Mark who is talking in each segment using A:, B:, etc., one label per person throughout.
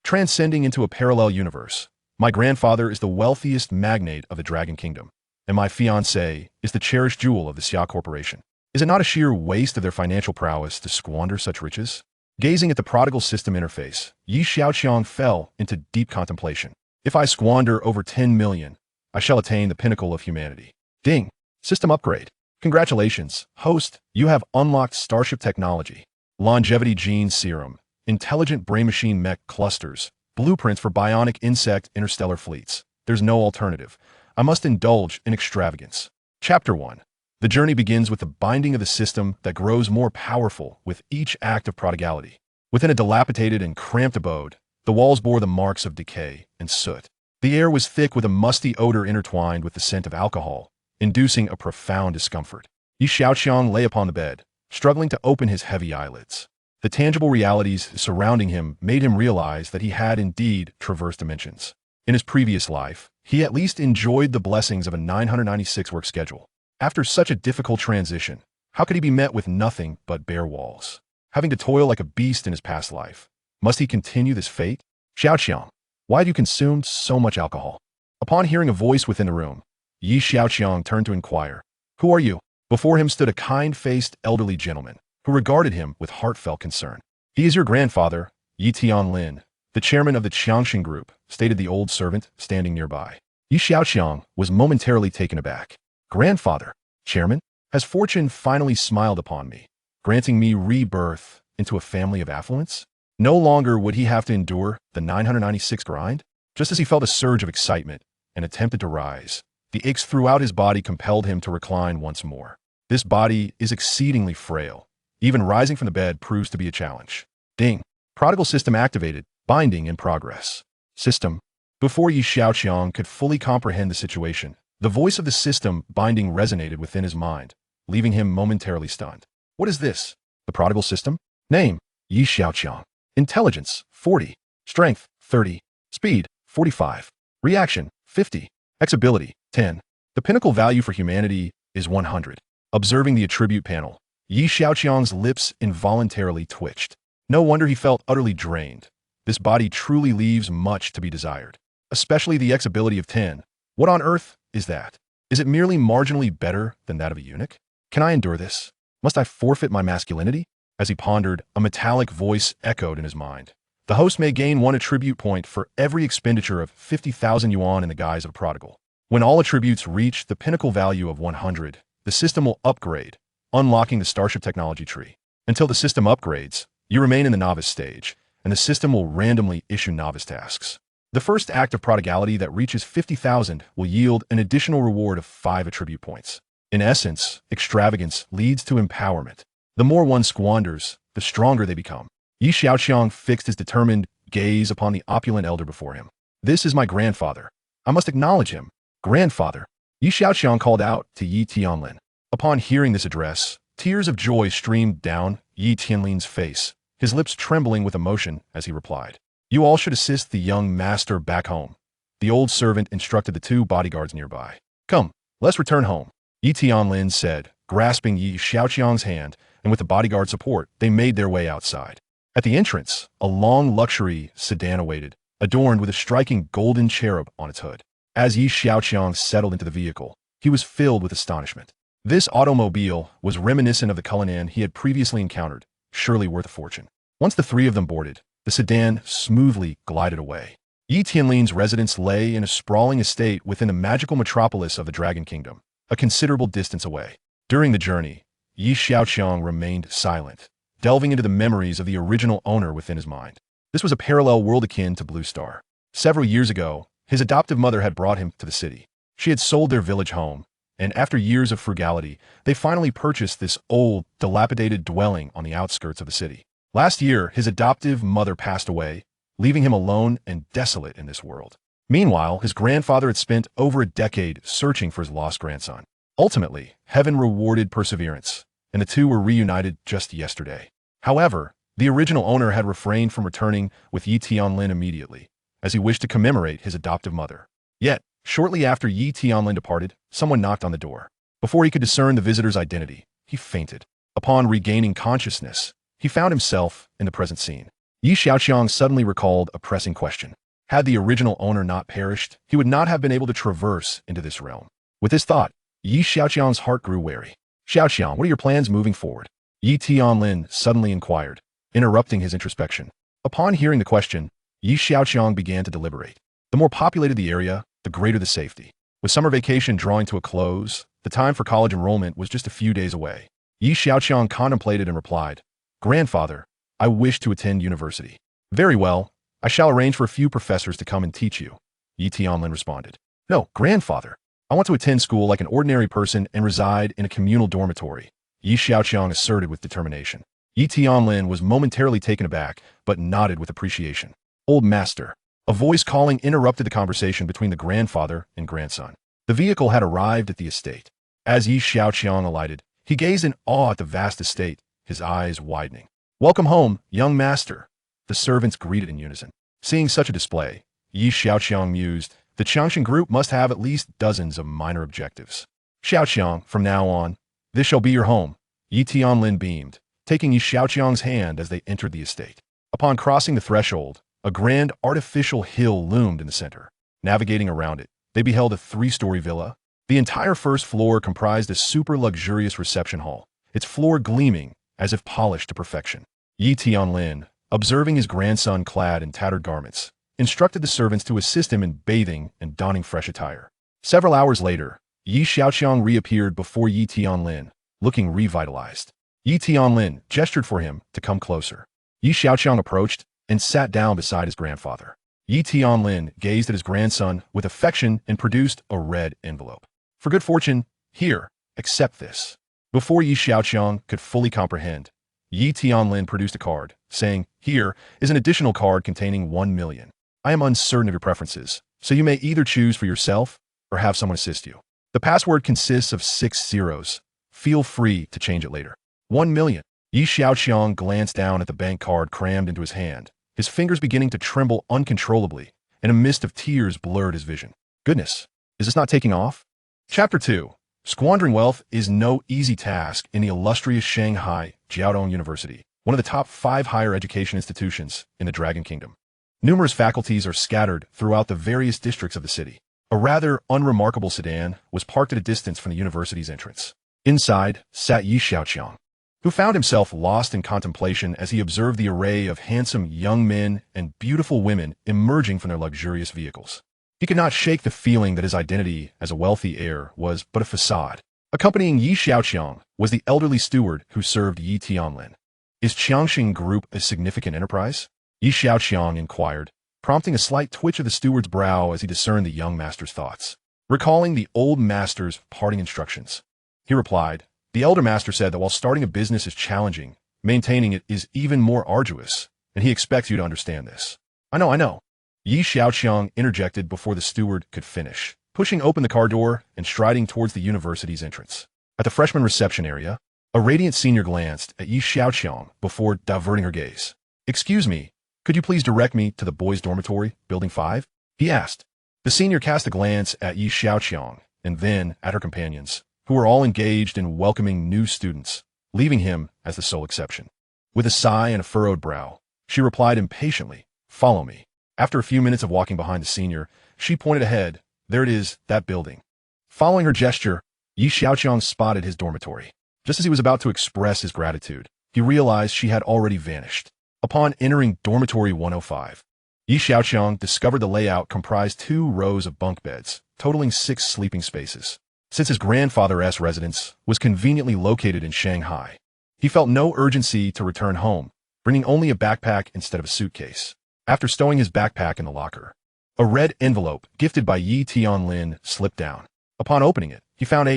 A: transcending into a parallel universe. My grandfather is the wealthiest magnate of the Dragon Kingdom, and my fiancée is the cherished jewel of the Xia Corporation. Is it not a sheer waste of their financial prowess to squander such riches? Gazing at the Prodigal System interface, Xiaoqiang fell into deep contemplation. If I squander over 10 million, I shall attain the pinnacle of humanity. Ding! System upgrade. Congratulations, host, you have unlocked Starship technology. Longevity gene serum, intelligent brain-machine mech clusters, blueprints for bionic insect interstellar fleets. There's no alternative. I must indulge in extravagance. Chapter 1. The journey begins with the binding of the system that grows more powerful with each act of prodigality. Within a dilapidated and cramped abode, the walls bore the marks of decay and soot. The air was thick with a musty odor intertwined with the scent of alcohol, inducing a profound discomfort. Xiaoqiang lay upon the bed, struggling to open his heavy eyelids. The tangible realities surrounding him made him realize that he had indeed traversed dimensions. In his previous life, he at least enjoyed the blessings of a 996-work schedule. After such a difficult transition, how could he be met with nothing but bare walls? Having to toil like a beast in his past life, must he continue this fate? Xiaoqiang, why have you consumed so much alcohol? Upon hearing a voice within the room, Xiaoqiang turned to inquire, "Who are you?" Before him stood a kind-faced elderly gentleman, who regarded him with heartfelt concern. "He is your grandfather, Tianlin, the chairman of the Xia Group," stated the old servant standing nearby. Xiaoqiang was momentarily taken aback. "Grandfather? Chairman? Has fortune finally smiled upon me, granting me rebirth into a family of affluence? No longer would he have to endure the 996 grind?" Just as he felt a surge of excitement and attempted to rise, the aches throughout his body compelled him to recline once more. This body is exceedingly frail. Even rising from the bed proves to be a challenge. Ding! Prodigal System activated. Binding in progress. System. Before Xiaoqiang could fully comprehend the situation, the voice of the system binding resonated within his mind, leaving him momentarily stunned. What is this? The Prodigal System? Name: Xiaoqiang. Intelligence: 40. Strength: 30. Speed: 45. Reaction: 50. X-ability: 10. The pinnacle value for humanity is 100. Observing the attribute panel, Xiaoqiang's lips involuntarily twitched. No wonder he felt utterly drained. This body truly leaves much to be desired. Especially the X-ability of 10. What on earth is that? Is it merely marginally better than that of a eunuch? Can I endure this? Must I forfeit my masculinity? As he pondered, a metallic voice echoed in his mind. The host may gain 1 attribute point for every expenditure of 50,000 yuan in the guise of a prodigal. When all attributes reach the pinnacle value of 100, the system will upgrade, unlocking the Starship technology tree. Until the system upgrades, you remain in the novice stage, and the system will randomly issue novice tasks. The first act of prodigality that reaches 50,000 will yield an additional reward of 5 attribute points. In essence, extravagance leads to empowerment. The more one squanders, the stronger they become. Xiaoqiang fixed his determined gaze upon the opulent elder before him. "This is my grandfather. I must acknowledge him." "Grandfather." Xiaoqiang called out to Tianlin. Upon hearing this address, tears of joy streamed down Tianlin's face, his lips trembling with emotion as he replied, "You all should assist the young master back home." The old servant instructed the 2 bodyguards nearby. "Come, let's return home," Tianlin said, grasping Xiaoqiang's hand, and with the bodyguard support, they made their way outside. At the entrance, a long luxury sedan awaited, adorned with a striking golden cherub on its hood. As Xiaoqiang settled into the vehicle, he was filled with astonishment. This automobile was reminiscent of the Cullinan he had previously encountered, surely worth a fortune. Once the 3 of them boarded, the sedan smoothly glided away. Tianlin's residence lay in a sprawling estate within the magical metropolis of the Dragon Kingdom, a considerable distance away. During the journey, Xiaoqiang remained silent, delving into the memories of the original owner within his mind. This was a parallel world akin to Blue Star. Several years ago, his adoptive mother had brought him to the city. She had sold their village home, and after years of frugality, they finally purchased this old, dilapidated dwelling on the outskirts of the city. Last year, his adoptive mother passed away, leaving him alone and desolate in this world. Meanwhile, his grandfather had spent over a decade searching for his lost grandson. Ultimately, heaven rewarded perseverance, and the 2 were reunited just yesterday. However, the original owner had refrained from returning with Tianlin immediately, as he wished to commemorate his adoptive mother. Yet, shortly after Tianlin departed, someone knocked on the door. Before he could discern the visitor's identity, he fainted. Upon regaining consciousness, he found himself in the present scene. Xiaoqiang suddenly recalled a pressing question. Had the original owner not perished, he would not have been able to traverse into this realm. With this thought, Xiaoqiang's heart grew wary. Xiaoqiang, what are your plans moving forward? Yi Tianlin suddenly inquired, interrupting his introspection. Upon hearing the question, Xiaoqiang began to deliberate. The more populated the area, the greater the safety. With summer vacation drawing to a close, the time for college enrollment was just a few days away. Xiaoqiang contemplated and replied, Grandfather, I wish to attend university. Very well, I shall arrange for a few professors to come and teach you. Yi Tianlin responded. No, Grandfather, I want to attend school like an ordinary person and reside in a communal dormitory. Xiaoqiang asserted with determination. Yi Tianlin was momentarily taken aback, but nodded with appreciation. Old master. A voice calling interrupted the conversation between the grandfather and grandson. The vehicle had arrived at the estate. As Xiaoqiang alighted, he gazed in awe at the vast estate, his eyes widening. Welcome home, young master. The servants greeted in unison. Seeing such a display, Xiaoqiang mused, the Xiaoqiang Group must have at least dozens of minor objectives. Xiaoqiang, from now on, this shall be your home. Yi Tianlin beamed, taking Xiaoqiang's hand as they entered the estate. Upon crossing the threshold, a grand artificial hill loomed in the center. Navigating around it, they beheld a 3-story villa. The entire first floor comprised a super luxurious reception hall, its floor gleaming as if polished to perfection. Yi Tianlin, observing his grandson clad in tattered garments, instructed the servants to assist him in bathing and donning fresh attire. Several hours later, Xiaoqiang reappeared before Yi Tianlin, looking revitalized. Yi Tianlin gestured for him to come closer. Xiaoqiang approached and sat down beside his grandfather. Yi Tianlin gazed at his grandson with affection and produced a red envelope. For good fortune, here, accept this. Before Xiaoqiang could fully comprehend, Yi Tianlin produced a card, saying, Here is an additional card containing 1 million. I am uncertain of your preferences, so you may either choose for yourself or have someone assist you. The password consists of 6 zeros. Feel free to change it later. 1 million. Xiaoqiang glanced down at the bank card crammed into his hand, his fingers beginning to tremble uncontrollably, and a mist of tears blurred his vision. Goodness, is this not taking off? Chapter 2. Squandering wealth is no easy task in the illustrious Shanghai Jiaotong University, one of the top 5 higher education institutions in the Dragon Kingdom. Numerous faculties are scattered throughout the various districts of the city. A rather unremarkable sedan was parked at a distance from the university's entrance. Inside sat Xiaoqiang, who found himself lost in contemplation as he observed the array of handsome young men and beautiful women emerging from their luxurious vehicles. He could not shake the feeling that his identity as a wealthy heir was but a facade. Accompanying Xiaoqiang was the elderly steward who served Yi Tianlin. Is Xiaoqiang Group a significant enterprise? Xiaoqiang inquired, prompting a slight twitch of the steward's brow as he discerned the young master's thoughts. Recalling the old master's parting instructions, he replied, The elder master said that while starting a business is challenging, maintaining it is even more arduous, and he expects you to understand this. I know. Xiaoqiang interjected before the steward could finish, pushing open the car door and striding towards the university's entrance. At the freshman reception area, a radiant senior glanced at Xiaoqiang before diverting her gaze. Excuse me, could you please direct me to the boys' dormitory, Building 5? He asked. The senior cast a glance at Xiaoqiang and then at her companions, who were all engaged in welcoming new students, leaving him as the sole exception. With a sigh and a furrowed brow, she replied impatiently, Follow me. After a few minutes of walking behind the senior, she pointed ahead. There it is, that building. Following her gesture, Xiaoqiang spotted his dormitory. Just as he was about to express his gratitude, he realized she had already vanished. Upon entering dormitory 105, Xiaoqiang discovered the layout comprised 2 rows of bunk beds, totaling 6 sleeping spaces. Since his grandfather's residence was conveniently located in Shanghai, he felt no urgency to return home, bringing only a backpack instead of a suitcase. After stowing his backpack in the locker, a red envelope gifted by Yi Tianlin slipped down. Upon opening it, he found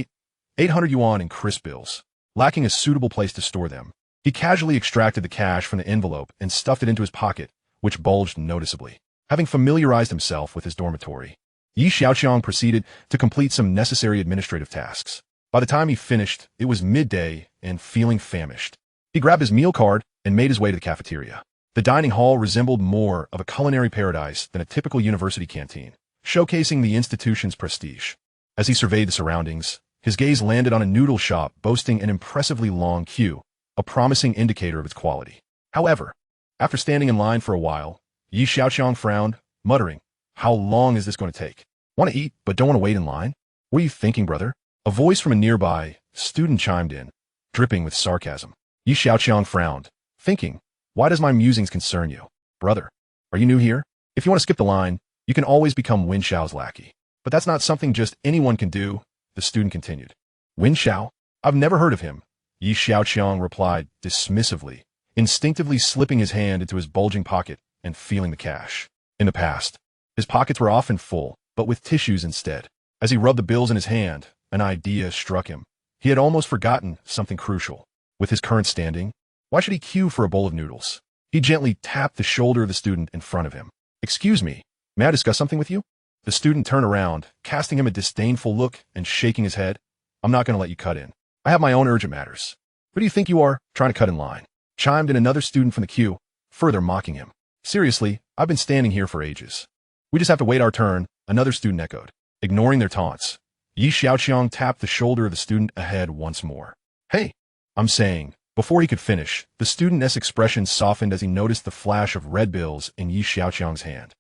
A: 800 yuan in crisp bills. Lacking a suitable place to store them, he casually extracted the cash from the envelope and stuffed it into his pocket, which bulged noticeably. Having familiarized himself with his dormitory, Xiaoqiang proceeded to complete some necessary administrative tasks. By the time he finished, it was midday, and feeling famished, he grabbed his meal card and made his way to the cafeteria. The dining hall resembled more of a culinary paradise than a typical university canteen, showcasing the institution's prestige. As he surveyed the surroundings, his gaze landed on a noodle shop boasting an impressively long queue, a promising indicator of its quality. However, After standing in line for a while, Xiaoqiang frowned, muttering, "How long is this going to take? Want to eat, but don't want to wait in line? What are you thinking, brother?" A voice from a nearby student chimed in, dripping with sarcasm. Xiaoqiang frowned, thinking, "Why does my musings concern you? Brother, are you new here? If you want to skip the line, you can always become Wen Xiao's lackey. But that's not something just anyone can do," the student continued. "Wen Xiao? I've never heard of him," Xiaoqiang replied dismissively, instinctively slipping his hand into his bulging pocket and feeling the cash. In the past, his pockets were often full, but with tissues instead. As he rubbed the bills in his hand, an idea struck him. He had almost forgotten something crucial. With his current standing, why should he queue for a bowl of noodles? He gently tapped the shoulder of the student in front of him. "Excuse me, may I discuss something with you?" The student turned around, casting him a disdainful look and shaking his head. "I'm not going to let you cut in. I have my own urgent matters." "Who do you think you are, trying to cut in line?" chimed in another student from the queue, further mocking him. "Seriously, I've been standing here for ages. We just have to wait our turn," another student echoed. Ignoring their taunts, Xiaoqiang tapped the shoulder of the student ahead once more. "Hey, I'm saying," before he could finish, the student's expression softened as he noticed the flash of red bills in Xiaoqiang's hand.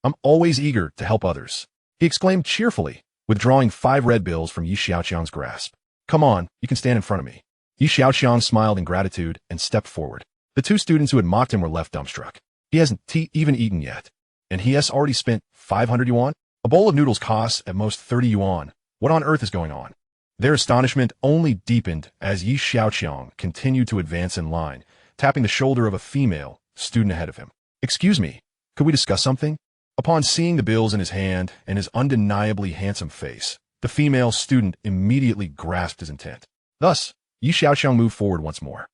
A: I'm always eager to help others," he exclaimed cheerfully, withdrawing 5 red bills from Xiaoqiang's grasp. "Come on, you can stand in front of me." Xiaoqiang smiled in gratitude and stepped forward. The 2 students who had mocked him were left dumbstruck. He hasn't even eaten yet, and he has already spent 500 yuan? A bowl of noodles costs at most 30 yuan. What on earth is going on? Their astonishment only deepened as Xiaoqiang continued to advance in line, tapping the shoulder of a female student ahead of him. "Excuse me, could we discuss something?" Upon seeing the bills in his hand and his undeniably handsome face, the female student immediately grasped his intent. Thus, Xiaoqiang moved forward once more.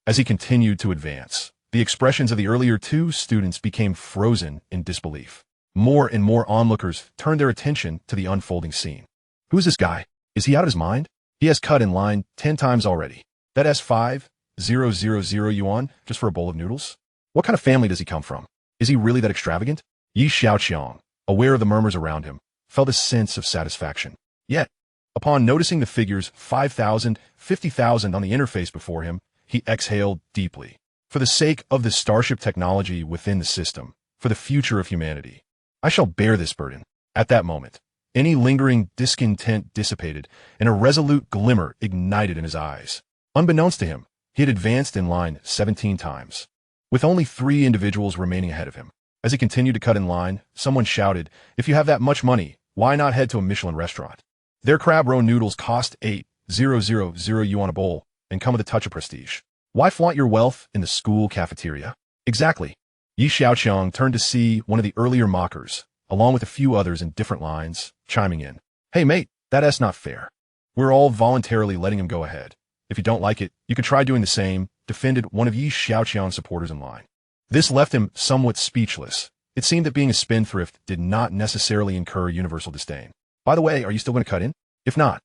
A: As he continued to advance, the expressions of the earlier 2 students became frozen in disbelief. More and more onlookers turned their attention to the unfolding scene. Who is this guy? Is he out of his mind? He has cut in line 10 times already. That has 5,000 yuan just for a bowl of noodles? What kind of family does he come from? Is he really that extravagant? Xiaoqiang, aware of the murmurs around him, felt a sense of satisfaction. Yet, upon noticing the figures 5,000, 50,000 on the interface before him, he exhaled deeply. For the sake of the Starship technology within the system, for the future of humanity, I shall bear this burden. At that moment, any lingering discontent dissipated, and a resolute glimmer ignited in his eyes. Unbeknownst to him, he had advanced in line 17 times, with only 3 individuals remaining ahead of him. As he continued to cut in line, someone shouted, "If you have that much money, why not head to a Michelin restaurant? Their crab roe noodles cost 8,000 yuan a bowl and come with a touch of prestige. Why flaunt your wealth in the school cafeteria?" Exactly. Xiaoqiang turned to see one of the earlier mockers, along with a few others in different lines, chiming in. "Hey mate, that's not fair. We're all voluntarily letting him go ahead. If you don't like it, you could try doing the same," defended one of Xiaoqiang's supporters in line. This left him somewhat speechless. It seemed that being a spendthrift did not necessarily incur universal disdain. "By the way, are you still going to cut in? If not,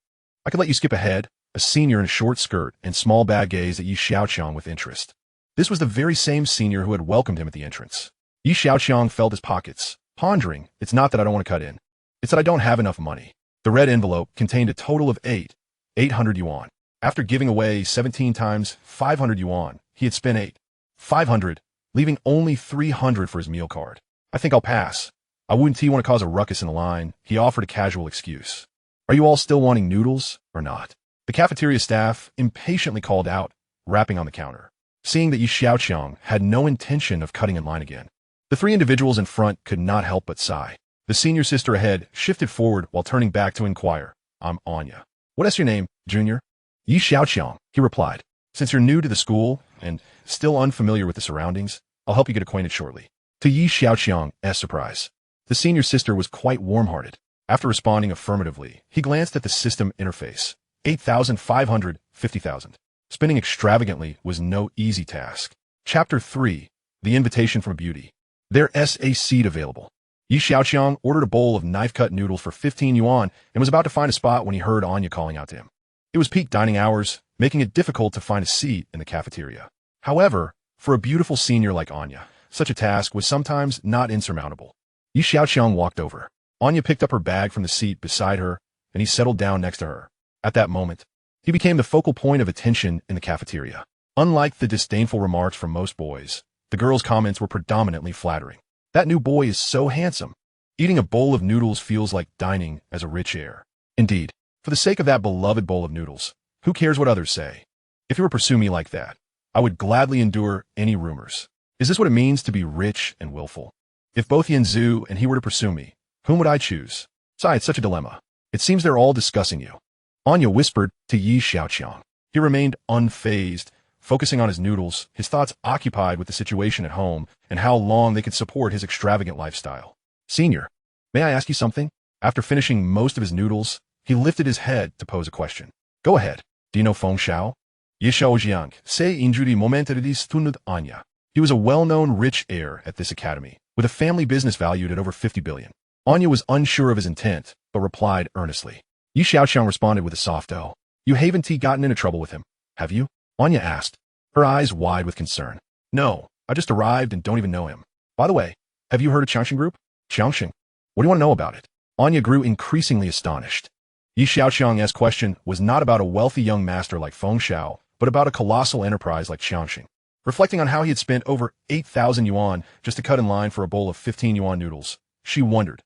A: I could let you skip ahead." A senior in a short skirt and small bag gazed at Xiaoqiang with interest. This was the very same senior who had welcomed him at the entrance. Xiaoqiang felt his pockets, pondering, "It's not that I don't want to cut in. It's that I don't have enough money." The red envelope contained a total of 800 yuan. After giving away 17 times 500 yuan, he had spent 500, leaving only 300 for his meal card. "I think I'll pass. I wouldn't want to cause a ruckus in the line," he offered a casual excuse. "Are you all still wanting noodles or not?" The cafeteria staff impatiently called out, rapping on the counter. Seeing that Xiaoqiang had no intention of cutting in line again, the 3 individuals in front could not help but sigh. The senior sister ahead shifted forward while turning back to inquire, "I'm Anya." "What is your name, Junior?" "Xiaoqiang," he replied. "Since you're new to the school and still unfamiliar with the surroundings, I'll help you get acquainted shortly." To Xiaoqiang's surprise, the senior sister was quite warm-hearted. After responding affirmatively, he glanced at the system interface. 8,500, 50,000. Spending extravagantly was no easy task. Chapter 3. The Invitation from a Beauty. There's a seat available. Xiaoqiang ordered a bowl of knife-cut noodles for 15 yuan and was about to find a spot when he heard Anya calling out to him. It was peak dining hours, making it difficult to find a seat in the cafeteria. However, for a beautiful senior like Anya, such a task was sometimes not insurmountable. Xiaoqiang walked over. Anya picked up her bag from the seat beside her, and he settled down next to her. At that moment, he became the focal point of attention in the cafeteria. Unlike the disdainful remarks from most boys, The girl's comments were predominantly flattering. That new boy is so handsome. Eating a bowl of noodles feels like dining as a rich heir. Indeed, for the sake of that beloved bowl of noodles, who cares what others say? If you were to pursue me like that, I would gladly endure any rumors. Is this what it means to be rich and willful? If both Yanzu and he were to pursue me, whom would I choose? Sigh, it's such a dilemma. It seems they're all discussing you. Anya whispered to Xiaoqiang. He remained unfazed, focusing on his noodles, his thoughts occupied with the situation at home and how long they could support his extravagant lifestyle. Senior, may I ask you something? After finishing most of his noodles, he lifted his head to pose a question. Go ahead. Do you know Feng Xiao? Xiaoqiang, say injuri momentaridis tunud Anya. He was a well-known rich heir at this academy, with a family business valued at over 50 billion. Anya was unsure of his intent, but replied earnestly. Xiaoqiang responded with a soft "Oh. You haven't gotten into trouble with him, have you?" Anya asked, her eyes wide with concern. No, I just arrived and don't even know him. By the way, have you heard of Xia Group? Xiaoqiang. What do you want to know about it? Anya grew increasingly astonished. Xiaoqiang's question was not about a wealthy young master like Feng Xiao, but about a colossal enterprise like Xiaoqiang. Reflecting on how he had spent over 8,000 yuan just to cut in line for a bowl of 15 yuan noodles, she wondered.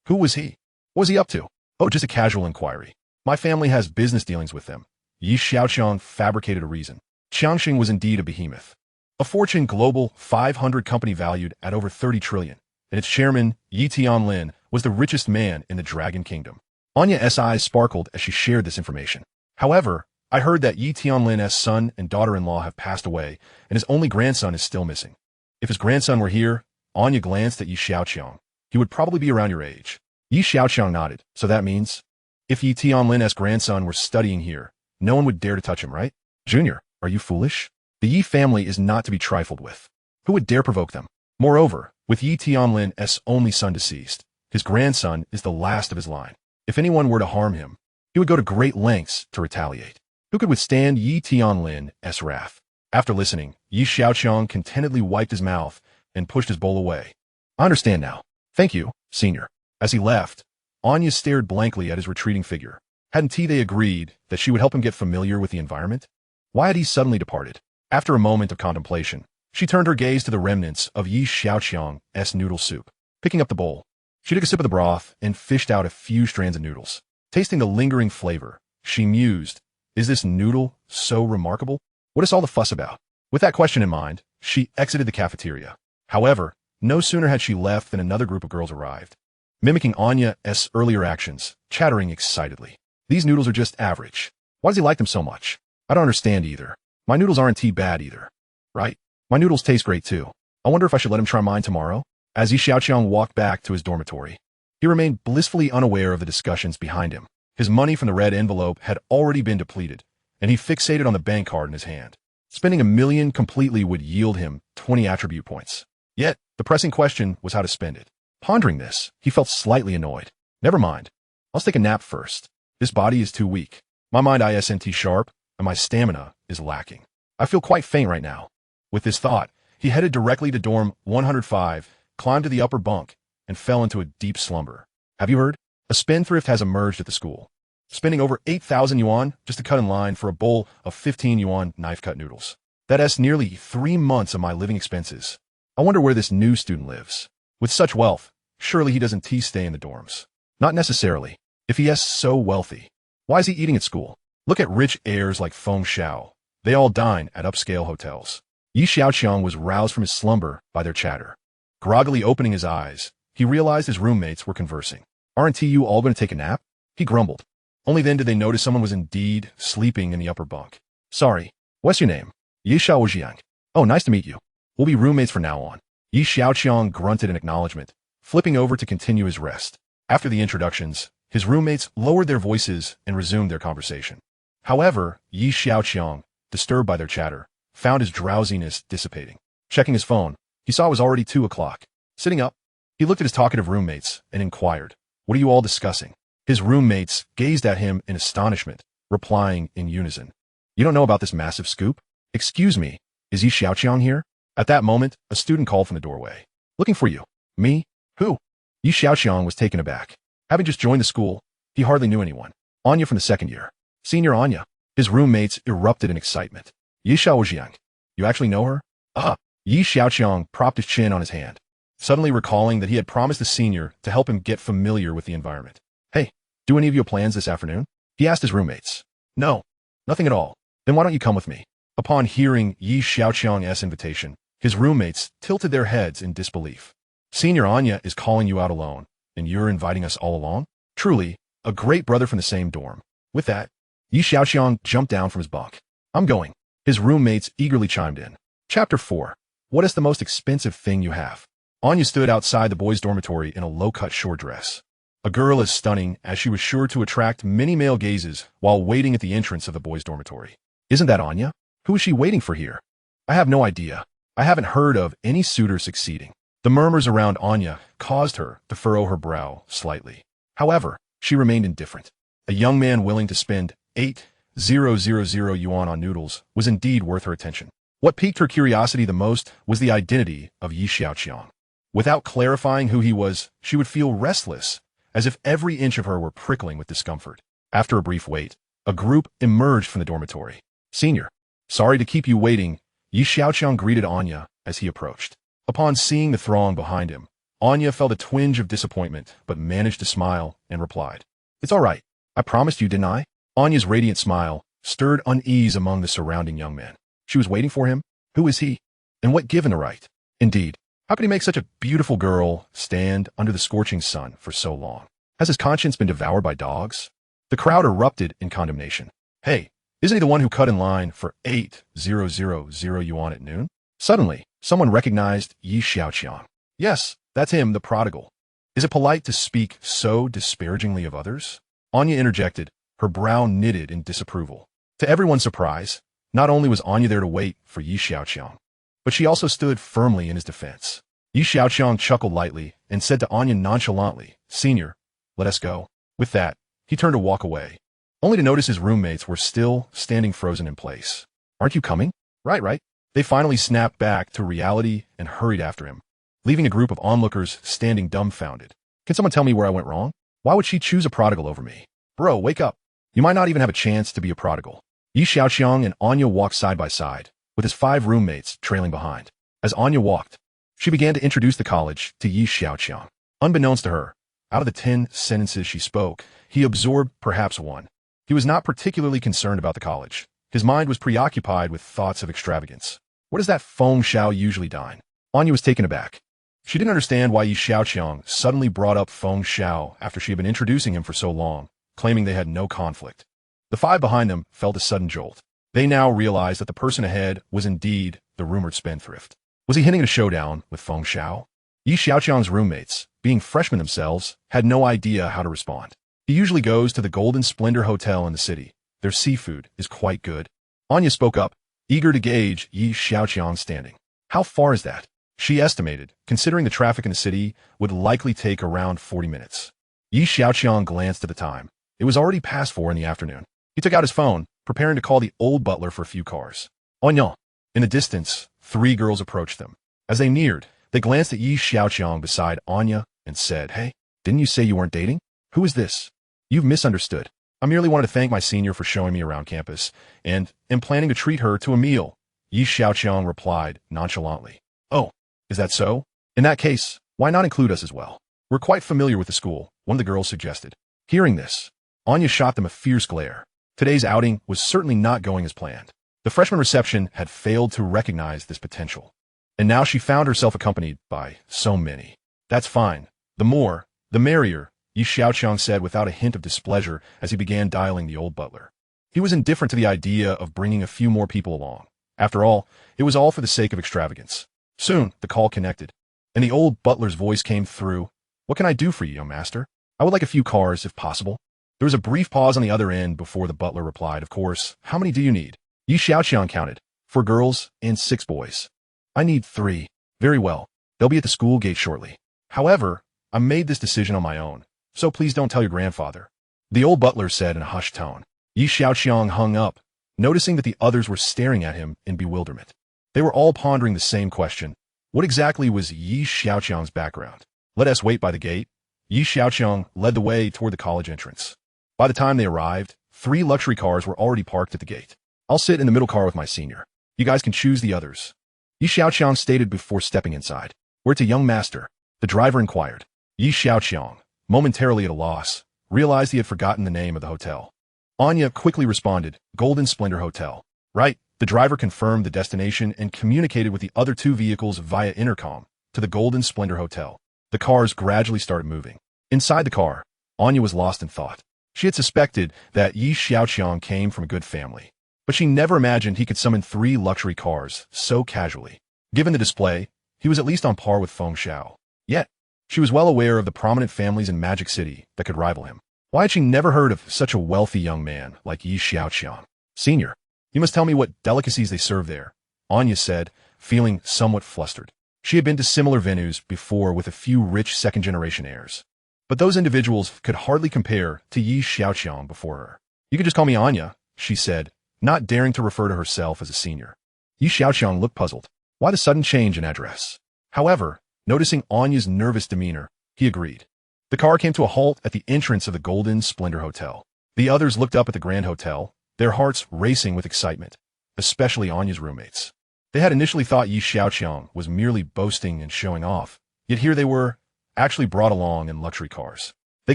A: Who was he? What was he up to? Oh, just a casual inquiry. My family has business dealings with them. Xiaoqiang fabricated a reason. Xiaoqiang was indeed a behemoth. A Fortune Global 500 company valued at over 30 trillion, and its chairman, Yi Tianlin, was the richest man in the Dragon Kingdom. Anya's eyes sparkled as she shared this information. However, I heard that Yi Tianlin's son and daughter-in-law have passed away, and his only grandson is still missing. If his grandson were here, Anya glanced at Yi Xiaoqiang. He would probably be around your age. Yi Xiaoqiang nodded. So that means, if Yi Tianlin's grandson were studying here, no one would dare to touch him, right? Junior, are you foolish? The Yi family is not to be trifled with. Who would dare provoke them? Moreover, with Yi Tianlin's only son deceased, his grandson is the last of his line. If anyone were to harm him, he would go to great lengths to retaliate. Who could withstand Yi Tianlin's wrath? After listening, Yi Xiaoqiang contentedly wiped his mouth and pushed his bowl away. I understand now. Thank you, senior. As he left, Anya stared blankly at his retreating figure. Hadn't they agreed that she would help him get familiar with the environment? Why had he suddenly departed? After a moment of contemplation, she turned her gaze to the remnants of Yi Xiaoqiang's noodle soup. Picking up the bowl, she took a sip of the broth and fished out a few strands of noodles. Tasting the lingering flavor, she mused, is this noodle so remarkable? What is all the fuss about? With that question in mind, she exited the cafeteria. However, no sooner had she left than another group of girls arrived. Mimicking Anya's earlier actions, chattering excitedly. These noodles are just average. Why does he like them so much? I don't understand either. My noodles aren't too bad either. Right? My noodles taste great too. I wonder if I should let him try mine tomorrow? As Yi Xiaoqiang walked back to his dormitory, he remained blissfully unaware of the discussions behind him. His money from the red envelope had already been depleted, and he fixated on the bank card in his hand. Spending 1 million completely would yield him 20 attribute points. Yet, the pressing question was how to spend it. Pondering this, he felt slightly annoyed. Never mind. I'll take a nap first. This body is too weak. My mind isn't sharp, and my stamina is lacking. I feel quite faint right now. With this thought, he headed directly to dorm 105, climbed to the upper bunk, and fell into a deep slumber. Have you heard? A spendthrift has emerged at the school, spending over 8,000 yuan just to cut in line for a bowl of 15 yuan knife-cut noodles. That's nearly 3 months of my living expenses. I wonder where this new student lives. With such wealth, surely he doesn't stay in the dorms. Not necessarily. If he is so wealthy, why is he eating at school? Look at rich heirs like Feng Xiao. They all dine at upscale hotels. Yi Xiaoqiang was roused from his slumber by their chatter. Groggily opening his eyes, he realized his roommates were conversing. Aren't you all going to take a nap? He grumbled. Only then did they notice someone was indeed sleeping in the upper bunk. Sorry, what's your name? Yi Xiaoqiang. Oh, nice to meet you. We'll be roommates from now on. Yi Xiaoqiang grunted in acknowledgement, flipping over to continue his rest. After the introductions, his roommates lowered their voices and resumed their conversation. However, Yi Xiaoqiang, disturbed by their chatter, found his drowsiness dissipating. Checking his phone, he saw it was already 2 o'clock. Sitting up, he looked at his talkative roommates and inquired, "What are you all discussing?" His roommates gazed at him in astonishment, replying in unison, "You don't know about this massive scoop? Excuse me, is Yi Xiaoqiang here?" At that moment, a student called from the doorway. "Looking for you." "Me? Who?" Yi Xiaoqiang was taken aback. Having just joined the school, he hardly knew anyone. Anya from the second year. Senior Anya. His roommates erupted in excitement. Yi Xiaoqiang. You actually know her? Ah, Yi Xiaoqiang propped his chin on his hand, suddenly recalling that he had promised the senior to help him get familiar with the environment. Hey, do any of you have plans this afternoon? He asked his roommates. No, nothing at all. Then why don't you come with me? Upon hearing Yi Xiaoqiang's invitation, his roommates tilted their heads in disbelief. Senior Anya is calling you out alone, and you're inviting us all along? Truly, a great brother from the same dorm. With that, Yi Xiaoqiang jumped down from his bunk. I'm going. His roommates eagerly chimed in. Chapter 4. What is the most expensive thing you have? Anya stood outside the boys' dormitory in a low-cut short dress. A girl as stunning as she was sure to attract many male gazes while waiting at the entrance of the boys' dormitory. Isn't that Anya? Who is she waiting for here? I have no idea. I haven't heard of any suitor succeeding. The murmurs around Anya caused her to furrow her brow slightly. However, she remained indifferent. A young man willing to spend 8,000 yuan on noodles was indeed worth her attention. What piqued her curiosity the most was the identity of Yi Xiaoqiang. Without clarifying who he was, she would feel restless, as if every inch of her were prickling with discomfort. After a brief wait, a group emerged from the dormitory. Senior, sorry to keep you waiting, Yi Xiaoqiang greeted Anya as he approached. Upon seeing the throng behind him, Anya felt a twinge of disappointment but managed to smile and replied. It's all right. I promised you, didn't I? Anya's radiant smile stirred unease among the surrounding young men. She was waiting for him? Who is he? And what given the right? Indeed, how could he make such a beautiful girl stand under the scorching sun for so long? Has his conscience been devoured by dogs? The crowd erupted in condemnation. Hey, isn't he the one who cut in line for 8,000 yuan at noon? Suddenly, someone recognized Yi Xiaoqiang. Yes, that's him, the prodigal. Is it polite to speak so disparagingly of others? Anya interjected, her brow knitted in disapproval. To everyone's surprise, not only was Anya there to wait for Yi Xiaoqiang, but she also stood firmly in his defense. Yi Xiaoqiang chuckled lightly and said to Anya nonchalantly, Senior, let us go. With that, he turned to walk away, only to notice his roommates were still standing frozen in place. Aren't you coming? Right. They finally snapped back to reality and hurried after him, leaving a group of onlookers standing dumbfounded. Can someone tell me where I went wrong? Why would she choose a prodigal over me? Bro, wake up. You might not even have a chance to be a prodigal. Yi Xiaoqiang and Anya walked side by side, with his 5 roommates trailing behind. As Anya walked, she began to introduce the college to Yi Xiaoqiang. Unbeknownst to her, out of the 10 sentences she spoke, he absorbed perhaps 1. He was not particularly concerned about the college. His mind was preoccupied with thoughts of extravagance. Where does that Feng Shao usually dine? Anya was taken aback. She didn't understand why Yi Xiaoqiang suddenly brought up Feng Shao after she had been introducing him for so long, claiming they had no conflict. The 5 behind them felt a sudden jolt. They now realized that the person ahead was indeed the rumored spendthrift. Was he hinting at a showdown with Feng Shao? Yi Xiaoqiang's roommates, being freshmen themselves, had no idea how to respond. He usually goes to the Golden Splendor Hotel in the city. Their seafood is quite good. Anya spoke up, eager to gauge Yi Xiaoqiang's standing. How far is that? She estimated, considering the traffic in the city, would likely take around 40 minutes. Yi Xiaoqiang glanced at the time. It was already past 4 in the afternoon. He took out his phone, preparing to call the old butler for a few cars. Anya. In the distance, 3 girls approached them. As they neared, they glanced at Yi Xiaoqiang beside Anya and said, Hey, didn't you say you weren't dating? Who is this? You've misunderstood. I merely wanted to thank my senior for showing me around campus, and am planning to treat her to a meal. Yi Xiaoqiang replied nonchalantly. Oh, is that so? In that case, why not include us as well? We're quite familiar with the school, one of the girls suggested. Hearing this, Anya shot them a fierce glare. Today's outing was certainly not going as planned. The freshman reception had failed to recognize this potential, and now she found herself accompanied by so many. That's fine. The more, the merrier, Yi Xiaoqiang said without a hint of displeasure as he began dialing the old butler. He was indifferent to the idea of bringing a few more people along. After all, it was all for the sake of extravagance. Soon, the call connected, and the old butler's voice came through. What can I do for you, young master? I would like a few cars, if possible. There was a brief pause on the other end before the butler replied, Of course. How many do you need? Yi Xiaoqiang counted. 4 girls and 6 boys. I need 3. Very well. They'll be at the school gate shortly. However, I made this decision on my own, so please don't tell your grandfather. The old butler said in a hushed tone. Yi Xiaoqiang hung up, noticing that the others were staring at him in bewilderment. They were all pondering the same question. What exactly was Yi Xiaoqiang's background? Let us wait by the gate. Yi Xiaoqiang led the way toward the college entrance. By the time they arrived, 3 luxury cars were already parked at the gate. I'll sit in the middle car with my senior. You guys can choose the others. Yi Xiaoqiang stated before stepping inside. Where to, young master? The driver inquired. Yi Xiaoqiang, momentarily at a loss, realized he had forgotten the name of the hotel. Anya quickly responded, Golden Splendor Hotel. Right, the driver confirmed the destination and communicated with the other two vehicles via intercom to the Golden Splendor Hotel. The cars gradually started moving. Inside the car, Anya was lost in thought. She had suspected that Yi Xiaoqiang came from a good family, but she never imagined he could summon 3 luxury cars so casually. Given the display, he was at least on par with Feng Xiao. Yet, she was well aware of the prominent families in Magic City that could rival him. Why had she never heard of such a wealthy young man like Yi Xiaoqiang? Senior, you must tell me what delicacies they serve there, Anya said, feeling somewhat flustered. She had been to similar venues before with a few rich second-generation heirs. But those individuals could hardly compare to Yi Xiaoqiang before her. You can just call me Anya, she said, not daring to refer to herself as a senior. Yi Xiaoqiang looked puzzled. Why the sudden change in address? However, noticing Anya's nervous demeanor, he agreed. The car came to a halt at the entrance of the Golden Splendor Hotel. The others looked up at the Grand Hotel, their hearts racing with excitement, especially Anya's roommates. They had initially thought Yi Xiaoqiang was merely boasting and showing off, yet here they were, actually brought along in luxury cars. They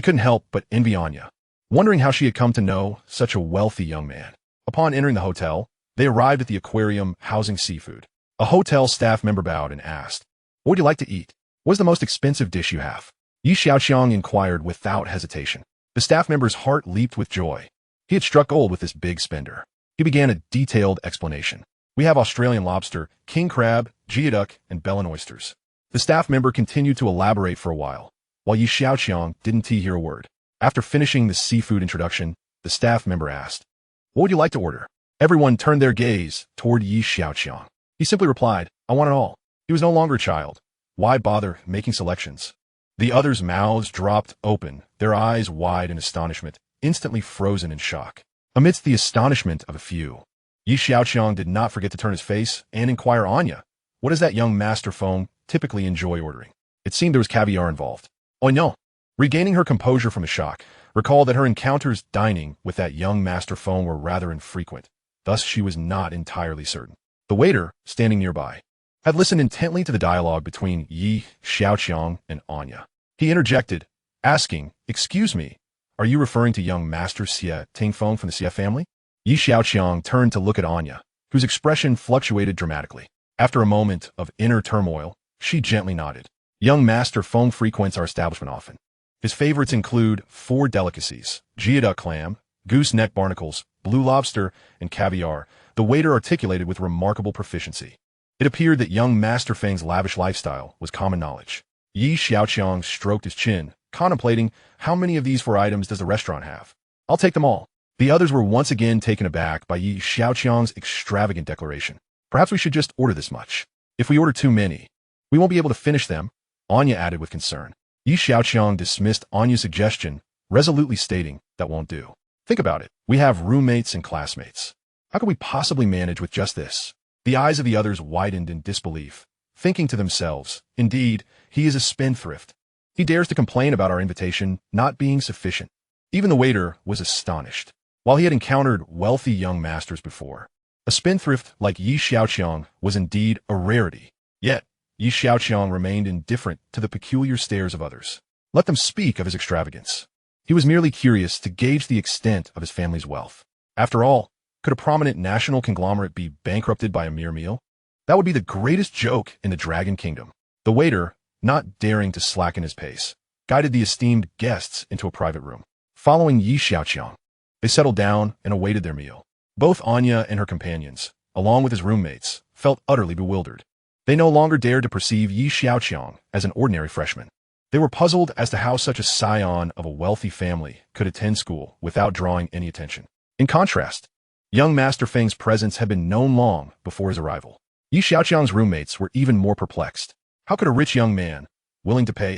A: couldn't help but envy Anya, wondering how she had come to know such a wealthy young man. Upon entering the hotel, they arrived at the aquarium housing seafood. A hotel staff member bowed and asked, What would you like to eat? What is the most expensive dish you have? Yi Xiaoqiang inquired without hesitation. The staff member's heart leaped with joy. He had struck gold with this big spender. He began a detailed explanation. We have Australian lobster, king crab, geoduck, and Bellin oysters. The staff member continued to elaborate for a while Yi Xiaoqiang didn't hear a word. After finishing the seafood introduction, the staff member asked, What would you like to order? Everyone turned their gaze toward Yi Xiaoqiang. He simply replied, I want it all. He was no longer a child. Why bother making selections? The others' mouths dropped open, their eyes wide in astonishment, instantly frozen in shock. Amidst the astonishment of a few, Yi Xiaoqiang did not forget to turn his face and inquire Anya, What does that young master phone typically enjoy ordering? It seemed there was caviar involved. Oh no. Regaining her composure from the shock, recalled that her encounters dining with that young master phone were rather infrequent. Thus she was not entirely certain. The waiter, standing nearby, had listened intently to the dialogue between Yi Xiaoqiang and Anya. He interjected, asking, Excuse me, are you referring to young Master Xia Tingfeng from the Xia family? Yi Xiaoqiang turned to look at Anya, whose expression fluctuated dramatically. After a moment of inner turmoil, she gently nodded. Young Master Feng frequents our establishment often. His favorites include 4 delicacies, geoduck clam, goose neck barnacles, blue lobster, and caviar, the waiter articulated with remarkable proficiency. It appeared that young Master Feng's lavish lifestyle was common knowledge. Yi Xiaoqiang stroked his chin, contemplating how many of these 4 items does the restaurant have. I'll take them all. The others were once again taken aback by Yi Xiaoqiang's extravagant declaration. Perhaps we should just order this much. If we order too many, we won't be able to finish them, Anya added with concern. Yi Xiaoqiang dismissed Anya's suggestion, resolutely stating, That won't do. Think about it. We have roommates and classmates. How could we possibly manage with just this? The eyes of the others widened in disbelief, thinking to themselves, Indeed, he is a spendthrift. He dares to complain about our invitation not being sufficient. Even the waiter was astonished. While he had encountered wealthy young masters before, a spendthrift like Yi Xiaoqiang was indeed a rarity. Yet, Yi Xiaoqiang remained indifferent to the peculiar stares of others. Let them speak of his extravagance. He was merely curious to gauge the extent of his family's wealth. After all, could a prominent national conglomerate be bankrupted by a mere meal? That would be the greatest joke in the Dragon Kingdom. The waiter, not daring to slacken his pace, guided the esteemed guests into a private room. Following Yi Xiaoqiang, they settled down and awaited their meal. Both Anya and her companions, along with his roommates, felt utterly bewildered. They no longer dared to perceive Yi Xiaoqiang as an ordinary freshman. They were puzzled as to how such a scion of a wealthy family could attend school without drawing any attention. In contrast, young Master Feng's presence had been known long before his arrival. Yi Xiaoqiang's roommates were even more perplexed. How could a rich young man, willing to pay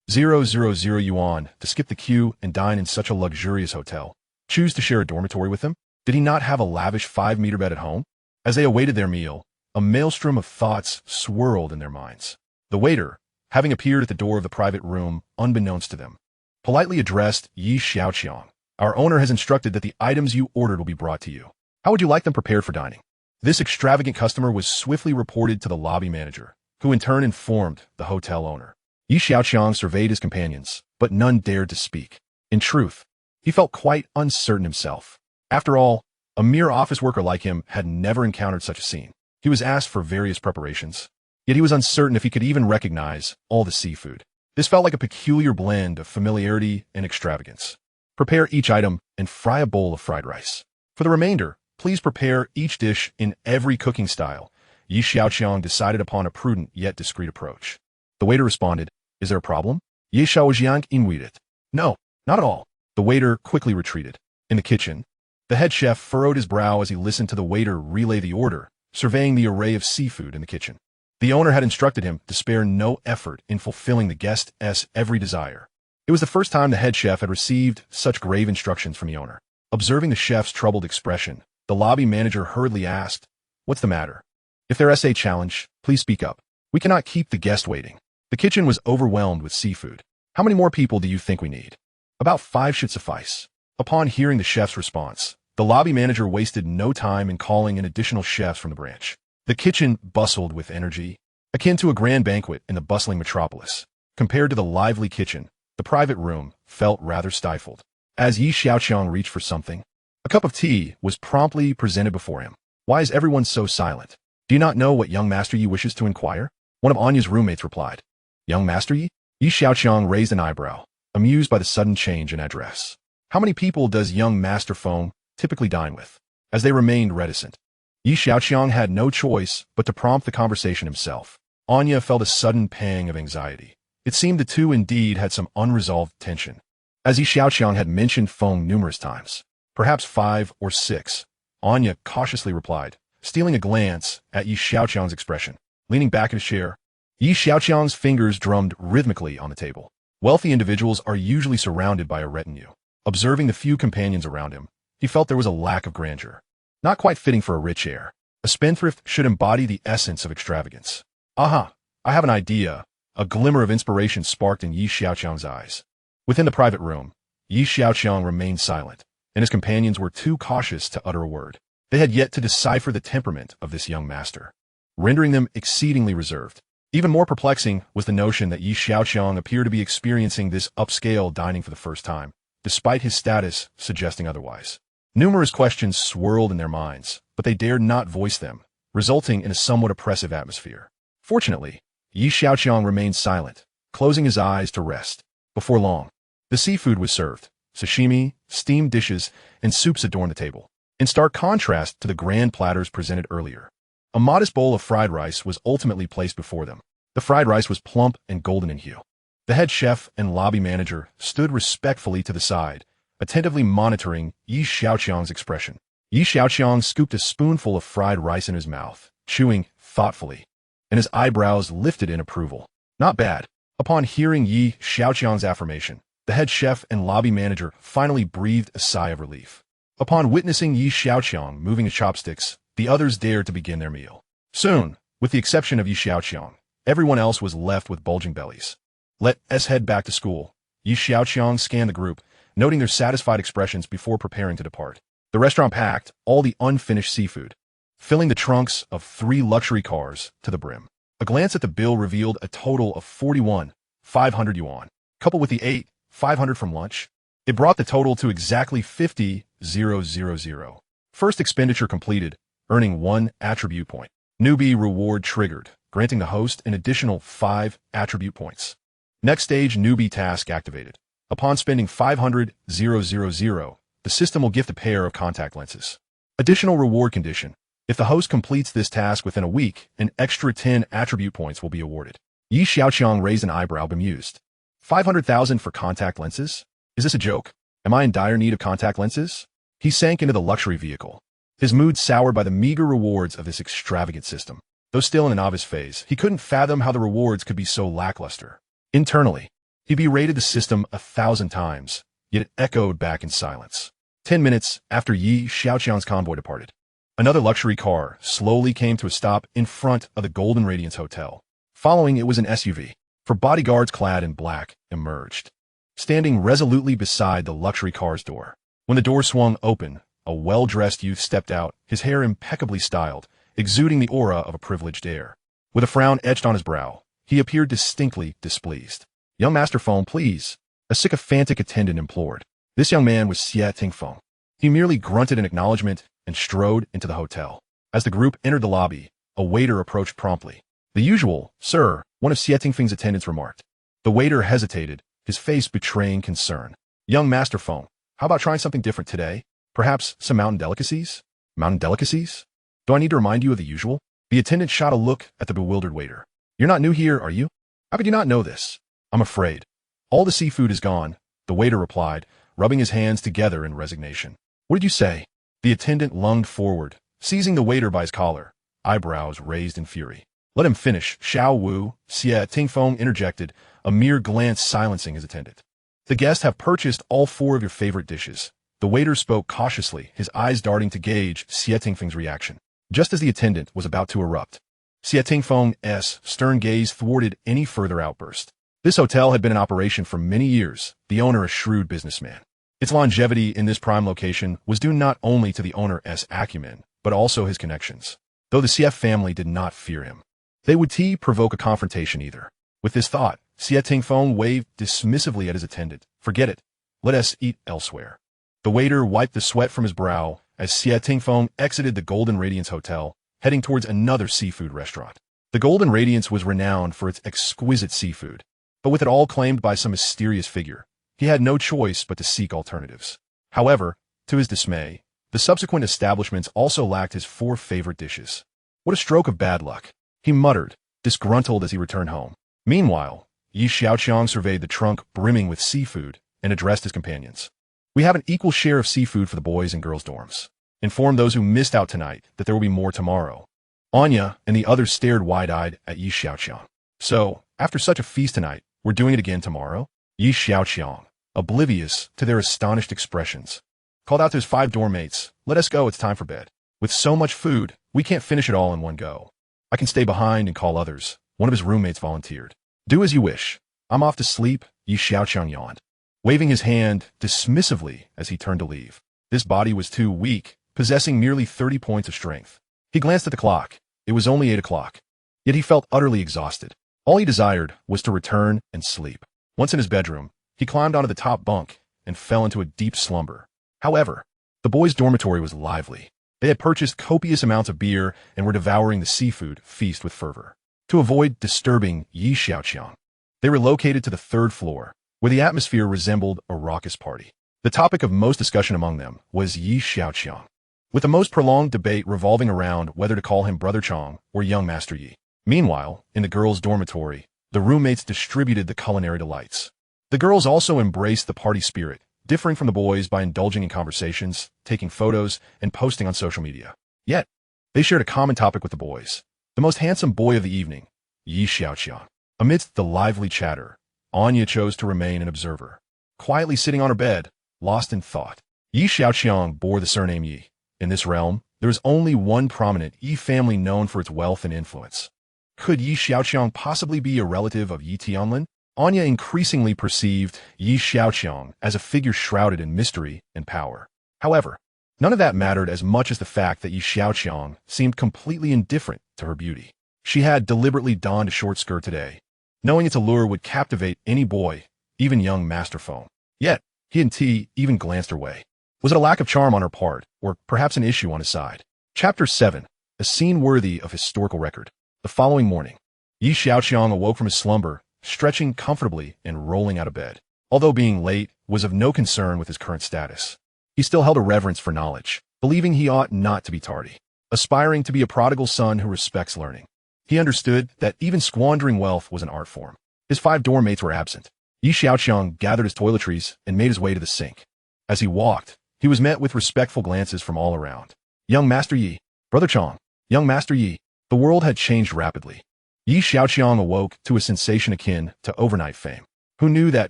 A: 8,000 yuan to skip the queue and dine in such a luxurious hotel, choose to share a dormitory with him? Did he not have a lavish 5-meter bed at home? As they awaited their meal, a maelstrom of thoughts swirled in their minds. The waiter, having appeared at the door of the private room unbeknownst to them, politely addressed Yi Xiaoqiang. Our owner has instructed that the items you ordered will be brought to you. How would you like them prepared for dining? This extravagant customer was swiftly reported to the lobby manager, who in turn informed the hotel owner. Xiaoqiang surveyed his companions, but none dared to speak. In truth, he felt quite uncertain himself. After all, a mere office worker like him had never encountered such a scene. He was asked for various preparations, yet he was uncertain if he could even recognize all the seafood. This felt like a peculiar blend of familiarity and extravagance. Prepare each item and fry a bowl of fried rice. For the remainder, please prepare each dish in every cooking style. Xiaoqiang decided upon a prudent yet discreet approach. The waiter responded, "Is there a problem?" Xiaoqiang inquired. "No, not at all." The waiter quickly retreated. In the kitchen, the head chef furrowed his brow as he listened to the waiter relay the order, surveying the array of seafood in the kitchen. The owner had instructed him to spare no effort in fulfilling the guest's every desire. It was the first time the head chef had received such grave instructions from the owner. Observing the chef's troubled expression, the lobby manager hurriedly asked, "What's the matter? If there's a challenge, please speak up. We cannot keep the guest waiting." The kitchen was overwhelmed with seafood. "How many more people do you think we need?" "About 5 should suffice." Upon hearing the chef's response, the lobby manager wasted no time in calling in additional chefs from the branch. The kitchen bustled with energy, akin to a grand banquet in the bustling metropolis. Compared to the lively kitchen, the private room felt rather stifled. As Xiaoqiang reached for something, a cup of tea was promptly presented before him. "Why is everyone so silent? Do you not know what young Master Yi wishes to inquire?" One of Anya's roommates replied. "Young Master Yi?" Xiaoqiang raised an eyebrow, amused by the sudden change in address. "How many people does young Master Feng typically dine with?" As they remained reticent, Xiaoqiang had no choice but to prompt the conversation himself. Anya felt a sudden pang of anxiety. It seemed the two indeed had some unresolved tension. As Xiaoqiang had mentioned Feng numerous times, perhaps 5 or 6, Anya cautiously replied, stealing a glance at Xiaoqiang's expression. Leaning back in his chair, Xiaoqiang's fingers drummed rhythmically on the table. Wealthy individuals are usually surrounded by a retinue. Observing the few companions around him, he felt there was a lack of grandeur. Not quite fitting for a rich heir. A spendthrift should embody the essence of extravagance. "Aha, I have an idea." A glimmer of inspiration sparked in Xiaoqiang's eyes. Within the private room, Xiaoqiang remained silent, and his companions were too cautious to utter a word. They had yet to decipher the temperament of this young master, rendering them exceedingly reserved. Even more perplexing was the notion that Xiaoqiang appeared to be experiencing this upscale dining for the first time, despite his status suggesting otherwise. Numerous questions swirled in their minds, but they dared not voice them, resulting in a somewhat oppressive atmosphere. Fortunately, Xiaoqiang remained silent, closing his eyes to rest. Before long, the seafood was served. Sashimi, steamed dishes, and soups adorned the table, in stark contrast to the grand platters presented earlier. A modest bowl of fried rice was ultimately placed before them. The fried rice was plump and golden in hue. The head chef and lobby manager stood respectfully to the side, attentively monitoring Xiaoqiang's expression. Xiaoqiang scooped a spoonful of fried rice in his mouth, chewing thoughtfully, and his eyebrows lifted in approval. "Not bad." Upon hearing Xiaoqiang's affirmation, the head chef and lobby manager finally breathed a sigh of relief. Upon witnessing Xiaoqiang moving his chopsticks, the others dared to begin their meal. Soon, with the exception of Xiaoqiang, everyone else was left with bulging bellies. "Let's head back to school." Xiaoqiang scanned the group, noting their satisfied expressions before preparing to depart. The restaurant packed all the unfinished seafood, filling the trunks of 3 luxury cars to the brim. A glance at the bill revealed a total of 41,500 yuan. Coupled with the 8,500 from lunch, it brought the total to exactly 50,000. First expenditure completed, earning 1 attribute point. Newbie reward triggered, granting the host an additional 5 attribute points. Next stage newbie task activated. Upon spending 500,000, the system will gift a pair of contact lenses. Additional reward condition. If the host completes this task within a week, an extra 10 attribute points will be awarded. Xiaoqiang raised an eyebrow bemused. 500,000 for contact lenses? Is this a joke? Am I in dire need of contact lenses? He sank into the luxury vehicle, his mood soured by the meager rewards of this extravagant system. Though still in a novice phase, he couldn't fathom how the rewards could be so lackluster. Internally, he berated the system 1,000 times, yet it echoed back in silence. 10 minutes after Xiaoqiang's convoy departed, another luxury car slowly came to a stop in front of the Golden Radiance Hotel. Following it was an SUV, for bodyguards clad in black emerged, standing resolutely beside the luxury car's door. When the door swung open, a well-dressed youth stepped out, his hair impeccably styled, exuding the aura of a privileged heir. With a frown etched on his brow, he appeared distinctly displeased. "Young Master Feng, please," a sycophantic attendant implored. This young man was Xiaoqiang. He merely grunted in acknowledgement and strode into the hotel. As the group entered the lobby, a waiter approached promptly. "The usual, sir," one of Xiaoqiang's attendants remarked. The waiter hesitated, his face betraying concern. "Young Master Feng, how about trying something different today? Perhaps some mountain delicacies?" "Mountain delicacies? Do I need to remind you of the usual?" The attendant shot a look at the bewildered waiter. "You're not new here, are you? How could you not know this?" "I'm afraid. All the seafood is gone," the waiter replied, rubbing his hands together in resignation. "What did you say?" The attendant lunged forward, seizing the waiter by his collar, eyebrows raised in fury. "Let him finish, Xiao Wu," Xiaoqiang interjected, a mere glance silencing his attendant. "The guests have purchased all 4 of your favorite dishes." The waiter spoke cautiously, his eyes darting to gauge Xiaoqiang's reaction. Just as the attendant was about to erupt, Xiaoqiang's stern gaze thwarted any further outburst. This hotel had been in operation for many years, the owner a shrewd businessman. Its longevity in this prime location was due not only to the owner's acumen, but also his connections. Though the Xia family did not fear him, they would provoke a confrontation either. With this thought, Xiaoqiang waved dismissively at his attendant. "Forget it. Let us eat elsewhere." The waiter wiped the sweat from his brow as Xiaoqiang exited the Golden Radiance Hotel, heading towards another seafood restaurant. The Golden Radiance was renowned for its exquisite seafood, but with it all claimed by some mysterious figure, he had no choice but to seek alternatives. However, to his dismay, the subsequent establishments also lacked his 4 favorite dishes. What a stroke of bad luck, he muttered, disgruntled as he returned home. Meanwhile, Xiaoqiang surveyed the trunk brimming with seafood and addressed his companions. "We have an equal share of seafood for the boys and girls' dorms. Inform those who missed out tonight that there will be more tomorrow." Anya and the others stared wide-eyed at Xiaoqiang. "So, after such a feast tonight, we're doing it again tomorrow?" Xiaoqiang, oblivious to their astonished expressions, called out to his 5 dorm mates, "Let us go, it's time for bed. With so much food, we can't finish it all in one go." "I can stay behind and call others," one of his roommates volunteered. "Do as you wish. I'm off to sleep," Xiaoqiang yawned, waving his hand dismissively as he turned to leave. This body was too weak, possessing merely 30 points of strength. He glanced at the clock. It was only 8 o'clock. Yet he felt utterly exhausted. All he desired was to return and sleep. Once in his bedroom, he climbed onto the top bunk and fell into a deep slumber. However, the boys' dormitory was lively. They had purchased copious amounts of beer and were devouring the seafood feast with fervor. To avoid disturbing Xiaoqiang, they relocated to the 3rd floor, where the atmosphere resembled a raucous party. The topic of most discussion among them was Xiaoqiang, with the most prolonged debate revolving around whether to call him Brother Chong or Young Master Yi. Meanwhile, in the girls' dormitory, the roommates distributed the culinary delights. The girls also embraced the party spirit, differing from the boys by indulging in conversations, taking photos, and posting on social media. Yet, they shared a common topic with the boys. The most handsome boy of the evening, Xiaoqiang. Amidst the lively chatter, Anya chose to remain an observer, quietly sitting on her bed, lost in thought. Xiaoqiang bore the surname Yi. In this realm, there is only one prominent Yi family known for its wealth and influence. Could Xiaoqiang possibly be a relative of Yi Tianlin? Anya increasingly perceived Xiaoqiang as a figure shrouded in mystery and power. However, none of that mattered as much as the fact that Xiaoqiang seemed completely indifferent to her beauty. She had deliberately donned a short skirt today, knowing its allure would captivate any boy, even young Master Feng. Yet, he and T even glanced her way. Was it a lack of charm on her part, or perhaps an issue on his side? Chapter 7. A scene worthy of historical record. The following morning, Xiaoqiang awoke from his slumber, stretching comfortably and rolling out of bed. Although being late was of no concern with his current status, he still held a reverence for knowledge, believing he ought not to be tardy. Aspiring to be a prodigal son who respects learning, he understood that even squandering wealth was an art form. His 5 dorm mates were absent. Xiaoqiang gathered his toiletries and made his way to the sink. As he walked, he was met with respectful glances from all around. Young Master Yi, Brother Chong, Young Master Yi. The world had changed rapidly. Xiaoqiang awoke to a sensation akin to overnight fame. Who knew that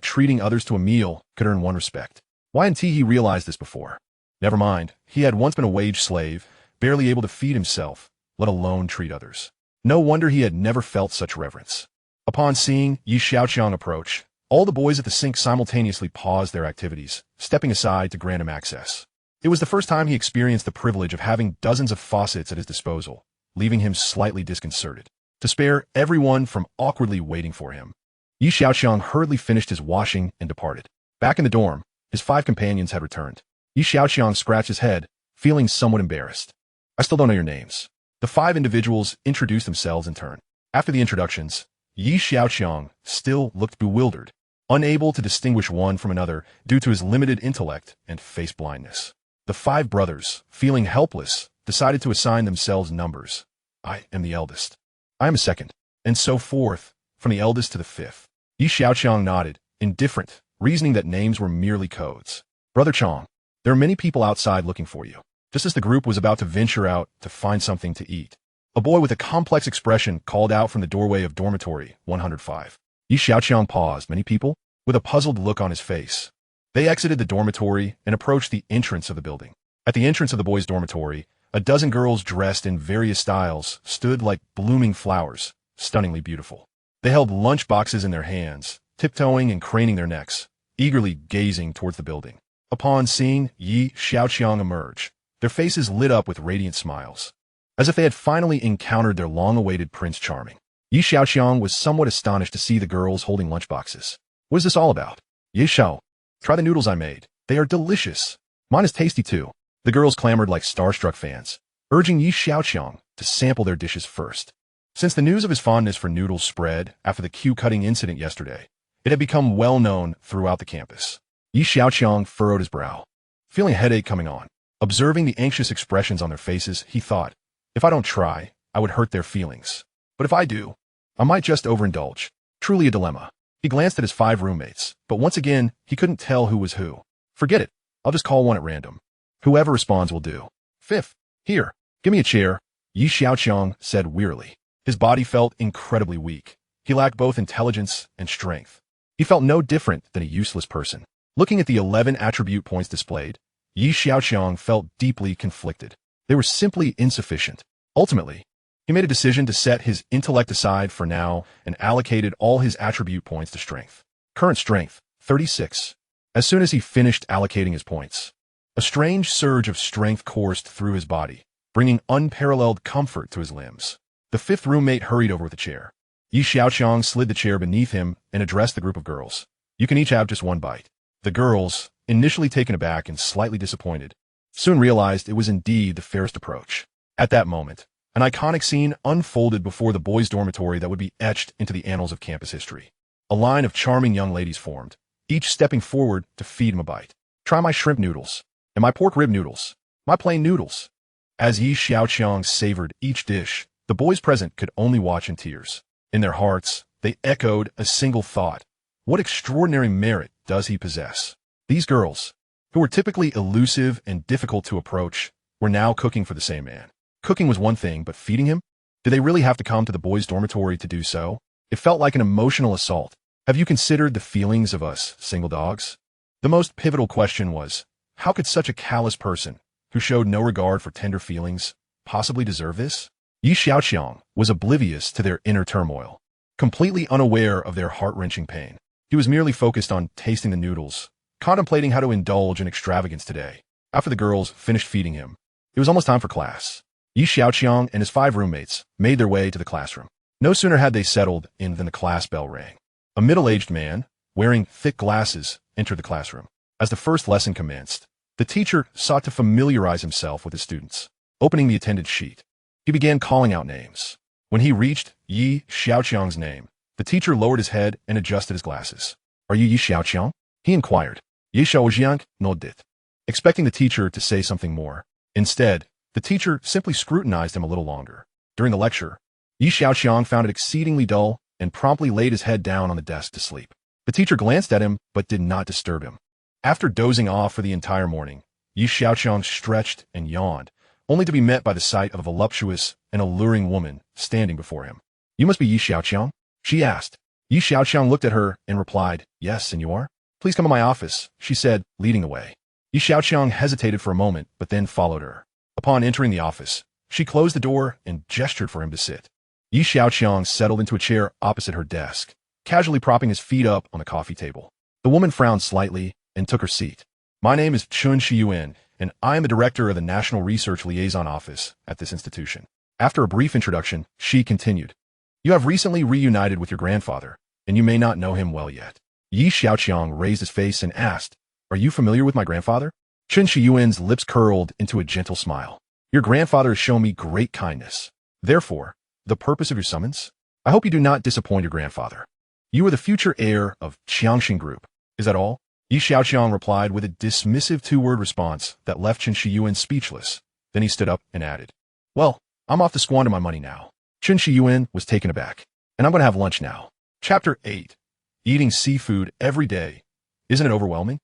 A: treating others to a meal could earn one respect? Why hadn't he realized this before? Never mind, he had once been a wage slave, barely able to feed himself, let alone treat others. No wonder he had never felt such reverence. Upon seeing Xiaoqiang approach, all the boys at the sink simultaneously paused their activities, stepping aside to grant him access. It was the first time he experienced the privilege of having dozens of faucets at his disposal, leaving him slightly disconcerted. To spare everyone from awkwardly waiting for him, Xiaoqiang hurriedly finished his washing and departed. Back in the dorm, his 5 companions had returned. Xiaoqiang scratched his head, feeling somewhat embarrassed. I still don't know your names. The 5 individuals introduced themselves in turn. After the introductions, Xiaoqiang still looked bewildered, unable to distinguish one from another due to his limited intellect and face blindness. The 5 brothers, feeling helpless, decided to assign themselves numbers. I am the eldest. I am a second. And so forth, from the eldest to the 5th. Xiaoqiang nodded, indifferent, reasoning that names were merely codes. Brother Chong, there are many people outside looking for you. Just as the group was about to venture out to find something to eat, a boy with a complex expression called out from the doorway of dormitory 105. Xiaoqiang paused. Many people? With a puzzled look on his face. They exited the dormitory and approached the entrance of the building. At the entrance of the boys' dormitory, a dozen girls dressed in various styles stood like blooming flowers, stunningly beautiful. They held lunch boxes in their hands, tiptoeing and craning their necks, eagerly gazing towards the building. Upon seeing Xiaoqiang emerge, their faces lit up with radiant smiles, as if they had finally encountered their long-awaited Prince Charming. Xiaoqiang was somewhat astonished to see the girls holding lunchboxes. What is this all about? Xiao, try the noodles I made. They are delicious. Mine is tasty too. The girls clamored like starstruck fans, urging Xiaoqiang to sample their dishes first. Since the news of his fondness for noodles spread after the queue-cutting incident yesterday, it had become well known throughout the campus. Xiaoqiang furrowed his brow, feeling a headache coming on. Observing the anxious expressions on their faces, he thought, if I don't try, I would hurt their feelings. But if I do, I might just overindulge. Truly a dilemma. He glanced at his 5 roommates, but once again, he couldn't tell who was who. Forget it. I'll just call one at random. Whoever responds will do. 5th, here, give me a chair, Xiaoqiang said wearily. His body felt incredibly weak. He lacked both intelligence and strength. He felt no different than a useless person. Looking at the 11 attribute points displayed, Xiaoqiang felt deeply conflicted. They were simply insufficient. Ultimately, he made a decision to set his intellect aside for now and allocated all his attribute points to strength. Current strength, 36. As soon as he finished allocating his points, a strange surge of strength coursed through his body, bringing unparalleled comfort to his limbs. The 5th roommate hurried over with a chair. Xiaoqiang slid the chair beneath him and addressed the group of girls. You can each have just one bite. The girls, initially taken aback and slightly disappointed, soon realized it was indeed the fairest approach. At that moment, an iconic scene unfolded before the boys' dormitory that would be etched into the annals of campus history. A line of charming young ladies formed, each stepping forward to feed him a bite. Try my shrimp noodles, and my pork rib noodles, my plain noodles. As Xiaoqiang savored each dish, the boys present could only watch in tears. In their hearts, they echoed a single thought. What extraordinary merit does he possess? These girls, who were typically elusive and difficult to approach, were now cooking for the same man. Cooking was one thing, but feeding him? Did they really have to come to the boys' dormitory to do so? It felt like an emotional assault. Have you considered the feelings of us single dogs? The most pivotal question was, how could such a callous person, who showed no regard for tender feelings, possibly deserve this? Xiaoqiang was oblivious to their inner turmoil, completely unaware of their heart-wrenching pain. He was merely focused on tasting the noodles, contemplating how to indulge in extravagance today. After the girls finished feeding him, it was almost time for class. Xiaoqiang and his 5 roommates made their way to the classroom. No sooner had they settled in than the class bell rang. A middle-aged man, wearing thick glasses, entered the classroom. As the first lesson commenced, the teacher sought to familiarize himself with his students. Opening the attendance sheet, he began calling out names. When he reached Xiaoqiang's name, the teacher lowered his head and adjusted his glasses. Are you Xiaoqiang? He inquired. Xiaoqiang nodded, expecting the teacher to say something more. Instead, the teacher simply scrutinized him a little longer. During the lecture, Xiaoqiang found it exceedingly dull and promptly laid his head down on the desk to sleep. The teacher glanced at him but did not disturb him. After dozing off for the entire morning, Xiaoqiang stretched and yawned, only to be met by the sight of a voluptuous and alluring woman standing before him. You must be Xiaoqiang? She asked. Xiaoqiang looked at her and replied, Yes, senor. Please come to my office, she said, leading the way. Xiaoqiang hesitated for a moment, but then followed her. Upon entering the office, she closed the door and gestured for him to sit. Xiaoqiang settled into a chair opposite her desk, casually propping his feet up on the coffee table. The woman frowned slightly and took her seat. My name is Chun Shiyuan, and I am the director of the National Research Liaison Office at this institution. After a brief introduction, she continued. You have recently reunited with your grandfather, and you may not know him well yet. Xiaoqiang raised his face and asked, Are you familiar with my grandfather? Chen Shiyuan's lips curled into a gentle smile. Your grandfather has shown me great kindness. Therefore, the purpose of your summons? I hope you do not disappoint your grandfather. You are the future heir of Xiaoqiang Group. Is that all? Xiaoqiang replied with a dismissive two-word response that left Chen Shiyuan speechless. Then he stood up and added, Well, I'm off to squander my money now. Chen Shiyuan was taken aback. And I'm going to have lunch now. Chapter 8. Eating seafood every day. Isn't it overwhelming?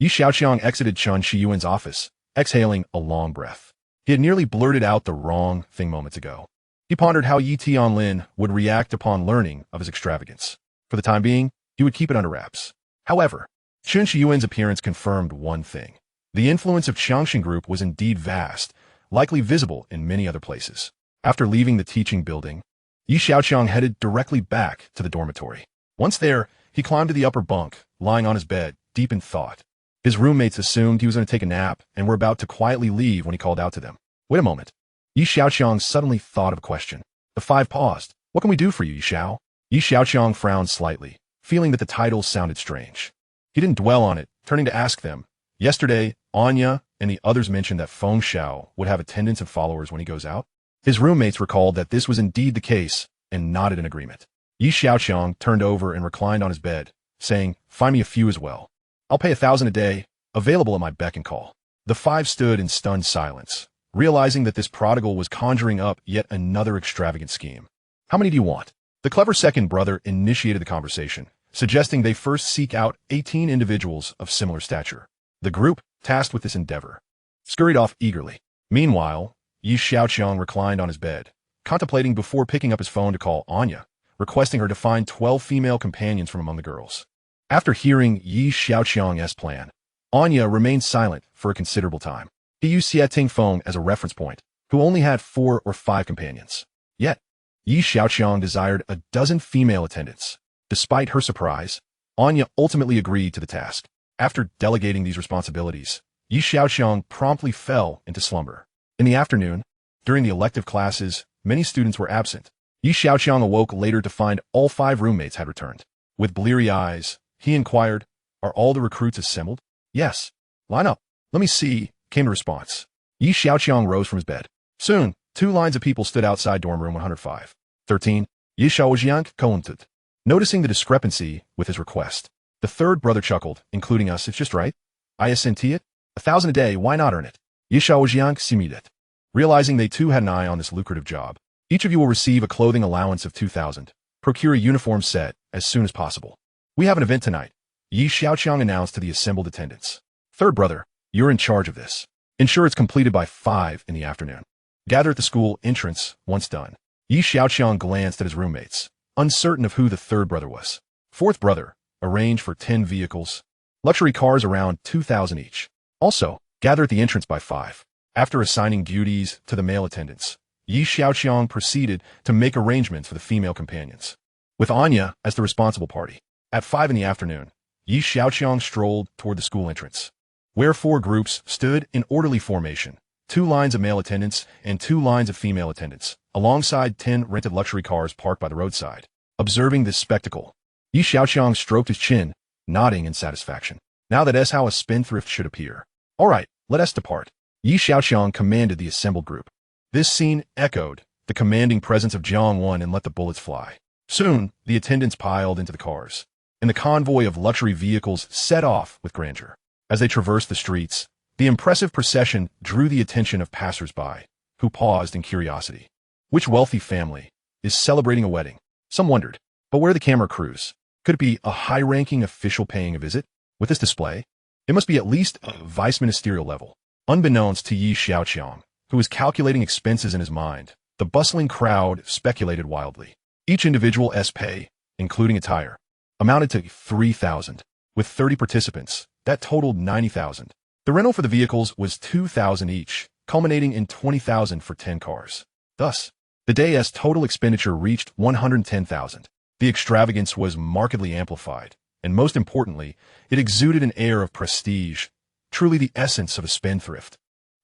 A: Xiaoqiang exited Chen Shiyuan's office, exhaling a long breath. He had nearly blurted out the wrong thing moments ago. He pondered how Yi Tianlin would react upon learning of his extravagance. For the time being, he would keep it under wraps. However, Chen Shiyuan's appearance confirmed one thing. The influence of Xiaoqiang Group was indeed vast, likely visible in many other places. After leaving the teaching building, Xiaoqiang headed directly back to the dormitory. Once there, he climbed to the upper bunk, lying on his bed, deep in thought. His roommates assumed he was going to take a nap and were about to quietly leave when he called out to them. Wait a moment. Xiaoqiang suddenly thought of a question. The five paused. What can we do for you, Xiao? Xiaoqiang frowned slightly, feeling that the title sounded strange. He didn't dwell on it, turning to ask them. Yesterday, Anya and the others mentioned that Feng Xiao would have attendance and followers when he goes out. His roommates recalled that this was indeed the case and nodded in agreement. Xiaoqiang turned over and reclined on his bed, saying, Find me a few as well. I'll pay 1,000 a day, available at my beck and call. The five stood in stunned silence, realizing that this prodigal was conjuring up yet another extravagant scheme. How many do you want? The clever second brother initiated the conversation, suggesting they first seek out 18 individuals of similar stature. The group, tasked with this endeavor, scurried off eagerly. Meanwhile, Xiaoqiang reclined on his bed, contemplating before picking up his phone to call Anya, requesting her to find 12 female companions from among the girls. After hearing Xiaoqiang's plan, Anya remained silent for a considerable time. He used Xia Tingfeng as a reference point, who only had 4 or 5 companions. Yet, Xiaoqiang desired a dozen female attendants. Despite her surprise, Anya ultimately agreed to the task. After delegating these responsibilities, Xiaoqiang promptly fell into slumber. In the afternoon, during the elective classes, many students were absent. Xiaoqiang awoke later to find all 5 roommates had returned. With bleary eyes, he inquired, Are all the recruits assembled? Yes. Line up. Let me see, came the response. Xiaoqiang rose from his bed. Soon, 2 lines of people stood outside dorm room 105. 13. Xiaoqiang commented. Noticing the discrepancy with his request, the third brother chuckled, including us, it's just right. I assent it. 1,000 a day, why not earn it? Xiaoqiang simuled. Realizing they too had an eye on this lucrative job. Each of you will receive a clothing allowance of 2,000. Procure a uniform set as soon as possible. We have an event tonight, Xiaoqiang announced to the assembled attendants. Third brother, you're in charge of this. Ensure it's completed by 5 in the afternoon. Gather at the school entrance once done. Xiaoqiang glanced at his roommates, uncertain of who the third brother was. Fourth brother, arrange for 10 vehicles. Luxury cars around 2,000 each. Also, gather at the entrance by 5. After assigning duties to the male attendants, Xiaoqiang proceeded to make arrangements for the female companions, with Anya as the responsible party. At 5 in the afternoon, Xiaoqiang strolled toward the school entrance, where 4 groups stood in orderly formation, 2 lines of male attendants and 2 lines of female attendants, alongside 10 rented luxury cars parked by the roadside. Observing this spectacle, Xiaoqiang stroked his chin, nodding in satisfaction. Now that is how a spendthrift should appear. All right, let us depart. Xiaoqiang commanded the assembled group. This scene echoed the commanding presence of Jiang Wan and let the bullets fly. Soon, the attendants piled into the cars, and the convoy of luxury vehicles set off with grandeur. As they traversed the streets, the impressive procession drew the attention of passers-by, who paused in curiosity. Which wealthy family is celebrating a wedding? Some wondered. But where are the camera crews? Could it be a high-ranking official paying a visit? With this display, it must be at least a vice-ministerial level. Unbeknownst to Xiaoqiang, who was calculating expenses in his mind, the bustling crowd speculated wildly. Each individual's pay, including attire, amounted to 3,000. With 30 participants, that totaled 90,000. The rental for the vehicles was 2,000 each, culminating in 20,000 for 10 cars. Thus, the day's total expenditure reached 110,000. The extravagance was markedly amplified, and most importantly, it exuded an air of prestige, truly the essence of a spendthrift.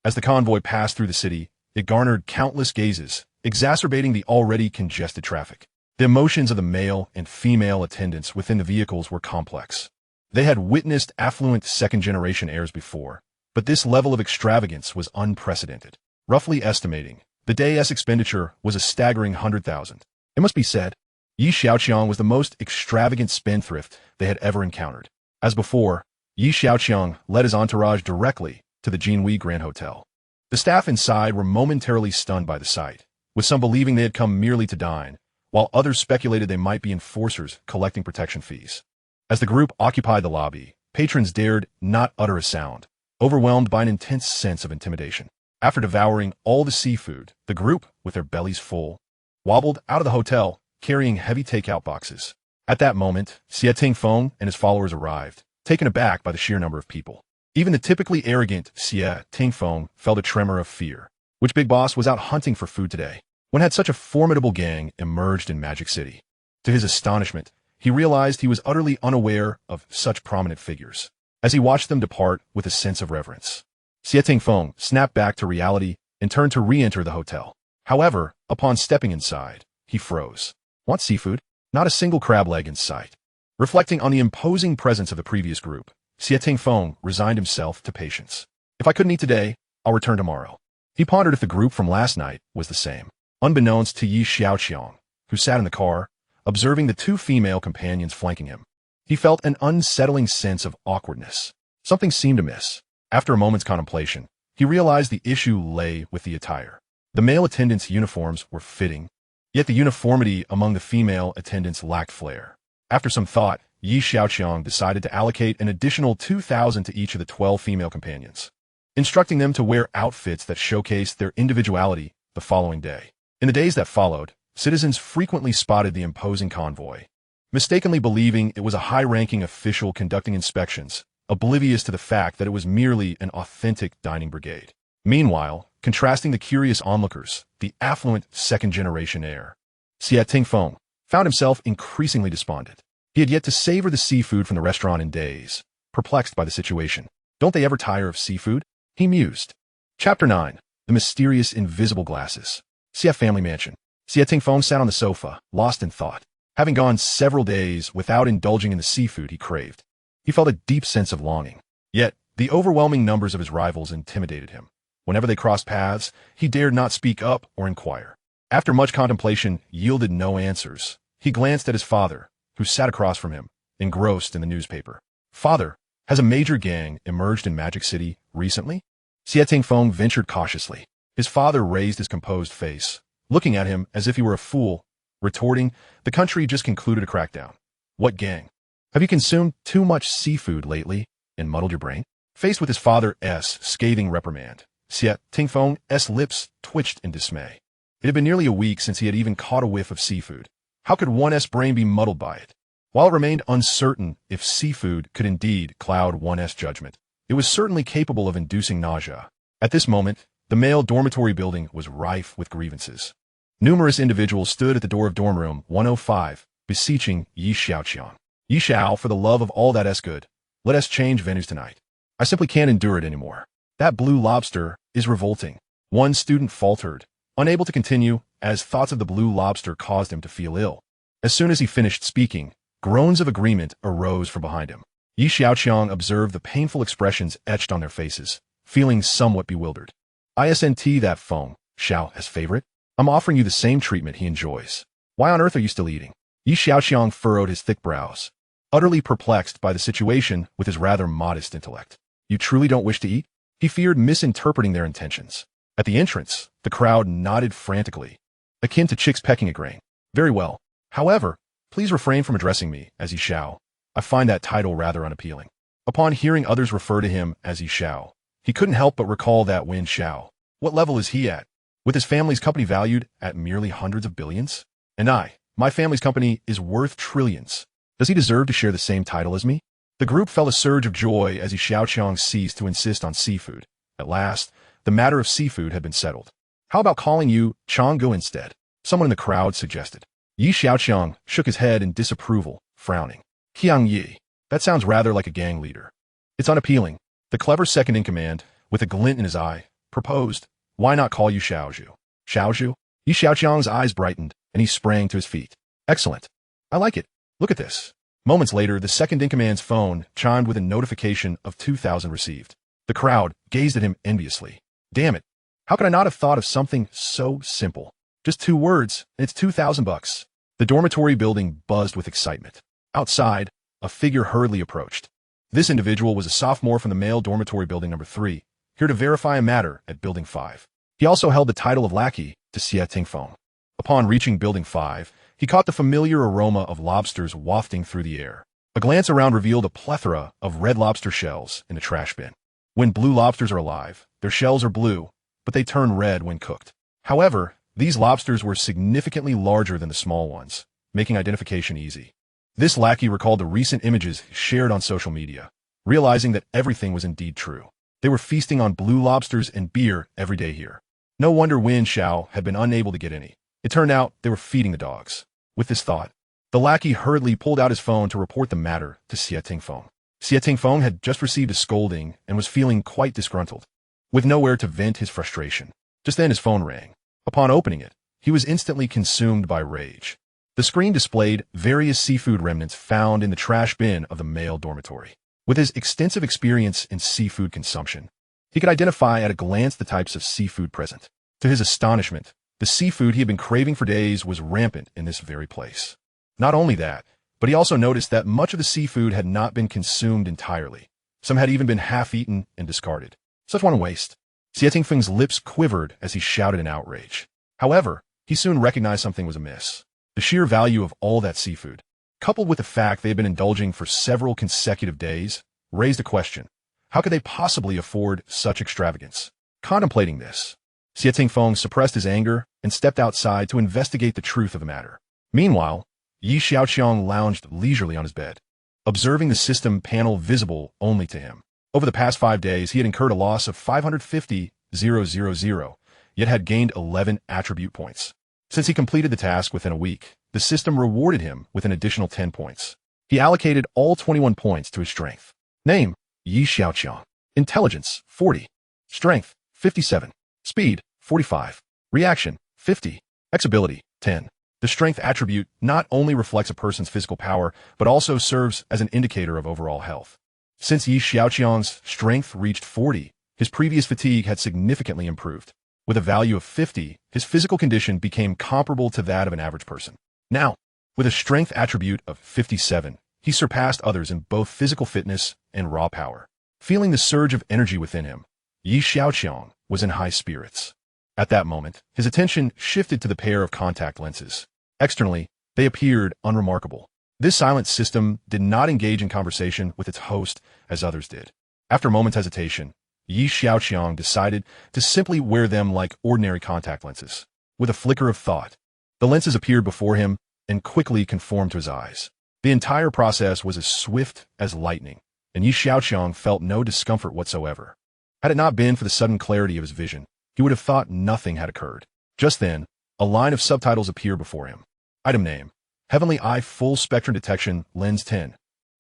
A: As the convoy passed through the city, it garnered countless gazes, exacerbating the already congested traffic. The emotions of the male and female attendants within the vehicles were complex. They had witnessed affluent second-generation heirs before, but this level of extravagance was unprecedented. Roughly estimating, the day's expenditure was a staggering 100,000. It must be said, Xiaoqiang was the most extravagant spendthrift they had ever encountered. As before, Xiaoqiang led his entourage directly to the Jinhui Grand Hotel. The staff inside were momentarily stunned by the sight, with some believing they had come merely to dine, while others speculated they might be enforcers collecting protection fees. As the group occupied the lobby, patrons dared not utter a sound, overwhelmed by an intense sense of intimidation. After devouring all the seafood, the group, with their bellies full, wobbled out of the hotel, carrying heavy takeout boxes. At that moment, Xiaoqiang and his followers arrived, taken aback by the sheer number of people. Even the typically arrogant Xiaoqiang felt a tremor of fear. Which big boss was out hunting for food today? When had such a formidable gang emerged in Magic City? To his astonishment, he realized he was utterly unaware of such prominent figures. As he watched them depart with a sense of reverence, Xiaoqiang snapped back to reality and turned to re-enter the hotel. However, upon stepping inside, he froze. Want seafood? Not a single crab leg in sight. Reflecting on the imposing presence of the previous group, Xiaoqiang resigned himself to patience. If I couldn't eat today, I'll return tomorrow. He pondered if the group from last night was the same. Unbeknownst to Xiaoqiang, who sat in the car, observing the two female companions flanking him, he felt an unsettling sense of awkwardness. Something seemed amiss. After a moment's contemplation, he realized the issue lay with the attire. The male attendants' uniforms were fitting, yet the uniformity among the female attendants lacked flair. After some thought, Xiaoqiang decided to allocate an additional 2,000 to each of the 12 female companions, instructing them to wear outfits that showcased their individuality the following day. In the days that followed, citizens frequently spotted the imposing convoy, mistakenly believing it was a high-ranking official conducting inspections, oblivious to the fact that it was merely an authentic dining brigade. Meanwhile, contrasting the curious onlookers, the affluent second-generation heir, Xiaoqiang found himself increasingly despondent. He had yet to savor the seafood from the restaurant in days, perplexed by the situation. Don't they ever tire of seafood? He mused. Chapter 9. The Mysterious Invisible Glasses. Xia Family Mansion. Xiaoqiang sat on the sofa, lost in thought. Having gone several days without indulging in the seafood he craved, he felt a deep sense of longing. Yet, the overwhelming numbers of his rivals intimidated him. Whenever they crossed paths, he dared not speak up or inquire. After much contemplation yielded no answers, he glanced at his father, who sat across from him, engrossed in the newspaper. Father, has a major gang emerged in Magic City recently? Xiaoqiang ventured cautiously. His father raised his composed face, looking at him as if he were a fool, retorting, the country just concluded a crackdown. What gang? Have you consumed too much seafood lately and muddled your brain? Faced with his father's scathing reprimand, Xiaoqiang's lips twitched in dismay. It had been nearly a week since he had even caught a whiff of seafood. How could one's brain be muddled by it? While it remained uncertain if seafood could indeed cloud one's judgment, it was certainly capable of inducing nausea. At this moment, the male dormitory building was rife with grievances. Numerous individuals stood at the door of dorm room 105, beseeching Xiaoqiang. Xiao, for the love of all that is good, let us change venues tonight. I simply can't endure it anymore. That blue lobster is revolting. One student faltered, unable to continue, as thoughts of the blue lobster caused him to feel ill. As soon as he finished speaking, groans of agreement arose from behind him. Xiaoqiang observed the painful expressions etched on their faces, feeling somewhat bewildered. Isn't that Feng Xiao's favorite? I'm offering you the same treatment he enjoys. Why on earth are you still eating? Xiaoqiang furrowed his thick brows, utterly perplexed by the situation with his rather modest intellect. You truly don't wish to eat? He feared misinterpreting their intentions. At the entrance, the crowd nodded frantically, akin to chicks pecking a grain. Very well. However, please refrain from addressing me as Xiao. I find that title rather unappealing. Upon hearing others refer to him as Xiao, he couldn't help but recall that Wen Xiao. What level is he at? With his family's company valued at merely hundreds of billions? And my family's company is worth trillions. Does he deserve to share the same title as me? The group felt a surge of joy as Xiaoqiang ceased to insist on seafood. At last, the matter of seafood had been settled. How about calling you Changgu instead? Someone in the crowd suggested. Xiaoqiang shook his head in disapproval, frowning. Qiang Yi. That sounds rather like a gang leader. It's unappealing. The clever second-in-command, with a glint in his eye, proposed, "Why not call you Xiaozhu?" Xiaozhu? Xiaoqiang's eyes brightened, and he sprang to his feet. "Excellent. I like it. Look at this." Moments later, the second-in-command's phone chimed with a notification of 2,000 received. The crowd gazed at him enviously. Damn it. How could I not have thought of something so simple? Just 2 words, and it's $2,000. The dormitory building buzzed with excitement. Outside, a figure hurriedly approached. This individual was a sophomore from the male dormitory building number 3, here to verify a matter at building 5. He also held the title of lackey to Xiaoqiang. Upon reaching building 5, he caught the familiar aroma of lobsters wafting through the air. A glance around revealed a plethora of red lobster shells in the trash bin. When blue lobsters are alive, their shells are blue, but they turn red when cooked. However, these lobsters were significantly larger than the small ones, making identification easy. This lackey recalled the recent images shared on social media, realizing that everything was indeed true. They were feasting on blue lobsters and beer every day here. No wonder Wen Xiao had been unable to get any. It turned out they were feeding the dogs. With this thought, the lackey hurriedly pulled out his phone to report the matter to Xiaoqiang. Xiaoqiang had just received a scolding and was feeling quite disgruntled, with nowhere to vent his frustration. Just then his phone rang. Upon opening it, he was instantly consumed by rage. The screen displayed various seafood remnants found in the trash bin of the male dormitory. With his extensive experience in seafood consumption, he could identify at a glance the types of seafood present. To his astonishment, the seafood he had been craving for days was rampant in this very place. Not only that, but he also noticed that much of the seafood had not been consumed entirely. Some had even been half-eaten and discarded. Such one waste. Xiaoqiang's lips quivered as he shouted in outrage. However, he soon recognized something was amiss. The sheer value of all that seafood, coupled with the fact they had been indulging for several consecutive days, raised a question. How could they possibly afford such extravagance? Contemplating this, Xiaoqiang suppressed his anger and stepped outside to investigate the truth of the matter. Meanwhile, Xiaoqiang lounged leisurely on his bed, observing the system panel visible only to him. Over the past 5 days, he had incurred a loss of 550,000, yet had gained 11 attribute points. Since he completed the task within a week, the system rewarded him with an additional 10 points. He allocated all 21 points to his strength. Name, Xiaoqiang. Intelligence, 40. Strength, 57. Speed, 45. Reaction, 50. X-ability, 10. The strength attribute not only reflects a person's physical power, but also serves as an indicator of overall health. Since Xiaoqiang's strength reached 40, his previous fatigue had significantly improved. With a value of 50, his physical condition became comparable to that of an average person. Now, with a strength attribute of 57, he surpassed others in both physical fitness and raw power. Feeling the surge of energy within him, Xiaoqiang was in high spirits. At that moment, his attention shifted to the pair of contact lenses. Externally, they appeared unremarkable. This silent system did not engage in conversation with its host as others did. After a moment's hesitation, Xiaoqiang decided to simply wear them like ordinary contact lenses. With a flicker of thought, the lenses appeared before him and quickly conformed to his eyes. The entire process was as swift as lightning, and Xiaoqiang felt no discomfort whatsoever. Had it not been for the sudden clarity of his vision, he would have thought nothing had occurred. Just then, a line of subtitles appeared before him. Item name: Heavenly Eye Full Spectrum Detection Lens 10.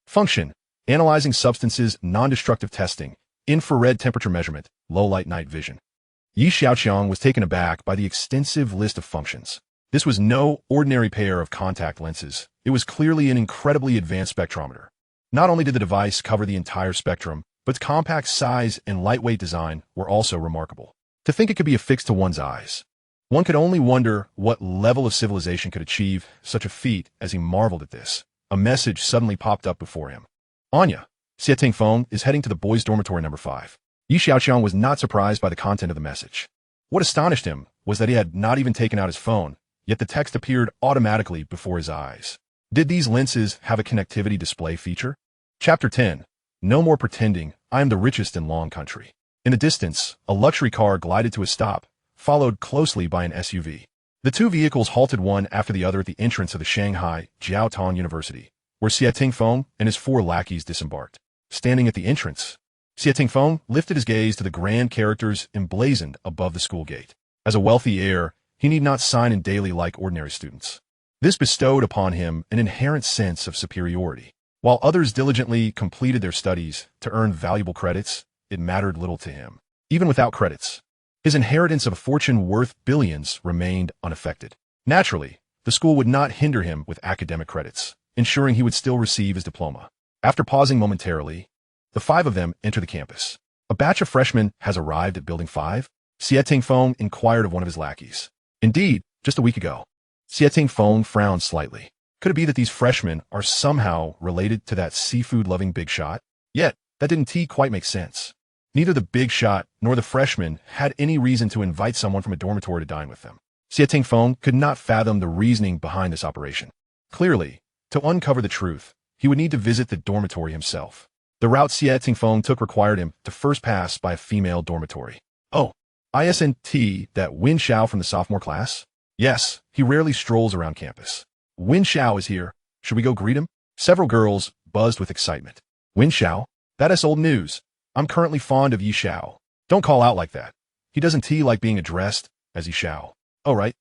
A: Function: Analyzing substances, non-destructive testing, infrared temperature measurement, low-light night vision. Xiaoqiang was taken aback by the extensive list of functions. This was no ordinary pair of contact lenses. It was clearly an incredibly advanced spectrometer. Not only did the device cover the entire spectrum, but its compact size and lightweight design were also remarkable. To think it could be affixed to one's eyes. One could only wonder what level of civilization could achieve such a feat. As he marveled at this, a message suddenly popped up before him. Anya, Xiaoqiang is heading to the boys' dormitory number 5. Xiaoqiang was not surprised by the content of the message. What astonished him was that he had not even taken out his phone, yet the text appeared automatically before his eyes. Did these lenses have a connectivity display feature? Chapter 10. No more pretending, I am the richest in Long Country. In the distance, a luxury car glided to a stop, followed closely by an SUV. The two vehicles halted one after the other at the entrance of the Shanghai Jiaotong University, where Xiaoqiang and his 4 lackeys disembarked. Standing at the entrance, Xiaoqiang lifted his gaze to the grand characters emblazoned above the school gate. As a wealthy heir, he need not sign in daily like ordinary students. This bestowed upon him an inherent sense of superiority. While others diligently completed their studies to earn valuable credits, it mattered little to him. Even without credits, His inheritance of a fortune worth billions remained unaffected. Naturally, the school would not hinder him with academic credits, ensuring he would still receive his diploma. After pausing momentarily, the five of them enter the campus. A batch of freshmen has arrived at Building 5? Xiaoqiang inquired of one of his lackeys. Indeed, just a week ago. Xiaoqiang frowned slightly. Could it be that these freshmen are somehow related to that seafood-loving big shot? Yet, that didn't quite make sense. Neither the big shot nor the freshmen had any reason to invite someone from a dormitory to dine with them. Xiaoqiang could not fathom the reasoning behind this operation. Clearly, to uncover the truth, he would need to visit the dormitory himself. The route Xiaoqiang took required him to first pass by a female dormitory. Oh, isn't that Wen Xiao from the sophomore class? Yes, he rarely strolls around campus. Wen Xiao is here. Should we go greet him? Several girls buzzed with excitement. Wen Xiao? That is old news. I'm currently fond of Yi Xiao. Don't call out like that. He doesn't like being addressed as Yi Xiao. Oh, right.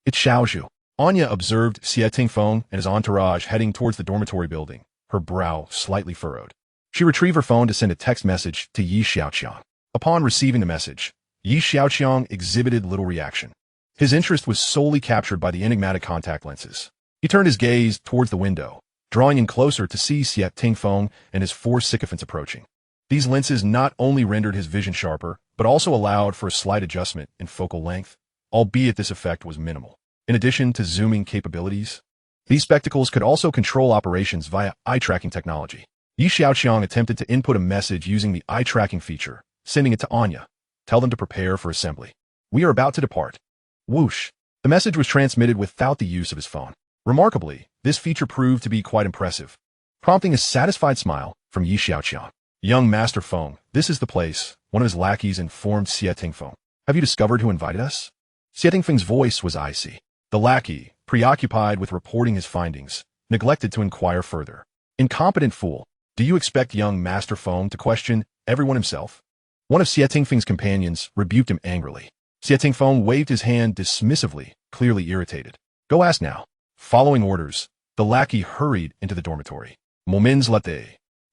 A: It's Xiaozhu. Anya observed Xiaoqiang and his entourage heading towards the dormitory building, her brow slightly furrowed. She retrieved her phone to send a text message to Yi Xiaoqiang. Upon receiving the message, Yi Xiaoqiang exhibited little reaction. His interest was solely captured by the enigmatic contact lenses. He turned his gaze towards the window, drawing in closer to see Xiaoqiang and his four sycophants approaching. These lenses not only rendered his vision sharper, but also allowed for a slight adjustment in focal length, albeit this effect was minimal. In addition to zooming capabilities, these spectacles could also control operations via eye-tracking technology. Yi Xiaoqiang attempted to input a message using the eye-tracking feature, sending it to Anya. Tell them to prepare for assembly. We are about to depart. Whoosh. The message was transmitted without the use of his phone. Remarkably, this feature proved to be quite impressive, prompting a satisfied smile from Yi Xiaoqiang. Young Master Feng, this is the place, one of his lackeys informed Xiaoqiang. Have you discovered who invited us? Xiaoqiang's voice was icy. The lackey, preoccupied with reporting his findings, neglected to inquire further. Incompetent fool, do you expect young Master Feng to question everyone himself? One of Xiaoqiang's companions rebuked him angrily. Xiaoqiang waved his hand dismissively, clearly irritated. Go ask now. Following orders, the lackey hurried into the dormitory. Moments later,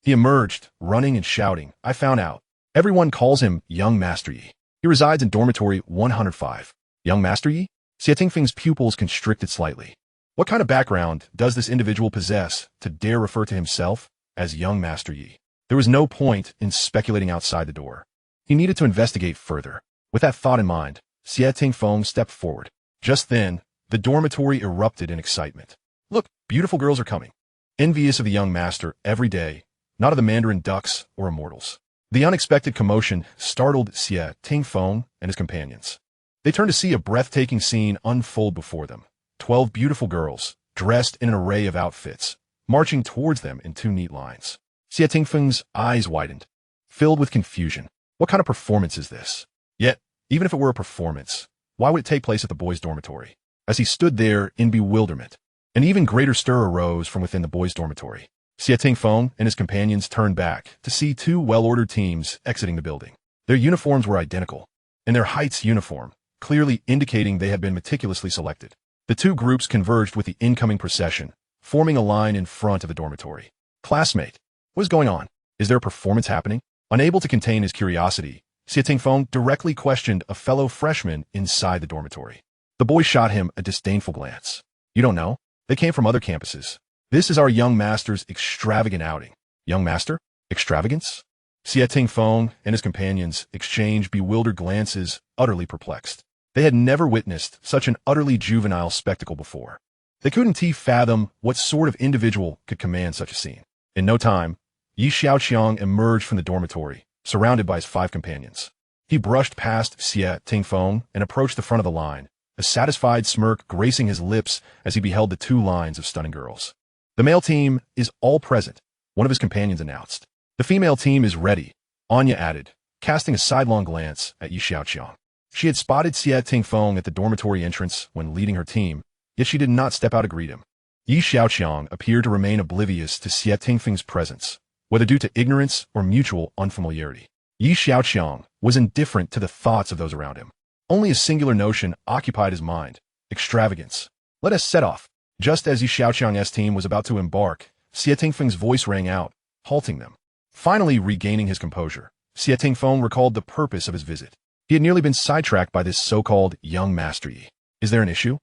A: he emerged, running and shouting, I found out. Everyone calls him Young Master Yi. He resides in dormitory 105. Young Master Yi? Xiaoqiang's pupils constricted slightly. What kind of background does this individual possess to dare refer to himself as Young Master Yi? There was no point in speculating outside the door. He needed to investigate further. With that thought in mind, Xiaoqiang stepped forward. Just then, the dormitory erupted in excitement. Look, beautiful girls are coming. Envious of the young master every day, not of the Mandarin ducks or immortals. The unexpected commotion startled Xiaoqiang and his companions. They turned to see a breathtaking scene unfold before them. 12 beautiful girls, dressed in an array of outfits, marching towards them in two neat lines. Xiaoqiang's eyes widened, filled with confusion. What kind of performance is this? Yet, even if it were a performance, why would it take place at the boys' dormitory? As he stood there in bewilderment, an even greater stir arose from within the boys' dormitory. Xiaoqiang and his companions turned back to see two well-ordered teams exiting the building. Their uniforms were identical, and their heights uniform, clearly indicating they had been meticulously selected. The two groups converged with the incoming procession, forming a line in front of the dormitory. Classmate, what is going on? Is there a performance happening? Unable to contain his curiosity, Xiaoqiang directly questioned a fellow freshman inside the dormitory. The boy shot him a disdainful glance. You don't know? They came from other campuses. This is our young master's extravagant outing. Young master? Extravagance? Xiaoqiang and his companions exchanged bewildered glances, utterly perplexed. They had never witnessed such an utterly juvenile spectacle before. They couldn't fathom what sort of individual could command such a scene. In no time, Yi Xiaoqiang emerged from the dormitory, surrounded by his five companions. He brushed past Xiaoqiang and approached the front of the line, a satisfied smirk gracing his lips as he beheld the two lines of stunning girls. The male team is all present, one of his companions announced. The female team is ready, Anya added, casting a sidelong glance at Yi Xiaoqiang. She had spotted Xiaoqiang at the dormitory entrance when leading her team, yet she did not step out to greet him. Yi Xiaoqiang appeared to remain oblivious to Xiaoqiang's presence, whether due to ignorance or mutual unfamiliarity. Yi Xiaoqiang was indifferent to the thoughts of those around him. Only a singular notion occupied his mind: extravagance. Let us set off. Just as Yi Xiaoqiang's team was about to embark, Xiaoqiang's voice rang out, halting them. Finally regaining his composure, Xiaoqiang recalled the purpose of his visit. He had nearly been sidetracked by this so-called young master Yi. Is there an issue?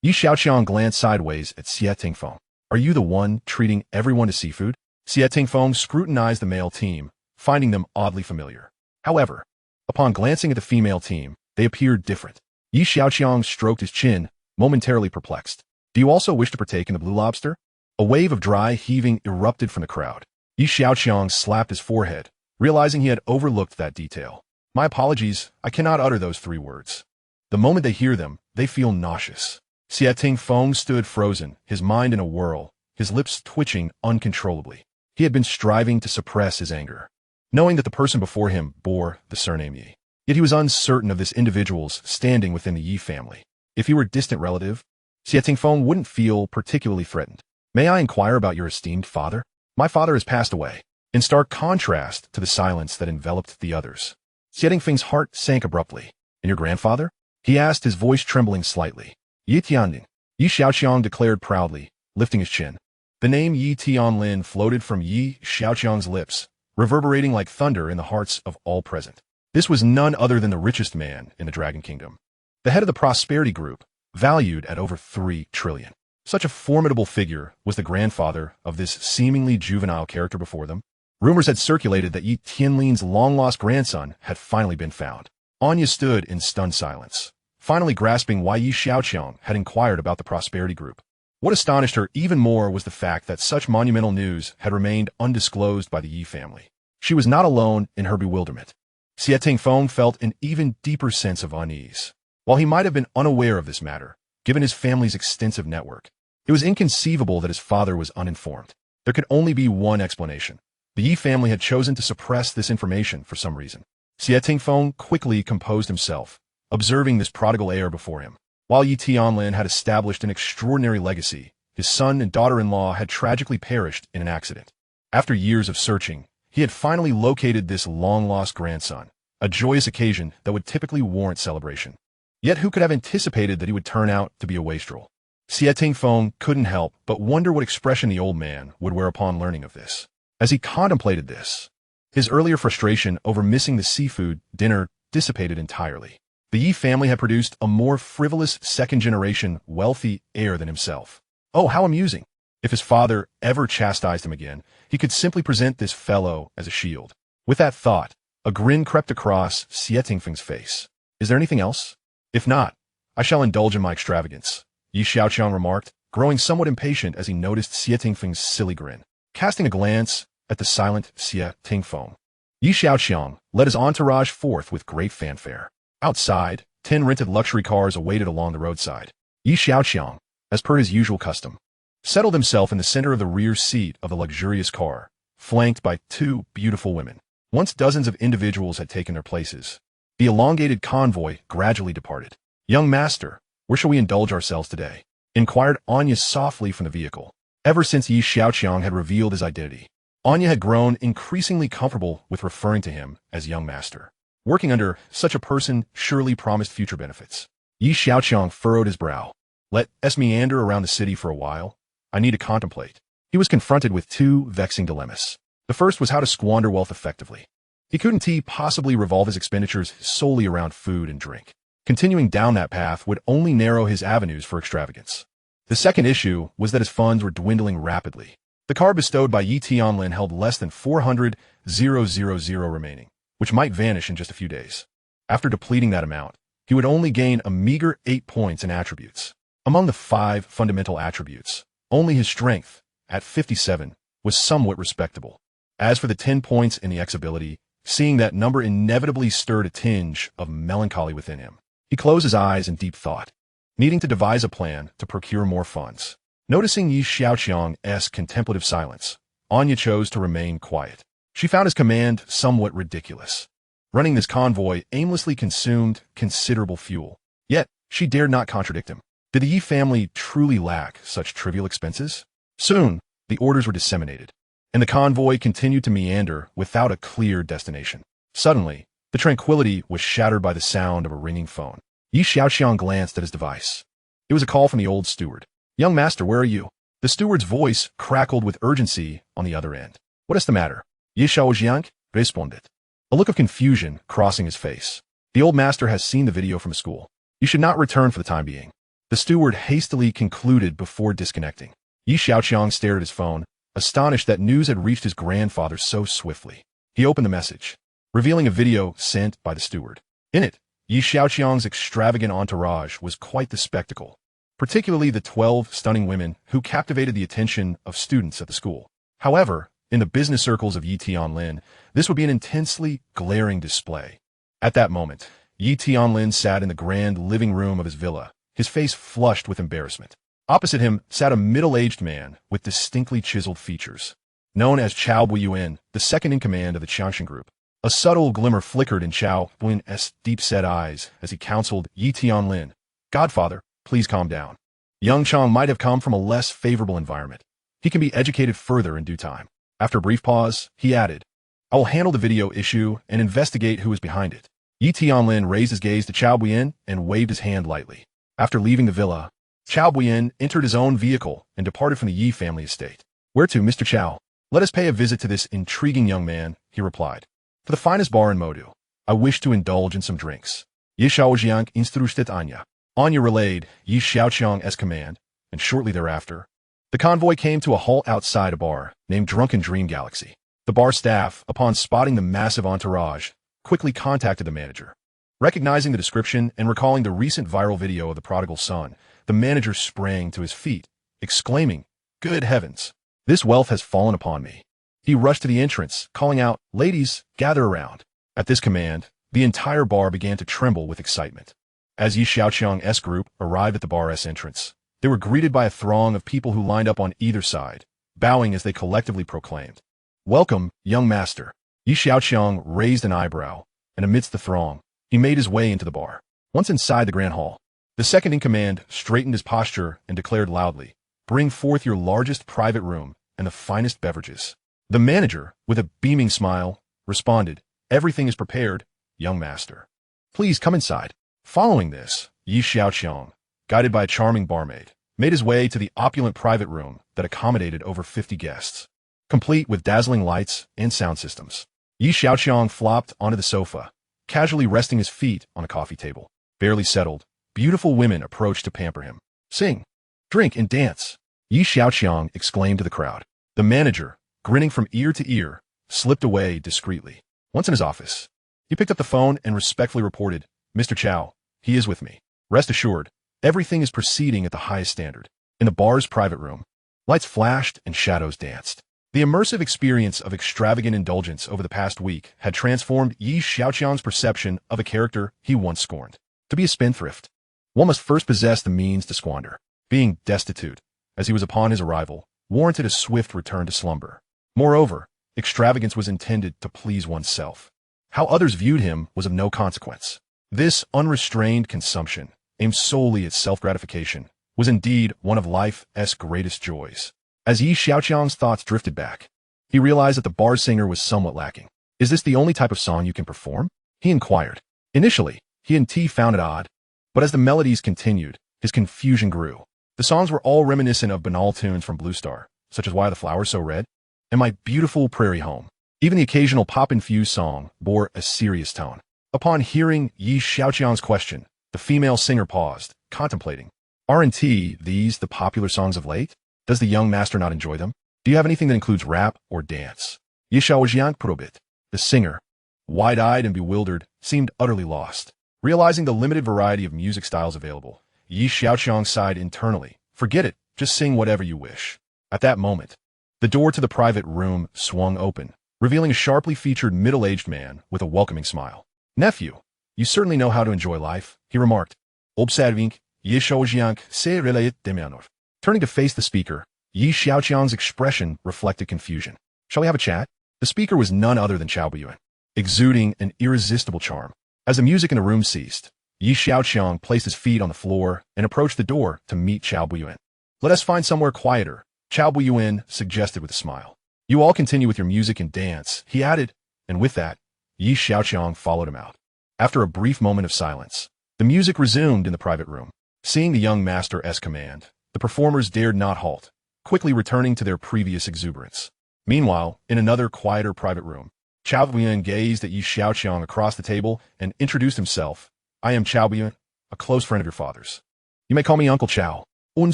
A: Xiaoqiang glanced sideways at Xia Tingfeng. Are you the one treating everyone to seafood? Xia Tingfeng scrutinized the male team, finding them oddly familiar. However, upon glancing at the female team, they appeared different. Xiaoqiang stroked his chin, momentarily perplexed. Do you also wish to partake in the blue lobster? A wave of dry heaving erupted from the crowd. Xiaoqiang slapped his forehead, realizing he had overlooked that detail. My apologies, I cannot utter those 3 words. The moment they hear them, they feel nauseous. Xia Tingfeng stood frozen, his mind in a whirl, his lips twitching uncontrollably. He had been striving to suppress his anger, knowing that the person before him bore the surname Yi. Yet he was uncertain of this individual's standing within the Yi family. If he were a distant relative, Xia Tingfeng wouldn't feel particularly threatened. May I inquire about your esteemed father? My father has passed away. In stark contrast to the silence that enveloped the others, Xia Tingfeng's heart sank abruptly. And your grandfather? He asked, his voice trembling slightly. Yi Tianlin, Xiaoqiang declared proudly, lifting his chin. The name Yi Tianlin floated from Xiaoqiang's lips, reverberating like thunder in the hearts of all present. This was none other than the richest man in the Dragon Kingdom, the head of the Prosperity Group, valued at over 3 trillion. Such a formidable figure was the grandfather of this seemingly juvenile character before them. Rumors had circulated that Yi Tianlin's long-lost grandson had finally been found. Anya stood in stunned silence, finally grasping why Xiaoqiang had inquired about the Prosperity Group. What astonished her even more was the fact that such monumental news had remained undisclosed by the Yi family. She was not alone in her bewilderment. Xia Tingfeng felt an even deeper sense of unease. While he might have been unaware of this matter, given his family's extensive network, it was inconceivable that his father was uninformed. There could only be one explanation. The Yi family had chosen to suppress this information for some reason. Xia Tingfeng quickly composed himself, observing this prodigal heir before him. While Yi Tianlin had established an extraordinary legacy, his son and daughter-in-law had tragically perished in an accident. After years of searching, he had finally located this long-lost grandson, a joyous occasion that would typically warrant celebration. Yet who could have anticipated that he would turn out to be a wastrel? Xia Tingfeng couldn't help but wonder what expression the old man would wear upon learning of this. As he contemplated this, his earlier frustration over missing the seafood dinner dissipated entirely. The Yi family had produced a more frivolous second-generation wealthy heir than himself. Oh, how amusing! If his father ever chastised him again, he could simply present this fellow as a shield. With that thought, a grin crept across Xia Tingfeng's face. Is there anything else? If not, I shall indulge in my extravagance, Xiaoqiang remarked, growing somewhat impatient as he noticed Xia Tingfeng's silly grin. Casting a glance at the silent Xia Tingfeng, Xiaoqiang led his entourage forth with great fanfare. Outside, 10 rented luxury cars awaited along the roadside. Xiaoqiang, as per his usual custom, settled himself in the center of the rear seat of the luxurious car, flanked by 2 beautiful women. Once dozens of individuals had taken their places, the elongated convoy gradually departed. Young master, where shall we indulge ourselves today? Inquired Anya softly from the vehicle. Ever since Xiaoqiang had revealed his identity, Anya had grown increasingly comfortable with referring to him as young master. Working under such a person surely promised future benefits. Xiaoqiang furrowed his brow. Let us meander around the city for a while. I need to contemplate. He was confronted with 2 vexing dilemmas. The first was how to squander wealth effectively. He couldn't possibly revolve his expenditures solely around food and drink. Continuing down that path would only narrow his avenues for extravagance. The second issue was that his funds were dwindling rapidly. The car bestowed by Yi Tianlin held less than 400,000 remaining, which might vanish in just a few days. After depleting that amount, he would only gain a meager 8 points in attributes. Among the 5 fundamental attributes, only his strength, at 57, was somewhat respectable. As for the 10 points in the X ability, seeing that number inevitably stirred a tinge of melancholy within him. He closed his eyes in deep thought, needing to devise a plan to procure more funds. Noticing Xiaoqiang's contemplative silence, Anya chose to remain quiet. She found his command somewhat ridiculous. Running this convoy aimlessly consumed considerable fuel. Yet, she dared not contradict him. Did the Yi family truly lack such trivial expenses? Soon, the orders were disseminated, and the convoy continued to meander without a clear destination. Suddenly, the tranquility was shattered by the sound of a ringing phone. Xiaoqiang glanced at his device. It was a call from the old steward. Young master, where are you? The steward's voice crackled with urgency on the other end. What is the matter? Xiaoqiang responded, a look of confusion crossing his face. The old master has seen the video from school. You should not return for the time being. The steward hastily concluded before disconnecting. Xiaoqiang stared at his phone, astonished that news had reached his grandfather so swiftly. He opened the message, revealing a video sent by the steward. In it, Xiaoqiang's extravagant entourage was quite the spectacle, particularly the 12 stunning women who captivated the attention of students at the school. However, in the business circles of Tianlin, this would be an intensely glaring display. At that moment, Tianlin sat in the grand living room of his villa, his face flushed with embarrassment. Opposite him sat a middle-aged man with distinctly chiseled features. Known as Chao Buiyuan, the second in command of the Xia Group. A subtle glimmer flickered in Chao Buiyuan's deep-set eyes as he counseled Tianlin, "Godfather, please calm down. Young Chang might have come from a less favorable environment. He can be educated further in due time." After a brief pause, he added, "I will handle the video issue and investigate who is behind it." Tianlin raised his gaze to Chao Buiyuan and waved his hand lightly. After leaving the villa, Chao Buiyuan entered his own vehicle and departed from the Yi family estate. "Where to, Mr. Chao? Let us pay a visit to this intriguing young man," he replied. "For the finest bar in Modu. I wish to indulge in some drinks." Xiaoqiang instructed Anya. Anya relayed Xiaoqiang's command, and shortly thereafter, the convoy came to a halt outside a bar named Drunken Dream Galaxy. The bar staff, upon spotting the massive entourage, quickly contacted the manager. Recognizing the description and recalling the recent viral video of the prodigal son, the manager sprang to his feet, exclaiming, "Good heavens! This wealth has fallen upon me." He rushed to the entrance, calling out, "Ladies, gather around." At this command, the entire bar began to tremble with excitement. As Xiaoqiang's group arrived at the bar's entrance, they were greeted by a throng of people who lined up on either side, bowing as they collectively proclaimed, "Welcome, young master." Xiaoqiang raised an eyebrow, and amidst the throng, he made his way into the bar. Once inside the grand hall, the second in command straightened his posture and declared loudly, "Bring forth your largest private room and the finest beverages." The manager, with a beaming smile, responded, "Everything is prepared, young master. Please come inside." Following this, Xiaoqiang, guided by a charming barmaid, made his way to the opulent private room that accommodated over 50 guests, complete with dazzling lights and sound systems. Xiaoqiang flopped onto the sofa, casually resting his feet on a coffee table. Barely settled, beautiful women approached to pamper him. "Sing, drink, and dance," Xiaoqiang exclaimed to the crowd. The manager, grinning from ear to ear, slipped away discreetly. Once in his office, he picked up the phone and respectfully reported, "Mr. Chao, he is with me. Rest assured, everything is proceeding at the highest standard." In the bar's private room, lights flashed and shadows danced. The immersive experience of extravagant indulgence over the past week had transformed Xiaoqiang's perception of a character he once scorned. To be a spendthrift, one must first possess the means to squander. Being destitute, as he was upon his arrival, warranted a swift return to slumber. Moreover, extravagance was intended to please oneself. How others viewed him was of no consequence. This unrestrained consumption, aimed solely at self-gratification, was indeed one of life's greatest joys. As Xiaoqiang's thoughts drifted back, he realized that the bar singer was somewhat lacking. "Is this the only type of song you can perform?" he inquired. Initially, he and T found it odd, but as the melodies continued, his confusion grew. The songs were all reminiscent of banal tunes from Blue Star, such as "Why Are the Flowers So Red?" and "My Beautiful Prairie Home." Even the occasional pop-infused song bore a serious tone. Upon hearing Xiaoqiang's question, the female singer paused, contemplating. "Aren't these the popular songs of late? Does the young master not enjoy them? Do you have anything that includes rap or dance?" Xiaoqiang probit. The singer, wide-eyed and bewildered, seemed utterly lost. Realizing the limited variety of music styles available, Xiaoqiang sighed internally. "Forget it, just sing whatever you wish." At that moment, the door to the private room swung open, revealing a sharply featured middle-aged man with a welcoming smile. "Nephew, you certainly know how to enjoy life," he remarked. "Observing Xiaoqiang se relayed demianov." Turning to face the speaker, Xiaoqiang's expression reflected confusion. "Shall we have a chat?" The speaker was none other than Chao Buiyuan, exuding an irresistible charm. As the music in the room ceased, Xiaoqiang placed his feet on the floor and approached the door to meet Chao Buiyuan. "Let us find somewhere quieter," Chao Buiyuan suggested with a smile. "You all continue with your music and dance," he added, and with that, Xiaoqiang followed him out. After a brief moment of silence, the music resumed in the private room. Seeing the young master's command, the performers dared not halt, quickly returning to their previous exuberance. Meanwhile, in another quieter private room, Chao Buiyuan gazed at Yi Xiaoqiang across the table and introduced himself. I am Chao Buiyuan, a close friend of your father's. You may call me Uncle Chao. Un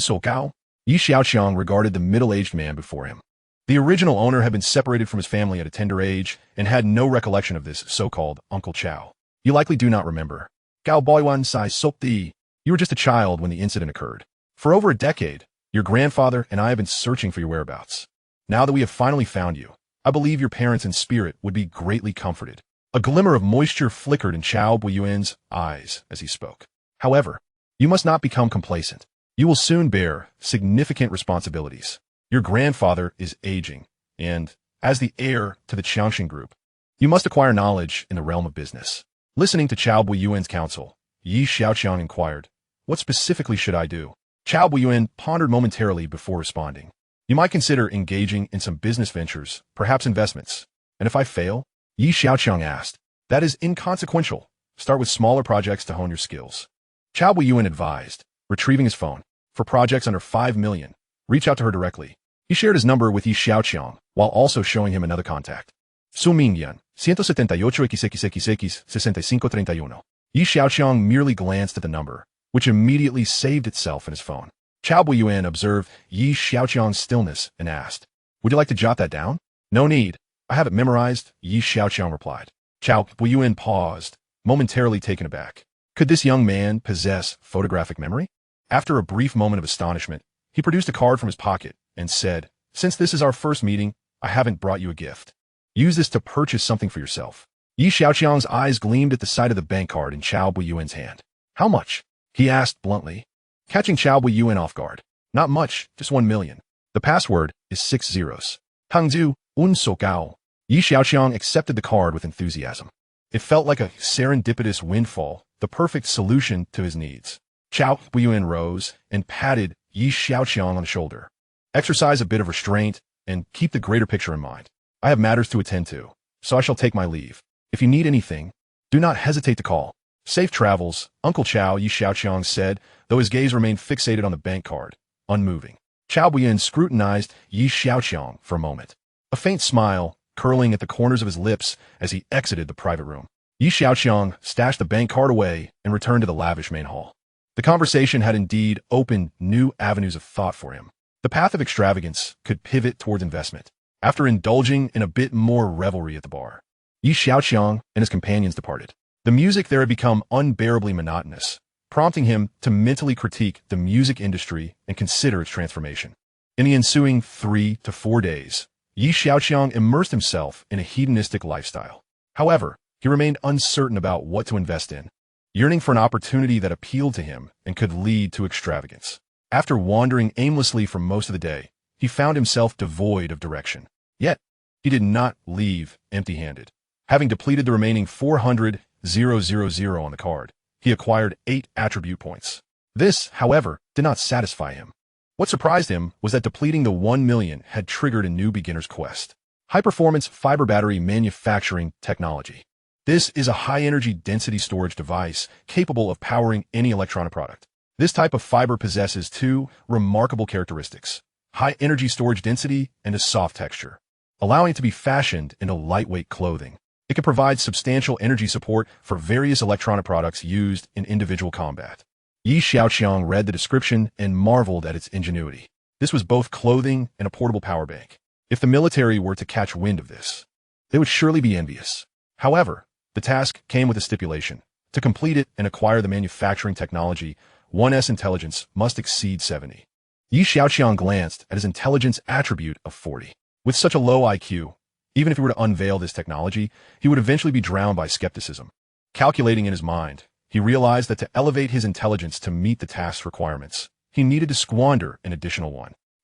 A: so gao. Yi Xiaoqiang regarded the middle-aged man before him. The original owner had been separated from his family at a tender age and had no recollection of this so-called Uncle Chao. You likely do not remember. Gao Boywan Sai Sok Di. You were just a child when the incident occurred. For over a decade, your grandfather and I have been searching for your whereabouts. Now that we have finally found you, I believe your parents in spirit would be greatly comforted. A glimmer of moisture flickered in Chao Buiyuan's eyes as he spoke. However, you must not become complacent. You will soon bear significant responsibilities. Your grandfather is aging, and, as the heir to the Xiaoqiang Group, you must acquire knowledge in the realm of business. Listening to Chao Buiyuan's counsel, Yi Xiaoqiang inquired, what specifically should I do? Chao Buiyuan pondered momentarily before responding. You might consider engaging in some business ventures, perhaps investments. And if I fail? Yi Xiaoqiang asked. That is inconsequential. Start with smaller projects to hone your skills. Chao Buiyuan advised, retrieving his phone. For projects under 5 million, reach out to her directly. He shared his number with Yi Xiaoqiang, while also showing him another contact. Su Mingyan, 178xxxx6531. Yi Xiaoqiang merely glanced at the number, which immediately saved itself in his phone. Chao Buiyuan observed Yi Xiaoqiang's stillness and asked, would you like to jot that down? No need. I have it memorized, Yi Xiaoqiang replied. Chao Buiyuan paused, momentarily taken aback. Could this young man possess photographic memory? After a brief moment of astonishment, he produced a card from his pocket and said, since this is our first meeting, I haven't brought you a gift. Use this to purchase something for yourself. Yi Xiaoqiang's eyes gleamed at the sight of the bank card in Chao Buiyuan's hand. How much? He asked bluntly, catching Chao Buiyuan off guard. Not much, just 1 million. The password is 6 zeros. Hangzhu, un so gao. Yi Xiaoqiang accepted the card with enthusiasm. It felt like a serendipitous windfall, the perfect solution to his needs. Chao Buiyuan rose and patted Yi Xiaoqiang on the shoulder. Exercise a bit of restraint and keep the greater picture in mind. I have matters to attend to, so I shall take my leave. If you need anything, do not hesitate to call. Safe travels, Uncle Chao, Yi Xiaoqiang said, though his gaze remained fixated on the bank card, unmoving. Chao Buiyuan scrutinized Yi Xiaoqiang for a moment, a faint smile curling at the corners of his lips as he exited the private room. Yi Xiaoqiang stashed the bank card away and returned to the lavish main hall. The conversation had indeed opened new avenues of thought for him. The path of extravagance could pivot towards investment. After indulging in a bit more revelry at the bar, Yi Xiaoqiang and his companions departed. The music there had become unbearably monotonous, prompting him to mentally critique the music industry and consider its transformation. In the ensuing 3 to 4 days, Yi Xiaoqiang immersed himself in a hedonistic lifestyle. However, he remained uncertain about what to invest in, yearning for an opportunity that appealed to him and could lead to extravagance. After wandering aimlessly for most of the day, he found himself devoid of direction. Yet, he did not leave empty-handed. Having depleted the remaining 400,000 on the card, he acquired 8 attribute points. This, however, did not satisfy him. What surprised him was that depleting the 1 million had triggered a new beginner's quest. High-performance fiber battery manufacturing technology. This is a high-energy density storage device capable of powering any electronic product. This type of fiber possesses 2 remarkable characteristics: high energy storage density and a soft texture, allowing it to be fashioned into lightweight clothing. It can provide substantial energy support for various electronic products used in individual combat. Yi Xiaoqiang read the description and marveled at its ingenuity. This was both clothing and a portable power bank. If the military were to catch wind of this, they would surely be envious. However, the task came with a stipulation. To complete it and acquire the manufacturing technology, one's intelligence must exceed 70. Yi Xiaoqiang glanced at his intelligence attribute of 40. With such a low IQ, even if he were to unveil this technology, he would eventually be drowned by skepticism. Calculating in his mind, he realized that to elevate his intelligence to meet the task's requirements, he needed to squander an additional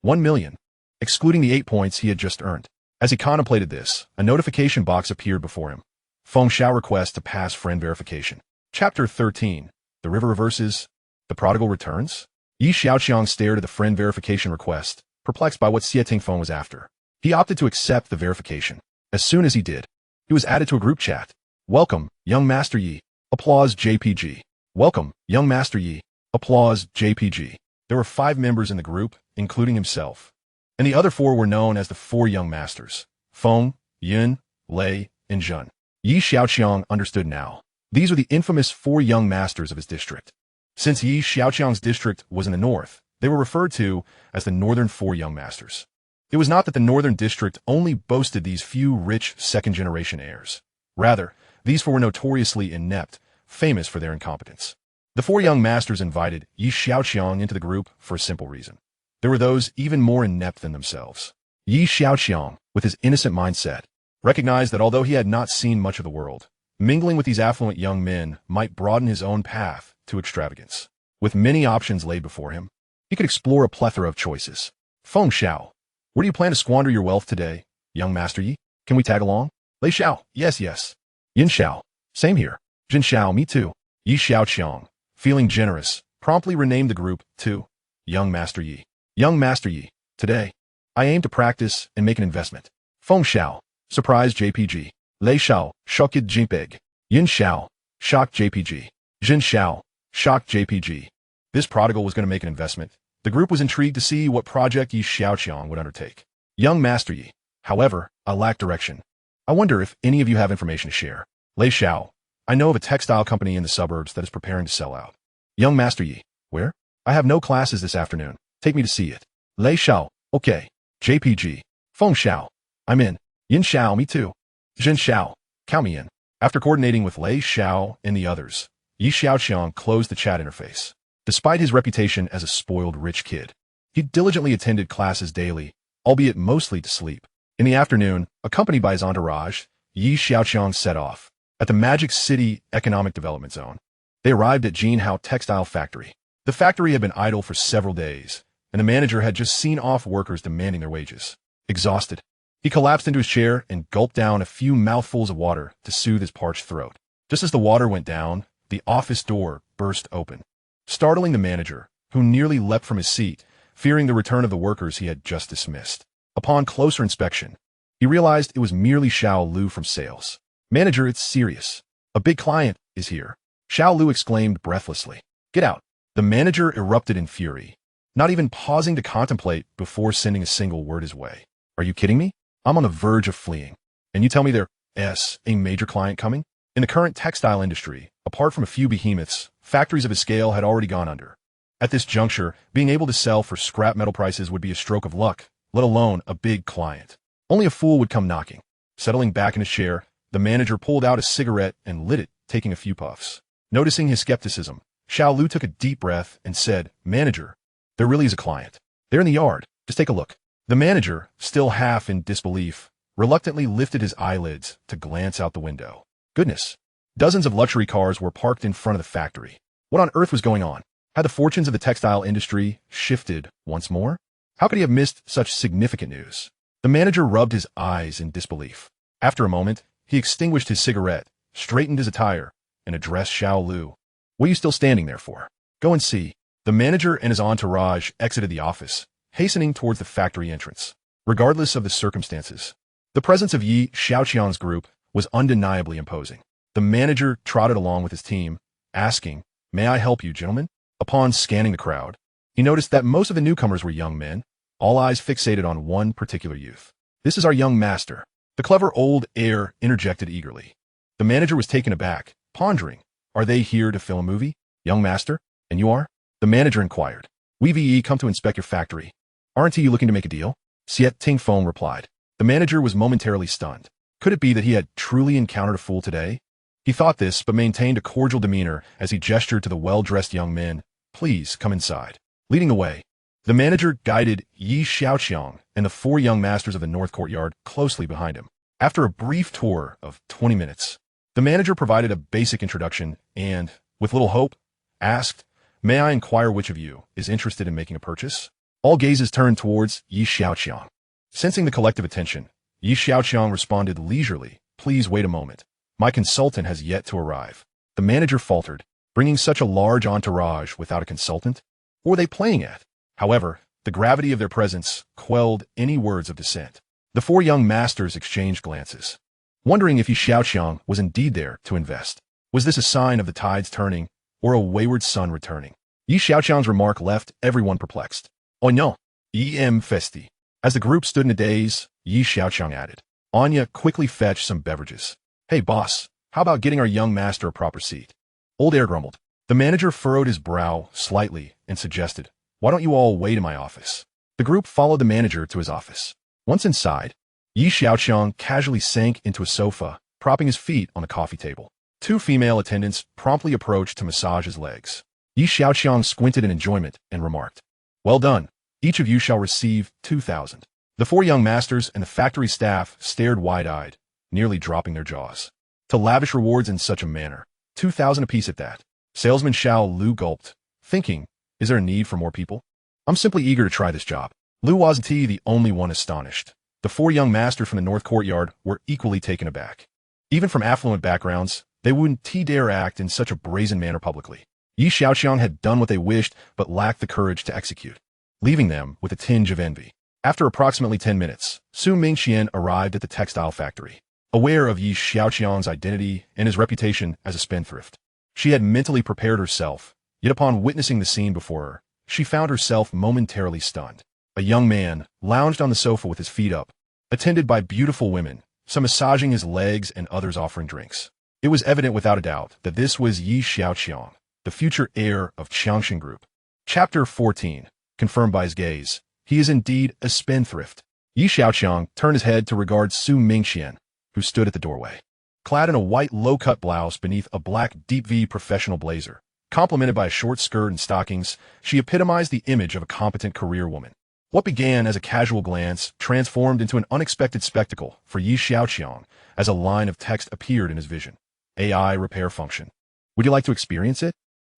A: 1 million, excluding the 8 points he had just earned. As he contemplated this, a notification box appeared before him. Feng Xiao request to pass friend verification. Chapter 13. The river reverses. The prodigal returns? Yi Xiaoqiang stared at the friend verification request, perplexed by what Xia Tingfeng was after. He opted to accept the verification. As soon as he did, he was added to a group chat. Welcome, young Master Yi. Applause JPG. Welcome, young Master Yi. Applause JPG. There were 5 members in the group, including himself, and the other 4 were known as the 4 young masters: Feng, Yun, Lei, and Zhen. Yi Xiaoqiang understood now. These were the infamous four young masters of his district. Since Yi Xiaoqiang's district was in the north, they were referred to as the Northern Four Young Masters. It was not that the Northern District only boasted these few rich second-generation heirs. Rather, these four were notoriously inept, famous for their incompetence. The four young masters invited Yi Xiaoqiang into the group for a simple reason. There were those even more inept than themselves. Yi Xiaoqiang, with his innocent mindset, recognized that although he had not seen much of the world, mingling with these affluent young men might broaden his own path to extravagance. With many options laid before him, he could explore a plethora of choices. Feng Xiao, where do you plan to squander your wealth today, young Master Yi? Can we tag along? Lei Xiao, yes. Yin Xiao, same here. Jin Xiao, me too. Yi Xiaoqiang, feeling generous, promptly renamed the group to Young Master Yi. Young Master Yi, today, I aim to practice and make an investment. Feng Xiao, surprise JPG. Lei Xiao, shocked JPEG. Yin Xiao, shocked JPG. Jin Xiao, shocked JPG. This prodigal was going to make an investment. The group was intrigued to see what project Yi Xiaoqiang would undertake. Young Master Yi, however, I lack direction. I wonder if any of you have information to share. Lei Xiao, I know of a textile company in the suburbs that is preparing to sell out. Young Master Yi, where? I have no classes this afternoon. Take me to see it. Lei Xiao, okay. JPG. Feng Xiao, I'm in. Yin Xiao, me too. Jin Xiao, count me in. After coordinating with Lei Xiao and the others, Yi Xiaoqiang closed the chat interface. Despite his reputation as a spoiled rich kid, he diligently attended classes daily, albeit mostly to sleep. In the afternoon, accompanied by his entourage, Yi Xiaoqiang set off. At the Magic City Economic Development Zone, they arrived at Jinhao Textile Factory. The factory had been idle for several days, and the manager had just seen off workers demanding their wages. Exhausted, he collapsed into his chair and gulped down a few mouthfuls of water to soothe his parched throat. Just as the water went down, the office door burst open, startling the manager, who nearly leapt from his seat, fearing the return of the workers he had just dismissed. Upon closer inspection, he realized it was merely Xiao Lu from sales. Manager, it's serious. A big client is here. Xiao Lu exclaimed breathlessly. Get out. The manager erupted in fury, not even pausing to contemplate before sending a single word his way. Are you kidding me? I'm on the verge of fleeing. And you tell me there's a major client coming? In the current textile industry, apart from a few behemoths, factories of his scale had already gone under. At this juncture, being able to sell for scrap metal prices would be a stroke of luck, let alone a big client. Only a fool would come knocking. Settling back in his chair, the manager pulled out a cigarette and lit it, taking a few puffs. Noticing his skepticism, Xiao Lu took a deep breath and said, Manager, there really is a client. They're in the yard. Just take a look. The manager, still half in disbelief, reluctantly lifted his eyelids to glance out the window. Goodness. Dozens of luxury cars were parked in front of the factory. What on earth was going on? Had the fortunes of the textile industry shifted once more? How could he have missed such significant news? The manager rubbed his eyes in disbelief. After a moment, he extinguished his cigarette, straightened his attire, and addressed Xiao Lu. What are you still standing there for? Go and see. The manager and his entourage exited the office, hastening towards the factory entrance. Regardless of the circumstances, the presence of Yi Xiaoqiang's group was undeniably imposing. The manager trotted along with his team, asking, May I help you, gentlemen? Upon scanning the crowd, he noticed that most of the newcomers were young men, all eyes fixated on one particular youth. This is our young master. The clever old heir interjected eagerly. The manager was taken aback, pondering, Are they here to film a movie? Young master? And you are? The manager inquired. We come to inspect your factory. Aren't you looking to make a deal? Siet Ting Feng replied. The manager was momentarily stunned. Could it be that he had truly encountered a fool today? He thought this, but maintained a cordial demeanor as he gestured to the well-dressed young men. Please, come inside. Leading the way, the manager guided Yi Xiaoqiang and the four young masters of the North Courtyard closely behind him. After a brief tour of 20 minutes, the manager provided a basic introduction and, with little hope, asked, May I inquire which of you is interested in making a purchase? All gazes turned towards Yi Xiaoqiang. Sensing the collective attention, Yi Xiaoqiang responded leisurely, Please wait a moment. My consultant has yet to arrive. The manager faltered, bringing such a large entourage without a consultant? What were they playing at? However, the gravity of their presence quelled any words of dissent. The four young masters exchanged glances, wondering if Yi Xiaoqiang was indeed there to invest. Was this a sign of the tides turning, or a wayward son returning? Yi Xiaoqiang's remark left everyone perplexed. Oh no, em festi. As the group stood in a daze, Yi Xiaoqiang added, Anya quickly fetched some beverages. Hey boss, how about getting our young master a proper seat? Old Air grumbled. The manager furrowed his brow slightly and suggested, why don't you all wait in my office? The group followed the manager to his office. Once inside, Xiaoqiang casually sank into a sofa, propping his feet on the coffee table. Two female attendants promptly approached to massage his legs. Xiaoqiang squinted in enjoyment and remarked, well done. Each of you shall receive 2,000. The four young masters and the factory staff stared wide-eyed, nearly dropping their jaws. To lavish rewards in such a manner, 2,000 apiece at that. Salesman Xiao Lu gulped, thinking, is there a need for more people? I'm simply eager to try this job. Lu wasn't the only one astonished. The four young masters from the North Courtyard were equally taken aback. Even from affluent backgrounds, they wouldn't dare act in such a brazen manner publicly. Xiaoqiang had done what they wished but lacked the courage to execute, leaving them with a tinge of envy. After approximately 10 minutes, Su Mingqian arrived at the textile factory. Aware of Xiaoqiang's identity and his reputation as a spendthrift, she had mentally prepared herself, yet upon witnessing the scene before her, she found herself momentarily stunned. A young man lounged on the sofa with his feet up, attended by beautiful women, some massaging his legs and others offering drinks. It was evident without a doubt that this was Xiaoqiang, the future heir of Xia Group. Chapter 14. Confirmed by his gaze, he is indeed a spendthrift. Xiaoqiang turned his head to regard Su Mingqian, who stood at the doorway. Clad in a white low-cut blouse beneath a black deep V professional blazer, complemented by a short skirt and stockings, she epitomized the image of a competent career woman. What began as a casual glance transformed into an unexpected spectacle for Xiaoqiang as a line of text appeared in his vision. AI repair function. Would you like to experience it?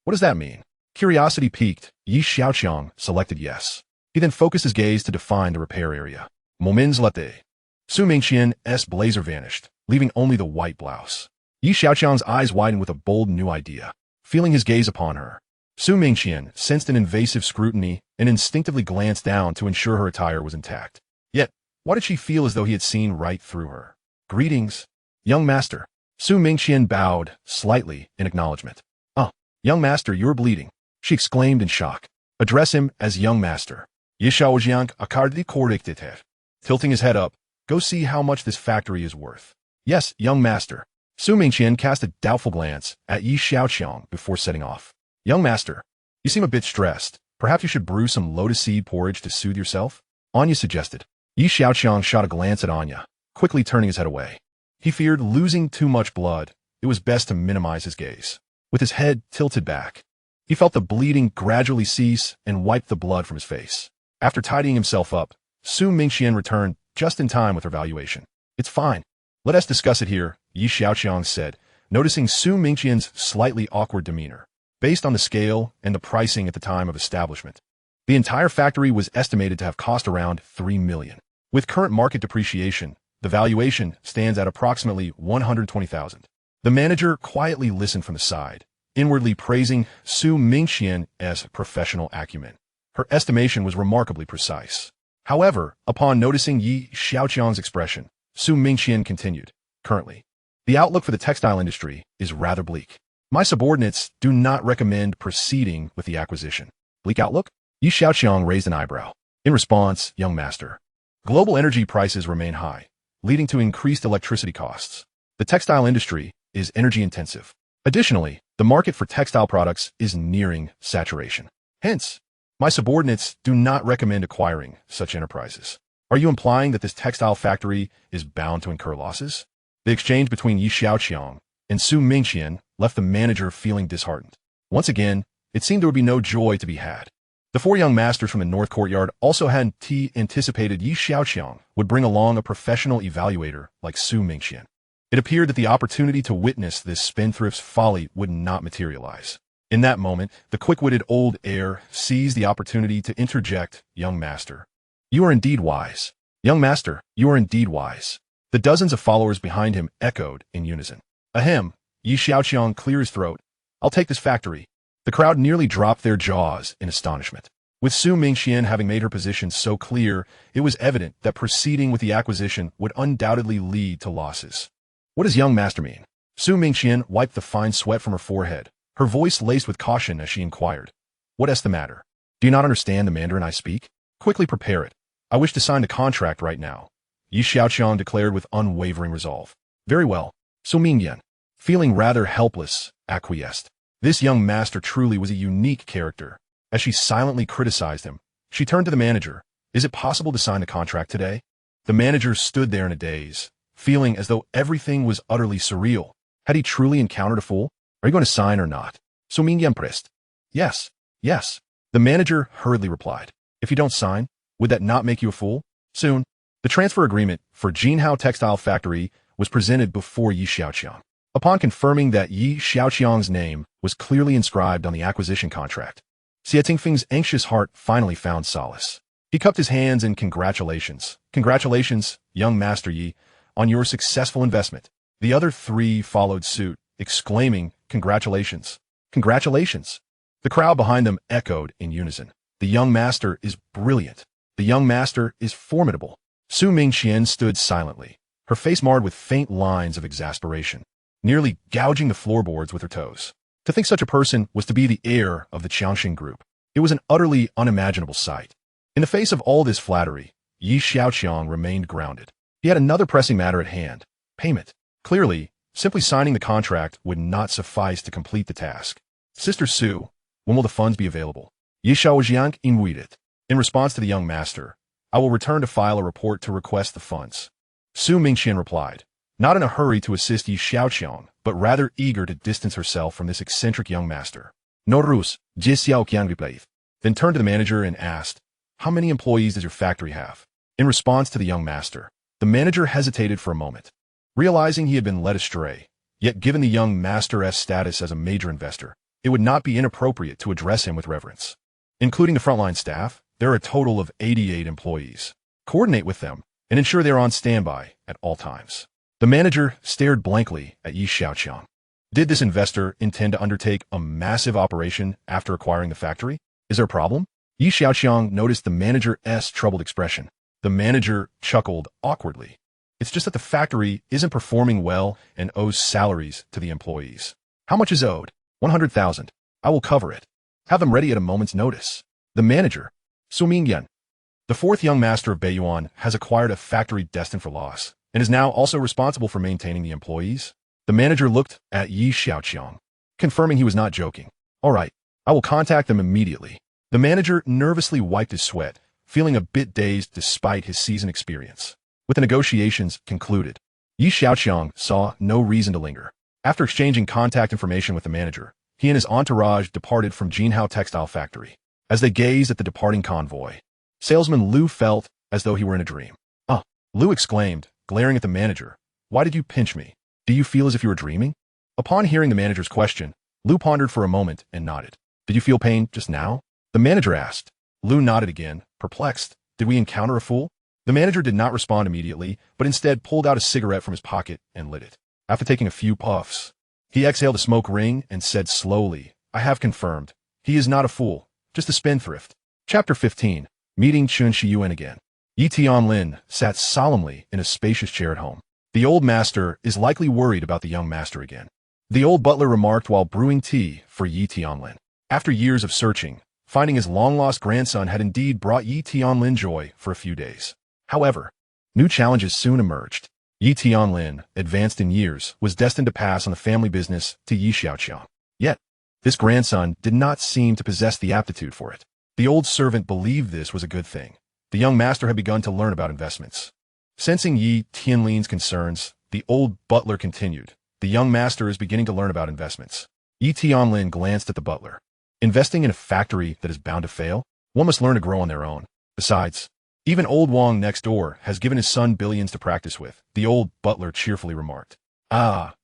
A: What does that mean? Curiosity piqued, Xiaoqiang selected yes. He then focused his gaze to define the repair area. Moments latte. Su Mingqian's blazer vanished, leaving only the white blouse. Xiaoqiang's eyes widened with a bold new idea. Feeling his gaze upon her, Su Mingqian sensed an invasive scrutiny and instinctively glanced down to ensure her attire was intact. Yet, why did she feel as though he had seen right through her? Greetings, young master. Su Mingqian bowed slightly in acknowledgement. Young master, you're bleeding, she exclaimed in shock. Address him as young master. Xiaoqiang accorded corrected. Tilting his head up, go see how much this factory is worth. Yes, young master. Su Mingqian cast a doubtful glance at Xiaoqiang before setting off. Young master, you seem a bit stressed. Perhaps you should brew some lotus seed porridge to soothe yourself? Anya suggested. Xiaoqiang shot a glance at Anya, quickly turning his head away. He feared losing too much blood. It was best to minimize his gaze. With his head tilted back, he felt the bleeding gradually cease and wiped the blood from his face. After tidying himself up, Su Mingqian returned just in time with her valuation. It's fine. Let us discuss it here, Xiaoqiang said, noticing Su Mingqian's slightly awkward demeanor. Based on the scale and the pricing at the time of establishment, the entire factory was estimated to have cost around 3 million. With current market depreciation, the valuation stands at approximately 120,000. The manager quietly listened from the side, inwardly praising Su Mingqian's professional acumen. Her estimation was remarkably precise. However, upon noticing Xiaoqiang's expression, Su Mingqian continued, currently, the outlook for the textile industry is rather bleak. My subordinates do not recommend proceeding with the acquisition. Bleak outlook? Xiaoqiang raised an eyebrow. In response, young master, global energy prices remain high, leading to increased electricity costs. The textile industry is energy intensive. Additionally, the market for textile products is nearing saturation. Hence, my subordinates do not recommend acquiring such enterprises. Are you implying that this textile factory is bound to incur losses? The exchange between Xiaoqiang and Su Mingqian left the manager feeling disheartened. Once again, it seemed there would be no joy to be had. The four young masters from the North Courtyard also hadn't anticipated Xiaoqiang would bring along a professional evaluator like Su Mingqian. It appeared that the opportunity to witness this spendthrift's folly would not materialize. In that moment, the quick-witted old heir seized the opportunity to interject, young master. You are indeed wise. Young master, you are indeed wise. The dozens of followers behind him echoed in unison. Ahem, Xiaoqiang cleared his throat. I'll take this factory. The crowd nearly dropped their jaws in astonishment. With Su Mingqian having made her position so clear, it was evident that proceeding with the acquisition would undoubtedly lead to losses. What does young master mean? Su Mingqian wiped the fine sweat from her forehead, her voice laced with caution as she inquired. What is the matter? Do you not understand the Mandarin I speak? Quickly prepare it. I wish to sign the contract right now. Yi Xiaoqiang declared with unwavering resolve. Very well. So Mingyan, feeling rather helpless, acquiesced. This young master truly was a unique character. As she silently criticized him, she turned to the manager. Is it possible to sign the contract today? The manager stood there in a daze, feeling as though everything was utterly surreal. Had he truly encountered a fool? Are you going to sign or not? So Mingyan pressed. Yes, yes. The manager hurriedly replied. If you don't sign, would that not make you a fool? Soon, the transfer agreement for Jinhao Textile Factory was presented before Yi Xiaoqiang. Upon confirming that Yi Xiaoqiang's name was clearly inscribed on the acquisition contract, Xia Tingfeng's anxious heart finally found solace. He cupped his hands in congratulations. Congratulations, young Master Yi, on your successful investment. The other three followed suit, exclaiming, Congratulations. Congratulations. The crowd behind them echoed in unison. The young master is brilliant. The young master is formidable. Su Mingqian stood silently, her face marred with faint lines of exasperation, nearly gouging the floorboards with her toes. To think such a person was to be the heir of the Xia Group. It was an utterly unimaginable sight. In the face of all this flattery, Yi Xiaoqiang remained grounded. He had another pressing matter at hand, payment. Clearly, simply signing the contract would not suffice to complete the task. Sister Su, when will the funds be available? Yi Xiaoqiang invited. In response to the young master, I will return to file a report to request the funds. Su Mingqian replied, not in a hurry to assist Yi Xiaoqiang, but rather eager to distance herself from this eccentric young master. No ruse, Ji Xiaoqiang replied. Then turned to the manager and asked, how many employees does your factory have? In response to the young master, the manager hesitated for a moment. Realizing he had been led astray, yet given the young master's status as a major investor, it would not be inappropriate to address him with reverence. Including the frontline staff, there are a total of 88 employees. Coordinate with them and ensure they are on standby at all times. The manager stared blankly at Yi Xiaoqiang. Did this investor intend to undertake a massive operation after acquiring the factory? Is there a problem? Yi Xiaoqiang noticed the manager's troubled expression. The manager chuckled awkwardly. It's just that the factory isn't performing well and owes salaries to the employees. How much is owed? 100,000. I will cover it. Have them ready at a moment's notice. The manager, Su Mingyan, the fourth young master of Beiyuan, has acquired a factory destined for loss and is now also responsible for maintaining the employees. The manager looked at Yi Xiaoqiang, confirming he was not joking. All right, I will contact them immediately. The manager nervously wiped his sweat, feeling a bit dazed despite his seasoned experience. With the negotiations concluded, Yi Xiaoqiang saw no reason to linger. After exchanging contact information with the manager, he and his entourage departed from Jinhao Textile Factory. As they gazed at the departing convoy, salesman Lu felt as though he were in a dream. Lu exclaimed, glaring at the manager. Why did you pinch me? Do you feel as if you were dreaming? Upon hearing the manager's question, Lu pondered for a moment and nodded. Did you feel pain just now? The manager asked. Lu nodded again, perplexed. Did we encounter a fool? The manager did not respond immediately, but instead pulled out a cigarette from his pocket and lit it. After taking a few puffs, he exhaled a smoke ring and said slowly, I have confirmed. He is not a fool, just a spendthrift. Chapter 15. Meeting Chun Shiyuan again. Yi Tianlin sat solemnly in a spacious chair at home. The old master is likely worried about the young master again. The old butler remarked while brewing tea for Yi Tianlin. After years of searching, finding his long-lost grandson had indeed brought Yi Tianlin joy for a few days. However, new challenges soon emerged. Yi Tianlin, advanced in years, was destined to pass on the family business to Yi Xiaoqiang. Yet, this grandson did not seem to possess the aptitude for it. The old servant believed this was a good thing. The young master had begun to learn about investments. Sensing Yi Tianlin's concerns, the old butler continued. The young master is beginning to learn about investments. Yi Tianlin glanced at the butler. Investing in a factory that is bound to fail? One must learn to grow on their own. Besides, even old Wang next door has given his son billions to practice with, the old butler cheerfully remarked. Are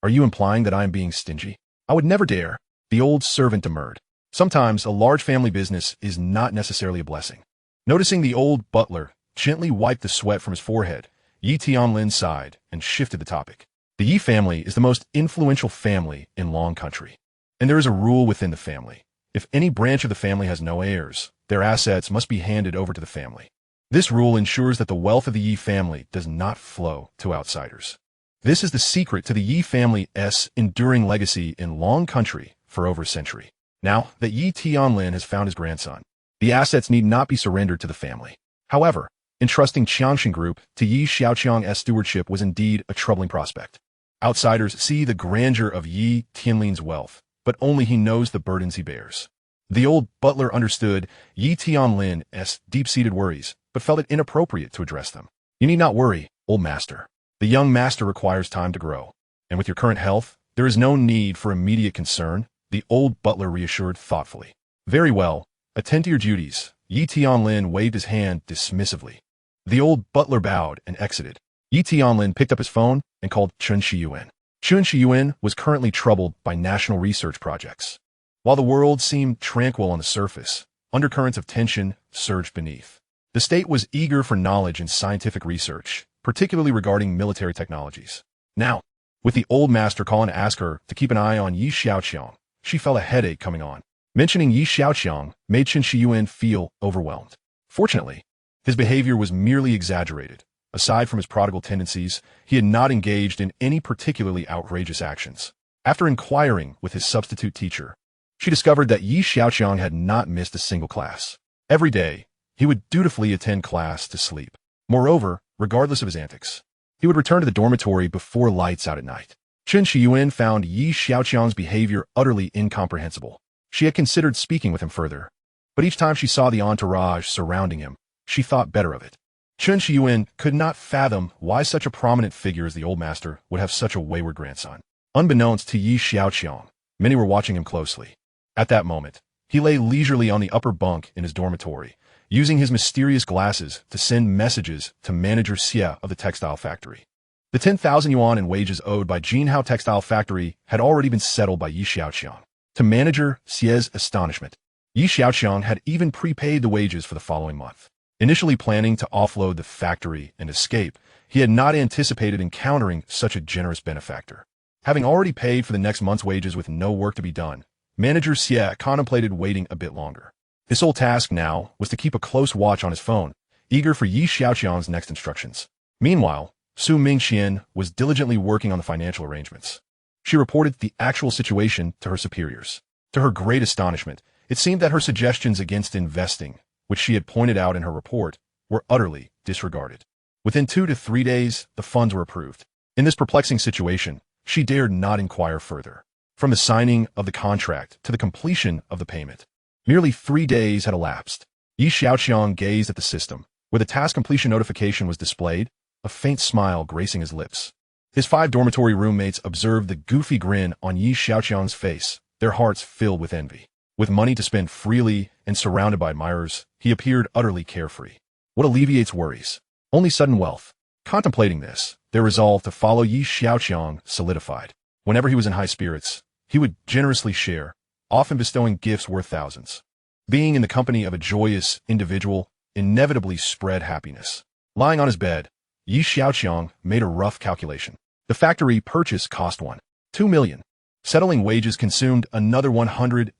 A: you implying that I am being stingy? I would never dare. The old servant demurred. Sometimes a large family business is not necessarily a blessing. Noticing the old butler gently wiped the sweat from his forehead, Yi Tianlin sighed and shifted the topic. The Yi family is the most influential family in Long Country, and there is a rule within the family. If any branch of the family has no heirs, their assets must be handed over to the family. This rule ensures that the wealth of the Yi family does not flow to outsiders. This is the secret to the Yi family's enduring legacy in Long Country for over a century. Now that Yi Tianlin has found his grandson, the assets need not be surrendered to the family. However,
B: Entrusting Xia Group to Xiaoqiang's stewardship was indeed a troubling prospect. Outsiders see the grandeur of Yi Tianlin's wealth, but only he knows the burdens he bears. The old butler understood Yi Tianlin's deep-seated worries, but felt it inappropriate to address them. You need not worry, old master. The young master requires time to grow. And with your current health, there is no need for immediate concern, the old butler reassured thoughtfully. Very well, attend to your duties. Yi Tianlin waved his hand dismissively. The old butler bowed and exited. Yi Tianlin picked up his phone and called Chen Shiyuan. Chen Shiyuan was currently troubled by national research projects. While the world seemed tranquil on the surface, undercurrents of tension surged beneath. The state was eager for knowledge and scientific research, particularly regarding military technologies. Now, with the old master calling to ask her to keep an eye on Yi Xiaoqiang, she felt a headache coming on. Mentioning Yi Xiaoqiang made Chen Shiyuan feel overwhelmed. Fortunately, his behavior was merely exaggerated. Aside from his prodigal tendencies, he had not engaged in any particularly outrageous actions. After inquiring with his substitute teacher, she discovered that Yi Xiaoqiang had not missed a single class. Every day, he would dutifully attend class to sleep. Moreover, regardless of his antics, he would return to the dormitory before lights out at night. Chen Shiyuan found Yi Xiaoqiang's behavior utterly incomprehensible. She had considered speaking with him further, but each time she saw the entourage surrounding him, she thought better of it. Chen Shiyuan could not fathom why such a prominent figure as the old master would have such a wayward grandson. Unbeknownst to Yi Xiaoqiang, many were watching him closely. At that moment, he lay leisurely on the upper bunk in his dormitory, using his mysterious glasses to send messages to manager Xia of the textile factory. The 10,000 yuan in wages owed by Jinhao Textile Factory had already been settled by Yi Xiaoqiang. To manager Xia's astonishment, Yi Xiaoqiang had even prepaid the wages for the following month. Initially planning to offload the factory and escape, he had not anticipated encountering such a generous benefactor. Having already paid for the next month's wages with no work to be done, manager Xia contemplated waiting a bit longer. His sole task now was to keep a close watch on his phone, eager for Yi Xiaoqiang's next instructions. Meanwhile, Su Mingxian was diligently working on the financial arrangements. She reported the actual situation to her superiors. To her great astonishment, it seemed that her suggestions against investing, which she had pointed out in her report, were utterly disregarded. Within 2 to 3 days, the funds were approved. In this perplexing situation, she dared not inquire further. From the signing of the contract to the completion of the payment, merely 3 days had elapsed. Yi Xiaoqiang gazed at the system, where the task completion notification was displayed, a faint smile gracing his lips. His 5 dormitory roommates observed the goofy grin on Yi Xiaoqiang's face, their hearts filled with envy. With money to spend freely and surrounded by admirers, he appeared utterly carefree. What alleviates worries? Only sudden wealth. Contemplating this, their resolve to follow Yi Xiaoqiang solidified. Whenever he was in high spirits, he would generously share, often bestowing gifts worth thousands. Being in the company of a joyous individual inevitably spread happiness. Lying on his bed, Yi Xiaoqiang made a rough calculation. The factory purchase cost 1.2 million. Settling wages consumed another 100,000,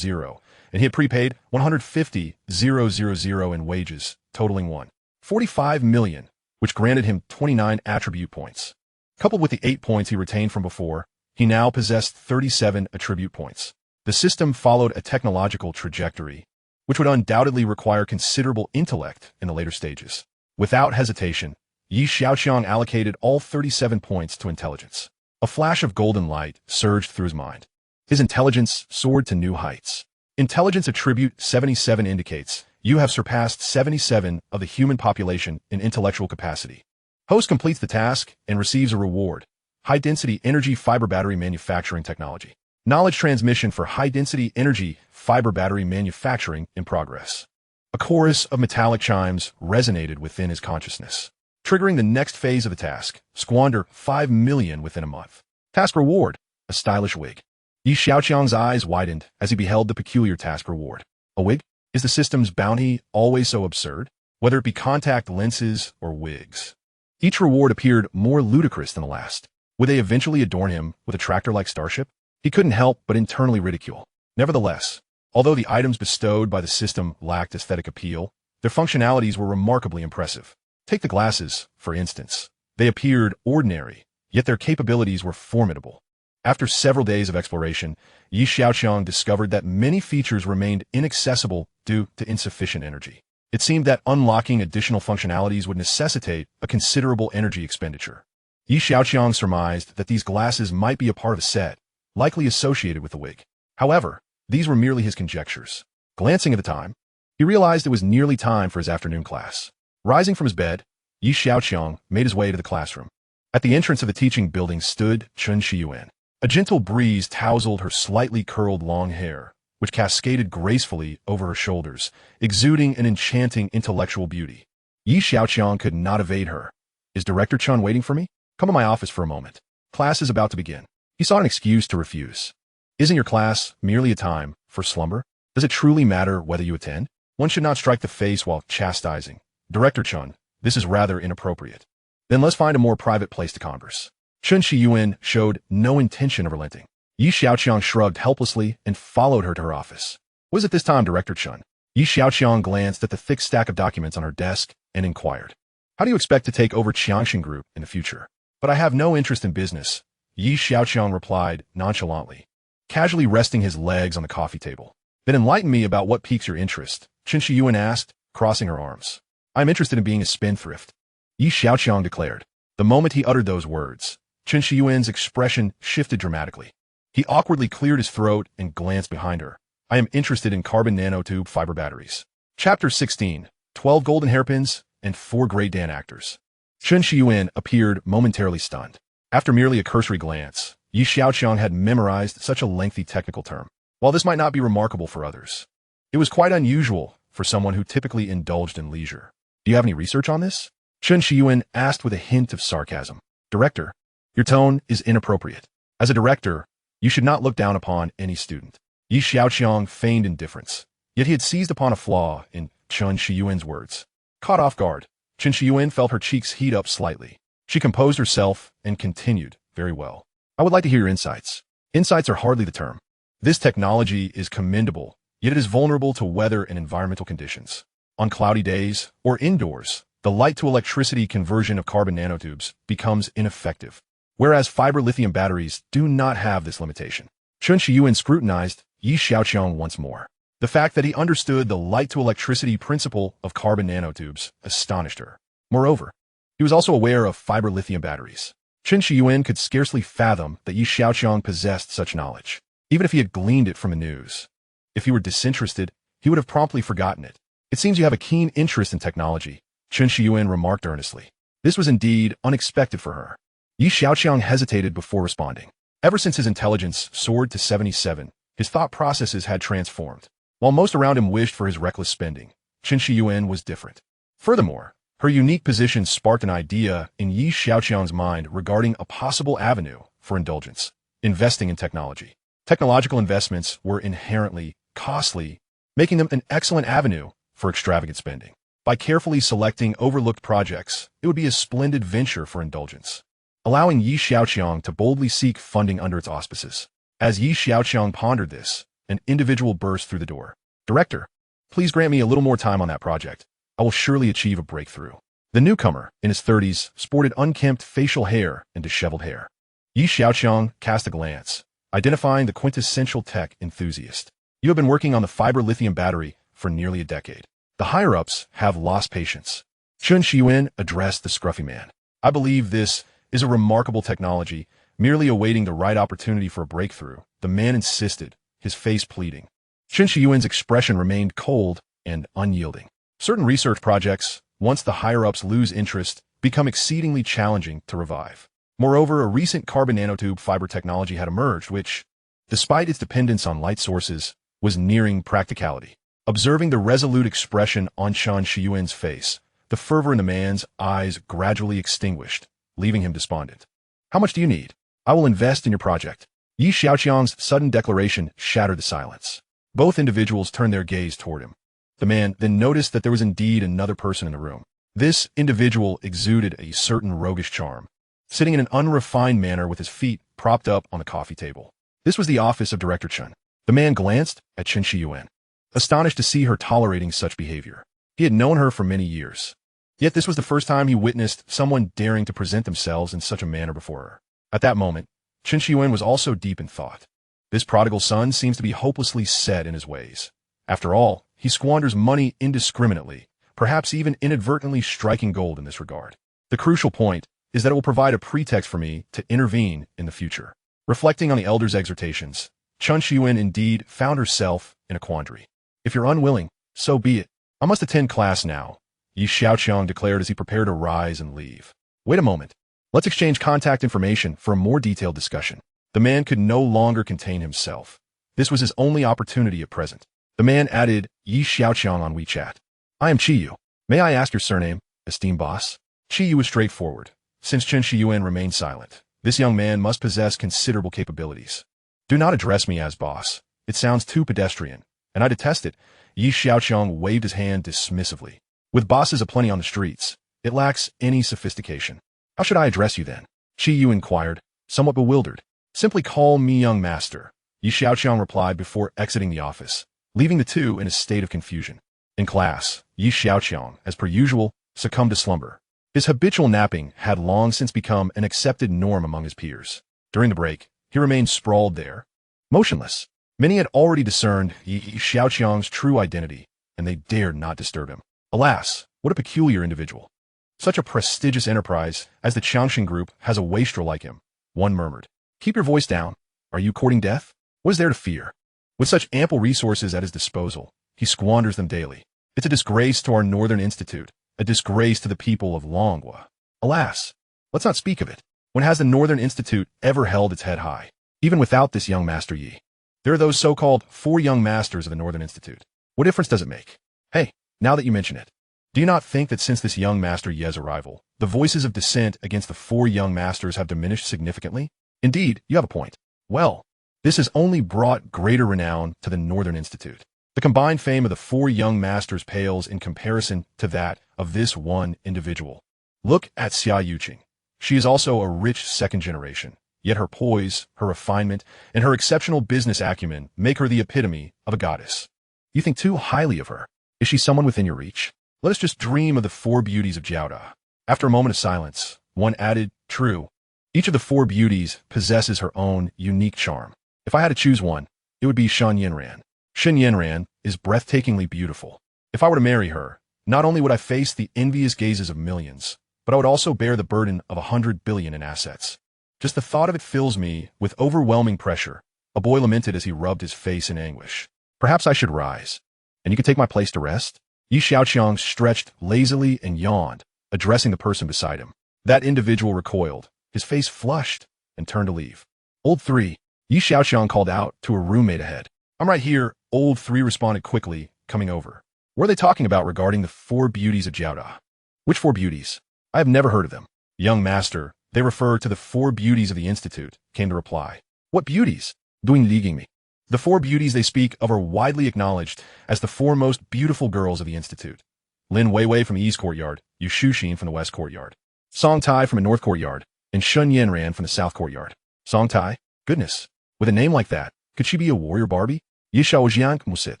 B: and he had prepaid 150,000 in wages, totaling 1.45 million, which granted him 29 attribute points. Coupled with the 8 points he retained from before, he now possessed 37 attribute points. The system followed a technological trajectory, which would undoubtedly require considerable intellect in the later stages. Without hesitation, Yi Xiaoqiang allocated all 37 points to intelligence. A flash of golden light surged through his mind. His intelligence soared to new heights. Intelligence attribute 77 indicates you have surpassed 77 of the human population in intellectual capacity. Host completes the task and receives a reward. High-density energy fiber battery manufacturing technology. Knowledge transmission for high-density energy fiber battery manufacturing in progress. A chorus of metallic chimes resonated within his consciousness. Triggering the next phase of the task, squander 5 million within a month. Task reward, a stylish wig. Yi Xiaoqiang's eyes widened as he beheld the peculiar task reward. A wig? Is the system's bounty always so absurd? Whether it be contact lenses or wigs. Each reward appeared more ludicrous than the last. Would they eventually adorn him with a tractor like Starship? He couldn't help but internally ridicule. Nevertheless, although the items bestowed by the system lacked aesthetic appeal, their functionalities were remarkably impressive. Take the glasses, for instance. They appeared ordinary, yet their capabilities were formidable. After several days of exploration, Yi Xiaoqiang discovered that many features remained inaccessible due to insufficient energy.
A: It seemed that unlocking additional functionalities would necessitate a considerable energy expenditure. Xiaoqiang surmised that these glasses might be a part of a set, likely associated with the wig. However, these were merely his conjectures. Glancing at the time, he realized it was nearly time for his afternoon class. Rising from his bed, Xiaoqiang made his way to the classroom. At the entrance of the teaching building stood Chen Shiyuan. A gentle breeze tousled her slightly curled long hair, which cascaded gracefully over her shoulders, exuding an enchanting intellectual beauty. Xiaoqiang could not evade her. "Is Director Chen waiting for me? Come to my office for a moment. Class is about to begin." He sought an excuse to refuse. "Isn't your class merely a time for slumber? Does it truly matter whether you attend? One should not strike the face while chastising. Director Chen, this is rather inappropriate. Then let's find a more private place to converse." Chen Shiyuan showed no intention of relenting. Xiaoqiang shrugged helplessly and followed her to her office. "Was it this time, Director Chen?" Xiaoqiang glanced at the thick stack of documents on her desk and inquired, "How do you expect to take over Xia Group in the future?" "But I have no interest in business," Xiaoqiang replied nonchalantly, casually resting his legs on the coffee table. "Then enlighten me about what piques your interest," Chen Shiyuan asked, crossing her arms. "I am interested in being a spendthrift," Xiaoqiang declared. The moment he uttered those words, Chen Shiyuan's expression shifted dramatically. He awkwardly cleared his throat and glanced behind her. "I am interested in carbon nanotube fiber batteries." Chapter 16, 12 Golden Hairpins and 4 Great Dan Actors. Chen Shiyuan appeared momentarily stunned. After merely a cursory glance, Xiaoqiang had memorized such a lengthy technical term. While this might not be remarkable for others, it was quite unusual for someone who typically indulged in leisure. "Do you have any research on this?" Chen Shiyuan asked with a hint of sarcasm. "Director, your tone is inappropriate. As a director, you should not look down upon any student." Xiaoqiang feigned indifference, yet he had seized upon a flaw in Chen Shiyuan's words. Caught off guard, Chen Shiyuan felt her cheeks heat up slightly. She composed herself and continued, "Very well. I would like to hear your insights." "Insights are hardly the term. This technology is commendable, yet it is vulnerable to weather and environmental conditions. On cloudy days, or indoors, the light-to-electricity conversion of carbon nanotubes becomes ineffective, whereas fiber lithium batteries do not have this limitation." Chen Shiyuan scrutinized Xiaoqiang once more. The fact that he understood the light-to-electricity principle of carbon nanotubes astonished her. Moreover, he was also aware of fiber lithium batteries. Chen Shiyuan could scarcely fathom that Xiaoqiang possessed such knowledge, even if he had gleaned it from the news. If he were disinterested, he would have promptly forgotten it. "It seems you have a keen interest in technology," Chen Shiyuan remarked earnestly. This was indeed unexpected for her. Xiaoqiang hesitated before responding. Ever since his intelligence soared to 77, his thought processes had transformed. While most around him wished for his reckless spending, Chen Shiyuan was different. Furthermore, her unique position sparked an idea in Xiaoqiang's mind regarding a possible avenue for indulgence: investing in technology. Technological investments were inherently costly, making them an excellent avenue for extravagant spending. By carefully selecting overlooked projects, it would be a splendid venture for indulgence, allowing Xiaoqiang to boldly seek funding under its auspices. As Xiaoqiang pondered this, an individual burst through the door. "Director, please grant me a little more time on that project. I will surely achieve a breakthrough." The newcomer, in his 30s, sported unkempt facial hair and disheveled hair. Xiaoqiang cast a glance, identifying the quintessential tech enthusiast. "You have been working on the fiber lithium battery for nearly a decade. The higher-ups have lost patience." Chen Shiyuan addressed the scruffy man. "I believe this is a remarkable technology, merely awaiting the right opportunity for a breakthrough," the man insisted, his face pleading. Chen Shiyuan's expression remained cold and unyielding. Certain research projects, once the higher-ups lose interest, become exceedingly challenging to revive. Moreover, a recent carbon nanotube fiber technology had emerged which, despite its dependence on light sources, was nearing practicality. Observing the resolute expression on Chen Shiyuan's face, the fervor in the man's eyes gradually extinguished, leaving him despondent. "How much do you need? I will invest in your project." Xiaoqiang's sudden declaration shattered the silence. Both individuals turned their gaze toward him. The man then noticed that there was indeed another person in the room. This individual exuded a certain roguish charm, sitting in an unrefined manner with his feet propped up on the coffee table. This was the office of Director Chen. The man glanced at Chen Shiyuan, astonished to see her tolerating such behavior. He had known her for many years, yet this was the first time he witnessed someone daring to present themselves in such a manner before her. At that moment, Chen Shiyuan was also deep in thought. This prodigal son seems to be hopelessly set in his ways. After all, he squanders money indiscriminately, perhaps even inadvertently striking gold in this regard. The crucial point is that it will provide a pretext for me to intervene in the future. Reflecting on the elder's exhortations, Chen Xiuyuan indeed found herself in a quandary. If you're unwilling, so be it. I must attend class now, Xiaoqiang declared as he prepared to rise and leave. Wait a moment. Let's exchange contact information for a more detailed discussion. The man could no longer contain himself. This was his only opportunity at present. The man added Xiaoqiang on WeChat. I am Qiyu. May I ask your surname, esteemed boss? Qiyu was straightforward. Since Chen Xiuyuan remained silent, this young man must possess considerable capabilities. Do not address me as boss. It sounds too pedestrian, and I detest it. Xiaoqiang waved his hand dismissively. With bosses aplenty on the streets, it lacks any sophistication. How should I address you then? Qiyu inquired, somewhat bewildered. Simply call me young master, Xiaoqiang replied before exiting the office, leaving the two in a state of confusion. In class, Xiaoqiang, as per usual, succumbed to slumber. His habitual napping had long since become an accepted norm among his peers. During the break, he remained sprawled there, motionless. Many had already discerned Xiaoqiang's true identity, and they dared not disturb him. Alas, what a peculiar individual. Such a prestigious enterprise as the Xia Group has a wastrel like him, one murmured. Keep your voice down. Are you courting death? What is there to fear? With such ample resources at his disposal, he squanders them daily. It's a disgrace to our Northern Institute, a disgrace to the people of Longhua. Alas, let's not speak of it. When has the Northern Institute ever held its head high? Even without this young Master Yi. There are those so-called 4 young masters of the Northern Institute. What difference does it make? Hey, now that you mention it, do you not think that since this young Master Ye's arrival, the voices of dissent against the 4 young masters have diminished significantly? Indeed, you have a point. Well, this has only brought greater renown to the Northern Institute. The combined fame of the 4 young masters pales in comparison to that of this one individual. Look at Xiaoqiang. She is also a rich second generation, yet her poise, her refinement, and her exceptional business acumen make her the epitome of a goddess. You think too highly of her. Is she someone within your reach? Let us just dream of the 4 beauties of Jiaoda. After a moment of silence, one added, true. Each of the 4 beauties possesses her own unique charm. If I had to choose one, it would be Shen Yinran. Shen Yinran is breathtakingly beautiful. If I were to marry her, not only would I face the envious gazes of millions, but I would also bear the burden of 100 billion in assets. Just the thought of it fills me with overwhelming pressure, a boy lamented as he rubbed his face in anguish. Perhaps I should rise, and you could take my place to rest? Xiaoqiang stretched lazily and yawned, addressing the person beside him. That individual recoiled, his face flushed, and turned to leave. Old 3, Xiaoqiang called out to a roommate ahead. I'm right here, Old 3 responded quickly, coming over. What are they talking about regarding the 4 beauties of Jiaoda? Which 4 beauties? I have never heard of them. Young master, they refer to the 4 beauties of the Institute, came the reply. What beauties? Doing ligging me. The 4 beauties they speak of are widely acknowledged as the 4 most beautiful girls of the Institute. Lin Weiwei from the East Courtyard, Yu Shuxin from the West Courtyard, Song Tai from the North Courtyard, and Shun Yanran from the South Courtyard. Song Tai? Goodness. With a name like that, could she be a warrior Barbie? Xiaoqiang musit.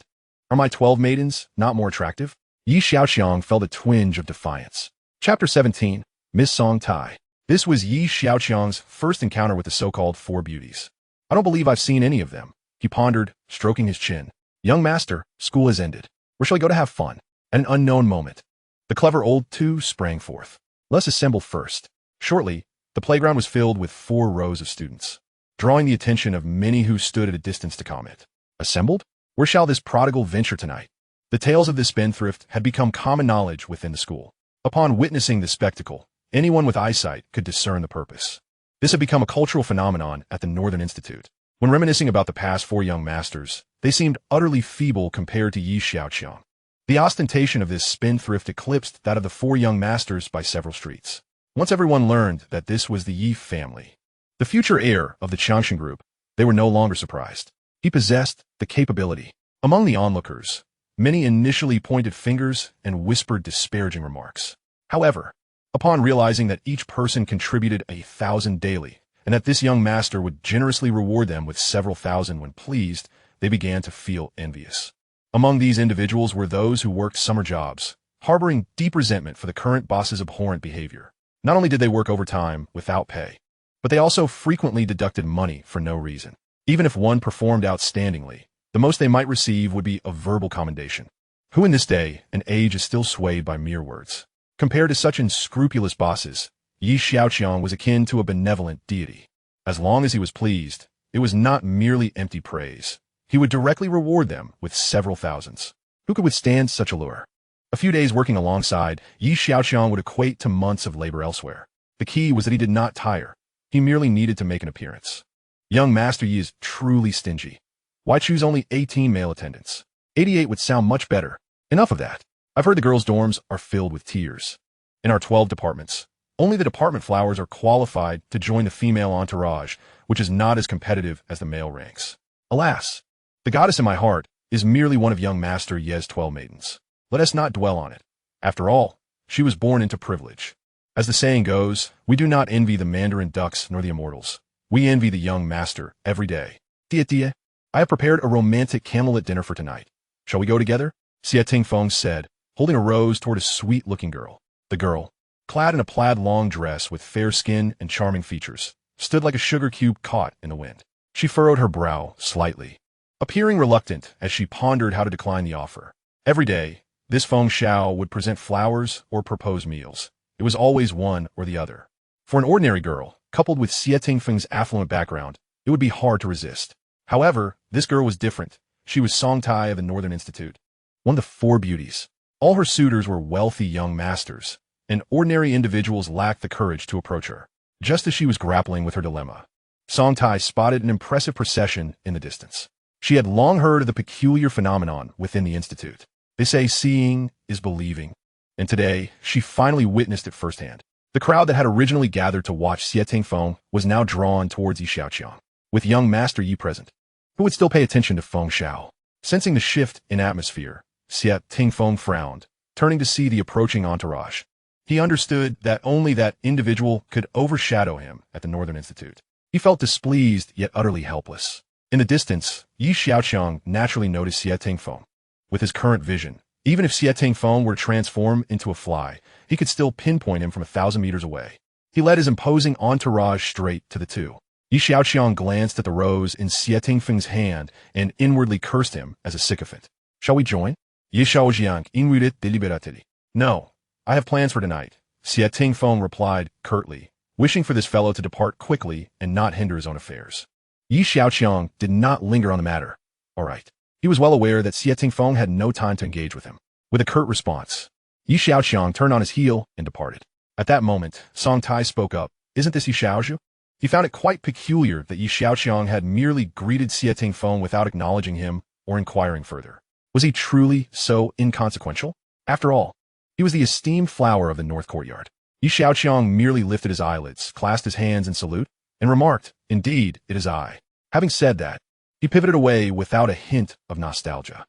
A: Are my 12 maidens not more attractive? Xiaoqiang felt a twinge of defiance. Chapter 17, Miss Song Tai. This was Xiaoqiang's first encounter with the so-called 4 beauties. I don't believe I've seen any of them, he pondered, stroking his chin. Young master, school has ended. Where shall I go to have fun? At an unknown moment, the clever old 2 sprang forth. Let's assemble first. Shortly, the playground was filled with 4 rows of students, drawing the attention of many who stood at a distance to comment. Assembled? Where shall this prodigal venture tonight? The tales of this spendthrift had become common knowledge within the school. Upon witnessing this spectacle, anyone with eyesight could discern the purpose. This had become a cultural phenomenon at the Northern Institute. When reminiscing about the past 4 young masters, they seemed utterly feeble compared to Xiaoqiang. The ostentation of this spendthrift eclipsed that of the 4 young masters by several streets. Once everyone learned that this was the Yi family, the future heir of the Xiaoqiang Group, they were no longer surprised. He possessed the capability. Among the onlookers, many initially pointed fingers and whispered disparaging remarks. However, upon realizing that each person contributed 1,000 daily, and that this young master would generously reward them with several thousand when pleased, they began to feel envious. Among these individuals were those who worked summer jobs, harboring deep resentment for the current boss's abhorrent behavior. Not only did they work overtime without pay, but they also frequently deducted money for no reason. Even if one performed outstandingly, the most they might receive would be a verbal commendation.
B: who in this day and age is still swayed by mere words. Compared to such unscrupulous bosses, Xiaoqiang was akin to a benevolent deity. As long as he was pleased, it was not merely empty praise. He would directly reward them with several thousands. Who could withstand such a lure? A few days working alongside, Xiaoqiang would equate to months of labor elsewhere. The key was that he did not tire. He merely needed to make an appearance. Young Master Yi is truly stingy. Why choose only 18 male attendants? 88 would sound much better. Enough of that. I've heard the girls' dorms are filled with tears. In our 12 departments, only the department flowers are qualified to join the female entourage, which is not as competitive as the male ranks. Alas, the goddess in my heart is merely one of young Master Ye's 12 maidens. Let us not dwell on it. After all, she was born into privilege. As the saying goes, we do not envy the Mandarin ducks nor the immortals. We envy the young master every day. Tia, I have prepared a romantic candlelit dinner for tonight. Shall we go together? Xia Tingfeng said, holding a rose toward a sweet-looking girl. The girl, clad in a plaid long dress with fair skin and charming features, stood like a sugar cube caught in the wind. She furrowed her brow slightly, appearing reluctant as she pondered how to decline the offer. Every day, this Feng Xiao would present flowers or propose meals. It was always one or the other. For an ordinary girl, coupled with Xia Tingfeng's affluent background, it would be hard to resist. However, this girl was different. She was Song Tai of the Northern Institute, one of the four beauties. All her suitors were wealthy young masters, and ordinary individuals lacked the courage to approach her. Just as she was grappling with her dilemma, Song Tai spotted an impressive procession in the distance. She had long heard of the peculiar phenomenon within the institute. They say seeing is believing, and today she finally witnessed it firsthand. The crowd that had originally gathered to watch Xia Tingfeng was now drawn towards Xiaoqiang, with young Master Yi present, who would still pay attention to Feng Xiao. Sensing the shift in atmosphere, Xia Tingfeng frowned, turning to see the approaching entourage. He understood that only that individual could overshadow him at the Northern Institute. He felt displeased yet utterly helpless. In the distance, Xiaoqiang naturally noticed Xia Tingfeng. With his current vision, even if Xia Tingfeng were to transform into a fly, he could still pinpoint him from 1,000 meters away. He led his imposing entourage straight to the two. Xiaoqiang glanced at the rose in Xia Tingfeng's hand and inwardly cursed him as a sycophant. Shall we join? Xiaoqiang inwardly deliberately. No, I have plans for tonight, Xia Tingfeng replied curtly, wishing for this fellow to depart quickly and not hinder his own affairs. Xiaoqiang did not linger on the matter. All right. He was well aware that Xia Tingfeng had no time to engage with him. With a curt response, Xiaoqiang turned on his heel and departed. At that moment, Song Tai spoke up. Isn't this Xiaozhu? He found it quite peculiar that Xiaoqiang had merely greeted Xia Tingfeng without acknowledging him or inquiring further. Was he truly so inconsequential? After all, he was the esteemed flower of the North Courtyard. Xiaoqiang merely lifted his eyelids, clasped his hands in salute, and remarked, Indeed, it is I. Having said that, he pivoted away without a hint of nostalgia.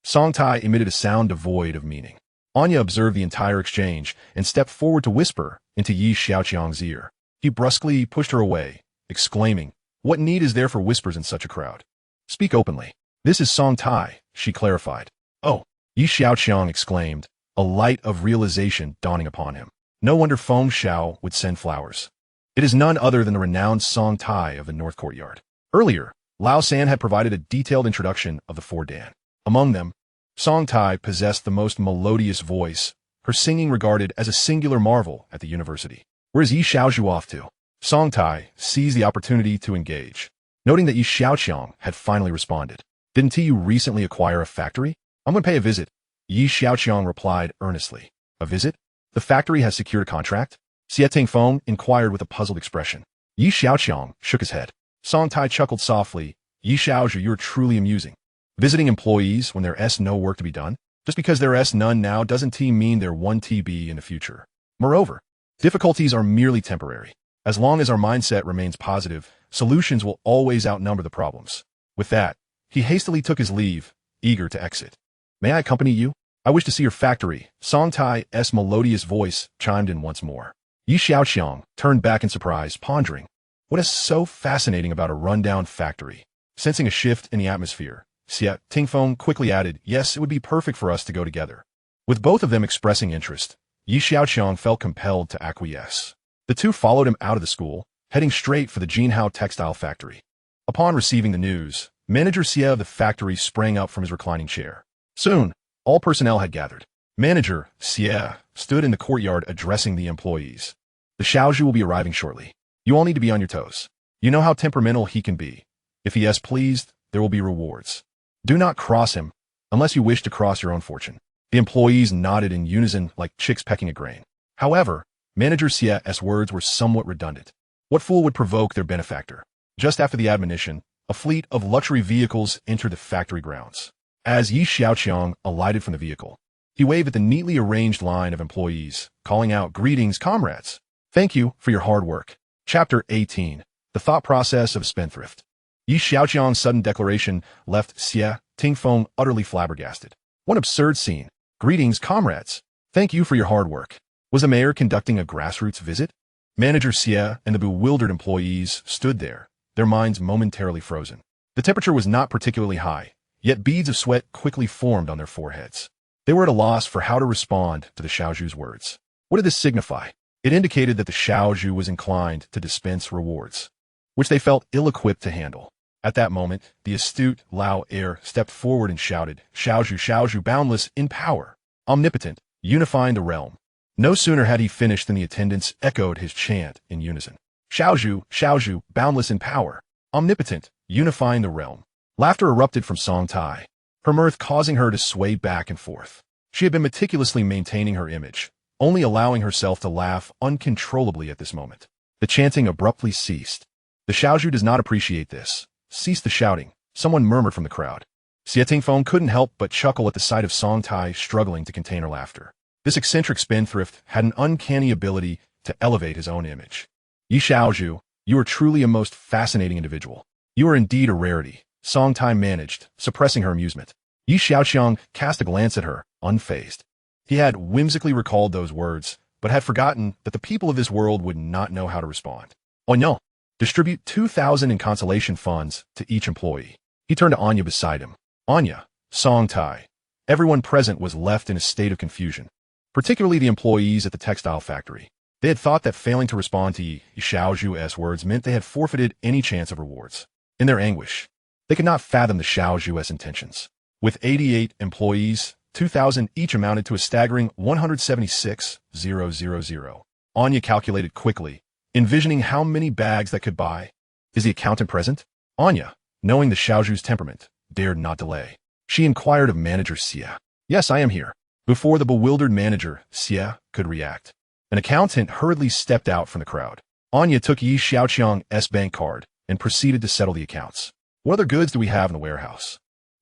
B: Song Tai emitted a sound devoid of meaning. Anya observed the entire exchange and stepped forward to whisper into Xiaoqiang's ear. He brusquely pushed her away, exclaiming, What need is there for whispers in such a crowd? Speak openly. This is Song Tai, she clarified. Oh, Xiaoqiang exclaimed, a light of realization dawning upon him. No wonder Feng Xiao would send flowers. It is none other than the renowned Song Tai of the North Courtyard. Earlier, Lao San had provided a detailed introduction of the four Dan. Among them, Song Tai possessed the most melodious voice, her singing regarded as a singular marvel at the university. Where is Yi Xiaozhu off to? Song Tai seized the opportunity to engage, noting that Yi Xiaoqiang had finally responded. Didn't you recently acquire a factory? I'm going to pay a visit. Yi Xiaoqiang replied earnestly. A visit? The factory has secured a contract? Xia Tingfeng inquired with a puzzled expression. Yi Xiaoqiang shook his head. Song Tai chuckled softly. Yi Xiaozhu, you're truly amusing. Visiting employees when there is no work to be done? Just because there is none now doesn't mean there won't be in the future. Moreover, difficulties are merely temporary. As long as our mindset remains positive, solutions will always outnumber the problems. With that, he hastily took his leave, eager to exit. May I accompany you? I wish to see your factory. Song Tai's melodious voice chimed in once more. Yi Xiaoqiang turned back in surprise, pondering. What is so fascinating about a rundown factory? Sensing a shift in the atmosphere, Xia Tingfeng quickly added, Yes, it would be perfect for us to go together. With both of them expressing interest, Yi Xiaoqiang felt compelled to acquiesce. The two followed him out of the school, heading straight for the Jinhao textile factory. Upon receiving the news, Manager Xia of the factory sprang up from his reclining chair. Soon,
A: All personnel had gathered. Manager Xia stood in the courtyard addressing the employees. The Xiaozhu will be arriving shortly. You all need to be on your toes. You know how temperamental he can be. If he is pleased, there will be rewards. Do not cross him, unless you wish to cross your own fortune. The employees nodded in unison like chicks pecking a grain. However, Manager Xia's words were somewhat redundant. What fool would provoke their benefactor? Just after the admonition, a fleet of luxury vehicles entered the factory grounds. As Xiaoqiang alighted from the vehicle, he waved at the neatly arranged line of employees, calling out, "Greetings, comrades. Thank you for your hard work." Chapter 18. The Thought Process of a Spendthrift. Xiaoqiang's sudden declaration left Xia Tingfeng utterly flabbergasted. What absurd scene. "Greetings, comrades. Thank you for your hard work." Was the mayor conducting a grassroots visit? Manager Xia and the bewildered employees stood there, their minds momentarily frozen. The temperature was not particularly high, yet beads of sweat quickly formed on their foreheads. They were at a loss for how to respond to the Xiaozhu's words. What did this signify? It indicated that the Xiaozhu was inclined to dispense rewards, which they felt ill-equipped to handle. At that moment, the astute Lao heir stepped forward and shouted, "Xiaozhu, Xiaozhu, boundless in power, omnipotent, unifying the realm." No sooner had he finished than the attendants echoed his chant in unison. "Xiaozhu, Xiaozhu, boundless in power, omnipotent, unifying the realm." Laughter erupted from Song Tai, her mirth causing her to sway back and forth. She had been meticulously maintaining her image, only allowing herself to laugh uncontrollably at this moment. The chanting abruptly ceased. "The Xiaozhu does not appreciate this. Cease the shouting," someone murmured from the crowd. Xia Tingfeng couldn't help but chuckle at the sight of Song Tai struggling to contain her laughter. This eccentric spendthrift had an uncanny ability to elevate his own image. "Xiaozhu, you are truly a most fascinating individual. You are indeed a rarity," Song Tai managed, suppressing her amusement. Xiaoqiang cast a glance at her, unfazed. He had whimsically recalled those words, but had forgotten that the people of this world would not know how to respond. "Anya, distribute 2,000 in consolation funds to each employee." He turned to Anya beside him. "Anya, Song Tai." Everyone present was left in a state of confusion, particularly the employees at the textile factory. They had thought that failing to respond to Xiaozhu's words meant they had forfeited any chance of rewards. In their anguish, they could not fathom the Xiaozhu's intentions. With 88 employees, 2,000 each amounted to a staggering 176,000. Anya calculated quickly, envisioning how many bags that could buy. "Is the accountant present?" Anya, knowing the Xiaozhu's temperament, dared not delay. She inquired of Manager Xia. "Yes, I am here." Before the bewildered manager, Xia, could react, an accountant hurriedly stepped out from the crowd. Anya took Xiaoqiang's bank card and proceeded to settle the accounts. "What other goods do we have in the warehouse?"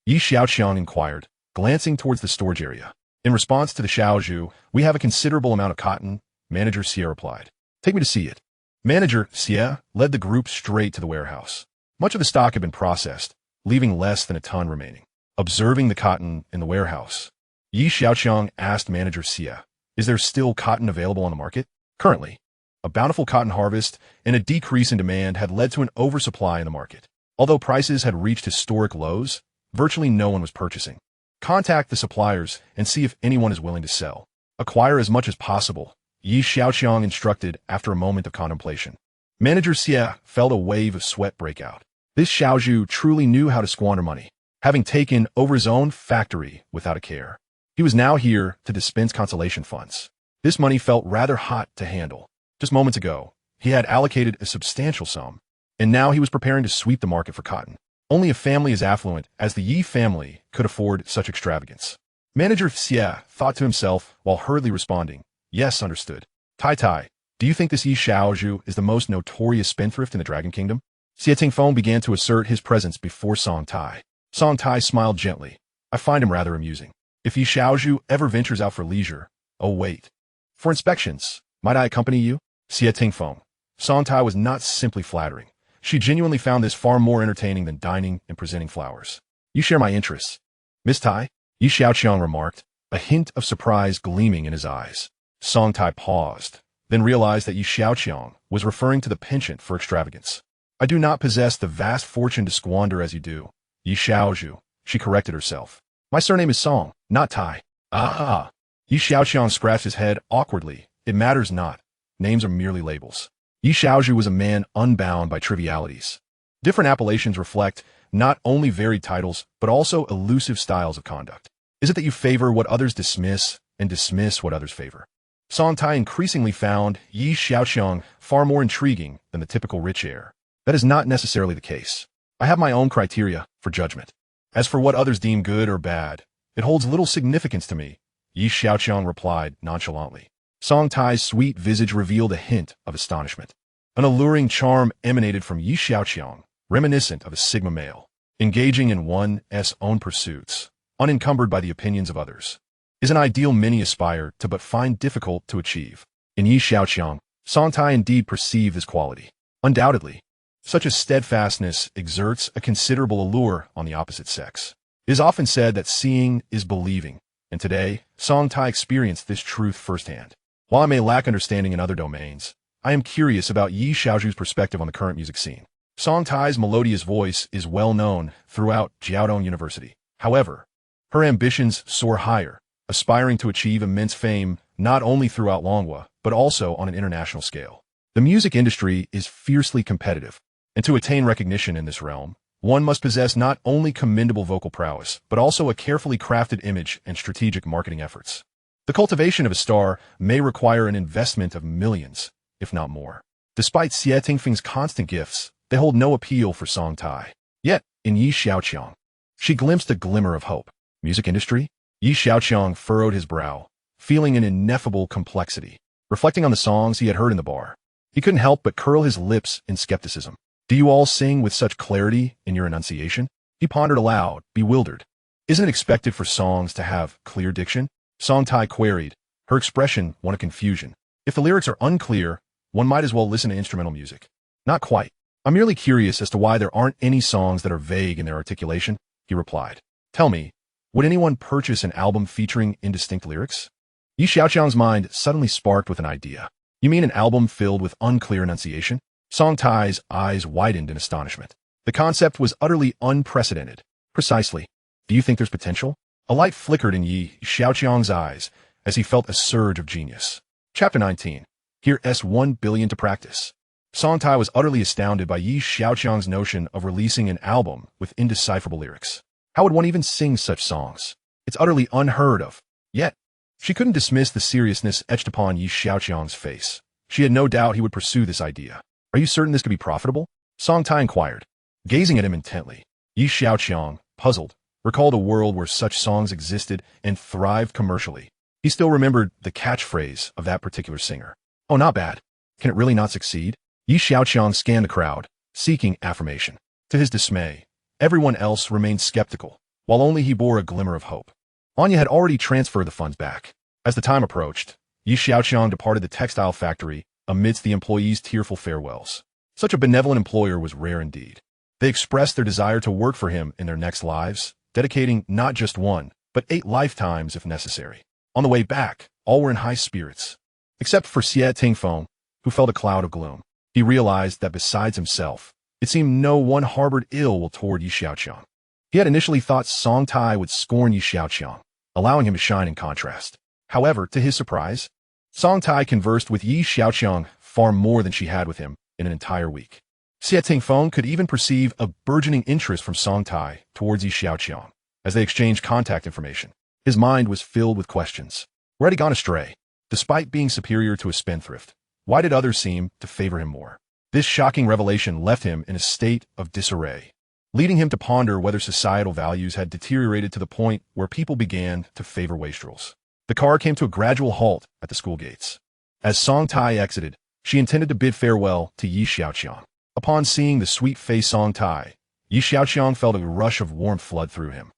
A: Xiaoqiang inquired, glancing towards the storage area. "In response to the Xiaozhu, we have a considerable amount of cotton," Manager Xia replied. "Take me to see it." Manager Xia led the group straight to the warehouse. Much of the stock had been processed, leaving less than a ton remaining. Observing the cotton in the warehouse, Xiaoqiang asked Manager Xia, "Is there still cotton available on the market?" Currently, a bountiful cotton harvest and a decrease in demand had led to an oversupply in the market. Although prices had reached historic lows, virtually no one was purchasing. Contact the suppliers and see if anyone is willing to sell. Acquire as much as possible, Xiaoqiang instructed after a moment of contemplation. Manager Xia felt a wave of sweat break out. This Xiaozhu truly knew how to squander money, having taken over his own factory without a care. He was now here to dispense consolation funds. This money felt rather hot to handle. Just moments ago, he had allocated a substantial sum, and now he was preparing to sweep the market for cotton. Only a family as affluent as the Yi family could afford such extravagance. Manager Xia thought to himself while hurriedly responding, "Yes, understood. Tai Tai, do you think this Yi Xiaozhu is the most notorious spendthrift in the Dragon Kingdom?" Xia Tingfeng began to assert his presence before Song Tai. Song Tai smiled gently. "I find him rather amusing. If Yi Xiaozhu ever ventures out for leisure, oh wait. For inspections, might I accompany you?" Xia Tingfeng. Song Tai was not simply flattering. She genuinely found this far more entertaining than dining and presenting flowers. "You share my interests, Miss Tai," Yi Xiaoqiang remarked, a hint of surprise gleaming in his eyes. Song Tai paused, then realized that Yi Xiaoqiang was referring to the penchant for extravagance. "I do not possess the vast fortune to squander as you do, Yi Xiaozhu," she corrected herself. "My surname is Song, not Tai." "Ah." Yi Xiaoqiang scratched his head awkwardly. "It matters not. Names are merely labels." Yi Xiaozhu was a man unbound by trivialities. Different appellations reflect not only varied titles, but also elusive styles of conduct. Is it that you favor what others dismiss and dismiss what others favor? Song Tai increasingly found Yi Xiaoqiang far more intriguing than the typical rich heir. That is not necessarily the case. I have my own criteria for judgment. As for what others deem good or bad, it holds little significance to me, Yi Xiaoqiang replied nonchalantly. Song Tai's sweet visage revealed a hint of astonishment. An alluring charm emanated from Yi Xiaoqiang, reminiscent of a Sigma male, engaging in one's own pursuits, unencumbered by the opinions of others, is an ideal many aspire to but find difficult to achieve. In Yi Xiaoqiang, Song Tai indeed perceived this quality. Undoubtedly, such a steadfastness exerts a considerable allure on the opposite sex. It is often said that seeing is believing, and today, Song Tai experienced this truth firsthand. While I may lack understanding in other domains, I am curious about Yi Xiaozhu's perspective on the current music scene. Song Tai's melodious voice is well known throughout Jiaodong University. However, her ambitions soar higher, aspiring to achieve immense fame not only throughout Longhua, but also on an international scale. The music industry is fiercely competitive, and to attain recognition in this realm, one must possess not only commendable vocal prowess, but also a carefully crafted image and strategic marketing efforts. The cultivation of a star may require an investment of millions, if not more. Despite Xie Tingfeng's constant gifts, they hold no appeal for Song Tai. Yet, in Yi Xiaoqiang, she glimpsed a glimmer of hope. Music industry? Yi Xiaoqiang furrowed his brow, feeling an ineffable complexity. Reflecting on the songs he had heard in the bar, he couldn't help but curl his lips in skepticism. Do you all sing with such clarity in your enunciation? He pondered aloud, bewildered. Isn't it expected for songs to have clear diction? Song Tai queried, her expression one of confusion. If the lyrics are unclear, one might as well listen to instrumental music. Not quite. I'm merely curious as to why there aren't any songs that are vague in their articulation, he replied. Tell me, would anyone purchase an album featuring indistinct lyrics? Yi Xiaoqiang's mind suddenly sparked with an idea. You mean an album filled with unclear enunciation? Song Tai's eyes widened in astonishment. The concept was utterly unprecedented. Precisely. Do you think there's potential? A light flickered in Yi Xiaoqiang's eyes as he felt a surge of genius. Chapter 19. Here's 1 billion to practice. Song Tai was utterly astounded by Yi Xiaoqiang's notion of releasing an album with indecipherable lyrics. How would one even sing such songs? It's utterly unheard of. Yet, she couldn't dismiss the seriousness etched upon Yi Xiaoqiang's face. She had no doubt he would pursue this idea. Are you certain this could be profitable? Song Tai inquired, gazing at him intently. Yi Xiaoqiang, puzzled, recalled a world where such songs existed and thrived commercially. He still remembered the catchphrase of that particular singer. Oh, not bad. Can it really not succeed? Yi Xiaoqiang scanned the crowd, seeking affirmation. To his dismay, everyone else remained skeptical, while only he bore a glimmer of hope. Anya had already transferred the funds back. As the time approached, Yi Xiaoqiang departed the textile factory amidst the employees' tearful farewells. Such a benevolent employer was rare indeed. They expressed their desire to work for him in their next lives, dedicating not just 1, but 8 lifetimes if necessary. On the way back, all were in high spirits, except for Xia Tingfeng, who felt a cloud of gloom. He realized that besides himself, it seemed no one harbored ill will toward Yi Xiaoqiang. He had initially thought Song Tai would scorn Yi Xiaoqiang, allowing him to shine in contrast. However, to his surprise, Song Tai conversed with Yi Xiaoqiang far more than she had with him in an entire week. Xia Tingfeng could even perceive a burgeoning interest from Song Tai towards Yi Xiaoqiang as they exchanged contact information. His mind was filled with questions. Where had he gone astray? Despite being superior to a spendthrift, why did others seem to favor him more? This shocking revelation left him in a state of disarray, leading him to ponder whether societal values had deteriorated to the point where people began to favor wastrels. The car came to a gradual halt at the school gates. As Song Tai exited, she intended to bid farewell to Yi Xiaoqiang. Upon seeing the sweet-faced Song Tai, Yi Xiaoqiang felt a rush of warmth flood through him.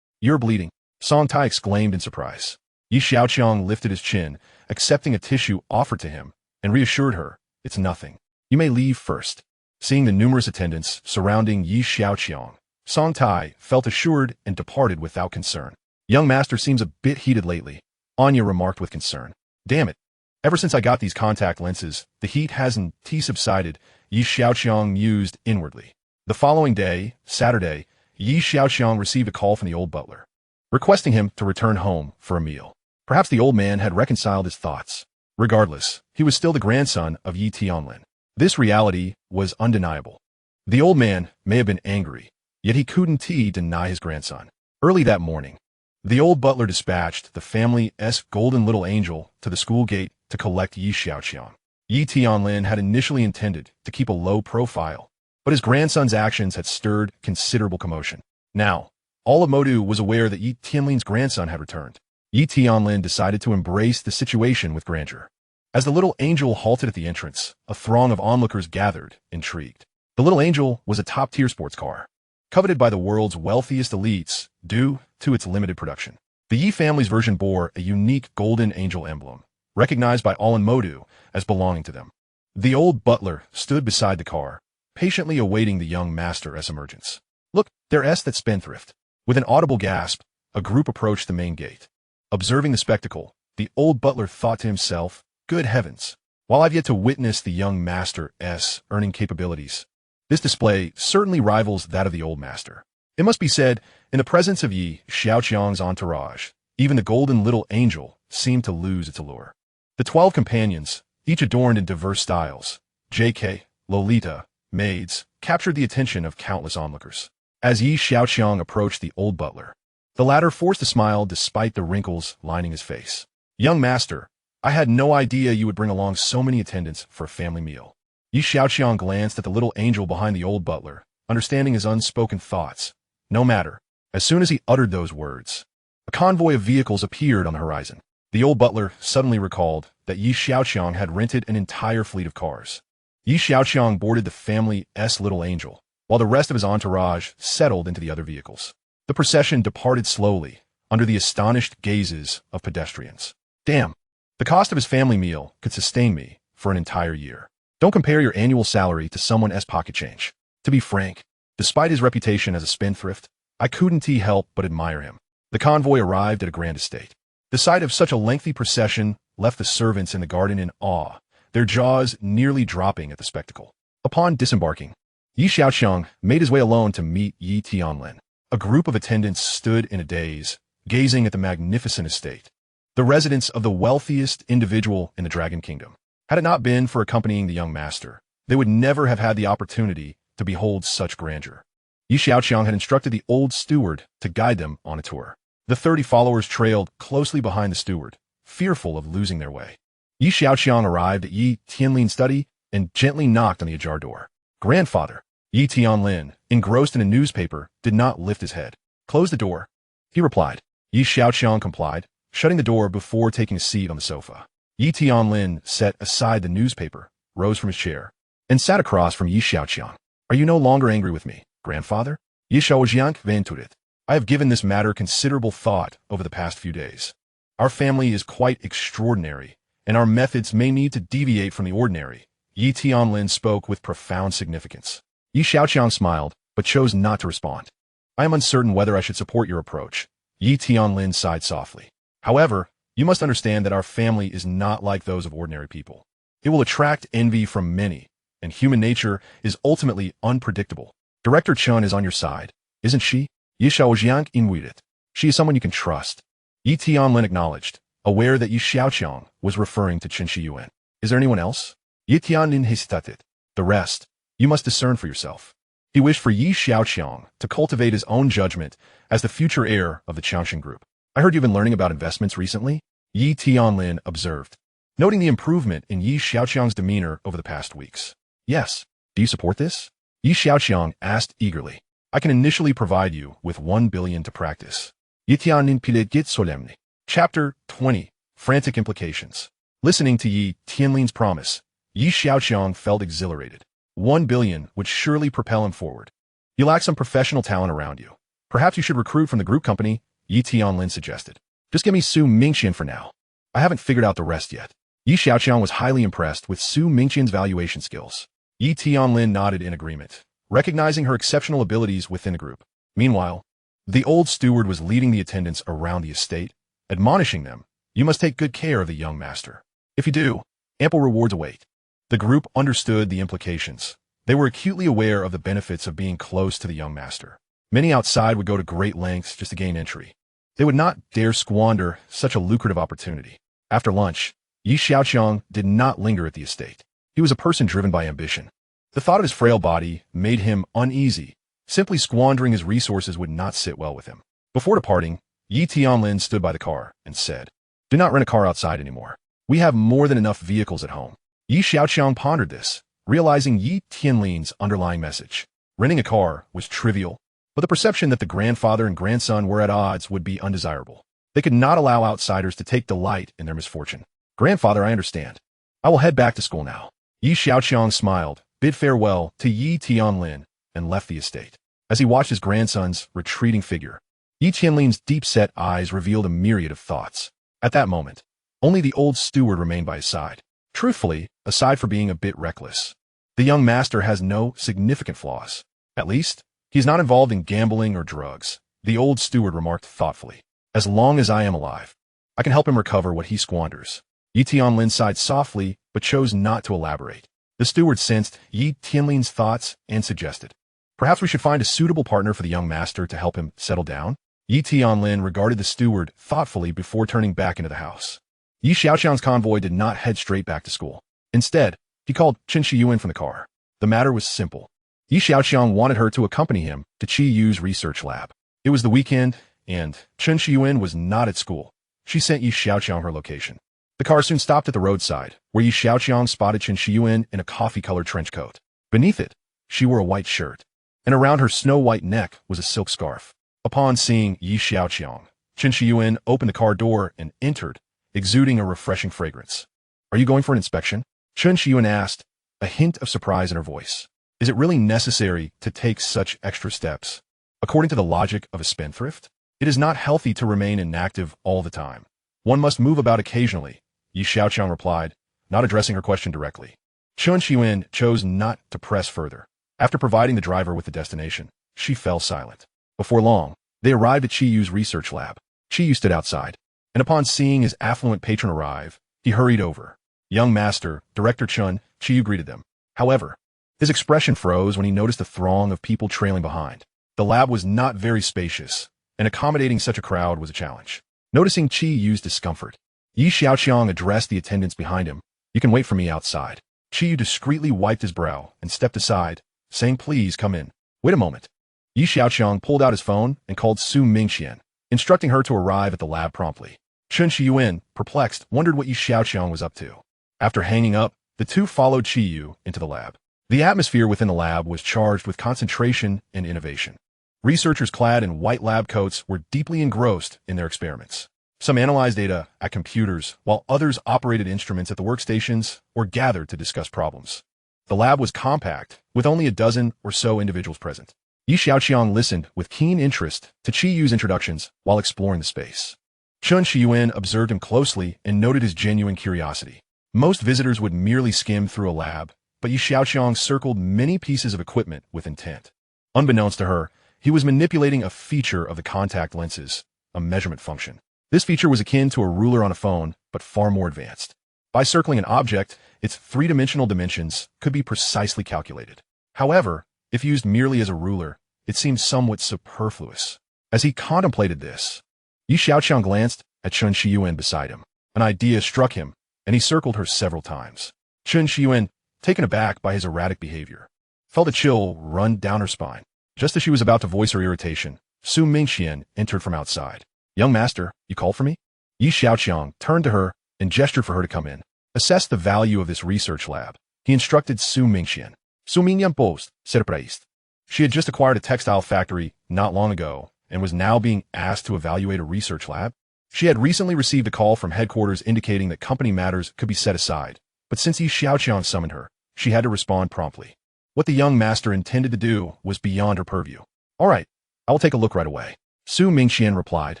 A: You're bleeding, Song Tai exclaimed in surprise. Yi Xiaoqiang lifted his chin, accepting a tissue offered to him, and reassured her, it's nothing. You may leave first. Seeing the numerous attendants surrounding Yi Xiaoqiang, Song Tai felt assured and departed without concern. Young master seems a bit heated lately, Anya remarked with concern. Damn it. Ever since I got these contact lenses, the heat hasn't subsided, Yi Xiaoqiang mused inwardly. The following day, Saturday, Yi Xiaoqiang received a call from the old butler, requesting him to return home for a meal. Perhaps the old man had reconciled his thoughts. Regardless, he was still the grandson of Yi Tianlin. This reality was undeniable. The old man may have been angry, yet he couldn't deny his grandson. Early that morning, The old butler dispatched the family's golden little angel to the school gate to collect Yi Xiaoqiang. Yi Tianlin had initially intended to keep a low profile, but his grandson's actions had stirred considerable commotion. Now, all of Modu was aware that Yi Tianlin's grandson had returned. Yi Tianlin decided to embrace the situation with grandeur. As the little angel halted at the entrance, a throng of onlookers gathered, intrigued. The little angel was a top-tier sports car, coveted by the world's wealthiest elites due to its limited production. The Yi family's version bore a unique golden angel emblem, recognized by all in Modu as belonging to them. The old butler stood beside the car, patiently awaiting the young master's emergence. Look, there's that spendthrift. With an audible gasp, a group approached the main gate. Observing the spectacle, the old butler thought to himself, good heavens, while I've yet to witness the young master's earning capabilities, this display certainly rivals that of the old master. It must be said, in the presence of Yi Xiaoqiang's entourage, even the golden little angel seemed to lose its allure. The 12 companions, each adorned in diverse styles, JK, Lolita, maids, captured the attention of countless onlookers. As Yi Xiaoqiang approached the old butler, the latter forced a smile despite the wrinkles lining his face. Young master, I had no idea you would bring along so many attendants for a family meal. Yi Xiaoqiang glanced at the little angel behind the old butler, understanding his unspoken thoughts. No matter. As soon as he uttered those words, a convoy of vehicles appeared on the horizon. The old butler suddenly recalled that Yi Xiaoqiang had rented an entire fleet of cars. Yi Xiaoqiang boarded the family's little angel, while the rest of his entourage settled into the other vehicles. The procession departed slowly, under the astonished gazes of pedestrians. Damn, the cost of his family meal could sustain me for an entire year. Don't compare your annual salary to someone's pocket change. To be frank, despite his reputation as a spendthrift, I couldn't help but admire him. The convoy arrived at a grand estate. The sight of such a lengthy procession left the servants in the garden in awe, their jaws nearly dropping at the spectacle. Upon disembarking, Yi Xiaoqiang made his way alone to meet Yi Tianlin. A group of attendants stood in a daze, gazing at the magnificent estate, the residence of the wealthiest individual in the Dragon Kingdom. Had it not been for accompanying the young master, they would never have had the opportunity to behold such grandeur. Yi Xiaoqiang had instructed the old steward to guide them on a tour. The 30 followers trailed closely behind the steward, fearful of losing their way. Yi Xiaoqiang arrived at Yi Tianlin's study and gently knocked on the ajar door. Grandfather. Yi Tianlin, engrossed in a newspaper, did not lift his head. Close the door, he replied. Yi Xiaoqiang complied, shutting the door before taking a seat on the sofa. Yi Tianlin set aside the newspaper, rose from his chair, and sat across from Yi Xiaoqiang. Are you no longer angry with me, grandfather? Yi Xiaoqiang ventured. I have given this matter considerable thought over the past few days. Our family is quite extraordinary, and our methods may need to deviate from the ordinary. Yi Tianlin spoke with profound significance. Yi Xiaoqiang smiled, but chose not to respond. I am uncertain whether I should support your approach. Yi Tianlin sighed softly. However, you must understand that our family is not like those of ordinary people. It will attract envy from many, and human nature is ultimately unpredictable. Director Chun is on your side, isn't she? Yi Xiaoqiang inwided. She is someone you can trust. Yi Tianlin acknowledged, aware that Yi Xiaoqiang was referring to Chen Shiyuan. Is there anyone else? Yi Tianlin hesitated. The rest, you must discern for yourself. He wished for Yi Xiaoqiang to cultivate his own judgment as the future heir of the Xia Group. I heard you've been learning about investments recently, Yi Tianlin observed, noting the improvement in Yi Xiaoqiang's demeanor over the past weeks. Yes. Do you support this? Yi Xiaoqiang asked eagerly. I can initially provide you with 1 billion to practice. Yi Tianlin pilet solemnly. Chapter 20. Frantic Implications. Listening to Yi Tianlin's promise, Yi Xiaoqiang felt exhilarated. 1 billion would surely propel him forward. You lack some professional talent around you. Perhaps you should recruit from the group company, Yi Tianlin suggested. Just give me Su Mingqian for now. I haven't figured out the rest yet. Yi Xiaoqiang was highly impressed with Su Mingqian's valuation skills. Yi Tianlin nodded in agreement, recognizing her exceptional abilities within the group. Meanwhile, the old steward was leading the attendants around the estate, admonishing them, you must take good care of the young master. If you do, ample rewards await. The group understood the implications. They were acutely aware of the benefits of being close to the young master. Many outside would go to great lengths just to gain entry. They would not dare squander such a lucrative opportunity. After lunch, Yi Xiaoqiang did not linger at the estate. He was a person driven by ambition. The thought of his frail body made him uneasy. Simply squandering his resources would not sit well with him. Before departing,
B: Yi Tianlin stood by the car and said, "Do not rent a car outside anymore. We have more than enough vehicles at home." Yi Xiaoqiang pondered this, realizing Yi Tianlin's underlying message. Renting a car was trivial, but the perception that the grandfather and grandson were at odds would be undesirable. They could not allow outsiders to take delight in their misfortune. "Grandfather, I understand. I will head back to school now." Yi Xiaoqiang smiled, bid farewell to Yi Tianlin, and left the estate. As he watched his grandson's retreating figure, Yi Tianlin's deep-set eyes revealed a myriad of thoughts. At that moment, only the old steward remained by his side. Truthfully, aside from being a bit reckless, the young master has no significant flaws. At least, he's not involved in gambling or drugs, the old steward remarked thoughtfully. "As long as I am alive, I can help him recover what he squanders." Yi Tianlin sighed softly, but chose not to elaborate. The steward sensed Yi Tianlin's thoughts and suggested, "Perhaps we should find a suitable partner for the young master to help him settle down." Yi Tianlin regarded the steward thoughtfully before turning back into the house. Yi Xiaoqiang's convoy did not head straight back to school. Instead, he called Chen Shiyuan from the car. The matter was simple. Yi Xiaoqiang wanted her to accompany him to Qi Yu's research lab. It was the weekend, and Chen Shiyuan was not at school. She sent Yi Xiaoqiang her location. The car soon stopped at the roadside, where Yi Xiaoqiang spotted Chen Shiyuan in a coffee-colored trench coat. Beneath it, she wore a white shirt, and around her snow-white neck was a silk scarf. Upon seeing Yi Xiaoqiang, Chen Shiyuan opened the car door and entered, exuding a refreshing fragrance. "Are you going for an inspection?" Chen Shiyuan asked, a hint of surprise in her voice. "Is it really necessary to take such extra steps? According to the logic of a spendthrift, it is not healthy to remain inactive all the time. One must move about occasionally," Yi Xiaoqiang replied, not addressing her question directly. Chen Shiyuan chose not to press further. After providing the driver with the destination, she fell silent. Before long, they arrived at Qi Yu's research lab. Qi Yu stood outside, and upon seeing his affluent patron arrive, he hurried over. "Young master, Director Chen," Qi Yu greeted them. However, his expression froze when he noticed a throng of people trailing behind. The lab was not very spacious, and accommodating such a crowd was a challenge. Noticing Qi Yu's discomfort, Yi Xiaoqiang addressed the attendants behind him. "You can wait for me outside." Qi Yu discreetly wiped his brow and stepped aside, saying, "Please come in." "Wait a moment." Yi Xiaoqiang pulled out his phone and called Su Mingxian, instructing her to arrive at the lab promptly. Chen Shiyuan, perplexed, wondered what Yi Xiaoqiang was up to. After hanging up, the two followed Qi Yu into the lab. The atmosphere within the lab was charged with concentration and innovation. Researchers clad in white lab coats were deeply engrossed in their experiments. Some analyzed data at computers, while others operated instruments at the workstations or gathered to discuss problems. The lab was compact, with only a dozen or so individuals present. Yi Xiaoqiang listened with keen interest to Qi Yu's introductions while exploring the space. Chen Shiyuan observed him closely and noted his genuine curiosity. Most visitors would merely skim through a lab, but Yi Xiaoqiang circled many pieces of equipment with intent. Unbeknownst to her, he was manipulating a feature of the contact lenses, a measurement function. This feature was akin to a ruler on a phone, but far more advanced. By circling an object, its three-dimensional dimensions could be precisely calculated. However, if used merely as a ruler, it seemed somewhat superfluous. As he contemplated this, Yi Xiaoqiang glanced at Chen Shiyuan beside him. An idea struck him, and he circled her several times. Chen Shiyuan, taken aback by his erratic behavior, felt a chill run down her spine. Just as she was about to voice her irritation, Su Mingxian entered from outside. "Young master, you called for me?" Yi Xiaoqiang turned to her and gestured for her to come in. Assess the value of this research lab. He instructed Su Mingxian. Su Mingxian post, surprised. She had just acquired a textile factory not long ago and was now being asked to evaluate a research lab. She had recently received a call from headquarters indicating that company matters could be set aside, but since Yi Xiaoqiang summoned her, she had to respond promptly. What the young master intended to do was beyond her purview. "All right, I will take a look right away," Su Mingxian replied,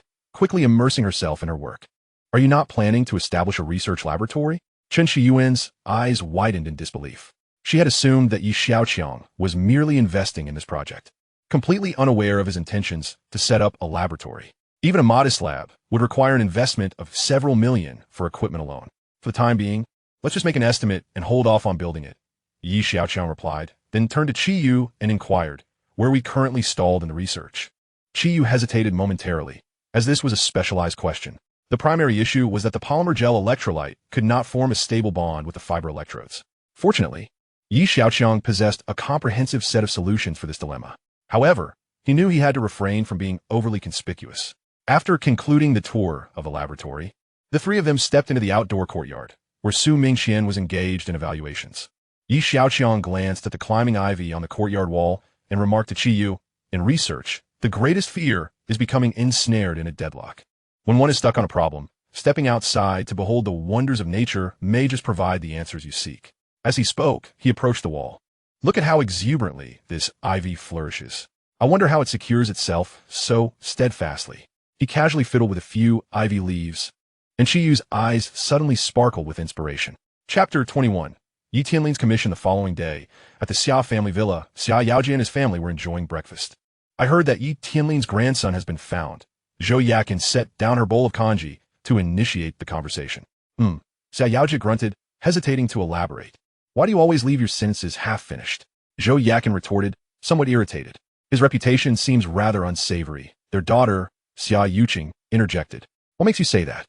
B: quickly immersing herself in her work. "Are you not planning to establish a research laboratory?" Chen Shiyuan's eyes widened in disbelief. She had assumed that Yi Xiaoqiang was merely investing in this project, completely unaware of his intentions to set up a laboratory. Even a modest lab would require an investment of several million for equipment alone. "For the time being, let's just make an estimate and hold off on building it," Yi Xiaoqiang replied, then turned to Qi Yu and inquired, "Where are we currently stalled in the research?" Qi Yu hesitated momentarily, as this was a specialized question. The primary issue was that the polymer gel electrolyte could not form a stable bond with the fiber electrodes. Fortunately, Yi Xiaoqiang possessed a comprehensive set of solutions for this dilemma. However, he knew he had to refrain from being overly conspicuous. After concluding the tour of the laboratory, the three of them stepped into the outdoor courtyard, where Su Mingqian was engaged in evaluations. Xiaoqiang glanced at the climbing ivy on the courtyard wall and remarked to Qiyu, "In research, the greatest fear is becoming ensnared in a deadlock. When one is stuck on a problem, stepping outside to behold the wonders of nature may just provide the answers you seek." As he spoke, he approached the wall. "Look at how exuberantly this ivy flourishes. I wonder how it secures itself so steadfastly." He casually fiddled with a few ivy leaves, and Qiyu's eyes suddenly sparkled with inspiration. Chapter 21. Yi Tianlin's commission the following day. At the Xia family villa, Xia Yaoji and his family were enjoying breakfast. "I heard that Yi Tianlin's grandson has been found." Xiaoqiang set down her bowl of congee to initiate the conversation. Xia Yaoji grunted, hesitating to elaborate. "Why do you always leave your sentences half-finished?" Xiaoqiang retorted, somewhat irritated. "His reputation seems rather unsavory." Their daughter, Xiaoqiang, interjected. "What makes you say that?"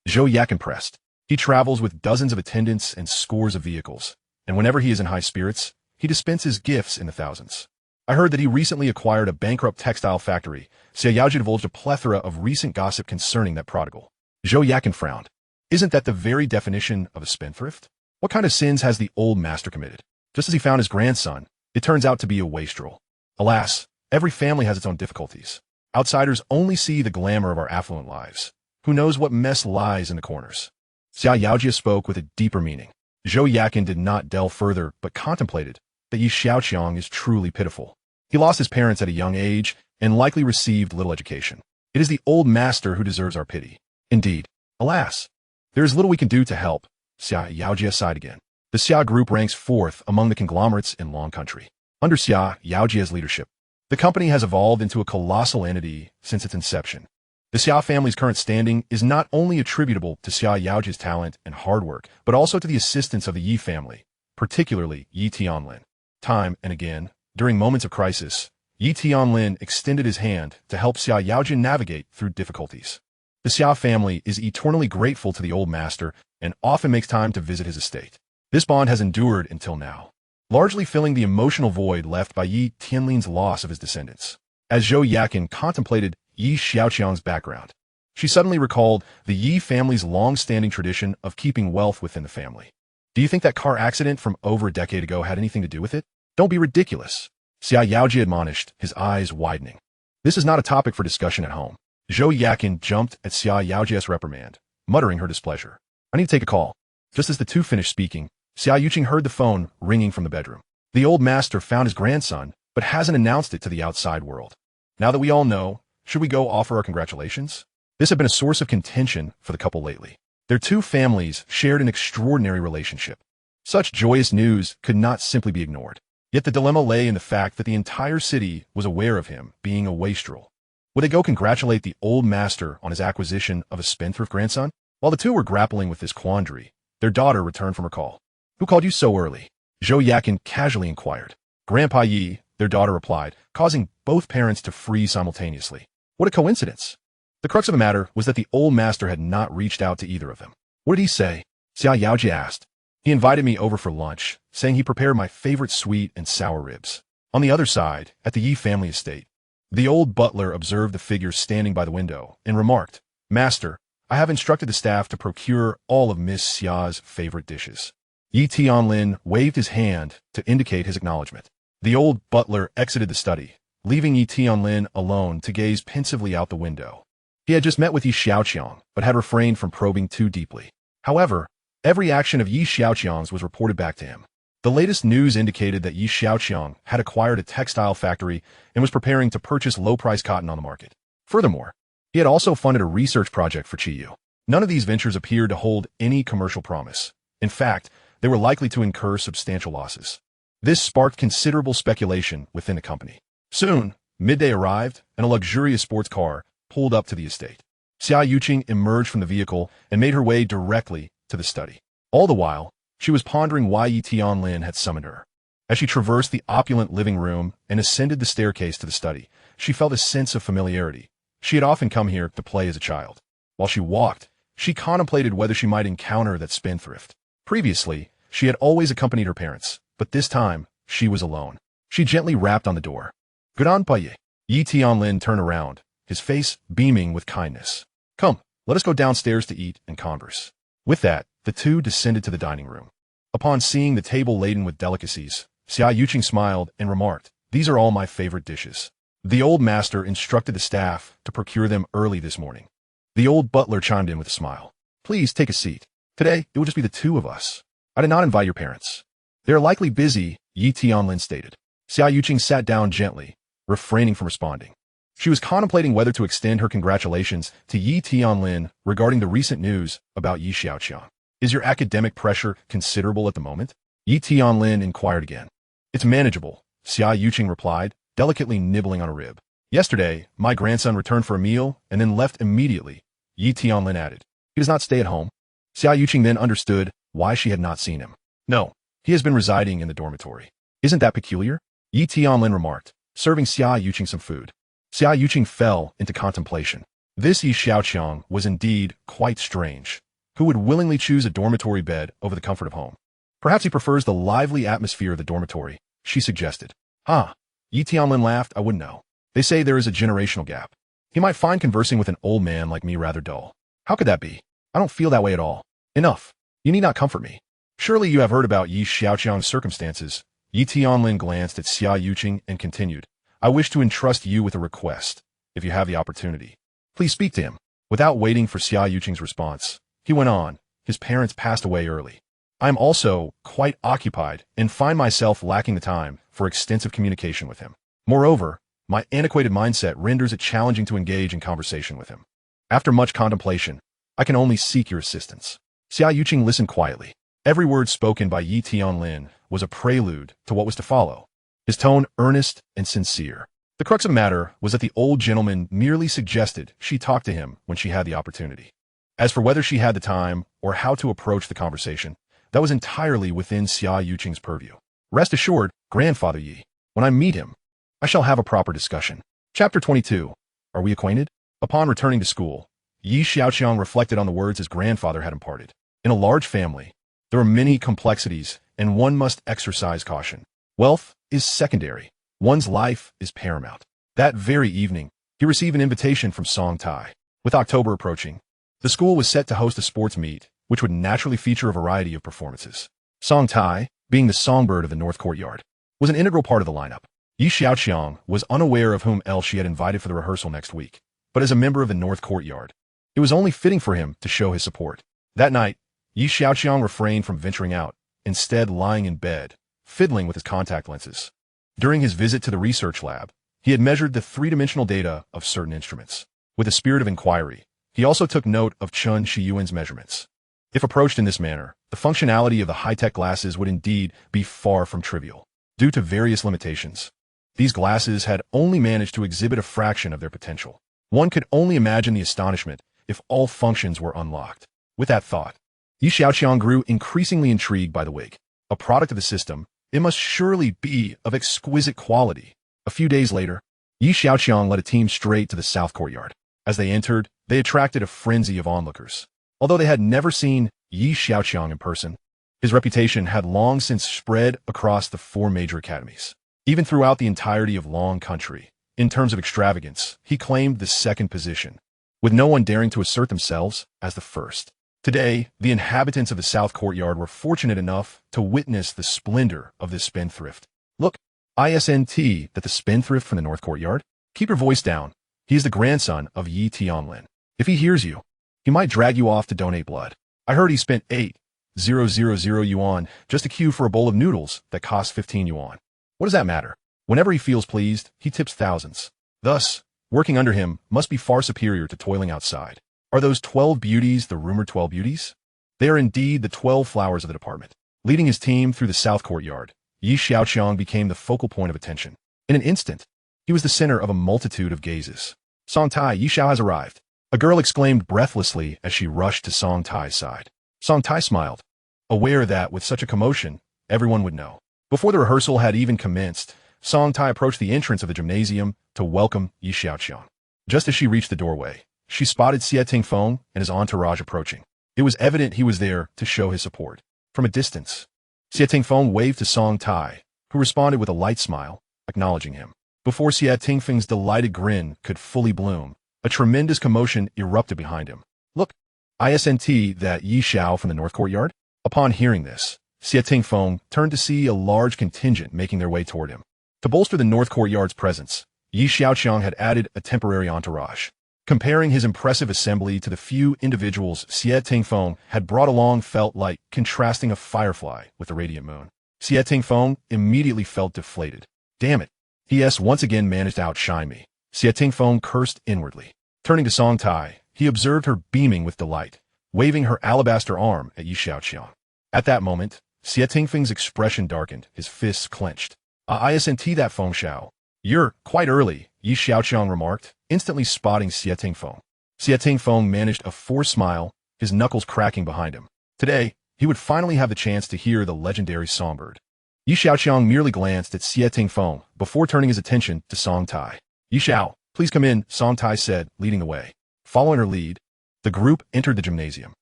B: Xiaoqiang pressed. "He travels with dozens of attendants and scores of vehicles, and whenever he is in high spirits, he dispenses gifts in the thousands. I heard that he recently acquired a bankrupt textile factory." Xia Yaoji divulged a plethora of recent gossip concerning that prodigal. Xiaoqiang frowned. "Isn't that the very definition of a spendthrift? What kind of sins has the old master committed? Just as he found his grandson, it turns out to be a wastrel. Alas, every family has its own difficulties. Outsiders only see the glamour of our affluent lives. Who knows what mess lies in the corners?" Xia Yaoji spoke with a deeper meaning. Xiaoqiang did not delve further, but contemplated that Yi Xiaoqiang is truly pitiful. He lost his parents at a young age and likely received little education. It is the old master who deserves our pity. Indeed, alas, there is little we can do to help. Xia Yaoji sighed again. The Xia Group ranks fourth among the conglomerates in Long Country. Under Xia Yaoji's leadership, the company has evolved into a colossal entity since its inception. The Xia family's current standing is not only attributable to Xia Yaoji's talent and hard work, but also to the assistance of the Yi family, particularly Yi Tianlin. Time and again, during moments of crisis, Yi Tianlin extended his hand to help Xia Yaoji navigate through difficulties. The Xia family is eternally grateful to the old master and often makes time to visit his estate. This bond has endured until now, largely filling the emotional void left by Yi Tianlin's loss of his descendants. As Xiaoqiang contemplated Yi Xiaoqiang's background, she suddenly recalled the Yi family's long-standing tradition of keeping wealth within the family. "Do you think that car accident from over a decade ago had anything to do with it? Don't be ridiculous," Xia Yaoji admonished, his eyes widening. "This is not a topic for discussion at home." Xiaoqiang jumped at Xia Yaoji's reprimand, muttering her displeasure. "I need to take a call." Just as the two finished speaking, Xiaoqiang heard the phone ringing from the bedroom. The old master found his grandson, but hasn't announced it to the outside world. Now that we all know, should we go offer our congratulations? This had been a source of contention for the couple lately. Their two families shared an extraordinary relationship. Such joyous news could not simply be ignored. Yet the dilemma lay in the fact that the entire city was aware of him being a wastrel. Would they go congratulate the old master on his acquisition of a spendthrift grandson? While the two were grappling with this quandary, their daughter returned from her call. "Who called you so early?" Xiaoqiang casually inquired. "Grandpa Yi," their daughter replied, causing both parents to freeze simultaneously. What a coincidence! The crux of the matter was that the old master had not reached out to either of them. "What did he say?" Xia Yaoji asked. "He invited me over for lunch, saying he prepared my favorite sweet and sour ribs." On the other side, at the Yi family estate, the old butler observed the figure standing by the window and remarked, "Master, I have instructed the staff to procure all of Miss Xia's favorite dishes." Yi Tianlin waved his hand to indicate his acknowledgement. The old butler exited the study, leaving Yi Tianlin alone to gaze pensively out the window. He had just met with Yi Xiaoqiang, but had refrained from probing too deeply. However, every action of Yi Xiaoqiang's was reported back to him. The latest news indicated that Yi Xiaoqiang had acquired a textile factory and was preparing to purchase low-priced cotton on the market. Furthermore, he had also funded a research project for Qiyu. None of these ventures appeared to hold any commercial promise. In fact, they were likely to incur substantial losses. This sparked considerable speculation within the company. Soon, midday arrived, and a luxurious sports car pulled up to the estate. Xiaoqiang emerged from the vehicle and made her way directly to the study. All the while, she was pondering why Yi Tianlin had summoned her. As she traversed the opulent living room and ascended the staircase to the study, she felt a sense of familiarity. She had often come here to play as a child. While she walked, she contemplated whether she might encounter that spendthrift. Previously, she had always accompanied her parents, but this time, she was alone. She gently rapped on the door. "Grandpa Yi." Yi Tianlin turned around,
A: his face beaming with kindness. Come, let us go downstairs to eat and converse. With that, the two descended to the dining room. Upon seeing the table laden with delicacies, Xiaoqiang smiled and remarked, "These are all my favorite dishes." The old master instructed the staff to procure them early this morning. The old butler chimed in with a smile. "Please take a seat. Today, it will just be the two of us. I did not invite your parents. They are likely busy," Yi Tianlin stated. Xiaoqiang sat down gently, refraining from responding. She was contemplating whether to extend her congratulations to Yi Tianlin regarding the recent news about Yi Xiaoqiang. "Is your academic pressure considerable at the moment?" Yi Tianlin inquired again. "It's manageable," Xiaoqiang replied, delicately nibbling on a rib. "Yesterday, my grandson returned for a meal and then left immediately," Yi Tianlin added. "He does not stay at home." Xiaoqiang then understood why she had not seen him. "No, he has been residing in the dormitory." "Isn't that peculiar?" Yi Tianlin remarked, serving Xiaoqiang some food. Xiaoqiang fell into contemplation. This Yi Xiaoqiang was indeed quite strange. Who would willingly choose a dormitory bed over the comfort of home? "Perhaps he prefers the lively atmosphere of the dormitory," she suggested. "Ah," Yi Tianlin laughed, "I wouldn't know. They say there is a generational gap. He might find conversing with an old man like me rather dull." "How could that be? I don't feel that way at all." "Enough. You need not comfort me. Surely you have heard about Yi Xiaoqiang's circumstances." Yi Tianlin glanced at Xiaoqiang and continued, "I wish to entrust you with a request, if you have the opportunity. Please speak to him." Without waiting for Xiaoqiang's response, he went on, "His parents passed away early. I am also quite occupied and find myself lacking the time for extensive communication with him. Moreover, my antiquated mindset renders it challenging to engage in conversation with him. After much contemplation, I can only seek your assistance." Xiaoqiang listened quietly. Every word spoken by Yi Tianlin was a prelude to what was to follow, his tone earnest and sincere. The crux of the matter was that the old gentleman merely suggested she talk to him when she had the opportunity. As for whether she had the time or how to approach the conversation, that was entirely within Xiaoqiang's purview. "Rest assured, Grandfather Yi, when I meet him, I shall have a proper discussion." Chapter 22. Are we acquainted? Upon returning to school, Yi Xiaoqiang reflected on the words his grandfather had imparted. In a large family, there are many complexities, and one must exercise caution. Wealth is secondary. One's life is paramount. That very evening, he received an invitation from Song Tai. With October approaching, the school was set to host a sports meet, which would naturally feature a variety of performances. Song Tai, being the songbird of the North Courtyard, was an integral part of the lineup. Yi Xiaoqiang was unaware of whom else she had invited for the rehearsal next week, but as a member of the North Courtyard, it was only fitting for him to show his support. That night, Yi Xiaoqiang refrained from venturing out, instead lying in bed, fiddling with his contact lenses. During his visit to the research lab, he had measured the three-dimensional data of certain instruments. With a spirit of inquiry, he also took note of Chun Shiyuan's measurements. If approached in this manner, the functionality of the high-tech glasses would indeed be far from trivial. Due to various limitations, these glasses had only managed to exhibit a fraction of their potential. One could only imagine the astonishment if all functions were unlocked. With that thought, Yi Xiaoqiang grew increasingly intrigued by the wig. A product of the system, it must surely be of exquisite quality. A few days later, Yi Xiaoqiang led a team straight to the South Courtyard. As they entered, they attracted a frenzy of onlookers. Although they had never seen Yi Xiaoqiang in person, his reputation had long since spread across the 4 major academies. Even throughout the entirety of Long Country, in terms of extravagance, he claimed the second position, with no one daring to assert themselves as the first. Today, the inhabitants of the South Courtyard were fortunate enough to witness the splendor of this spendthrift. "Look, ISNT, that the spendthrift from the North Courtyard? Keep your voice down. He is the grandson of Yi Tianlin. If he hears you, he might drag you off to donate blood. I heard he spent 8,000 yuan just to queue for a bowl of noodles that cost 15 yuan. What does that matter? Whenever he feels pleased, he tips thousands. Thus, working under him must be far superior to toiling outside. Are those 12 beauties the rumored 12 beauties? They are indeed the 12 flowers of the department." Leading his team through the South Courtyard, Yi Xiaoqiang became the focal point of attention. In an instant, he was the center of a multitude of gazes. "Song Tai, Yi Xiao has arrived," a girl exclaimed breathlessly as she rushed to Song Tai's side. Song Tai smiled, aware that with such a commotion, everyone would know. Before the rehearsal had even commenced, Song Tai approached the entrance of the gymnasium to welcome Yi Xiaoqiang. Just as she reached the doorway, she spotted Xia Group and his entourage approaching. It was evident he was there to show his support. From a distance, Xia Group waved to Song Tai, who responded with a light smile, acknowledging him.
B: Before Xia Tingfeng's delighted grin could fully bloom, a tremendous commotion erupted behind him. Look, isn't that Yi Xiao from the North Courtyard? Upon hearing this, Xia Tingfeng turned to see a large contingent making their way toward him. To bolster the North Courtyard's presence, Yi Xiaoqiang had added a temporary entourage. Comparing his impressive assembly to the few individuals Xia Tingfeng had brought along felt like contrasting a firefly with the radiant moon. Xia Tingfeng immediately felt deflated. Damn it. He has once again managed to outshine me. Xia Tingfeng cursed inwardly. Turning to Song Tai, he observed her beaming with delight, waving her alabaster arm at Yi Xiaoqiang. At that moment, Xia Tingfeng's expression darkened, his fists clenched. Isn't that Feng Xiao? You're quite early, Yi Xiaoqiang remarked, instantly spotting Xia Tingfeng. Xia Tingfeng managed a forced smile, his knuckles cracking behind him. Today, he would finally have the chance to hear the legendary songbird. Yi Xiaoqiang merely glanced at Xia Tingfeng before turning his attention to Song Tai. Yi Xiao, please come in, Song Tai said, leading the way. Following her lead, the group entered the gymnasium.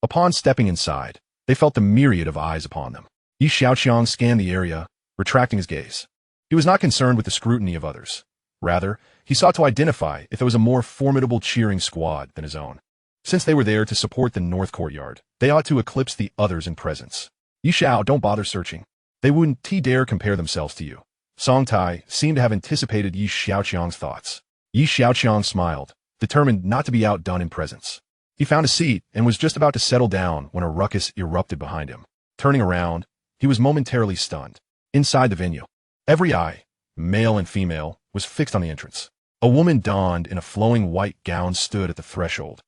B: Upon stepping inside, they felt the myriad of eyes upon them. Yi Xiaoqiang scanned the area, retracting his gaze. He was not concerned with the scrutiny of others. Rather, he sought to identify if there was a more formidable cheering squad than his own. Since they were there to support the North Courtyard, they ought to eclipse the others in presence. Yi Xiao, don't bother searching. They wouldn't dare compare themselves to you. Song Tai seemed to have anticipated Yi Xiaoqiang's thoughts. Yi Xiaoqiang smiled, determined not to be outdone in presence. He found a seat and was just about to settle down when a ruckus erupted behind him. Turning around, he was momentarily stunned. Inside the venue, every eye, male and female, was fixed on the entrance. A woman donned in a flowing white gown stood at the threshold.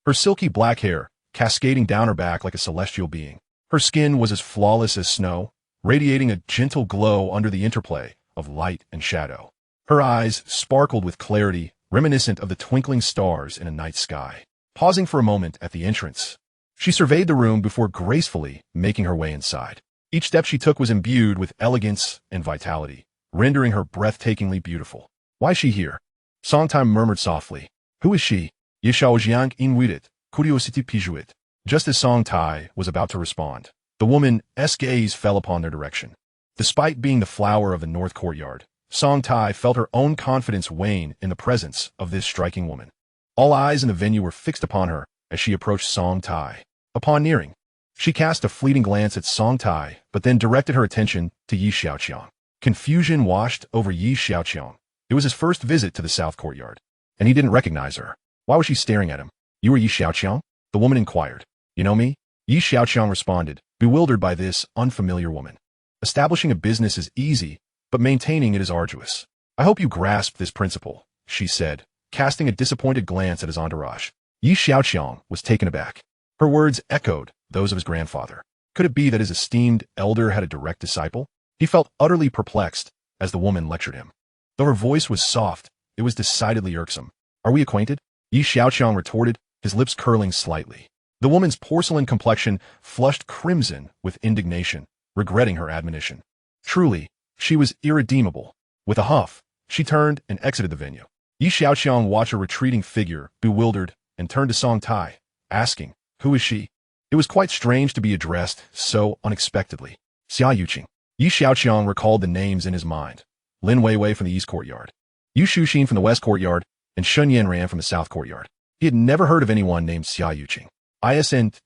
B: Her silky black hair cascading down her back like a celestial being. Her skin was as flawless as snow, radiating a gentle glow under the interplay of light and shadow. Her eyes sparkled with clarity, reminiscent of the twinkling stars in a night sky. Pausing for a moment at the entrance, she surveyed the room before gracefully making her way inside. Each step she took was imbued with elegance and vitality, rendering her breathtakingly beautiful. Why is she here? Song Tai murmured softly. Who is she? Ye Xiaoqiang inwitted, curiosity piqued. Just as Song Tai was about to respond, the woman's gaze fell upon their direction. Despite being the flower of the North Courtyard, Song Tai felt her own confidence wane in the presence of this striking woman. All eyes in the venue were fixed upon her as she approached Song Tai. Upon nearing, she cast a fleeting glance at Song Tai, but then directed her attention to Yi Xiaoqiang. Confusion washed over Yi Xiaoqiang. It was his first visit to the South Courtyard, and he didn't recognize her. Why was she staring at him? You are Yi Xiaoqiang? The woman inquired. You know me? Yi Xiaoqiang responded, bewildered by this unfamiliar woman. Establishing a business is easy, but maintaining it is arduous. I hope you grasp this principle, she said, casting a disappointed glance at his entourage. Yi Xiaoqiang was taken aback. Her words echoed those of his grandfather. Could it be that his esteemed elder had a direct disciple? He felt utterly perplexed as the woman lectured him. Though her voice was soft, it was decidedly irksome. Are we acquainted? Yi Xiaoqiang retorted, his lips curling slightly. The woman's porcelain complexion flushed crimson with indignation, regretting her admonition. Truly, she was irredeemable. With a huff, she turned and exited the venue. Yi Xiaoqiang watched her retreating figure, bewildered, and turned to Song Tai, asking, who is she? It was quite strange to be addressed so unexpectedly. Xiaoqiang. Yi Xiaoqiang recalled the names in his mind. Lin Weiwei from the East Courtyard, Yu Shuxin from the West Courtyard, and Shun Yanran from the South Courtyard. He had never heard of anyone named Xiaoqiang. Isn't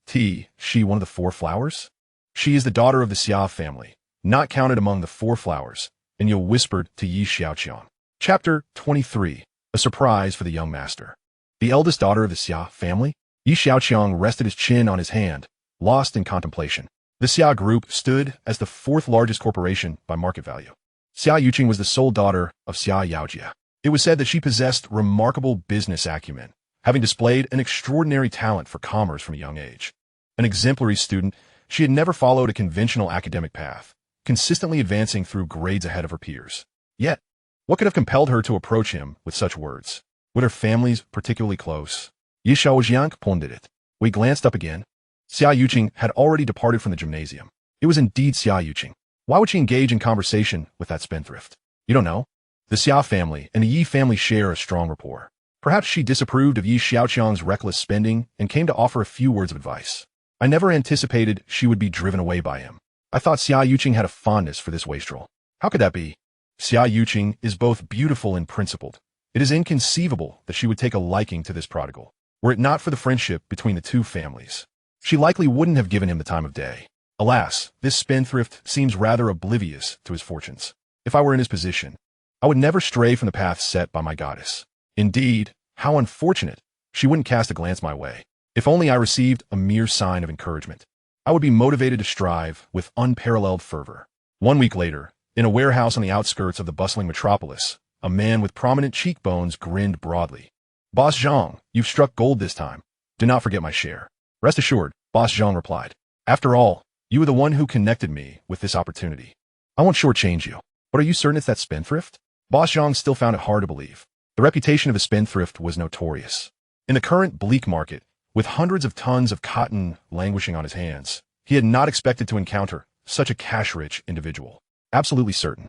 B: she one of the four flowers? She is the daughter of the Xia family, not counted among the four flowers, and Yu whispered to Yi Xiaoqiang. Chapter 23. A surprise for the young master. The eldest daughter of the Xia family? Yi Xiaoqiang rested his chin on his hand, lost in contemplation. The Xia Group stood as the fourth largest corporation by market value. Xiaoqiang was the sole daughter of Xia Yaojia. It was said that she possessed remarkable business acumen, having displayed an extraordinary talent for commerce from a young age. An exemplary student, she had never followed a conventional academic path, consistently advancing through grades ahead of her peers. Yet, what could have compelled her to approach him with such words? Were their families particularly close? Yi Xiaoqiang pondered. We glanced up again. Xiaoqiang had already departed from the gymnasium. It was indeed Xiaoqiang. Why would she engage in conversation with that spendthrift? You don't know? The Xia family and the Yi family share a strong rapport. Perhaps she disapproved of Yi Xiaoqiang's reckless spending and came to offer a few words of advice. I never anticipated she would be driven away by him. I thought Xiaoqiang had a fondness for this wastrel. How could that be? Xiaoqiang is both beautiful and principled. It is inconceivable that she would take a liking to this prodigal, were it not for the friendship between the two families. She likely wouldn't have given him the time of day. Alas, this spendthrift seems rather oblivious to his fortunes. If I were in his position, I would never stray from the path set by my goddess. Indeed, how unfortunate. She wouldn't cast a glance my way. If only I received a mere sign of encouragement, I would be motivated to strive with unparalleled fervor. 1 week later, in a warehouse on the outskirts of the bustling metropolis, a man with prominent cheekbones grinned broadly. Boss Zhang, you've struck gold this time. Do not forget my share. Rest assured, Boss Zhang replied. After all, you were the one who connected me with this opportunity. I won't shortchange you. But are you certain it's that spendthrift? Boss Zhang still found it hard to believe. The reputation of a spendthrift was notorious. In the current bleak market, with hundreds of tons of cotton languishing on his hands, he had not expected to encounter such a cash-rich individual. Absolutely certain.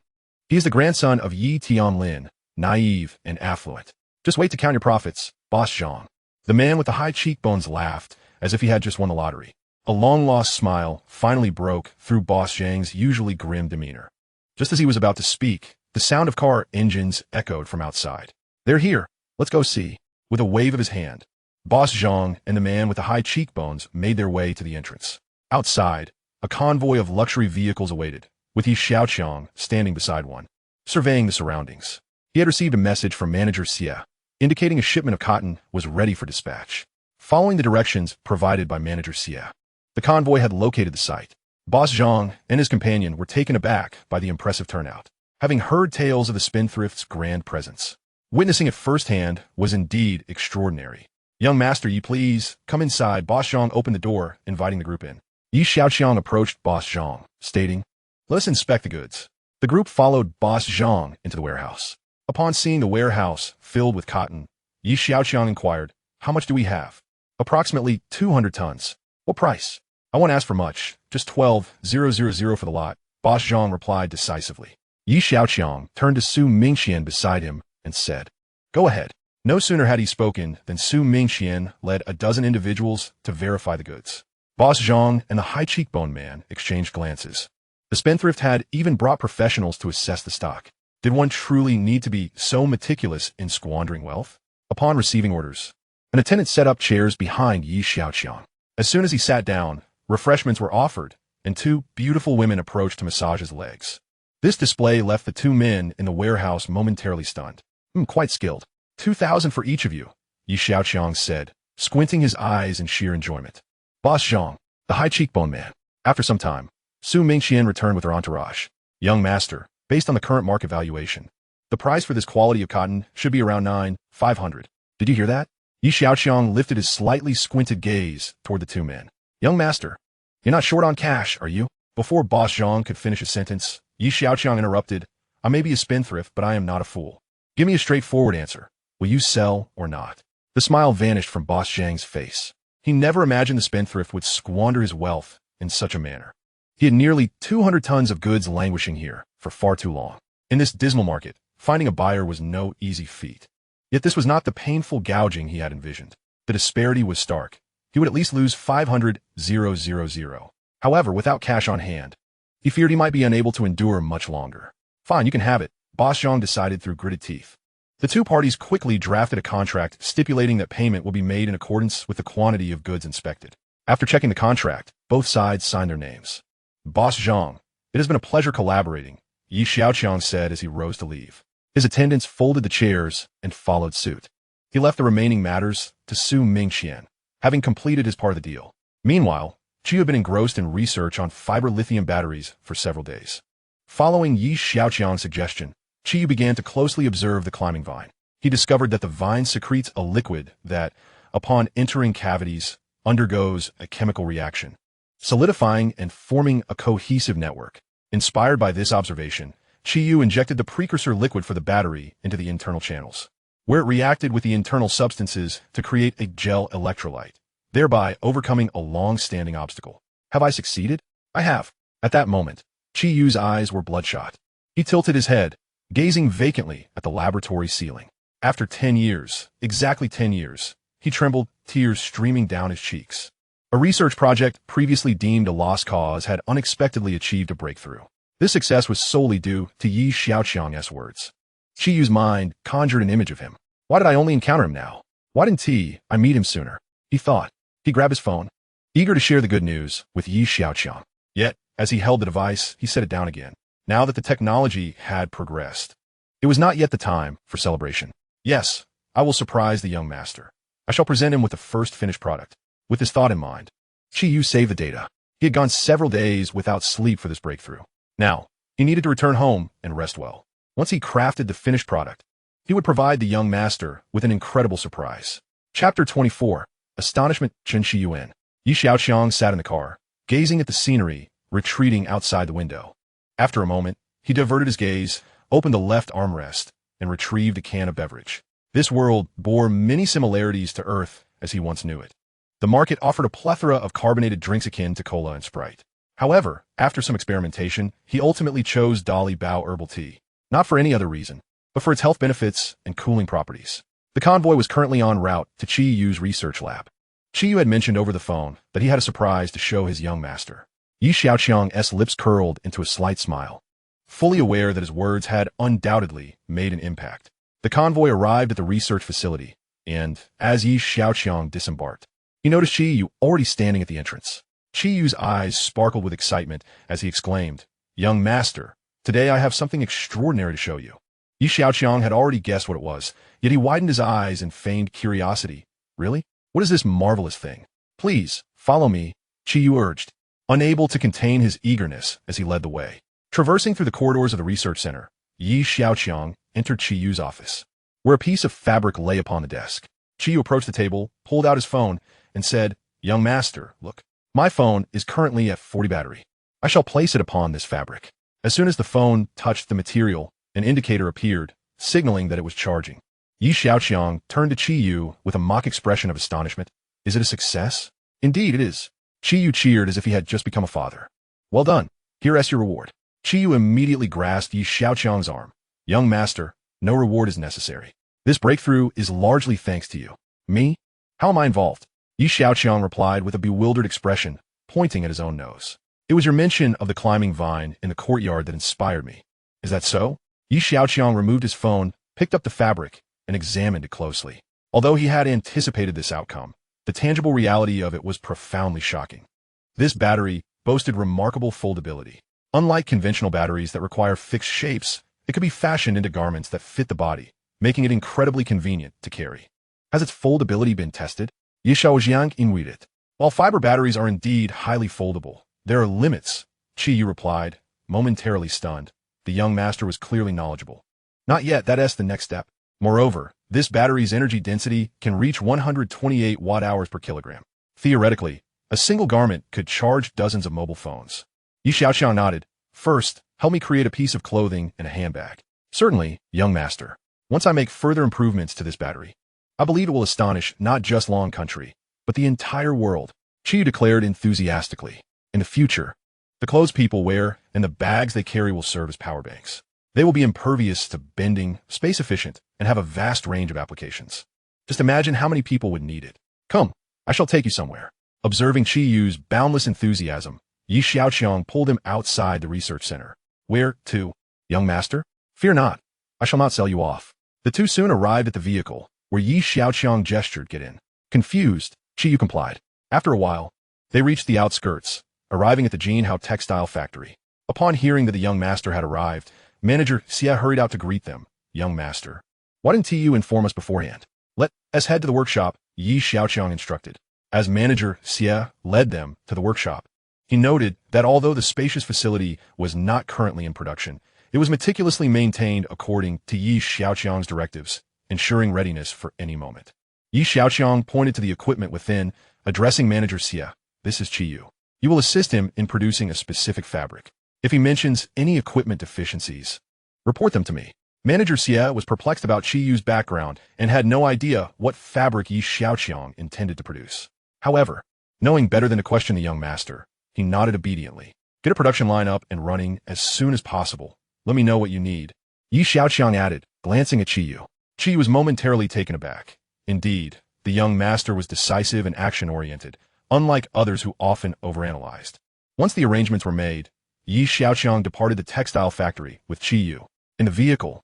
B: He is the grandson of Yi Tianlin, naive and affluent. Just wait to count your profits, Boss Zhang. The man with the high cheekbones laughed, as if he had just won the lottery. A long-lost smile finally broke through Boss Zhang's usually grim demeanor. Just as he was about to speak, the sound of car engines echoed from outside. They're here. Let's go see. With a wave of his hand, Boss Zhang and the man with the high cheekbones made their way to the entrance. Outside, a convoy of luxury vehicles awaited, with Xiaoqiang standing beside one, surveying the surroundings. He had received a message from manager Xia, indicating a shipment of cotton was ready for dispatch. Following the directions provided by manager Xia, the convoy had located the site. Boss Zhang and his companion were taken aback by the impressive turnout, having heard tales of the spendthrift's grand presence. Witnessing it firsthand was indeed extraordinary. Young master, you please, come inside. Boss Zhang opened the door, inviting the group in. Xiaoqiang approached Boss Zhang, stating, let us inspect the goods. The group followed Boss Zhang into the warehouse. Upon seeing the warehouse filled with cotton, Xiaoqiang inquired, how much do we have? Approximately 200 tons. What price? I won't ask for much, just 12,000 for the lot, Boss Zhang replied decisively. Xiaoqiang turned to Su Mingqian beside him and said, go ahead. No sooner had he spoken than Su Mingqian led a dozen individuals to verify the goods. Boss Zhang and the high cheekbone man exchanged glances. The spendthrift had even brought professionals to assess the stock. Did one truly need to be so meticulous in squandering wealth? Upon receiving orders, an attendant set up chairs behind Xiaoqiang. As soon as he sat down, refreshments were offered, and two beautiful women approached to massage his legs. This display left the two men in the warehouse momentarily stunned. Quite skilled. 2,000 for each of you, Xiaoqiang said, squinting his eyes in sheer enjoyment. Boss Zhang, the high cheekbone man. After some time, Su Mingqian returned with her entourage. Young master, based on the current market valuation, the price for this quality of cotton should be around 9,500. Did you hear that? Xiaoqiang lifted his slightly squinted gaze toward the two men. Young master, you're not short on cash, are you? Before Boss Zhang could finish his sentence, Xiaoqiang interrupted, I may be a spendthrift, but I am not a fool. Give me a straightforward answer. Will you sell or not? The smile vanished from Boss Zhang's face. He never imagined the spendthrift would squander his wealth in such a manner. He had nearly 200 tons of goods languishing here for far too long. In this dismal market, finding a buyer was no easy feat. Yet this was not the painful gouging he had envisioned. The disparity was stark. He would at least lose 500,000. However, without cash on hand, he feared he might be unable to endure much longer. Fine, you can have it, Boss Zhang decided through gritted teeth. The two parties quickly drafted a contract stipulating that payment will be made in accordance with the quantity of goods inspected. After checking the contract, both sides signed their names. Boss Zhang, it has been a pleasure collaborating, Xiaoqiang said as he rose to leave. His attendants folded the chairs and followed suit. He left the remaining matters to Su Mingqian, having completed his part of the deal. Meanwhile, Qi had been engrossed in research on fiber lithium batteries for several days. Following Xiaoqiang's suggestion, Qi began to closely observe the climbing vine. He discovered that the vine secretes a liquid that, upon entering cavities, undergoes a chemical reaction, solidifying and forming a cohesive network. Inspired by this observation, Qi injected the precursor liquid for the battery into the internal channels, where it reacted with the internal substances to create a gel electrolyte, thereby overcoming a long-standing obstacle. Have I succeeded? I have. At that moment, Qi eyes were bloodshot. He tilted his head, gazing vacantly at the laboratory ceiling. After 10 years, exactly 10 years, he trembled, tears streaming down his cheeks. A research project previously deemed a lost cause had unexpectedly achieved a breakthrough.
A: This success was solely due to Yi Xiaoqiang's words. Qiyu's mind conjured an image of him. Why did I only encounter him now? Why didn't I meet him sooner? He thought. He grabbed his phone, eager to share the good news with Yi Xiaoqiang. Yet, as he held the device, he set it down again. Now that the technology had progressed, it was not yet the time for celebration. Yes, I will surprise the young master. I shall present him with the first finished product. With this thought in mind, Qiyu saved the data. He had gone several days without sleep for this breakthrough. Now, he needed to return home and rest well. Once he crafted the finished product, he would provide the young master with an incredible surprise. Chapter 24. Astonishment. Chen Shiyuan. Yi Xiaoqiang sat in the car, gazing at the scenery retreating outside the window. After a moment, he diverted his gaze, opened the left armrest, and retrieved a can of beverage. This world bore many similarities to Earth as he once knew it. The market offered a plethora of carbonated drinks akin to cola and Sprite. However, after some experimentation, he ultimately chose Dali Bao herbal tea, not for any other reason, but for its health benefits and cooling properties. The convoy was currently en route to Qiyu's research lab. Qiyu had mentioned over the phone that he had a surprise to show his young master. Yi Xiaoqiang's lips curled into a slight smile, fully aware that his words had undoubtedly made an impact. The convoy arrived at the research facility, and as Yi Xiaoqiang disembarked, he noticed Qiyu already standing at the entrance. Qiyu's eyes sparkled with excitement as he exclaimed, "Young master, today I have something extraordinary to show you." Yi Xiaoqiang had already guessed what it was, yet he widened his eyes in feigned curiosity. "Really? What is this marvelous thing?" "Please, follow me," Qiyu urged, unable to contain his eagerness as he led the way. Traversing through the corridors of the research center, Yi Xiaoqiang entered Qiyu's office, where a piece of fabric lay upon the desk. Qiyu approached the table, pulled out his phone, and said, "Young master, look. My phone is currently at 40 battery. I shall place it upon this fabric." As soon as the phone touched the material, an indicator appeared, signaling that it was charging. Yi Xiaoqiang turned to Qiyu with a mock expression of astonishment. "Is it a success?" "Indeed it is." Qiyu cheered as if he had just become a father. "Well done. Here is your reward." Qiyu immediately grasped Yi Xiaoqiang's arm. "Young master, no reward is necessary. This breakthrough is largely thanks to you." "Me? How am I involved?" Yi Xiaoqiang replied with a bewildered expression, pointing at his own nose. "It was your mention of the climbing vine in the courtyard that inspired me." "Is that so?" Yi Xiaoqiang removed his phone, picked up the fabric, and examined it closely. Although he had anticipated this outcome, the tangible reality of it was profoundly shocking. This battery boasted remarkable foldability. Unlike conventional batteries that require fixed shapes, it could be fashioned into garments that fit the body, making it incredibly convenient to carry. Has its foldability been tested? Xiaoqiang inquired it. While fiber batteries are indeed highly foldable, there are limits, Qiyu replied, momentarily stunned. The young master was clearly knowledgeable. Not yet, that's the next step. Moreover, this battery's energy density can reach 128 watt-hours per kilogram. Theoretically, a single garment could charge dozens of mobile phones. Yi Xiaoqiang nodded. "First, help me create a piece of clothing and a handbag." "Certainly, young master. Once I make further improvements to this battery, I believe it will astonish not just Long Country, but the entire world," Qiyu declared enthusiastically. "In the future, the clothes people wear and the bags they carry will serve as power banks. They will be impervious to bending, space-efficient, and have a vast range of applications. Just imagine how many people would need it. Come, I shall take you somewhere." Observing Qiyu's boundless enthusiasm, Yi Xiaoqiang pulled him outside the research center. "Where to, young master?" "Fear not. I shall not sell you off." The two soon arrived at the vehicle, where Yi Xiaoqiang gestured get in. Confused, Qiyu complied. After a while, they reached the outskirts, arriving at the Jinhao textile factory. Upon hearing that the young master had arrived, manager Xia hurried out to greet them. "Young master, why didn't you inform us beforehand? Let us head to the workshop," Yi Xiaoqiang instructed. As manager Xia led them to the workshop, he noted that although the spacious facility was not currently in production, it was meticulously maintained according to Yi Xiaoqiang's directives, ensuring readiness for any moment. Yi Xiaoqiang pointed to the equipment within, addressing manager Xia. "This is Qiyu. You will assist him in producing a specific fabric. If he mentions any equipment deficiencies, report them to me." Manager Xia was perplexed about Qiyu's background and had no idea what fabric Yi Xiaoqiang intended to produce. However, knowing better than to question the young master, he nodded obediently. "Get a production line up and running as soon as possible. Let me know what you need," Yi Xiaoqiang added, glancing at Qiyu. Qiyu was momentarily taken aback. Indeed, the young master was decisive and action-oriented, unlike others who often overanalyzed. Once the arrangements were made, Xiaoqiang departed the textile factory with Qiyu. In the vehicle,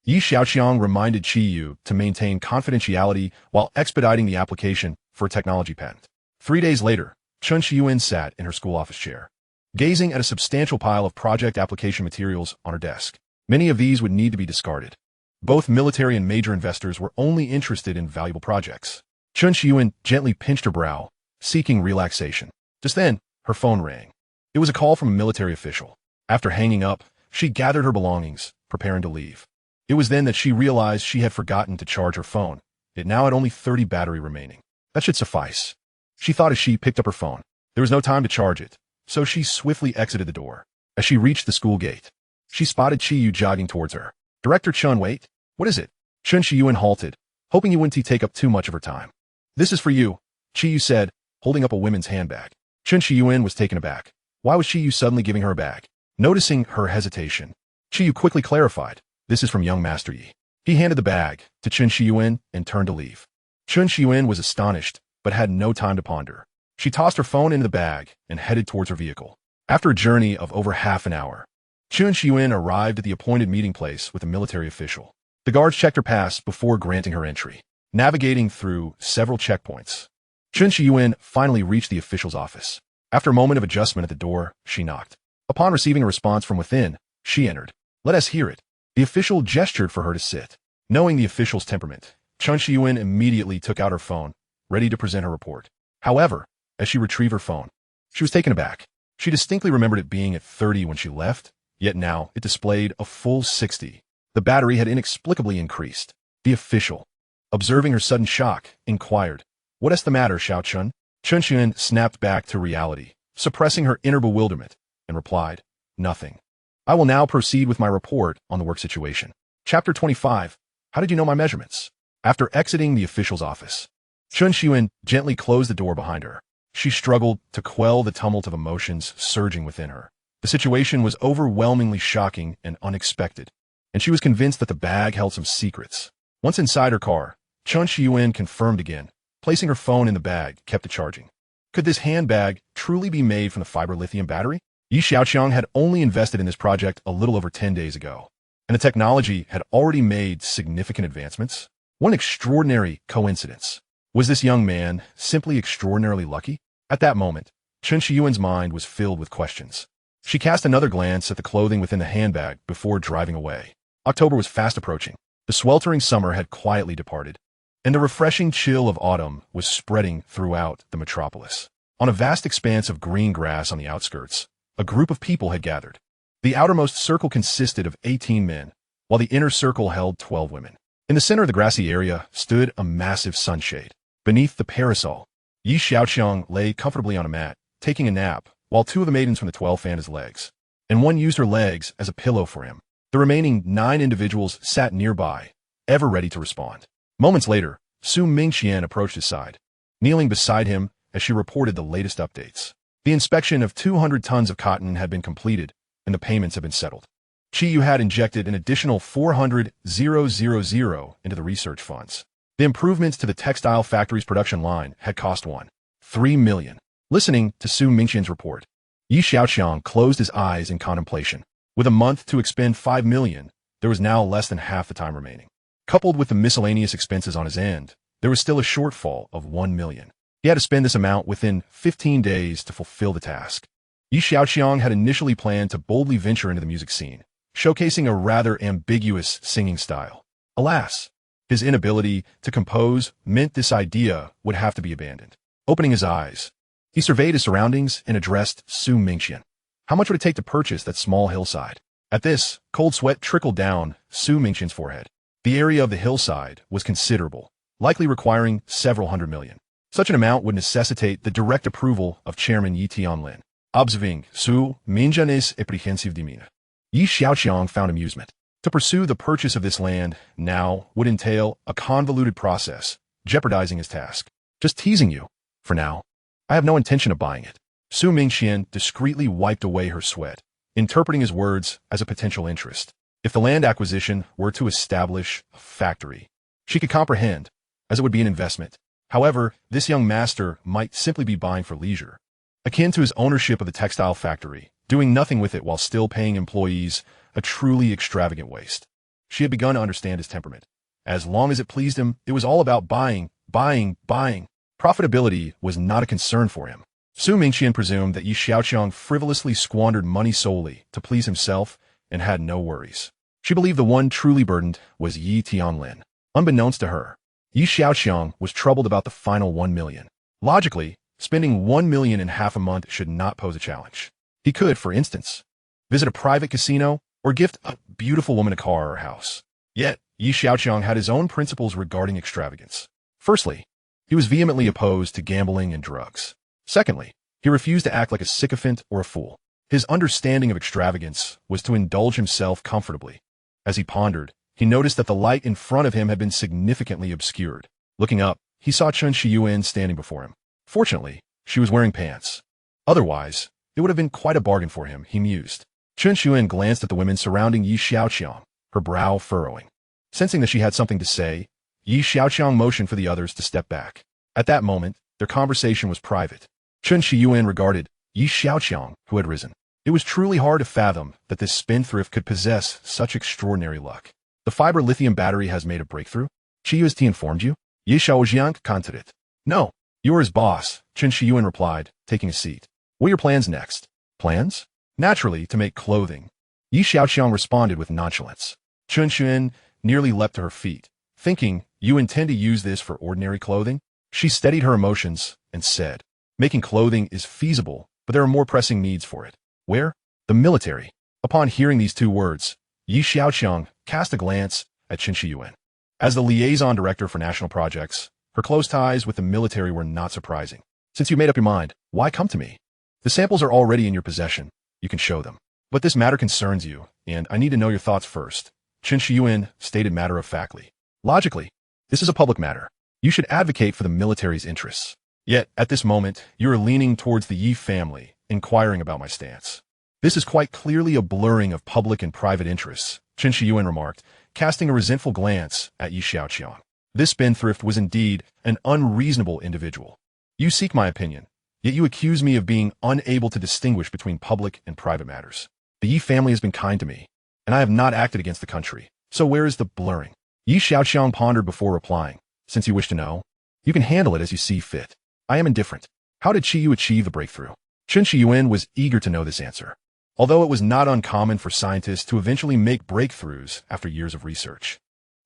A: Xiaoqiang reminded Qiyu to maintain confidentiality while expediting the application for a technology patent. 3 days later, Chen Xiyuan sat in her school office chair, gazing at a substantial pile of project application materials on her desk. Many of these would need to be discarded. Both military and major investors were only interested in valuable projects. Chen Xiyuan gently pinched her brow, seeking relaxation. Just then, her phone rang. It was a call from a military official. After hanging up, she gathered her belongings, preparing to leave. It was then that she realized she had forgotten to charge her phone. It now had only 30 battery remaining. That should suffice, she thought as she picked up her phone. There was no time to charge it, so she swiftly exited the door. As she reached the school gate, she spotted Qiyu jogging towards her. Director Chun, wait. What is it? Chen Xiyuan halted, hoping he wouldn't take up too much of her time. This is for you, Qiyu said, holding up a women's handbag. Chen Xiyuan was taken aback. Why was Qiyu suddenly giving her a bag? Noticing her hesitation, Qiyu quickly clarified. This is from young Master Yi. He handed the bag to Chen Xiyuan and turned to leave. Chen Xiyuan was astonished, but had no time to ponder. She tossed her phone into the bag and headed towards her vehicle. After a journey of over half an hour, Chen Xiyuan arrived at the appointed meeting place with a military official. The guards checked her pass before granting her entry. Navigating through several checkpoints, Chen Xiyuan finally reached the official's office. After a moment of adjustment at the door, she knocked. Upon receiving a response from within, she entered. Let us hear it. The official gestured for her to sit. Knowing the official's temperament, Chen Xiyuan immediately took out her phone, ready to present her report. However, as she retrieved her phone, she was taken aback. She distinctly remembered it being at 30 when she left, yet now it displayed a full 60. The battery had inexplicably increased. The official, observing her sudden shock, inquired, "What is the matter, Xiaoqiang?" Chen Xiyuan snapped back to reality, suppressing her inner bewilderment, and replied, "Nothing. I will now proceed with my report on the work situation." Chapter 25. How did you know my measurements? After exiting the official's office, Chen Xiyuan gently closed the door behind her. She struggled to quell the tumult of emotions surging within her. The situation was overwhelmingly shocking and unexpected, and she was convinced that the bag held some secrets. Once inside her car, Chen Xiyuan confirmed again. Placing her phone in the bag kept it charging. Could this handbag truly be made from the fiber lithium battery? Xiaoqiang had only invested in this project a little over 10 days ago, and the technology had already made significant advancements. What an extraordinary coincidence. Was this young man simply extraordinarily lucky? At that moment, Chen Xiyuan's mind was filled with questions. She cast another glance at the clothing within the handbag before driving away. October was fast approaching. The sweltering summer had quietly departed, and the refreshing chill of autumn was spreading throughout the metropolis. On a vast expanse of green grass on the outskirts, a group of people had gathered. The outermost circle consisted of 18 men, while the inner circle held 12 women. In the center of the grassy area stood a massive sunshade. Beneath the parasol, Xiaoqiang lay comfortably on a mat, taking a nap, while 2 of the maidens from the 12 fanned his legs, and one used her legs as a pillow for him. The remaining 9 individuals sat nearby, ever ready to respond. Moments later, Su Mingqian approached his side, kneeling beside him as she reported the latest updates. The inspection of 200 tons of cotton had been completed, and the payments had been settled. Qiyu had injected an additional 400,000 into the research funds. The improvements to the textile factory's production line had cost 1.3 million. Listening to Su Mingqian's report, Xiaoqiang closed his eyes in contemplation. With a month to expend 5 million, there was now less than half the time remaining. Coupled with the miscellaneous expenses on his end, there was still a shortfall of 1 million. He had to spend this amount within 15 days to fulfill the task. Xiaoqiang had initially planned to boldly venture into the music scene, showcasing a rather ambiguous singing style. Alas, his inability to compose meant this idea would have to be abandoned. Opening his eyes, he surveyed his surroundings and addressed Su Mingqian. How much would it take to purchase that small hillside? At this, cold sweat trickled down Su Mingqian's forehead. The area of the hillside was considerable, likely requiring several hundred million. Such an amount would necessitate the direct approval of Chairman Yi Tianlin. Observing Su Mingqian's apprehensive demeanor, Xiaoqiang found amusement. To pursue the purchase of this land now would entail a convoluted process, jeopardizing his task. Just teasing you. For now, I have no intention of buying it. Su Mingqian discreetly wiped away her sweat, interpreting his words as a potential interest. If the land acquisition were to establish a factory, she could comprehend, as it would be an investment. However, this young master might simply be buying for leisure. Akin to his ownership of the textile factory, doing nothing with it while still paying employees, a truly extravagant waste. She had begun to understand his temperament. As long as it pleased him, it was all about buying, buying, buying. Profitability was not a concern for him. Su Mingqian presumed that Yi Xiaoqiang frivolously squandered money solely to please himself and had no worries. She believed the one truly burdened was Yi Tianlin. Unbeknownst to her, Yi Xiaoqiang was troubled about the final 1 million. Logically, spending 1 million in half a month should not pose a challenge. He could, for instance, visit a private casino or gift a beautiful woman a car or house. Yet, Yi Xiaoqiang had his own principles regarding extravagance. Firstly, he was vehemently opposed to gambling and drugs. Secondly, he refused to act like a sycophant or a fool. His understanding of extravagance was to indulge himself comfortably. As he pondered, he noticed that the light in front of him had been significantly obscured. Looking up, he saw Chen Shiyuan standing before him. Fortunately, she was wearing pants. Otherwise, it would have been quite a bargain for him, he mused. Chen Shiyuan glanced at the women surrounding Yi Xiaoqiang, her brow furrowing. Sensing that she had something to say, Yi Xiaoqiang motioned for the others to step back. At that moment, their conversation was private. Chen Shiyuan regarded Yi Xiaoqiang, who had risen. It was truly hard to fathom that this spendthrift could possess such extraordinary luck. The fiber lithium battery has made a breakthrough? Qiyu, has he informed you? Yi Xiaoqiang countered it. No, you are his boss, Chen Shiyuan replied, taking a seat. What are your plans next? Plans? Naturally, to make clothing. Yi Xiaoqiang responded with nonchalance. Chen Shiyuan nearly leapt to her feet, thinking, you intend to use this for ordinary clothing? She steadied her emotions and said, making clothing is feasible, but there are more pressing needs for it. Where? The military. Upon hearing these two words, Yi Xiaoqiang cast a glance at Chen Shiyuan. As the liaison director for national projects, her close ties with the military were not surprising. Since you made up your mind, why come to me? The samples are already in your possession. You can show them. But this matter concerns you, and I need to know your thoughts first. Chen Shiyuan stated matter-of-factly. Logically, this is a public matter. You should advocate for the military's interests. Yet, at this moment, you are leaning towards the Yi family, inquiring about my stance. This is quite clearly a blurring of public and private interests, Chen Shiyuan remarked, casting a resentful glance at Yi Xiaoqiang. This spendthrift was indeed an unreasonable individual. You seek my opinion, yet you accuse me of being unable to distinguish between public and private matters. The Yi family has been kind to me, and I have not acted against the country. So where is the blurring? Yi Xiaoqiang pondered before replying. Since you wish to know, you can handle it as you see fit. I am indifferent. How did Qiyu achieve the breakthrough? Chen Shiyuan was eager to know this answer. Although it was not uncommon for scientists to eventually make breakthroughs after years of research.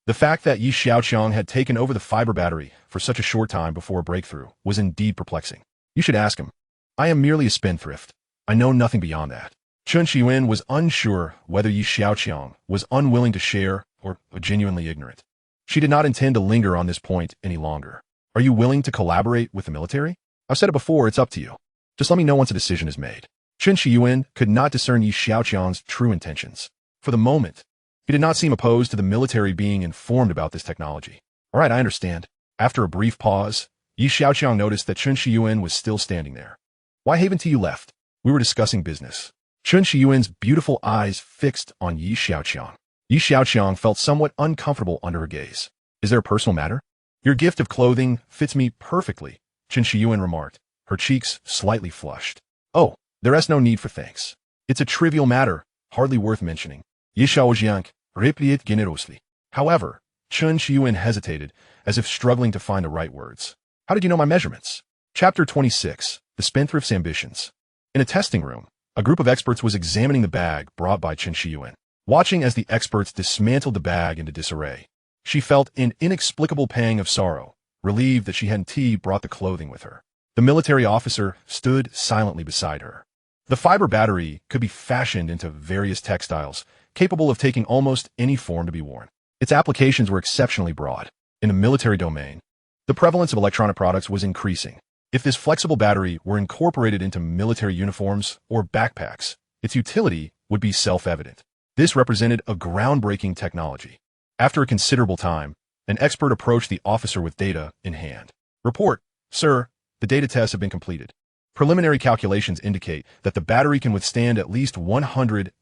A: The fact that Yi Xiaoqiang had taken over the fiber battery for such a short time before a breakthrough was indeed perplexing. You should ask him. I am merely a spendthrift. I know nothing beyond that. Chen Shiyuan was unsure whether Yi Xiaoqiang was unwilling to share or genuinely ignorant. She did not intend to linger on this point any longer. Are you willing to collaborate with the military? I've said it before, it's up to you. Just let me know once a decision is made. Chen Shiyuan could not discern Yi Xiaoqiang's true intentions. For the moment, he did not seem opposed to the military being informed about this technology. All right, I understand. After a brief pause, Yi Xiaoqiang noticed that Chen Shiyuan was still standing there. Why haven't you left? We were discussing business. Chen Shiyuan's beautiful eyes fixed on Yi Xiaoqiang. Yi Xiaoqiang felt somewhat uncomfortable under her gaze. Is there a personal matter? Your gift of clothing fits me perfectly, Chen Shiyuan remarked, her cheeks slightly flushed. Oh, there is no need for thanks. It's a trivial matter, hardly worth mentioning. Yi Xiaoqiang replied generously. However, Chen Shiyuan hesitated, as if struggling to find the right words. How did you know my measurements? Chapter 26, The Spendthrift's Ambitions. In a testing room, a group of experts was examining the bag brought by Chen Shiyuan. Watching as the experts dismantled the bag into disarray, she felt an inexplicable pang of sorrow, relieved that she hadn't brought the clothing with her. The military officer stood silently beside her. The fiber battery could be fashioned into various textiles, capable of taking almost any form to be worn. Its applications were exceptionally broad. In the military domain, the prevalence of electronic products was increasing. If this flexible battery were incorporated into military uniforms or backpacks, its utility would be self-evident. This represented a groundbreaking technology. After a considerable time, an expert approached the officer with data in hand. Report, sir, the data tests have been completed. Preliminary calculations indicate that the battery can withstand at least 100,000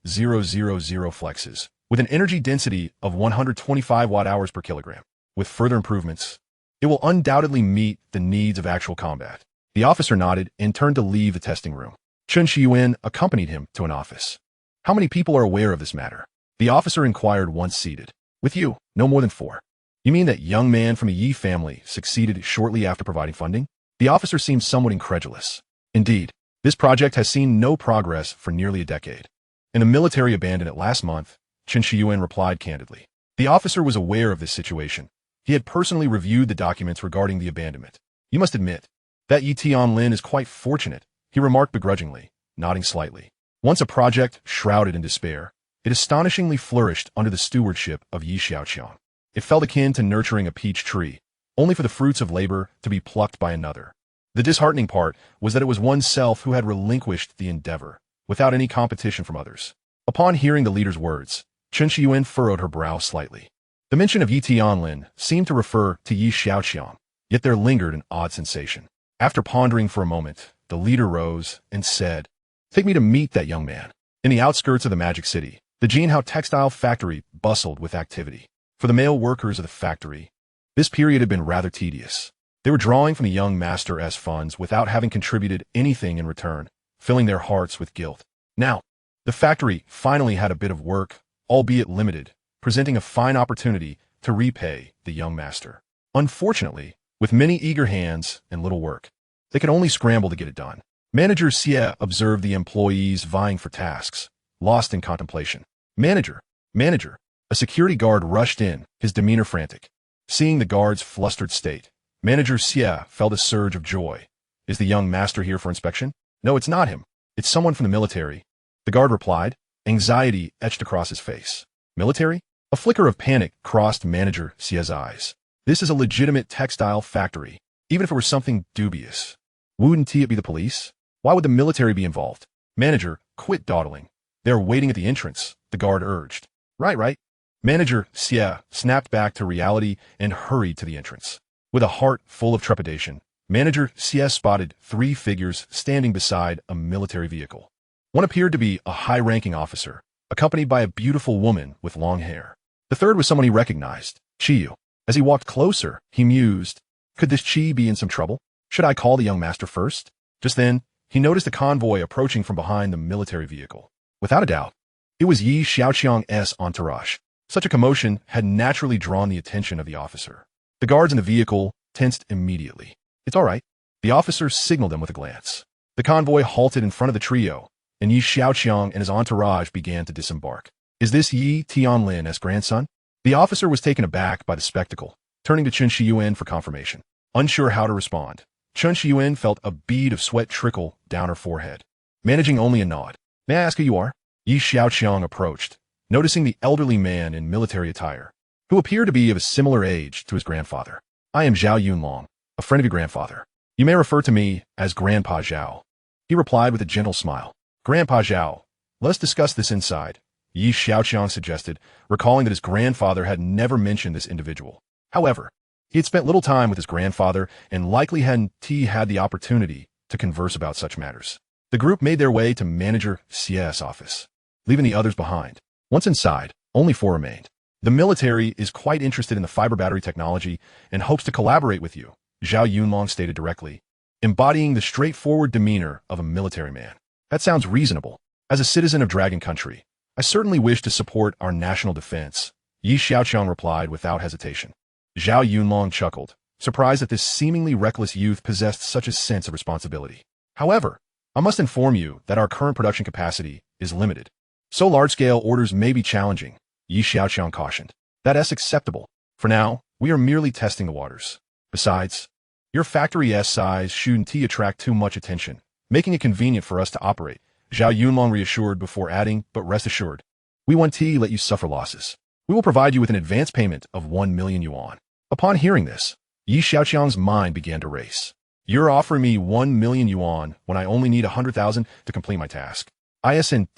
A: flexes, with an energy density of 125 watt-hours per kilogram. With further improvements, it will undoubtedly meet the needs of actual combat. The officer nodded and turned to leave the testing room. Chen Shiyuan accompanied him to an office. How many people are aware of this matter? The officer inquired once seated. With you, no more than 4. You mean that young man from a Yi family succeeded shortly after providing funding? The officer seemed somewhat incredulous. Indeed, this project has seen no progress for nearly a decade. And the military abandoned it last month, Chen Shiyuan replied candidly. The officer was aware of this situation. He had personally reviewed the documents regarding the abandonment. You must admit that Yi Tianlin is quite fortunate, he remarked begrudgingly, nodding slightly. Once a project shrouded in despair, it astonishingly flourished under the stewardship of Yi Xiaoqiang. It felt akin to nurturing a peach tree, only for the fruits of labor to be plucked by another. The disheartening part was that it was oneself who had relinquished the endeavor, without any competition from others. Upon hearing the leader's words, Chen Shiyuan furrowed her brow slightly. The mention of Yi Tianlin seemed to refer to Yi Xiaoqiang, yet there lingered an odd sensation. After pondering for a moment, the leader rose and said, "Take me to meet that young man." In the outskirts of the Magic City, the Jinhao textile factory bustled with activity. For the male workers of the factory, this period had been rather tedious. They were drawing from the young master's funds without having contributed anything in return, filling their hearts with guilt. Now, the factory finally had a bit of work, albeit limited, presenting a fine opportunity to repay the young master. Unfortunately, with many eager hands and little work, they could only scramble to get it done. Manager Xia observed the employees vying for tasks, lost in contemplation. Manager! Manager! A security guard rushed in, his demeanor frantic. Seeing the guard's flustered state, Manager Xia felt a surge of joy. Is the young master here for inspection? No, it's not him. It's someone from the military. The guard replied, anxiety etched across his face. Military? A flicker of panic crossed Manager Xia's eyes. This is a legitimate textile factory, even if it were something dubious. Wouldn't it be the police? Why would the military be involved? Manager, quit dawdling. They're waiting at the entrance, the guard urged. Right. Manager Xia snapped back to reality and hurried to the entrance. With a heart full of trepidation, Manager Xia spotted 3 figures standing beside a military vehicle. One appeared to be a high-ranking officer, accompanied by a beautiful woman with long hair. The third was someone he recognized, Qiyu. As he walked closer, he mused, could this Qi be in some trouble? Should I call the young master first? Just then, he noticed a convoy approaching from behind the military vehicle. Without a doubt, it was Yi Xiaoqiang's entourage. Such a commotion had naturally drawn the attention of the officer. The guards in the vehicle tensed immediately. It's all right. The officer signaled them with a glance. The convoy halted in front of the trio, and Yi Xiaoqiang and his entourage began to disembark. Is this Yi Tianlin's grandson? The officer was taken aback by the spectacle, turning to Chen Shiyuan for confirmation. Unsure how to respond, Chen Shiyuan felt a bead of sweat trickle down her forehead. Managing only a nod. May I ask who you are? Yi Xiaoqiang approached, noticing the elderly man in military attire, who appeared to be of a similar age to his grandfather. I am Zhao Yunlong, a friend of your grandfather. You may refer to me as Grandpa Zhao. He replied with a gentle smile. Grandpa Zhao, let us discuss this inside, Yi Xiaoqiang suggested, recalling that his grandfather had never mentioned this individual. However, he had spent little time with his grandfather and likely hadn't had the opportunity to converse about such matters. The group made their way to Manager Xia's office, leaving the others behind. Once inside, only 4 remained. The military is quite interested in the fiber battery technology and hopes to collaborate with you, Zhao Yunlong stated directly, embodying the straightforward demeanor of a military man. That sounds reasonable. As a citizen of Dragon Country, I certainly wish to support our national defense, Yi Xiaoqiang replied without hesitation. Zhao Yunlong chuckled, surprised that this seemingly reckless youth possessed such a sense of responsibility. However, I must inform you that our current production capacity is limited. So large-scale orders may be challenging, Yi Xiaoqiang cautioned. That's acceptable. For now, we are merely testing the waters. Besides, your factory's size shouldn't attract too much attention, making it convenient for us to operate, Zhao Yunlong reassured before adding, but rest assured, we won't let you suffer losses. We will provide you with an advance payment of 1 million yuan. Upon hearing this, Yi Xiaoqiang's mind began to race. You're offering me 1 million yuan when I only need 100,000 to complete my task. Isn't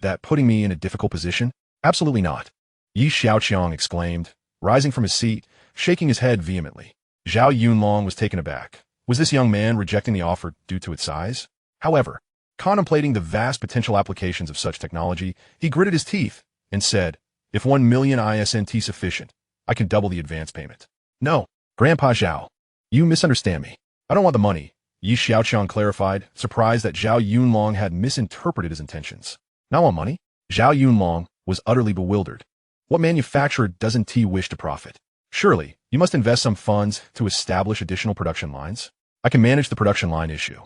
A: that putting me in a difficult position? Absolutely not. Yi Xiaoqiang exclaimed, rising from his seat, shaking his head vehemently. Zhao Yunlong was taken aback. Was this young man rejecting the offer due to its size? However, contemplating the vast potential applications of such technology, he gritted his teeth and said, if 1 million isn't sufficient, I can double the advance payment. No, Grandpa Zhao, you misunderstand me. I don't want the money. Yi Xiaoqiang clarified, surprised that Zhao Yunlong had misinterpreted his intentions. Now on money? Zhao Yunlong was utterly bewildered. What manufacturer doesn't he wish to profit? Surely, you must invest some funds to establish additional production lines? I can manage the production line issue.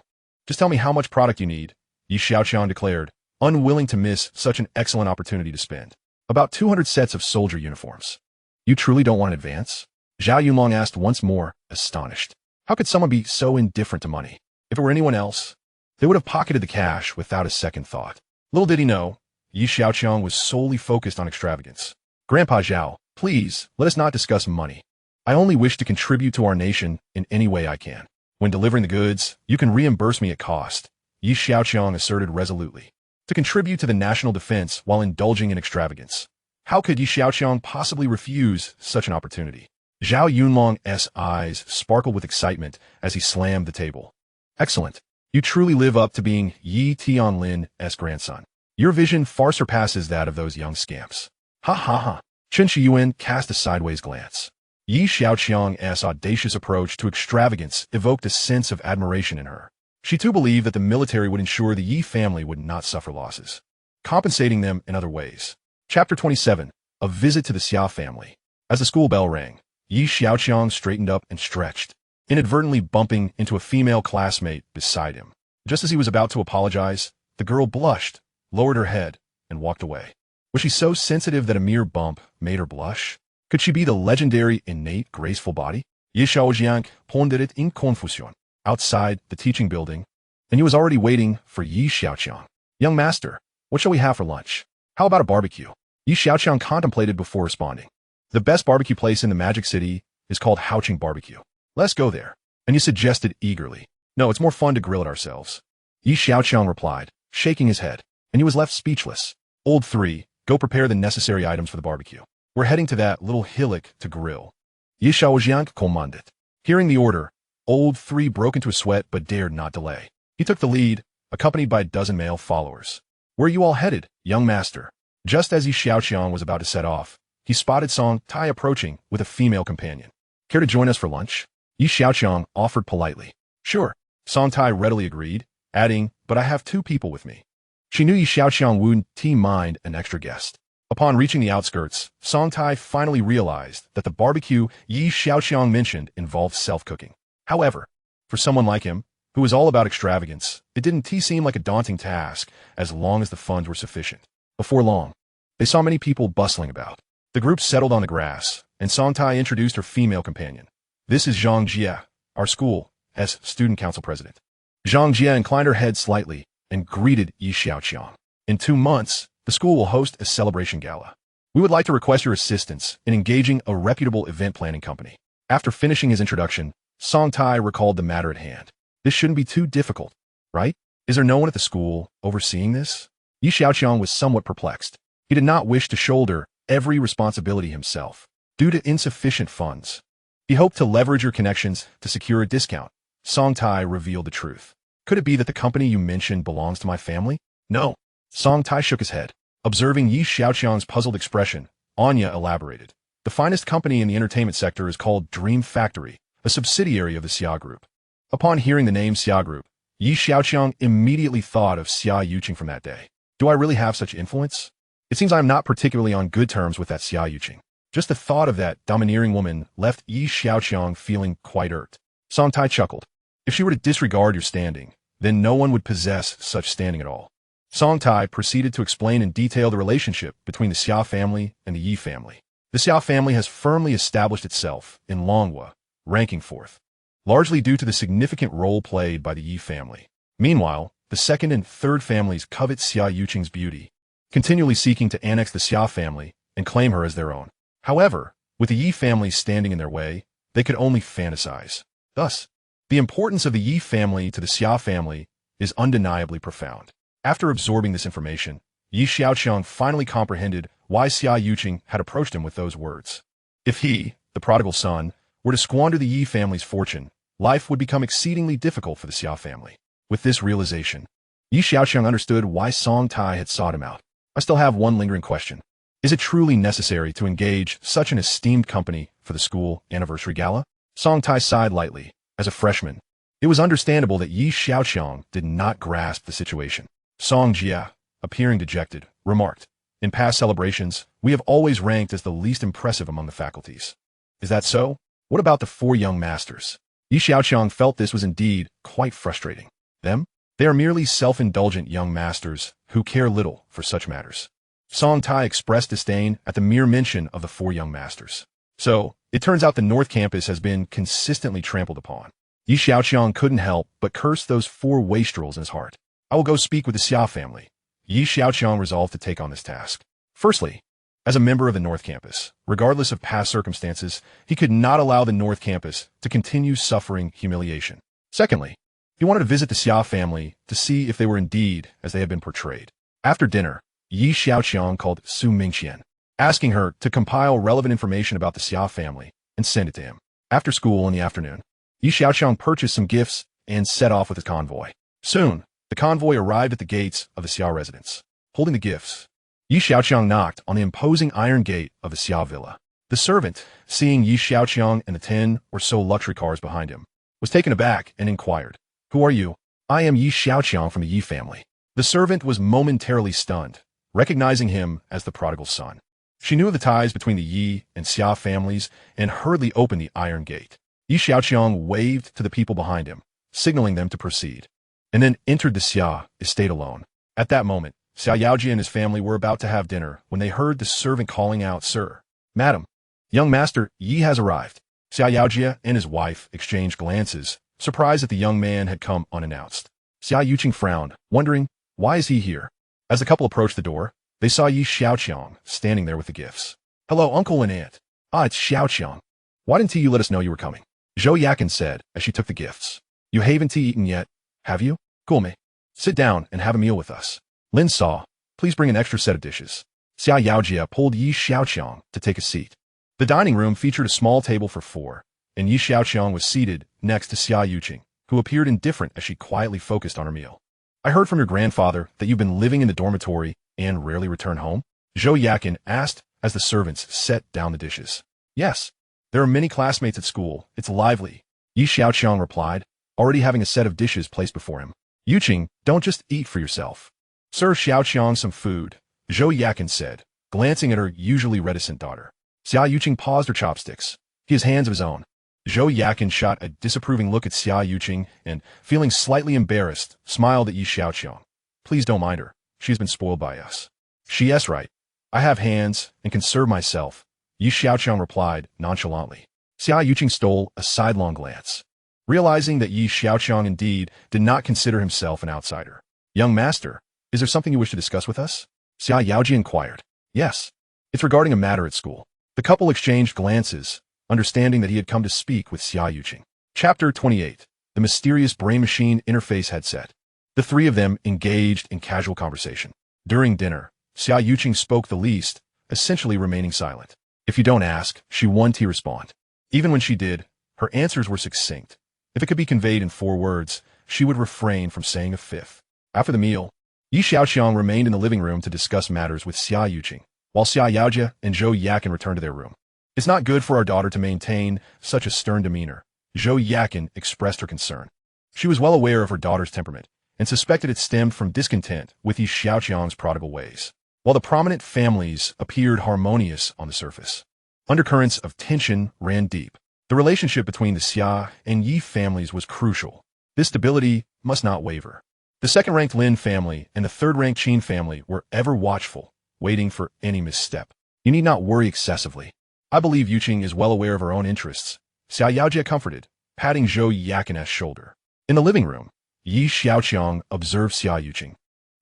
A: Just tell me how much product you need, Yi Xiaoqiang declared, unwilling to miss such an excellent opportunity to spend. About 200 sets of soldier uniforms. You truly don't want an advance? Zhao Yunlong asked once more, astonished. How could someone be so indifferent to money? If it were anyone else, they would have pocketed the cash without a second thought. Little did he know, Yi Xiaoqiang was solely focused on extravagance. Grandpa Zhao, please, let us not discuss money. I only wish to contribute to our nation in any way I can. When delivering the goods, you can reimburse me at cost, Yi Xiaoqiang asserted resolutely. To contribute to the national defense while indulging in extravagance. How could Yi Xiaoqiang possibly refuse such an opportunity? Zhao Yunlong's eyes sparkled with excitement as he slammed the table. Excellent. You truly live up to being Yi Tianlin's grandson. Your vision far surpasses that of those young scamps. Ha ha ha. Chen Shiyuan cast a sideways glance. Yi Xiaoqiang's audacious approach to extravagance evoked a sense of admiration in her. She too believed that the military would ensure the Yi family would not suffer losses, compensating them in other ways. Chapter 27. A Visit to the Xia Family. As the school bell rang, Yi Xiaoqiang straightened up and stretched, inadvertently bumping into a female classmate beside him. Just as he was about to apologize, the girl blushed, lowered her head, and walked away. Was she so sensitive that a mere bump made her blush? Could she be the legendary, innate, graceful body? Yi Xiaoqiang pondered in confusion. Outside the teaching building, and he was already waiting for Yi Xiaoqiang. Young master, what shall we have for lunch? How about a barbecue? Yi Xiaoqiang contemplated before responding. The best barbecue place in the Magic City is called Xiaoqiang Barbecue. Let's go there. And he suggested eagerly. No, it's more fun to grill it ourselves. Yi Xiaoqiang replied, shaking his head, and he was left speechless. Old 3, go prepare the necessary items for the barbecue. We're heading to that little hillock to grill. Yi Xiaoqiang commanded. Hearing the order, Old 3 broke into a sweat but dared not delay. He took the lead, accompanied by a dozen male followers. Where are you all headed, young master? Just as Yi Xiaoqiang was about to set off, he spotted Song Tai approaching with a female companion. Care to join us for lunch? Yi Xiaoqiang offered politely. Sure. Song Tai readily agreed, adding, but I have 2 people with me. She knew Yi Xiaoqiang wouldn't mind an extra guest. Upon reaching the outskirts, Song Tai finally realized that the barbecue Yi Xiaoqiang mentioned involved self-cooking. However, for someone like him, who was all about extravagance, it didn't seem like a daunting task as long as the funds were sufficient. Before long, they saw many people bustling about. The group settled on the grass, and Song Tai introduced her female companion. This is Zhang Jie, our school, as student council president. Zhang Jie inclined her head slightly and greeted Yi Xiaoqiang. In 2 months, the school will host a celebration gala. We would like to request your assistance in engaging a reputable event planning company. After finishing his introduction, Song Tai recalled the matter at hand. This shouldn't be too difficult, right? Is there no one at the school overseeing this? Yi Xiaoqiang was somewhat perplexed. He did not wish to shoulder every responsibility himself, due to insufficient funds. He hoped to leverage your connections to secure a discount. Song Tai revealed the truth. Could it be that the company you mentioned belongs to my family? No. Song Tai shook his head. Observing Yi Xiaoqiang's puzzled expression, Anya elaborated. The finest company in the entertainment sector is called Dream Factory, a subsidiary of the Xia Group. Upon hearing the name Xia Group, Yi Xiaoqiang immediately thought of Xiaoqiang from that day. Do I really have such influence? It seems I am not particularly on good terms with that Xiaoqiang. Just the thought of that domineering woman left Yi Xiaoqiang feeling quite irked. Song Tai chuckled. If she were to disregard your standing, then no one would possess such standing at all. Song Tai proceeded to explain in detail the relationship between the Xia family and the Yi family. The Xia family has firmly established itself in Longhua, ranking 4th, largely due to the significant role played by the Yi family. Meanwhile, the 2nd and 3rd families covet Xiaoqiang's beauty, continually seeking to annex the Xia family and claim her as their own. However, with the Yi family standing in their way, they could only fantasize. Thus, the importance of the Yi family to the Xia family is undeniably profound. After absorbing this information, Yi Xiaoqiang finally comprehended why Xiaoqiang had approached him with those words. If he, the prodigal son, were to squander the Yi family's fortune, life would become exceedingly difficult for the Xia family. With this realization, Yi Xiaoqiang understood why Song Tai had sought him out. I still have one lingering question. Is it truly necessary to engage such an esteemed company for the school anniversary gala? Song Tai sighed lightly. As a freshman, It was understandable that Yi Xiaoqiang did not grasp the situation. Song Jia, appearing dejected, remarked, "In past celebrations, we have always ranked as the least impressive among the faculties. Is that so? What about the four young masters?" Yi Xiaoqiang felt this was indeed quite frustrating. Them? They are merely self-indulgent young masters who care little for such matters. Song Tai expressed disdain at the mere mention of the four young masters. So, it turns out the North Campus has been consistently trampled upon. Yi Xiaoqiang couldn't help but curse those four wastrels in his heart. "I will go speak with the Xia family." Yi Xiaoqiang resolved to take on this task. Firstly, as a member of the North Campus, regardless of past circumstances, he could not allow the North Campus to continue suffering humiliation. Secondly, he wanted to visit the Xia family to see if they were indeed as they had been portrayed. After dinner, Yi Xiaoqiang called Su Mingqian, asking her to compile relevant information about the Xia family and send it to him. After school in the afternoon, Yi Xiaoqiang purchased some gifts and set off with his convoy. Soon, the convoy arrived at the gates of the Xia residence. Holding the gifts, Yi Xiaoqiang knocked on the imposing iron gate of the Xia villa. The servant, seeing Yi Xiaoqiang and the 10 or so luxury cars behind him, was taken aback and inquired, "Who are you?" "I am Yi Xiaoqiang from the Yi family." The servant was momentarily stunned, recognizing him as the prodigal son. She knew of the ties between the Yi and Xia families and hurriedly opened the iron gate. Yi Xiaoqiang waved to the people behind him, signaling them to proceed, and then entered the Xia estate alone. At that moment, Xiaoqiang and his family were about to have dinner when they heard the servant calling out, "Sir, Madam, young master Yi has arrived." Xiaoqiang and his wife exchanged glances, surprised that the young man had come unannounced. Xiaoqiang frowned, wondering, why is he here? As the couple approached the door, they saw Yi Xiaoqiang standing there with the gifts. "Hello, uncle and aunt. Ah, it's Xiaoqiang. Why didn't you let us know you were coming?" Xiaoqiang said as she took the gifts. "You haven't eaten yet, have you? Cool me. Sit down and have a meal with us." Lin saw, "Please bring an extra set of dishes." Xiaoqiang pulled Yi Xiaoqiang to take a seat. The dining room featured a small table for four, and Yi Xiaoqiang was seated next to Xiaoqiang, who appeared indifferent as she quietly focused on her meal. "I heard from your grandfather that you've been living in the dormitory and rarely return home?" Xiaoqiang asked as the servants set down the dishes. "Yes. There are many classmates at school. It's lively," Yi Xiaoqiang replied, already having a set of dishes placed before him. "Yuqing, don't just eat for yourself. Serve Xiaoqiang some food," Xiaoqiang said, glancing at her usually reticent daughter. Xiaoqiang paused her chopsticks. He has hands of his own. Xiaoqiang shot a disapproving look at Xiaoqiang and, feeling slightly embarrassed, smiled at Yi Xiaoqiang. "Please don't mind her. She's been spoiled by us." "She's right. I have hands and can serve myself," Yi Xiaoqiang replied nonchalantly. Xiaoqiang stole a sidelong glance, realizing that Yi Xiaoqiang indeed did not consider himself an outsider. "Young master, is there something you wish to discuss with us?" Xiaoqiang inquired. "Yes. It's regarding a matter at school." The couple exchanged glances, understanding that he had come to speak with Xiaoqiang. Chapter 28. The Mysterious Brain-Machine Interface Headset. The three of them engaged in casual conversation. During dinner, Xiaoqiang spoke the least, essentially remaining silent. If you don't ask, she won't respond. Even when she did, her answers were succinct. If it could be conveyed in 4 words, she would refrain from saying a fifth. After the meal, Yi Xiaoqiang remained in the living room to discuss matters with Xiaoqiang, while Xiaoqiang and Xiaoqiang returned to their room. "It's not good for our daughter to maintain such a stern demeanor," Xiaoqiang expressed her concern. She was well aware of her daughter's temperament and suspected it stemmed from discontent with Yi Xiaoqiang's prodigal ways. While the prominent families appeared harmonious on the surface, undercurrents of tension ran deep. The relationship between the Xia and Yi families was crucial. This stability must not waver. The second-ranked Lin family and the third-ranked Qin family were ever watchful, waiting for any misstep. "You need not worry excessively. I believe Yuqing is well aware of her own interests," Xiaoqiang comforted, patting Xiaoqiang's shoulder. In the living room, Yi Xiaoqiang observed Xiaoqiang,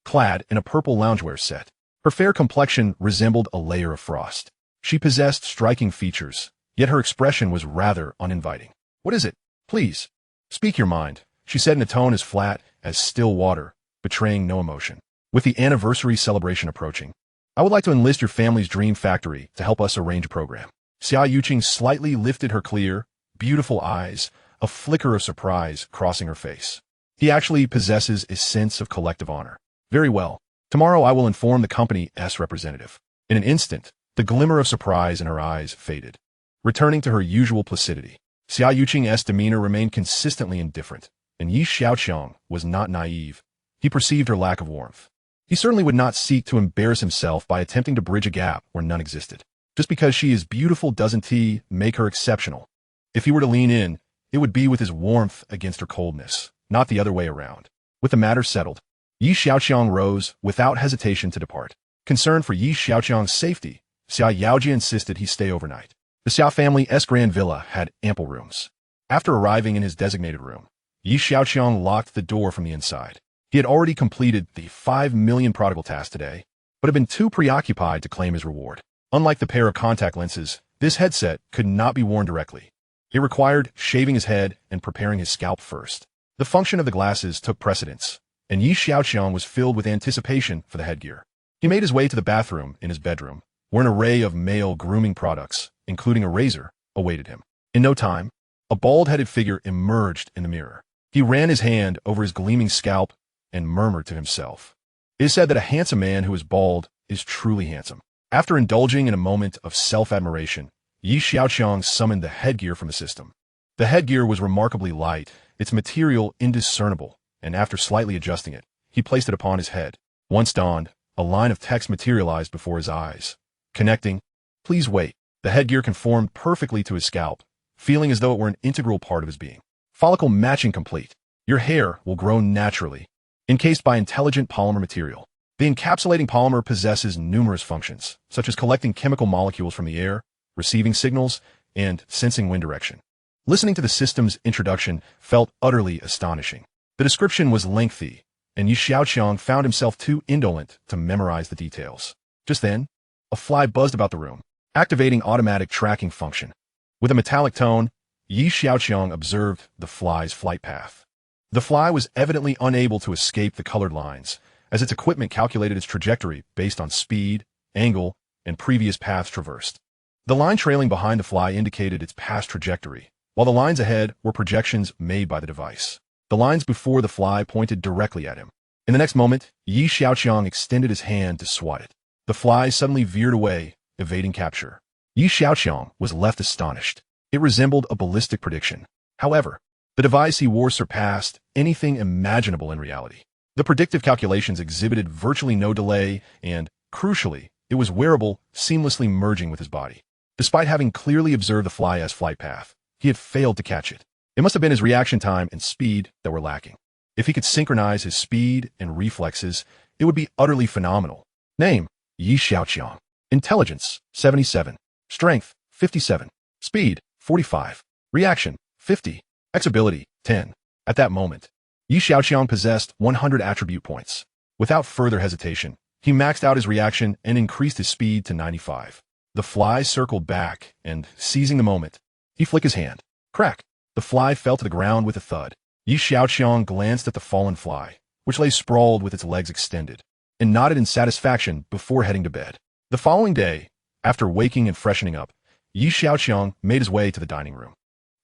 A: clad in a purple loungewear set. Her fair complexion resembled a layer of frost. She possessed striking features, yet her expression was rather uninviting. "What is it? Please, speak your mind," she said in a tone as flat as still water, betraying no emotion. "With the anniversary celebration approaching, I would like to enlist your family's dream factory to help us arrange a program." Xiaoqiang slightly lifted her clear, beautiful eyes, a flicker of surprise crossing her face. He actually possesses a sense of collective honor. "Very well. Tomorrow I will inform the company's representative." In an instant, the glimmer of surprise in her eyes faded, returning to her usual placidity. Xiaoqiang's demeanor remained consistently indifferent, And Xiaoqiang was not naive. He perceived her lack of warmth. He certainly would not seek to embarrass himself by attempting to bridge a gap where none existed. Just because she is beautiful doesn't he make her exceptional. If he were to lean in, it would be with his warmth against her coldness, not the other way around. With the matter settled, Xiaoqiang rose without hesitation to depart. Concerned for Xiaoqiang's safety, Xiaoqiang insisted he stay overnight. The Xia family's grand villa had ample rooms. After arriving in his designated room, Xiaoqiang locked the door from the inside. He had already completed the 5 million prodigal task today, but had been too preoccupied to claim his reward. Unlike the pair of contact lenses, this headset could not be worn directly. It required shaving his head and preparing his scalp first. The function of the glasses took precedence, and Xiaoqiang was filled with anticipation for the headgear. He made his way to the bathroom in his bedroom, where an array of male grooming products, including a razor, awaited him. In no time, a bald-headed figure emerged in the mirror. He ran his hand over his gleaming scalp and murmured to himself. It is said that a handsome man who is bald is truly handsome. After indulging in a moment of self-admiration, Xiaoqiang summoned the headgear from the system. The headgear was remarkably light, its material indiscernible, and after slightly adjusting it, he placed it upon his head. Once donned, a line of text materialized before his eyes. Connecting, please wait. The headgear conformed perfectly to his scalp, feeling as though it were an integral part of his being. Follicle matching complete. Your hair will grow naturally, encased by intelligent polymer material. The encapsulating polymer possesses numerous functions, such as collecting chemical molecules from the air, receiving signals, and sensing wind direction. Listening to the system's introduction felt utterly astonishing. The description was lengthy, and Xiaoqiang found himself too indolent to memorize the details. Just then, a fly buzzed about the room, activating automatic tracking function. With a metallic tone, Xiaoqiang observed the fly's flight path. The fly was evidently unable to escape the colored lines, as its equipment calculated its trajectory based on speed, angle, and previous paths traversed. The line trailing behind the fly indicated its past trajectory, while the lines ahead were projections made by the device. The lines before the fly pointed directly at him. In the next moment, Xiaoqiang extended his hand to swat it. The fly suddenly veered away, evading capture. Xiaoqiang was left astonished. It resembled a ballistic prediction. However, the device he wore surpassed anything imaginable in reality. The predictive calculations exhibited virtually no delay and, crucially, it was wearable, seamlessly merging with his body. Despite having clearly observed the fly's flight path, he had failed to catch it. It must have been his reaction time and speed that were lacking. If he could synchronize his speed and reflexes, it would be utterly phenomenal. Name, Xiaoqiang. Intelligence, 77. Strength, 57. Speed, 45. Reaction, 50. X ability, 10. At that moment, Xiaoqiang possessed 100 attribute points. Without further hesitation, he maxed out his reaction and increased his speed to 95. The fly circled back, and, seizing the moment, he flicked his hand. Crack! The fly fell to the ground with a thud. Xiaoqiang glanced at the fallen fly, which lay sprawled with its legs extended, and nodded in satisfaction before heading to bed. The following day, after waking and freshening up, Xiaoqiang made his way to the dining room.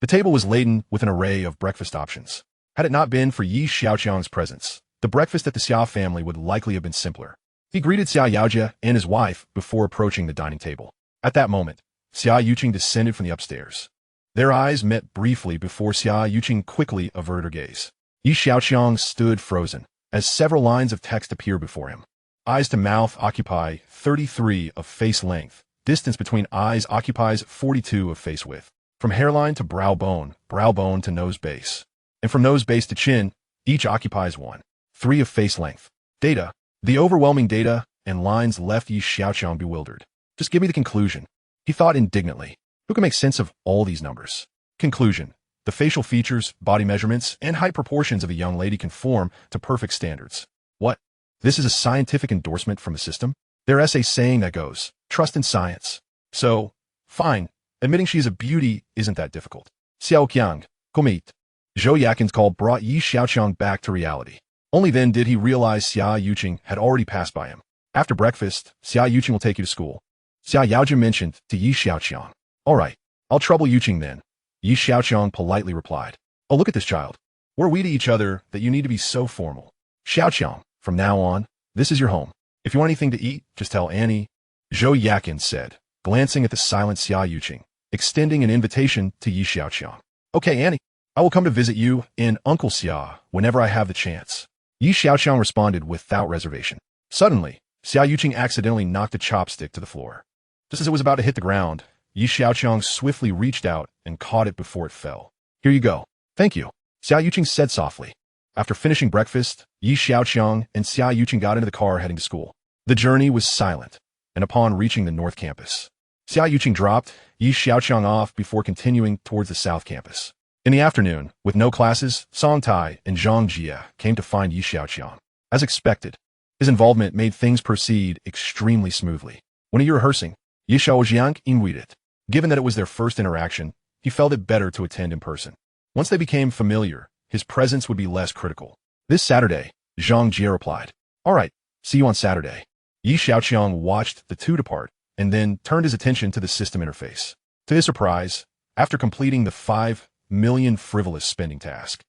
A: The table was laden with an array of breakfast options. Had it not been for Xiaoqiang's presence, the breakfast at the Xia family would likely have been simpler. He greeted Xiaoqiang and his wife before approaching the dining table. At that moment, Xiaoqiang descended from the upstairs. Their eyes met briefly before Xiaoqiang quickly averted her gaze. Xiaoqiang stood frozen, as several lines of text appeared before him. Eyes to mouth occupy 33 of face length. Distance between eyes occupies 42 of face width. From hairline to brow bone to nose base. And from nose base to chin, each occupies 1/3 of face length. Data. The overwhelming data and lines left Xiaoqiang bewildered. Just give me the conclusion, he thought indignantly. Who can make sense of all these numbers? Conclusion. The facial features, body measurements, and height proportions of a young lady conform to perfect standards. What? This is a scientific endorsement from the system? There's a saying that goes, trust in science. So, fine, admitting she is a beauty isn't that difficult. Xiaoqiang, commit. Xiaoqiang's call brought Xiaoqiang back to reality. Only then did he realize Xiaoqiang had already passed by him. After breakfast, Xiaoqiang will take you to school. Xiaoqiang mentioned to Xiaoqiang. All right, I'll trouble Yuqing then. Xiaoqiang politely replied. Oh, look at this child. What are we to each other that you need to be so formal? Xiaoqiang, from now on, this is your home. If you want anything to eat, just tell Annie. Xiaoqiang said, glancing at the silent Xiaoqiang, extending an invitation to Xiaoqiang. Okay, Annie. I will come to visit you and Uncle Xia whenever I have the chance. Xiaoqiang responded without reservation. Suddenly, Xiaoqiang accidentally knocked a chopstick to the floor. Just as it was about to hit the ground, Xiaoqiang swiftly reached out and caught it before it fell. Here you go. Thank you, Xiaoqiang said softly. After finishing breakfast, Xiaoqiang and Xiaoqiang got into the car heading to school. The journey was silent, and upon reaching the north campus, Xiaoqiang dropped Xiaoqiang off before continuing towards the south campus. In the afternoon, with no classes, Song Tai and Zhang Jie came to find Xiaoqiang. As expected, his involvement made things proceed extremely smoothly. When he rehearsing, Xiaoqiang envied it. Given that it was their first interaction, he felt it better to attend in person. Once they became familiar, his presence would be less critical. This Saturday, Zhang Jie replied. All right, see you on Saturday. Xiaoqiang watched the two depart and then turned his attention to the system interface. To his surprise, after completing the 5 million frivolous spending task,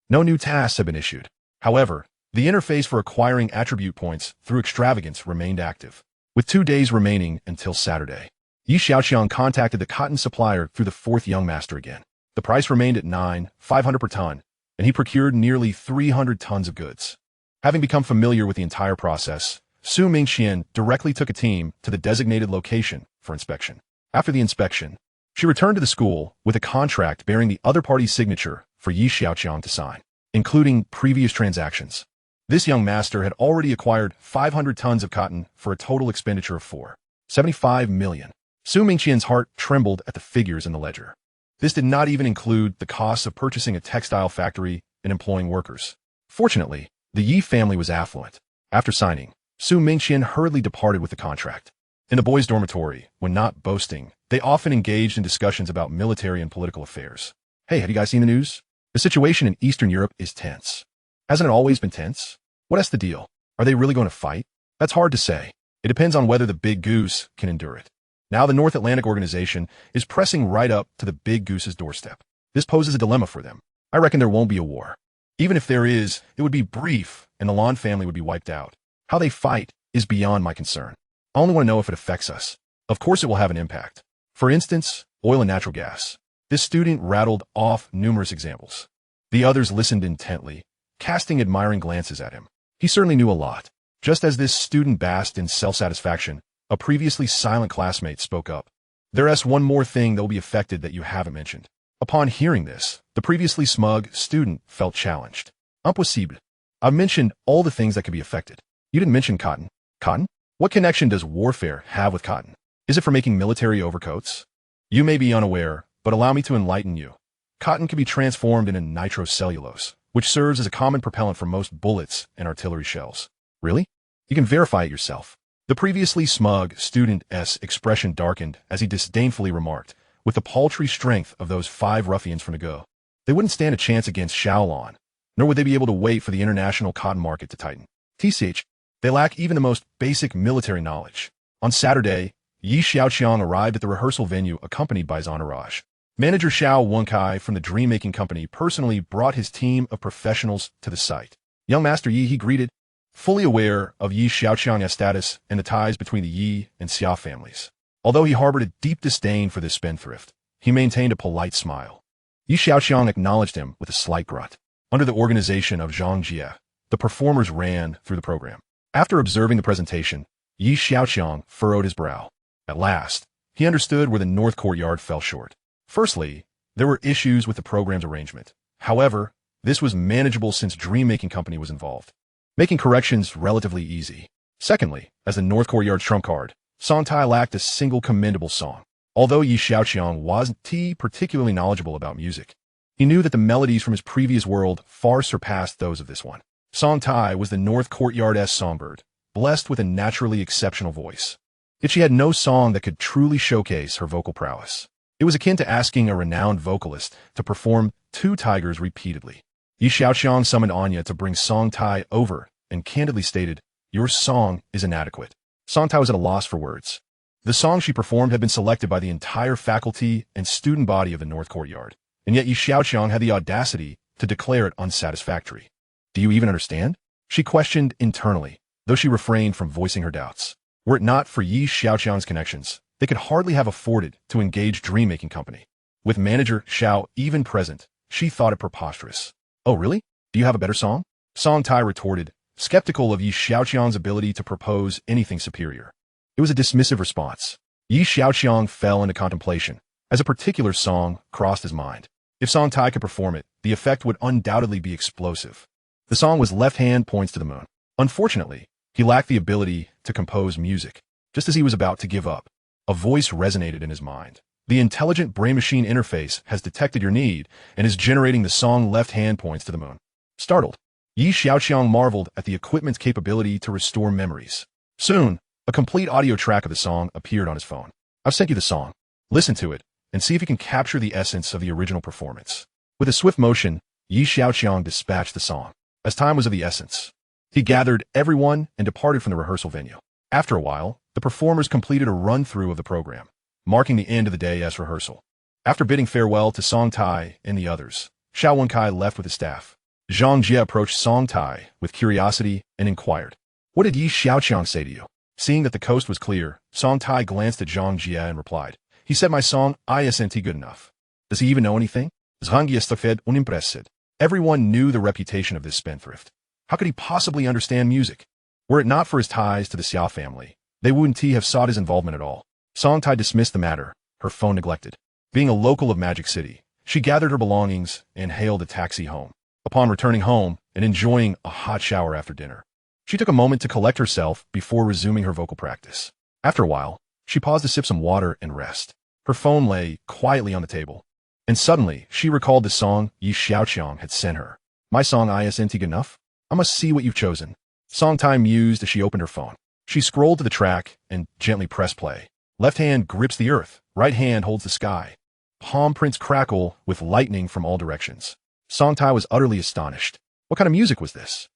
A: no new tasks have been issued. However, the interface for acquiring attribute points through extravagance remained active. With 2 days remaining until Saturday, Xiaoqiang contacted the cotton supplier through the fourth young master again. The price remained at 9,500 per ton, and he procured nearly 300 tons of goods. Having become familiar with the entire process, Su Mingqian directly took a team to the designated location for inspection. After the inspection, she returned to the school with a contract bearing the other party's signature for Xiaoqiang to sign, including previous transactions. This young master had already acquired 500 tons of cotton for a total expenditure of 475 million. Su Mingqian's heart trembled at the figures in the ledger. This did not even include the costs of purchasing a textile factory and employing workers. Fortunately, the Yi family was affluent. After signing, Su Mingqian hurriedly departed with the contract. In the boys' dormitory, when not boasting, they often engaged in discussions about military and political affairs. Hey, have you guys seen the news? The situation in Eastern Europe is tense. Hasn't it always been tense? What's the deal? Are they really going to fight? That's hard to say. It depends on whether the big goose can endure it. Now the North Atlantic Organization is pressing right up to the big goose's doorstep. This poses a dilemma for them. I reckon there won't be a war. Even if there is, it would be brief and the Lan family would be wiped out. How they fight is beyond my concern. I only want to know if it affects us. Of course it will have an impact. For instance, oil and natural gas. This student rattled off numerous examples. The others listened intently, casting admiring glances at him. He certainly knew a lot. Just as this student basked in self-satisfaction, a previously silent classmate spoke up. There's one more thing that will be affected that you haven't mentioned. Upon hearing this, the previously smug student felt challenged. Impossible. I've mentioned all the things that could be affected. You didn't mention cotton. Cotton? What connection does warfare have with cotton? Is it for making military overcoats? You may be unaware, but allow me to enlighten you. Cotton can be transformed into nitrocellulose, which serves as a common propellant for most bullets and artillery shells. Really? You can verify it yourself. The previously smug student's expression darkened as he disdainfully remarked, with the paltry strength of those 5 ruffians from Nago, they wouldn't stand a chance against Shaolin, nor would they be able to wait for the international cotton market to tighten. TCH, they lack even the most basic military knowledge. On Saturday, Xiaoqiang arrived at the rehearsal venue accompanied by his entourage. Manager Xiao Wenkai from the Dream-Making Company personally brought his team of professionals to the site. Young Master Yi he greeted, fully aware of Xiaoqiang's status and the ties between the Yi and Xia families. Although he harbored a deep disdain for this spendthrift, he maintained a polite smile. Xiaoqiang acknowledged him with a slight grunt. Under the organization of Zhang Jie, the performers ran through the program. After observing the presentation, Xiaoqiang furrowed his brow. At last, he understood where the North Courtyard fell short. Firstly, there were issues with the program's arrangement. However, this was manageable since Dream-Making Company was involved, making corrections relatively easy. Secondly, as the North Courtyard's trump card, Song Tai lacked a single commendable song. Although Xiaoqiang wasn't particularly knowledgeable about music, he knew that the melodies from his previous world far surpassed those of this one. Song Tai was the North Courtyard's songbird, blessed with a naturally exceptional voice. Yet she had no song that could truly showcase her vocal prowess. It was akin to asking a renowned vocalist to perform Two Tigers repeatedly. Xiaoqiang summoned Anya to bring Song Tai over and candidly stated, "Your song is inadequate." Song Tai was at a loss for words. The song she performed had been selected by the entire faculty and student body of the North Courtyard, and yet Xiaoqiang had the audacity to declare it unsatisfactory. "Do you even understand?" she questioned internally, though she refrained from voicing her doubts. Were it not for Xiaoqiang's connections, they could hardly have afforded to engage Dream-Making Company. With manager Xiao even present, she thought it preposterous. Oh, really? Do you have a better song? Song Tai retorted, skeptical of Yi Xiaoqiang's ability to propose anything superior. It was a dismissive response. Yi Xiaoqiang fell into contemplation, as a particular song crossed his mind. If Song Tai could perform it, the effect would undoubtedly be explosive. The song was Left Hand Points to the Moon. Unfortunately, he lacked the ability to compose music. Just as he was about to give up, a voice resonated in his mind. The intelligent brain-machine interface has detected your need and is generating the song Left Hand Points to the Moon. Startled, Yi Xiaoqiang marveled at the equipment's capability to restore memories. Soon, a complete audio track of the song appeared on his phone. I've sent you the song. Listen to it and see if you can capture the essence of the original performance. With a swift motion, Yi Xiaoqiang dispatched the song. As time was of the essence, he gathered everyone and departed from the rehearsal venue. After a while, the performers completed a run-through of the program, marking the end of the day as rehearsal. After bidding farewell to Song Tai and the others, Xiaoqiang left with his staff. Zhang Jie approached Song Tai with curiosity and inquired, "What did Yi Xiaoqiang say to you?" Seeing that the coast was clear, Song Tai glanced at Zhang Jie and replied, "He said my song isn't good enough." "Does he even know anything?" Zhang Jie stayed unimpressed. Everyone knew the reputation of this spendthrift. How could he possibly understand music? Were it not for his ties to the Xia family, they wouldn't have sought his involvement at all. Song Tai dismissed the matter, her phone neglected. Being a local of Magic City, she gathered her belongings and hailed a taxi home. Upon returning home and enjoying a hot shower after dinner, she took a moment to collect herself before resuming her vocal practice. After a while, she paused to sip some water and rest. Her phone lay quietly on the table, and suddenly she recalled the song Yi Xiaoqiang had sent her. "My song isn't good enough? I must see what you've chosen." Song Tai mused as she opened her phone. She scrolled to the track and gently pressed play. Left hand grips the earth, right hand holds the sky. Palm prints crackle with lightning from all directions. Song Tai was utterly astonished. What kind of music was this?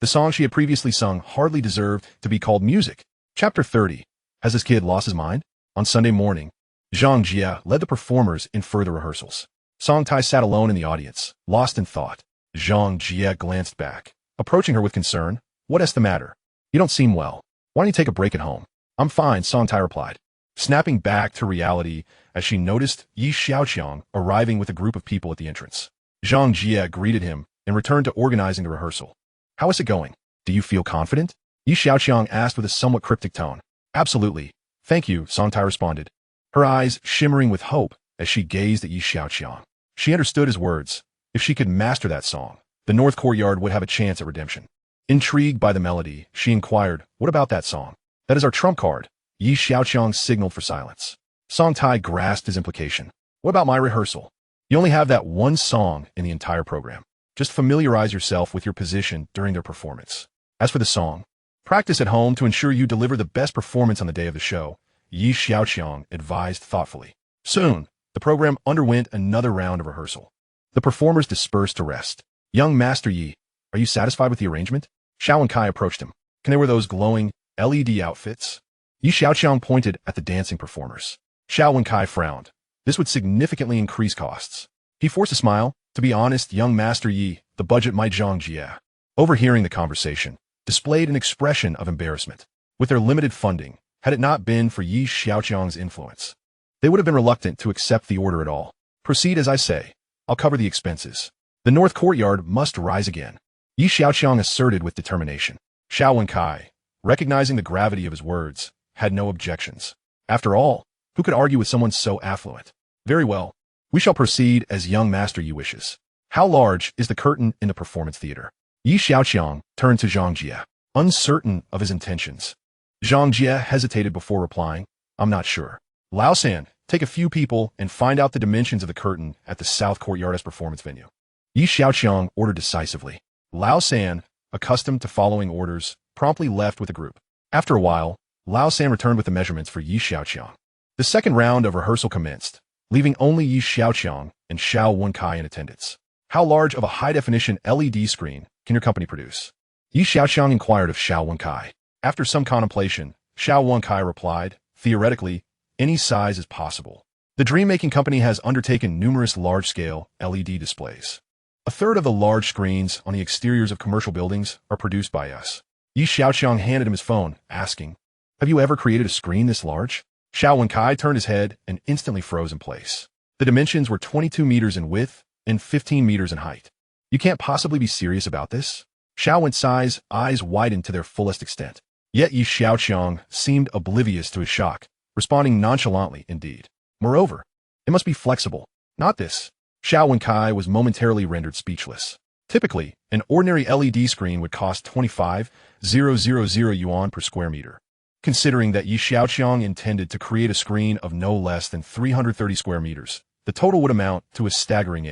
A: The song she had previously sung hardly deserved to be called music. Chapter 30. Has this kid lost his mind? On Sunday morning, Zhang Jie led the performers in further rehearsals. Song Tai sat alone in the audience, lost in thought. Zhang Jie glanced back, approaching her with concern. "What's the matter? You don't seem well. Why don't you take a break at home?" "I'm fine," Song Tai replied, snapping back to reality as she noticed Yi Xiaoqiang arriving with a group of people at the entrance. Zhang Jie greeted him and returned to organizing the rehearsal. "How is it going? Do you feel confident?" Yi Xiaoqiang asked with a somewhat cryptic tone. "Absolutely. Thank you," Song Tai responded, her eyes shimmering with hope as she gazed at Yi Xiaoqiang. She understood his words. If she could master that song, the North Courtyard would have a chance at redemption. Intrigued by the melody, she inquired, "What about that song?" "That is our trump card." Yi Xiaoqiang signaled for silence. Song Tai grasped his implication. "What about my rehearsal?" "You only have that one song in the entire program. Just familiarize yourself with your position during their performance. As for the song, practice at home to ensure you deliver the best performance on the day of the show," Yi Xiaoqiang advised thoughtfully. Soon, the program underwent another round of rehearsal. The performers dispersed to rest. "Young Master Yi, are you satisfied with the arrangement?" Xiaoqiang approached him. "Can they wear those glowing LED outfits?" Yi Xiaoqiang pointed at the dancing performers. Xiaoqiang frowned. This would significantly increase costs. He forced a smile. "To be honest, young Master Yi, the budget might." Zhang Jie, overhearing the conversation, displayed an expression of embarrassment. With their limited funding, had it not been for Yi Xiaoqiang's influence, they would have been reluctant to accept the order at all. "Proceed as I say. I'll cover the expenses. The North Courtyard must rise again," Yi Xiaoqiang asserted with determination. Xiaoqiang, recognizing the gravity of his words, had no objections. After all, who could argue with someone so affluent? "Very well. We shall proceed as young Master Yi wishes. How large is the curtain in the performance theater?" Yi Xiaoqiang turned to Zhang Jie, uncertain of his intentions. Zhang Jie hesitated before replying, "I'm not sure." "Lao San, take a few people and find out the dimensions of the curtain at the South Courtyard's performance venue." Yi Xiaoqiang ordered decisively. Lao San, accustomed to following orders, promptly left with the group. After a while, Lao San returned with the measurements for Yi Xiaoqiang. The second round of rehearsal commenced, leaving only Yi Xiaoqiang and Xiaoqiang in attendance. "How large of a high-definition LED screen can your company produce?" Yi Xiaoqiang inquired of Xiaoqiang. After some contemplation, Xiaoqiang replied, "Theoretically, any size is possible. The dream-making company has undertaken numerous large-scale LED displays. A third of the large screens on the exteriors of commercial buildings are produced by us." Yi Xiaoqiang handed him his phone, asking, "Have you ever created a screen this large?" Xiaoqiang turned his head and instantly froze in place. The dimensions were 22 meters in width and 15 meters in height. You can't possibly be serious about this? Xiao Wencai's eyes widened to their fullest extent. Yet Xiaoqiang seemed oblivious to his shock, responding nonchalantly indeed. Moreover, it must be flexible. Not this. Xiao Wencai was momentarily rendered speechless. Typically, an ordinary LED screen would cost 25,000 yuan per square meter. Considering that Xiaoqiang intended to create a screen of no less than 330 square meters, the total would amount to a staggering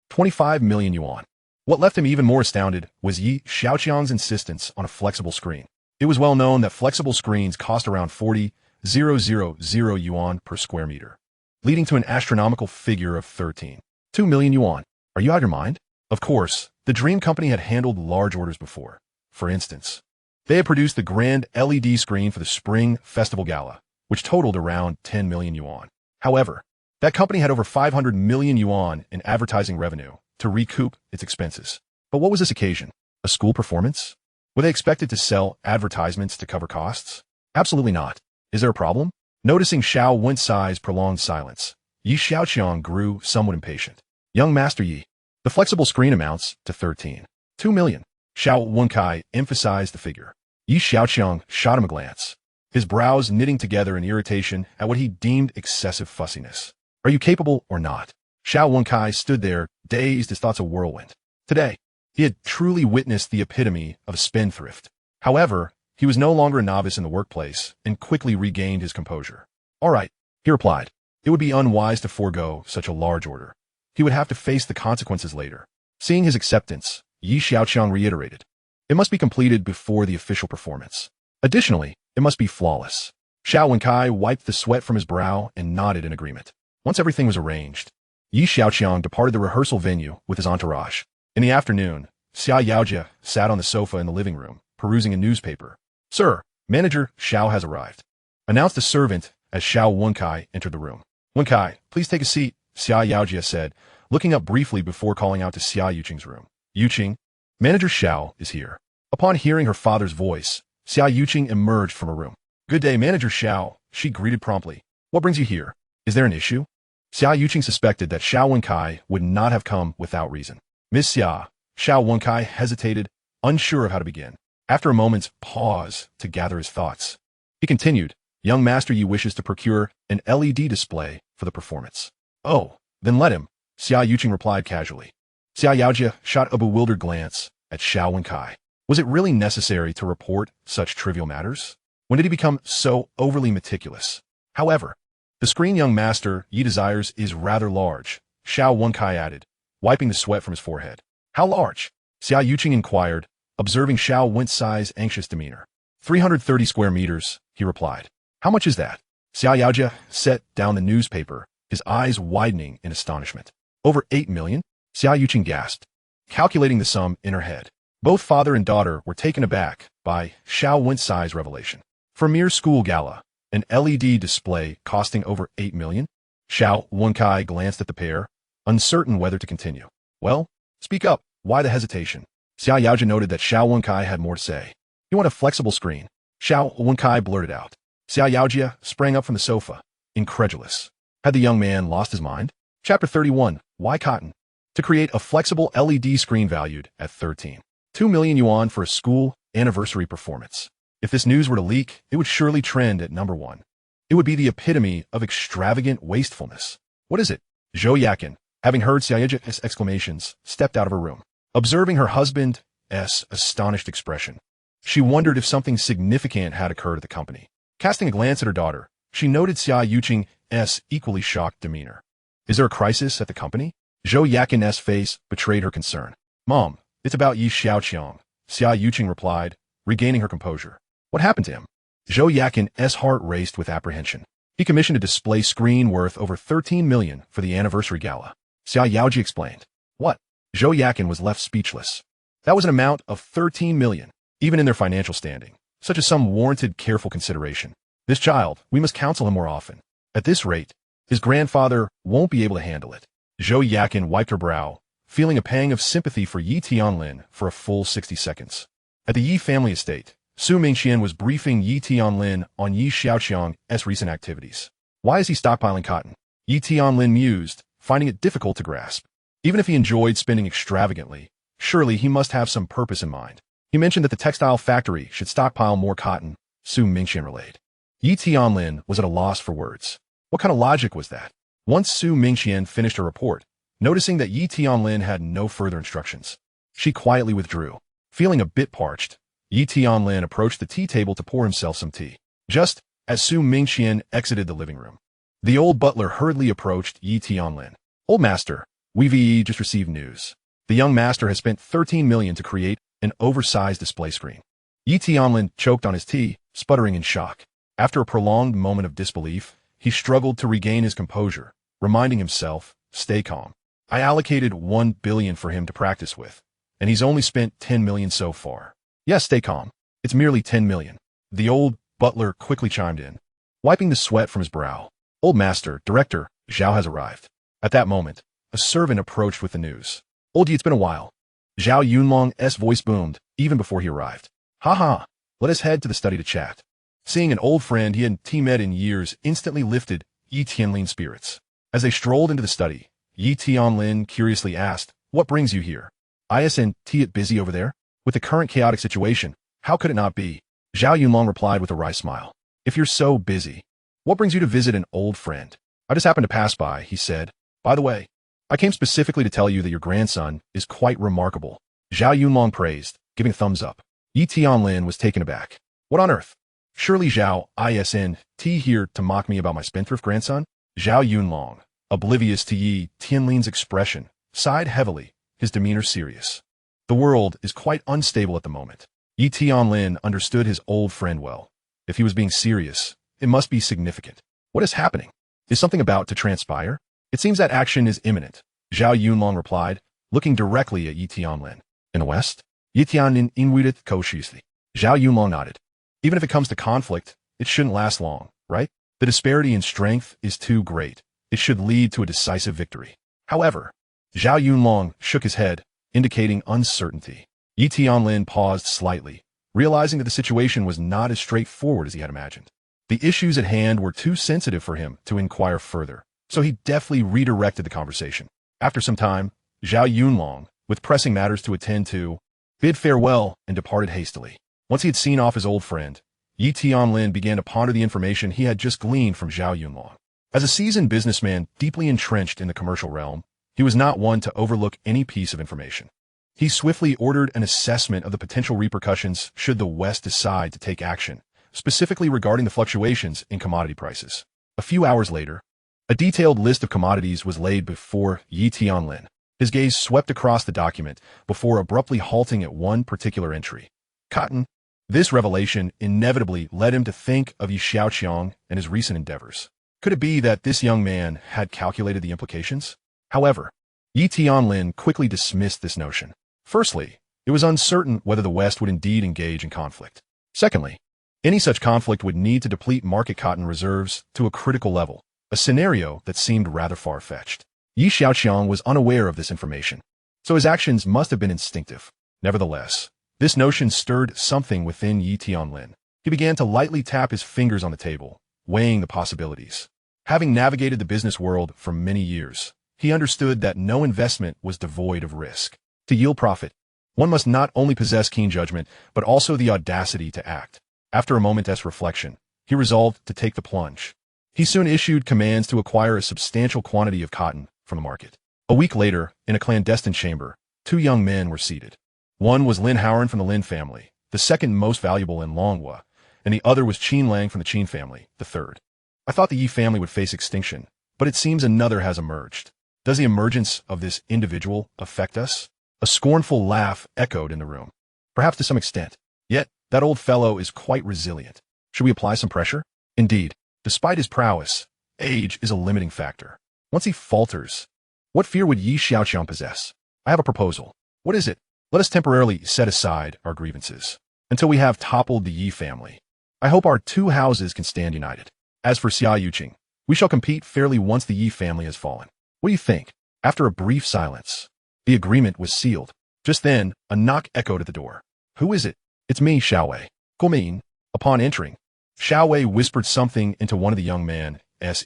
A: 25 million yuan. What left him even more astounded was Xiaoqiang's insistence on a flexible screen. It was well known that flexible screens cost around 40,000 yuan per square meter, leading to an astronomical figure of 13.2 million yuan. Are you out of your mind? Of course, the Dream Company had handled large orders before. For instance, they had produced the grand LED screen for the Spring Festival Gala, which totaled around 10 million yuan. However, that company had over 500 million yuan in advertising revenue to recoup its expenses. But what was this occasion? A school performance? Were they expected to sell advertisements to cover costs? Absolutely not. Is there a problem? Noticing Xiao Wencai's prolonged silence, Xiaoqiang grew somewhat impatient. Young Master Yi, the flexible screen amounts to 13.2 million. Xiao Wencai emphasized the figure. Xiaoqiang shot him a glance, his brows knitting together in irritation at what he deemed excessive fussiness. Are you capable or not? Xiao Wencai stood there, dazed, his thoughts a whirlwind. Today, he had truly witnessed the epitome of a spendthrift. However, he was no longer a novice in the workplace and quickly regained his composure. All right, he replied. It would be unwise to forego such a large order. He would have to face the consequences later. Seeing his acceptance, Xiaoqiang reiterated. It must be completed before the official performance. Additionally, it must be flawless. Xiao Wencai wiped the sweat from his brow and nodded in agreement. Once everything was arranged, Xiaoqiang departed the rehearsal venue with his entourage. In the afternoon, Xiaoqiang sat on the sofa in the living room, perusing a newspaper. Sir, Manager Xiao has arrived, announced a servant as Xiao Wencai entered the room. Wencai, please take a seat, Xiaoqiang said, looking up briefly before calling out to Xiaoqiang's room. Yuqing, Manager Xiao is here. Upon hearing her father's voice, Xiaoqiang emerged from her room. Good day, Manager Xiao, she greeted promptly. What brings you here? Is there an issue? Xiaoqiang suspected that Xiao Wencai would not have come without reason. Miss Xia, Xiao Wencai hesitated, unsure of how to begin. After a moment's pause to gather his thoughts, he continued, Young Master Yi wishes to procure an LED display for the performance. Oh, then let him, Xiaoqiang replied casually. Xiaoqiang shot a bewildered glance at Xiao Wencai. Was it really necessary to report such trivial matters? When did he become so overly meticulous? However, the screen Young Master Yi desires is rather large, Xiao Wencai added, wiping the sweat from his forehead. How large? Xiaoqiang inquired, observing Xiao Wencai's anxious demeanor. 330 square meters, he replied. How much is that? Xiaoqiang set down the newspaper, his eyes widening in astonishment. Over 8 million? Xiaoqiang gasped, calculating the sum in her head. Both father and daughter were taken aback by Xiao Wencai's revelation. For a mere school gala, an LED display costing over 8 million? Xiao Wencai glanced at the pair, uncertain whether to continue. Well, speak up. Why the hesitation? Xiaoqiang noted that Xiao Wencai had more to say. You want a flexible screen? Xiao Wencai blurted out. Xiaoqiang sprang up from the sofa, incredulous. Had the young man lost his mind? Chapter 31, Why Cotton? To create a flexible LED screen valued at 13.2 million yuan for a school anniversary performance. If this news were to leak, it would surely trend at number 1. It would be the epitome of extravagant wastefulness. What is it? Xiaoqiang, having heard Xiaoqiang's exclamations, stepped out of her room. Observing her husband's astonished expression, she wondered if something significant had occurred at the company. Casting a glance at her daughter, she noted Xiaoqiang's equally shocked demeanor. Is there a crisis at the company? Xiaoqiang's face betrayed her concern. Mom, it's about Xiaoqiang, Xiaoqiang replied, regaining her composure. What happened to him? Xiaoqiang's heart raced with apprehension. He commissioned a display screen worth over 13 million for the anniversary gala. Xiaoqiang explained. What? Xiaoqiang was left speechless. That was an amount of 13 million, even in their financial standing. Such as some warranted careful consideration. This child, we must counsel him more often. At this rate, his grandfather won't be able to handle it. Xiaoqiang wiped her brow, feeling a pang of sympathy for Yi Tianlin for a full 60 seconds. At the Yi family estate, Su Mingqian was briefing Yi Tianlin on Yi Xiaoqiang's recent activities. Why is he stockpiling cotton? Yi Tianlin mused, finding it difficult to grasp. Even if he enjoyed spending extravagantly, surely he must have some purpose in mind. He mentioned that the textile factory should stockpile more cotton, Su Mingqian relayed. Yi Tianlin was at a loss for words. What kind of logic was that? Once Su Mingqian finished her report, noticing that Yi Tianlin had no further instructions, she quietly withdrew. Feeling a bit parched, Yi Tianlin approached the tea table to pour himself some tea. Just as Su Mingqian exited the living room, the old butler hurriedly approached Yi Tianlin. Old master, we've just received news. The young master has spent 13 million to create an oversized display screen. Yi Tianlin choked on his tea, sputtering in shock. After a prolonged moment of disbelief, he struggled to regain his composure, reminding himself, stay calm. I allocated 1 billion for him to practice with, and he's only spent 10 million so far. Yes, stay calm. It's merely 10 million. The old butler quickly chimed in, wiping the sweat from his brow. Old master, director, Zhao has arrived. At that moment, a servant approached with the news. Old Yi, it's been a while. Zhao Yunlong's voice boomed, even before he arrived. Ha, let us head to the study to chat. Seeing an old friend he hadn't met in years instantly lifted Yi Tianlin's spirits. As they strolled into the study, Yi Tianlin curiously asked, what brings you here? Isn't it busy over there? With the current chaotic situation, how could it not be? Zhao Yunlong replied with a wry smile. If you're so busy, what brings you to visit an old friend? I just happened to pass by, he said. By the way, I came specifically to tell you that your grandson is quite remarkable. Zhao Yunlong praised, giving a thumbs up. Yi Tianlin was taken aback. What on earth? Surely Zhao isn't here to mock me about my spendthrift grandson? Zhao Yunlong, oblivious to Yi Tianlin's expression, sighed heavily, his demeanor serious. The world is quite unstable at the moment. Yi Tianlin understood his old friend well. If he was being serious, it must be significant. What is happening? Is something about to transpire? It seems that action is imminent, Zhao Yunlong replied, looking directly at Yi Tianlin. In the west? Yi Tianlin inwideth cautiously. Zhao Yunlong nodded. Even if it comes to conflict, it shouldn't last long, right? The disparity in strength is too great. It should lead to a decisive victory. However, Zhao Yunlong shook his head, indicating uncertainty. Yi Tianlin paused slightly, realizing that the situation was not as straightforward as he had imagined. The issues at hand were too sensitive for him to inquire further, so he deftly redirected the conversation. After some time, Zhao Yunlong, with pressing matters to attend to, bid farewell and departed hastily. Once he had seen off his old friend, Yi Tianlin began to ponder the information he had just gleaned from Zhao Yunlong. As a seasoned businessman deeply entrenched in the commercial realm, he was not one to overlook any piece of information. He swiftly ordered an assessment of the potential repercussions should the West decide to take action, specifically regarding the fluctuations in commodity prices. A few hours later, a detailed list of commodities was laid before Yi Tianlin. His gaze swept across the document before abruptly halting at one particular entry. Cotton. This revelation inevitably led him to think of Xiaoqiang and his recent endeavors. Could it be that this young man had calculated the implications? However, Yi Tianlin quickly dismissed this notion. Firstly, it was uncertain whether the West would indeed engage in conflict. Secondly, any such conflict would need to deplete market cotton reserves to a critical level, a scenario that seemed rather far-fetched. Yi Xiaoqiang was unaware of this information, so his actions must have been instinctive. Nevertheless, this notion stirred something within Yi Tianlin. He began to lightly tap his fingers on the table, weighing the possibilities. Having navigated the business world for many years, he understood that no investment was devoid of risk. To yield profit, one must not only possess keen judgment, but also the audacity to act. After a moment's reflection, he resolved to take the plunge. He soon issued commands to acquire a substantial quantity of cotton from the market. A week later, in a clandestine chamber, two young men were seated. One was Lin Howren from the Lin family, the second most valuable in Longhua, and the other was Qin Lang from the Qin family, the third. I thought the Yi family would face extinction, but it seems another has emerged. Does the emergence of this individual affect us? A scornful laugh echoed in the room. Perhaps to some extent. Yet, that old fellow is quite resilient. Should we apply some pressure? Indeed, despite his prowess, age is a limiting factor. Once he falters, what fear would Yi Xiaoqiang possess? I have a proposal. What is it? Let us temporarily set aside our grievances until we have toppled the Yi family. I hope our two houses can stand united. As for Xiaoqiang, we shall compete fairly once the Yi family has fallen. What do you think? After a brief silence, the agreement was sealed. Just then, a knock echoed at the door. Who is it? It's me, Xiaowei. Guomin. Upon entering, Xiaowei whispered something into one of the young man's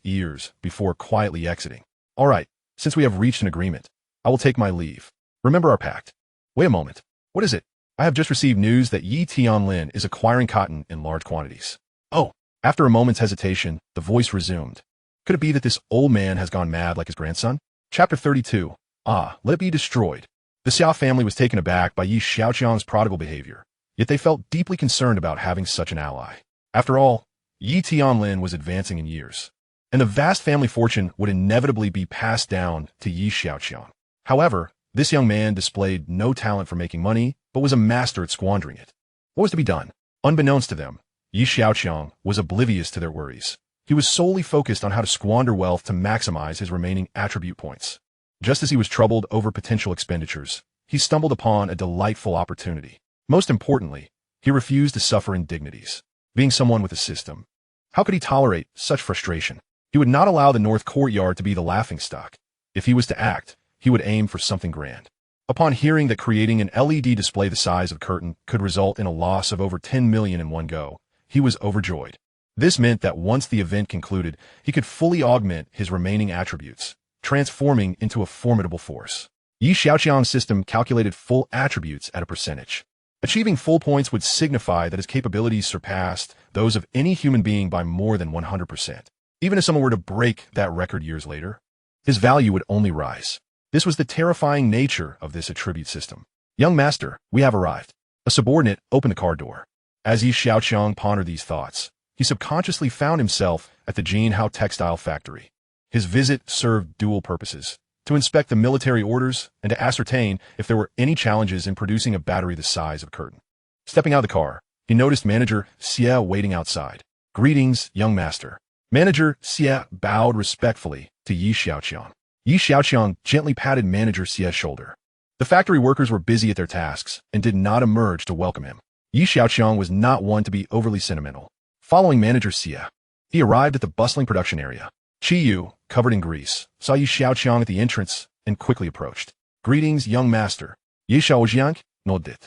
A: ears before quietly exiting. All right, since we have reached an agreement, I will take my leave. Remember our pact. Wait a moment. What is it? I have just received news that Yi Tianlin is acquiring cotton in large quantities. Oh, after a moment's hesitation, the voice resumed. Could it be that this old man has gone mad like his grandson? Chapter 32. Ah, let it be destroyed. The Xia family was taken aback by Yi Xiaoqiang's prodigal behavior, yet they felt deeply concerned about having such an ally. After all, Yi Tianlin was advancing in years, and the vast family fortune would inevitably be passed down to Yi Xiaoqiang. However, this young man displayed no talent for making money, but was a master at squandering it. What was to be done? Unbeknownst to them, Yi Xiaoqiang was oblivious to their worries. He was solely focused on how to squander wealth to maximize his remaining attribute points. Just as he was troubled over potential expenditures, he stumbled upon a delightful opportunity. Most importantly, he refused to suffer indignities. Being someone with a system, how could he tolerate such frustration? He would not allow the North Courtyard to be the laughingstock. If he was to act, he would aim for something grand. Upon hearing that creating an LED display the size of a curtain could result in a loss of over 10 million in one go, he was overjoyed. This meant that once the event concluded, he could fully augment his remaining attributes, transforming into a formidable force. Yi Xiaoqiang's system calculated full attributes at a percentage. Achieving full points would signify that his capabilities surpassed those of any human being by more than 100%. Even if someone were to break that record years later, his value would only rise. This was the terrifying nature of this attribute system. Young master, we have arrived. A subordinate opened the car door. As Yi Xiaoqiang pondered these thoughts, he subconsciously found himself at the Jinhao textile factory. His visit served dual purposes: to inspect the military orders and to ascertain if there were any challenges in producing a battery the size of a curtain. Stepping out of the car, he noticed manager Xia waiting outside. Greetings, young master. Manager Xia bowed respectfully to Yi Xiaoqiang. Yi Xiaoqiang gently patted manager Xia's shoulder. The factory workers were busy at their tasks and did not emerge to welcome him. Yi Xiaoqiang was not one to be overly sentimental. Following manager Xia, he arrived at the bustling production area. Qiyu, covered in grease, saw Yi Xiaoqiang at the entrance and quickly approached. Greetings, young master. Yi Xiaoqiang nodded.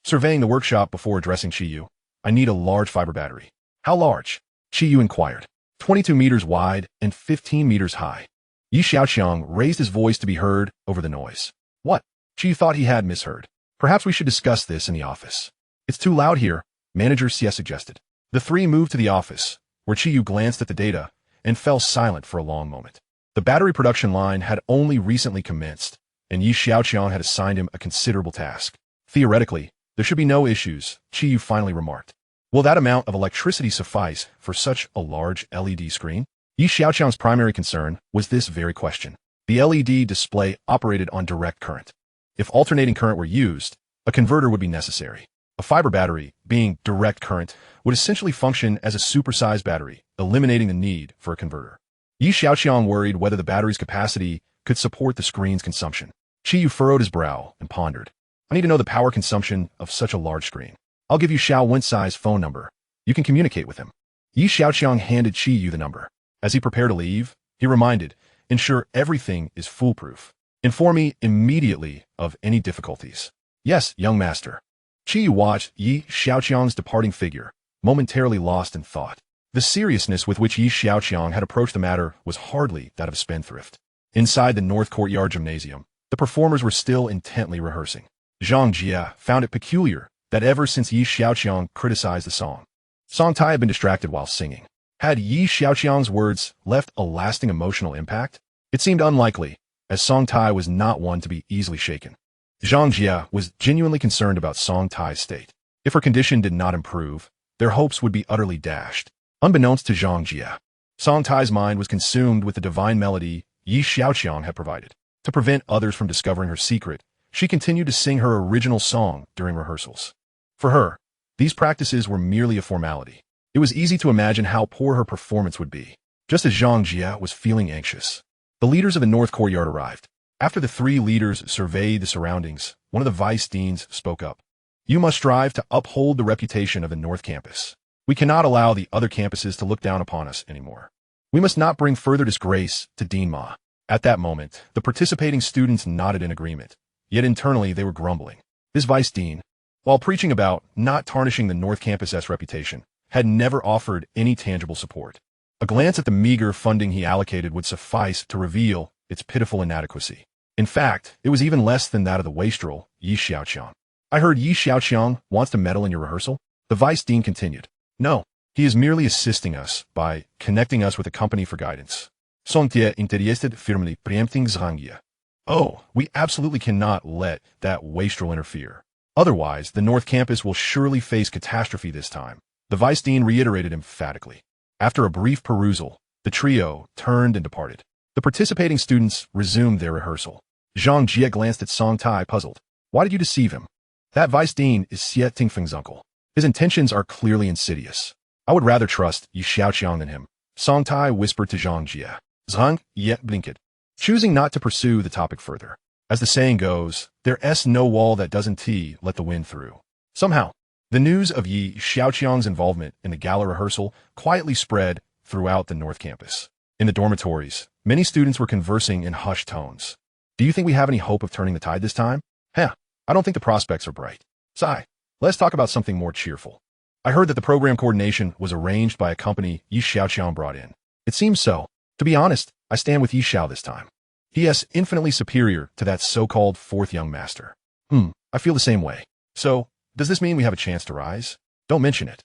A: Surveying the workshop before addressing Qiyu, I need a large fiber battery. How large? Qiyu inquired. 22 meters wide and 15 meters high. Yi Xiaoqiang raised his voice to be heard over the noise. What? Qiyu thought he had misheard. Perhaps we should discuss this in the office. It's too loud here, manager Xia suggested. The three moved to the office, where Qiyu glanced at the data and fell silent for a long moment. The battery production line had only recently commenced, and Yi Xiaoqiang had assigned him a considerable task. Theoretically, there should be no issues, Qiyu finally remarked. Will that amount of electricity suffice for such a large LED screen? Yi Xiaoqiang's primary concern was this very question. The LED display operated on direct current. If alternating current were used, a converter would be necessary. A fiber battery, being direct current, would essentially function as a supersized battery, eliminating the need for a converter. Yi Xiaoqiang worried whether the battery's capacity could support the screen's consumption. Qiyu furrowed his brow and pondered. I need to know the power consumption of such a large screen. I'll give you Xiao Wensai's phone number. You can communicate with him. Yi Xiaoqiang handed Qiyu the number. As he prepared to leave, he reminded, ensure everything is foolproof. Inform me immediately of any difficulties. Yes, young master. Qiyu watched Yi Xiaoqiang's departing figure, momentarily lost in thought. The seriousness with which Yi Xiaoqiang had approached the matter was hardly that of a spendthrift. Inside the North Courtyard Gymnasium, the performers were still intently rehearsing. Zhang Jia found it peculiar that ever since Yi Xiaoqiang criticized the song, Song Tai had been distracted while singing. Had Yi Xiaoqiang's words left a lasting emotional impact? It seemed unlikely, as Song Tai was not one to be easily shaken. Zhang Jia was genuinely concerned about Song Tai's state. If her condition did not improve, their hopes would be utterly dashed. Unbeknownst to Zhang Jia, Song Tai's mind was consumed with the divine melody Yi Xiaoqiang had provided. To prevent others from discovering her secret, she continued to sing her original song during rehearsals. For her, these practices were merely a formality. It was easy to imagine how poor her performance would be. Just as Zhang Jia was feeling anxious, the leaders of the North Courtyard arrived. After the three leaders surveyed the surroundings, one of the vice deans spoke up. You must strive to uphold the reputation of the North Campus. We cannot allow the other campuses to look down upon us anymore. We must not bring further disgrace to Dean Ma. At that moment, the participating students nodded in agreement, yet internally they were grumbling. This vice dean, while preaching about not tarnishing the North Campus's reputation, had never offered any tangible support. A glance at the meager funding he allocated would suffice to reveal its pitiful inadequacy. In fact, it was even less than that of the wastrel, Xiaoqiang. I heard Xiaoqiang wants to meddle in your rehearsal? The vice dean continued. No, he is merely assisting us by connecting us with a company for guidance. Sont interested firmly preempting Zhangia. Oh, we absolutely cannot let that wastrel interfere. Otherwise, the North Campus will surely face catastrophe this time, the vice dean reiterated emphatically. After a brief perusal, the trio turned and departed. The participating students resumed their rehearsal. Zhang Jie glanced at Song Tai, puzzled. Why did you deceive him? That vice dean is Xie Tingfeng's uncle. His intentions are clearly insidious. I would rather trust Yi Xiaoqiang than him, Song Tai whispered to Zhang Jie. Zhang Jie blinked, choosing not to pursue the topic further. As the saying goes, there's no wall that doesn't let the wind through. Somehow, the news of Yi Xiaoqiang's involvement in the gala rehearsal quietly spread throughout the North Campus. In the dormitories, many students were conversing in hushed tones. Do you think we have any hope of turning the tide this time? I don't think the prospects are bright. Sigh. Let's talk about something more cheerful. I heard that the program coordination was arranged by a company Yi Xiaoqiang brought in. It seems so. To be honest, I stand with Yi Xiao this time. He is infinitely superior to that so-called fourth young master. I feel the same way. So, does this mean we have a chance to rise? Don't mention it.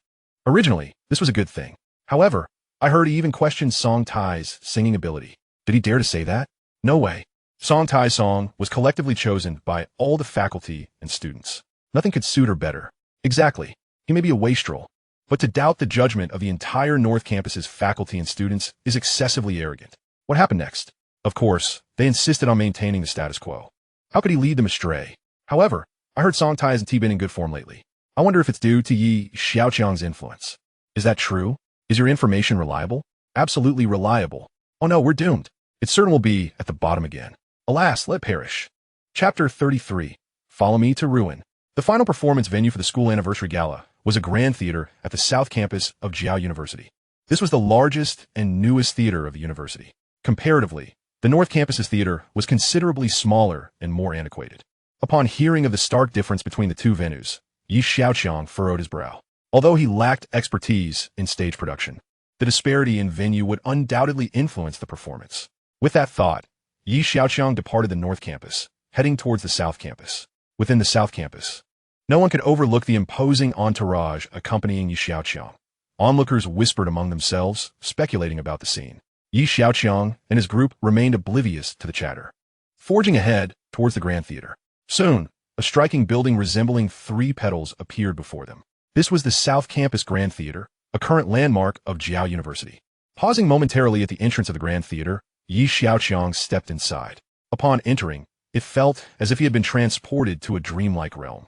A: Originally, this was a good thing. However, I heard he even questioned Song Tai's singing ability. Did he dare to say that? No way. Song Tai's song was collectively chosen by all the faculty and students. Nothing could suit her better. Exactly. He may be a wastrel, but to doubt the judgment of the entire North Campus's faculty and students is excessively arrogant. What happened next? Of course, they insisted on maintaining the status quo. How could he lead them astray? However, I heard Song Tai hasn't been in good form lately. I wonder if it's due to Yi Xiaoqiang's influence. Is that true? Is your information reliable? Absolutely reliable. Oh no, we're doomed. It certain will be at the bottom again. Alas, let perish. Chapter 33. Follow me to ruin. The final performance venue for the school anniversary gala was a grand theater at the South Campus of Jiao University. This was the largest and newest theater of the university. Comparatively, the North Campus's theater was considerably smaller and more antiquated. Upon hearing of the stark difference between the two venues, Yi Xiaoqiang furrowed his brow. Although he lacked expertise in stage production, the disparity in venue would undoubtedly influence the performance. With that thought, Yi Xiaoqiang departed the North Campus, heading towards the South Campus. Within the South Campus, no one could overlook the imposing entourage accompanying Yi Xiaoqiang. Onlookers whispered among themselves, speculating about the scene. Yi Xiaoqiang and his group remained oblivious to the chatter. Forging ahead towards the Grand Theater. Soon, a striking building resembling three petals appeared before them. This was the South Campus Grand Theater, a current landmark of Jiao University. Pausing momentarily at the entrance of the Grand Theater, Yi Xiaoqiang stepped inside. Upon entering, it felt as if he had been transported to a dreamlike realm.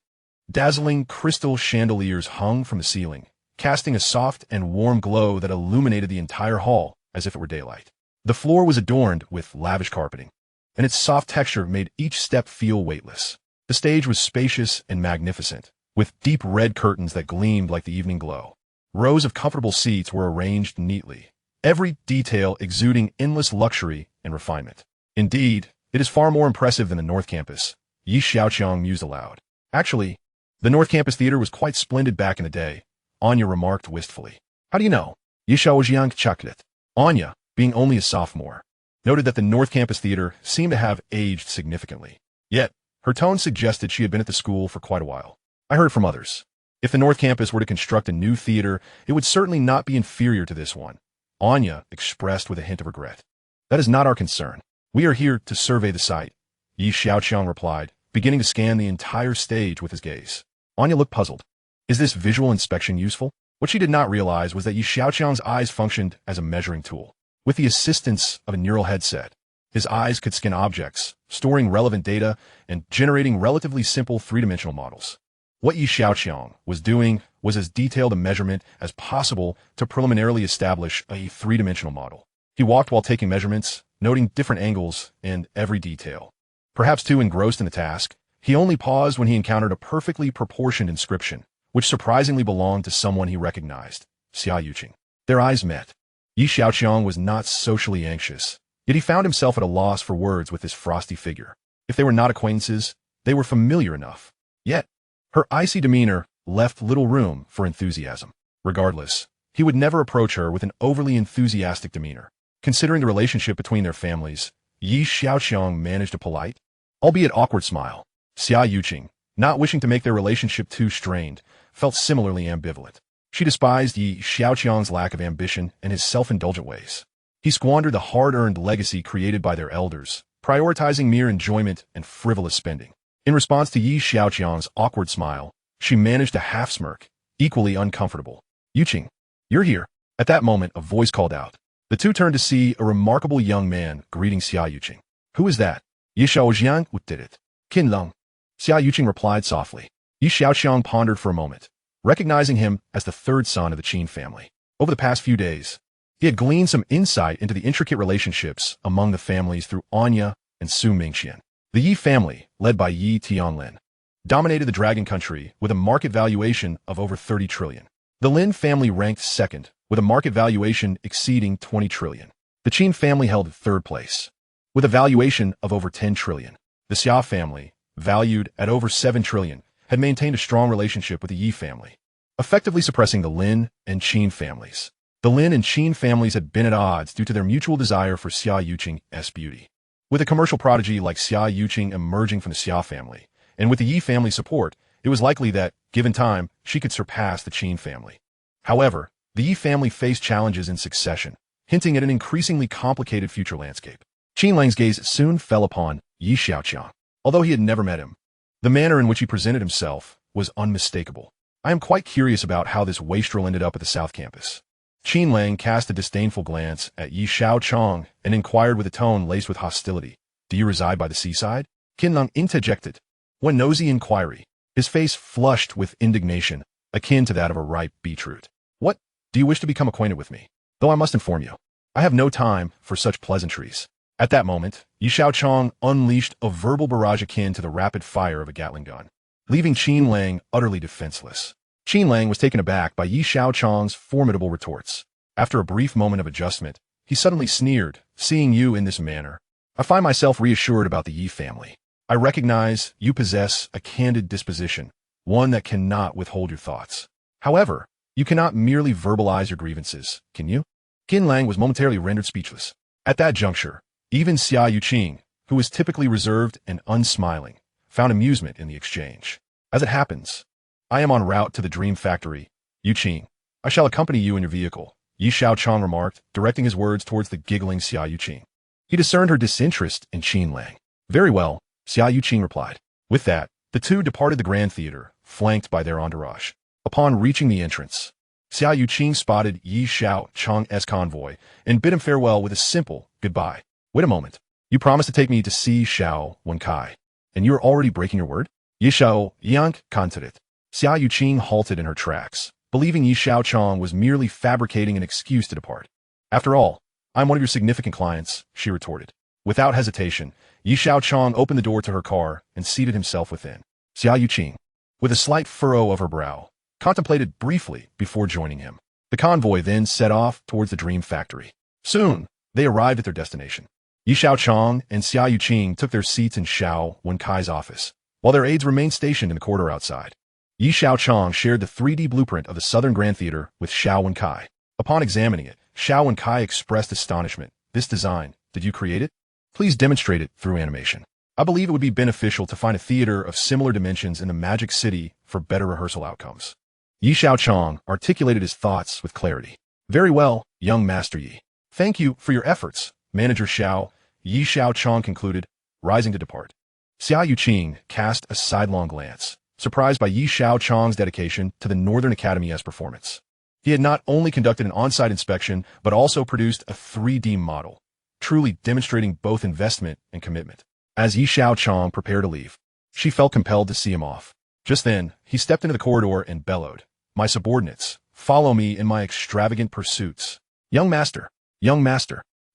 A: Dazzling crystal chandeliers hung from the ceiling, casting a soft and warm glow that illuminated the entire hall as if it were daylight. The floor was adorned with lavish carpeting, and its soft texture made each step feel weightless. The stage was spacious and magnificent, with deep red curtains that gleamed like the evening glow. Rows of comfortable seats were arranged neatly, every detail exuding endless luxury and refinement. Indeed, it is far more impressive than the North Campus, Yi Xiaoqiang mused aloud. Actually, the North Campus Theater was quite splendid back in the day, Anya remarked wistfully. How do you know? Yi Xiaoqiang chuckled. Anya, being only a sophomore, noted that the North Campus Theater seemed to have aged significantly. Yet, her tone suggested she had been at the school for quite a while. I heard from others. If the North Campus were to construct a new theater, it would certainly not be inferior to this one, Anya expressed with a hint of regret. That is not our concern. We are here to survey the site, Yi Xiaoqiang replied, beginning to scan the entire stage with his gaze. Anya looked puzzled. Is this visual inspection useful? What she did not realize was that Yi Xiaoqiang's eyes functioned as a measuring tool. With the assistance of a neural headset, his eyes could scan objects, storing relevant data and generating relatively simple three-dimensional models. What Yi Xiaoqiang was doing was as detailed a measurement as possible to preliminarily establish a three-dimensional model. He walked while taking measurements, noting different angles and every detail. Perhaps too engrossed in the task, he only paused when he encountered a perfectly proportioned inscription, which surprisingly belonged to someone he recognized, Xiaoqiang. Their eyes met. Yi Xiaoqiang was not socially anxious, yet he found himself at a loss for words with this frosty figure. If they were not acquaintances, they were familiar enough. Yet, her icy demeanor left little room for enthusiasm. Regardless, he would never approach her with an overly enthusiastic demeanor. Considering the relationship between their families, Yi Xiaoqiang managed a polite, albeit awkward smile. Xiaoqiang, not wishing to make their relationship too strained, felt similarly ambivalent. She despised Yi Xiaoqiang's lack of ambition and his self-indulgent ways. He squandered the hard-earned legacy created by their elders, prioritizing mere enjoyment and frivolous spending. In response to Yi Xiaoqiang's awkward smile, she managed a half-smirk, equally uncomfortable. Yuqing, you're here. At that moment, a voice called out. The two turned to see a remarkable young man greeting Xiaoqiang. Who is that? Yi Xiaoqiang did it. Qin Leng. Xiaoqiang replied softly. Yi Xiaoqiang pondered for a moment, recognizing him as the third son of the Qin family. Over the past few days, he had gleaned some insight into the intricate relationships among the families through Anya and Su Mingxian. The Yi family, led by Yi Tianlin, dominated the Dragon Country with a market valuation of over 30 trillion. The Lin family ranked second, with a market valuation exceeding 20 trillion. The Qin family held third place, with a valuation of over 10 trillion. The Xia family, valued at over 7 trillion, had maintained a strong relationship with the Yi family, effectively suppressing the Lin and Qin families. The Lin and Qin families had been at odds due to their mutual desire for Xiaoqiang's beauty. With a commercial prodigy like Xiaoqiang emerging from the Xia family, and with the Yi family's support, it was likely that, given time, she could surpass the Qin family. However, the Yi family faced challenges in succession, hinting at an increasingly complicated future landscape. Qin Lang's gaze soon fell upon Yi Xiaoqiang. Although he had never met him, the manner in which he presented himself was unmistakable. I am quite curious about how this wastrel ended up at the South Campus. Qin Lang cast a disdainful glance at Yi Xiaoqiang and inquired with a tone laced with hostility. Do you reside by the seaside? Qin Lang interjected. One nosy inquiry, his face flushed with indignation, akin to that of a ripe beetroot. What? Do you wish to become acquainted with me? Though I must inform you, I have no time for such pleasantries. At that moment, Yi Xiaoqiang unleashed a verbal barrage akin to the rapid fire of a Gatling gun, leaving Qin Lang utterly defenseless. Qin Lang was taken aback by Yi Xiaoqiang's formidable retorts. After a brief moment of adjustment, he suddenly sneered, seeing you in this manner. I find myself reassured about the Yi family. I recognize you possess a candid disposition, one that cannot withhold your thoughts. However, you cannot merely verbalize your grievances, can you? Qin Lang was momentarily rendered speechless. At that juncture, even Xiaoqiang, who was typically reserved and unsmiling, found amusement in the exchange. As it happens, I am en route to the Dream Factory. Yuqing, I shall accompany you in your vehicle, Yi Xiaoqiang remarked, directing his words towards the giggling Xiaoqiang. He discerned her disinterest in Qin Lang. Very well, Xiaoqiang replied. With that, the two departed the Grand Theater, flanked by their entourage. Upon reaching the entrance, Xiaoqiang spotted Yi Xiaoqiang's convoy and bid him farewell with a simple goodbye. Wait a moment. You promised to take me to see Xiaoqiang, and you are already breaking your word? Yi Xiaoqiang countered. Xiaoqiang halted in her tracks, believing Yi Xiaoqiang was merely fabricating an excuse to depart. After all, I'm one of your significant clients, she retorted. Without hesitation, Yi Xiaoqiang opened the door to her car and seated himself within. Xiaoqiang, with a slight furrow of her brow, contemplated briefly before joining him. The convoy then set off towards the Dream Factory. Soon, they arrived at their destination. Yi Xiaoqiang and Xiaoqiang took their seats in Xiaoqiang's office, while their aides remained stationed in the corridor outside. Yi Xiaoqiang shared the 3D blueprint of the Southern Grand Theater with Xiaoqiang. Upon examining it, Xiaoqiang expressed astonishment. This design, did you create it? Please demonstrate it through animation. I believe it would be beneficial to find a theater of similar dimensions in the Magic City for better rehearsal outcomes. Yi Xiaoqiang articulated his thoughts with clarity. Very well, young Master Yi. Thank you for your efforts, Manager Xiao, Yi Xiaoqiang concluded, rising to depart. Xiaoqiang cast a sidelong glance, surprised by Yi Xiaoqiang's dedication to the Northern Academy's performance. He had not only conducted an on-site inspection, but also produced a 3D model, truly demonstrating both investment and commitment. As Yi Xiaoqiang prepared to leave, she felt compelled to see him off. Just then, he stepped into the corridor and bellowed, "My subordinates, follow me in my extravagant pursuits. Young master,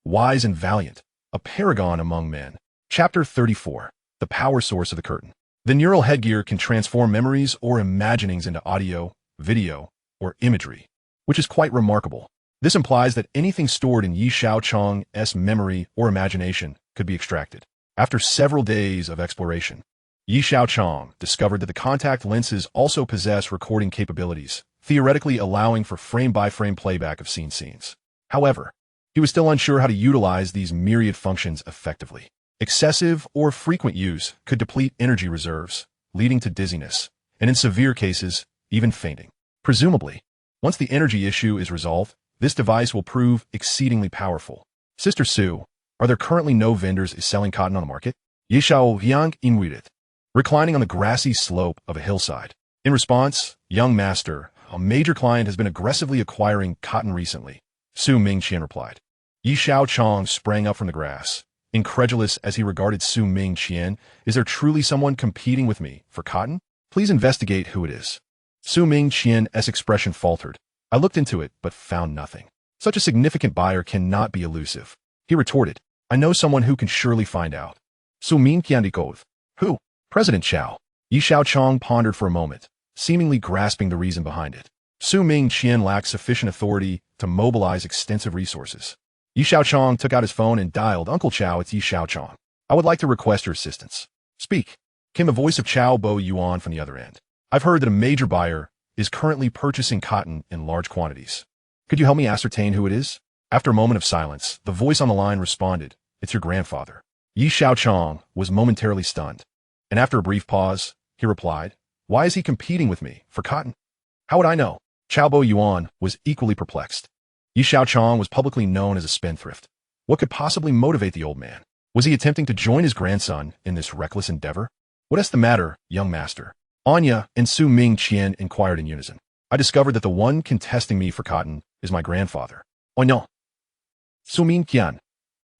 A: wise and valiant, a paragon among men." Chapter 34. The Power Source of the Curtain. The neural headgear can transform memories or imaginings into audio, video, or imagery, which is quite remarkable. This implies that anything stored in Yi Xiaoqiang's memory or imagination could be extracted. After several days of exploration, Yi Xiaoqiang discovered that the contact lenses also possess recording capabilities, theoretically allowing for frame-by-frame playback of scenes. However, he was still unsure how to utilize these myriad functions effectively.
B: Excessive or frequent use could deplete energy reserves, leading to dizziness, and in severe cases, even fainting. Presumably, once the energy issue is resolved, this device will prove exceedingly powerful. Sister Sue, are there currently no vendors selling cotton on the market? Xiaoqiang inquired, reclining on the grassy slope of a hillside. In response, young master, a major client has been aggressively acquiring cotton recently. Su Mingqian replied. Xiaoqiang sprang up from the grass, incredulous as he regarded Su Mingqian. Is there truly someone competing with me for cotton? Please investigate who it is. Su Mingqian's expression faltered. I looked into it, but found nothing. Such a significant buyer cannot be elusive. He retorted, I know someone who can surely find out. Su Mingqian declared. Who? President Xiao. Xiaoqiang pondered for a moment, seemingly grasping the reason behind it. Su Mingqian lacked sufficient authority to mobilize extensive resources. Xiaoqiang took out his phone and dialed Uncle Qiao. It's Xiaoqiang. I would like to request your assistance. Speak, came the voice of Qiao Bo Yuan from the other end. I've heard that a major buyer is currently purchasing cotton in large quantities. Could you help me ascertain who it is? After a moment of silence, the voice on the line responded, It's your grandfather. Xiaoqiang was momentarily stunned, and after a brief pause, he replied, Why is he competing with me for cotton? How would I know? Qiao Bo Yuan was equally perplexed. Xiaoqiang was publicly known as a spendthrift. What could possibly motivate the old man? Was he attempting to join his grandson in this reckless endeavor? What is the matter, young master? Anya and Su Mingqian inquired in unison. I discovered that the one contesting me for cotton is my grandfather. Oh no. Su Mingqian.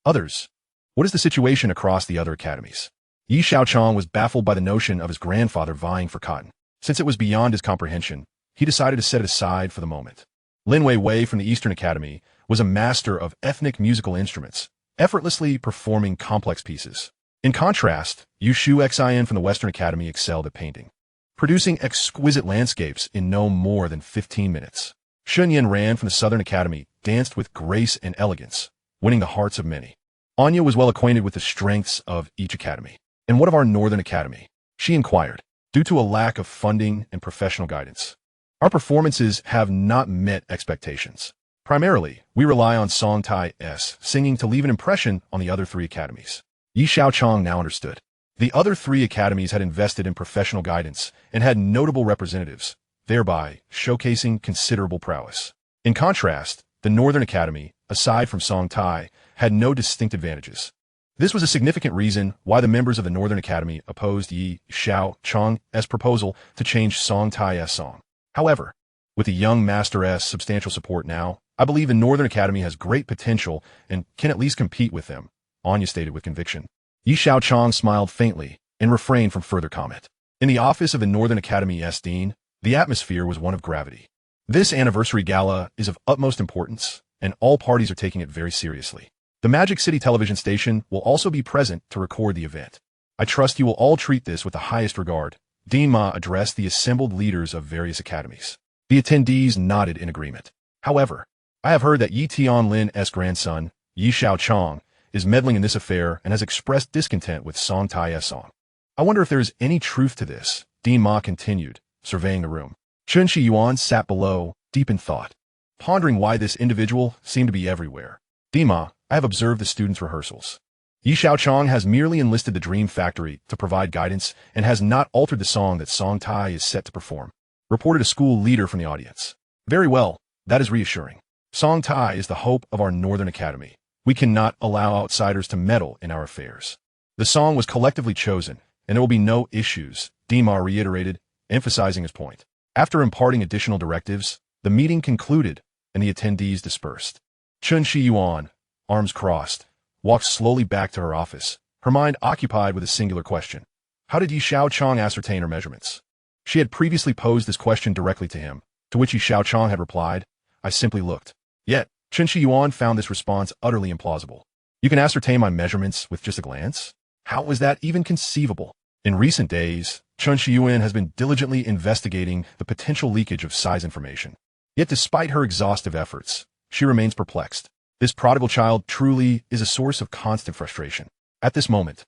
B: Others. What is the situation across the other academies? Xiaoqiang was baffled by the notion of his grandfather vying for cotton. Since it was beyond his comprehension, he decided to set it aside for the moment. Lin Wei from the Eastern Academy was a master of ethnic musical instruments, effortlessly performing complex pieces. In contrast, Xiaoqiang from the Western Academy excelled at painting, producing exquisite landscapes in no more than 15 minutes. Shunyan Ran from the Southern Academy danced with grace and elegance, winning the hearts of many. Anya was well acquainted with the strengths of each academy. And what of our Northern Academy? She inquired, due to a lack of funding and professional guidance. Our performances have not met expectations. Primarily, we rely on Song Tai-S singing to leave an impression on the other three academies. Xiaoqiang now understood. The other three academies had invested in professional guidance and had notable representatives, thereby showcasing considerable prowess. In contrast, the Northern Academy, aside from Song Tai, had no distinct advantages. This was a significant reason why the members of the Northern Academy opposed Xiaoqiang's proposal to change Song Tai's song. However, with the young master's substantial support now, I believe the Northern Academy has great potential and can at least compete with them, Anya stated with conviction. Xiaoqiang smiled faintly and refrained from further comment. In the office of the Northern Academy's dean, the atmosphere was one of gravity. This anniversary gala is of utmost importance, and all parties are taking it very seriously. The Magic City television station will also be present to record the event. I trust you will all treat this with the highest regard. Dean Ma addressed the assembled leaders of various academies. The attendees nodded in agreement. However, I have heard that Yi Tianlin's grandson, Xiaoqiang, is meddling in this affair and has expressed discontent with Song Tai's song. I wonder if there is any truth to this, Dean Ma continued, surveying the room. Chunshi Yuan sat below, deep in thought, pondering why this individual seemed to be everywhere. Dean Ma, I have observed the students' rehearsals. Xiaoqiang has merely enlisted the Dream Factory to provide guidance and has not altered the song that Song Tai is set to perform, reported a school leader from the audience. Very well, that is reassuring. Song Tai is the hope of our Northern Academy. We cannot allow outsiders to meddle in our affairs. The song was collectively chosen, and there will be no issues, Dima reiterated, emphasizing his point. After imparting additional directives, the meeting concluded, and the attendees dispersed. Chunshi Yuan, arms crossed, walked slowly back to her office, her mind occupied with a singular question. How did Xiaoqiang ascertain her measurements? She had previously posed this question directly to him, to which Xiaoqiang had replied, I simply looked. Yet, Chunshi Yuan found this response utterly implausible. You can ascertain my measurements with just a glance? How was that even conceivable? In recent days, Chunshi Yuan has been diligently investigating the potential leakage of size information. Yet despite her exhaustive efforts, she remains perplexed. This prodigal child truly is a source of constant frustration. At this moment,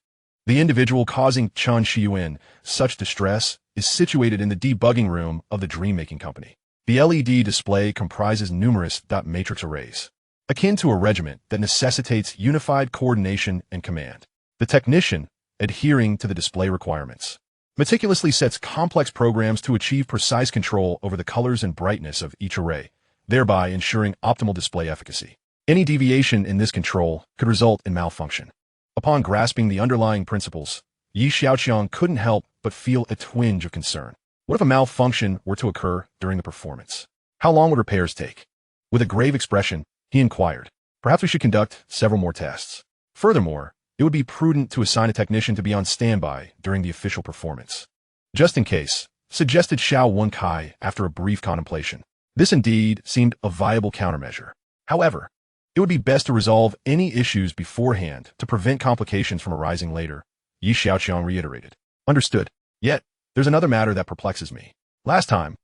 B: the individual causing Chunshi Yuan such distress is situated in the debugging room of the dream-making company. The LED display comprises numerous dot matrix arrays, akin to a regiment that necessitates unified coordination and command.
A: The technician, adhering to the display requirements, meticulously sets complex programs to achieve precise control over the colors and brightness of each array, thereby ensuring optimal display efficacy. Any deviation in this control could result in malfunction. Upon grasping the underlying principles, Xiaoqiang couldn't help but feel a twinge of concern. What if a malfunction were to occur during the performance? How long would repairs take? With a grave expression, he inquired. Perhaps we should conduct several more tests. Furthermore, it would be prudent to assign a technician to be on standby during the official performance. Just in case, suggested Xiaoqiang after a brief contemplation. This indeed seemed a viable countermeasure. However, it would be best to resolve any issues beforehand to prevent complications from arising later, Xiaoqiang reiterated. Understood. Yet, there's another matter that perplexes me. Last time,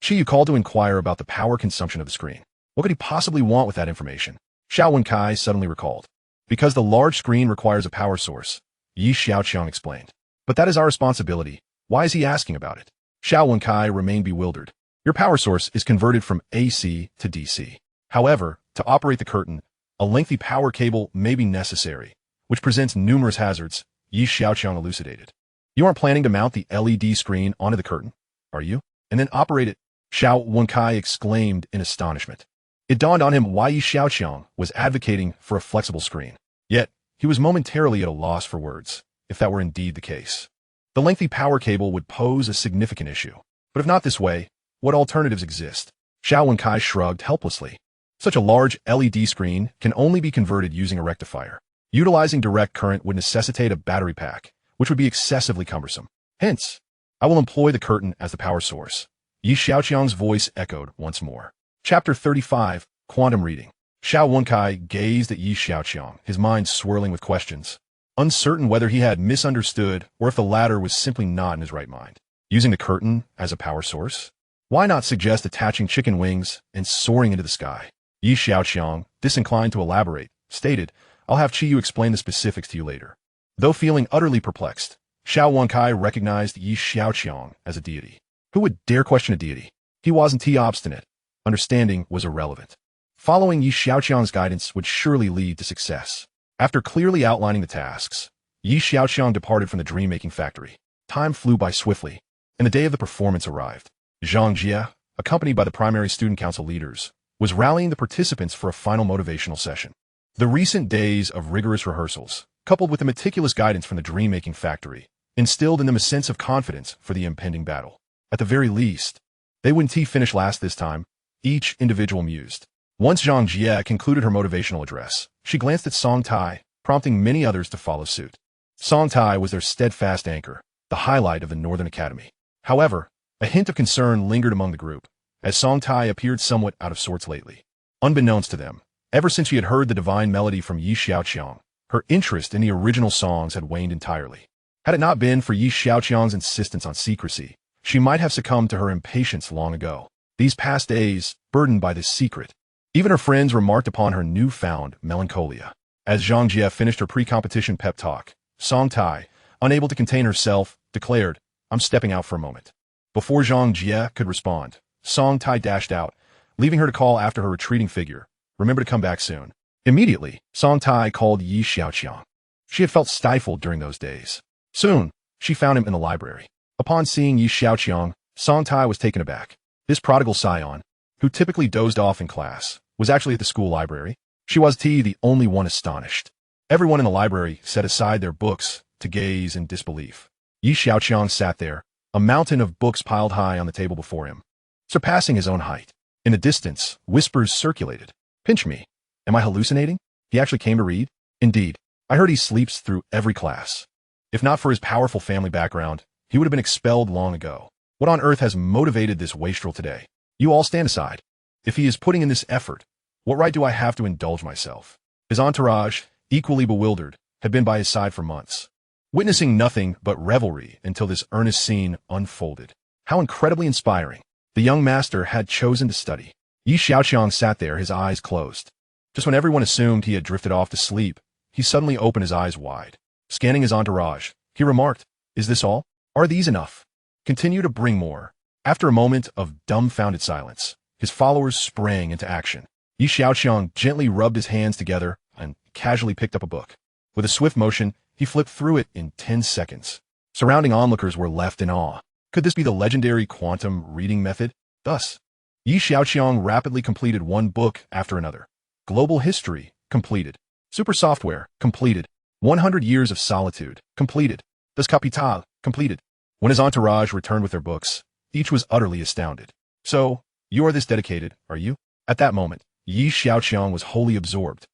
A: Xiu called to inquire about the power consumption of the screen. What could he possibly want with that information? Xiaoqiang suddenly recalled. Because the large screen requires a power source, Xiaoqiang explained. But that is our responsibility. Why is he asking about it? Xiaoqiang remained bewildered. Your power source is converted from AC to DC. However, to operate the curtain, a lengthy power cable may be necessary, which presents numerous hazards, Xiaoqiang elucidated. You aren't planning to mount the LED screen onto the curtain, are you? And then operate it? Xiaoqiang exclaimed in astonishment. It dawned on him why Xiaoqiang was advocating for a flexible screen. Yet, he was momentarily at a loss for words, if that were indeed the case. The lengthy power cable would pose a significant issue. But if not this way, what alternatives exist? Xiaoqiang shrugged helplessly. Such a large LED screen can only be converted using a rectifier. Utilizing direct current would necessitate a battery pack, which would be excessively cumbersome. Hence, I will employ the curtain as the power source. Xiaoqiang's voice echoed once more. Chapter 35, Quantum Reading. Xiaoqiang gazed at Xiaoqiang, his mind swirling with questions, uncertain whether he had misunderstood or if the latter was simply not in his right mind. Using the curtain as a power source? Why not suggest attaching chicken wings and soaring into the sky? Xiaoqiang, disinclined to elaborate, stated, I'll have Qiyu explain the specifics to you later. Though feeling utterly perplexed, Xiaoqiang recognized Xiaoqiang as a deity. Who would dare question a deity? He wasn't obstinate. Understanding was irrelevant. Following Xiaoqiang's guidance would surely lead to success. After clearly outlining the tasks, Xiaoqiang departed from the dream-making factory. Time flew by swiftly, and the day of the performance arrived. Zhang Jie, accompanied by the primary student council leaders, was rallying the participants for a final motivational session. The recent days of rigorous rehearsals, coupled with the meticulous guidance from the dream-making factory, instilled in them a sense of confidence for the impending battle. At the very least, they wouldn't finish last this time, each individual mused. Once Zhang Jie concluded her motivational address, she glanced at Song Tai, prompting many others to follow suit. Song Tai was their steadfast anchor, the highlight of the Northern Academy. However, a hint of concern lingered among the group, as Song Tai appeared somewhat out of sorts lately. Unbeknownst to them, ever since she had heard the divine melody from Xiaoqiang, her interest in the original songs had waned entirely. Had it not been for Xiaoqiang's insistence on secrecy, she might have succumbed to her impatience long ago. These past days, burdened by this secret, even her friends remarked upon her newfound melancholia. As Zhang Jie finished her pre-competition pep talk, Song Tai, unable to contain herself, declared, I'm stepping out for a moment. Before Zhang Jie could respond, Song Tai dashed out, leaving her to call after her retreating figure, remember to come back soon. Immediately, Song Tai called Xiaoqiang. She had felt stifled during those days. Soon, she found him in the library. Upon seeing Xiaoqiang, Song Tai was taken aback. This prodigal scion, who typically dozed off in class, was actually at the school library. She was the only one astonished. Everyone in the library set aside their books to gaze in disbelief. Xiaoqiang sat there, a mountain of books piled high on the table before him, surpassing his own height. In the distance, whispers circulated. Pinch me. Am I hallucinating? He actually came to read? Indeed. I heard he sleeps through every class. If not for his powerful family background, he would have been expelled long ago. What on earth has motivated this wastrel today? You all stand aside. If he is putting in this effort, what right do I have to indulge myself? His entourage, equally bewildered, had been by his side for months, witnessing nothing but revelry until this earnest scene unfolded. How incredibly inspiring. The young master had chosen to study. Xiaoqiang sat there, his eyes closed. Just when everyone assumed he had drifted off to sleep, he suddenly opened his eyes wide. Scanning his entourage, he remarked, Is this all? Are these enough? Continue to bring more. After a moment of dumbfounded silence, his followers sprang into action. Xiaoqiang gently rubbed his hands together and casually picked up a book. With a swift motion, He flipped through it in 10 seconds. Surrounding onlookers were left in awe. Could this be the legendary quantum reading method? Thus, Xiaoqiang rapidly completed one book after another. Global History, completed. Super Software, completed. 100 Years of Solitude, completed. Das Kapital, completed. When his entourage returned with their books, each was utterly astounded. So, you are this dedicated, are you? At that moment, Xiaoqiang was wholly absorbed,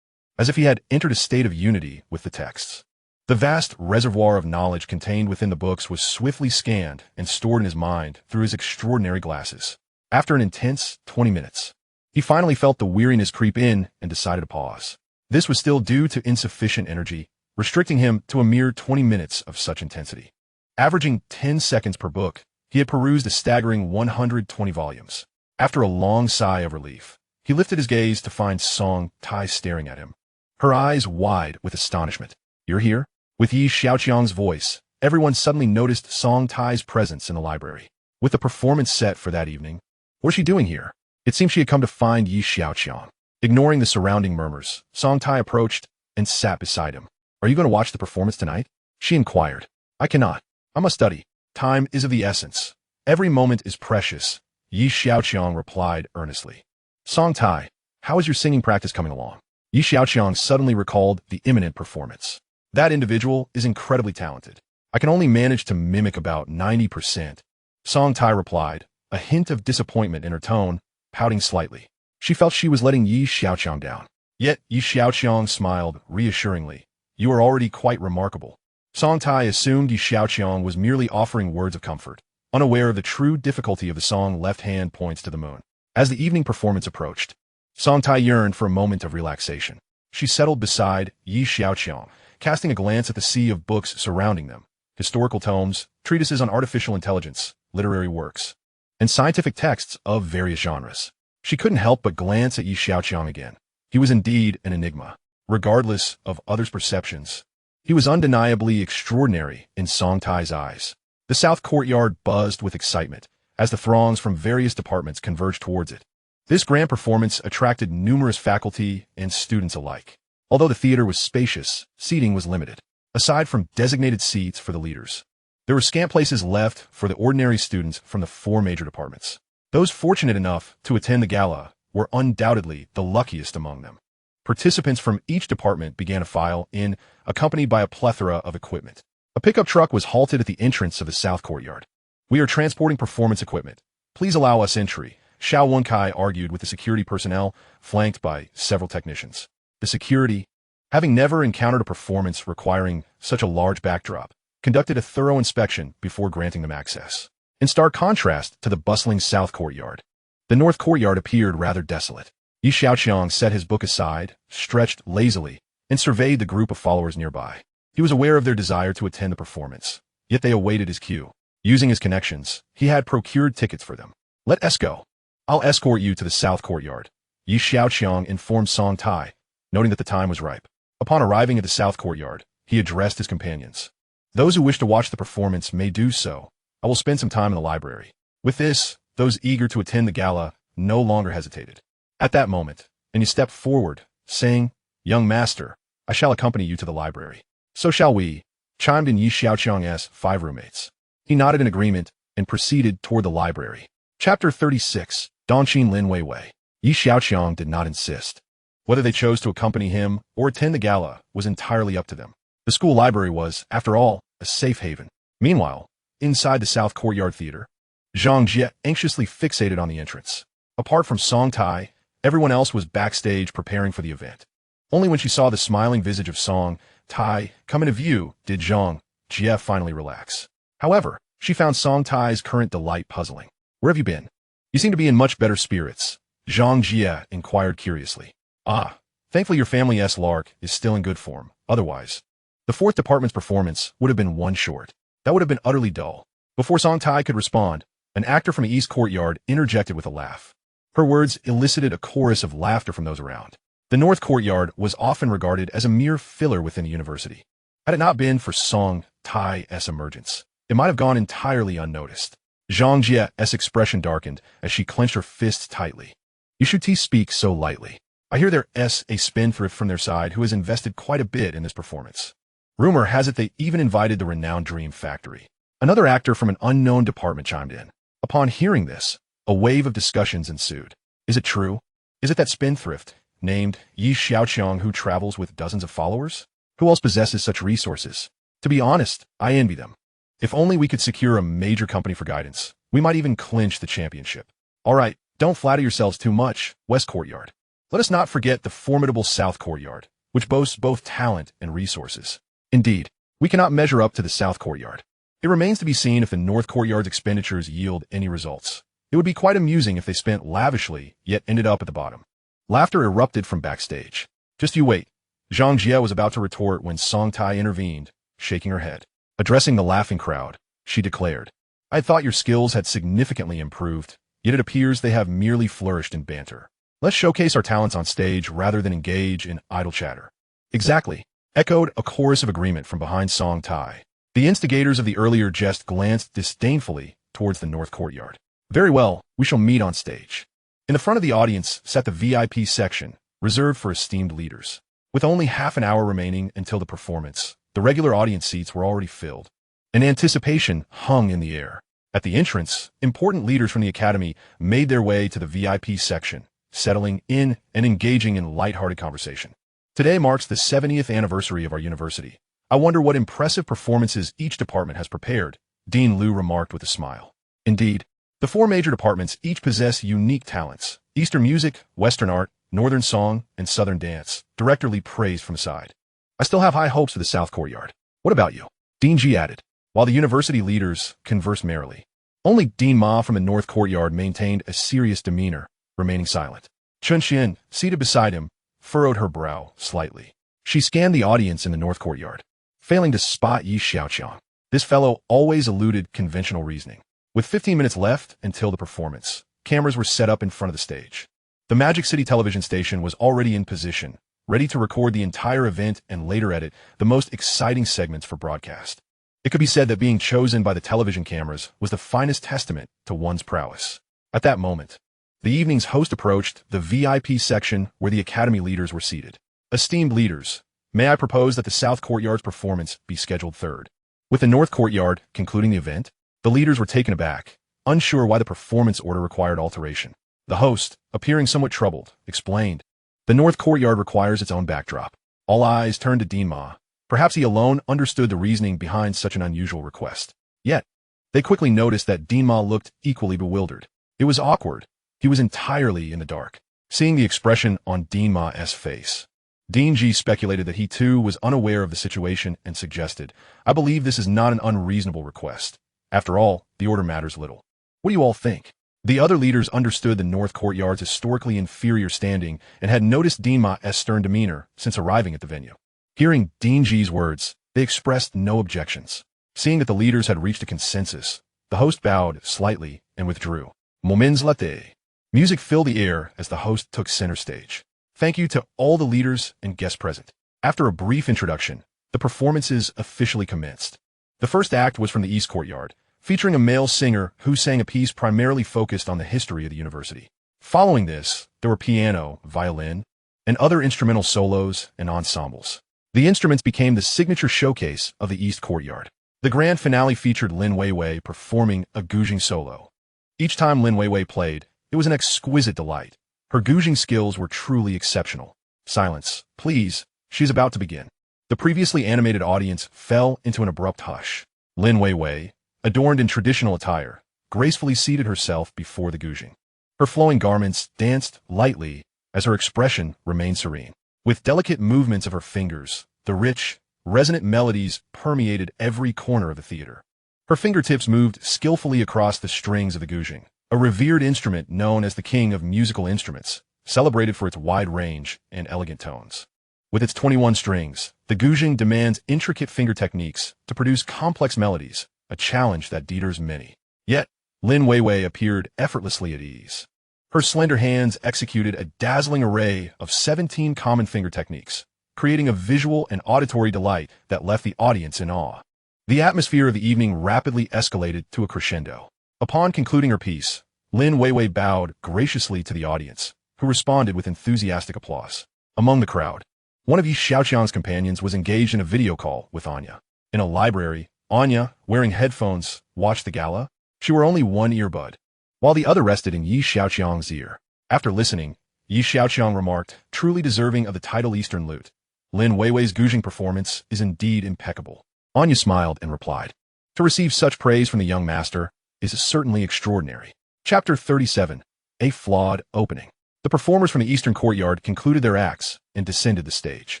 A: as if he had entered a state of unity with the texts. The vast reservoir of knowledge contained within the books was swiftly scanned and stored in his mind through his extraordinary glasses. After an intense 20 minutes, he finally felt the weariness creep in and decided to pause. This was still due to insufficient energy, restricting him to a mere 20 minutes of such intensity. Averaging 10 seconds per book, he had perused a staggering 120 volumes. After a long sigh of relief, he lifted his gaze to find Song Tai staring at him, her eyes wide with astonishment. "You're here?" With Xiaoqiang's voice, everyone suddenly noticed Song Tai's presence in the library. With the performance set for that evening, what was she doing here? It seemed she had come to find Xiaoqiang. Ignoring the surrounding murmurs, Song Tai approached and sat beside him. "Are you going to watch the performance tonight?" she inquired. "I cannot. I must study. Time is of the essence. Every moment is precious," Xiaoqiang replied earnestly. "Song Tai, how is your singing practice coming along?" Xiaoqiang suddenly recalled the imminent performance. "That individual is incredibly talented. I can only manage to mimic about 90%. Song Tai replied, a hint of disappointment in her tone, pouting slightly. She felt she was letting Xiaoqiang down. Yet Xiaoqiang smiled reassuringly. "You are already quite remarkable." Song Tai assumed Xiaoqiang was merely offering words of comfort, unaware of the true difficulty of the song Left Hand Points to the Moon. As the evening performance approached, Song Tai yearned for a moment of relaxation. She settled beside Xiaoqiang, casting a glance at the sea of books surrounding them, historical tomes, treatises on artificial intelligence, literary works, and scientific texts of various genres. She couldn't help but glance at Xiaoqiang again. He was indeed an enigma. Regardless of others' perceptions, he was undeniably extraordinary in Song Tai's eyes. The south courtyard buzzed with excitement as the throngs from various departments converged towards it. This grand performance attracted numerous faculty and students alike. Although the theater was spacious, seating was limited. Aside from designated seats for the leaders, there were scant places left for the ordinary students from the 4 major departments. Those fortunate enough to attend the gala were undoubtedly the luckiest among them. Participants from each department began to file in, accompanied by a plethora of equipment. A pickup truck was halted at the entrance of the south courtyard. "We are transporting performance equipment. Please allow us entry," Xiaoqiang argued with the security personnel, flanked by several technicians. The security, having never encountered a performance requiring such a large backdrop, conducted a thorough inspection before granting them access. In stark contrast to the bustling south courtyard, the north courtyard appeared rather desolate. Xiaoqiang set his book aside, stretched lazily, and surveyed the group of followers nearby. He was aware of their desire to attend the performance, yet they awaited his cue. Using his connections, he had procured tickets for them. "Let us go. I'll escort you to the south courtyard," Xiaoqiang informed Song Tai, noting that the time was ripe. Upon arriving at the south courtyard, he addressed his companions. "Those who wish to watch the performance may do so. I will spend some time in the library." With this, those eager to attend the gala no longer hesitated. At that moment, and he stepped forward, saying, "Young master, I shall accompany you to the library." "So shall we," chimed in Xiaoqiang's 5 roommates. He nodded in agreement and proceeded toward the library. Chapter 36, Dongqin Lin Weiwei. Xiaoqiang did not insist. Whether they chose to accompany him or attend the gala was entirely up to them. The school library was, after all, a safe haven. Meanwhile, inside the South Courtyard Theater, Zhang Jie anxiously fixated on the entrance. Apart from Song Tai, everyone else was backstage preparing for the event. Only when she saw the smiling visage of Song Tai come into view did Zhang Jie finally relax. However, she found Song Tai's current delight puzzling. "Where have you been? You seem to be in much better spirits," Zhang Jie inquired curiously. "Ah, thankfully your family's lark is still in good form. Otherwise, the 4th department's performance would have been one short. That would have been utterly dull." Before Song Tai could respond, an actor from the East Courtyard interjected with a laugh. Her words elicited a chorus of laughter from those around. The North Courtyard was often regarded as a mere filler within the university. Had it not been for Song Tai's emergence, it might have gone entirely unnoticed. Zhang Jie's expression darkened as she clenched her fists tightly. "You should speak so lightly. I hear there's a spendthrift from their side who has invested quite a bit in this performance." Rumor has it they even invited the renowned Dream Factory. Another actor from an unknown department chimed in. Upon hearing this, a wave of discussions ensued. Is it true? Is it that spendthrift, named Xiaoqiang, who travels with dozens of followers? Who else possesses such resources? To be honest, I envy them. If only we could secure a major company for guidance, we might even clinch the championship. All right, don't flatter yourselves too much, West Courtyard. Let us not forget the formidable South Courtyard, which boasts both talent and resources. Indeed, we cannot measure up to the South Courtyard. It remains to be seen if the North Courtyard's expenditures yield any results. It would be quite amusing if they spent lavishly, yet ended up at the bottom. Laughter erupted from backstage. Just you wait. Zhang Jie was about to retort when Song Tai intervened, shaking her head. Addressing the laughing crowd, she declared, I thought your skills had significantly improved, yet it appears they have merely flourished in banter. Let's showcase our talents on stage rather than engage in idle chatter. Exactly, echoed a chorus of agreement from behind Song Tai. The instigators of the earlier jest glanced disdainfully towards the North Courtyard. Very well, we shall meet on stage. In the front of the audience sat the VIP section, reserved for esteemed leaders. With only half an hour remaining until the performance, the regular audience seats were already filled. An anticipation hung in the air. At the entrance, important leaders from the academy made their way to the VIP section, settling in and engaging in lighthearted conversation. Today marks the 70th anniversary of our university. I wonder what impressive performances each department has prepared, Dean Liu remarked with a smile. Indeed, the four major departments each possess unique talents: Eastern music, Western art, Northern song, and Southern dance, Director Li praised from the side. I still have high hopes for the South Courtyard. What about you? Dean Ji added, while the university leaders conversed merrily. Only Dean Ma from the North Courtyard maintained a serious demeanor, remaining silent. Chun Xian, seated beside him, furrowed her brow slightly. She scanned the audience in the North Courtyard, failing to spot Yi Xiaoqiang. This fellow always eluded conventional reasoning. With 15 minutes left until the performance, cameras were set up in front of the stage. The Magic City television station was already in position, ready to record the entire event and later edit the most exciting segments for broadcast. It could be said that being chosen by the television cameras was the finest testament to one's prowess. At that moment, the evening's host approached the VIP section where the academy leaders were seated. Esteemed leaders, may I propose that the South Courtyard's performance be scheduled third? With the North Courtyard concluding the event, the leaders were taken aback, unsure why the performance order required alteration. The host, appearing somewhat troubled, explained, the North Courtyard requires its own backdrop. All eyes turned to Dean Ma. Perhaps he alone understood the reasoning behind such an unusual request. Yet, they quickly noticed that Dean Ma looked equally bewildered. It was awkward. He was entirely in the dark. Seeing the expression on Dean Ma's face, Dean Ji speculated that he too was unaware of the situation and suggested, I believe this is not an unreasonable request. After all, the order matters little. What do you all think? The other leaders understood the North Courtyard's historically inferior standing and had noticed Dean Ma's stern demeanor since arriving at the venue. Hearing Dean Ji's words, they expressed no objections. Seeing that the leaders had reached a consensus, the host bowed slightly and withdrew. Moments latte. Music filled the air as the host took center stage. Thank you to all the leaders and guests present. After a brief introduction, the performances officially commenced. The first act was from the East Courtyard, featuring a male singer who sang a piece primarily focused on the history of the university. Following this, there were piano, violin, and other instrumental solos and ensembles. The instruments became the signature showcase of the East Courtyard. The grand finale featured Lin Weiwei performing a gouging solo. Each time Lin Weiwei played, it was an exquisite delight. Her gouging skills were truly exceptional. Silence, please, she's about to begin. The previously animated audience fell into an abrupt hush. Lin Weiwei, adorned in traditional attire, gracefully seated herself before the gouging. Her flowing garments danced lightly as her expression remained serene. With delicate movements of her fingers, the rich, resonant melodies permeated every corner of the theater. Her fingertips moved skillfully across the strings of the gouging, a revered instrument known as the king of musical instruments, celebrated for its wide range and elegant tones. With its 21 strings, the gouging demands intricate finger techniques to produce complex melodies, a challenge that deters many. Yet, Lin Weiwei appeared effortlessly at ease. Her slender hands executed a dazzling array of 17 common finger techniques, creating a visual and auditory delight that left the audience in awe. The atmosphere of the evening rapidly escalated to a crescendo. Upon concluding her piece, Lin Weiwei bowed graciously to the audience, who responded with enthusiastic applause. Among the crowd,
B: One of Xiaoqiang's companions was engaged in a video call with Anya. In a library, Anya, wearing headphones, watched the gala. She wore only one earbud, while the other rested in Xiaoqiang's ear. After listening, Xiaoqiang remarked, truly deserving of the title Eastern Lute. Lin Weiwei's gouging performance is indeed impeccable. Anya smiled and replied, to receive such praise from the young master is certainly extraordinary. Chapter 37. A Flawed Opening. The performers from the Eastern Courtyard concluded their acts and descended the stage.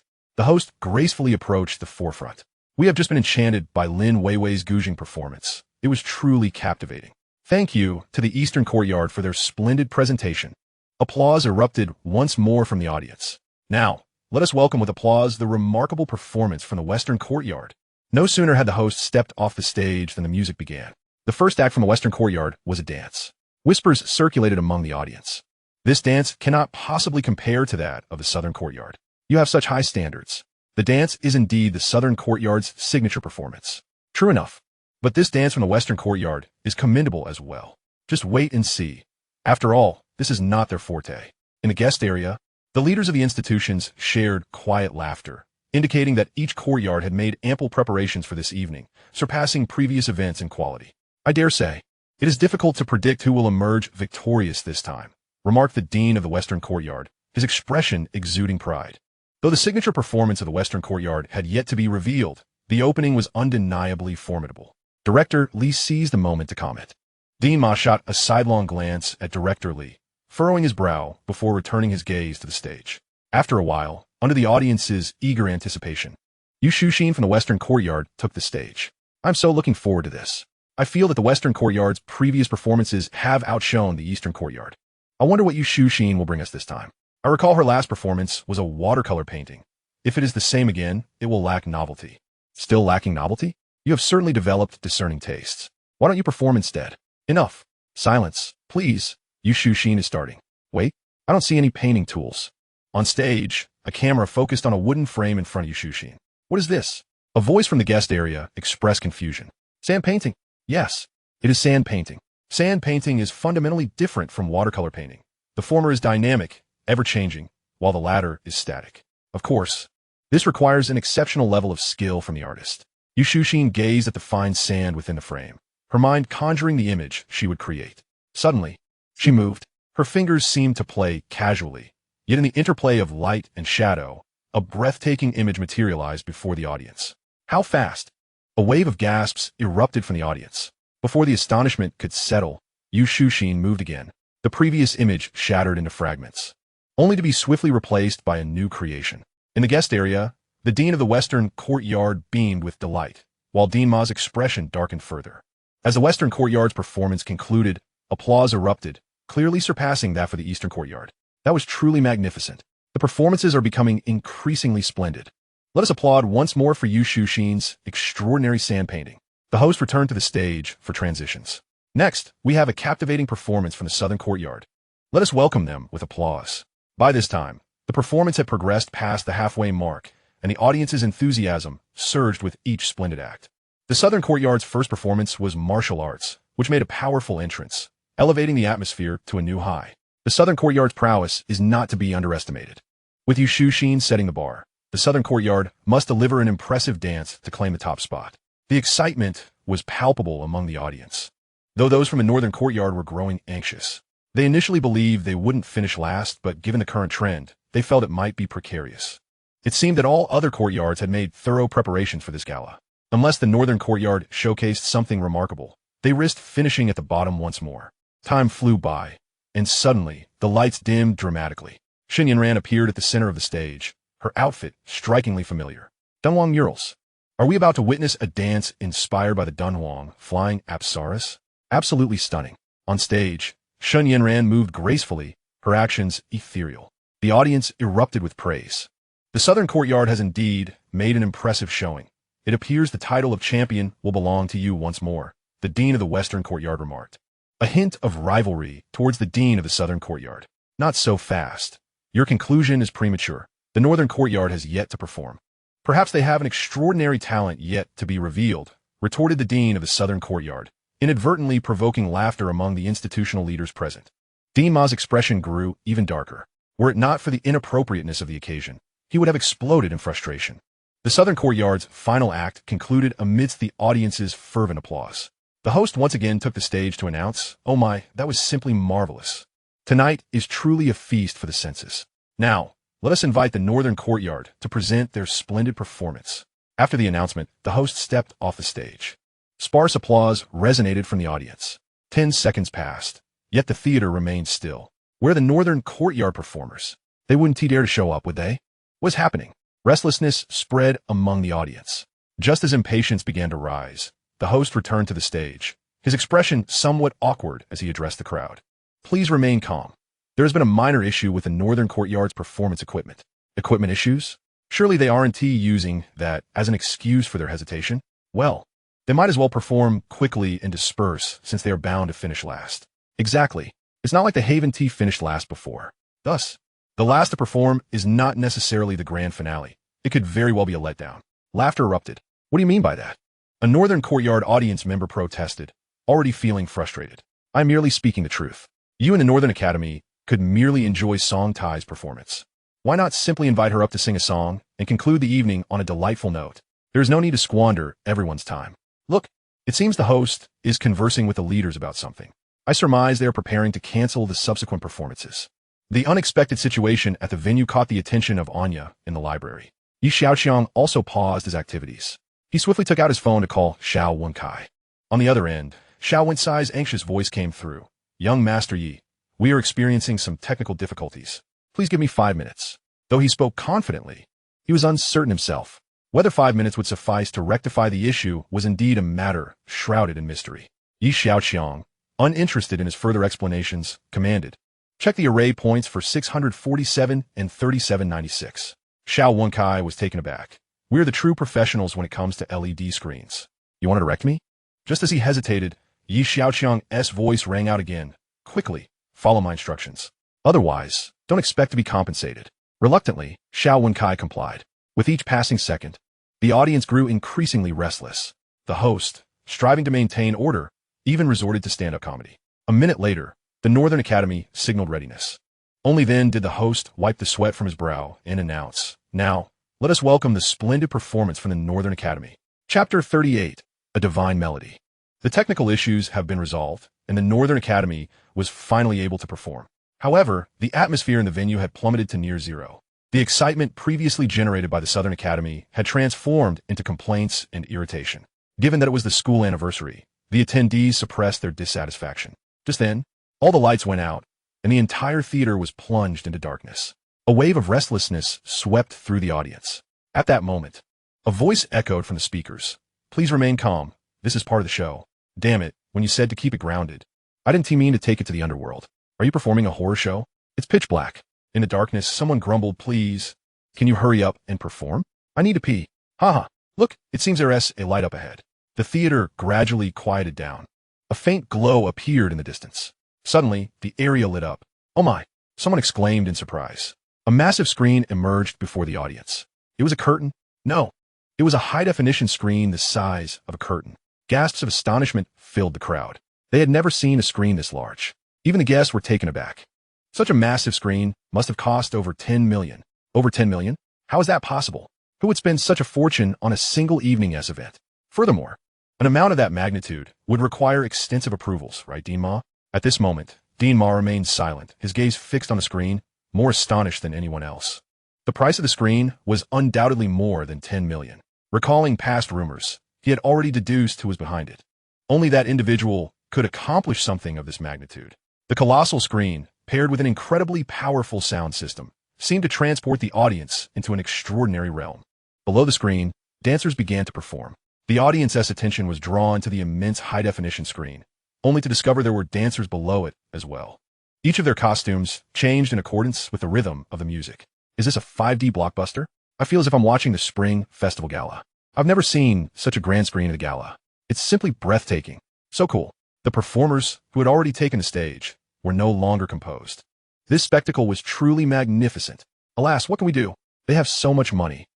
B: The host gracefully approached the forefront. We have just been enchanted by Lin Weiwei's gouging performance. It was truly captivating. Thank you to the Eastern Courtyard for their splendid presentation. Applause erupted once more from the audience. Now, let us welcome with applause the remarkable performance from the Western Courtyard. No sooner had the host stepped off the stage than the music began. The first act from the Western Courtyard was a dance. Whispers circulated among the audience. This dance cannot possibly compare to that of the Southern Courtyard. You have such high standards. The dance is indeed the Southern Courtyard's signature performance. True enough. But this dance from the Western Courtyard is commendable as well. Just wait and see. After all, this is not their forte. In the guest area, the leaders of the institutions shared quiet laughter, indicating that each courtyard had made ample preparations for this evening, surpassing previous events in quality. I dare say, it is difficult to predict who will emerge victorious this time, remarked the dean of the Western Courtyard, his expression exuding pride. Though the signature performance of the Western Courtyard had yet to be revealed, the opening was undeniably formidable. Director Li seized the moment to comment. Dean Ma shot a sidelong glance at Director Li, furrowing his brow before returning his gaze to the stage. After a while, under the audience's eager anticipation, Yu Shuxin from the Western Courtyard took the stage. I'm so looking forward to this. I feel that the Western Courtyard's previous performances have outshone the Eastern Courtyard. I wonder what Yu Shuxin will bring us this time. I recall her last performance was a watercolor painting. If it is the same again, it will lack novelty. Still lacking novelty? You have certainly developed discerning tastes. Why don't you perform instead? Enough. Silence, please. Yu Shuxin is starting. Wait, I don't see any painting tools. On stage, a camera focused on a wooden frame in front of Yu Shuxin. What is this? A voice from the guest area expressed confusion. Sand painting? Yes, it is sand painting. Sand painting is fundamentally different from watercolor painting. The former is dynamic, ever-changing, while the latter is static. Of course, this requires an exceptional level of skill from the artist. Yu Shuxin gazed at the fine sand within the frame, her mind conjuring the image she would create. Suddenly, she moved. Her fingers seemed to play casually, yet in the interplay of light and shadow, a breathtaking image materialized before the audience. How fast? A wave of gasps erupted from the audience. Before the astonishment could settle, Yu Shuxin moved again. The previous image shattered into fragments, only to be swiftly replaced by a new creation. In the guest area, the dean of the Western Courtyard beamed with delight, while Dean Ma's expression darkened further. As the Western Courtyard's performance concluded, applause erupted, clearly surpassing that for the Eastern Courtyard. That was truly magnificent. The performances are becoming increasingly splendid. Let us applaud once more for Yu Shuxin's extraordinary sand painting. The host returned to the stage for transitions. Next, we have a captivating performance from the Southern Courtyard. Let us welcome them with applause. By this time, the performance had progressed past the halfway mark, and the audience's enthusiasm surged with each splendid act. The Southern Courtyard's first performance was martial arts, which made a powerful entrance, elevating the atmosphere to a new high. The Southern Courtyard's prowess is not to be underestimated. With Yu Shuxin setting the bar, the Southern Courtyard must deliver an impressive dance to claim the top spot. The excitement was palpable among the audience, though those from the Northern Courtyard were growing anxious. They initially believed they wouldn't finish last, but given the current trend, they felt it might be precarious. It seemed that all other courtyards had made thorough preparations for this gala. Unless the Northern Courtyard showcased something remarkable, they risked finishing at the bottom once more. Time flew by, and suddenly, the lights dimmed dramatically. Xia Yanran appeared at the center of the stage, her outfit strikingly familiar. Dunhuang murals. Are we about to witness a dance inspired by the Dunhuang flying Apsaras? Absolutely stunning. On stage, Xia Yanran moved gracefully, her actions ethereal. The audience erupted with praise. The Southern Courtyard has indeed made an impressive showing. It appears the title of champion will belong to you once more, the dean of the Western Courtyard remarked. A hint of rivalry towards the dean of the Southern Courtyard. Not so fast. Your conclusion is premature. The Northern Courtyard has yet to perform. Perhaps they have an extraordinary talent yet to be revealed, retorted the dean of the Southern Courtyard, inadvertently provoking laughter among the institutional leaders present. Dean Ma's expression grew even darker. Were it not for the inappropriateness of the occasion,
A: he would have exploded in frustration. The Southern Courtyard's final act concluded amidst the audience's fervent applause. The host once again took the stage to announce, "Oh my, that was simply marvelous. Tonight is truly a feast for the senses. Now, let us invite the Northern Courtyard to present their splendid performance." After the announcement, the host stepped off the stage. Sparse applause resonated from the audience. 10 seconds passed, yet the theater remained still. Where the Northern Courtyard performers? They wouldn't dare to show up, would they? What's happening? Restlessness spread among the audience. Just as impatience began to rise, the host returned to the stage, his expression somewhat awkward as he addressed the crowd. "Please remain calm. There has been a minor issue with the Northern Courtyard's performance equipment." Equipment issues? Surely they aren't using that as an excuse for their hesitation? Well, they might as well perform quickly and disperse since they are bound to finish last. Exactly. It's not like the Haven Tea finished last before. Thus, the last to perform is not necessarily the grand finale. It could very well be a letdown. Laughter erupted. "What do you mean by that?" A Northern Courtyard audience member protested, already feeling frustrated. "I'm merely speaking the truth. You and the Northern Academy could merely enjoy Song Tai's performance. Why not simply invite her up to sing a song and conclude the evening on a delightful note? There is no need to squander everyone's time." Look, it seems the host is conversing with the leaders about something. I surmise they are preparing to cancel the subsequent performances. The unexpected situation at the venue caught the attention of Anya in the library. Xiaoqiang also paused his activities. He swiftly took out his phone to call Xiaoqiang. On the other end, Xiaoqiang's anxious voice came through. "Young Master Yi, we are experiencing some technical difficulties. Please give me 5 minutes." Though he spoke confidently, he was uncertain himself. Whether 5 minutes would suffice to rectify the issue was indeed a matter shrouded in mystery. Xiaoqiang, uninterested in his further explanations, commanded, "Check the array points for 647 and 3796. Xiaoqiang was taken aback. "We are the true professionals when it comes to LED screens. You want to direct me?" Just as he hesitated, Xiaoqiang's voice rang out again. "Quickly, follow my instructions. Otherwise, don't expect to be compensated." Reluctantly, Xiaoqiang complied. With each passing second, the audience grew increasingly restless. The host, striving to maintain order, even resorted to stand-up comedy. A minute later, the Northern Academy signaled readiness. Only then did the host wipe the sweat from his brow and announce, "Now, let us welcome the splendid performance from the Northern Academy." Chapter 38, A Divine Melody. The technical issues have been resolved, and the Northern Academy was finally able to perform. However, the atmosphere in the venue had plummeted to near zero. The excitement previously generated by the Southern Academy had transformed into complaints and irritation. Given that it was the school anniversary, the attendees suppressed their dissatisfaction. Just then, all the lights went out, and the entire theater was plunged into darkness. A wave of restlessness swept through the audience. At that moment, a voice echoed from the speakers. "Please remain calm. This is part of the show." "Damn it, when you said to keep it grounded. I didn't mean to take it to the underworld. Are you performing a horror show? It's pitch black." In the darkness, someone grumbled, "Please, can you hurry up and perform? I need to pee." "Haha, look, it seems there's a light up ahead." The theater gradually quieted down. A faint glow appeared in the distance. Suddenly, the area lit up. "Oh my," someone exclaimed in surprise. A massive screen emerged before the audience. It was a curtain? No, it was a high-definition screen the size of a curtain. Gasps of astonishment filled the crowd. They had never seen a screen this large. Even the guests were taken aback. Such a massive screen must have cost over 10 million. Over 10 million? How is that possible? Who would spend such a fortune on a single evening-s event? Furthermore, an amount of that magnitude would require extensive approvals, right, Dean Ma? At this moment, Dean Ma remained silent, his gaze fixed on the screen, more astonished than anyone else. The price of the screen was undoubtedly more than 10 million. Recalling past rumors, he had already deduced who was behind it. Only that individual could accomplish something of this magnitude. The colossal screen, paired with an incredibly powerful sound system, seemed to transport the audience into an extraordinary realm. Below the screen, dancers began to perform. The audience's attention was drawn to the immense high-definition screen, only to discover there were dancers below it as well. Each of their costumes changed in accordance with the rhythm of the music. Is this a 5D blockbuster? I feel as if I'm watching the Spring Festival Gala. I've never seen such a grand screen of the gala. It's simply breathtaking. So cool. The performers, who had already taken the stage, were no longer composed. This spectacle was truly magnificent. Alas, what can we do? They have so much money.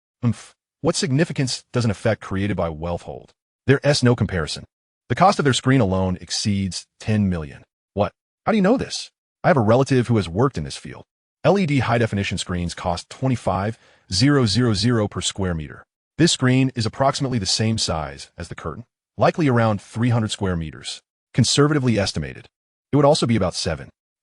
A: What significance does an effect created by wealth hold? There's no comparison. The cost of their screen alone exceeds 10 million. What? How do you know this? I have a relative who has worked in this field. LED high-definition screens cost 25,000 per square meter. This screen is approximately the same size as the curtain, likely around 300 square meters. Conservatively estimated, it would also be about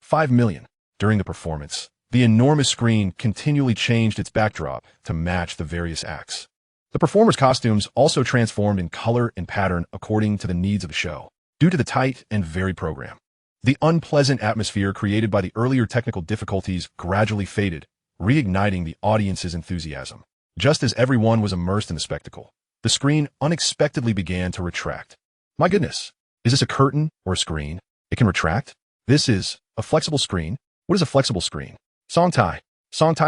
A: 5 million. During the performance, the enormous screen continually changed its backdrop to match the various acts. The performers' costumes also transformed in color and pattern according to the needs of the show. Due to the tight and varied program, the unpleasant atmosphere created by the earlier technical difficulties gradually faded, reigniting the audience's enthusiasm. Just as everyone was immersed in the spectacle, the screen unexpectedly began to retract. My goodness, is this a curtain or a screen? It can retract? This is a flexible screen? What is a flexible screen? Xiaoqiang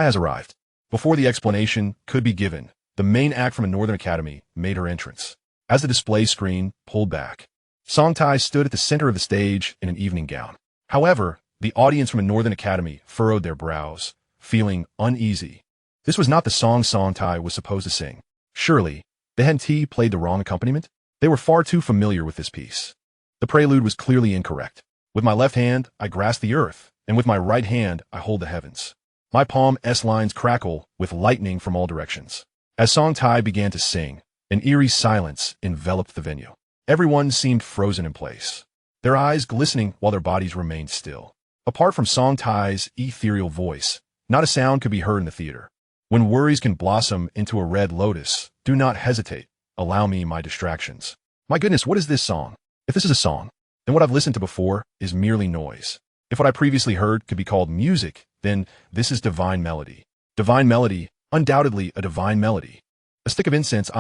A: has arrived. Before the explanation could be given, the main act from a Northern Academy made her entrance. As the display screen pulled back, Xiaoqiang stood at the center of the stage in an evening gown. However, the audience from a Northern Academy furrowed their brows, feeling uneasy. This was not the song Xiaoqiang was supposed to sing. Surely, the Henti played the wrong accompaniment? They were far too familiar with this piece. The prelude was clearly incorrect. With my left hand, I grasp the earth, and with my right hand, I hold the heavens. My palm S-lines crackle with lightning from all directions. As Xiaoqiang began to sing, an eerie silence enveloped the venue. Everyone seemed frozen in place, their eyes glistening while their bodies remained still. Apart from Xiaoqiang's ethereal voice, not a sound could be heard in the theater. When worries can blossom into a red lotus, do not hesitate. Allow me my distractions. My goodness, what is this song? If this is a song, then what I've listened to before is merely noise. If what I previously heard could be called music, then this is divine melody. Divine melody, undoubtedly a divine melody. A stick of incense,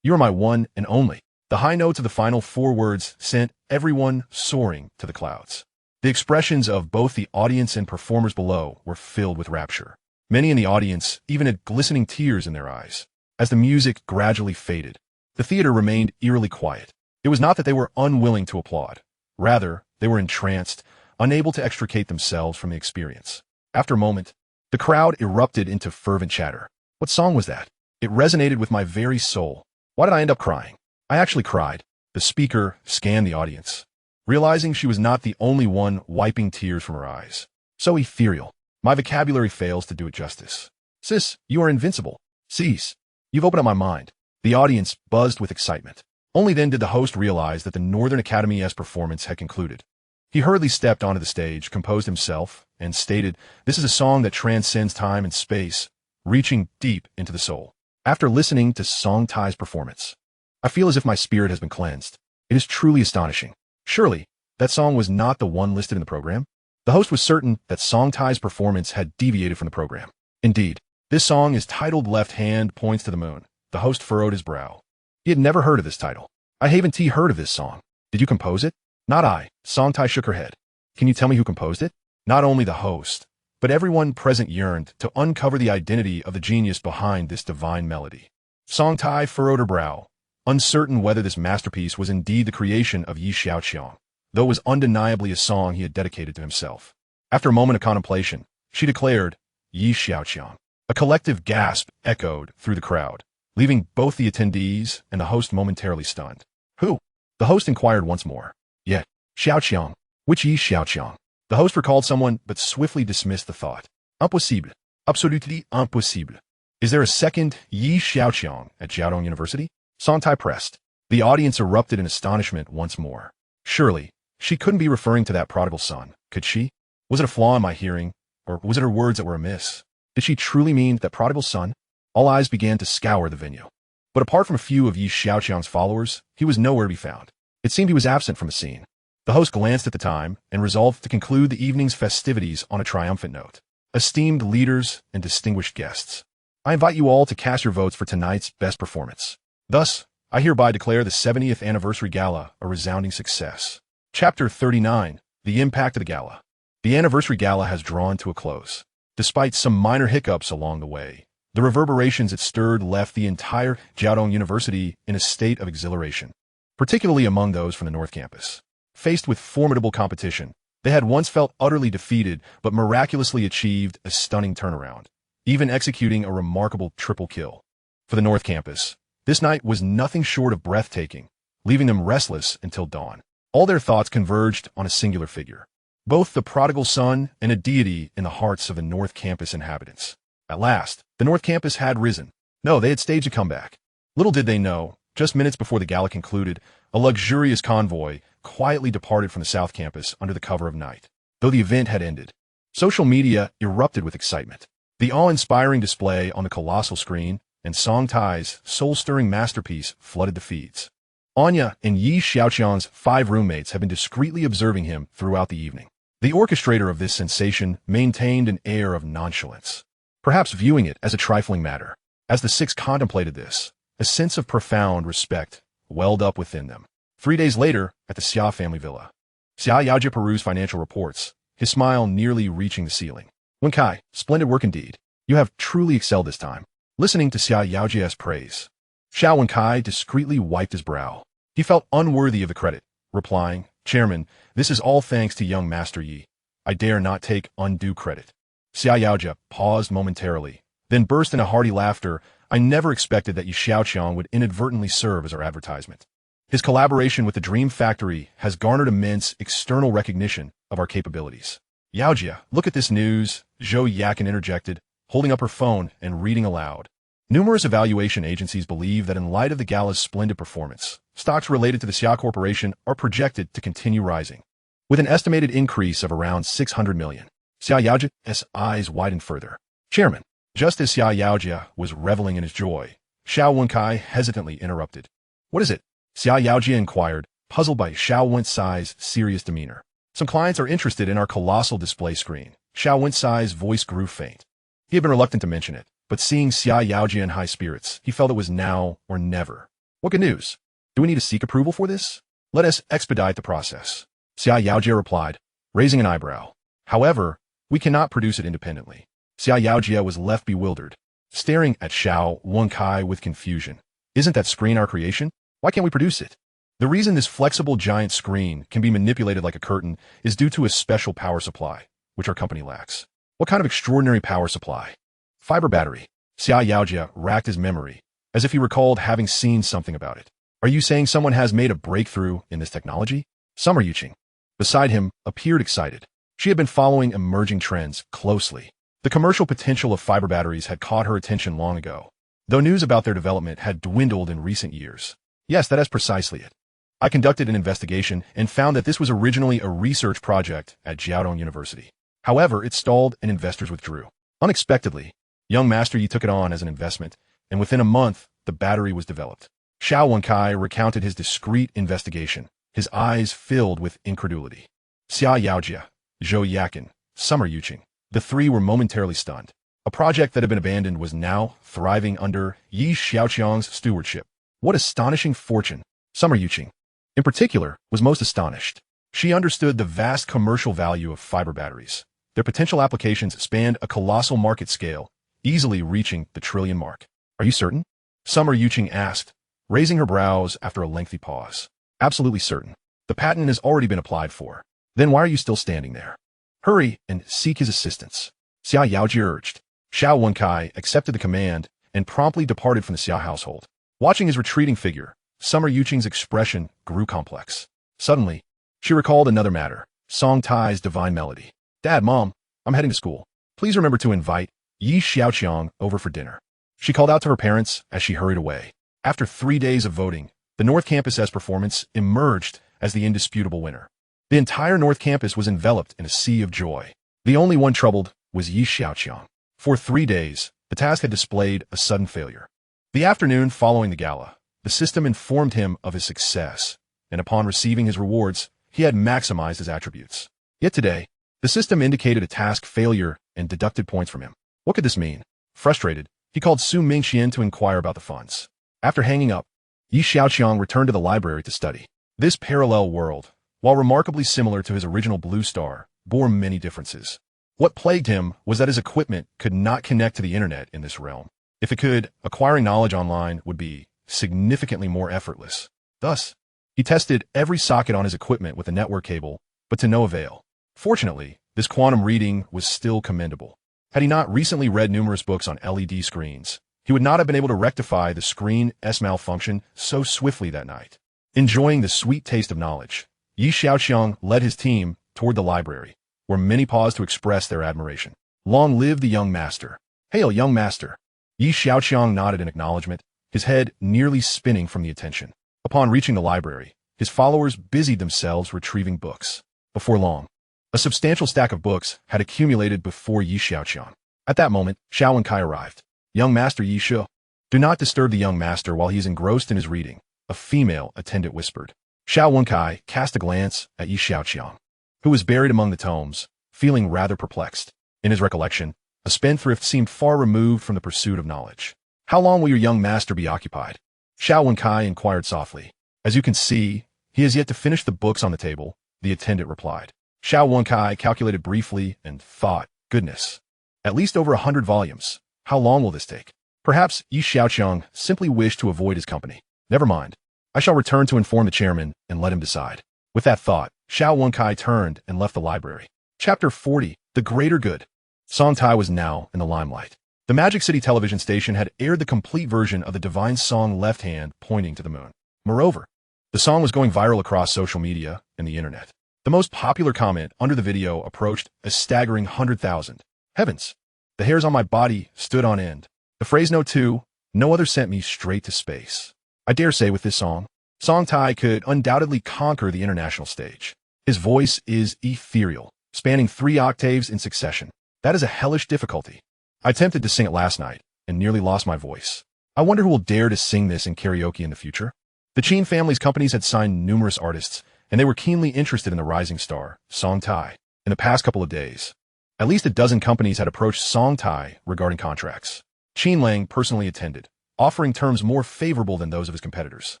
A: you are my one and only. The high notes of the final 4 words sent everyone soaring to the clouds. The expressions of both the audience and performers below were filled with rapture. Many in the audience even had glistening tears in their eyes. As the music gradually faded, the theater remained eerily quiet. It was not that they were unwilling to applaud. Rather, they were entranced, unable to extricate themselves from the experience. After a moment, the crowd erupted into fervent chatter. What song was that? It resonated with my very soul. Why did I end up crying? I actually cried. The speaker scanned the audience, realizing she was not the only one wiping tears from her eyes. So ethereal. My vocabulary fails to do it justice. Sis, you are invincible. Cease. You've opened up my mind. The audience buzzed with excitement. Only then did the host realize that the Northern Academy's performance had concluded. He hurriedly stepped onto the stage, composed himself, and stated, "This is a song that transcends time and space, reaching deep into the soul." After listening to Xiaoqiang's performance, I feel as if my spirit has been cleansed. It is truly astonishing. Surely, that song was not the one listed in the program? The host was certain that Xiaoqiang's performance had deviated from the program. Indeed, this song is titled Left Hand Points to the Moon. The host furrowed his brow. He had never heard of this title. I haven't heard of this song. Did you compose it? Not I. Xiaoqiang shook her head. Can you tell me who composed it? Not only the host, but everyone present yearned to uncover the identity of the genius behind this divine melody. Xiaoqiang furrowed her brow, uncertain whether this masterpiece was indeed the creation of Xiaoqiang, though it was undeniably a song he had dedicated to himself. After a moment of contemplation, she declared, Xiaoqiang. A collective gasp echoed through the crowd, leaving both the attendees and the host momentarily stunned. Who? The host inquired once more. Yet, Xiaoqiang. Which Xiaoqiang? The host recalled someone, but swiftly dismissed the thought. Impossible. Absolutely impossible. Is there a second Xiaoqiang at Jiaotong University? Xiaoqiang pressed. The audience erupted in astonishment once more. Surely, she couldn't be referring to that prodigal son, could she? Was it a flaw in my hearing, or was it her words that were amiss? Did she truly mean that prodigal son? All eyes began to scour the venue. But apart from a few of Xiaoqiang's followers, he was nowhere to be found. It seemed he was absent from the scene. The host glanced at the time and resolved to conclude the evening's festivities on a triumphant note. Esteemed leaders and distinguished guests, I invite you all to cast your votes for tonight's best performance. Thus, I hereby declare the 70th Anniversary Gala a resounding success. Chapter 39, The Impact of the Gala. The Anniversary Gala has drawn to a close. Despite some minor hiccups along the way, the reverberations it stirred left the entire Jiaotong University in a state of exhilaration, particularly among those from the North Campus. Faced with formidable competition, they had once felt utterly defeated but miraculously achieved a stunning turnaround, even executing a remarkable triple kill. For the North Campus, this night was nothing short of breathtaking, leaving them restless until dawn. All their thoughts converged on a singular figure. both the prodigal son and a deity in the hearts of the North Campus inhabitants. At last, the North Campus had risen. No, they had staged a comeback. Little did they know, just minutes before the gala concluded, a luxurious convoy quietly departed from the South Campus under the cover of night. Though the event had ended, social media erupted with excitement. The awe-inspiring display on the colossal screen and Song Tai's soul-stirring masterpiece flooded the feeds. Anya and Xiaoqiang's 5 roommates have been discreetly observing him throughout the evening. The orchestrator of this sensation maintained an air of nonchalance, perhaps viewing it as a trifling matter. As the 6 contemplated this, a sense of profound respect welled up within them. 3 days later, at the Xia family villa, Xiaoqiang perused financial reports, his smile nearly reaching the ceiling. Wenkai, splendid work indeed. You have truly excelled this time. Listening to Xiaoqiang's praise, Xiao Wenkai discreetly wiped his brow. He felt unworthy of the credit, replying, Chairman, this is all thanks to young Master Yi. I dare not take undue credit. Xiaoqiang paused momentarily, then burst into hearty laughter. I never expected that Yi Xiaoqiang would inadvertently serve as our advertisement. His collaboration with the Dream Factory has garnered immense external recognition of our capabilities. Yaojia, look at this news, Zhou Yakin interjected, holding up her phone and reading aloud. Numerous evaluation agencies believe that in light of the gala's splendid performance, stocks related to the Xia Corporation are projected to continue rising, with an estimated increase of around 600 million. Xiaoqiang's eyes widened further. Chairman, just as Xiaoqiang was reveling in his joy, Xiao Wenkai hesitantly interrupted. What is it? Xiaoqiang inquired, puzzled by Xiao Wencai's serious demeanor. Some clients are interested in our colossal display screen. Xiao Wencai's voice grew faint. He had been reluctant to mention it, but seeing Xiaoqiang in high spirits, he felt it was now or never. What good news? Do we need to seek approval for this? Let us expedite the process. Xiaoqiang replied, raising an eyebrow. However, we cannot produce it independently. Xiaoqiang was left bewildered, staring at Xiao Wenkai with confusion. Isn't that screen our creation? Why can't we produce it? The reason this flexible giant screen can be manipulated like a curtain is due to a special power supply, which our company lacks. What kind of extraordinary power supply? Fiber battery. Xiaoqiang racked his memory, as if he recalled having seen something about it. Are you saying someone has made a breakthrough in this technology? Summer Yuqing, beside him, appeared excited. She had been following emerging trends closely. The commercial potential of fiber batteries had caught her attention long ago, though news about their development had dwindled in recent years. Yes, that is precisely it. I conducted an investigation and found that this was originally a research project at Jiaodong University. However, it stalled and investors withdrew. Unexpectedly, young Master Yi took it on as an investment, and within a month, the battery was developed. Xiao Wenkai recounted his discreet investigation, his eyes filled with incredulity. Xiaoqiang, Zhou Yakin, Summer Yuqing, the 3 were momentarily stunned. A project that had been abandoned was now thriving under Yi Xiaoqiang's stewardship. What astonishing fortune! Summer Yuqing, in particular, was most astonished. She understood the vast commercial value of fiber batteries. Their potential applications spanned a colossal market scale, easily reaching the trillion mark. Are you certain? Summer Yuqing asked, raising her brows after a lengthy pause. Absolutely certain. The patent has already been applied for. Then why are you still standing there? Hurry and seek his assistance. Xiaoqiang urged. Xiao Wenkai accepted the command and promptly departed from the Xia household. Watching his retreating figure, Summer Yuqing's expression grew complex. Suddenly, she recalled another matter, Song Tai's divine melody. Dad, Mom, I'm heading to school. Please remember to invite Yi Xiaoqiang over for dinner. She called out to her parents as she hurried away. After 3 days of voting, the North Campus's performance emerged as the indisputable winner. The entire North Campus was enveloped in a sea of joy. The only one troubled was Yi Xiaoqiang. For 3 days, the task had displayed a sudden failure. The afternoon following the gala, the system informed him of his success, and upon receiving his rewards, he had maximized his attributes. Yet today, the system indicated a task failure and deducted points from him. What could this mean? Frustrated, he called Su Mingxian to inquire about the funds. After hanging up, Yi Xiaoqiang returned to the library to study. This parallel world, while remarkably similar to his original Blue Star, bore many differences. What plagued him was that his equipment could not connect to the internet in this realm. If it could, acquiring knowledge online would be significantly more effortless. Thus, he tested every socket on his equipment with a network cable, but to no avail. Fortunately, this quantum reading was still commendable. Had he not recently read numerous books on LED screens, he would not have been able to rectify the screen's malfunction so swiftly that night. Enjoying the sweet taste of knowledge, Yi Xiaoqiang led his team toward the library, where many paused to express their admiration. Long live the young master. Hail, young master. Xiaoqiang nodded in acknowledgement, his head nearly spinning from the attention. Upon reaching the library, his followers busied themselves retrieving books. Before long, a substantial stack of books had accumulated before Xiaoqiang. At that moment, Xiaoqiang arrived. Young master Yi Shu. Do not disturb the young master while he is engrossed in his reading, a female attendant whispered. Xiaoqiang cast a glance at Xiaoqiang, who was buried among the tomes, feeling rather perplexed. In his recollection, a spendthrift seemed far removed from the pursuit of knowledge. How long will your young master be occupied? Xiaoqiang inquired softly. As you can see, he has yet to finish the books on the table, the attendant replied. Xiaoqiang calculated briefly and thought, goodness, at least over 100 volumes. How long will this take? Perhaps Xiaoqiang simply wished to avoid his company. Never mind. I shall return to inform the chairman and let him decide. With that thought, Xiaoqiang turned and left the library. Chapter 40, The Greater Good. Song Tai was now in the limelight. The Magic City television station had aired the complete version of the divine song Left Hand Pointing to the Moon. Moreover, the song was going viral across social media and the internet. The most popular comment under the video approached a staggering 100,000. Heavens! The hairs on my body stood on end. The phrase "No 2, no other" sent me straight to space. I dare say with this song, Song Tai could undoubtedly conquer the international stage. His voice is ethereal, spanning 3 octaves in succession. That is a hellish difficulty. I attempted to sing it last night and nearly lost my voice. I wonder who will dare to sing this in karaoke in the future. The Qin family's companies had signed numerous artists, and they were keenly interested in the rising star, Song Tai, in the past couple of days. At least a dozen companies had approached Song Tai regarding contracts. Qin Lang personally attended, offering terms more favorable than those of his competitors.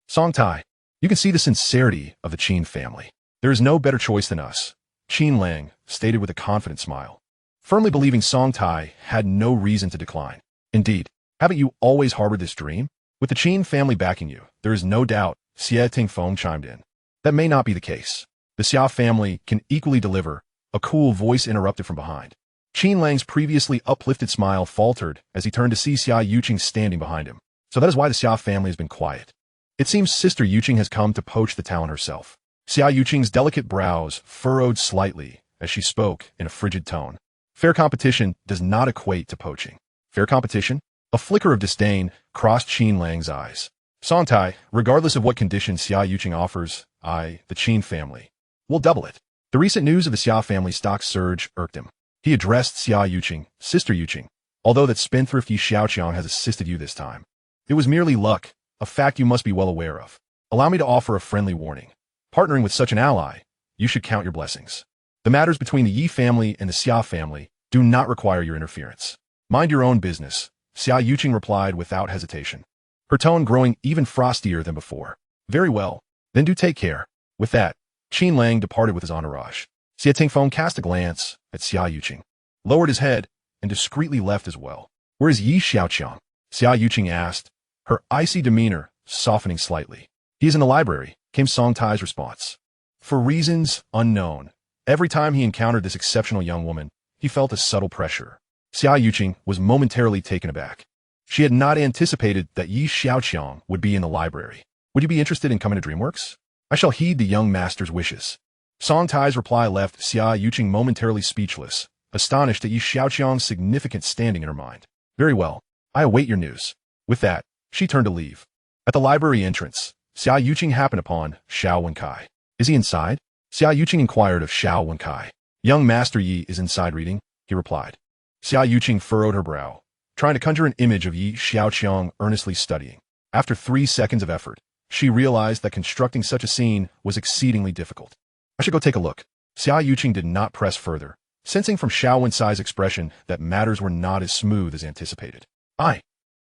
A: Song Tai, you can see the sincerity of the Qin family. There is no better choice than us, Qin Lang stated with a confident smile, firmly believing Song Tai had no reason to decline. Indeed, haven't you always harbored this dream? With the Qin family backing you, there is no doubt, Xiaoqiang chimed in. That may not be the case. The Xia family can equally deliver, a cool voice interrupted from behind. Qin Lang's previously uplifted smile faltered as he turned to see Xiaoqiang standing behind him. So that is why the Xia family has been quiet. It seems Sister Yuqing has come to poach the talent herself. Xiaoqiang's delicate brows furrowed slightly as she spoke in a frigid tone. Fair competition does not equate to poaching. Fair competition? A flicker of disdain crossed Qin Lang's eyes. Song Tai, regardless of what conditions Xiaoqiang offers, I, the Qin family, will double it. The recent news of the Xia family stock surge irked him. He addressed Xiaoqiang, Sister Yuqing, although that spendthrift Xiaoqiang has assisted you this time. It was merely luck, a fact you must be well aware of. Allow me to offer a friendly warning. Partnering with such an ally, you should count your blessings. The matters between the Yi family and the Xia family do not require your interference. Mind your own business, Xiaoqiang replied without hesitation, her tone growing even frostier than before. Very well, then do take care. With that, Qin Lang departed with his entourage. Xiaoqiang cast a glance at Xiaoqiang, lowered his head, and discreetly left as well. Where is Xiaoqiang? Xiaoqiang asked, her icy demeanor softening slightly. He is in the library, came Song Tai's response. For reasons unknown, every time he encountered this exceptional young woman, he felt a subtle pressure. Xiaoqiang was momentarily taken aback. She had not anticipated that Xiaoqiang would be in the library. Would you be interested in coming to DreamWorks? I shall heed the young master's wishes. Song Tai's reply left Xiaoqiang momentarily speechless, astonished at Xiaoqiang's significant standing in her mind. Very well, I await your news. With that, she turned to leave. At the library entrance, Xiaoqiang happened upon Xiaoqiang. Is he inside? Xiaoqiang inquired of Xiaoqiang. Young Master Yi is inside reading, he replied. Xiaoqiang furrowed her brow, trying to conjure an image of Xiaoqiang earnestly studying. After 3 seconds of effort, she realized that constructing such a scene was exceedingly difficult. I should go take a look. Xiaoqiang did not press further, sensing from Xiaoqiang's expression that matters were not as smooth as anticipated.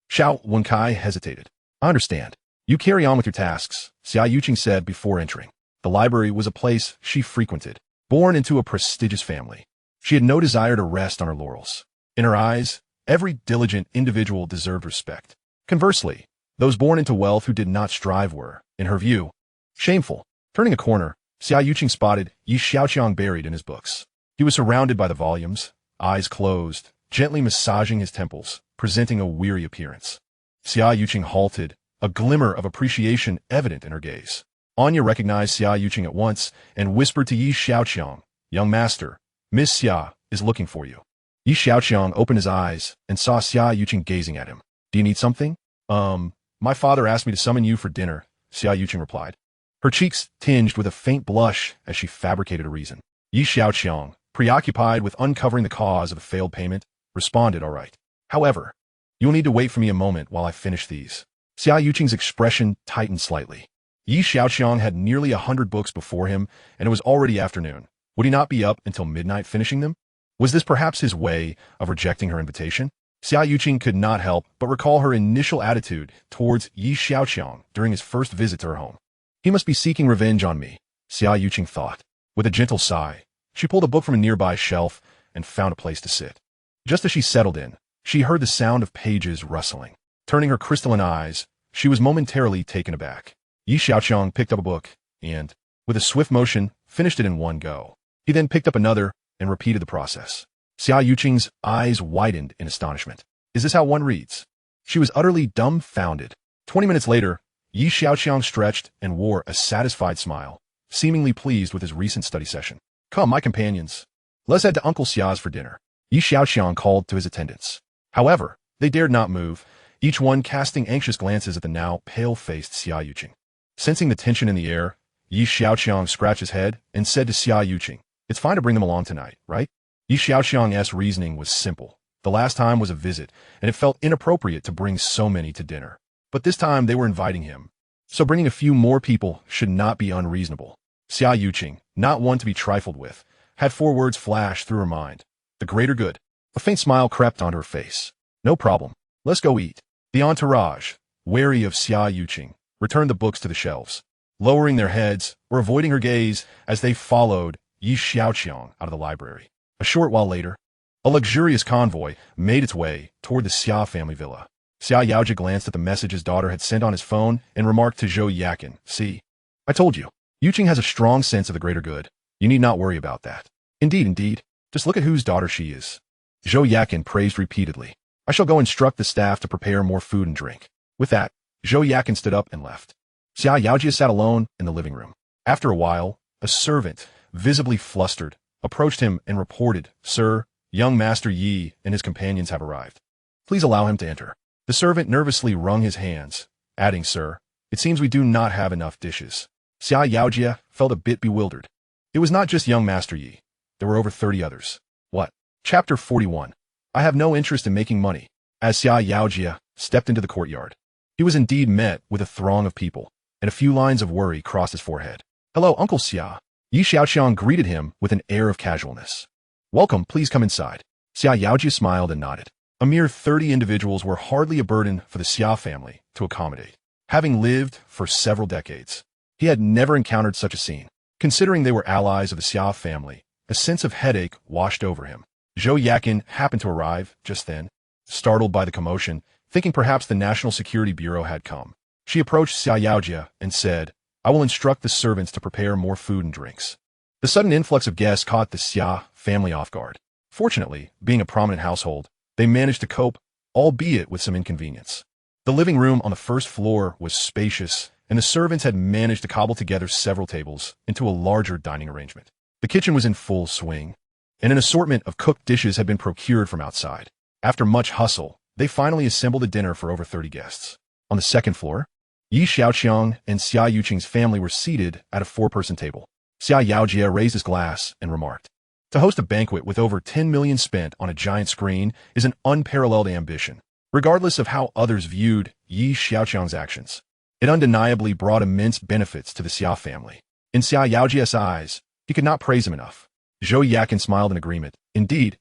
A: Xiaoqiang hesitated. I understand. You carry on with your tasks, Xiaoqiang said before entering. The library was a place she frequented. Born into a prestigious family, she had no desire to rest on her laurels. In her eyes, every diligent individual deserved respect. Conversely, those born into wealth who did not strive were, in her view, shameful. Turning a corner, Xiaoqiang spotted Xiaoqiang buried in his books. He was surrounded by the volumes, eyes closed, gently massaging his temples, presenting a weary appearance. Xiaoqiang halted, a glimmer of appreciation evident in her gaze. Anya recognized Xiaoqiang at once and whispered to Xiaoqiang, Young master, Miss Xia is looking for you. Xiaoqiang opened his eyes and saw Xiaoqiang gazing at him. Do you need something? My father asked me to summon you for dinner, Xiaoqiang replied. Her cheeks tinged with a faint blush as she fabricated a reason. Xiaoqiang, preoccupied with uncovering the cause of the failed payment, responded, all right. However, you'll need to wait for me a moment while I finish these. Xiaoqiang's expression tightened slightly. Xiaoqiang had nearly 100 books before him, and it was already afternoon. Would he not be up until midnight finishing them? Was this perhaps his way of rejecting her invitation? Xiaoqiang could not help but recall her initial attitude towards Xiaoqiang during his first visit to her home. He must be seeking revenge on me, Xiaoqiang thought. With a gentle sigh, she pulled a book from a nearby shelf and found a place to sit. Just as she settled in, she heard the sound of pages rustling. Turning her crystalline eyes, she was momentarily taken aback. Xiaoqiang picked up a book and, with a swift motion, finished it in one go. He then picked up another and repeated the process. Xiaoqiang's eyes widened in astonishment. Is this how one reads? She was utterly dumbfounded. 20 minutes later, Xiaoqiang stretched and wore a satisfied smile, seemingly pleased with his recent study session. Come, my companions. Let's head to Uncle Xia's for dinner. Xiaoqiang called to his attendants. However, they dared not move, each one casting anxious glances at the now pale-faced Xiaoqiang. Sensing the tension in the air, Xiaoqiang scratched his head and said to Xiaoqiang, it's fine to bring them along tonight, right? Xiaoqiang's reasoning was simple. The last time was a visit, and it felt inappropriate to bring so many to dinner. But this time they were inviting him, so bringing a few more people should not be unreasonable. Xiaoqiang, not one to be trifled with, had 4 words flash through her mind. The greater good. A faint smile crept onto her face. No problem. Let's go eat. The entourage, wary of Xiaoqiang, returned the books to the shelves, lowering their heads or avoiding her gaze as they followed Xiaoqiang out of the library. A short while later, a luxurious convoy made its way toward the Xia family villa. Xiaoqiang glanced at the message his daughter had sent on his phone and remarked to Xiaoqiang, see, I told you, Yuqing has a strong sense of the greater good. You need not worry about that. Indeed. Just look at whose daughter she is. Xiaoqiang praised repeatedly. I shall go instruct the staff to prepare more food and drink. With that, Xiaoqiang stood up and left. Xiaoqiang sat alone in the living room. After a while, a servant, visibly flustered, approached him and reported, Sir, young Master Yi and his companions have arrived. Please allow him to enter. The servant nervously wrung his hands, adding, Sir, it seems we do not have enough dishes. Xiaoqiang felt a bit bewildered. It was not just young Master Yi. There were over 30 others. What? Chapter 41. I have no interest in making money. As Xiaoqiang stepped into the courtyard, he was indeed met with a throng of people, and a few lines of worry crossed his forehead. Hello, Uncle Xia. Xiaoqiang greeted him with an air of casualness. Welcome, please come inside. Xiaoqiang smiled and nodded. A mere 30 individuals were hardly a burden for the Xia family to accommodate. Having lived for several decades, he had never encountered such a scene. Considering they were allies of the Xia family, a sense of headache washed over him. Xiaoqiang happened to arrive just then, startled by the commotion, thinking perhaps the National Security Bureau had come. She approached Xiaoqiang and said, I will instruct the servants to prepare more food and drinks. The sudden influx of guests caught the Xia family off guard. Fortunately, being a prominent household, they managed to cope, albeit with some inconvenience. The living room on the first floor was spacious, and the servants had managed to cobble together several tables into a larger dining arrangement. The kitchen was in full swing, and an assortment of cooked dishes had been procured from outside. After much hustle, they finally assembled a dinner for over 30 guests. On the second floor, Xiaoqiang and Xiaoqiang's family were seated at a 4-person table. Xiaoqiang raised his glass and remarked, to host a banquet with over 10 million spent on a giant screen is an unparalleled ambition. Regardless of how others viewed Xiaoqiang's actions, it undeniably brought immense benefits to the Xia family. In Xiaoqiang's eyes, he could not praise him enough. Xiaoqiang smiled in agreement. Indeed.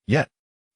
A: Yet,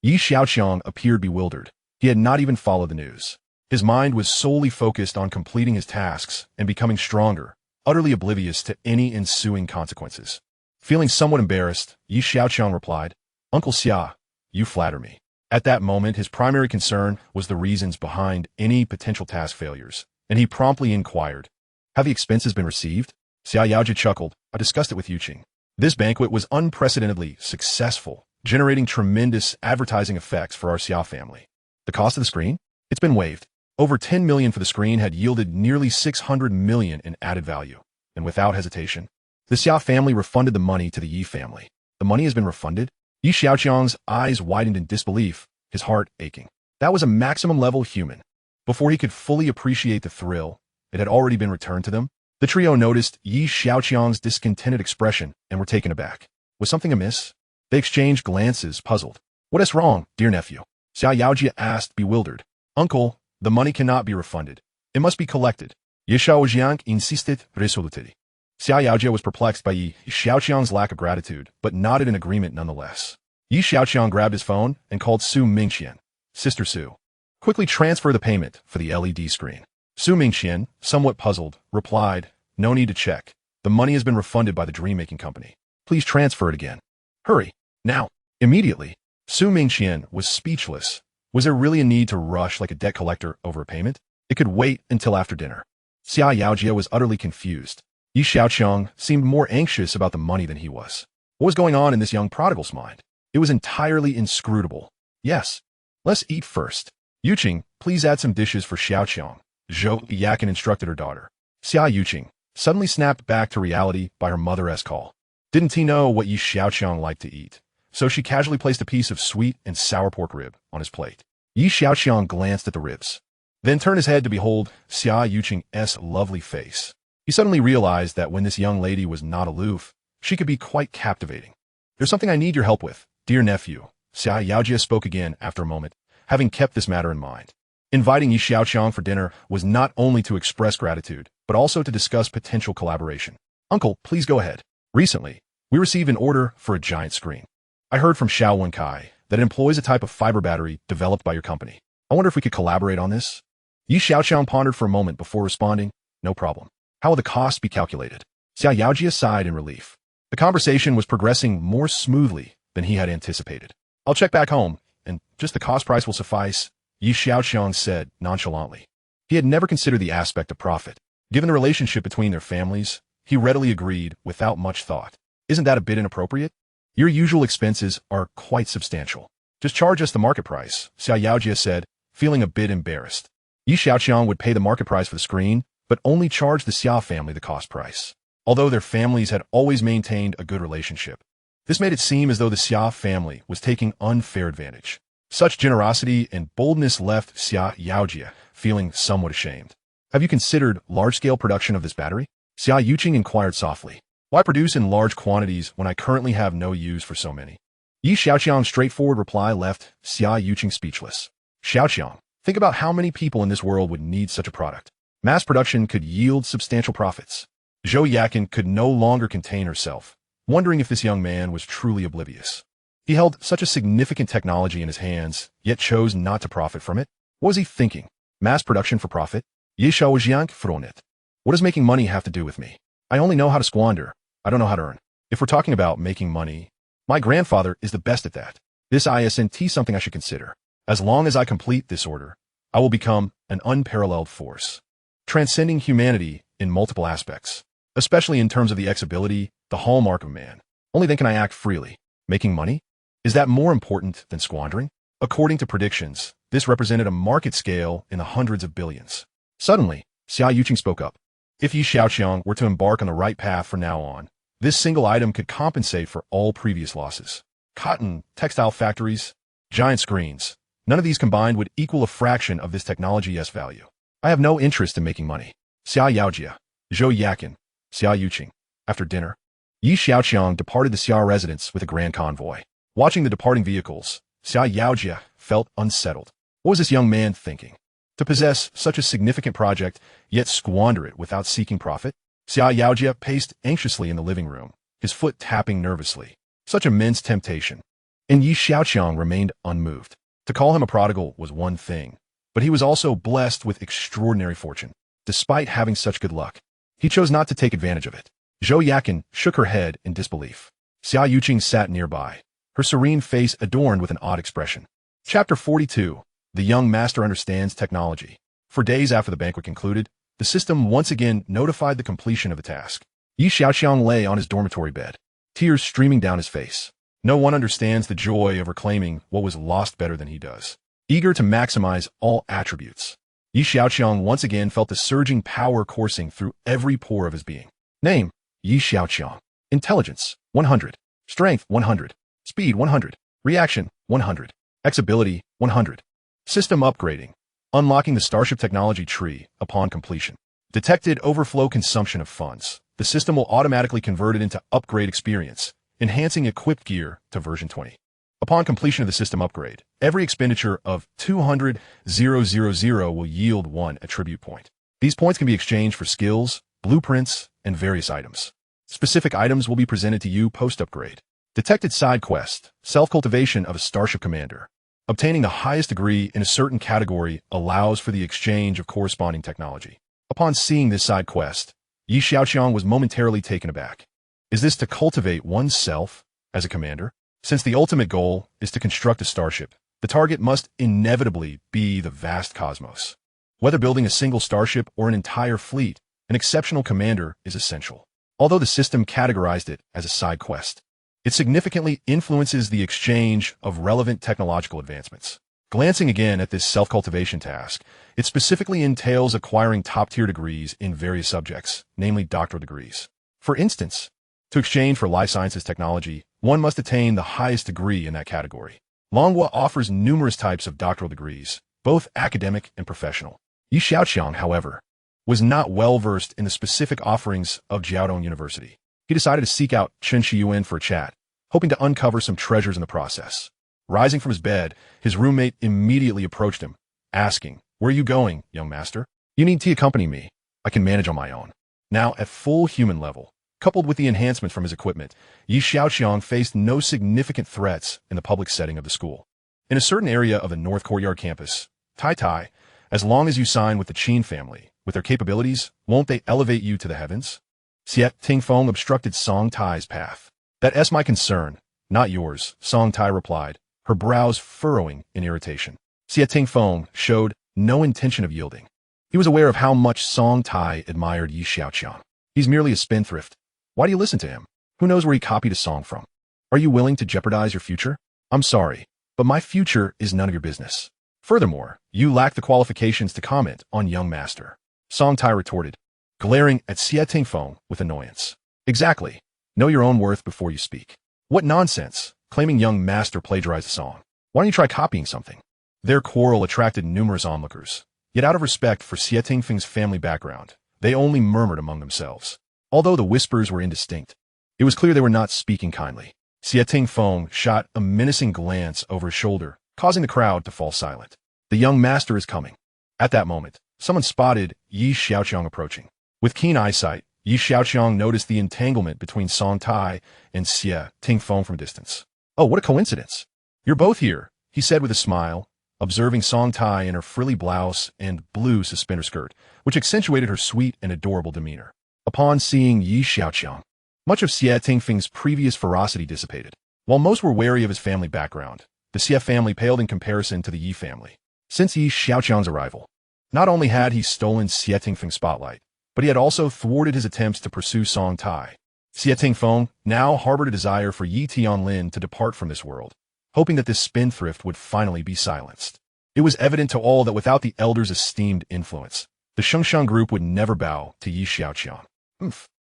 A: Xiaoqiang appeared bewildered. He had not even followed the news. His mind was solely focused on completing his tasks and becoming stronger, utterly oblivious to any ensuing consequences. Feeling somewhat embarrassed, Xiaoqiang replied, Uncle Xia, you flatter me. At that moment, his primary concern was the reasons behind any potential task failures, and he promptly inquired, have the expenses been received? Xiaoqiang chuckled, I discussed it with Yuqing. This banquet was unprecedentedly successful, generating tremendous advertising effects for our Xia family. The cost of the screen? It's been waived. Over 10 million for the screen had yielded nearly 600 million in added value. And without hesitation, The Xia family refunded the money to the Yi family. The money has been refunded? Yi Xiaoqiang's eyes widened in disbelief, his heart aching. That was a maximum-level human. Before he could fully appreciate the thrill, it had already been returned to them. The trio noticed Yi Xiaoqiang's discontented expression and were taken aback. Was something amiss? They exchanged glances, puzzled. What is wrong, dear nephew? Xiaoqiang asked, bewildered. Uncle, the money cannot be refunded. It must be collected. Xiaoqiang insisted resolutely. Xiaoqiang was perplexed by Yi Xiaoqiang's lack of gratitude, but nodded in agreement nonetheless. Yi Xiaoqiang grabbed his phone and called Su Mingqian. Sister Su. Quickly transfer the payment for the LED screen. Su Mingqian, somewhat puzzled, replied, no need to check. The money has been refunded by the dream-making company. Please transfer it again. Hurry. Now. Immediately. Su Mingqian was speechless. Was there really a need to rush like a debt collector over a payment? It could wait until after dinner. Xiaoqiang was utterly confused. Yi Xiaoqiang seemed more anxious about the money than he was. What was going on in this young prodigal's mind? It was entirely inscrutable. Yes. Let's eat first. Yuqing, please add some dishes for Xiaoqiang. Xiaoqiang instructed her daughter. Xiaoqiang suddenly snapped back to reality by her mother's call. Didn't he know what Yi Xiaoqiang liked to eat? So she casually placed a piece of sweet and sour pork rib on his plate. Yi Xiaoqiang glanced at the ribs, then turned his head to behold Xiaoqiang's lovely face. He suddenly realized that when this young lady was not aloof, she could be quite captivating. There's something I need your help with, dear nephew. Xiaoqiang spoke again after a moment, having kept this matter in mind. Inviting Yi Xiaoqiang for dinner was not only to express gratitude, but also to discuss potential collaboration. Uncle, please go ahead. Recently, we received an order for a giant screen. I heard from Xiaoqiang that it employs a type of fiber battery developed by your company. I wonder if we could collaborate on this? Yi Xiaoqiang pondered for a moment before responding, no problem. How will the cost be calculated? Xiaoqiang sighed in relief. The conversation was progressing more smoothly than he had anticipated. I'll check back home, and just the cost price will suffice, Yi Xiaoqiang said nonchalantly. He had never considered the aspect of profit. Given the relationship between their families, he readily agreed without much thought. Isn't that a bit inappropriate? Your usual expenses are quite substantial. Just charge us the market price, Xiaoqiang said, feeling a bit embarrassed. Yi Xiaoqiang would pay the market price for the screen, but only charge the Xia family the cost price. Although their families had always maintained a good relationship, this made it seem as though the Xia family was taking unfair advantage. Such generosity and boldness left Xiaoqiang feeling somewhat ashamed. Have you considered large-scale production of this battery? Xiaoqiang inquired softly. Why produce in large quantities when I currently have no use for so many? Yi Xiaoqiang's straightforward reply left Xiaoqiang speechless. Xiaoqiang, think about how many people in this world would need such a product. Mass production could yield substantial profits. Xiaoqiang could no longer contain herself, wondering if this young man was truly oblivious. He held such a significant technology in his hands, yet chose not to profit from it. What was he thinking? Mass production for profit? Yi Xiaoqiang frowned it. What does making money have to do with me? I only know how to squander. I don't know how to earn. If we're talking about making money, my grandfather is the best at that. This isn't something I should consider. As long as I complete this order, I will become an unparalleled force, transcending humanity in multiple aspects, especially in terms of the X-ability, the hallmark of man. Only then can I act freely. Making money? Is that more important than squandering? According to predictions, this represented a market scale in the hundreds of billions. Suddenly, Xiaoqiang spoke up. If Yi Xiaoqiang were to embark on the right path from now on, this single item could compensate for all previous losses. Cotton, textile factories, giant screens. None of these combined would equal a fraction of this technology's value. I have no interest in making money. Xiaoqiang, Xiaoqiang. After dinner, Yi Xiaoqiang departed the Xia residence with a grand convoy. Watching the departing vehicles, Xiaoqiang felt unsettled. What was this young man thinking? To possess such a significant project, yet squander it without seeking profit? Xiaoqiang paced anxiously in the living room, his foot tapping nervously. Such immense temptation. And Yi Xiaoqiang remained unmoved. To call him a prodigal was one thing, but he was also blessed with extraordinary fortune. Despite having such good luck, he chose not to take advantage of it. Xiaoqiang shook her head in disbelief. Xiaoqiang sat nearby, her serene face adorned with an odd expression. Chapter 42. The young master understands technology. For days after the banquet concluded, the system once again notified the completion of the task. Yi Xiaoqiang lay on his dormitory bed, tears streaming down his face. No one understands the joy of reclaiming what was lost better than he does. Eager to maximize all attributes, Yi Xiaoqiang once again felt the surging power coursing through every pore of his being. Name,
B: Yi Xiaoqiang. Intelligence, 100. Strength, 100. Speed, 100. Reaction, 100. X ability, 100. System upgrading. Unlocking the Starship technology tree upon completion. Detected overflow consumption of funds. The system will automatically convert it into upgrade experience, enhancing equipped gear to version 20. Upon completion of the system upgrade, every expenditure of 200,000 will yield 1 attribute point. These points can be exchanged for skills, blueprints, and various items. Specific items will be presented to you post-upgrade. Detected side quest, self-cultivation of a Starship commander. Obtaining the highest degree in a certain category allows for the exchange of corresponding technology. Upon seeing this side quest, Yi Xiaoqiang was momentarily taken aback. Is this to cultivate oneself as a commander? Since the ultimate goal is to construct a starship, the target must inevitably be the vast cosmos. Whether building a single starship or an entire fleet, an exceptional commander is essential. Although the system categorized it as a side quest, it significantly influences the exchange of relevant technological advancements. Glancing again at this self-cultivation task, it specifically entails acquiring top-tier degrees in various subjects, namely doctoral degrees. For instance, to exchange for life sciences technology, one must attain the highest degree in that category. Longhua offers numerous types of doctoral degrees, both academic and professional. Yi Xiaoqiang, however, was not well-versed in the specific offerings of Jiaodong University. He decided to seek out Chen Shiyuan for a chat, hoping to uncover some treasures in the process. Rising from his bed, his roommate immediately approached him, asking, "Where are you going, young master?" "You need to accompany me. I can manage on my own." Now at full human level, coupled with the enhancement from his equipment, Yi Xiaoqiang faced no significant threats in the public setting of the school. In a certain area of the North Courtyard campus, Tai, as long as you sign with the Qin family, with their capabilities, won't they elevate you to the heavens? Xia Tingfeng obstructed Song Tai's path. "That's my concern, not yours," Song Tai replied, her brows furrowing in irritation. Xia Tingfeng showed no intention of yielding. He was aware of how much Song Tai admired Yi Xiaoqiang. "He's merely a spendthrift. Why do you listen to him? Who knows where he copied a song from? Are you willing to jeopardize your future?" "I'm sorry, but my future is none of your business. Furthermore, you lack the qualifications to comment on young master," Song Tai retorted, glaring at Xia Tingfeng with annoyance. "Exactly. Know your own worth before you speak." "What nonsense, claiming young master plagiarized the song. Why don't you try copying something?" Their quarrel attracted numerous onlookers, yet out of respect for Xia Tingfeng's family background, they only murmured among themselves. Although the whispers were indistinct, it was clear they were not speaking kindly. Xia Tingfeng shot a menacing glance over his shoulder, causing the crowd to fall silent. "The young master is coming." At that moment, someone spotted Yi Xiaoqiang approaching. With keen eyesight, Yi Xiaoqiang noticed the entanglement between Song Tai and Xia Tingfeng from a distance. "Oh, what a coincidence. You're both here," he said with a smile, observing Song Tai in her frilly blouse and blue suspender skirt, which accentuated her sweet and adorable demeanor. Upon seeing Yi Xiaoqiang, much of Xia Tingfeng's previous ferocity dissipated. While most were wary of his family background, the Xia family paled in comparison to the Yi family. Since Yi Xiaoqiang's arrival, not only had he stolen Xia Tingfeng's spotlight, but he had also thwarted his attempts to pursue Song Tai. Xia Tingfeng now harbored a desire for Yi Tianlin to depart from this world, hoping that this spendthrift would finally be silenced. It was evident to all that without the elder's esteemed influence, the Xia Group would never bow to Yi Xiaoqiang.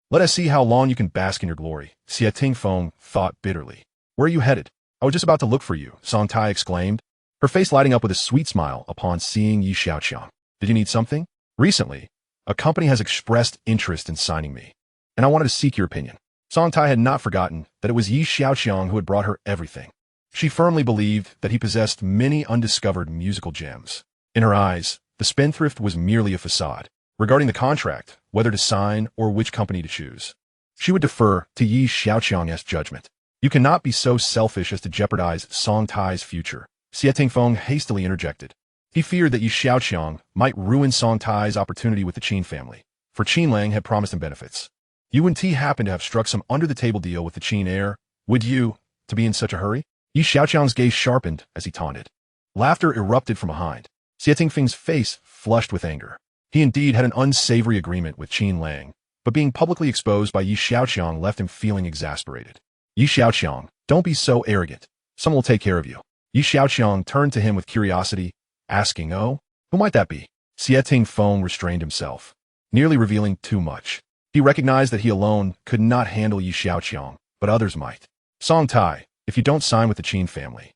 B: Let us see how long you can bask in your glory," Xia Tingfeng thought bitterly. "Where are you headed?" "I was just about to look for you," Song Tai exclaimed, her face lighting up with a sweet smile upon seeing Yi Xiaoqiang. "Did you need something?" "Recently, a company has expressed interest in signing me, and I wanted to seek your opinion." Song Tai had not forgotten that it was Yi Xiaoqiang who had brought her everything. She firmly believed that he possessed many undiscovered musical gems. In her eyes, the spendthrift was merely a facade. Regarding the contract, whether to sign or which company to choose, she would defer to Yi Xiaoqiang's judgment. "You cannot be so selfish as to jeopardize Song Tai's future," Xia Tingfeng hastily interjected. He feared that Yi Xiaoqiang might ruin Song Tai's opportunity with the Qin family, for Qin Lang had promised him benefits. "You and T happen to have struck some under-the-table deal with the Qin heir, would you, to be in such a hurry?" Yi Xiaoqiang's gaze sharpened as he taunted. Laughter erupted from behind. Xia Tingfeng's face flushed with anger. He indeed had an unsavory agreement with Qin Lang, but being publicly exposed by Yi Xiaoqiang left him feeling exasperated. "Yi Xiaoqiang, don't be so arrogant. Someone will take care of you." Yi Xiaoqiang turned to him with curiosity, asking, "Oh, who might that be?" Xia Tingfeng restrained himself, nearly revealing too much.
A: He recognized that he alone could not handle Xiaoqiang, but others might. Song Tai, if you don't sign with the Qin family,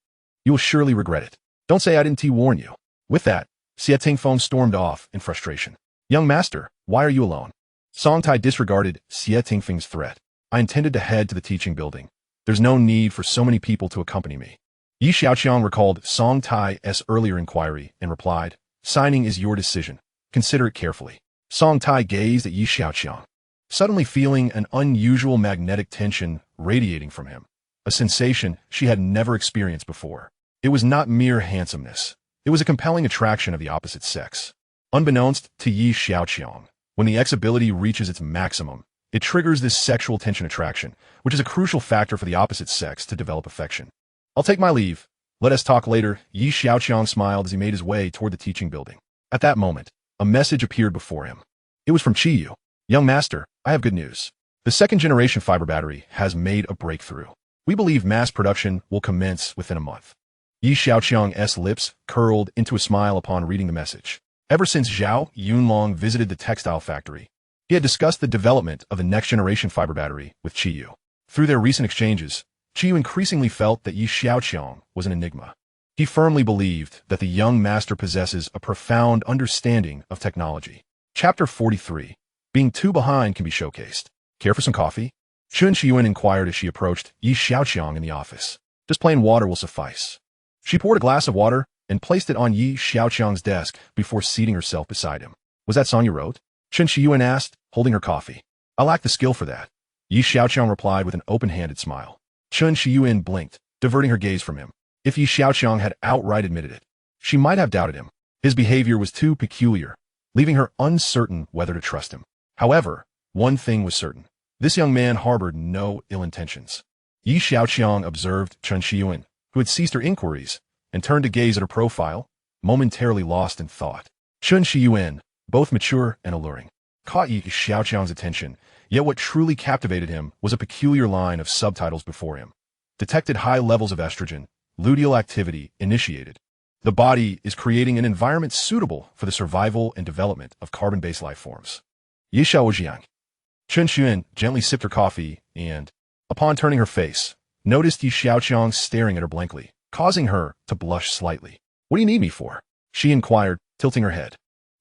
A: you will surely regret it. Don't say I didn't warn you. With that, Xia Tingfeng stormed off in frustration. Young master, why are you alone? Song Tai disregarded Xia Tingfeng's threat. I intended to head to the teaching building. There's no need for so many people to accompany me. Yi Xiaoqiang recalled Song Tai's earlier inquiry and replied, signing is your decision. Consider it carefully. Song Tai gazed at Yi Xiaoqiang, suddenly feeling an unusual magnetic tension radiating from him, a sensation she had never experienced before. It was not mere handsomeness. It was a compelling attraction of the opposite sex. Unbeknownst to Yi Xiaoqiang, when the X ability reaches its maximum, it triggers this sexual tension attraction, which is a crucial factor for the opposite sex to develop affection. I'll take my leave. Let us talk later. Yi Xiaoqiang smiled as he made his way toward the teaching building. At that moment, a message appeared before him. It was from Qiyu. Young master, I have good news. The second-generation fiber battery has made a breakthrough. We believe mass production will commence within a month. Yi Xiaoqiang's lips curled into a smile upon reading the message. Ever since Zhao Yunlong visited the textile factory, he had discussed the development of the next-generation fiber battery with Qiyu. Through their recent exchanges, Qiyu increasingly felt that Yi Xiaoqiang was an enigma. He firmly believed that the young master possesses a profound understanding of technology. Chapter 43. Being too behind can be showcased. Care for some coffee? Chun Shiyuan inquired as she approached Yi Xiaoqiang in the office. Just plain water will suffice. She poured a glass of water and placed it on Yi Xiaoqiang's desk before seating herself beside him. Was that song you wrote? Chun Shiyuan asked, holding her coffee. I lack the skill for that. Yi Xiaoqiang replied with an open-handed smile. Chun Shiyuan blinked, diverting her gaze from him. If Yi Xiaoqiang had outright admitted it, she might have doubted him. His behavior was too peculiar, leaving her uncertain whether to trust him. However, one thing was certain. This young man harbored no ill intentions. Yi Xiaoqiang observed Chun Shiyuan, who had ceased her inquiries, and turned to gaze at her profile, momentarily lost in thought. Chun Shiyuan, both mature and alluring, caught Yi Xiaoqiang's attention, yet what truly captivated him was a peculiar line of subtitles before him. Detected high levels of estrogen, luteal activity initiated. The body is creating an environment suitable for the survival and development of carbon-based life forms. Yi Xiaoqiang. Chun Shiyuan gently sipped her coffee and, upon turning her face, noticed Yi Xiaoqiang staring at her blankly, causing her to blush slightly. What do you need me for? She inquired, tilting her head.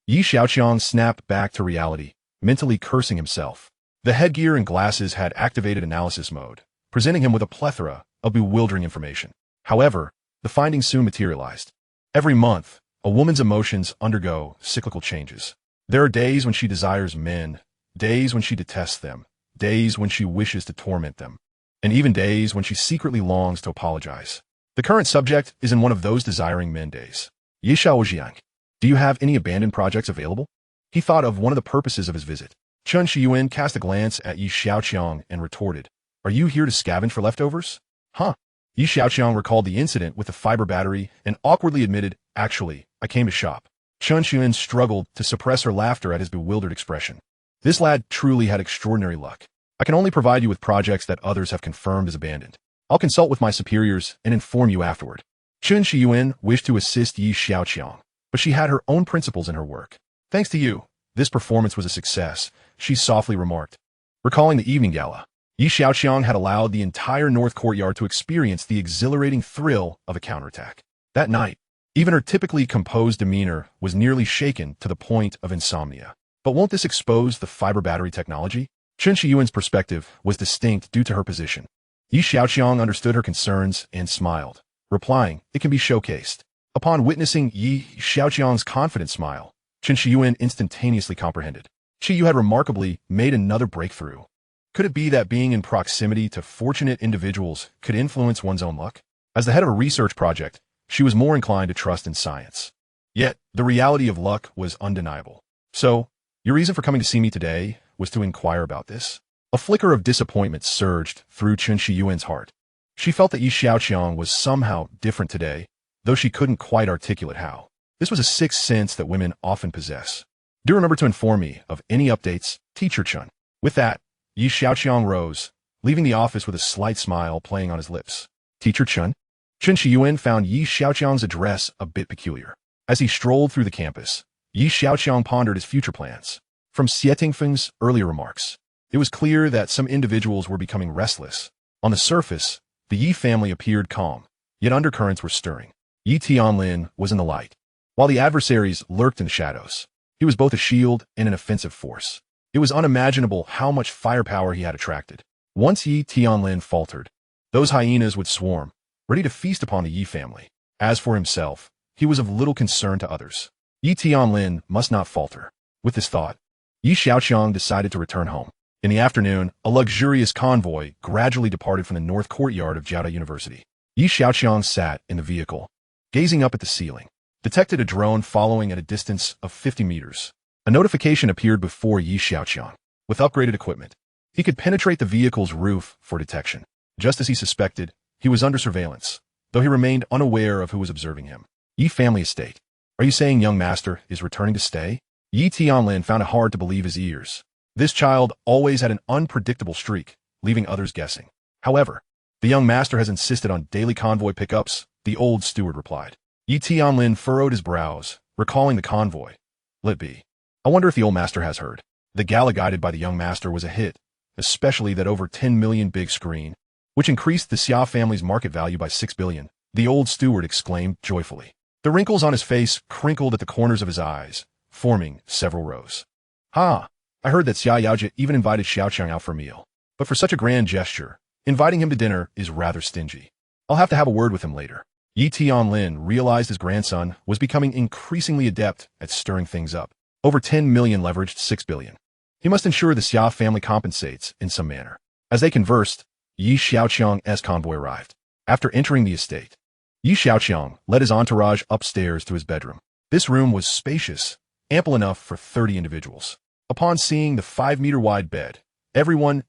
A: Yi Xiaoqiang snapped back to reality, mentally cursing himself. The headgear and glasses had activated analysis mode, presenting him with a plethora of bewildering information. However, the findings soon materialized. Every month, a woman's emotions undergo cyclical changes. There are days when she desires men, days when she detests them, days when she wishes to torment them, and even days when she secretly longs to apologize. The current subject is in one of those desiring men days. Yi Xiaoqiang, do you have any abandoned projects available? He thought of one of the purposes of his visit. Chun Shiyuan cast a glance at Yi Xiaoqiang and retorted, are you here to scavenge for leftovers? Huh. Yi Xiaoqiang recalled the incident with the fiber battery and awkwardly admitted, actually, I came to shop. Chun Shiyuan struggled to suppress her laughter at his bewildered expression. This lad truly had extraordinary luck. I can only provide you with projects that others have confirmed as abandoned. I'll consult with my superiors and inform you afterward. Chun Shiyuan wished to assist Yi Xiaoqiang, but she had her own principles in her work. Thanks to you, this performance was a success, she softly remarked. Recalling the evening gala, Yi Xiaoqiang had allowed the entire north courtyard to experience the exhilarating thrill of a counterattack. That night, even her typically composed demeanor was nearly shaken to the point of insomnia. But won't this expose the fiber battery technology? Chun Shiyuan's perspective was distinct due to her position. Yi Xiaoqiang understood her concerns and smiled, replying, it can be showcased. Upon witnessing Yi Xiaoqiang's confident smile, Chun Shiyuan instantaneously comprehended. Qiyu had remarkably made another breakthrough. Could it be that being in proximity to fortunate individuals could influence one's own luck? As the head of a research project, she was more inclined to trust in science. Yet, the reality of luck was undeniable. So, your reason for coming to see me today was to inquire about this? A flicker of disappointment surged through Chun Shiyuan's heart. She felt that Yi Xiaoqiang was somehow different today, though she couldn't quite articulate how. This was a sixth sense that women often possess. Do remember to inform me of any updates, Teacher Chun. With that, Yi Xiaoqiang rose, leaving the office with a slight smile playing on his lips. Teacher Chun? Chun Shiyuan found Yi Xiaoqiang's address a bit peculiar. As he strolled through the campus, Yi Xiaoqiang pondered his future plans. From Xia Tingfeng's earlier remarks,
B: It was clear that some individuals were becoming restless. On the surface, the Yi family appeared calm, yet undercurrents were stirring. Yi Tianlin was in the light, while the adversaries lurked in the shadows. He was both a shield and an offensive force. It was unimaginable how much firepower he had attracted. Once Yi Tianlin faltered, those hyenas would swarm, ready to feast upon the Yi family. As for himself, he was of little concern to others. Yi Tianlin must not falter. With this thought, Yi Xiaoqiang decided to return home. In the afternoon, a luxurious convoy gradually departed from the north courtyard of Jiaota University. Yi Xiaoqiang sat in the vehicle, gazing up at the ceiling, detected a drone following at a distance of 50 meters. A notification appeared before Yi Xiaoqiang. With upgraded equipment, he could penetrate the vehicle's roof for detection. Just as he suspected, he was under surveillance, though he remained unaware of who was observing him. Yi family estate. Are you saying young master is returning to stay? Yi Tianlin found it hard to believe his ears. This child always had an unpredictable streak, leaving others guessing. However, the young master has insisted on daily convoy pickups, the old steward replied. Yi Tianlin furrowed his brows, recalling the convoy. Let it be. I wonder if the old master has heard. The gala guided by the young master was a hit, especially that over 10 million big screen, which increased the Xia family's market value by 6 billion, the old steward exclaimed joyfully. The wrinkles on his face crinkled at the corners of his eyes, forming several rows. Ha! I heard that Xia Yaoji even invited Xiaoqiang out for a meal. But for such a grand gesture, inviting him to dinner is rather stingy. I'll have to have a word with him later. Yi Tianlin realized his grandson was becoming increasingly adept at stirring things up. Over 10 million leveraged 6 billion. He must ensure the Xia family compensates in some manner. As they conversed, Yi Xiaoqiang's convoy arrived. After entering the estate, Yi Xiaoqiang led his entourage upstairs to his bedroom. This room was spacious, ample enough for 30 individuals. Upon seeing the 5-meter-wide bed, everyone's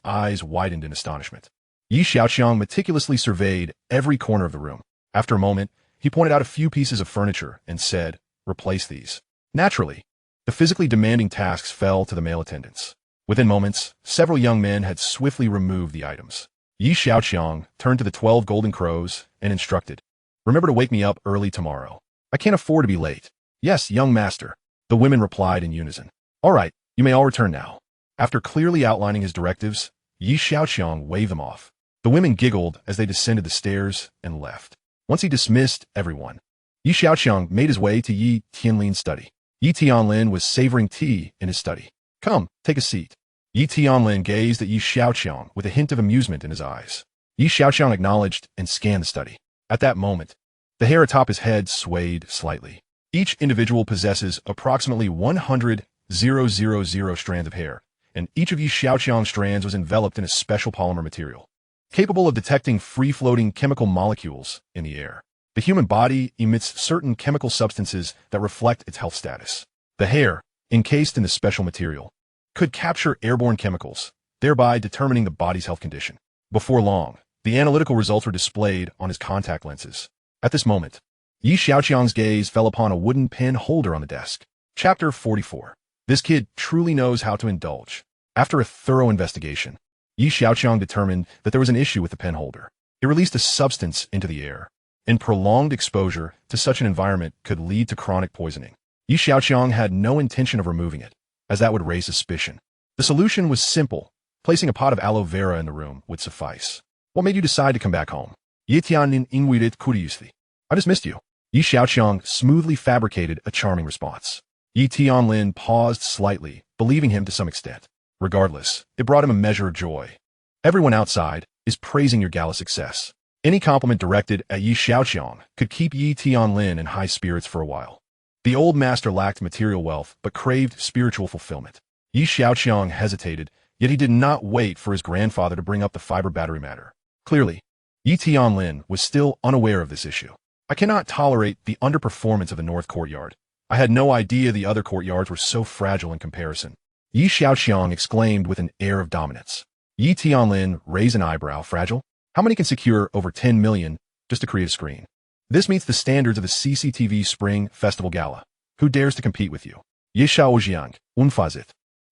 B: eyes widened in astonishment. Yi Xiaoqiang meticulously surveyed every corner of the room. After a moment, he pointed out a few pieces of furniture and said, "Replace these." Naturally, the physically demanding tasks fell to the male attendants. Within moments, several young men had swiftly removed the items. Yi Xiaoqiang turned to the 12 golden crows and instructed, "Remember to wake me up early tomorrow. I can't afford to be late." "Yes, young master," the women replied in unison. "All right, you may all return now." After clearly outlining his directives, Yi Xiaoqiang waved them off. The women giggled as they descended the stairs and left. Once he dismissed everyone, Yi Xiaoqiang made his way to Yi Tianlin's study. Yi Tianlin was savoring tea in his study. "Come, take a seat." Yi Tianlin gazed at Yi Xiaoqiang with a hint of amusement in his eyes. Yi Xiaoqiang acknowledged and scanned the study. At that moment, the hair atop his head swayed slightly. Each individual possesses approximately 100,000 strands of hair, and each of Yi Xiaoqiang's strands was enveloped in a special polymer material, capable of detecting free-floating chemical molecules in the air. The human body emits certain chemical substances that reflect its health status. The hair, encased in the special material, could capture airborne chemicals, thereby determining the body's health condition. Before long, the analytical results were displayed on his contact lenses. At this moment, Yi Xiaoqiang's gaze fell upon a wooden pen holder on the desk. Chapter 44. This kid truly knows how to indulge. After a thorough investigation, Yi Xiaoqiang determined that there was an issue with the pen holder. It released a substance into the air, and prolonged exposure to such an environment could lead to chronic poisoning. Yi Xiaoqiang had no intention of removing it, as that would raise suspicion. The solution was simple. Placing a pot of aloe vera in the room would suffice. What made you decide to come back home? Yi Tianlin inguited curiously. I just missed you. Yi Xiaoqiang smoothly fabricated a charming response. Yi Tianlin paused slightly, believing him to some extent. Regardless, it brought him a measure of joy. Everyone outside is praising your gala success. Any compliment directed at Yi Xiaoqiang could keep Yi Tianlin in high spirits for a while. The old master lacked material wealth but craved spiritual fulfillment. Yi Xiaoqiang hesitated, yet he did not wait for his grandfather to bring up the fiber battery matter. Clearly, Yi Tianlin was still unaware of this issue. I cannot tolerate the underperformance of the north courtyard. I had no idea the other courtyards were so fragile in comparison. Yi Xiaoqiang exclaimed with an air of dominance. Yi Tianlin raised an eyebrow. Fragile? How many can secure over 10 million just to create a screen? This meets the standards of the CCTV Spring Festival Gala. Who dares to compete with you? Yi Xiaoqiang, unfazit,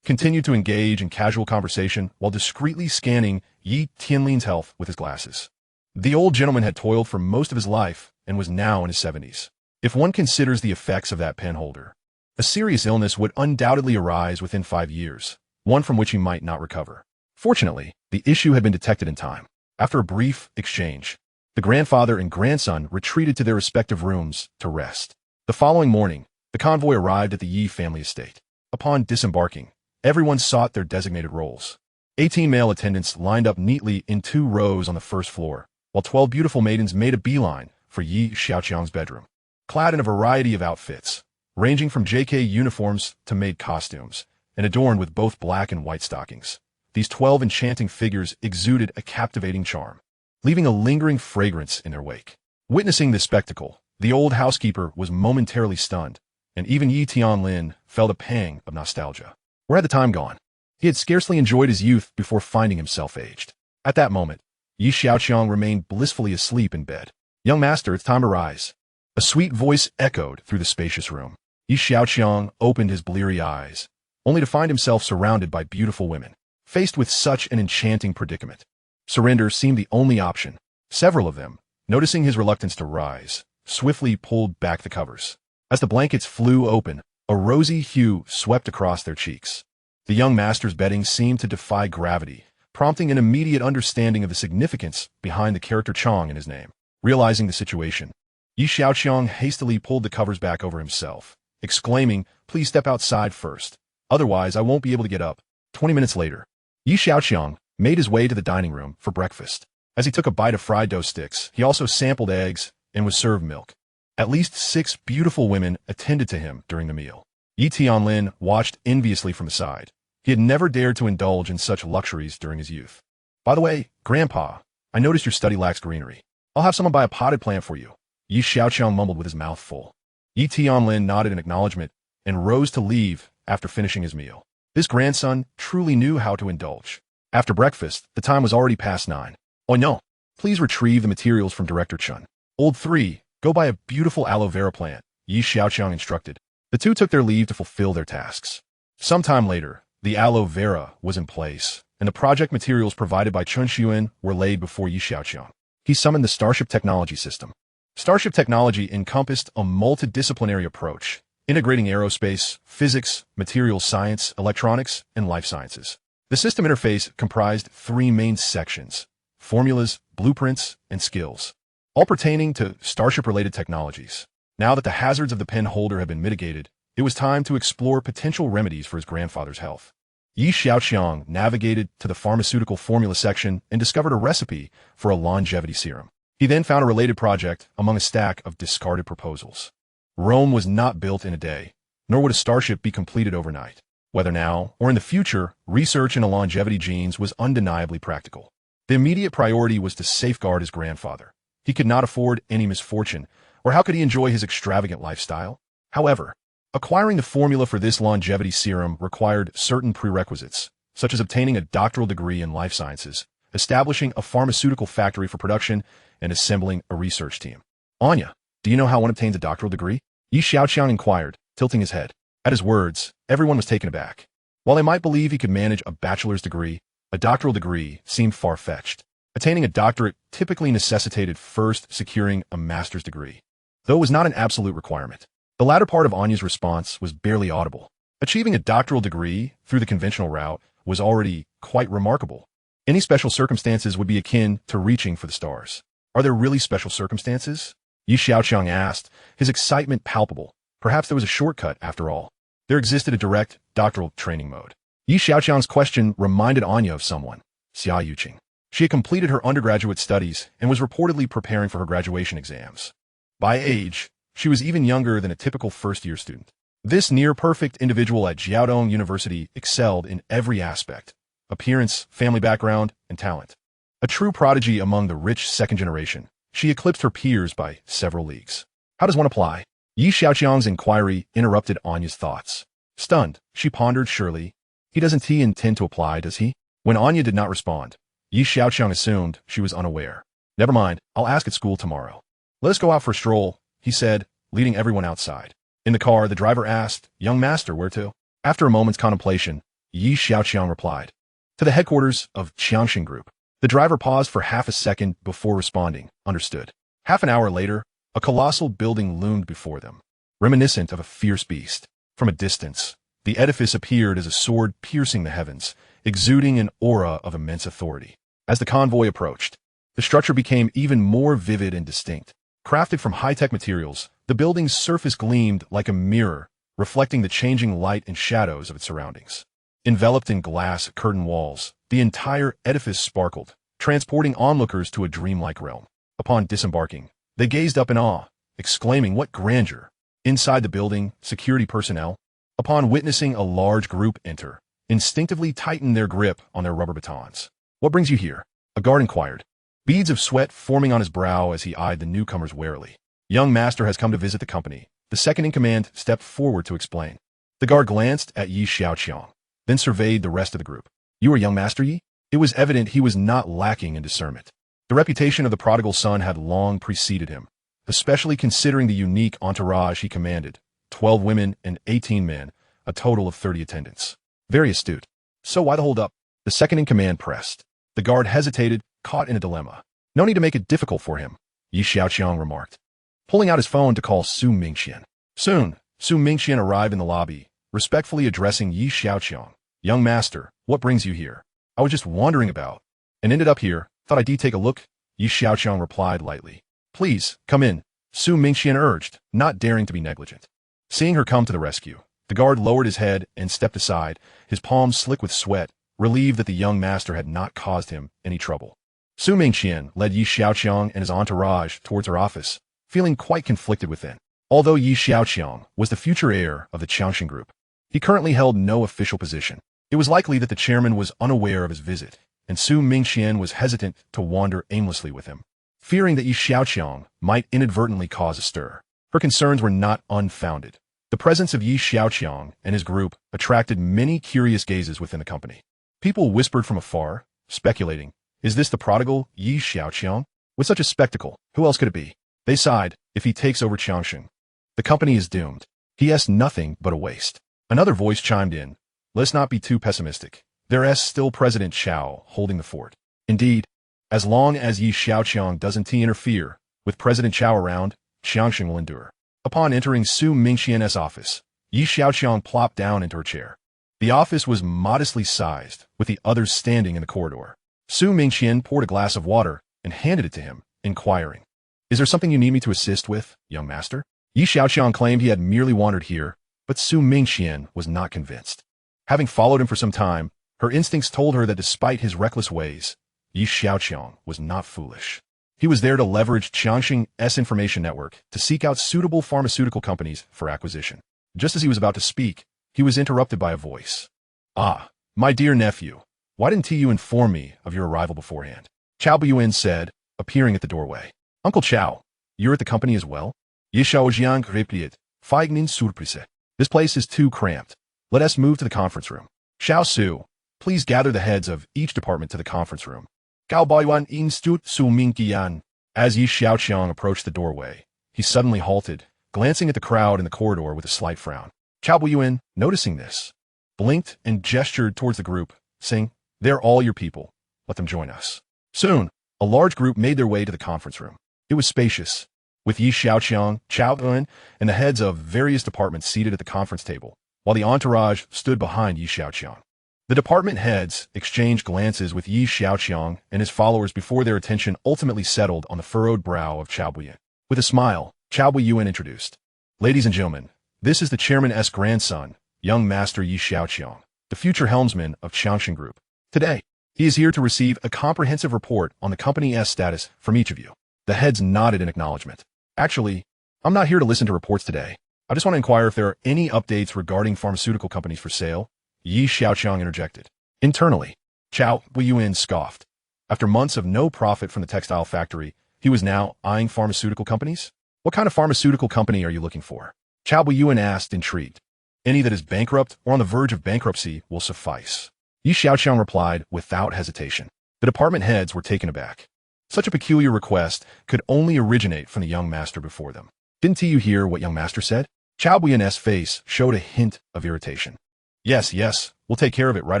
B: continued to engage in casual conversation while discreetly scanning Yi Tianlin's health with his glasses. The old gentleman had toiled for most of his life and was now in his 70s. If one considers the effects of that pen holder, a serious illness would undoubtedly arise within 5 years.
A: one from which he might not recover. Fortunately, the issue had been detected in time. After a brief exchange, the grandfather and grandson retreated to their respective rooms to rest. The following morning, the convoy arrived at the Yi family estate. Upon disembarking, everyone sought their designated roles. 18 male attendants lined up neatly in 2 rows on the first floor, while 12 beautiful maidens made a beeline for Yi Xiaoqiang's bedroom. Clad in a variety of outfits, ranging from JK uniforms to maid costumes, and adorned with both black and white stockings, these 12 enchanting figures exuded a captivating charm, leaving a lingering fragrance in their wake. Witnessing this spectacle, the old housekeeper was momentarily stunned, and even Yi Tianlin felt a pang of nostalgia. Where had the time gone? He had scarcely enjoyed his youth before finding himself aged. At that moment, Yi Xiaoqiang remained blissfully asleep in bed. "Young master, it's time to rise." A sweet voice echoed through the spacious room. Yi Xiaoqiang opened his bleary eyes, only to find himself surrounded by beautiful women. Faced with such an enchanting predicament, surrender seemed the only option. Several of them, noticing his reluctance to rise, swiftly pulled back the covers. As the blankets flew open, a rosy hue swept across their cheeks. The young master's bedding seemed to defy gravity, prompting an immediate understanding of the significance behind the character Chang in his name. Realizing the situation, Yi Xiaoqiang hastily pulled the covers back over himself, exclaiming, "Please step outside first. Otherwise, I won't be able to get up." 20 minutes later, Yi Xiaoqiang made his way to the dining room for breakfast. As he took a bite of fried dough sticks, he also sampled eggs and was served milk. At least 6 beautiful women attended to him during the meal. Yi Tianlin watched enviously from the side. He had never dared to indulge in such luxuries during his youth. "By the way, Grandpa, I noticed your study lacks greenery. I'll have someone buy a potted plant for you." Yi Xiaoqiang mumbled with his mouth full. Yi Tianlin nodded in acknowledgement and rose to leave after finishing his meal. This grandson truly knew how to indulge. After breakfast, the time was already past 9. "Oh no, please retrieve the materials from Director Chun. Old 3, go buy a beautiful aloe vera plant," Yi Xiaoqiang instructed. The two took their leave to fulfill their tasks. Sometime later, the aloe vera was in place, and the project materials provided by Chun Xuan were laid before Yi Xiaoqiang. He summoned the Starship technology system. Starship technology encompassed a multidisciplinary approach, integrating aerospace, physics, materials science, electronics, and life sciences. The system interface comprised 3 main sections: formulas, blueprints, and skills, all pertaining to Starship-related technologies. Now that the hazards of the pen holder had been mitigated, it was time to explore potential remedies for his grandfather's health. Yi Xiaoqiang navigated to the pharmaceutical formula section and discovered a recipe for a longevity serum. He then found a related project among a stack of discarded proposals. Rome was not built in a day, nor would a starship be completed overnight. Whether now or in the future, research into longevity genes was undeniably practical. The immediate priority was to safeguard his grandfather. He could not afford any misfortune, or how could he enjoy his extravagant lifestyle? However, acquiring the formula for this longevity serum required certain prerequisites, such as obtaining a doctoral degree in life sciences, establishing a pharmaceutical factory for production, and assembling a research team. "Anya, do you know how one obtains a doctoral degree?" Yi Xiaoqiang inquired, tilting his head. At his words, everyone was taken aback. While they might believe he could manage a bachelor's degree, a doctoral degree seemed far-fetched. Attaining a doctorate typically necessitated first securing a master's degree, though it was not an absolute requirement. The latter part of Anya's response was barely audible. Achieving a doctoral degree through the conventional route was already quite remarkable. Any special circumstances would be akin to reaching for the stars. "Are there really special circumstances?" Yi Xiaoqiang asked, his excitement palpable. Perhaps there was a shortcut after all. There existed a direct doctoral training mode. Yi Xiaoqiang's question reminded Anya of someone, Xiaoqiang. She had completed her undergraduate studies and was reportedly preparing for her graduation exams. By age, she was even younger than a typical first-year student. This near-perfect individual at Jiaodong University excelled in every aspect: appearance, family background, and talent. A true prodigy among the rich second generation, she eclipsed her peers by several leagues. How does one apply? Yi Xiaoqiang's inquiry interrupted Anya's thoughts. Stunned, she pondered surely. He doesn't intend to apply, does he? When Anya did not respond, Yi Xiaoqiang assumed she was unaware. "Never mind, I'll ask at school tomorrow." "Let us go out for a stroll," he said, leading everyone outside. In the car, the driver asked, "Young master, where to?" After a moment's contemplation, Yi Xiaoqiang replied, "To the headquarters of Xia Group." The driver paused for half a second before responding, "Understood." Half an hour later, a colossal building loomed before them, reminiscent of a fierce beast. From a distance, The edifice appeared as a sword piercing the heavens, exuding an aura of immense authority. As the convoy approached, the structure became even more vivid and distinct. Crafted from high-tech materials, the building's surface gleamed like a mirror, reflecting the changing light and shadows of its surroundings. Enveloped in glass curtain walls, the entire edifice sparkled, transporting onlookers to a dreamlike realm. Upon disembarking, they gazed up in awe, exclaiming, "What grandeur!" Inside the building, security personnel, upon witnessing a large group enter, instinctively tightened their grip on their rubber batons. "What brings you here?" a guard inquired, beads of sweat forming on his brow as he eyed the newcomers warily. "Young master has come to visit the company." The second-in-command stepped forward to explain. The guard glanced at Xiaoqiang, then surveyed the rest of the group. "You are young master Yi?" It was evident he was not lacking in discernment. The reputation of the prodigal son had long preceded him, especially considering the unique entourage he commanded, 12 women and 18 men, a total of 30 attendants. Very astute. "So why the hold-up?" The second-in-command pressed. The guard hesitated, caught in a dilemma. "No need to make it difficult for him," Xiaoqiang remarked, pulling out his phone to call Su Mingqian. Soon, Su Mingqian arrived in the lobby, respectfully addressing Xiaoqiang. "Young master, what brings you here?" "I was just wandering about, and ended up here. Thought I'd take a look," Xiaoqiang replied lightly. "Please, come in," Su Mingqian urged, not daring to be negligent. Seeing her come to the rescue, the guard lowered his head and stepped aside, his palms slick with sweat, relieved that the young master had not caused him any trouble. Su Mingqian led Xiaoqiang and his entourage towards her office, feeling quite conflicted within. Although Xiaoqiang was the future heir of the Xiaoqiang Group, he currently held no official position. It was likely that the chairman was unaware of his visit, and Su Mingqian was hesitant to wander aimlessly with him, fearing that Xiaoqiang might inadvertently cause a stir. Her concerns were not unfounded. The presence of Xiaoqiang and his group attracted many curious gazes within the company. People whispered from afar, speculating, "Is this the prodigal Xiaoqiang? With such a spectacle, who else could it be?" They sighed, "If he takes over Xiaoqiang, the company is doomed. He is nothing but a waste." Another voice chimed in, "Let's not be too pessimistic. There is still President Xiao holding the fort." Indeed, as long as Xiaoqiang doesn't interfere, with President Xiao around, Xiaoqiang will endure. Upon entering Su Mingqian's office, Xiaoqiang plopped down into her chair. The office was modestly sized, with the others standing in the corridor. Su Mingqian poured a glass of water and handed it to him, inquiring, "Is there something you need me to assist with, young master?" Xiaoqiang claimed he had merely wandered here, but Su Mingqian was not convinced. Having followed him for some time, her instincts told her that despite his reckless ways, Xiaoqiang was not foolish. He was there to leverage Xiaoqiang's information network to seek out suitable pharmaceutical companies for acquisition. Just as he was about to speak, he was interrupted by a voice. "Ah, my dear nephew, why didn't you inform me of your arrival beforehand?" Chao Buyin said, appearing at the doorway. "Uncle Chao, you're at the company as well?" Xiaoqiang replied, "Feignin surprise. This place is too cramped. Let us move to the conference room. Xiao Su, please gather the heads of each department to the conference room." Gao Baiyuan Institute Su Mingqian. As Xiaoqiang approached the doorway, he suddenly halted, glancing at the crowd in the corridor with a slight frown. Chao Buyin, noticing this, blinked and gestured towards the group, saying, "They're all your people. Let them join us." Soon, a large group made their way to the conference room. It was spacious, with Xiaoqiang, Chao Buyin, and the heads of various departments seated at the conference table, while the entourage stood behind Xiaoqiang. The department heads exchanged glances with Xiaoqiang and his followers before their attention ultimately settled on the furrowed brow of Chao Buyin. With a smile, Chao Buyin introduced, "Ladies and gentlemen, this is the chairman's grandson, young master Xiaoqiang, the future helmsman of Xiaoqiang Group. Today, he is here to receive a comprehensive report on the company's status from each of you." The heads nodded in acknowledgement. "Actually, I'm not here to listen to reports today. I just want to inquire if there are any updates regarding pharmaceutical companies for sale." Xiaoqiang interjected. Internally, Chao Buyin scoffed. After months of no profit from the textile factory, he was now eyeing pharmaceutical companies? "What kind of pharmaceutical company are you looking for?" Chao Buyin asked, intrigued. "Any that is bankrupt or on the verge of bankruptcy will suffice." Xiaoqiang replied without hesitation. The department heads were taken aback. Such a peculiar request could only originate from the young master before them. "Didn't you hear what young master said?" Chao Buyin's face showed a hint of irritation. Yes, we'll take care of it right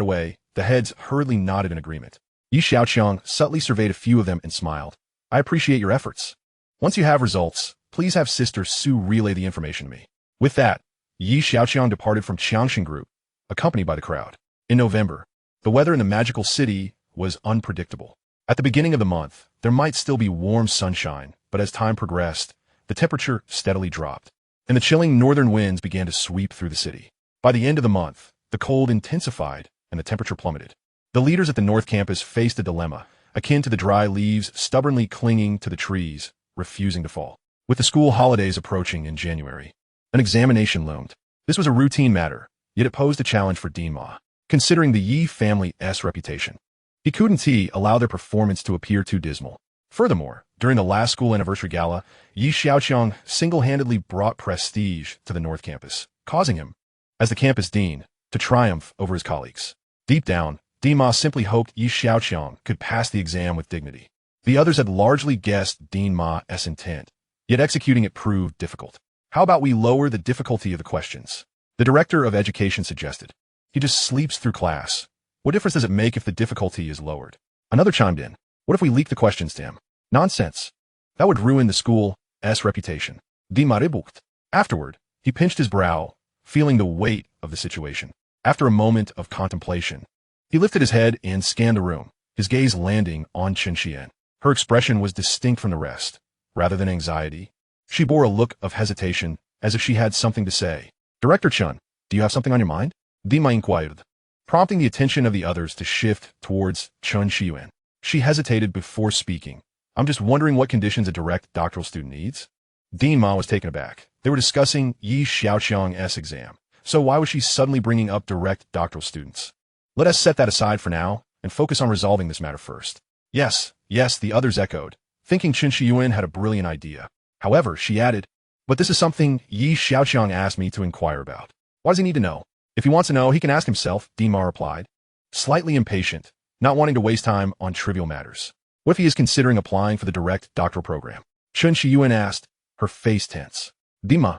A: away." The heads hurriedly nodded in agreement. Xiaoqiang subtly surveyed a few of them and smiled. "I appreciate your efforts. Once you have results, please have Sister Su relay the information to me." With that,
B: Xiaoqiang departed from Xia Group, accompanied by the crowd. In November, the weather in the magical city was unpredictable. At the beginning of the month, there might still be warm sunshine, but as time progressed, the temperature steadily dropped, and the chilling northern winds began to sweep through the city. By the end of the month, the cold intensified and the temperature plummeted. The leaders at the North Campus faced a dilemma, akin to the dry leaves stubbornly clinging to the trees, refusing to fall. With the school holidays approaching in January, an examination loomed. This was a routine matter, yet it posed a challenge for Dean Ma, considering the Yi family's reputation. He couldn't allow their performance to appear too dismal. Furthermore, during the last school anniversary gala, Xiaoqiang single-handedly brought prestige to the North Campus, causing him, as the campus dean, to triumph over his colleagues. Deep down, Dean Ma simply hoped Xiaoqiang could pass the exam with dignity. The others had largely guessed Dean Ma's intent, yet executing it proved difficult. How about we lower the difficulty of the questions? The director of education suggested. He just sleeps through class. What difference does it make if the difficulty is lowered? Another chimed in. What if we leak the questions to him? Nonsense. That would ruin the school's reputation. Dean Ma rebuked. Afterward, he pinched his brow, feeling the weight of the situation. After a moment of contemplation, he lifted his head and scanned the room, his gaze landing on Xiaoqiang. Her expression was distinct from the rest. Rather than anxiety, she bore a look of hesitation, as if she had something to say. Director Chun, do you have something on your mind? Dean Ma inquired, prompting the attention of the others to shift towards Chun Xiuan. She hesitated before speaking. I'm just wondering what conditions a direct doctoral student needs? Dean Ma was taken aback. They were discussing Xiaoqiang's exam, so why was she suddenly bringing up direct doctoral students? Let us set that aside for now and focus on resolving this matter first. Yes, the others echoed, thinking Chen Xiuan had a brilliant idea. However, she added, but this is something Xiaoqiang asked me to inquire about. Why does he need to know? If he wants to know, he can ask himself, Dean Ma replied, slightly impatient, not wanting to waste time on trivial matters. What if he is considering applying for the direct doctoral program? Chen Xiuan asked, her face tense. Dean Ma.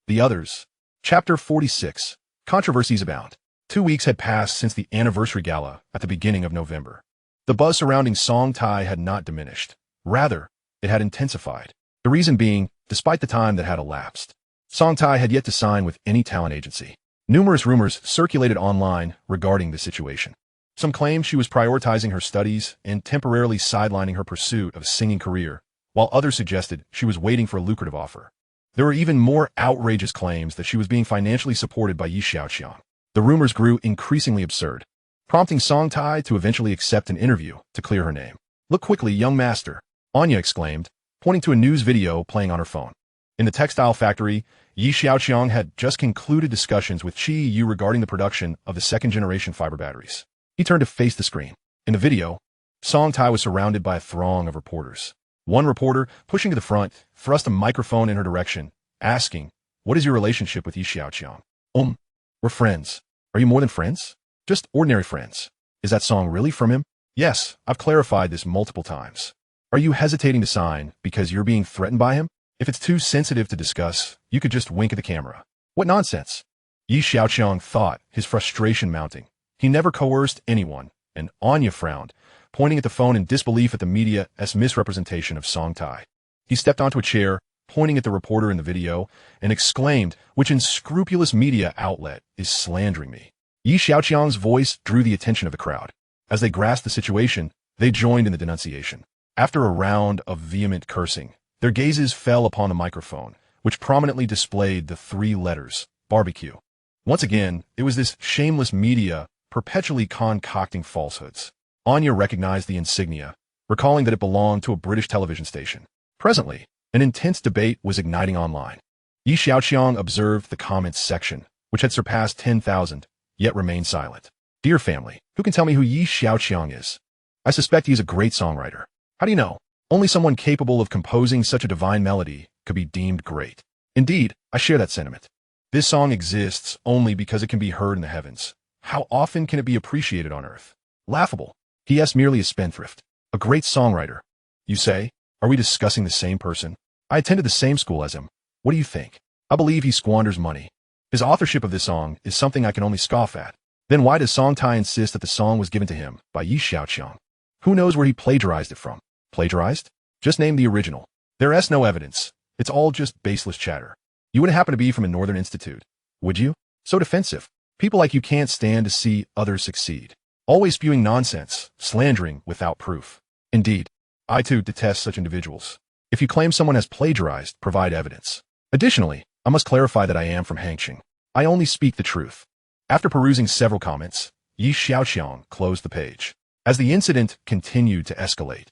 B: The others. Chapter 46. Controversies abound. 2 weeks had passed since the anniversary gala at the beginning of November. The buzz surrounding Song Tai had not diminished. Rather, it had intensified. The reason being, despite the time that had elapsed, Song Tai had yet to sign with any talent agency. Numerous rumors circulated online regarding the situation. Some claimed she was prioritizing her studies and temporarily sidelining her pursuit of a singing career, while others suggested she was waiting for a lucrative offer. There were even more outrageous claims that she was being financially supported by Xiaoqiang. The rumors grew increasingly absurd, prompting Song Tai to eventually accept an interview to clear her name. Look quickly, young master, Anya exclaimed, pointing to a news video playing on her phone. In the textile factory, Xiaoqiang had just concluded discussions with Qi Yu regarding the production of the second-generation fiber batteries. He turned to face the screen. In the video, Song Tai was surrounded by a throng of reporters. One reporter, pushing to the front, thrust a microphone in her direction, asking, "What is your relationship with Xiaoqiang?" We're friends. Are you more than friends? Just ordinary friends. Is that song really from him? Yes, I've clarified this multiple times. Are you hesitating to sign because you're being threatened by him? If it's too sensitive to discuss, you could just wink at the camera. What nonsense! Xiaoqiang thought, his frustration mounting. He never coerced anyone, and Anya frowned, pointing at the phone in disbelief at the media's misrepresentation of Song Tai. He stepped onto a chair, pointing at the reporter in the video, and exclaimed, "Which unscrupulous media outlet is slandering me?" Xiaoqiang's voice drew the attention of the crowd. As they grasped the situation, they joined in the denunciation. After a round of vehement cursing, their gazes fell upon the microphone, which prominently displayed the 3 letters, barbecue. Once again, it was this shameless media perpetually concocting falsehoods. Anya recognized the insignia, recalling that it belonged to a British television station. Presently, an intense debate was igniting online. Xiaoqiang observed the comments section, which had surpassed 10,000, yet remained silent. Dear family, who can tell me who Xiaoqiang is? I suspect he is a great songwriter. How do you know? Only someone capable of composing such a divine melody could be deemed great. Indeed, I share that sentiment. This song exists only because it can be heard in the heavens. How often can it be appreciated on earth? Laughable. He is merely a spendthrift. A great songwriter. You say? Are we discussing the same person? I attended the same school as him. What do you think? I believe he squanders money. His authorship of this song is something I can only scoff at. Then why does Song Tai insist that the song was given to him by Xiaoqiang? Who knows where he plagiarized it from? Plagiarized? Just name the original. There is no evidence. It's all just baseless chatter. You wouldn't happen to be from a northern institute,
A: would you? So defensive. People like you can't stand to see others succeed. Always spewing nonsense, slandering without proof. Indeed, I too detest such individuals. If you claim someone has plagiarized, provide evidence. Additionally, I must clarify that I am from Hangqing. I only speak the truth. After perusing several comments, Xiaoqiang closed the page. As the incident continued to escalate,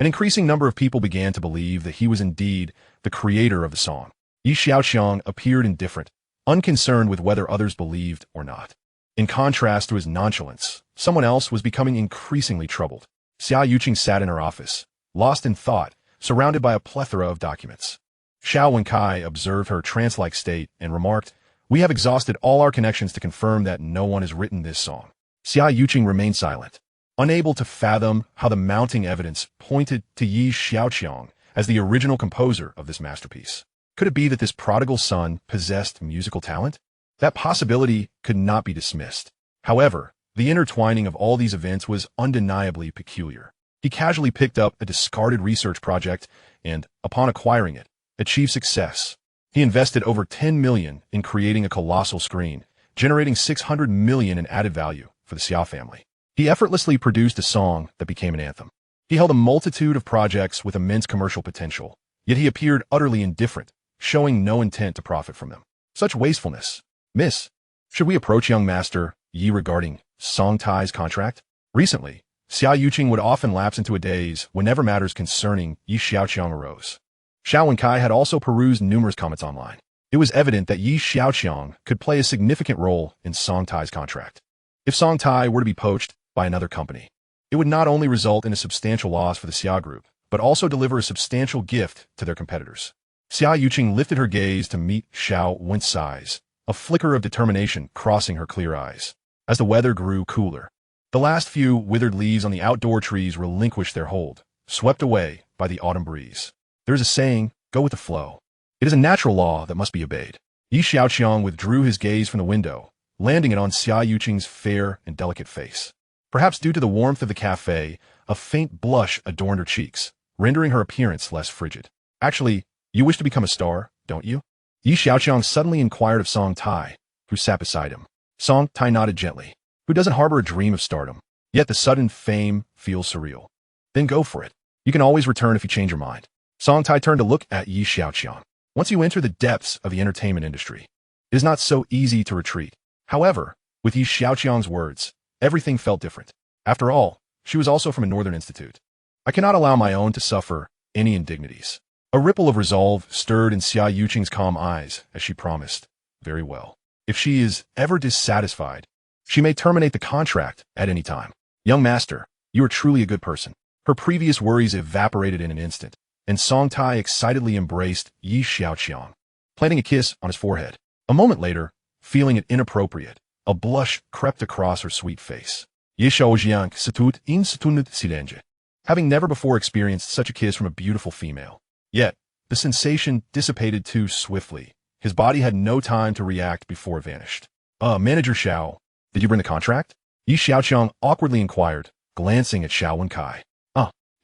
A: an increasing number of people began to believe that he was indeed the creator of the song. Xiaoqiang appeared indifferent, unconcerned with whether others believed or not. In contrast to his nonchalance, someone else was becoming increasingly troubled. Xiaoqiang sat in her office, lost in thought, surrounded by a plethora of documents. Xiaoqiang observed her trance-like state and remarked, "We have exhausted all our connections to confirm that no one has written this song." Xiaoqiang remained silent, unable to fathom how the mounting evidence pointed to Xiaoqiang as the original composer of this masterpiece. Could it be that this prodigal son possessed musical talent? That possibility could not be dismissed. However, the intertwining of all these events was undeniably peculiar. He casually picked up a discarded research project and, upon acquiring it, achieved success. He invested over 10 million in creating a colossal screen, generating 600 million in added value for the Xia family. He effortlessly produced a song that became an anthem. He held a multitude of projects with immense commercial potential, yet he appeared utterly indifferent, showing no intent to profit from them. Such wastefulness. Miss, should we approach young master Yi regarding Song Tai's contract? Recently, Xiaoqiang would often lapse into a daze whenever matters concerning Yi Xiaoqiang arose. Xiaoqiang had also perused numerous comments online. It was evident that Yi Xiaoqiang could play a significant role in Song Tai's contract. If Song Tai were to be poached by another company, it would not only result in a substantial loss for the Xia Group, but also deliver a substantial gift to their competitors. Xiaoqiang lifted her gaze to meet Xiao Wen's eyes, a flicker of determination crossing her clear eyes. As the weather grew cooler, the last few withered leaves on the outdoor trees relinquished their hold, swept away by the autumn breeze. There is a saying, go with the flow. It is a natural law that must be obeyed. Yi Xiaoqiang withdrew his gaze from the window, landing it on Xiaoqiang's fair and delicate face. Perhaps due to the warmth of the cafe, a faint blush adorned her cheeks, rendering her appearance less frigid. Actually, you wish to become a star, don't you? Yi Xiaoqiang suddenly inquired of Song Tai, who sat beside him. Song Tai nodded gently. Who doesn't harbor a dream of stardom? Yet the sudden fame feels surreal. Then go for it. You can always return if you change your mind. Song Tai turned to look at Yi Xiaoqiang. Once you enter the depths of the entertainment industry, it is not so easy to retreat. However, with Yi Xiaoqiang's words, everything felt different. After all, she was also from a northern institute. I cannot allow my own to suffer any indignities. A ripple of resolve stirred in Xiaoqiang's calm eyes as she promised, very well. If she is ever dissatisfied, she may terminate the contract at any time. Young master, you are truly a good person. Her previous worries evaporated in an instant, and Song Tai excitedly embraced Yi Xiaoqiang, planting a kiss on his forehead. A moment later, feeling it inappropriate, a blush crept across her sweet face. Yi Xiaoqiang situt in situnut silenge, having never before experienced such a kiss from a beautiful female. Yet, the sensation dissipated too swiftly. His body had no time to react before it vanished. Manager Xiao, did you bring the contract? Yi Xiaoqiang awkwardly inquired, glancing at Xiao Wenkai.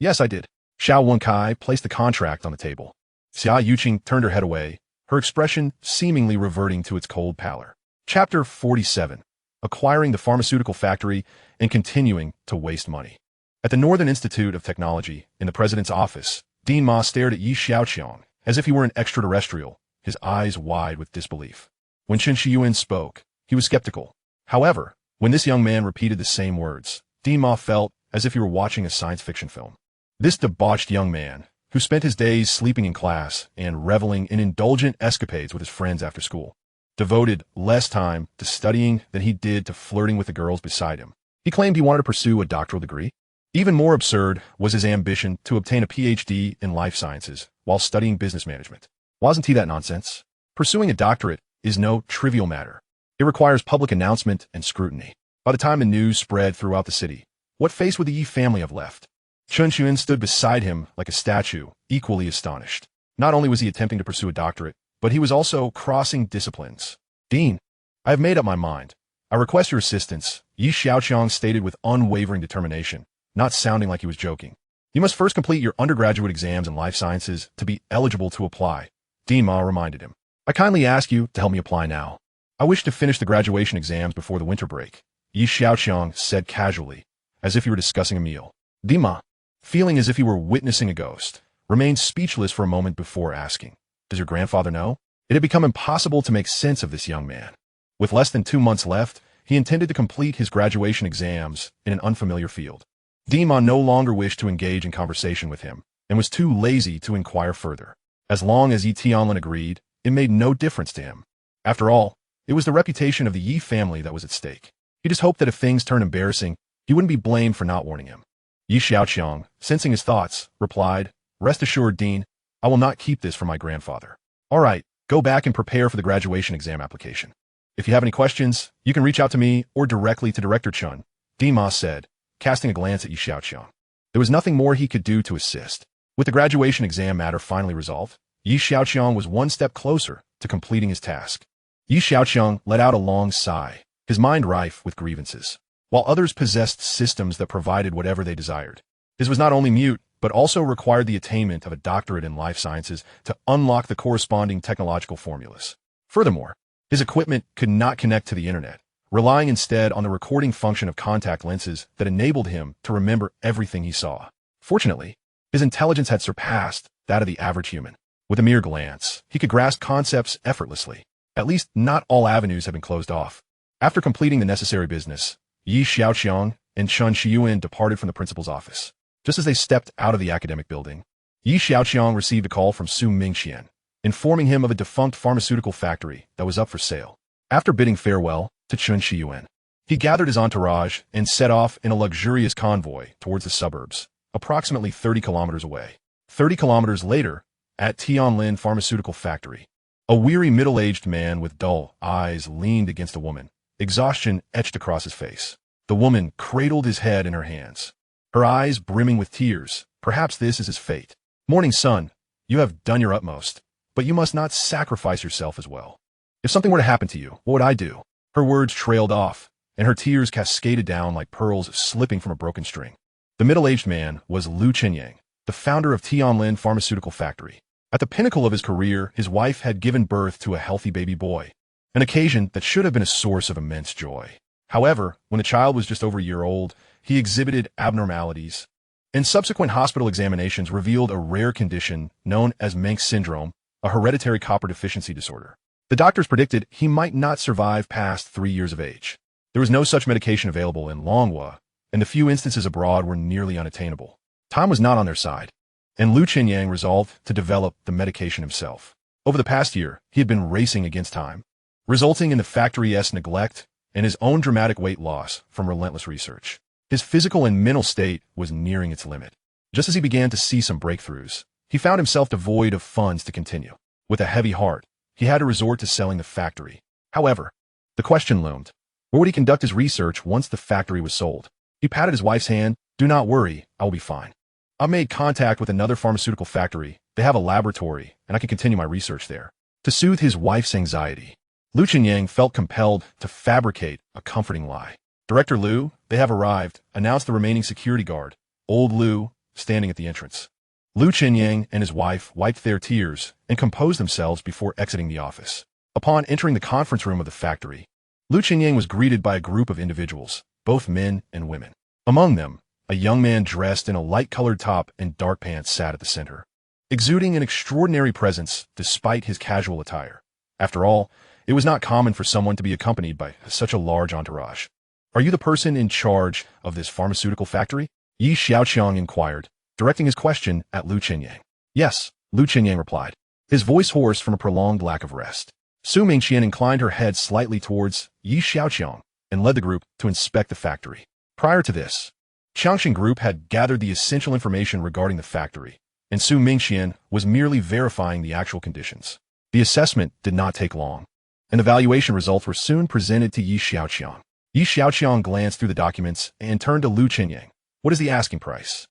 A: Yes, I did. Xiao Wenkai placed the contract on the table. Xiaoqiang turned her head away, her expression seemingly reverting to its cold pallor. Chapter 47. Acquiring the pharmaceutical factory and continuing to waste money. At the Northern Institute of Technology, in the president's office, Dean Ma stared at Yi Xiaoqiang as if he were an extraterrestrial, his eyes wide with disbelief. When Chen Shiyuan spoke, he was skeptical. However, when this young man repeated the same words, Dean Ma felt as if he were watching a science fiction film. This debauched young man, who spent his days sleeping in class and reveling in indulgent escapades with his friends after school, devoted less time to studying than he did to flirting with the girls beside him. He claimed he wanted to pursue a doctoral degree. Even more absurd was his ambition to obtain a PhD in life sciences while studying business management. Wasn't he that nonsense? Pursuing a doctorate is no trivial matter. It requires public announcement and scrutiny. By the time the news spread throughout the city, what face would the Yi family have left? Chen Xuan stood beside him like a statue, equally astonished. Not only was he attempting to pursue a doctorate, but he was also crossing disciplines. Dean, I have made up my mind. I request your assistance, Yi Xiaoqiang stated with unwavering determination, not sounding like he was joking. You must first complete your undergraduate exams in life sciences to be eligible to apply, Dean Ma reminded him. I kindly ask you to help me apply now. I wish to finish the graduation exams before the winter break, Xiaoqiang said casually, as if he were discussing a meal. Dima, feeling as if he were witnessing a ghost, remained speechless for a moment before asking, "Does your grandfather know?" It had become impossible to make sense of this young man. With less than 2 months left, he intended to complete his graduation exams in an unfamiliar field. Dima no longer wished to engage in conversation with him, and was too lazy to inquire further. As long as Yi Tianlin agreed, it made no difference to him. After all, it was the reputation of the Yi family that was at stake. He just hoped that if things turned embarrassing, he wouldn't be blamed for not warning him. Yi Xiaoqiang, sensing his thoughts, replied, "Rest assured, Dean, I will not keep this from my grandfather. All right, go back and prepare for the graduation exam application. If you have any questions, you can reach out to me or directly to Director Chun," Dima said, casting a glance at Yi Xiaoqiang. There was nothing more he could do to assist. With the graduation exam matter finally resolved, Yi Xiaoqiang was one step closer to completing his task. Yi Xiaoqiang let out a long sigh, his mind rife with grievances. While others possessed systems that provided whatever they desired, his was not only mute, but also required the attainment of a doctorate in life sciences to unlock the corresponding technological formulas. Furthermore, his equipment could not connect to the internet, relying instead on the recording function of contact lenses that enabled him to remember everything he saw. Fortunately, his intelligence had surpassed that of the average human. With a mere glance, he could grasp concepts effortlessly. At least not all avenues had been closed off. After completing the necessary business, Yi Xiaoqiang and Chun Shiyuan departed from the principal's office. Just as they stepped out of the academic building, Yi Xiaoqiang received a call from Su Mingqian, informing him of a defunct pharmaceutical factory that was up for sale. After bidding farewell to Chun Shiyuan, he gathered his entourage and set off in a luxurious convoy towards the suburbs, approximately 30 kilometers away. 30 kilometers later, at Tianlin Pharmaceutical Factory, a weary middle-aged man with dull eyes leaned against a woman, exhaustion etched across his face. The woman cradled his head in her hands, her eyes brimming with tears. Perhaps this is his fate. "Morning sun, you have done your utmost, but you must not sacrifice yourself as well. If something were to happen to you, what would I do?" Her words trailed off, and her tears cascaded down like pearls slipping from a broken string. The middle-aged man was Lu Qinyang, the founder of Tianlin Pharmaceutical Factory. At the pinnacle of his career, his wife had given birth to a healthy baby boy, an occasion that should have been a source of immense joy. However, when the child was just over a year old, he exhibited abnormalities, and subsequent hospital examinations revealed a rare condition known as mech syndrome, a hereditary copper deficiency disorder. The doctors predicted he might not survive past 3 years of age. There was no such medication available in Longhua, and the few instances abroad were nearly unattainable. Time was not on their side, and Lu Qinyang resolved to develop the medication himself. Over the past year, he had been racing against time, resulting in the factory's neglect and his own dramatic weight loss from relentless research. His physical and mental state was nearing its limit. Just as he began to see some breakthroughs, he found himself devoid of funds to continue. With a heavy heart, he had to resort to selling the factory. However, the question loomed: where would he conduct his research once the factory was sold? He patted his wife's hand. "Do not worry, I will be fine. I've made contact with another pharmaceutical factory. They have a laboratory, and I can continue my research there." To soothe his wife's anxiety, Lu Qinyang felt compelled to fabricate a comforting lie. "Director Lu, they have arrived," announced the remaining security guard, old Lu, standing at the entrance. Lu Qinyang and his wife wiped their tears and composed themselves before exiting the office. Upon entering the conference room of the factory, Lu Qinyang was greeted by a group of individuals, both men and women. Among them, a young man dressed in a light-colored top and dark pants sat at the center, exuding an extraordinary presence despite his casual attire. After all, it was not common for someone to be accompanied by such a large entourage. "Are you the person in charge of this pharmaceutical factory?" Yi Xiaoqiang inquired, directing his question at Lu Qinyang. "Yes," Lu Qinyang replied, his voice hoarse from a prolonged lack of rest. Su Mingqian inclined her head slightly towards Yi Xiaoqiang and led the group to inspect the factory. Prior to this, Xia Group had gathered the essential information regarding the factory, and Su Mingqian was merely verifying the actual conditions. The assessment did not take long, and the valuation results were soon presented to Yi Xiaoqiang. Yi Xiaoqiang glanced through the documents and turned to Lu Qinyang. "What is the asking price?"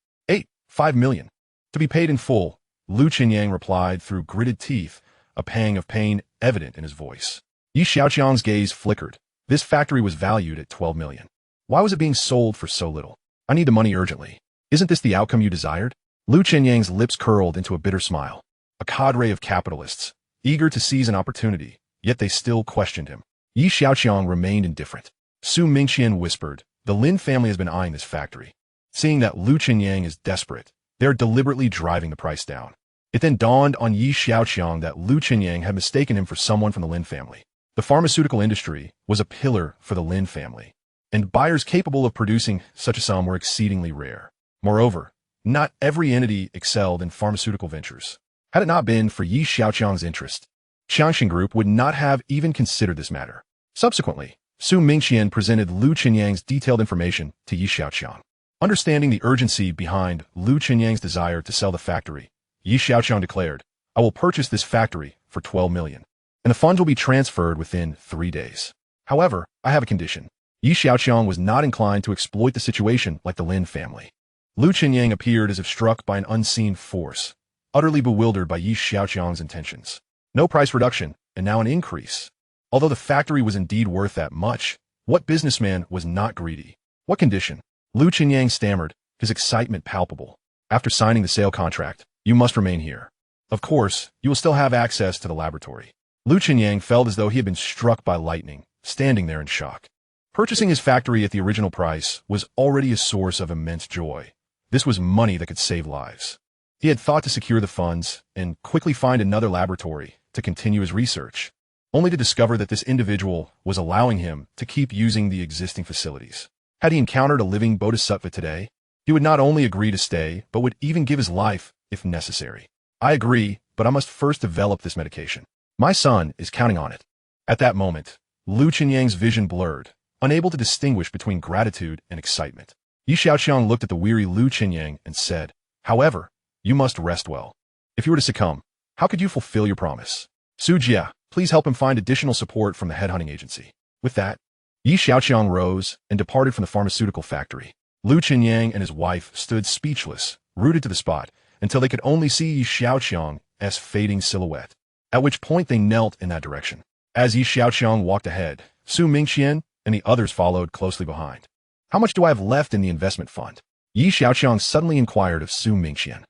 A: "5 million. To be paid in full," Lu Qinyang replied through gritted teeth, a pang of pain evident in his voice. Yi Xiaoqiang's gaze flickered. This factory was valued at 12 million. Why was it being sold for so little? "I need the money urgently. Isn't this the outcome you desired?" Lu Qinyang's lips curled into a bitter smile. A cadre of capitalists, eager to seize an opportunity, yet they still questioned him. Yi Xiaoqiang remained indifferent. Su Mingqian whispered, "The Lin family has been eyeing this factory. Seeing that Lu Qinyang is desperate, they are deliberately driving the price down." It then dawned on Yi Xiaoqiang that Lu Qinyang had mistaken him for someone from the Lin family. The pharmaceutical industry was a pillar for the Lin family, and buyers capable of producing such a sum were exceedingly rare. Moreover, not every entity excelled in pharmaceutical ventures. Had it not been for Yi Xiaoqiang's interest, Xia Group would not have even considered this matter. Subsequently, Su Mingqian presented Lu Qinyang's detailed information to Yi Xiaoqiang. Understanding the urgency behind Lu Qinyang's desire to sell the factory, Yi Xiaoqiang declared, "I will purchase this factory for 12 million, and the funds will be transferred within 3 days. However, I have a condition." Yi Xiaoqiang was not inclined to exploit the situation like the Lin family. Lu Qinyang appeared as if struck by an unseen force, utterly bewildered by Yi Xiaoqiang's intentions. No price reduction, and now an increase. Although the factory was indeed worth that much, what businessman was not greedy? What condition? Lu Qinyang stammered, his excitement palpable. "After signing the sale contract, you must remain here. Of course, you will still have access to the laboratory." Lu Qinyang felt as though he had been struck by lightning, standing there in shock. Purchasing his factory at the original price was already a source of immense joy. This was money that could save lives. He had thought to secure the funds and quickly find another laboratory to continue his research, only to discover that this individual was allowing him to keep using the existing facilities. Had he encountered a living bodhisattva today, he would not only agree to stay, but would even give his life if necessary. "I agree, but I must first develop this medication. My son is counting on it." At that moment, Lu Qinyang's vision blurred, unable to distinguish between gratitude and excitement. Yi Xiaoqiang looked at the weary Lu Qinyang and said, "However, you must rest well. If you were to succumb, how could you fulfill your promise? Su Jia, please help him find additional support from the headhunting agency." With that, Yi Xiaoqiang rose and departed from the pharmaceutical factory. Lu Qinyang and his wife stood speechless, rooted to the spot, until they could only see Yi Xiaoqiang's fading silhouette, at which point they knelt in that direction. As Yi Xiaoqiang walked ahead, Su Mingqian and the others followed closely behind. "How much do I have left in the investment fund?" Yi Xiaoqiang suddenly inquired of Su Mingqian.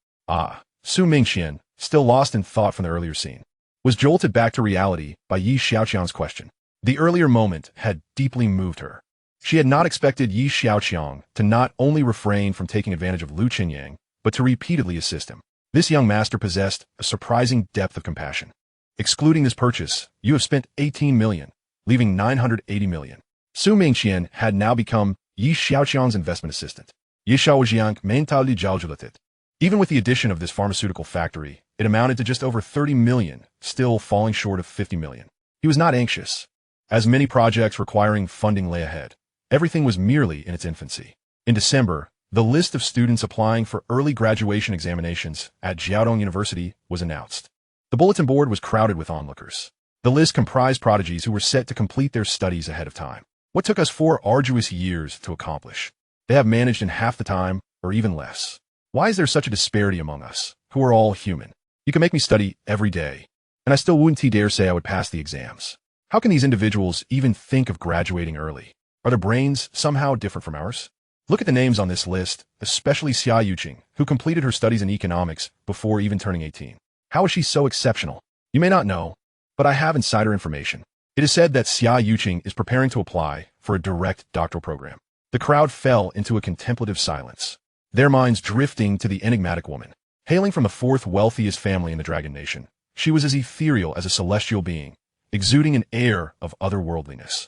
A: Su Mingqian, still lost in thought from the earlier scene, was jolted back to reality by Yi Xiaoqiang's question. The earlier moment had deeply moved her. She had not expected Yi Xiaoqiang to not only refrain from taking advantage of Lu Qinyang, but to repeatedly assist him. This young master possessed a surprising depth of compassion. "Excluding this purchase, you have spent 18 million, leaving 980 million. Su Mingqian had now become Yi Xiaoqiang's investment assistant. Yi Xiaoqiang mentally jalgulated. Even with the addition of this pharmaceutical factory, it amounted to just over 30 million, still falling short of 50 million. He was not anxious, as many projects requiring funding lay ahead. Everything was merely in its infancy. In December, the list of students applying for early graduation examinations at Jiaotong University was announced. The bulletin board was crowded with onlookers. The list comprised prodigies who were set to complete their studies ahead of time. What took us 4 arduous years to accomplish, they have managed in half the time, or even less. Why is there such a disparity among us, who are all human? You can make me study every day, and I still wouldn't dare say I would pass the exams. How can these individuals even think of graduating early? Are their brains somehow different from ours? Look at the names on this list, especially Xiaoqiang, who completed her studies in economics before even turning 18. How is she so exceptional? You may not know, but I have insider information. It is said that Xiaoqiang is preparing to apply for a direct doctoral program. The crowd fell into a contemplative silence, their minds drifting to the enigmatic woman. Hailing from the 4th wealthiest family in the Dragon Nation, she was as ethereal as a celestial being, exuding an air of otherworldliness.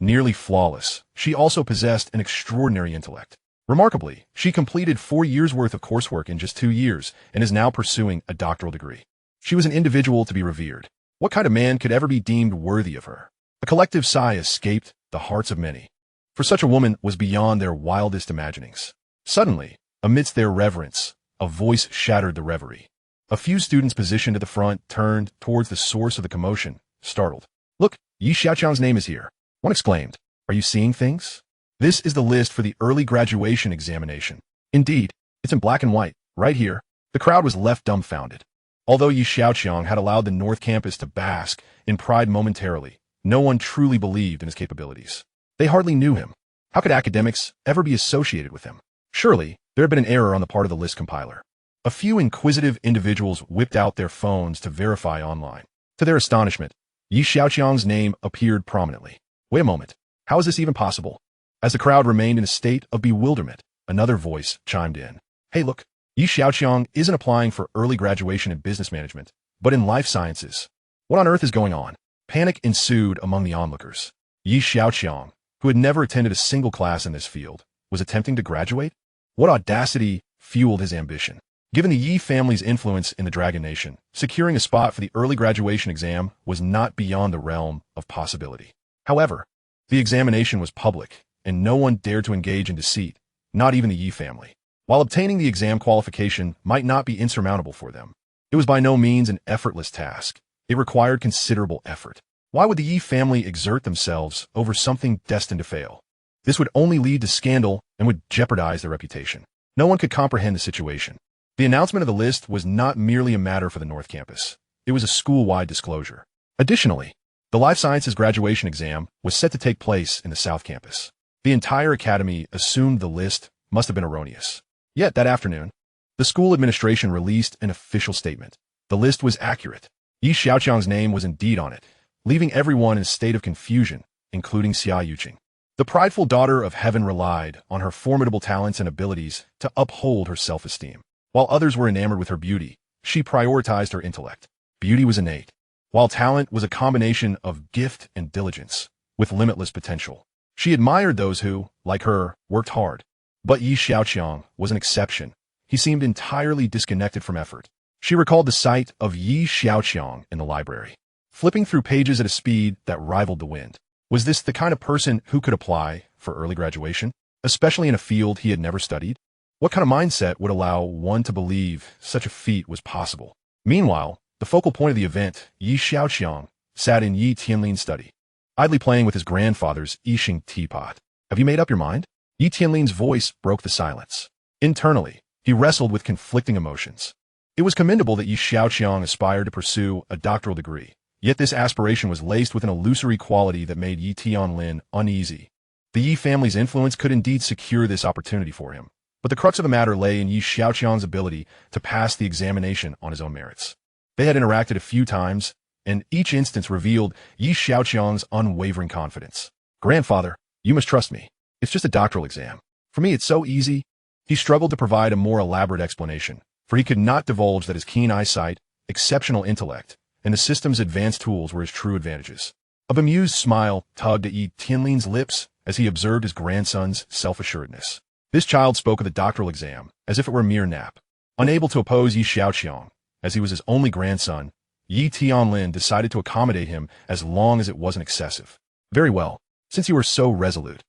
A: Nearly flawless, she also possessed an extraordinary intellect. Remarkably, she completed 4 years' worth of coursework in just 2 years and is now pursuing a doctoral degree. She was an individual to be revered. What kind of man could ever be deemed worthy of her? A collective sigh escaped the hearts of many, for such a woman was beyond their wildest imaginings. Suddenly, amidst their reverence, a voice shattered the reverie. A few students positioned at the front turned towards the source of the commotion, startled. "Look, Yi Xiaoqiang's name is here." One exclaimed, "Are you seeing things? This is the list for the early graduation examination. Indeed, it's in black and white, right here." The crowd was left dumbfounded. Although Yi Xiaoqiang had allowed the North Campus to bask in pride momentarily, no one truly believed in his capabilities. They hardly knew him. How could academics ever be associated with him? Surely, there had been an error on the part of the list compiler. A few inquisitive individuals whipped out their phones to verify online. To their astonishment, Xiaoqiang's name appeared prominently. Wait a moment. How is this even possible? As the crowd remained in a state of bewilderment, another voice chimed in. Hey look, Xiaoqiang isn't applying for early graduation in business management, but in life sciences. What on earth is going on? Panic ensued among the onlookers. Xiaoqiang, who had never attended a single class in this field, was attempting to graduate? What audacity fueled his ambition? Given the Yi family's influence in the Dragon Nation, securing a spot for the early graduation exam was not beyond the realm of possibility. However, the examination was public, and no one dared to engage in deceit, not even the Yi family. While obtaining the exam qualification might not be insurmountable for them, it was by no means an effortless task. It required considerable effort. Why would the Yi family exert themselves over something destined to fail? This would only lead to scandal and would jeopardize their reputation. No one could comprehend the situation. The announcement of the list was not merely a matter for the North Campus. It was a school-wide disclosure. Additionally, the Life Sciences graduation exam was set to take place in the South Campus. The entire academy assumed the list must have been erroneous. Yet that afternoon, the school administration released an official statement. The list was accurate. Xiaoqiang's name was indeed on it, leaving everyone in a state of confusion, including Xiaoqiang. The prideful daughter of heaven relied on her formidable talents and abilities to uphold her self-esteem. While others were enamored with her beauty, she prioritized her intellect. Beauty was innate, while talent was a combination of gift and diligence, with limitless potential. She admired those who, like her, worked hard. But Xiaoqiang was an exception. He seemed entirely disconnected from effort. She recalled the sight of Xiaoqiang in the library, flipping through pages at a speed that rivaled the wind. Was this the kind of person who could apply for early graduation, especially in a field he had never studied? What kind of mindset would allow one to believe such a feat was possible? Meanwhile, the focal point of the event, Xiaoqiang, sat in Yi Tianlin's study, idly playing with his grandfather's Yixing teapot. Have you made up your mind? Yi Tianlin's voice broke the silence. Internally, he wrestled with conflicting emotions. It was commendable that Yi Xiaoqiang aspired to pursue a doctoral degree, yet this aspiration was laced with an illusory quality that made Yi Tianlin uneasy. The Yi family's influence could indeed secure this opportunity for him, but the crux of the matter lay in Yi Xiaoqiang's ability to pass the examination on his own merits. They had interacted a few times, and each instance revealed Yi Xiaoqiang's unwavering confidence. Grandfather, you must trust me. It's just a doctoral exam. For me, it's so easy. He struggled to provide a more elaborate explanation, for he could not divulge that his keen eyesight, exceptional intellect, and the system's advanced tools were his true advantages. A bemused smile tugged at Yi Tianlin's lips as he observed his grandson's self-assuredness. This child spoke of the doctoral exam as if it were a mere nap. Unable to oppose Yi Xiaoqiang, as he was his only grandson, Yi Tianlin decided to accommodate him as long as it wasn't excessive. Very well, since you were so resolute,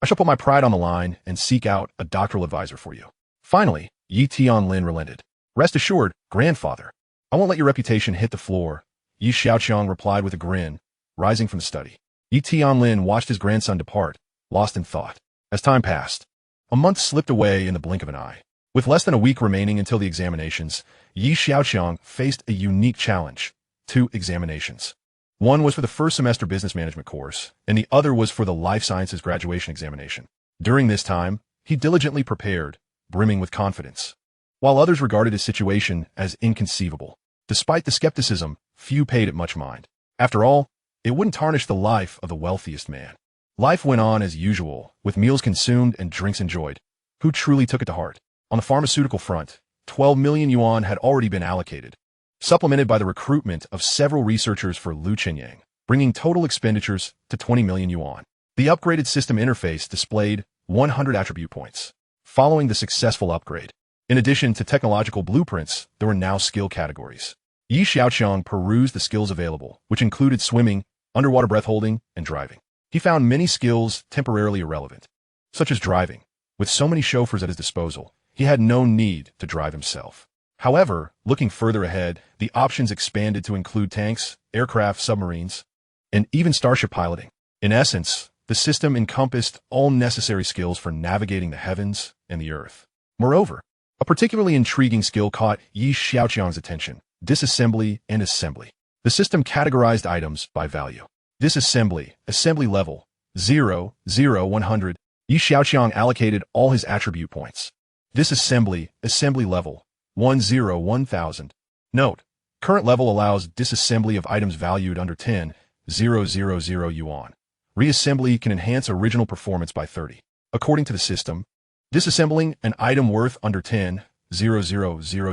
A: I shall put my pride on the line and seek out a doctoral advisor for you. Finally, Yi Tianlin relented. Rest assured, grandfather, I won't let your reputation hit the floor, Yi Xiaoqiang replied with a grin, rising from the study. Yi Tianlin watched his grandson depart, lost in thought. As time passed, a month slipped away in the blink of an eye. With less than a week remaining until the examinations, Yi Xiaoqiang faced a unique challenge. 2 examinations. One was for the first semester business management course, and the other was for the life sciences graduation examination. During this time, he diligently prepared, brimming with confidence, while others regarded his situation as inconceivable. Despite the skepticism, few paid it much mind. After all, it wouldn't tarnish the life of the wealthiest man. Life went on as usual, with meals consumed and drinks enjoyed. Who truly took it to heart? On the pharmaceutical front, 12 million yuan had already been allocated, supplemented by the recruitment of several researchers for Xiaoqiang, bringing total expenditures to 20 million yuan. The upgraded system interface displayed 100 attribute points. Following the successful upgrade, in addition to technological blueprints, there were now skill categories. Yi Xiaoqiang perused the skills available, which included swimming, underwater breath holding, and driving. He found many skills temporarily irrelevant, such as driving. With so many chauffeurs at his disposal, he had no need to drive himself. However, looking further ahead, the options expanded to include tanks, aircraft, submarines, and even Starship piloting. In essence, the system encompassed all necessary skills for navigating the heavens and the earth. Moreover, a particularly intriguing skill caught Yi Xiaoqiang's attention: disassembly and assembly. The system categorized items by value. Disassembly, assembly level, 0, 0, 100. Yi Xiaoqiang allocated all his attribute points. Disassembly, assembly level, 10, 1000. Note: current level allows disassembly of items valued under 10,
B: 10,000 yuan. Reassembly can enhance original performance by 30. According to the system, disassembling an item worth under 10,000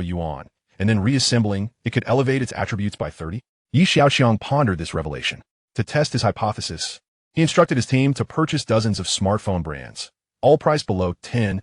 B: yuan and then reassembling it could elevate its attributes by 30. Xiaoqiang pondered this revelation. To test his hypothesis, he instructed his team to purchase dozens of smartphone brands, all priced below 10,000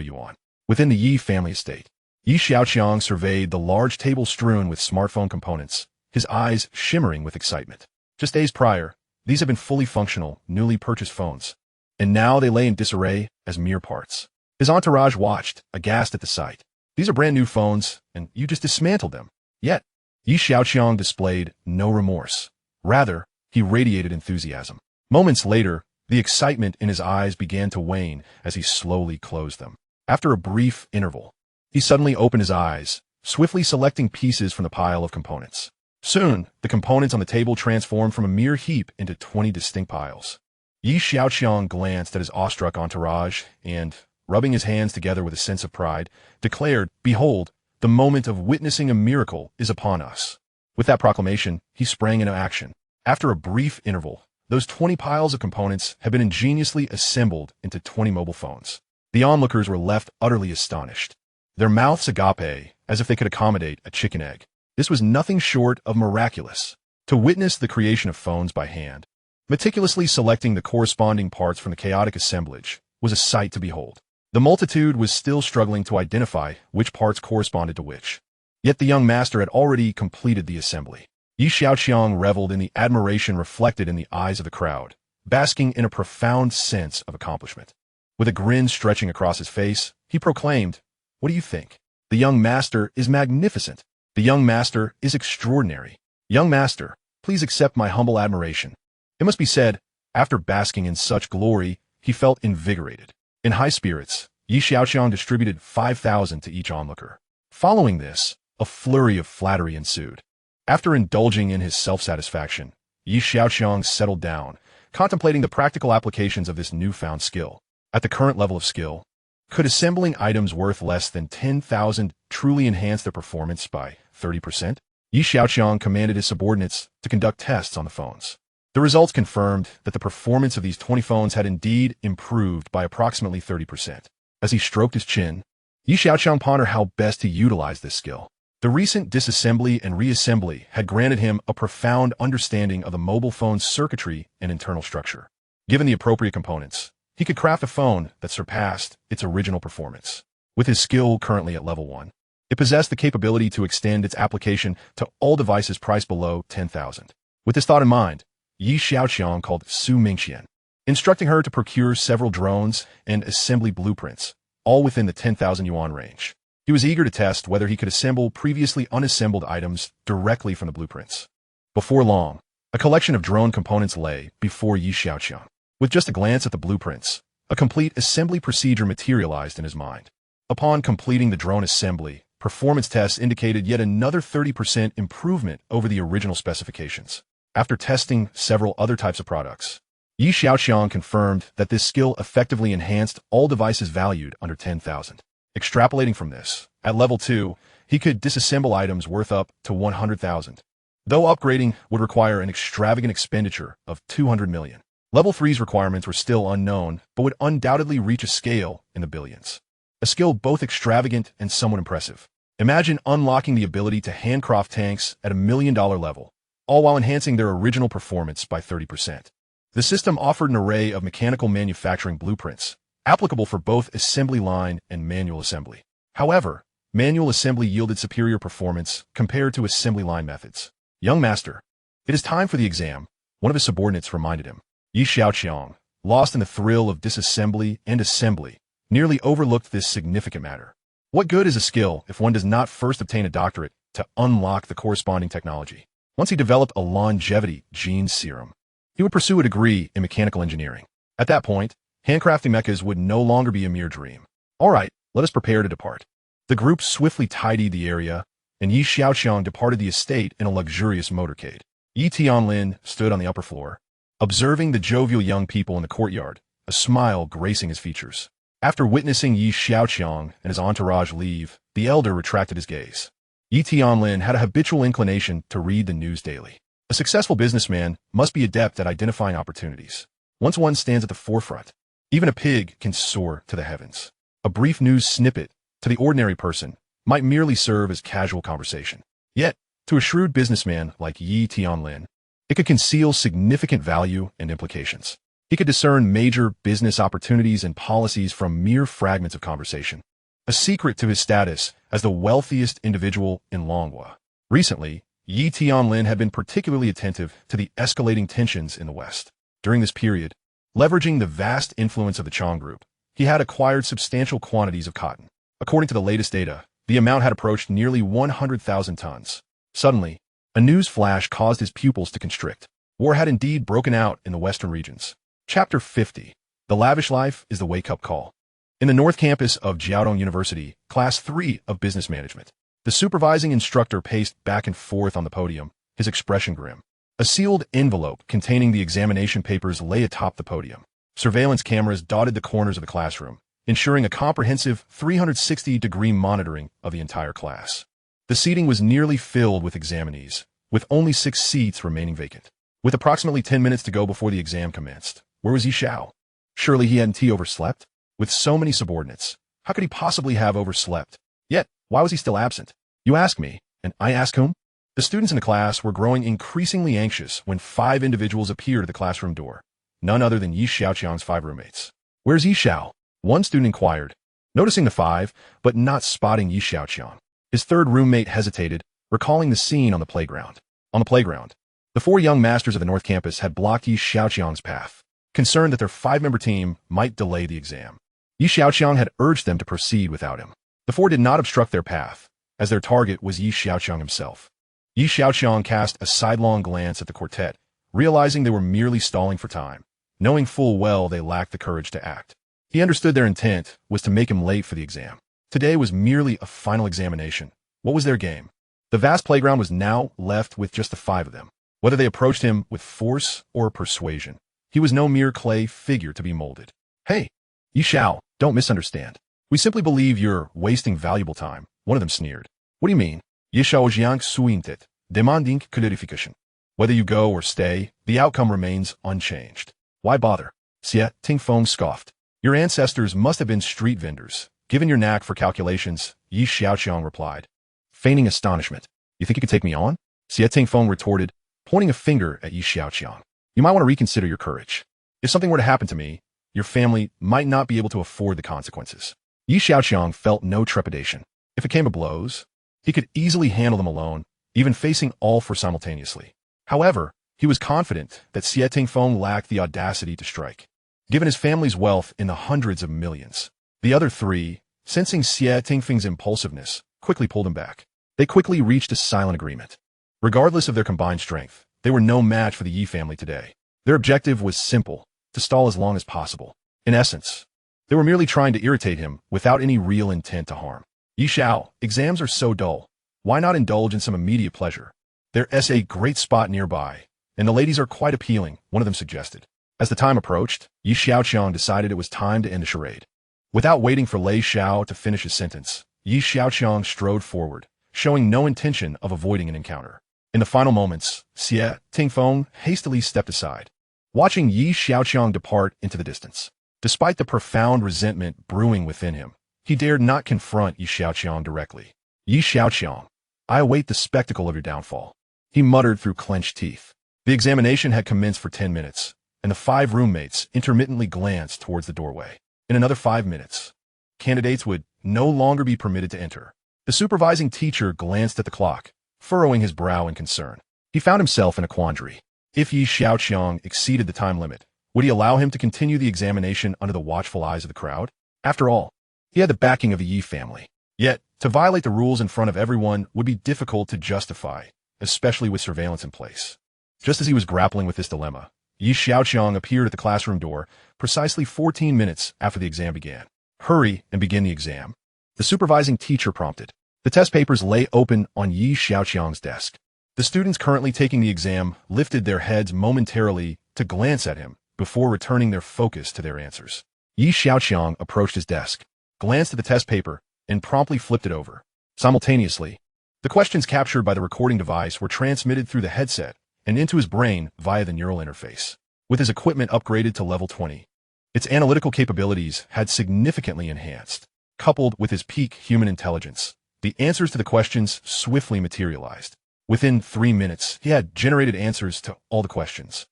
B: yuan. Within the Yi family estate, Xiaoqiang surveyed the large table strewn with smartphone components, his eyes shimmering with excitement. Just days prior, these had been fully functional, newly purchased phones, and now they lay in disarray as mere parts. His entourage watched, aghast at the sight. These are brand new phones, and you just dismantled them. Yet, Xiaoqiang displayed no remorse. Rather, he radiated enthusiasm. Moments later, the excitement in his eyes began to wane as he slowly closed them. After a brief interval, he suddenly opened his eyes, swiftly selecting pieces from the pile of components. Soon, the components on the table transformed from a mere heap into 20 distinct piles. Xiaoqiang glanced at his awestruck entourage and, rubbing his hands together with a sense of pride, declared, "Behold, the moment of witnessing a miracle is upon us." With that proclamation, he sprang into action. After a brief interval, those 20 piles of components had been ingeniously assembled into 20 mobile phones. The onlookers were left utterly astonished. Their mouths agape, as if they could accommodate a chicken egg. This was nothing short of miraculous. To witness the creation of phones by hand, meticulously selecting the corresponding parts from the chaotic assemblage, was a sight to behold. The multitude was still struggling to identify which parts corresponded to which. Yet the young master had already completed the assembly. Xiaoqiang reveled in the admiration reflected in the eyes of the crowd, basking in a profound sense of accomplishment. With a grin stretching across his face, he proclaimed, "What do you think? The young master is magnificent. The young master is extraordinary. Young master, please accept my humble admiration." It must be said, after basking in such glory, he felt invigorated. In high spirits, Xiaoqiang distributed 5,000 to each onlooker. Following this, a flurry of flattery ensued. After indulging in his self-satisfaction, Xiaoqiang settled down, contemplating the practical applications of this newfound skill. At the current level of skill, could assembling items worth less than 10,000 truly enhance their performance by 30%? Xiaoqiang commanded his subordinates to conduct tests on the phones. The results confirmed that the performance of these 20 phones had indeed improved by approximately 30%. As he stroked his chin, Xiaoqiang pondered how best to utilize this skill. The recent disassembly and reassembly had granted him a profound understanding of the mobile phone's circuitry and internal structure. Given the appropriate components, he could craft a phone that surpassed its original performance. With his skill currently at level 1, it possessed the capability to extend its application to all devices priced below 10,000. With this thought in mind, Xiaoqiang called Su Mingxian, instructing her to procure several drones and assembly blueprints, all within the 10,000 yuan range. He was eager to test whether he could assemble previously unassembled items directly from the blueprints. Before long, a collection of drone components lay before Xiaoqiang. With just a glance at the blueprints, a complete assembly procedure materialized in his mind. Upon completing the drone assembly, performance tests indicated yet another 30% improvement over the original specifications. After testing several other types of products, Xiaoqiang confirmed that this skill effectively enhanced all devices valued under 10,000. Extrapolating from this, at level 2, he could disassemble items worth up to 100,000. Though upgrading would require an extravagant expenditure of 200 million. Level 3's requirements were still unknown, but would undoubtedly reach a scale in the billions. A skill both extravagant and somewhat impressive. Imagine unlocking the ability to handcraft tanks at $1 million level, all while enhancing their original performance by 30%. The system offered an array of mechanical manufacturing blueprints, applicable for both assembly line and manual assembly. However, manual assembly yielded superior performance compared to assembly line methods. "Young master, it is time for the exam," one of his subordinates reminded him. Xiaoqiang, lost in the thrill of disassembly and assembly, nearly overlooked this significant matter. What good is a skill if one does not first obtain a doctorate to unlock the corresponding technology? Once he developed a longevity gene serum, he would pursue a degree in mechanical engineering. At that point, handcrafting mechas would no longer be a mere dream. All right, let us prepare to depart. The group swiftly tidied the area, and Xiaoqiang departed the estate in a luxurious motorcade. Tianlin stood on the upper floor, observing the jovial young people in the courtyard, a smile gracing his features. After witnessing Xiaoqiang and his entourage leave, the elder retracted his gaze. Tianlin had a habitual inclination to read the news daily.
A: A successful businessman must be adept at identifying opportunities. Once one stands at the forefront, even a pig can soar to the heavens. A brief news snippet, to the ordinary person, might merely serve as casual conversation. Yet, to a shrewd businessman like Yi Tianlin, it could conceal significant value and implications. He could discern major business opportunities and policies from mere fragments of conversation. A secret to his status as the wealthiest individual in Longhua. Recently, Yi Tianlin had been particularly attentive to the escalating tensions in the West. During this period, leveraging the vast influence of the Xia Group, he had acquired substantial quantities of cotton. According to the latest data, the amount had approached nearly 100,000 tons. Suddenly, a news flash caused his pupils to constrict. War had indeed broken out in the western regions. Chapter 50. The lavish life is the wake-up call. In the North Campus of Jiaotong University, Class 3 of Business Management, the supervising instructor paced back and forth on the podium, his expression grim. A sealed envelope containing the examination papers lay atop the podium. Surveillance cameras dotted the corners of the classroom, ensuring a comprehensive 360-degree monitoring of the entire class. The seating was nearly filled with examinees, with only 6 seats remaining vacant. With approximately 10 minutes to go before the exam commenced, where was Xiao? Surely he hadn't overslept? With so many subordinates, how could he possibly have overslept? Yet, why was he still absent? You ask me, and I ask whom? The students in the class were growing increasingly anxious when 5 individuals appeared at the classroom door, none other than Yi Xiaoqiang's 5 roommates. Where's Yi Xiao? One student inquired, noticing the 5, but not spotting Yi Xiaoqiang. His 3rd roommate hesitated, recalling the scene on the playground. On the playground, the 4 young masters of the North Campus had blocked Yi Xiaoqiang's path, concerned that their 5-member team might delay the exam. Yi Xiaoqiang had urged them to proceed without him. The 4 did not obstruct their path, as their target was Yi Xiaoqiang himself. Yi Xiaoqiang cast a sidelong glance at the quartet, realizing they were merely stalling for time, knowing full well they lacked the courage to act. He understood their intent was to make him late for the exam. Today was merely a final examination. What was their game? The vast playground was now left with just the 5 of them. Whether they approached him with force or persuasion, he was no mere clay figure to be molded. Hey, Yi Xiao, don't misunderstand. We simply believe you're wasting valuable time, one of them sneered. What do you mean? Yi Xiaoqiang suintet, demanding clarification. Whether you go or stay, the outcome remains unchanged. Why bother? Xia Tingfeng scoffed. Your ancestors must have been street vendors. Given your knack for calculations, Yi Xiaoqiang replied, feigning astonishment. You think you could take me on? Xia Tingfeng retorted, pointing a finger at Yi Xiaoqiang. You might want to reconsider your courage. If something were to happen to me, your family might not be able to afford the consequences. Yi Xiaoqiang felt no trepidation. If it came to blows, he could easily handle them alone, even facing all 4 simultaneously. However, he was confident that Xia Tingfeng lacked the audacity to strike. Given his family's wealth in the hundreds of millions, the other 3, sensing Xia Tingfeng's impulsiveness, quickly pulled him back. They quickly reached a silent agreement. Regardless of their combined strength, they were no match for the Yi family today. Their objective was simple, to stall as long as possible. In essence, they were merely trying to irritate him without any real intent to harm. Yi Xiao, exams are so dull. Why not indulge in some immediate pleasure? There's a great spot nearby, and the ladies are quite appealing, one of them suggested. As the time approached, Yi Xiaoqiang decided it was time to end the charade. Without waiting for Lei Xiao to finish his sentence, Yi Xiaoqiang strode forward, showing no intention of avoiding an encounter. In the final moments, Xia Tingfeng hastily stepped aside, watching Yi Xiaoqiang depart into the distance. Despite the profound resentment brewing within him, he dared not confront Yi Xiaoqiang directly. Yi Xiaoqiang, I await the spectacle of your downfall, he muttered through clenched teeth. The examination had commenced for 10 minutes, and the 5 roommates intermittently glanced towards the doorway. In another 5 minutes, candidates would no longer be permitted to enter. The supervising teacher glanced at the clock, furrowing his brow in concern. He found himself in a quandary. If Yi Xiaoqiang exceeded the time limit, would he allow him to continue the examination under the watchful eyes of the crowd? After all, he had the backing of the Yi family. Yet, to violate the rules in front of everyone would be difficult to justify, especially with surveillance in place. Just as he was grappling with this dilemma, Yi Xiaoqiang appeared at the classroom door precisely 14 minutes after the exam began. Hurry and begin the exam, the supervising teacher prompted. The test papers lay open on Yi Xiaoqiang's desk. The students currently taking the exam lifted their heads momentarily to glance at him before returning their focus to their answers. Yi Xiaoqiang approached his desk, glanced at the test paper, and promptly flipped it over. Simultaneously, the questions captured by the recording device were transmitted through the headset and into his brain via the neural interface. With his equipment upgraded to level 20, its analytical capabilities had significantly enhanced. Coupled with his peak human intelligence, the answers to the questions swiftly materialized. Within 3 minutes, he had generated answers to all the questions.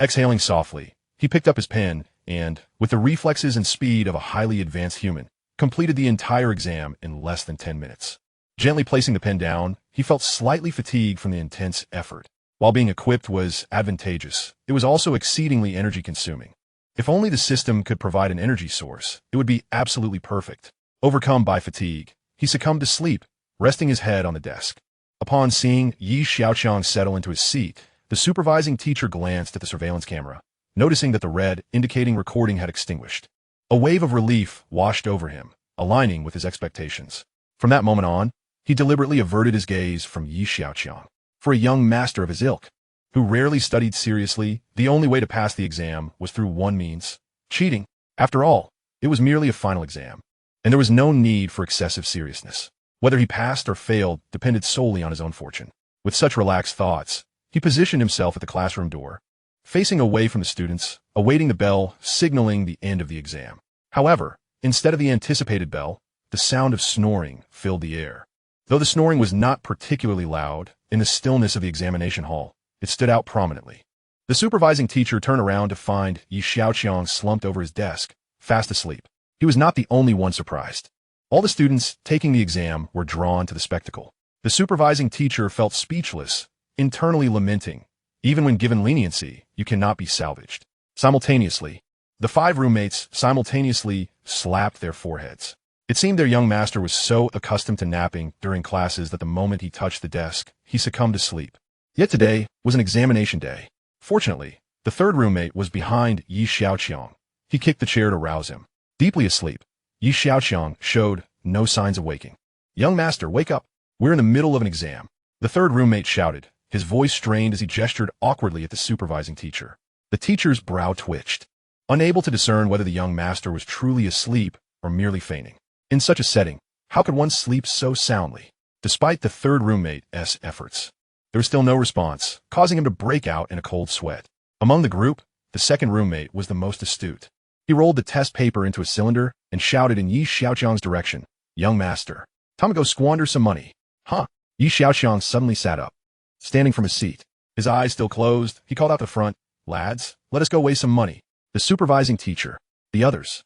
A: Exhaling softly, he picked up his pen and, with the reflexes and speed of a highly advanced human, completed the entire exam in less than 10 minutes. Gently placing the pen down, he felt slightly fatigued from the intense effort. While being equipped was advantageous, it was also exceedingly energy-consuming. If only the system could provide an energy source, it would be absolutely perfect. Overcome by fatigue, he succumbed to sleep, resting his head on the desk. Upon seeing Xiaoqiang settle into his seat, the supervising teacher glanced at the surveillance camera, noticing that the red indicating recording had extinguished. A wave of relief washed over him, aligning with his expectations. From that moment on, he deliberately averted his gaze from Xiaoqiang. For a young master of his ilk, who rarely studied seriously, the only way to pass the exam was through one means: cheating. After all, it was merely a final exam, and there was no need for excessive seriousness. Whether he passed or failed depended solely on his own fortune. With such relaxed thoughts, he positioned himself at the classroom door, facing away from the students, awaiting the bell signaling the end of the exam. However, instead of the anticipated bell, the sound of snoring filled the air. Though the snoring was not particularly loud, in the stillness of the examination hall, it stood out prominently. The supervising teacher turned around to find Xiaoqiang slumped over his desk, fast asleep. He was not the only one surprised. All the students taking the exam were drawn to the spectacle. The supervising teacher felt speechless, internally lamenting, even when given leniency, you cannot be salvaged. Simultaneously, the 5 roommates simultaneously slapped their foreheads. It seemed their young master was so accustomed to napping during classes that the moment he touched the desk, he succumbed to sleep. Yet today was an examination day. Fortunately, the 3rd roommate was behind Xiaoqiang. He kicked the chair to rouse him. Deeply asleep, Xiaoqiang showed no signs of waking. "Young master, wake up. We're in the middle of an exam." The 3rd roommate shouted, his voice strained as he gestured awkwardly at the supervising teacher. The teacher's brow twitched, unable to discern whether the young master was truly asleep or merely feigning. In such a setting, how could one sleep so soundly? Despite the 3rd roommate's efforts, there was still no response, causing him to break out in a cold sweat. Among the group, the 2nd roommate was the most astute. He rolled the test paper into a cylinder and shouted in Xiaoqiang's direction, "Young master, time to go squander some money." "Huh?" Xiaoqiang suddenly sat up, standing from his seat. His eyes still closed, he called out the front, "Lads, let us go waste some money." The supervising teacher, the others.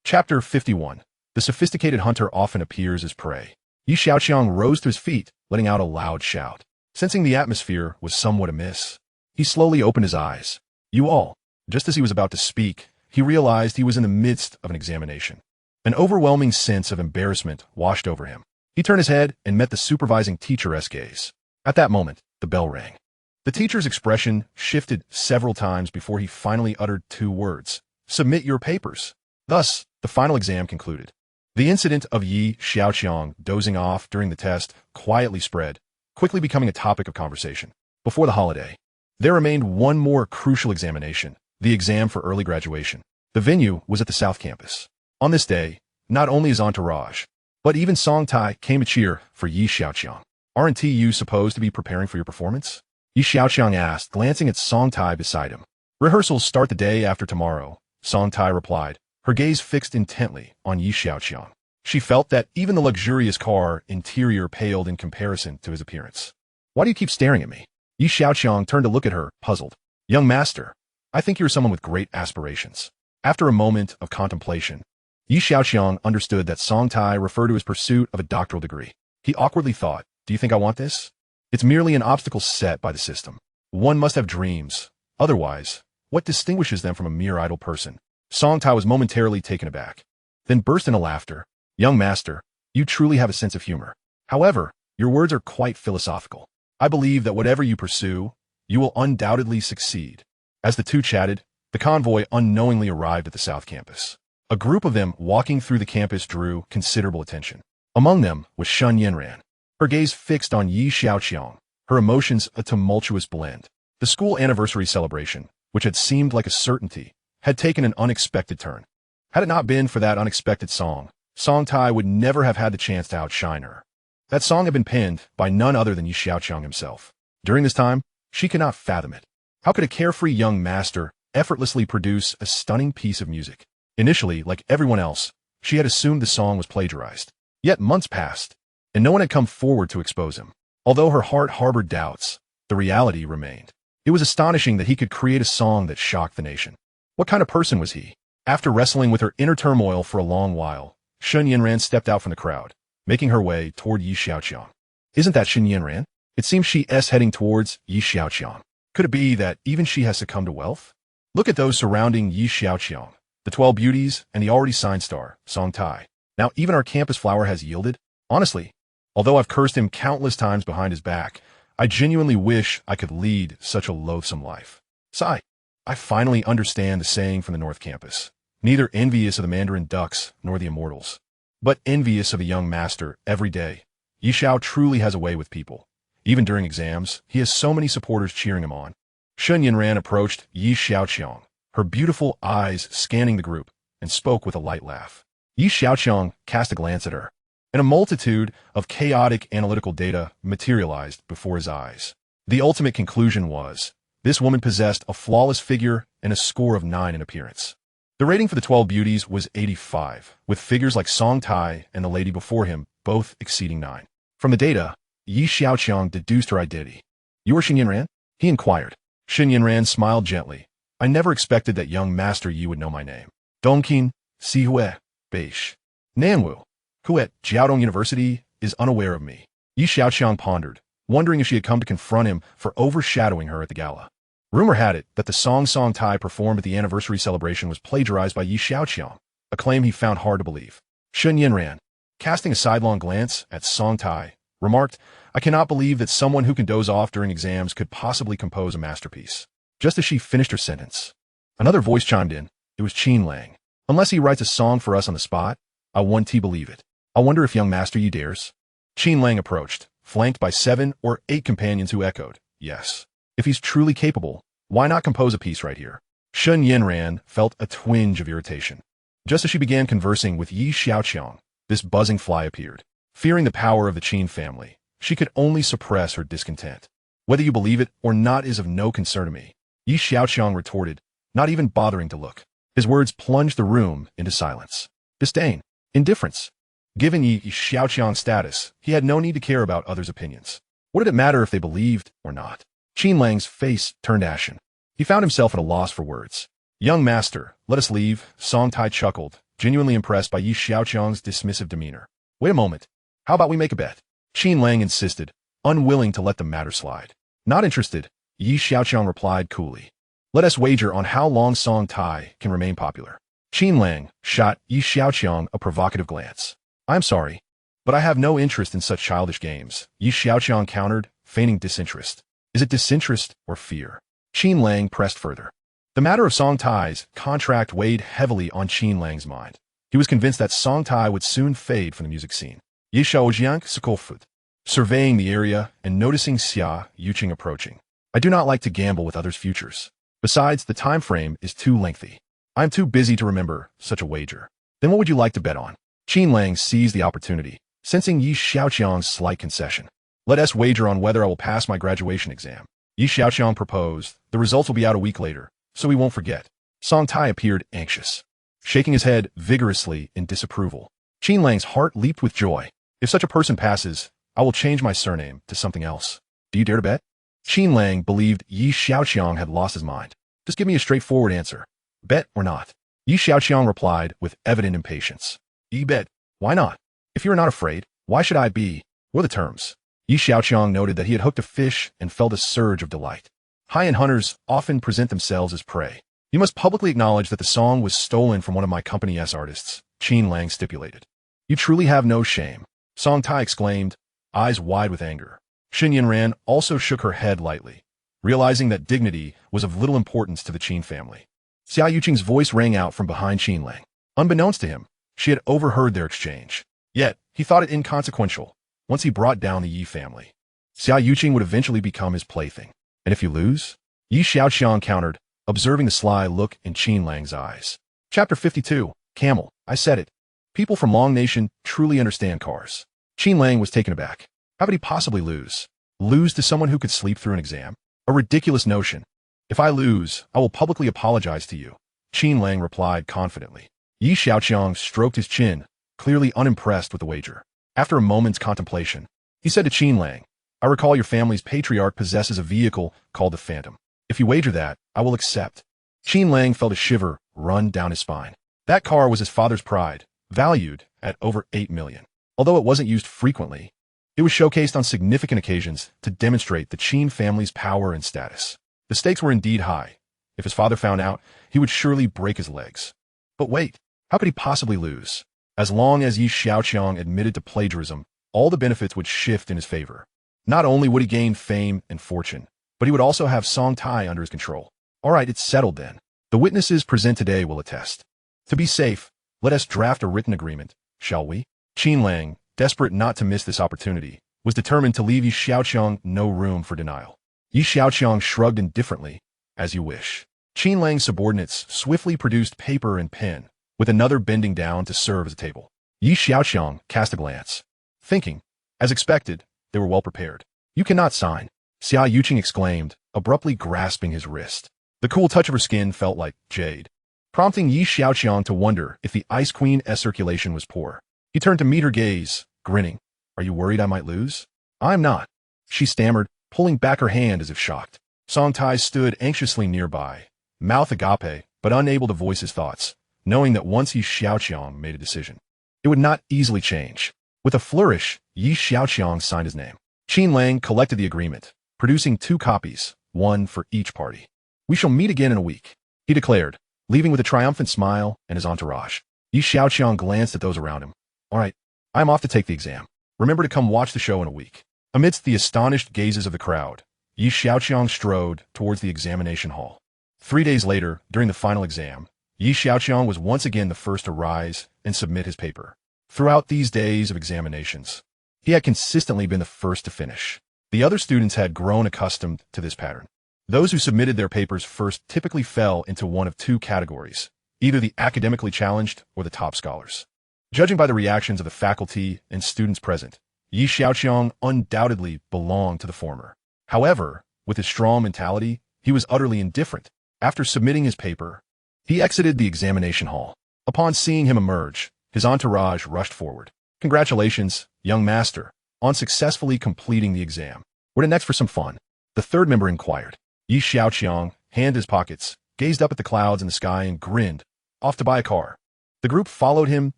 A: Chapter 51. The sophisticated hunter often appears as prey. Xiaoqiang rose to his feet, letting out a loud shout. Sensing the atmosphere was somewhat amiss, he slowly opened his eyes. "You all." Just as he was about to speak, he realized he was in the midst of an examination. An overwhelming sense of embarrassment washed over him. He turned his head and met the supervising teacher's gaze. At that moment, the bell rang. The teacher's expression shifted several times before he finally uttered 2 words: "Submit your papers." Thus, the final exam concluded. The incident of Xiaoqiang dozing off during the test quietly spread, quickly becoming a topic of conversation. Before the holiday, there remained one more crucial examination, the exam for early graduation. The venue was at the South Campus. On this day, not only his entourage, but even Song Tai came to cheer for Xiaoqiang. "Aren't you supposed to be preparing for your performance?" Xiaoqiang asked, glancing at Song Tai beside him. "Rehearsals start the day after tomorrow," Song Tai replied, her gaze fixed intently on Xiaoqiang. She felt that even the luxurious car interior paled in comparison to his appearance. "Why do you keep staring at me?" Xiaoqiang turned to look at her, puzzled. "Young master, I think you're someone with great aspirations." After a moment of contemplation, Xiaoqiang understood that Song Tai referred to his pursuit of a doctoral degree. He awkwardly thought, "Do you think I want this? It's merely an obstacle set by the system. One must have dreams. Otherwise, what distinguishes them from a mere idle person?" Song Tai was momentarily taken aback, then burst into laughter. "Young master, you truly have a sense of humor. However, your words are quite philosophical. I believe that whatever you pursue, you will undoubtedly succeed." As the two chatted, the convoy unknowingly arrived at the South Campus. A group of them walking through the campus drew considerable attention. Among them was Shun Yanran, her gaze fixed on Xiaoqiang, her emotions a tumultuous blend. The school anniversary celebration, which had seemed like a certainty, had taken an unexpected turn. Had it not been for that unexpected song, Song Tai would never have had the chance to outshine her. That song had been penned by none other than Xiaoqiang himself. During this time, She could not fathom it. How could a carefree young master effortlessly produce a stunning piece of music? Initially, like everyone else, she had assumed the song was plagiarized. Yet months passed, and no one had come forward to expose him. Although her heart harbored doubts, the reality remained. It was astonishing that he could create a song that shocked the nation. What kind of person was he? After wrestling with her inner turmoil for a long while, Shen Yinran stepped out from the crowd, making her way toward Yi Xiaoqiang. Isn't that Shen Yinran? It seems she's heading towards Yi Xiaoqiang. Could it be that even she has succumbed to wealth? Look at those surrounding Yi Xiaoqiang, the 12 beauties and the already signed star, Song Tai. Now even our campus flower has yielded? Honestly, although I've cursed him countless times behind his back, I genuinely wish I could lead such a loathsome life. Sigh. I finally understand the saying from the North Campus. Neither envious of the Mandarin ducks nor the immortals, but envious of the young master every day. Yi Xiao truly has a way with people. Even during exams, he has so many supporters cheering him on. Shen Yinran approached Yi Xiaoqiang, her beautiful eyes scanning the group, and spoke with a light laugh. Yi Xiaoqiang cast a glance at her, and a multitude of chaotic analytical data materialized before his eyes. The ultimate conclusion was, this woman possessed a flawless figure and a score of 9 in appearance. The rating for the 12 beauties was 85, with figures like Song Tai and the lady before him both exceeding 9. From the data, Yi Xiaoqiang deduced her identity. You are Shen Yinran? He inquired. Shen Yinran smiled gently. I never expected that young master Yi would know my name. Dongqin, Sihue, Beish. Nanwu, who at Jiaodong University is unaware of me. Yi Xiaoqiang pondered, wondering if she had come to confront him for overshadowing her at the gala. Rumor had it that the song Song Tai performed at the anniversary celebration was plagiarized by Yi Xiaoqiang, a claim he found hard to believe. Shen Yinran, casting a sidelong glance at Song Tai, remarked, I cannot believe that someone who can doze off during exams could possibly compose a masterpiece. Just as she finished her sentence, another voice chimed in. It was Qin Lang. Unless he writes a song for us on the spot, I won't believe it. I wonder if young master Yi dares. Qin Lang approached, flanked by 7 or 8 companions who echoed, yes. If he's truly capable, why not compose a piece right here? Shen Yinran felt a twinge of irritation. Just as she began conversing with Yi Xiaoqiang, this buzzing fly appeared. Fearing the power of the Qin family, she could only suppress her discontent. Whether you believe it or not is of no concern to me, Yi Xiaoqiang retorted, not even bothering to look. His words plunged the room into silence. Disdain. Indifference. Given Yi Xiaoqiang's status, he had no need to care about others' opinions. What did it matter if they believed or not? Qin Lang's face turned ashen. He found himself at a loss for words. Young master, let us leave, Song Tai chuckled, genuinely impressed by Yi Xiaoqiang's dismissive demeanor. Wait a moment. How about we make a bet? Qin Lang insisted, unwilling to let the matter slide. Not interested, Yi Xiaoqiang replied coolly. Let us wager on how long Song Tai can remain popular. Qin Lang shot Yi Xiaoqiang a provocative glance. I'm sorry, but I have no interest in such childish games, Yi Xiaoqiang countered, feigning disinterest. Is it disinterest or fear? Qin Lang pressed further. The matter of Song Tai's contract weighed heavily on Qin Lang's mind. He was convinced that Song Tai would soon fade from the music scene. Yi Xiaoqiang scoffed, surveying the area and noticing Xiaoqiang approaching. I do not like to gamble with others' futures. Besides, the time frame is too lengthy. I am too busy to remember such a wager. Then what would you like to bet on? Qin Lang seized the opportunity, sensing Yi Xiaoqiang's slight concession. Let us wager on whether I will pass my graduation exam. Yi Xiaoqiang proposed. The results will be out a week later, so we won't forget. Song Tai appeared anxious, shaking his head vigorously in disapproval. Qin Lang's heart leaped with joy. If such a person passes, I will change my surname to something else. Do you dare to bet? Qin Lang believed Yi Xiaoqiang had lost his mind. Just give me a straightforward answer. Bet or not? Yi Xiaoqiang replied with evident impatience. You bet. Why not? If you are not afraid, why should I be? What are the terms? Yi Xiaoqiang noted that he had hooked a fish and felt a surge of delight. High-end hunters often present themselves as prey. You must publicly acknowledge that the song was stolen from one of my company's artists, Qin Lang stipulated. You truly have no shame, Song Tai exclaimed, eyes wide with anger. Shen Yinran also shook her head lightly, realizing that dignity was of little importance to the Qin family. Xiaoqiang's voice rang out from behind Qin Lang. Unbeknownst to him, she had overheard their exchange. Yet, he thought it inconsequential. Once he brought down the Yi family, Xiaoqiang would eventually become his plaything. And if you lose? Yi Xiaoqiang countered, observing the sly look in Qin Lang's eyes. Chapter 52, Camel, I said it. People from Long Nation truly understand cars. Qin Lang was taken aback. How could he possibly lose? Lose to someone who could sleep through an exam? A ridiculous notion. If I lose, I will publicly apologize to you, Qin Lang replied confidently. Xiaoqiang stroked his chin, clearly unimpressed with the wager. After a moment's contemplation, he said to Qin Lang, I recall your family's patriarch possesses a vehicle called the Phantom. If you wager that, I will accept. Qin Lang felt a shiver run down his spine. That car was his father's pride, valued at over 8 million. Although it wasn't used frequently, it was showcased on significant occasions to demonstrate the Qin family's power and status. The stakes were indeed high. If his father found out, he would surely break his legs. But wait, how could he possibly lose? As long as Xiaoqiang admitted to plagiarism, all the benefits would shift in his favor. Not only would he gain fame and fortune, but he would also have Song Tai under his control. All right, it's settled then. The witnesses present today will attest. To be safe, let us draft a written agreement, shall we? Qin Lang, desperate not to miss this opportunity, was determined to leave Xiaoqiang no room for denial. Xiaoqiang shrugged indifferently, as you wish. Qin Lang's subordinates swiftly produced paper and pen, with another bending down to serve as a table. Xiaoqiang cast a glance. Thinking, as expected, they were well prepared. You cannot sign, Xiaoqiang exclaimed, abruptly grasping his wrist. The cool touch of her skin felt like jade, prompting Xiaoqiang to wonder if the Ice Queen's circulation was poor. He turned to meet her gaze, grinning. Are you worried I might lose? I'm not, she stammered, pulling back her hand as if shocked. Song Tai stood anxiously nearby, mouth agape, but unable to voice his thoughts, knowing that once Xiaoqiang made a decision, it would not easily change. With a flourish, Xiaoqiang signed his name. Qin Lang collected the agreement, producing 2 copies, one for each party. We shall meet again in a week, he declared, leaving with a triumphant smile and his entourage. Xiaoqiang glanced at those around him. All right, I am off to take the exam. Remember to come watch the show in a week. Amidst the astonished gazes of the crowd, Xiaoqiang strode towards the examination hall. 3 days later, during the final exam, Xiaoqiang was once again the first to rise and submit his paper. Throughout these days of examinations, he had consistently been the first to finish. The other students had grown accustomed to this pattern. Those who submitted their papers first typically fell into one of 2 categories, either the academically challenged or the top scholars. Judging by the reactions of the faculty and students present, Xiaoqiang undoubtedly belonged to the former. However, with his strong mentality, he was utterly indifferent. After submitting his paper, he exited the examination hall. Upon seeing him emerge, his entourage rushed forward. Congratulations, young master, on successfully completing the exam. We're next for some fun. The third member inquired. Xiaoqiang, hand in his pockets, gazed up at the clouds in the sky and grinned, off to buy a car. The group followed him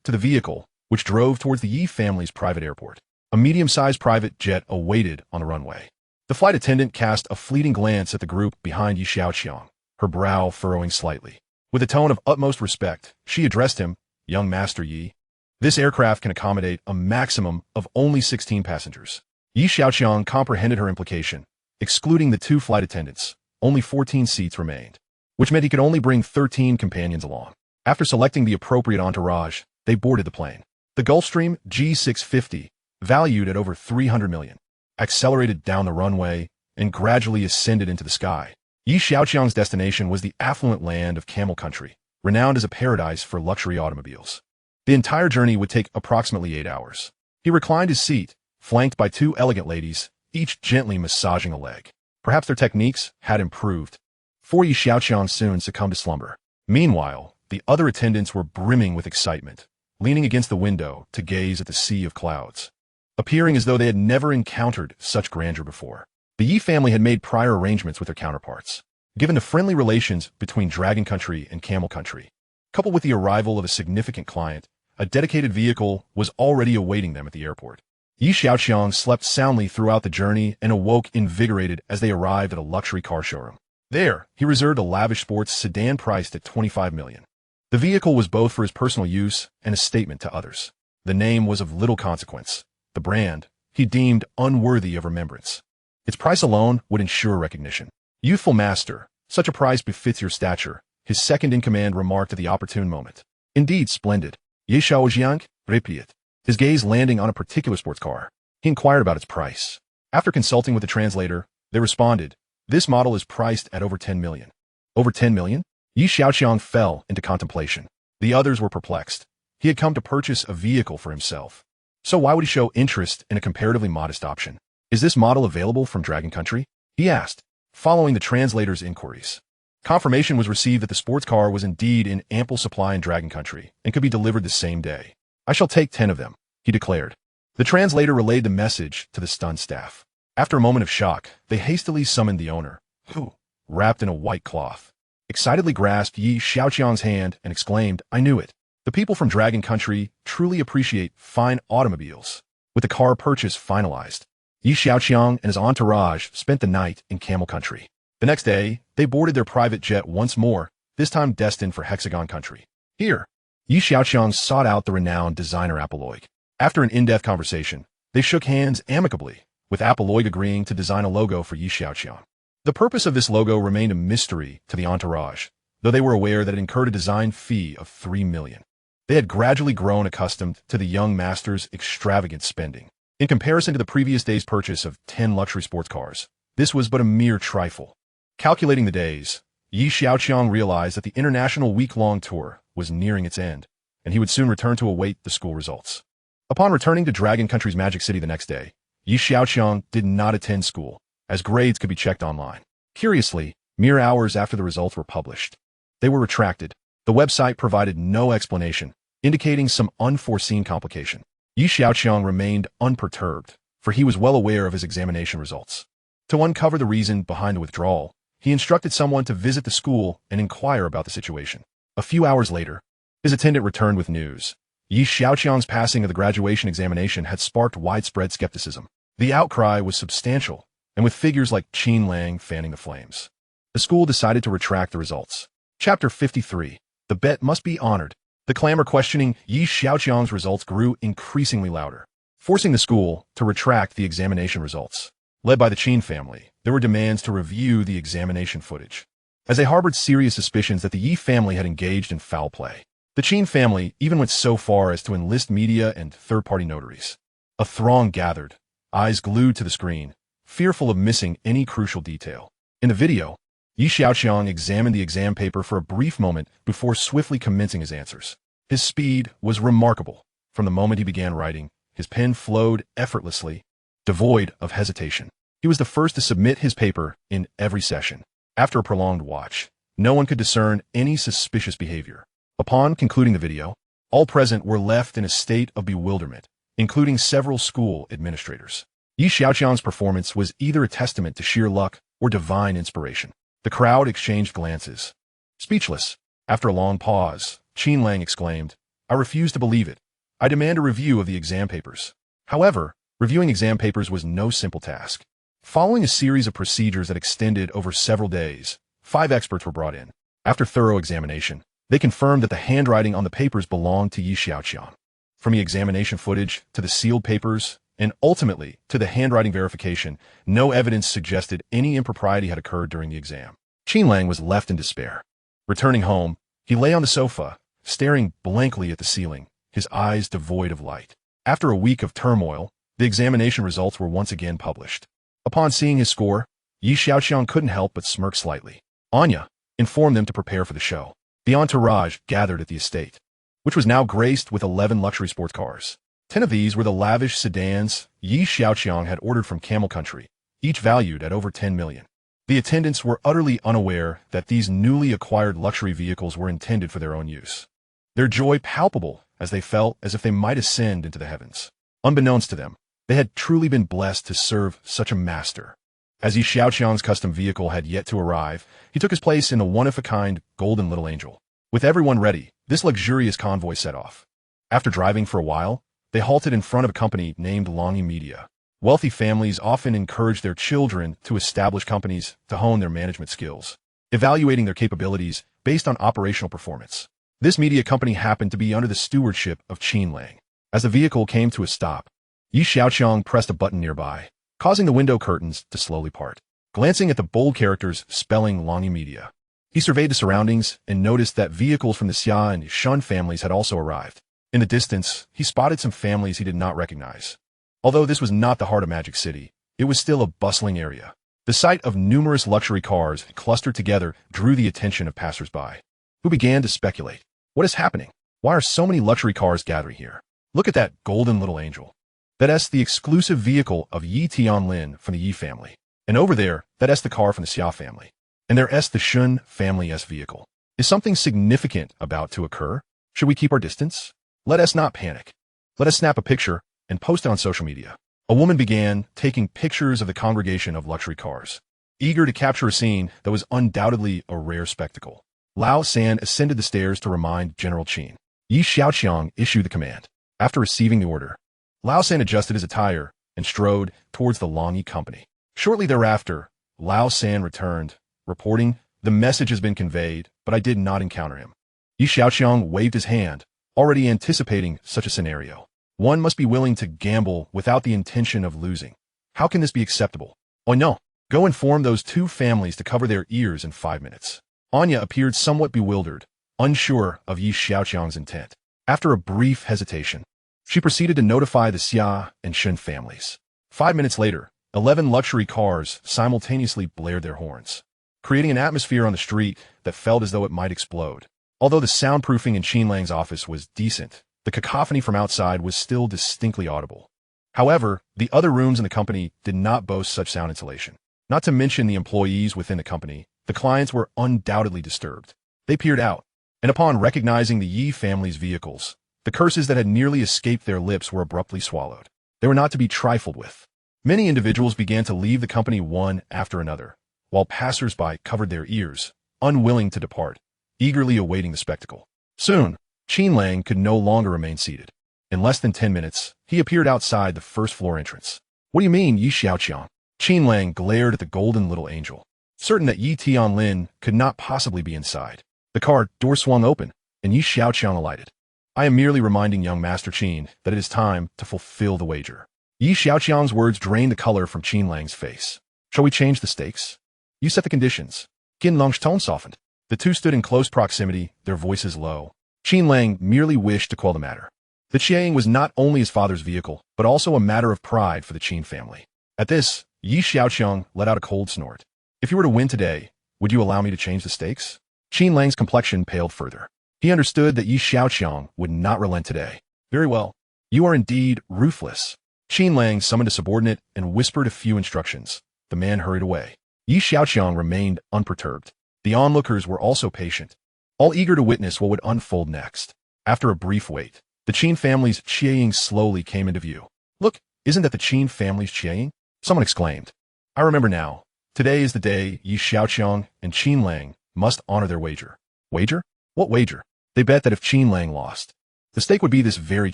A: to the vehicle, which drove towards the Yi family's private airport. A medium-sized private jet awaited on the runway. The flight attendant cast a fleeting glance at the group behind Xiaoqiang, her brow furrowing slightly. With a tone of utmost respect, she addressed him, Young Master Yi. This aircraft can accommodate a maximum of only 16 passengers. Xiaoqiang comprehended her implication. Excluding the 2 flight attendants, only 14 seats remained, which meant he could only bring 13 companions along. After selecting the appropriate entourage, they boarded the plane. The Gulfstream G650, valued at over 300 million, accelerated down the runway and gradually ascended into the sky. Xiaoqiang's destination was the affluent land of Camel Country, renowned as a paradise for luxury automobiles. The entire journey would take approximately 8 hours. He reclined his seat, flanked by 2 elegant ladies, each gently massaging a leg. Perhaps their techniques had improved, for Xiaoqiang soon succumbed to slumber. Meanwhile, the other attendants were brimming with excitement, leaning against the window to gaze at the sea of clouds, appearing as though they had never encountered such grandeur before. The Yi family had made prior arrangements with their counterparts. Given the friendly relations between Dragon Country and Camel Country, coupled with the arrival of a significant client, a dedicated vehicle was already awaiting them at the airport. Xiaoqiang slept soundly throughout the journey and awoke invigorated as they arrived at a luxury car showroom. There, he reserved a lavish sports sedan priced at 25 million. The vehicle was both for his personal use and a statement to others. The name was of little consequence. The brand, he deemed unworthy of remembrance. Its price alone would ensure recognition. Youthful master, such a price befits your stature, his second-in-command remarked at the opportune moment. Indeed, splendid. Xiaoqiang, repeated, his gaze landing on a particular sports car. He inquired about its price. After consulting with the translator, they responded, this model is priced at over 10 million. Over 10 million? Xiaoqiang fell into contemplation. The others were perplexed. He had come to purchase a vehicle for himself. So why would he show interest in a comparatively modest option? Is this model available from Dragon Country? He asked. Following the translator's inquiries, confirmation was received that the sports car was indeed in ample supply in Dragon Country and could be delivered the same day. "I shall take 10 of them," he declared. The translator relayed the message to the stunned staff. After a moment of shock, they hastily summoned the owner, who, wrapped in a white cloth, excitedly grasped Xiaoqiang's hand and exclaimed, "I knew it. The people from Dragon Country truly appreciate fine automobiles." With the car purchase finalized, Xiaoqiang and his entourage spent the night in Camel Country. The next day, they boarded their private jet once more, this time destined for Hexagon Country. Here, Xiaoqiang sought out the renowned designer Apolloig. After an in-depth conversation, they shook hands amicably, with Apolloig agreeing to design a logo for Xiaoqiang. The purpose of this logo remained a mystery to the entourage, though they were aware that it incurred a design fee of 3 million. They had gradually grown accustomed to the young master's extravagant spending. In comparison to the previous day's purchase of 10 luxury sports cars, this was but a mere trifle. Calculating the days, Xiaoqiang realized that the international week-long tour was nearing its end, and he would soon return to await the school results. Upon returning to Dragon Country's Magic City the next day, Xiaoqiang did not attend school, as grades could be checked online. Curiously, mere hours after the results were published, they were retracted. The website provided no explanation, indicating some unforeseen complication. Xiaoqiang remained unperturbed, for he was well aware of his examination results. To uncover the reason behind the withdrawal, he instructed someone to visit the school and inquire about the situation. A few hours later, his attendant returned with news. Xiaoqiang's passing of the graduation examination had sparked widespread skepticism. The outcry was substantial, and with figures like Qin Lang fanning the flames, the school decided to retract the results. Chapter 53. The bet must be honored. The clamor questioning Xiaoqiang's results grew increasingly louder, forcing the school to retract the examination results. Led by the Qin family, there were demands to review the examination footage, as they harbored serious suspicions that the Yi family had engaged in foul play. The Qin family even went so far as to enlist media and third-party notaries. A throng gathered, eyes glued to the screen, fearful of missing any crucial detail. In the video, Xiaoqiang examined the exam paper for a brief moment before swiftly commencing his answers. His speed was remarkable. From the moment he began writing, his pen flowed effortlessly, devoid of hesitation. He was the first to submit his paper in every session. After a prolonged watch, no one could discern any suspicious behavior. Upon concluding the video, all present were left in a state of bewilderment, including several school administrators. Xiaoqiang's performance was either a testament to sheer luck or divine inspiration. The crowd exchanged glances. Speechless, after a long pause, Qin Lang exclaimed, "I refuse to believe it. I demand a review of the exam papers." However, reviewing exam papers was no simple task. Following a series of procedures that extended over several days, 5 experts were brought in. After thorough examination, they confirmed that the handwriting on the papers belonged to Xiaoqiang. From the examination footage to the sealed papers, and ultimately to the handwriting verification, no evidence suggested any impropriety had occurred during the exam. Qin Lang was left in despair. Returning home, he lay on the sofa, staring blankly at the ceiling, his eyes devoid of light. After a week of turmoil, the examination results were once again published. Upon seeing his score, Xiaoqiang couldn't help but smirk slightly. Anya informed them to prepare for the show. The entourage gathered at the estate, which was now graced with 11 luxury sports cars. 10 of these were the lavish sedans Xiaoqiang had ordered from Camel Country, each valued at over 10 million. The attendants were utterly unaware that these newly acquired luxury vehicles were intended for their own use. Their joy palpable as they felt as if they might ascend into the heavens. Unbeknownst to them, they had truly been blessed to serve such a master. As Xiaoqiang's custom vehicle had yet to arrive, he took his place in the one-of-a-kind golden little angel. With everyone ready, this luxurious convoy set off. After driving for a while, they halted in front of a company named Longy Media. Wealthy families often encourage their children to establish companies to hone their management skills, evaluating their capabilities based on operational performance. This media company happened to be under the stewardship of Qin Lang. As the vehicle came to a stop, Xiaoqiang pressed a button nearby, causing the window curtains to slowly part. Glancing at the bold characters spelling Longy Media, he surveyed the surroundings and noticed that vehicles from the Xia and Shun families had also arrived. In the distance, he spotted some families he did not recognize. Although this was not the heart of Magic City, it was still a bustling area. The sight of numerous luxury cars clustered together drew the attention of passers-by, who began to speculate. What is happening? Why are so many luxury cars gathering here? Look at that golden little angel. That's the exclusive vehicle of Yi Tianlin from the Yi family.
B: And over there, that's the car from the Xia family. And there's the Shun family's vehicle. Is something significant about to occur? Should we keep our distance? Let us not panic. Let us snap a picture and post it on social media. A woman began taking pictures of the congregation of luxury cars, eager to capture a scene that was undoubtedly a rare spectacle. Lao San ascended the stairs to remind General Qin. Xiaoqiang issued the command. After receiving the order, Lao San adjusted his attire and strode towards the Long Yi company. Shortly thereafter, Lao San returned, reporting, "The message has been conveyed, but I did not encounter him." Xiaoqiang waved his hand, already anticipating such a scenario. One must be willing to gamble without the intention of losing. How can this be acceptable? Oh no, go inform those two families to cover their ears in 5 minutes. Anya appeared somewhat bewildered, unsure of Xiaoqiang's intent. After a brief hesitation, she proceeded to notify the Xia and Shun families. 5 minutes later, 11 luxury cars simultaneously blared their horns, creating an atmosphere on the street that felt as though it might explode. Although the soundproofing in Qinlang's office was decent, the cacophony from outside was still distinctly audible. However, the other rooms in the company did not boast such sound insulation. Not to mention the employees within the company, the clients were undoubtedly disturbed. They peered out, and upon recognizing the Yi family's vehicles, the curses that had nearly escaped their lips were abruptly swallowed. They were not to be trifled with. Many individuals began to leave the company one after another, while passers-by covered their ears, unwilling to depart, eagerly awaiting the spectacle. Soon, Qinlang could no longer remain seated. In less than 10 minutes, he appeared outside the first-floor entrance. "What do you mean, Yi Xiaoqiang?" Qinlang glared at the golden little angel, certain that Yi Tianlin could not possibly be inside. The car door swung open, and Yi Xiaoqiang alighted. "I am merely reminding young Master Qin that it is time to fulfill the wager." Yi Xiaoqiang's words drained the color from Qinlang's face. "Shall we change the stakes? You set the conditions." Qinlang's tone softened. The two stood in close proximity, their voices low. Qinlang merely wished to quell the matter. The Xiaoqiang was not only his father's vehicle, but also a matter of pride for the Qin family. At this, Yi Xiaoqiang let out a cold snort. "If you were to win today, would you allow me to change the stakes?" Qinlang's complexion paled further. He understood that Yi Xiaoqiang would not relent today. "Very well. You are indeed ruthless." Qinlang summoned a subordinate and whispered a few instructions. The man hurried away. Yi Xiaoqiang remained unperturbed. The onlookers were also patient, all eager to witness what would unfold next. After a brief wait, the Qin family's Xiaoqiang slowly came into view. "Look, isn't that the Qin family's Xiaoqiang?" someone exclaimed. "I remember now. Today is the day Yi Xiaoqiang and Qinlang must honor their wager." "Wager? What wager?" "They bet that if Qinlang lost, the stake would be this very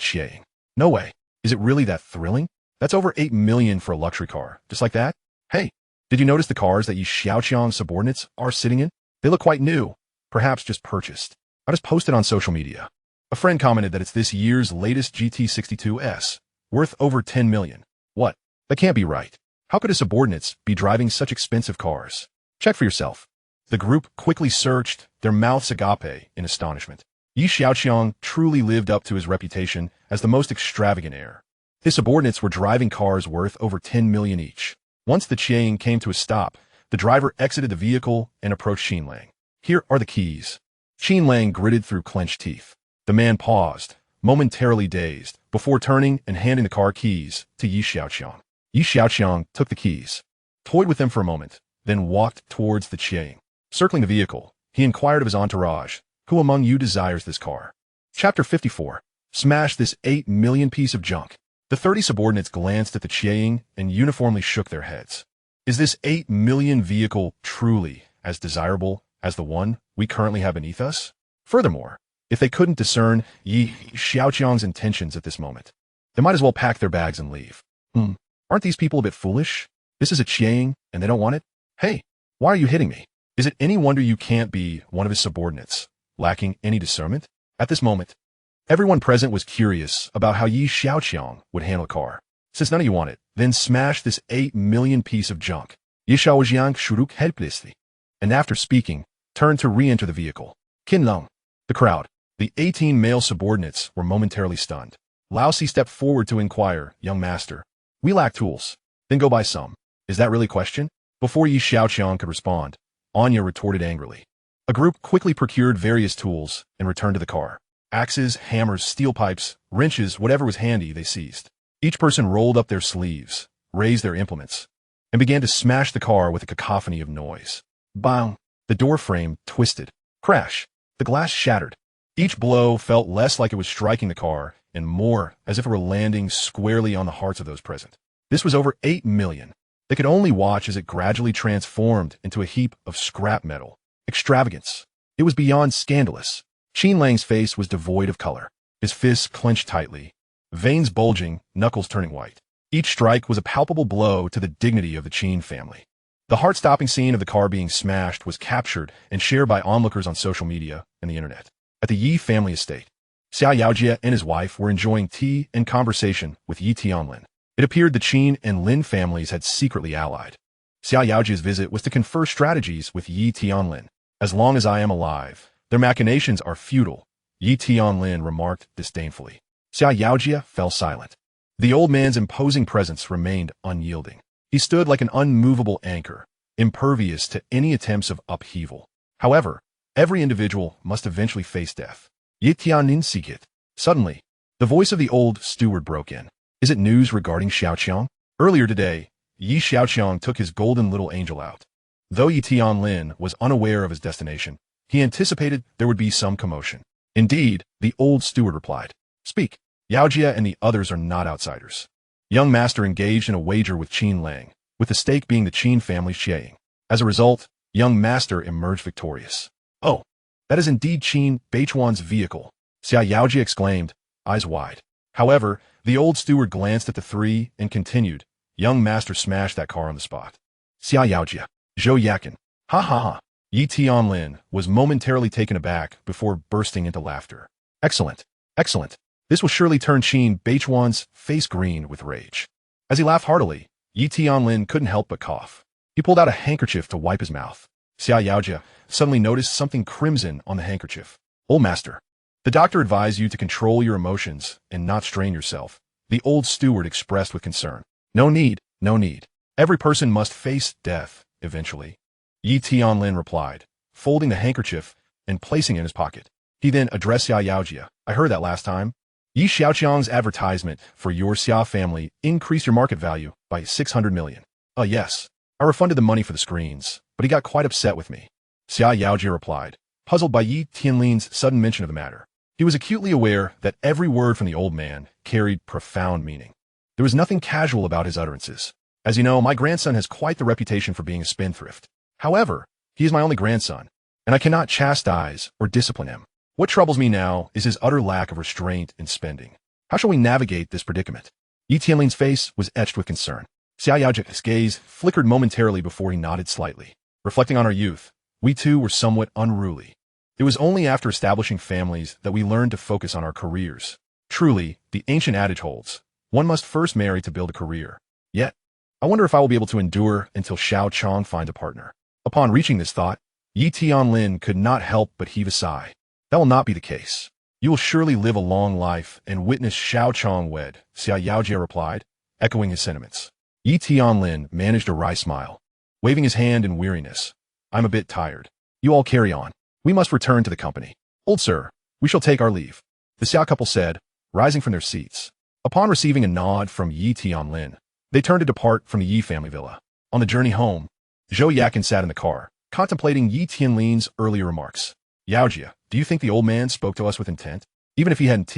B: Xiaoqiang." "No way. Is it really that thrilling? That's over 8 million for a luxury car, just like that." "Hey, did you notice the cars that Yi Xiaoqiang's subordinates are sitting in? They look quite new, perhaps just purchased." I just posted on social media. A friend commented that it's this year's latest GT62S, worth over 10 million. What? That can't be right. How could his subordinates be driving such expensive cars? Check for yourself. The group quickly searched, their mouths agape in astonishment. Yi Xiaoqiang truly lived up to his reputation as the most extravagant heir. His subordinates were driving cars worth over 10 million each. Once the Xiaoqiang came to a stop, the driver exited the vehicle and approached Qinlang. "Here are the keys." Qinlang gritted through clenched teeth. The man paused, momentarily dazed, before turning and handing the car keys to Yi Xiaoqiang. Yi Xiaoqiang took the keys, toyed with them for a moment, then walked towards the Xiaoqiang. Circling the vehicle, he inquired of his entourage, "Who among you desires this car?" Chapter 54. Smash this 8 million piece of junk. The 30 subordinates glanced at the Xiaoqiang and uniformly shook their heads. Is this 8 million vehicle truly as desirable as the one we currently have beneath us? Furthermore, if they couldn't discern Yi Xiaoqiang's intentions at this moment, they might as well pack their bags and leave. Aren't these people a bit foolish? This is a Xiaoqiang and they don't want it? Hey, why are you hitting me? Is it any wonder you can't be one of his subordinates, lacking any discernment? At this moment, everyone present was curious about how Yi Xiaoqiang would handle a car. Since none of you want it, then smash this 8 million piece of junk. Yi Xiaoqiang shuruk helplessly, and after speaking, turned to re-enter the vehicle. Qinlang. The crowd, the 18 male subordinates, were momentarily stunned. Lao Si stepped forward to inquire, "Young master, we lack tools. Then go buy some. Is that really a question?" Before Yi Xiaoqiang could respond, Anya retorted angrily. A group quickly procured various tools and returned to the car. Axes, hammers, steel pipes, wrenches, whatever was handy, they seized. Each person rolled up their sleeves, raised their implements,
A: and began to smash the car with a cacophony of noise. Bang! The door frame twisted. Crash! The glass shattered. Each blow felt less like it was striking the car and more as if it were landing squarely on the hearts of those present. This was over 8 million. They could only watch as it gradually transformed into a heap of scrap metal. Extravagance. It was beyond scandalous. Qin Lang's face was devoid of color. His fists clenched tightly, veins bulging, knuckles turning white. Each strike was a palpable blow to the dignity of the Qin family. The heart-stopping scene of the car being smashed was captured and shared by onlookers on social media and the internet. At the Yi family estate, Xiaoqiang and his wife were enjoying tea and conversation with Yi Tianlin. It appeared the Qin and Lin families had secretly allied. Xiaoqiang's visit was to confer strategies with Yi Tianlin. As long as I am alive, their machinations are futile, Yi Tianlin remarked disdainfully. Xiaoqiang fell silent. The old man's imposing presence remained unyielding. He stood like an unmovable anchor, impervious to any attempts of upheaval. However, every individual must eventually face death. Yi Tianlin sikit. Suddenly, the voice of the old steward broke in. Is it news regarding Xiaoqiang? Earlier today, Yi Xiaoqiang took his golden little angel out. Though Yi Tianlin was unaware of his destination, he anticipated there would be some commotion. Indeed, the old steward replied. Speak. Yaojia and the others are not outsiders. Young master engaged in a wager with Qin Lang, with the stake being the Qin family's Xiaoqiang. As a result, young master emerged victorious. Oh, that is indeed Qin Beichuan's vehicle, Xiaoqiang exclaimed, eyes wide. However, the old steward glanced at the three and continued, young master smashed that car on the spot. Xiaoqiang, Xiaoqiang, ha ha ha. Yi Tianlin was momentarily taken aback before bursting into laughter. Excellent, excellent. This will surely turn Qin Beichuan's face green with rage. As he laughed heartily, Yi Tianlin couldn't help but cough. He pulled out a handkerchief to wipe his mouth. Xiaoqiang suddenly noticed something crimson on the handkerchief. Old master, the doctor advised you to control your emotions and not strain yourself, the old steward expressed with concern. No need, no need. Every person must face death, eventually. Yi Tianlin replied, folding the handkerchief and placing it in his pocket. He then addressed Xiaoqiang. I heard that last time. Yi Xiaoqiang's advertisement for your Xia family increased your market value by 600 million. Yes. I refunded the money for the screens, but he got quite upset with me. Xiaoqiang replied, puzzled by Yi Tianlin's sudden mention of the matter. He was acutely aware that every word from the old man carried profound meaning. There was nothing casual about his utterances. As you know, my grandson has quite the reputation for being a spendthrift. However, he is my only grandson, and I cannot chastise or discipline him. What troubles me now is his utter lack of restraint in spending. How shall we navigate this predicament? Yi Tianlin's face was etched with concern. Xiaoqiang's gaze flickered momentarily before he nodded slightly. Reflecting on our youth, we too were somewhat unruly. It was only after establishing families that we learned to focus on our careers. Truly, the ancient adage holds, one must first marry to build a career. Yet, I wonder if I will be able to endure until Xiaoqiang finds a partner. Upon reaching this thought, Yi Tianlin could not help but heave a sigh. That will not be the case. You will surely live a long life and witness Xiaoqiang wed, Xiaoqiang replied, echoing his sentiments. Yi Tianlin managed a wry smile, waving his hand in weariness. I'm a bit tired. You all carry on. We must return to the company. Old sir, we shall take our leave, the Xia couple said, rising from their seats. Upon receiving a nod from Yi Tianlin, they turned to depart from the Yi family villa. On the journey home, Xiaoqiang sat in the car, contemplating Yi Tianlin's earlier remarks. Yaojia, do you think the old man spoke to us with intent? Even if he hadn't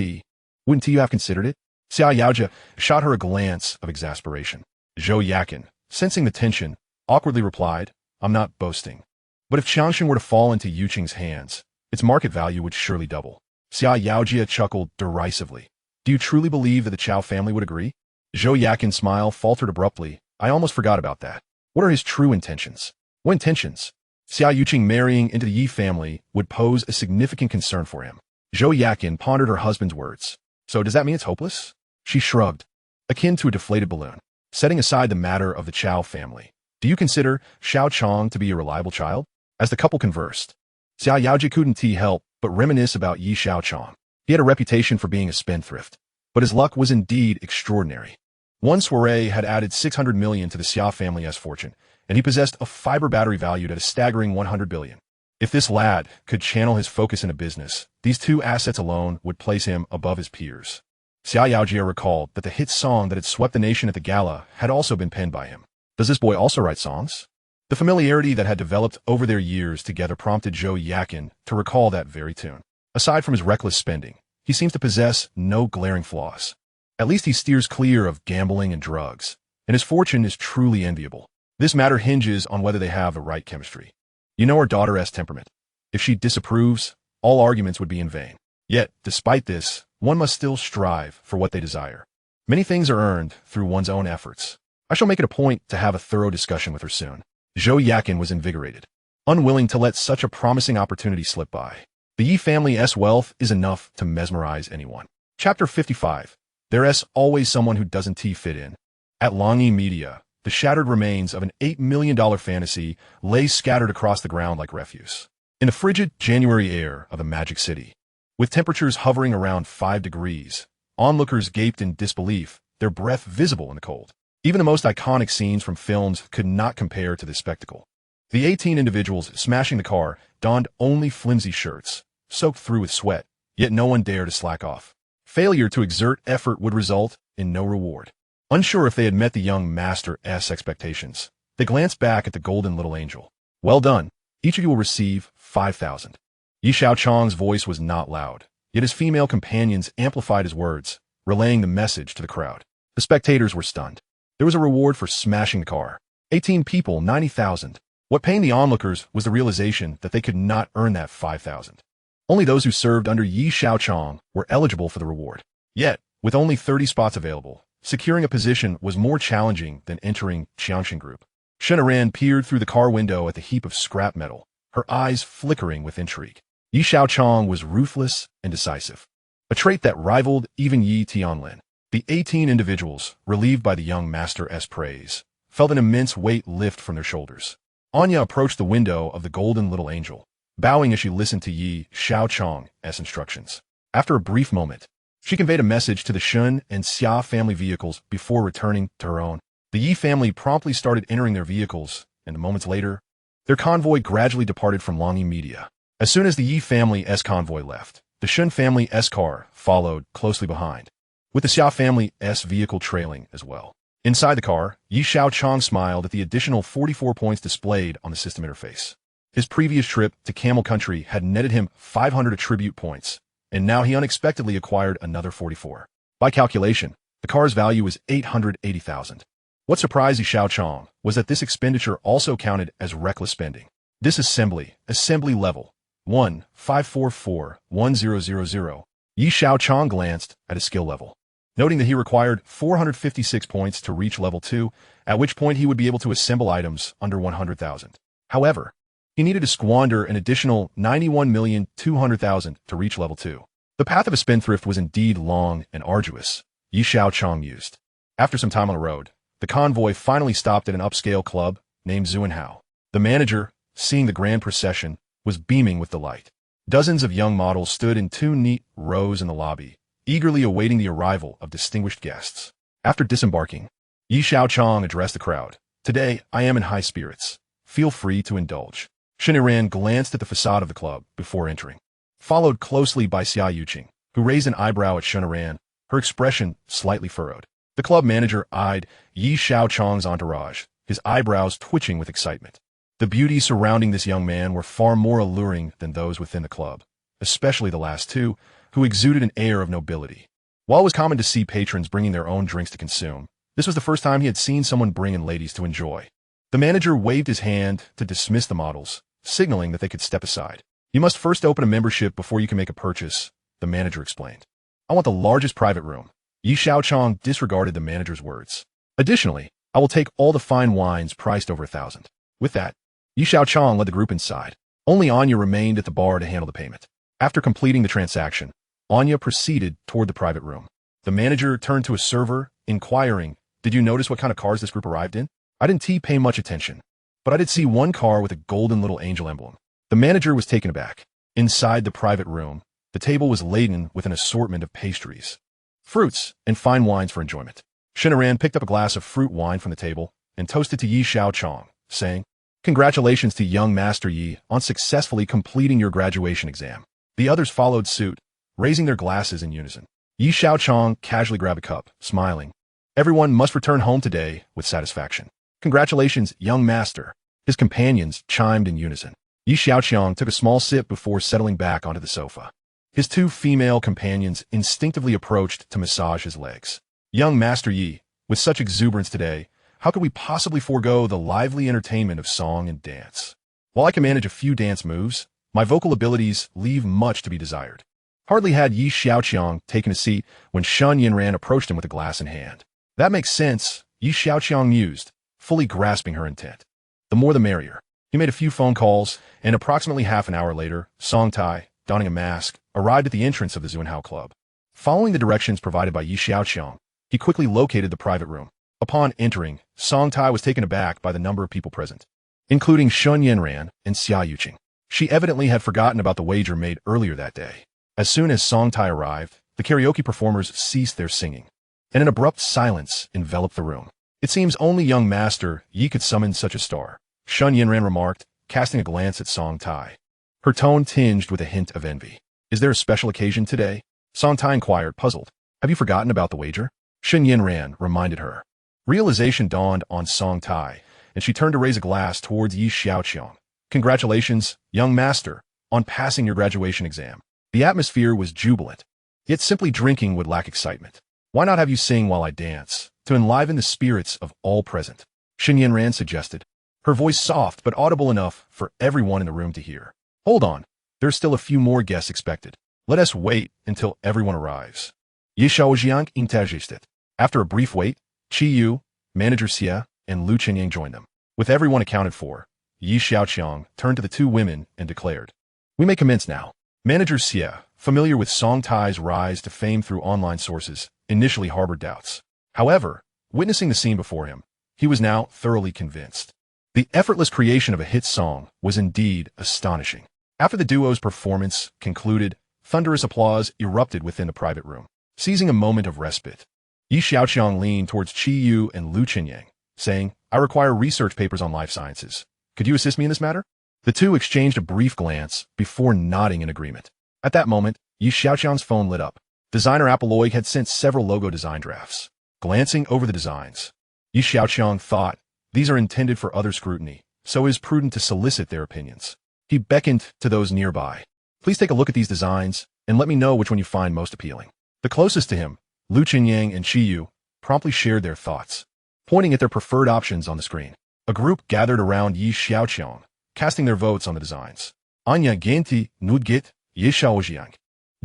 A: wouldn't you have considered it? Xiaoqiang shot her a glance of exasperation. Xiaoqiang, sensing the tension, awkwardly replied, I'm not boasting. But if Xiaoqiang were to fall into Yuqing's hands, its market value would surely double. Xiaoqiang chuckled derisively. Do you truly believe that the Chao family would agree? Xiaoqiang's smile faltered abruptly. I almost forgot about that. What are his true intentions? What intentions? Xiaoqiang marrying into the Yi family would pose a significant concern for him. Xiaoqiang pondered her husband's words. So does that mean it's hopeless? She shrugged, akin to a deflated balloon. Setting aside the matter of the Chao family, do you consider Xiaoqiang to be a reliable child? As the couple conversed, Xiaoqiang couldn't help but reminisce about Yi Xiaoqiang. He had a reputation for being a spendthrift, but his luck was indeed extraordinary. One soiree had added 600 million to the Xia family's fortune, and he possessed a fiber battery valued at a staggering 100 billion. If this lad could channel his focus into business, these two assets alone would place him above his peers. Xiaoqiang recalled that the hit song that had swept the nation at the gala had also been penned by him. Does this boy also write songs? The familiarity that had developed over their years together prompted Xiaoqiang to recall that very tune. Aside from his reckless spending, he seems to possess no glaring flaws. At least he steers clear of gambling and drugs, and his fortune is truly enviable. This matter hinges on whether they have the right chemistry. You know our daughter's temperament. If she disapproves, all arguments would be in vain. Yet, despite this, one must still strive for what they desire. Many things are earned through one's own efforts. I shall make it a point to have a thorough discussion with her soon. Xiaoqiang was invigorated, unwilling to let such a promising opportunity slip by. The Yi family's wealth is enough to mesmerize anyone. Chapter 55. There's always someone who doesn't fit in. At Longyi Media, the shattered remains of an $8 million fantasy lay scattered across the ground like refuse. In the frigid January air of a magic city, with temperatures hovering around 5 degrees, onlookers gaped in disbelief, their breath visible in the cold. Even the most iconic scenes from films could not compare to this spectacle. The 18 individuals smashing the car donned only flimsy shirts, soaked through with sweat, yet no one dared to slack off. Failure to exert effort would result in no reward. Unsure if they had met the young master's expectations, they glanced back at the golden little angel. Well done. Each of you will receive 5,000. Xiaoqiang's voice was not loud, yet his female companions amplified his words, relaying the message to the crowd. The spectators were stunned. There was a reward for smashing the car. 18 people, 90,000. What pained the onlookers was the realization that they could not earn that 5,000. Only those who served under Xiaoqiang were eligible for the reward. Yet, with only 30 spots available, securing a position was more challenging than entering Xiaoqiang Group. Xiaoqiang peered through the car window at the heap of scrap metal, her eyes flickering with intrigue. Xiaoqiang was ruthless and decisive, a trait that rivaled even Yi Tianlin. The 18 individuals, relieved by the young master's praise, felt an immense weight lift from their shoulders. Anya approached the window of the golden little angel, bowing as she listened to Xiaoqiang's instructions. After a brief moment, she conveyed a message to the Shun and Xia family vehicles before returning to her own. The Yi family promptly started entering their vehicles, and moments later, their convoy gradually departed from Longyi Media. As soon as the Yi family's convoy left, the Shun family's car followed closely behind, with the Xia family's vehicle trailing as well. Inside the car, Xiaoqiang smiled at the additional 44 points displayed on the system interface. His previous trip to Camel Country had netted him 500 attribute points, and now he unexpectedly acquired another 44. By calculation, the car's value was 880,000. What surprised Xiaoqiang was that this expenditure also counted as reckless spending. This assembly level 1544100. Xiaoqiang glanced at his skill level, noting that he required 456 points to reach level 2, at which point he would be able to assemble items under 100,000. However, he needed to squander an additional 91,200,000 to reach level 2. The path of a spendthrift was indeed long and arduous, Xiaoqiang mused. After some time on the road, the convoy finally stopped at an upscale club named Zuanhao. The manager, seeing the grand procession, was beaming with delight. Dozens of young models stood in 2 neat rows in the lobby, eagerly awaiting the arrival of distinguished guests. After disembarking, Xiaoqiang addressed the crowd. Today, I am in high spirits. Feel free to indulge. Xiaoqiang glanced at the facade of the club before entering, followed closely by Xiaoqiang, who raised an eyebrow at Xiaoqiang, her expression slightly furrowed. The club manager eyed Xiaoqiang's entourage, his eyebrows twitching with excitement. The beauties surrounding this young man were far more alluring than those within the club, especially the last two, who exuded an air of nobility. While it was common to see patrons bringing their own drinks to consume, this was the first time he had seen someone bring in ladies to enjoy. The manager waved his hand to dismiss the models, signaling that they could step aside. You must first open a membership before you can make a purchase, the manager explained. I want the largest private room. Xiaoqiang disregarded the manager's words. Additionally, I will take all the fine wines priced over 1,000. With that, Xiaoqiang led the group inside. Only Anya remained at the bar to handle the payment. After completing the transaction, Anya proceeded toward the private room. The manager turned to a server, inquiring, "Did you notice what kind of cars this group arrived in?" I didn't pay much attention, but I did see one car with a golden little angel emblem. The manager was taken aback. Inside the private room, the table was laden with an assortment of pastries, fruits, and fine wines for enjoyment. Xiaoqiang picked up a glass of fruit wine from the table and toasted to Xiaoqiang, saying, "Congratulations to young Master Yi on successfully completing your graduation exam." The others followed suit, raising their glasses in unison. Xiaoqiang casually grabbed a cup, smiling. Everyone must return home today with satisfaction. Congratulations, young master. His companions chimed in unison. Xiaoqiang took a small sip before settling back onto the sofa. His two female companions instinctively approached to massage his legs. Young Master Yi, with such exuberance today, how could we possibly forego the lively entertainment of song and dance? While I can manage a few dance moves, my vocal abilities leave much to be desired. Hardly had Yi Xiaoqiang taken a seat when Shen Yinran approached him with a glass in hand. That makes sense, Yi Xiaoqiang mused, fully grasping her intent. The more the merrier. He made a few phone calls, and approximately half an hour later, Song Tai, donning a mask, arrived at the entrance of the Zunhao Club. Following the directions provided by Yi Xiaoqiang, he quickly located the private room. Upon entering, Song Tai was taken aback by the number of people present, including Shen Yinran and Xiaoqiang. She evidently had forgotten about the wager made earlier that day. As soon as Song Tai arrived, the karaoke performers ceased their singing, and an abrupt silence enveloped the room. It seems only young Master Yi could summon such a star, Shen Yinran remarked, casting a glance at Song Tai. Her tone tinged with a hint of envy. Is there a special occasion today? Song Tai inquired, puzzled. Have you forgotten about the wager? Shen Yinran reminded her. Realization dawned on Song Tai, and she turned to raise a glass towards Yi Xiaoqiang. Congratulations, young master, on passing your graduation exam. The atmosphere was jubilant. Yet simply drinking would lack excitement. Why not have you sing while I dance, to enliven the spirits of all present? Shen Yinran suggested, her voice soft but audible enough for everyone in the room to hear. Hold on, there's still a few more guests expected. Let us wait until everyone arrives. Yi Xiaoqiang intergested. After a brief wait, Qi Yu, Manager Xia, and Lu Qinyang joined them. With everyone accounted for, Yi Xiaoqiang turned to the two women and declared, we may commence now. Manager Xia, familiar with Song Tai's rise to fame through online sources, initially harbored doubts. However, witnessing the scene before him, he was now thoroughly convinced. The effortless creation of a hit song was indeed astonishing. After the duo's performance concluded, thunderous applause erupted within the private room. Seizing a moment of respite, Yi Xiaoqiang leaned towards Qi Yu and Lu Qinyang, saying, I require research papers on life sciences. Could you assist me in this matter? The two exchanged a brief glance before nodding in agreement. At that moment, Yi Xiaoqiang's phone lit up. Designer Apolloid had sent several logo design drafts. Glancing over the designs, Yi Xiaoqiang thought, these are intended for other scrutiny, so it is prudent to solicit their opinions. He beckoned to those nearby. Please take a look at these designs, and let me know which one you find most appealing. The closest to him, Lu Qinyang and Qi Yu, promptly shared their thoughts, pointing at their preferred options on the screen. A group gathered around Yi Xiaoqiang, casting their votes on the designs. Anya Genti Nudgit Yi Xiaoqiang,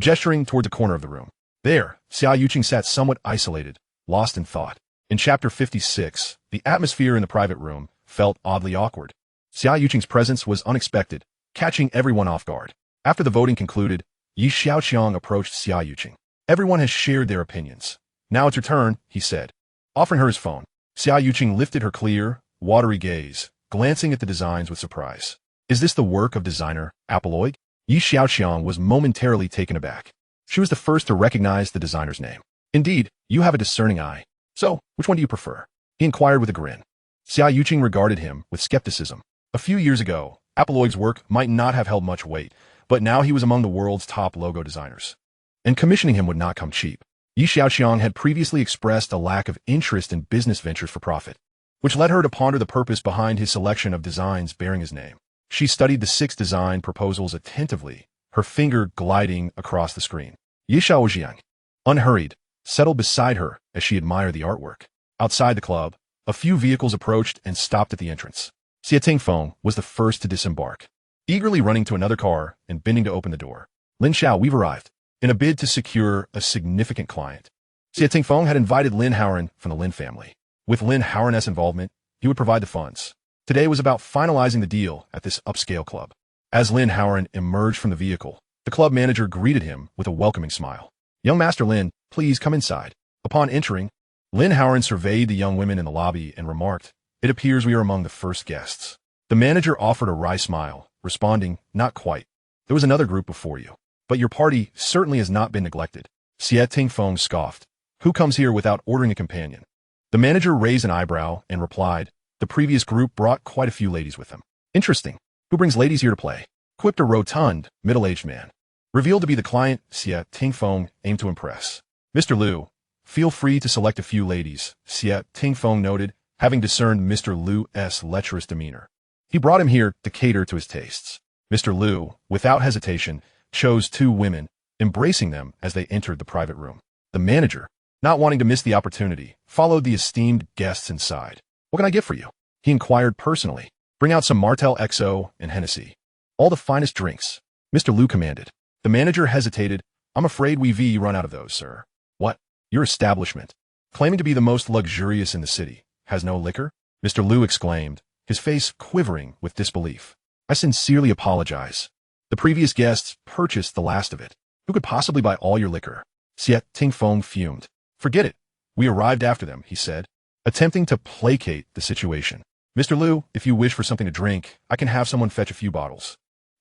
A: gesturing toward the corner of the room. There, Xiaoqiang sat somewhat isolated, lost in thought. In Chapter 56, the atmosphere in the private room felt oddly awkward. Xiaoqiang's presence was unexpected, catching everyone off guard. After the voting concluded, Yi Xiaoqiang approached Xiaoqiang. Everyone has shared their opinions. Now it's your turn, he said, offering her his phone. Xiaoqiang lifted her clear, watery gaze, glancing at the designs with surprise. Is this the work of designer Apolloid? Yi Xiaoqiang was momentarily taken aback. She was the first to recognize the designer's name. Indeed, you have a discerning eye. So, which one do you prefer? He inquired with a grin. Xiaoqiang regarded him with skepticism. A few years ago, Apolloid's work might not have held much weight, but now he was among the world's top logo designers. And commissioning him would not come cheap. Yi Xiaoqiang had previously expressed a lack of interest in business ventures for profit, which led her to ponder the purpose behind his selection of designs bearing his name. She studied the 6 design proposals attentively, her finger gliding across the screen. Yi Xiaoqiang, unhurried, settled beside her as she admired the artwork. Outside the club, a few vehicles approached and stopped at the entrance. Xia Tingfeng was the first to disembark, eagerly running to another car and bending to open the door. Lin Xiao, we've arrived. In a bid to secure a significant client, Xia Tingfeng had invited Lin Howren from the Lin family. With Lin Howren's involvement, he would provide the funds. Today was about finalizing the deal at this upscale club. As Lin Howren emerged from the vehicle, the club manager greeted him with a welcoming smile. Young Master Lin, please come inside. Upon entering, Lin Howren surveyed the young women in the lobby and remarked, it appears we are among the first guests. The manager offered a wry smile, responding, not quite. There was another group before you. But your party certainly has not been neglected. Xia Tingfeng scoffed. Who comes here without ordering a companion? The manager raised an eyebrow and replied, the previous group brought quite a few ladies with them. Interesting. Who brings ladies here to play? Quipped a rotund, middle-aged man. Revealed to be the client, Xia Tingfeng aimed to impress. Mr. Liu, feel free to select a few ladies, Xia Tingfeng noted, having discerned Mr. Liu's lecherous demeanor. He brought him here to cater to his tastes. Mr. Liu, without hesitation, chose two women, embracing them as they entered the private room. The manager, not wanting to miss the opportunity, followed the esteemed guests inside. "What can I get for you?" he inquired personally. "Bring out some Martel XO and Hennessy. All the finest drinks," Mr. Liu commanded. The manager hesitated. "I'm afraid we've run out of those, sir." "What? Your establishment, claiming to be the most luxurious in the city, has no liquor?" Mr. Liu exclaimed, his face quivering with disbelief. "I sincerely apologize. The previous guests purchased the last of it. Who could possibly buy all your liquor?" Xiaoqiang fumed. "Forget it. We arrived after them," he said, attempting to placate the situation. "Mr. Liu, if you wish for something to drink, I can have someone fetch a few bottles."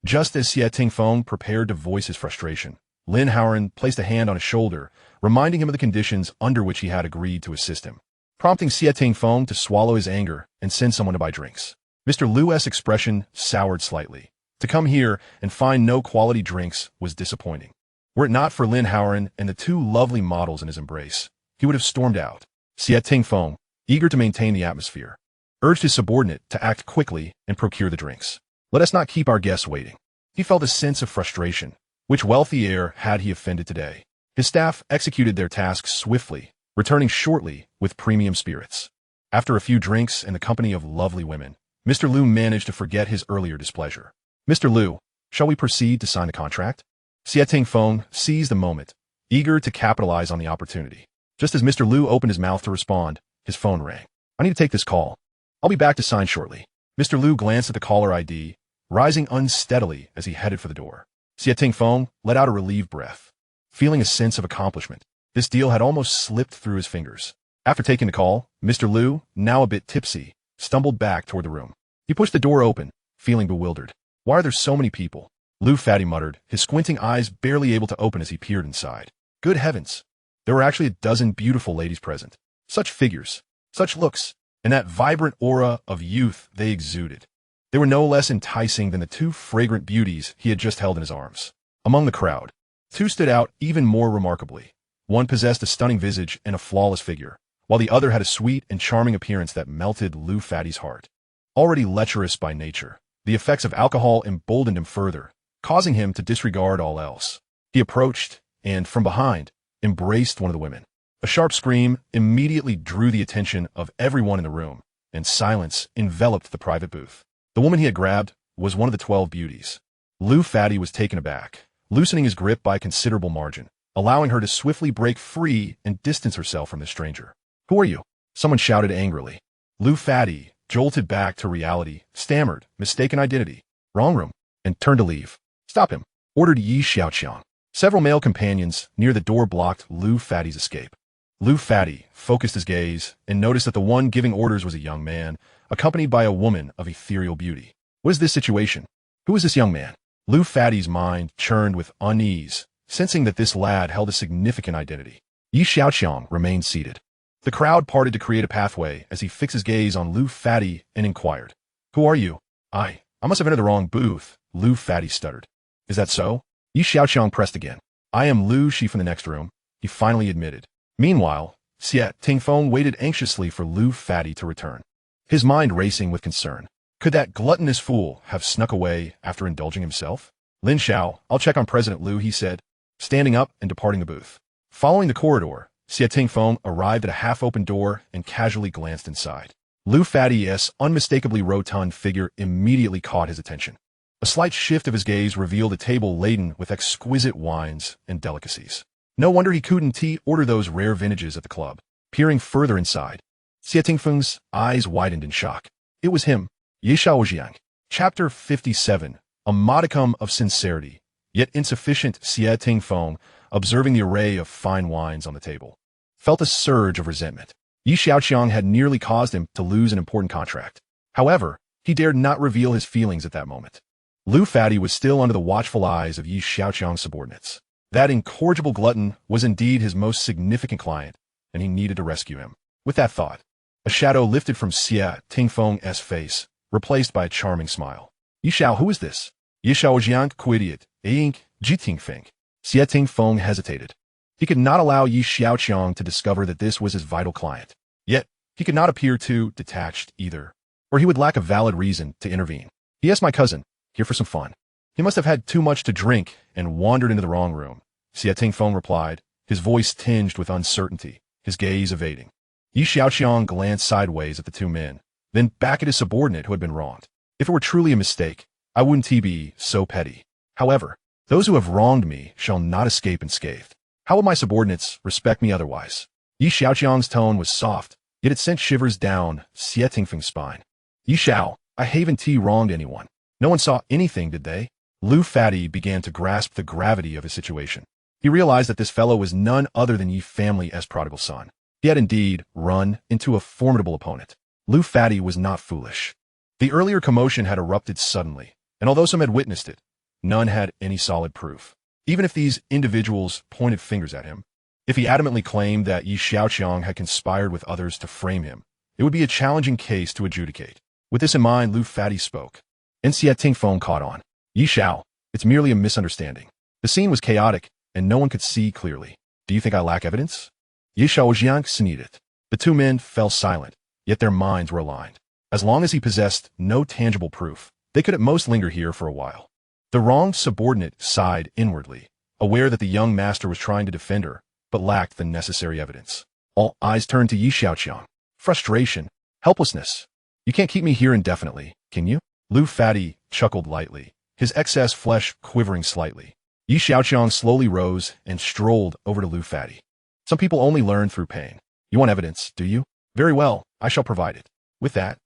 A: Just as Xiaoqiang prepared to voice his frustration, Lin Howren placed a hand on his shoulder, reminding him of the conditions under which he had agreed to assist him, prompting Xiaoqiang to swallow his anger and send someone to buy drinks. Mr. Liu's expression soured slightly. To come here and find no quality drinks was disappointing. Were it not for Lin Howren and the two lovely models in his embrace, he would have stormed out. Xiaoqiang, eager to maintain the atmosphere, urged his subordinate to act quickly and procure the drinks. "Let us not keep our guests waiting." He felt a sense of frustration. Which wealthy heir had he offended today? His staff executed their tasks swiftly, returning shortly with premium spirits. After a few drinks and the company of lovely women, Mr. Liu managed to forget his earlier displeasure. "Mr. Liu, shall we proceed to sign the contract?" Xiaoqiang seized the moment, eager to capitalize on the opportunity. Just as Mr. Liu opened his mouth to respond, his phone rang. "I need to take this call. I'll be back to sign shortly." Mr. Liu glanced at the caller ID, rising unsteadily as he headed for the door. Xiaoqiang let out a relieved breath, feeling a sense of accomplishment. This deal had almost slipped through his fingers. After taking the call, Mr. Liu, now a bit tipsy, stumbled back toward the room. He pushed the door open, feeling bewildered. "Why are there so many people?" Liu Fatty muttered, his squinting eyes barely able to open as he peered inside. Good heavens! There were actually a dozen beautiful ladies present. Such figures, such looks, and that vibrant aura of youth they exuded. They were no less enticing than the two fragrant beauties he had just held in his arms. Among the crowd, two stood out even more remarkably. One possessed a stunning visage and a flawless figure, while the other had a sweet and charming appearance that melted Liu Fatty's heart. Already lecherous by nature, the effects of alcohol emboldened him further, causing him to disregard all else. He approached, and from behind, embraced one of the women. A sharp scream immediately drew the attention of everyone in the room, and silence enveloped the private booth. The woman he had grabbed was one of the 12 beauties. Liu Fatty was taken aback, loosening his grip by a considerable margin, allowing her to swiftly break free and distance herself from the stranger. "Who are you?" someone shouted angrily. Liu Fatty, jolted back to reality, stammered, "Mistaken identity, wrong room," and turned to leave. "Stop him," ordered Xiaoqiang. Several male companions near the door blocked Liu Fatty's escape. Liu Fatty focused his gaze and noticed that the one giving orders was a young man, accompanied by a woman of ethereal beauty. What is this situation? Who is this young man? Liu Fatty's mind churned with unease, sensing that this lad held a significant identity. Xiaoqiang remained seated. The crowd parted to create a pathway as he fixed his gaze on Liu Fatty and inquired, "Who are you?" I must have entered the wrong booth," Liu Fatty stuttered. "Is that so?" Xiaoqiang pressed again. "I am Liu Shi from the next room," he finally admitted. Meanwhile, Xiaoqiang waited anxiously for Liu Fatty to return, his mind racing with concern. Could that gluttonous fool have snuck away after indulging himself? "Lin Xiao, I'll check on President Liu," he said, standing up and departing the booth. Following the corridor, Xiaoqiang arrived at a half-open door and casually glanced inside. Liu Fatty's unmistakably rotund figure immediately caught his attention. A slight shift of his gaze revealed a table laden with exquisite wines and delicacies. No wonder he couldn't order those rare vintages at the club. Peering further inside, Xiaoqiang's eyes widened in shock. It was him, Xiaoqiang. Chapter 57. A modicum of sincerity, yet insufficient. Xiaoqiang, observing the array of fine wines on the table, felt a surge of resentment. Xiaoqiang had nearly caused him to lose an important contract. However, he dared not reveal his feelings at that moment. Liu Fatty was still under the watchful eyes of Xiaoqiang's subordinates. That incorrigible glutton was indeed his most significant client, and he needed to rescue him. With that thought, a shadow lifted from Xiaoqiang's face, replaced by a charming smile. "Yishao, who is this?" "Xiaoqiang, quidiot, Jitingfeng." Xiaoqiang hesitated. He could not allow Xiaoqiang to discover that this was his vital client. Yet, He could not appear too detached either, or he would lack a valid reason to intervene. Yes, my cousin, here for some fun. He must have had too much to drink and wandered into the wrong room, Xiaoqiang replied, his voice tinged with uncertainty, his gaze evading. Xiaoqiang glanced sideways at the two men, then back at his subordinate who had been wronged. If it were truly a mistake, I wouldn't be so petty. However, those who have wronged me shall not escape unscathed. How will my subordinates respect me otherwise? Xiaoqiang's tone was soft, yet it sent shivers down Xiaoting's spine. Xiao, I haven't wronged anyone. No one saw anything, did they? Lu Fadi began to grasp the gravity of his situation. He realized that this fellow was none other than Yi family's prodigal son. He had indeed run into a formidable opponent. Lu Fadi was not foolish. The earlier commotion had erupted suddenly, and although some had witnessed it, none had any solid proof. Even if these individuals pointed fingers at him, if he adamantly claimed that Xiaoqiang had conspired with others to frame him, it would be a challenging case to adjudicate. With this in mind, Lu Fadi spoke. Xiaoting caught on. Xiao, it's merely a misunderstanding. The scene was chaotic, and no one could see clearly. Do you think I lack evidence? Xiaoqiang sneered. The two men fell silent, yet their minds were aligned. As long as he possessed no tangible proof, they could at most linger here for a while. The wronged subordinate sighed inwardly, aware that the young master was trying to defend her, but lacked the necessary evidence. All eyes turned to Xiaoqiang. Frustration, helplessness. You can't keep me here indefinitely, can you? Lu Fadi chuckled lightly, his excess flesh quivering slightly. Xiaoqiang slowly rose and strolled over to Lu Fadi. Some people only learn through pain. You want evidence, do you? Very well, I shall provide it. With that,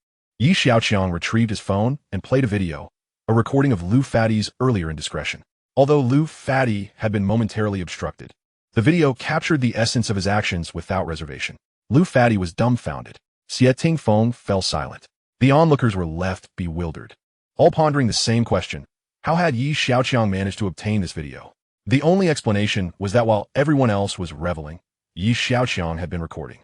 A: Xiaoqiang retrieved his phone and played a video, a recording of Lu Fadi's earlier indiscretion. Although Lu Fadi had been momentarily obstructed, the video captured the essence of his actions without reservation. Lu Fadi was dumbfounded. Xiaoting fell silent. The onlookers were left bewildered, all pondering the same question. How had Xiaoqiang managed to obtain this video? The only explanation was that while everyone else was reveling, Xiaoqiang had been recording.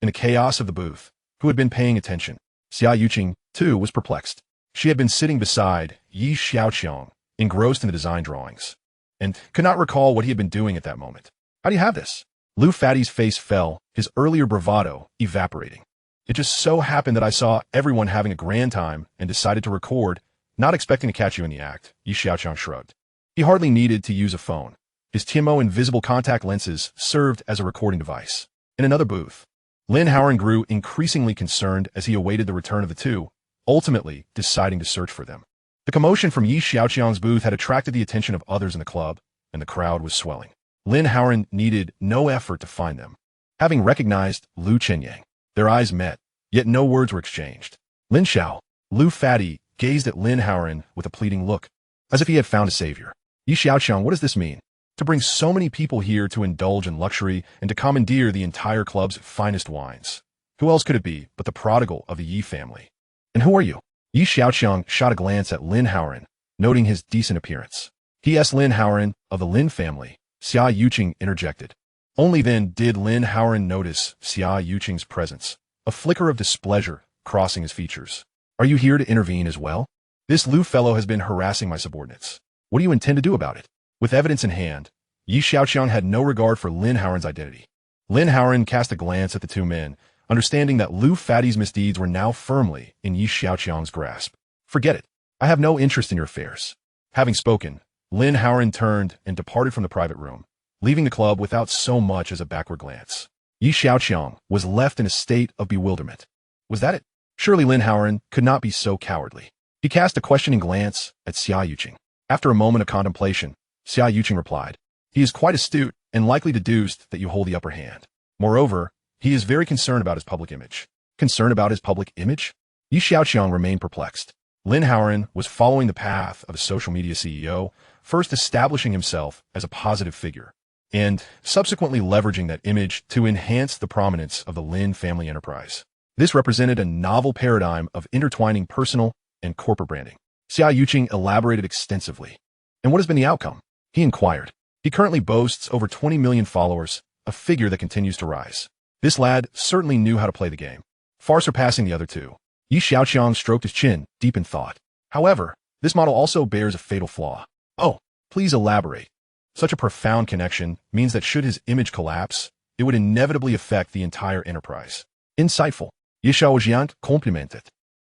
A: In the chaos of the booth, who had been paying attention? Xiaoqiang, too, was perplexed. She had been sitting beside Xiaoqiang, engrossed in the design drawings, and could not recall what he had been doing at that moment. How do you have this? Lu Fadi's face fell, his earlier bravado evaporating. It just so happened that I saw everyone having a grand time and decided to record, not expecting to catch you in the act, Xiaoqiang shrugged. He hardly needed to use a phone. His TMO invisible contact lenses served as a recording device. In another booth, Lin Howard grew increasingly concerned as he awaited the return of the two, ultimately deciding to search for them. The commotion from Xiaoqiang's booth had attracted the attention of others in the club, and the crowd was swelling. Lin Howard needed no effort to find them. Having recognized Lu Chenyang, their eyes met, yet no words were exchanged. Lin Xiao, Lu Fadi, gazed at Lin Howard with a pleading look, as if he had found a savior. Xiaoqiang, what does this mean? To bring so many people here to indulge in luxury and to commandeer the entire club's finest wines. Who else could it be but the prodigal of the Yi family? And who are you? Xiaoqiang shot a glance at Lin Howard, noting his decent appearance. P.S. Lin Howard of the Lin family, Xiaoqiang interjected. Only then did Lin Howard notice Xiaoqiang's presence, a flicker of displeasure crossing his features. Are you here to intervene as well? This Lu fellow has been harassing my subordinates. What do you intend to do about it? With evidence in hand, Xiaoqiang had no regard for Lin Howard's identity. Lin Howard cast a glance at the two men, understanding that Lu Fadi's misdeeds were now firmly in Xiaoqiang's grasp. Forget it. I have no interest in your affairs. Having spoken, Lin Howard turned and departed from the private room, leaving the club without so much as a backward glance. Xiaoqiang was left in a state of bewilderment. Was that it? Surely Lin Howard could not be so cowardly. He cast a questioning glance at Xiaoqiang. After a moment of contemplation, Xiaoqiang replied, "He is quite astute and likely deduced that you hold the upper hand. Moreover, he is very concerned about his public image." Concerned about his public image? Xiaoqiang remained perplexed. Lin Howard was following the path of a social media CEO, first establishing himself as a positive figure, and subsequently leveraging that image to enhance the prominence of the Lin family enterprise. This represented a novel paradigm of intertwining personal and corporate branding. Xiaoqiang elaborated extensively. And what has been the outcome? He inquired. He currently boasts over 20 million followers, a figure that continues to rise. This lad certainly knew how to play the game, far surpassing the other two. Xiaoqiang stroked his chin, deep in thought. However, this model also bears a fatal flaw. Oh, please elaborate. Such a profound connection means that should his image collapse, it would inevitably affect the entire enterprise. Insightful.
B: Xiaoqiang complimented.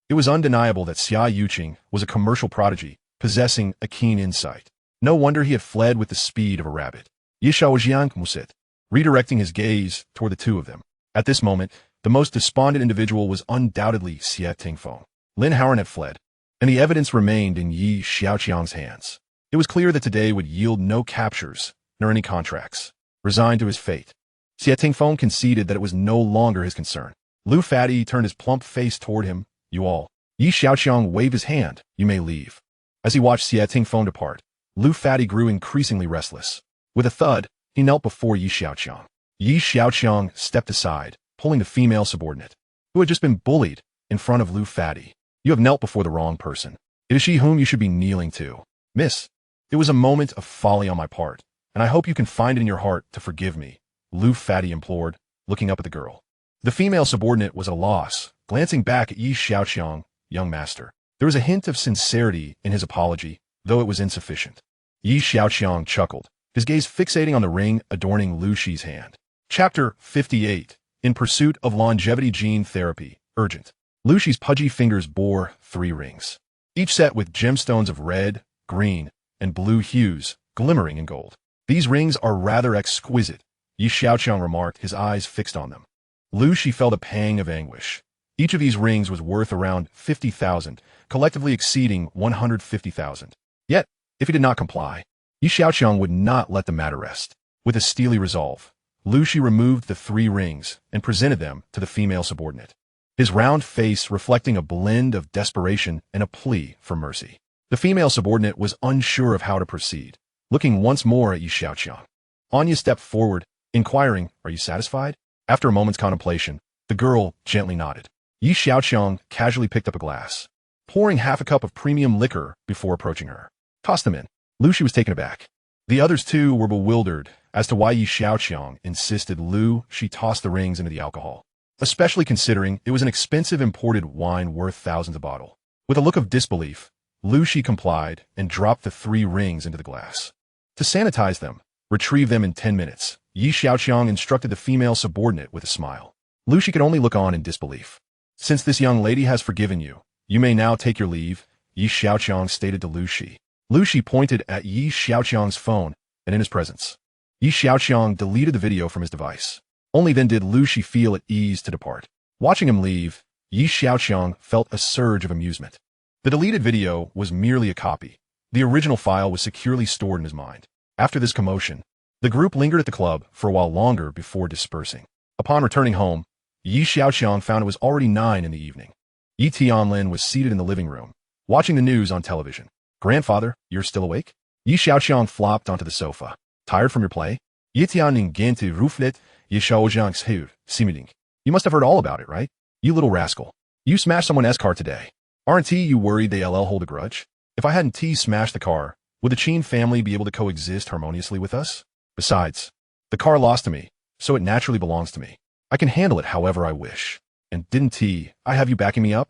B: It was undeniable that Xiaoqiang was a commercial prodigy, possessing a keen insight. No wonder he had fled with the speed of a rabbit. Xiaoqiang mused, redirecting his gaze toward the two of them. At this moment, the most despondent individual was undoubtedly Xia Tingfeng. Lin Haoran had fled, and the evidence remained in Yi Xiaoqiang's hands. It was clear that today would yield no captures, nor any contracts. Resigned to his fate, Xia Tingfeng conceded that it was no longer his concern. Lu Fati turned his plump face toward him. You all. Yi Xiaoqiang waved his hand. You may leave. As he watched Xia Tingfeng depart, Lu Fati grew increasingly restless. With a thud, he knelt before Yi Xiaoqiang. Yi Xiaoqiang stepped aside, pulling the female subordinate, who had just been bullied, in front of Lu Fati. You have knelt before the wrong person. It is she whom you should be kneeling to. Miss, it was a moment of folly on my part, and I hope you can find it in your heart to forgive me, Lu Fati implored, looking up at the girl. The female subordinate was at a loss, glancing back at Yi Xiaoqiang, young master. There was a hint of sincerity in his apology, though it was insufficient. Yi Xiaoqiang chuckled, his gaze fixating on the ring adorning Lu Shi's hand. Chapter 58. In Pursuit of Longevity Gene Therapy, Urgent. Lu Shi's pudgy fingers bore 3 rings, each set with gemstones of red, green, and blue hues, glimmering in gold. These rings are rather exquisite, Yi Xiaoqiang remarked, his eyes fixed on them. Lu Shi felt a pang of anguish. Each of these rings was worth around 50,000, collectively exceeding 150,000. Yet, if he did not comply, Yi Xiaoqiang would not let the matter rest. With a steely resolve, Lu Shi removed the 3 rings and presented them to the female subordinate, his round face reflecting a blend of desperation and a plea for mercy. The female subordinate was unsure of how to proceed, looking once more at Yi Xiaoqiang. Anya stepped forward, inquiring, "Are you satisfied?" After a moment's contemplation, the girl gently nodded. Yi Xiaoqiang casually picked up a glass, pouring half a cup of premium liquor before approaching her. Toss them in. Lu Shi was taken aback. The others too were bewildered as to why Yi Xiaoqiang insisted Lu Shi toss the rings into the alcohol, especially considering it was an expensive imported wine worth thousands a bottle. With a look of disbelief, Lu Shi complied and dropped the 3 rings into the glass. To sanitize them, retrieve them in 10 minutes, Yi Xiaoqiang instructed the female subordinate with a smile. Lu Shi could only look on in disbelief. Since this young lady has forgiven you, you may now take your leave, Yi Xiaoqiang stated to Lu Shi. Lu Shi pointed at Yi Xiaoqiang's phone, and in his presence, Yi Xiaoqiang deleted the video from his device. Only then did Lu Shi feel at ease to depart. Watching him leave, Yi Xiaoqiang felt a surge of amusement. The deleted video was merely a copy. The original file was securely stored in his mind. After this commotion, the group lingered at the club for a while longer before dispersing. Upon returning home, Yi Xiaoqiang found it was already 9 in the evening. Yi Tianlin was seated in the living room, watching the news on television. "Grandfather, you're still awake?" Yi Xiaoqiang flopped onto the sofa. "Tired from your play?" Yi Tianlin gente ruflet Yi Xiaoqiang's hair, simiding. "You must have heard all about it, right? You little rascal. You smashed someone's car today. Aren't you worried they hold a grudge? If I hadn't smashed the car, would the Qin family be able to coexist harmoniously with us? Besides, the car lost to me, so it naturally belongs to me. I can handle it however I wish. And didn't I have you backing me up?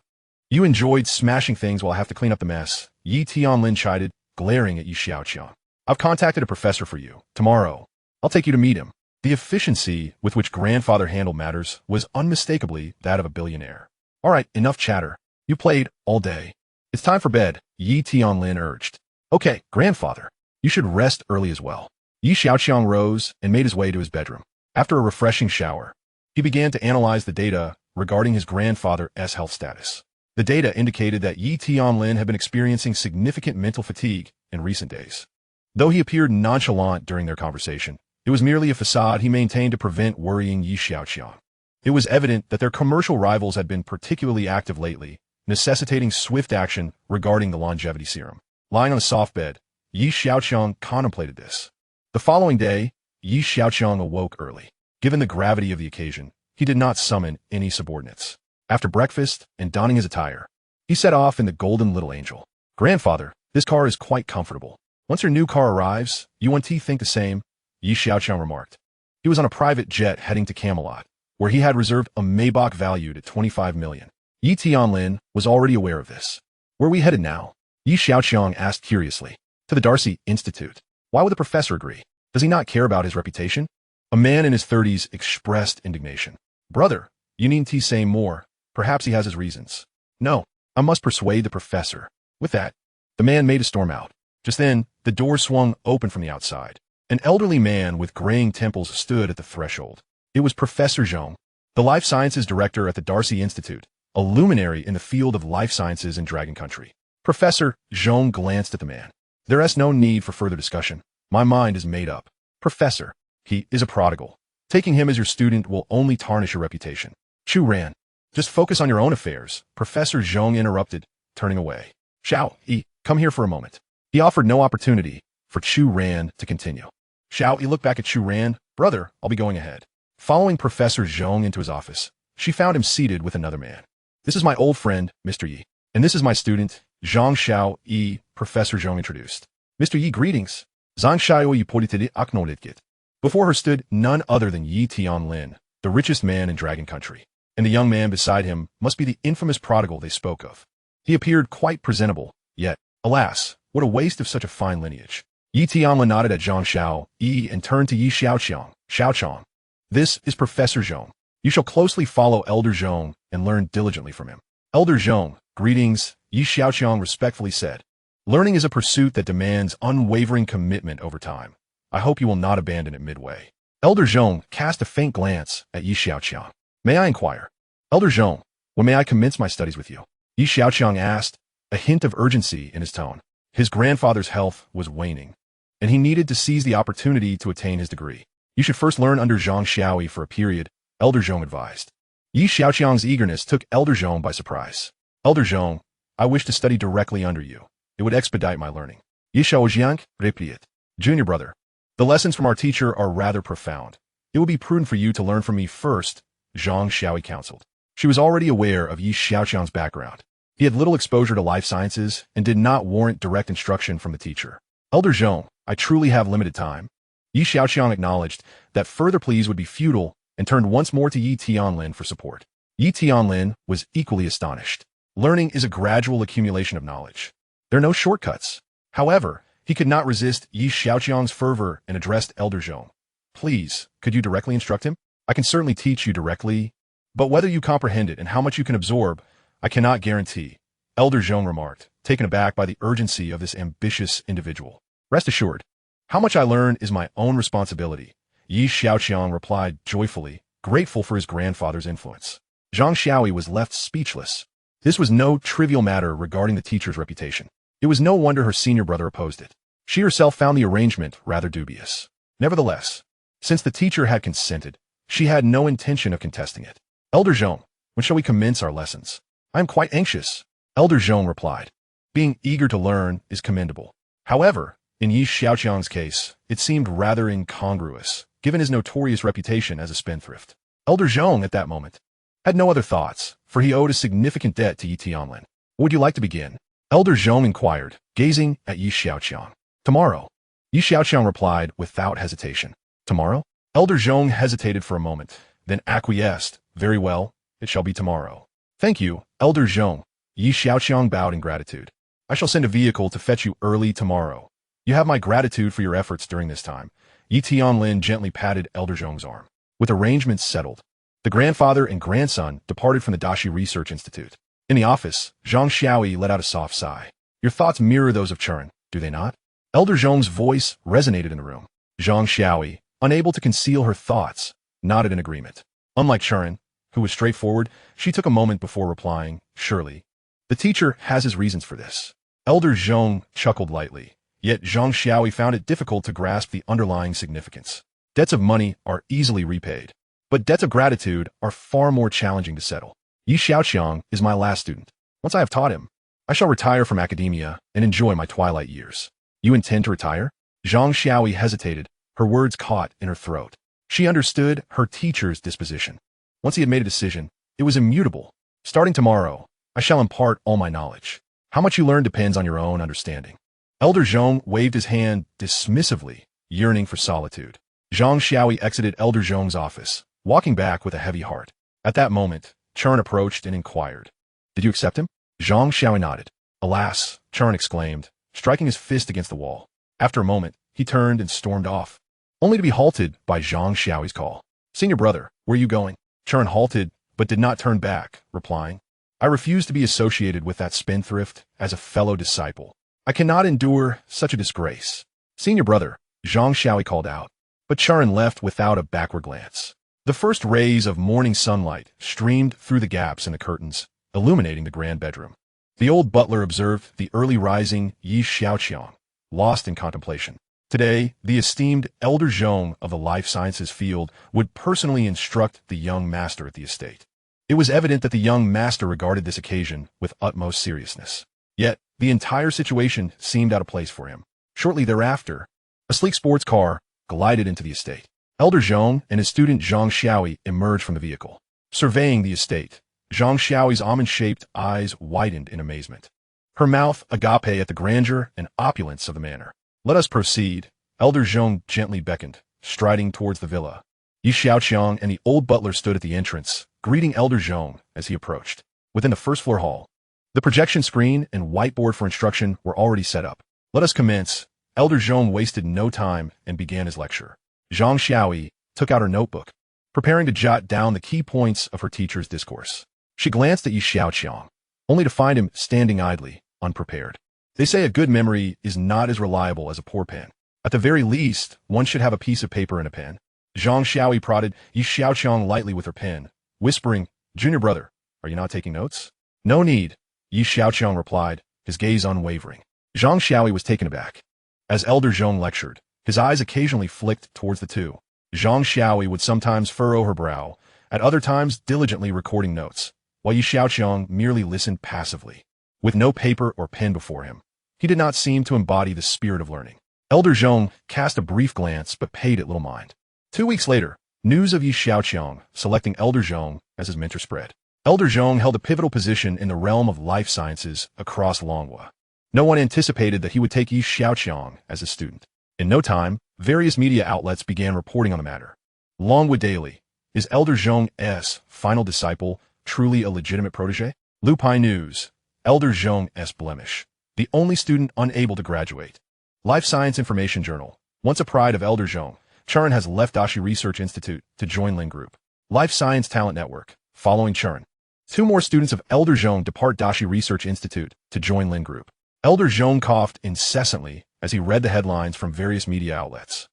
B: You enjoyed smashing things while I have to clean up the mess," Yi Tianlin chided, glaring at Yi Xiaoqiang. "I've contacted a professor for you. Tomorrow, I'll take you to meet him." The efficiency with which grandfather handled matters was unmistakably that of a billionaire. "All right, enough chatter. You played all day. It's time for bed," Yi Tianlin urged. "Okay, grandfather, you should rest early as well." Yi Xiaoqiang rose and made his way to his bedroom. After a refreshing shower, he began to analyze the data regarding his grandfather's health status. The data indicated that Yi Tianlin had been experiencing significant mental fatigue in recent days. Though he appeared nonchalant during their conversation, it was merely a facade he maintained to prevent worrying Yi Xiaoqiang. It was evident that their commercial rivals had been particularly active lately, necessitating swift action regarding the longevity serum. Lying on a soft bed, Yi Xiaoqiang contemplated this. The following day, Yi Xiaoqiang awoke early. Given the gravity of the occasion, he did not summon any subordinates. After breakfast and donning his attire, he set off in the Golden Little Angel. "Grandfather, this car is quite comfortable. Once your new car arrives, you won't think the same," Yi Xiaoqiang remarked. He was on a private jet heading to Camelot, where he had reserved a Maybach valued at 25 million. Yi Tianlin was already aware of this. "Where are we headed now?" Yi Xiaoqiang asked curiously. "To the Darcy Institute." "Why would the professor agree? Does he not care about his reputation?" A man in his 30s expressed indignation. "Brother, you needn't say more,"
A: Perhaps he has his reasons. No, I must persuade the professor. With that, the man made a storm out. Just then, the door swung open from the outside. An elderly man with graying temples stood at the threshold. It was Professor Zhong, the Life Sciences Director at the Darcy Institute, a luminary in the field of life sciences in Dragon Country. Professor Zhong glanced at the man. There is no need for further discussion. My mind is made up. Professor, he is a prodigal. Taking him as your student will only tarnish your reputation. Chu ran. Just focus on your own affairs, Professor Zhong interrupted, turning away. Xiao Yi, come here for a moment. He offered no opportunity for Chu Ran to continue. Xiao Yi looked back at Chu Ran. Brother, I'll be going ahead. Following Professor Zhong into his office, she found him seated with another man. This is my old friend, Mr. Yi, and this is my student, Zhang Xiao Yi, Professor Zhong introduced. Mr. Yi, greetings. Zhang Xiao Yi politedi acknowledged. Before her stood none other than Yi Tianlin, the richest man in Dragon Country, and the young man beside him must be the infamous prodigal they spoke of. He appeared quite presentable, yet, alas, what a waste of such a fine lineage. Yi Tianlin nodded at Zhang Xiao Yi and turned to Yi Xiaoqiang. This is Professor Zhong. You shall closely follow Elder Zhong and learn diligently from him. Elder Zhong, greetings, Yi Xiaoqiang respectfully said. Learning is a pursuit that demands unwavering commitment over time. I hope you will not abandon it midway. Elder Zhong cast a faint glance at Yi Xiaoqiang. May I inquire? Elder Zhong, when may I commence my studies with you? Yi Xiaoqiang asked, a hint of urgency in his tone. His grandfather's health was waning, and he needed to seize the opportunity to attain his degree. You should first learn under Zhang Xiaoyi for a period, Elder Zhong advised. Yi Xiaoqiang's eagerness took Elder Zhong by surprise. Elder Zhong, I wish to study directly under you. It would expedite my learning. Yi Xiaoqiang replied. Junior brother, the lessons from our teacher are rather profound. It would be prudent for you to learn from me first, Zhang Xiaoyi counseled. She was already aware of Yi Xiaoqiang's background. He had little exposure to life sciences and did not warrant direct instruction from the teacher. Elder Zhong, I truly have limited time. Yi Xiaoqiang acknowledged that further pleas would be futile and turned once more to Yi Tianlin for support. Yi Tianlin was equally astonished. Learning is a gradual accumulation of knowledge. There are no shortcuts. However, he could not resist Yi Xiaoqiang's fervor and addressed Elder Zhong. Please, could you directly instruct him? I can certainly teach you directly, but whether you comprehend it and how much you can absorb, I cannot guarantee, Elder Zhong remarked, taken aback by the urgency of this ambitious individual. Rest assured, how much I learn is my own responsibility, Yi Xiaoqiang replied joyfully, grateful for his grandfather's influence. Zhang Xiaoyi was left speechless. This was no trivial matter regarding the teacher's reputation. It was no wonder her senior brother opposed it. She herself found the arrangement rather dubious. Nevertheless, since the teacher had consented, she had no intention of contesting it. Elder Zhong, when shall we commence our lessons? I am quite anxious, Elder Zhong replied. Being eager to learn is commendable. However, in Yi Xiaoqiang's case, it seemed rather incongruous, given his notorious reputation as a spendthrift. Elder Zhong, at that moment, had no other thoughts, for he owed a significant debt to Yi Tianlin. Would you like to begin? Elder Zhong inquired, gazing at Yi Xiaoqiang. Tomorrow. Yi Xiaoqiang replied without hesitation. Tomorrow? Elder Zhong hesitated for a moment, then acquiesced. Very well, it shall be tomorrow. Thank you, Elder Zhong. Yi Xiaoqiang bowed in gratitude. I shall send a vehicle to fetch you early tomorrow. You have my gratitude for your efforts during this time. Yi Tianlin gently patted Elder Zhong's arm. With arrangements settled, the grandfather and grandson departed from the Dashi Research Institute. In the office, Zhang Xiaoyi let out a soft sigh. Your thoughts mirror those of Churin, do they not? Elder Zhong's voice resonated in the room. Zhang Xiaoyi, unable to conceal her thoughts, nodded in agreement. Unlike Churin, who was straightforward, she took a moment before replying, surely. The teacher has his reasons for this. Elder Zhong chuckled lightly, yet Zhang Xiaoyi found it difficult to grasp the underlying significance. Debts of money are easily repaid, but debts of gratitude are far more challenging to settle. Yi Xiaoqiang is my last student. Once I have taught him, I shall retire from academia and enjoy my twilight years. You intend to retire? Zhang Xiaoyi hesitated, her words caught in her throat. She understood her teacher's disposition. Once he had made a decision, it was immutable. Starting tomorrow, I shall impart all my knowledge. How much you learn depends on your own understanding. Elder Zhong waved his hand dismissively, yearning for solitude. Zhang Xiaoyi exited Elder Zhong's office, walking back with a heavy heart. At that moment, Churin approached and inquired, "Did you accept him?" Zhang Xiaoyi nodded. "Alas," Churin exclaimed, striking his fist against the wall. After a moment, he turned and stormed off, only to be halted by Zhang Xiaoyi's call. "Senior brother, where are you going?" Churin halted, but did not turn back, replying, "I refuse to be associated with that spendthrift as a fellow disciple. I cannot endure such a disgrace." "Senior brother," Zhang Xiaoyi called out, but Charon left without a backward glance. The first rays of morning sunlight streamed through the gaps in the curtains, illuminating the grand bedroom. The old butler observed the early rising Xiaoqiang, lost in contemplation. Today, the esteemed elder Zhong of the life sciences field would personally instruct the young master at the estate. It was evident that the young master regarded this occasion with utmost seriousness. Yet, the entire situation seemed out of place for him. Shortly thereafter, a sleek sports car glided into the estate. Elder Zhong and his student Zhang Xiaoyi emerged from the vehicle. Surveying the estate, Zhang Xiaoyi's almond-shaped eyes widened in amazement. Her mouth agape at the grandeur and opulence of the manor. "Let us proceed," Elder Zhong gently beckoned, striding towards the villa. Xiaoqiang and the old butler stood at the entrance, greeting Elder Zhong as he approached. Within the first-floor hall, the projection screen and whiteboard for instruction were already set up. "Let us commence." Elder Zhong wasted no time and began his lecture. Zhang Xiaoyi took out her notebook, preparing to jot down the key points of her teacher's discourse. She glanced at Xiaoqiang, only to find him standing idly, unprepared. They say a good memory is not as reliable as a poor pen. At the very least, one should have a piece of paper and a pen. Zhang Xiaoyi prodded Xiaoqiang lightly with her pen, whispering, "Junior brother, are you not taking notes?" "No need," Xiaoqiang replied, his gaze unwavering. Zhang Xiaoyi was taken aback. As Elder Zhong lectured, his eyes occasionally flicked towards the two. Zhang Xiaoyi would sometimes furrow her brow, at other times diligently recording notes, while Xiaoqiang merely listened passively. With no paper or pen before him, he did not seem to embody the spirit of learning. Elder Zhong cast a brief glance but paid it little mind. 2 weeks later, news of Xiaoqiang selecting Elder Zhong as his mentor spread. Elder Zhong held a pivotal position in the realm of life sciences across Longhua. No one anticipated that he would take Xiaoqiang as a student. In no time, various media outlets began reporting on the matter. Longhua Daily. Is Elder Zhong's final disciple truly a legitimate protege? Lupai News. Elder Zhong's blemish. The only student unable to graduate. Life Science Information Journal. Once a pride of Elder Zhong, Charon has left Dashi Research Institute to join Lin Group. Life Science Talent Network. Following Charon, 2 more students of Elder Zhong depart Dashi Research Institute to join Lin Group. Elder Zhong coughed incessantly as he read the headlines from various media outlets.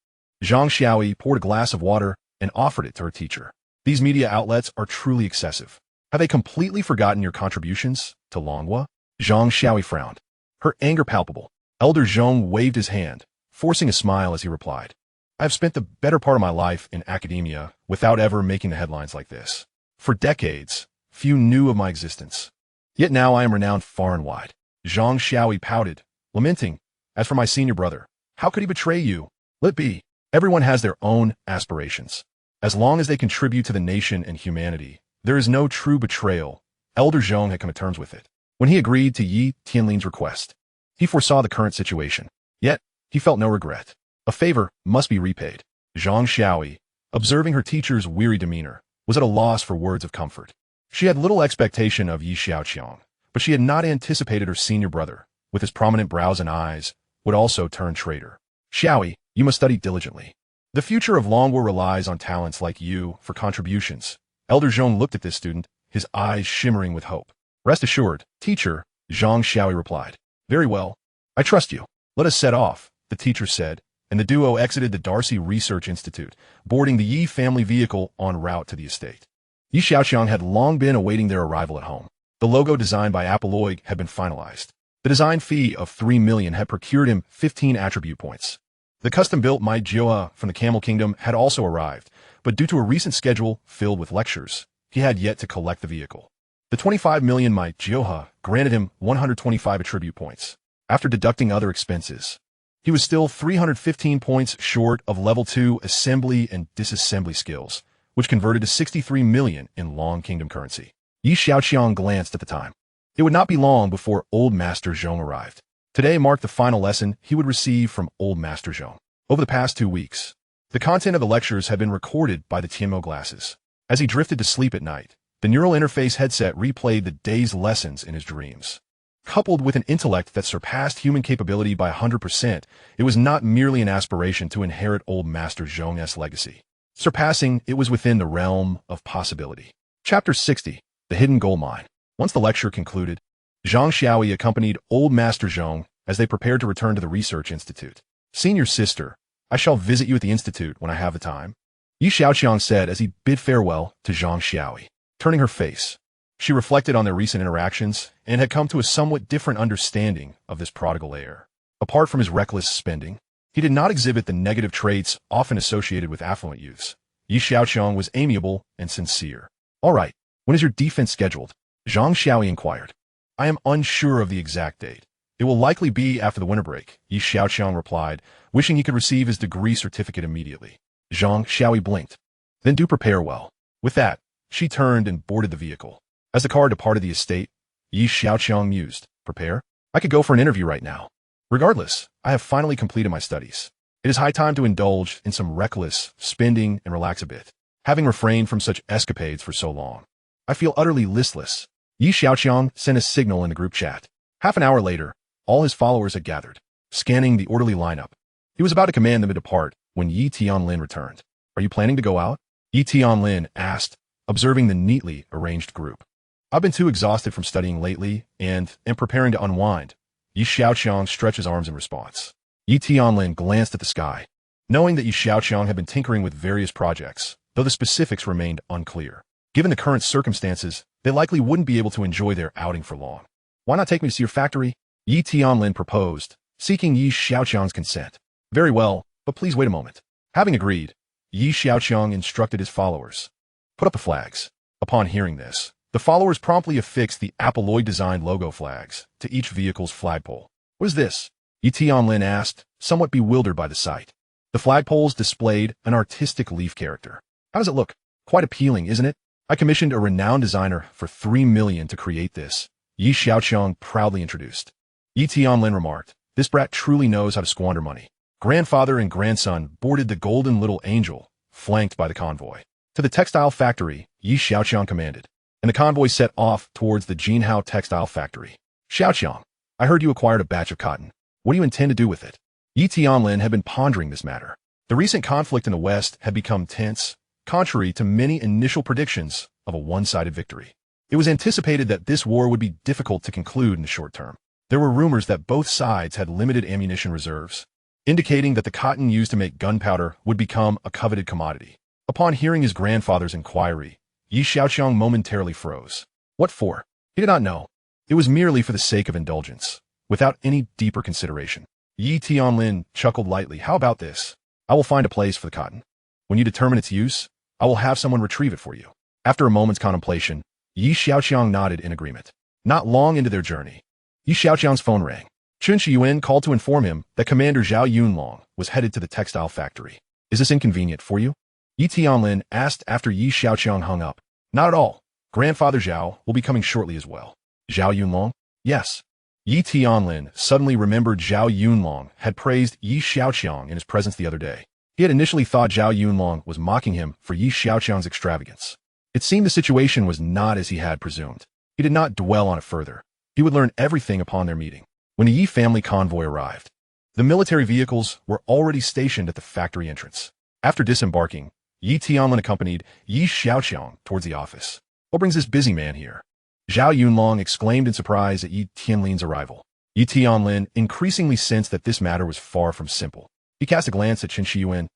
A: Zhang Xiaoyi poured a glass of water and offered it to her teacher. These media outlets are truly excessive. Have they completely forgotten your contributions to Longhua? Zhang Xiaoyi frowned, her anger palpable. Elder Zhong waved his hand, forcing a smile as he replied, "I have spent the better part of my life in academia without ever making the headlines like this. For decades, few knew of my existence. Yet now I am renowned far and wide." Zhang Xiaoyi pouted, lamenting, "As for my senior brother, how could he betray you? Let it be. Everyone has their own aspirations. As long as they contribute to the nation and humanity, there is no true betrayal." Elder Zhong had come to terms with it. When he agreed to Yi Tianlin's request, he foresaw the current situation. Yet, he felt no regret. A favor must be repaid. Zhang Xiaoyi, observing her teacher's weary demeanor, was at a loss for words of comfort. She had little expectation of Xiaoqiang, but she had not anticipated her senior brother, with his prominent brows and eyes, would also turn traitor. "Xiaoyi, you must study diligently. The future of Longhua relies on talents like you for contributions." Elder Zhong looked at this student, his eyes shimmering with hope. "Rest assured, teacher," Zhang Xiaoyi replied. "Very well. I trust you. Let us set off," the teacher said, and the duo exited the Darcy Research Institute, boarding the Yi family vehicle en route to the estate. Xiaoqiang had long been awaiting their arrival at home. The logo designed by Apolloid had been finalized. The design fee of 3 million had procured him 15 attribute points. The custom-built Mai Jioha from the Camel Kingdom had also arrived, but due to a recent schedule filled with lectures, he had yet to collect the vehicle. The 25 million Mai Jioha granted him 125 attribute points. After deducting other expenses, he was still 315 points short of level 2 assembly and disassembly skills, which converted to 63 million in Long Kingdom currency. Xiaoqiang glanced at the time. It would not be long before Old Master Zhong arrived. Today marked the final lesson he would receive from Old Master Zhong. Over the past 2 weeks, the content of the lectures had been recorded by the Tianmo glasses. As he drifted to sleep at night, the neural interface headset replayed the day's lessons in his dreams. Coupled with an intellect that surpassed human capability by 100%, it was not merely an aspiration to inherit Old Master Zhong's legacy. Surpassing, it was within the realm of possibility. Chapter 60. The Hidden Gold Mine. Once the lecture concluded, Zhang Xiaoyi accompanied Old Master Zhong as they prepared to return to the research institute. Senior sister, I shall visit you at the institute when I have the time, Xiaoqiang said as he bid farewell to Zhang Xiaoyi. Turning her face, she reflected on their recent interactions and had come to a somewhat different understanding of this prodigal heir. Apart from his reckless spending, he did not exhibit the negative traits often associated with affluent youths. Xiaoqiang was amiable and sincere. All right, when is your defense scheduled? Zhang Xiaoyi inquired. I am unsure of the exact date. It will likely be after the winter break, Xiaoqiang replied, wishing he could receive his degree certificate immediately. Zhang Xiaoyi blinked. Then do prepare well. With that, she turned and boarded the vehicle. As the car departed the estate, Xiaoqiang mused, prepare? I could go for an interview right now. Regardless, I have finally completed my studies. It is high time to indulge in some reckless spending and relax a bit. Having refrained from such escapades for so long, I feel utterly listless. Xiaoqiang sent a signal in the group chat. Half an hour later, all his followers had gathered, scanning the orderly lineup. He was about to command them to depart when Yi Tianlin returned. Are you planning to go out? Yi Tianlin asked, observing the neatly arranged group. I've been too exhausted from studying lately and am preparing to unwind. Xiaoqiang stretched his arms in response. Yi Tianlin glanced at the sky, knowing that Xiaoqiang had been tinkering with various projects, though the specifics remained unclear. Given the current circumstances, they likely wouldn't be able to enjoy their outing for long. Why not take me to see your factory? Yi Tianlin proposed, seeking Xiaoqiang's consent. Very well, but please wait a moment. Having agreed, Xiaoqiang instructed his followers. Put up the flags. Upon hearing this, the followers promptly affixed the Apolloid-designed logo flags to each vehicle's flagpole. What is this? Yi Tianlin asked, somewhat bewildered by the sight. The flagpoles displayed an artistic leaf character. How does it look? Quite appealing, isn't it? I commissioned a renowned designer for 3 million to create this, Xiaoqiang proudly introduced. Yi Tianlin remarked, this brat truly knows how to squander money. Grandfather and grandson boarded the golden little angel, flanked by the convoy. To the textile factory, Xiaoqiang commanded, and the convoy set off towards the Jinhao textile factory. Xiaoqiang, I heard you acquired a batch of cotton. What do you intend to do with it? Yi Tianlin had been pondering this matter. The recent conflict in the West had become tense, contrary to many initial predictions of a one-sided victory. It was anticipated that this war would be difficult to conclude in the short term. There were rumors that both sides had limited ammunition reserves, indicating that the cotton used to make gunpowder would become a coveted commodity. Upon hearing his grandfather's inquiry, Xiaoqiang momentarily froze. What for? He did not know. It was merely for the sake of indulgence, without any deeper consideration. Yi Tianlin chuckled lightly. How about this? I will find a place for the cotton. When you determine its use, I will have someone retrieve it for you. After a moment's contemplation, Xiaoqiang nodded in agreement. Not long into their journey, Xiaoqiang's phone rang. Chun Shiyuan called to inform him that Commander Zhao Yunlong was headed to the textile factory. Is this inconvenient for you? Yi Tianlin asked after Xiaoqiang hung up. Not at all. Grandfather Zhao will be coming shortly as well. Zhao Yunlong? Yes. Yi Tianlin suddenly remembered Zhao Yunlong had praised Xiaoqiang in his presence the other day. He had initially thought Zhao Yunlong was mocking him for Xiaoqiang's extravagance. It seemed the situation was not as he had presumed. He did not dwell on it further. He would learn everything upon their meeting. When the Yi family convoy arrived, the military vehicles were already stationed at the factory entrance. After disembarking, Yi Tianlin accompanied Xiaoqiang towards the office. What brings this busy man here? Zhao Yunlong exclaimed in surprise at Yi Tianlin's arrival. Yi Tianlin increasingly sensed that this matter was far from simple. He cast a glance at Chen Shiyuan,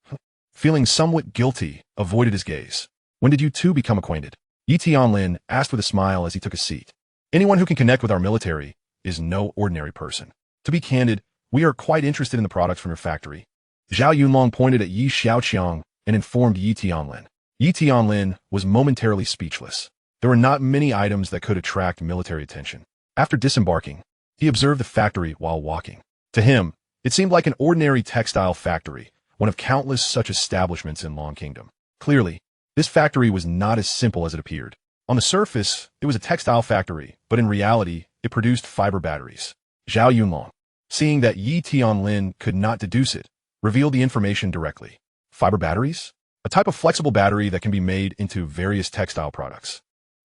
A: feeling somewhat guilty, avoided his gaze. When did you two become acquainted? Yi Tianlin asked with a smile as he took a seat. Anyone who can connect with our military is no ordinary person. To be candid, we are quite interested in the products from your factory. Zhao Yunlong pointed at Xiaoqiang and informed Yi Tianlin. Yi Tianlin was momentarily speechless. There were not many items that could attract military attention. After disembarking, he observed the factory while walking. To him, it seemed like an ordinary textile factory, one of countless such establishments in Long Kingdom. Clearly, this factory was not as simple as it appeared. On the surface, it was a textile factory, but in reality, it produced fiber batteries. Zhao Yunlong, seeing that Yi Tianlin could not deduce it, revealed the information directly. Fiber batteries? A type of flexible battery that can be made into various textile products.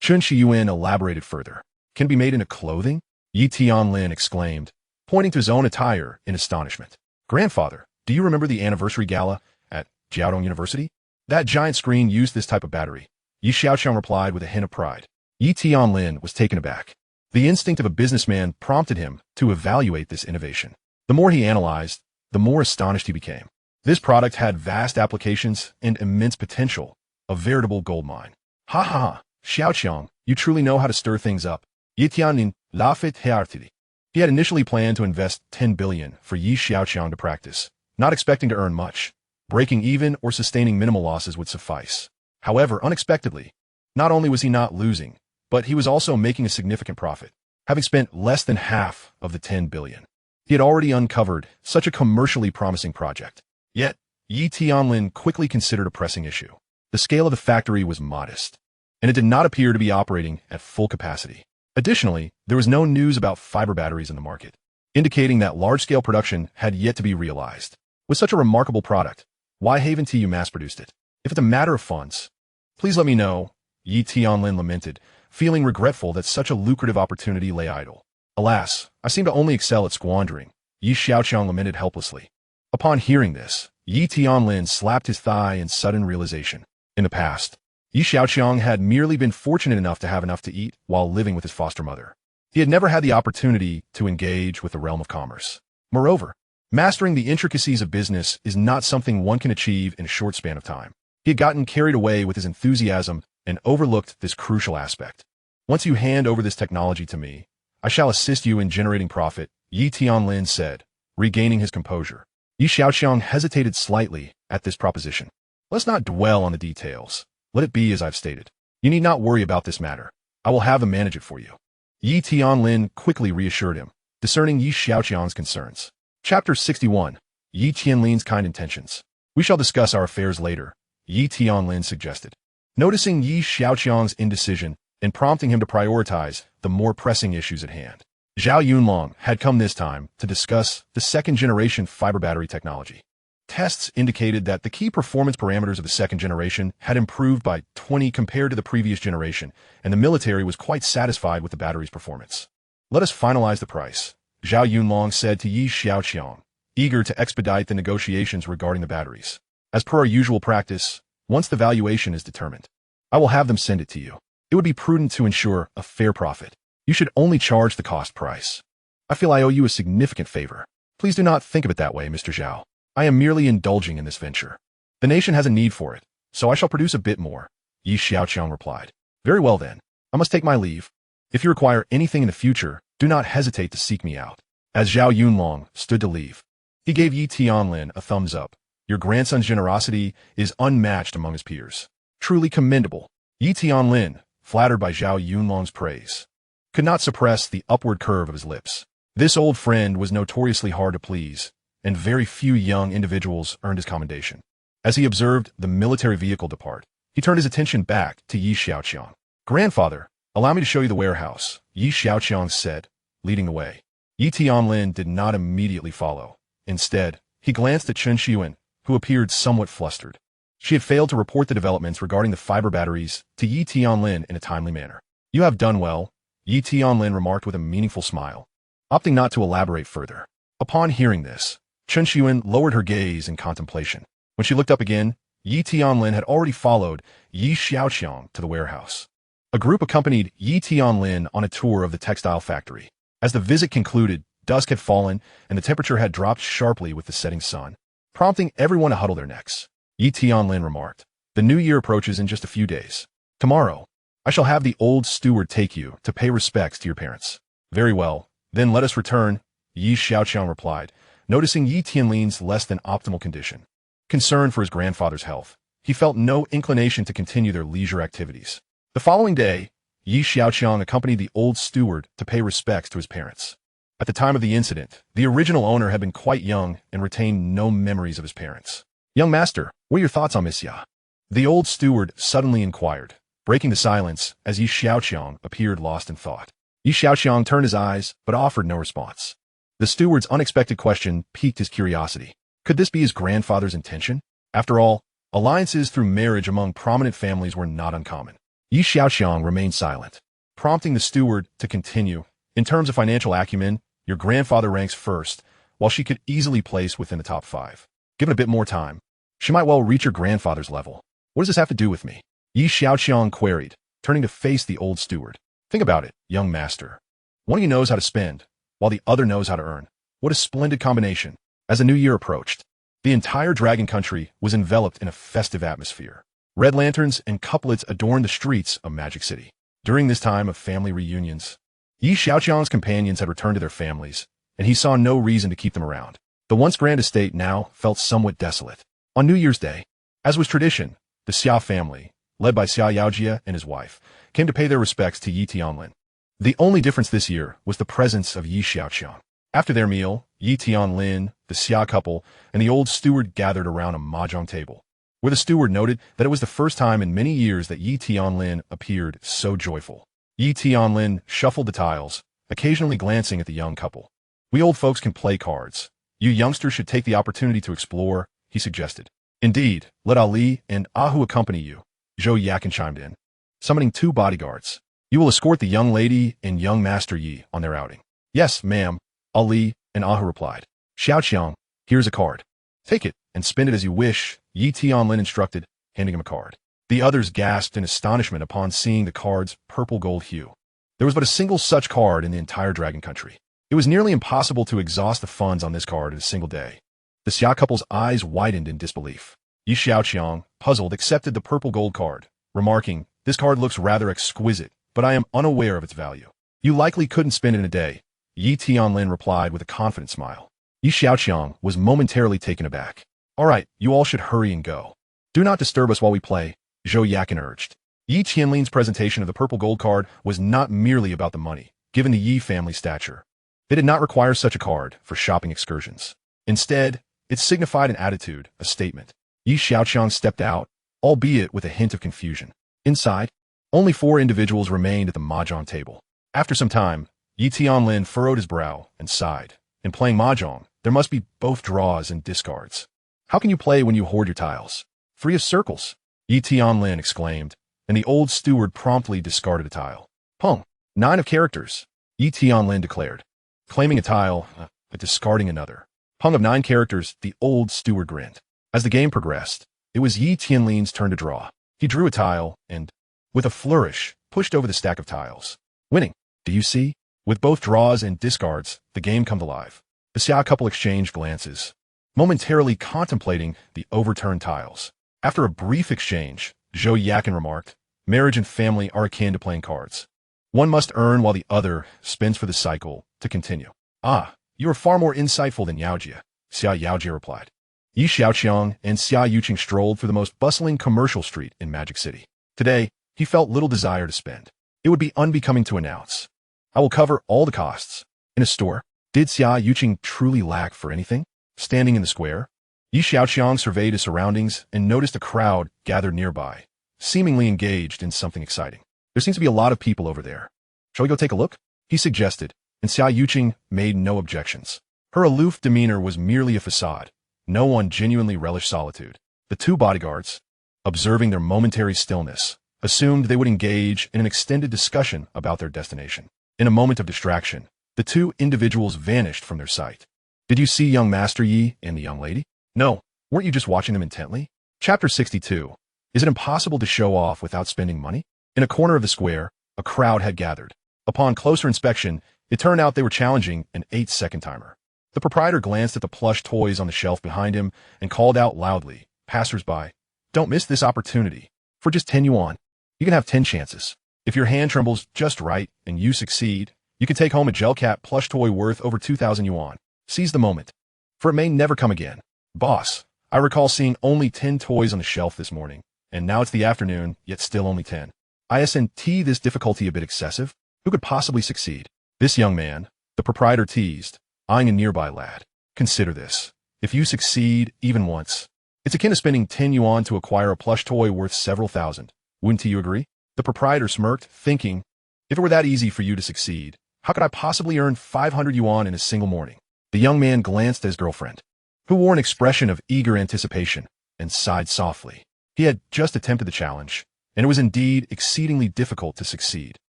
A: Chun Shiyuan elaborated further. Can be made into clothing? Yi Tianlin exclaimed, pointing to his own attire in astonishment. Grandfather, do you remember the anniversary gala at Jiaodong University? That giant screen used this type of battery. Yi Xiaoqiang replied with a hint of pride. Yi Tianlin was taken aback. The instinct of a businessman prompted him to evaluate this innovation. The more he analyzed, the more astonished he became. This product had vast applications and immense potential, a veritable goldmine. Ha ha ha, Xiaoqiang, you truly know how to stir things up. Yi Tianlin laughed heartily. He had initially planned to invest 10 billion for Yi Xiaoqiang to practice, not expecting to earn much. Breaking even or sustaining minimal losses would suffice. However, unexpectedly, not only was he not losing, but he was also making a significant profit, having spent less than half of the 10 billion. He had already uncovered such a commercially promising project. Yet, Yi Tianlin quickly considered a pressing issue. The scale of the factory was modest, and it did not appear to be operating at full capacity. Additionally, there was no news about fiber batteries in the market, indicating that large-scale production had yet to be realized. With such a remarkable product, why haven't you mass-produced it? If it's a matter of funds, please let me know, Yi Tianlin lamented, feeling regretful that such a lucrative opportunity lay idle. Alas, I seem to only excel at squandering, Yi Xiaoqiang lamented helplessly. Upon hearing this, Yi Tianlin slapped his thigh in sudden realization. In the past, Yi Xiaoqiang had merely been fortunate enough to have enough to eat while living with his foster mother. He had never had the opportunity to engage with the realm of commerce. Moreover, mastering the intricacies of business is not something one can achieve in a short span of time. He had gotten carried away with his enthusiasm and overlooked this crucial aspect. Once you hand over this technology to me, I shall assist you in generating profit, Yi Tianlin said, regaining his composure. Yi Xiaoqiang hesitated slightly at this proposition. Let's not dwell on the details. Let it be as I've stated. You need not worry about this matter. I will have them manage it for you. Yi Tianlin quickly reassured him, discerning Yi Xiaoqiang's concerns. Chapter 61. Yi Tianlin's kind intentions. We shall discuss our affairs later, Yi Tianlin suggested. Noticing Yi Xiaoqiang's indecision and prompting him to prioritize the more pressing issues at hand, Zhao Yunlong had come this time to discuss the second-generation fiber battery technology. Tests indicated that the key performance parameters of the second generation had improved by 20 compared to the previous generation, and the military was quite satisfied with the battery's performance. Let us finalize the price, Zhao Yunlong said to Yi Xiaoqiang, eager to expedite the negotiations regarding the batteries. As per our usual practice, once the valuation is determined, I will have them send it to you. It would be prudent to ensure a fair profit. You should only charge the cost price. I feel I owe you a significant favor. Please do not think of it that way, Mr. Zhao. I am merely indulging in this venture. The nation has a need for it, so I shall produce a bit more, Yi Xiaoqiang replied. Very well then, I must take my leave. If you require anything in the future, do not hesitate to seek me out. As Zhao Yunlong stood to leave, he gave Yi Tianlin a thumbs up. Your grandson's generosity is unmatched among his peers. Truly commendable. Yi Tianlin, flattered by Zhao Yunlong's praise, could not suppress the upward curve of his lips. This old friend was notoriously hard to please, and very few young individuals earned his commendation. As he observed the military vehicle depart, he turned his attention back to Yi Xiaoqiang. Grandfather, allow me to show you the warehouse, Yi Xiaoqiang said, leading the way. Yi Tianlin did not immediately follow. Instead, he glanced at Chen Xiuan, who appeared somewhat flustered. She had failed to report the developments regarding the fiber batteries to Yi Tianlin in a timely manner. You have done well, Yi Tianlin remarked with a meaningful smile, opting not to elaborate further. Upon hearing this, Chen Xiuan lowered her gaze in contemplation. When she looked up again, Yi Tianlin had already followed Yi Xiaoqiang to the warehouse. A group accompanied Yi Tianlin on a tour of the textile factory. As the visit concluded, dusk had fallen and the temperature had dropped sharply with the setting sun, prompting everyone to huddle their necks. Yi Tianlin remarked, the new year approaches in just a few days. Tomorrow, I shall have the old steward take you to pay respects to your parents. Very well, then let us return, Yi Xiaoqiang replied, noticing Yi Tianlin's less than optimal condition. Concerned for his grandfather's health, he felt no inclination to continue their leisure activities. The following day, Yi Xiaoqiang accompanied the old steward to pay respects to his parents. At the time of the incident, the original owner had been quite young and retained no memories of his parents. Young master, what are your thoughts on Miss Xia? The old steward suddenly inquired, breaking the silence as Yi Xiaoqiang appeared lost in thought. Yi Xiaoqiang turned his eyes, but offered no response. The steward's unexpected question piqued his curiosity. Could this be his grandfather's intention? After all, alliances through marriage among prominent families were not uncommon. Yi Xiaoqiang remained silent, prompting the steward to continue. In terms of financial acumen, your grandfather ranks first, while she could easily place within the top 5. Given a bit more time, she might well reach your grandfather's level. What does this have to do with me?
B: Yi Xiaoqiang queried, turning to face the old steward. Think about it, young master. One of you knows how to spend, while the other knows how to earn. What a splendid combination. As the new year approached, the entire dragon country was enveloped in a festive atmosphere. Red lanterns and couplets adorned the streets of Magic City. During this time of family reunions, Yi Xiaoqiang's companions had returned to their families, and he saw no reason to keep them around. The once grand estate now felt somewhat desolate. On New Year's Day, as was tradition, the Xia family, led by Xiaoqiang and his wife, came to pay their respects to Yi Tianlin. The only difference this year was the presence of Yi Xiaoqiang. After their meal, Yi Tianlin, the Xia couple, and the old steward gathered around a mahjong table, where the steward noted that it was the first time in many years that Yi Tianlin appeared so joyful. Yi Tianlin shuffled the tiles, occasionally glancing at the young couple. We old folks can play cards. You youngsters should take the opportunity to explore, he suggested. Indeed, let Ali and Ahu accompany you, Xiaoqiang chimed in, summoning 2 bodyguards. You will escort the young lady and young Master Yi on their outing. Yes, ma'am, Ali and Ahu replied. Xiaoqiang, here's a card. Take it and spend it as you wish, Yi Tianlin instructed, handing him a card. The others gasped in astonishment upon seeing the card's purple-gold hue. There was but a single such card in the entire dragon country. It was nearly impossible to exhaust the funds on this card in a single day. The Xia couple's eyes widened in disbelief. Yi Xiaoqiang, puzzled, accepted the purple-gold card, remarking, this card looks rather exquisite, but I am unaware of its value. You likely couldn't spend it in a day, Yi Tianlin replied with a confident smile. Yi Xiaoqiang was momentarily taken aback. All right, you all should hurry and go. Do not disturb us while we play, Xiaoqiang urged. Yi Tianlin's presentation of the purple gold card was not merely about the money, given the Yi family stature. They did not require such a card for shopping excursions. Instead, it signified an attitude, a statement. Yi Xiaoqiang stepped out, albeit with a hint of confusion. Inside, only 4 individuals remained at the mahjong table. After some time, Yi Tianlin furrowed his brow and sighed. In playing mahjong, there must be both draws and discards. How can you play when you hoard your tiles? 3 of circles, Yi Tianlin exclaimed, and the old steward promptly discarded a tile. Pung, 9 of characters, Yi Tianlin declared, claiming a tile, but discarding another. Pung of 9 characters, the old steward grinned. As the game progressed, it was Yi Tianlin's turn to draw. He drew a tile and, with a flourish, pushed over the stack of tiles. Winning. Do you see? With both draws and discards, the game come to life. The Xia couple exchanged glances, momentarily contemplating the overturned tiles. After a brief exchange, Xiaoqiang remarked, marriage and family are akin to playing cards. One must earn while the other spends for the cycle to continue. Ah, you are far more insightful than Yaojia, Xiaoqiang replied. Yi Xiaoqiang and Xiaoqiang strolled through the most bustling commercial street in Magic City. Today, he felt little desire to spend. It would be unbecoming to announce, I will cover all the costs. In a store, did Xiaoqiang truly lack for anything? Standing in the square, Yi Xiaoqiang surveyed his surroundings and noticed a crowd gathered nearby, seemingly engaged in something exciting. There seems to be a lot of people over there. Shall we go take a look? He suggested, and Xiaoqiang made no objections. Her aloof demeanor was merely a facade. No one genuinely relished solitude. The 2 bodyguards, observing their momentary stillness, assumed they would engage in an extended discussion about their destination. In a moment of distraction, the 2 individuals vanished from their sight. Did you see young Master Yi and the young lady? No. Weren't you just watching them intently? Chapter 62. Is it impossible to show off without spending money? In a corner of the square, a crowd had gathered. Upon closer inspection, it turned out they were challenging an 8-second timer. The proprietor glanced at the plush toys on the shelf behind him and called out loudly, passers-by, don't miss this opportunity. For just 10 yuan, you can have 10 chances. If your hand trembles just right and you succeed, you can take home a gel cat plush toy worth over 2,000 yuan. Seize the moment, for it may never come again. Boss, I recall seeing only 10 toys on the shelf this morning, and now it's the afternoon, yet still only 10. Isn't this difficulty a bit excessive? Who could possibly succeed? This young man, the proprietor teased, eyeing a nearby lad. Consider this. If you succeed even once, it's akin to spending 10 yuan to acquire a plush toy worth several thousand. Wouldn't you agree? The proprietor smirked, thinking, if it were that easy for you to succeed, how could I possibly earn 500 yuan in a single morning? The young man glanced at his girlfriend, who wore an expression of eager anticipation, and sighed softly. He had just attempted the challenge, and it was indeed exceedingly difficult to succeed.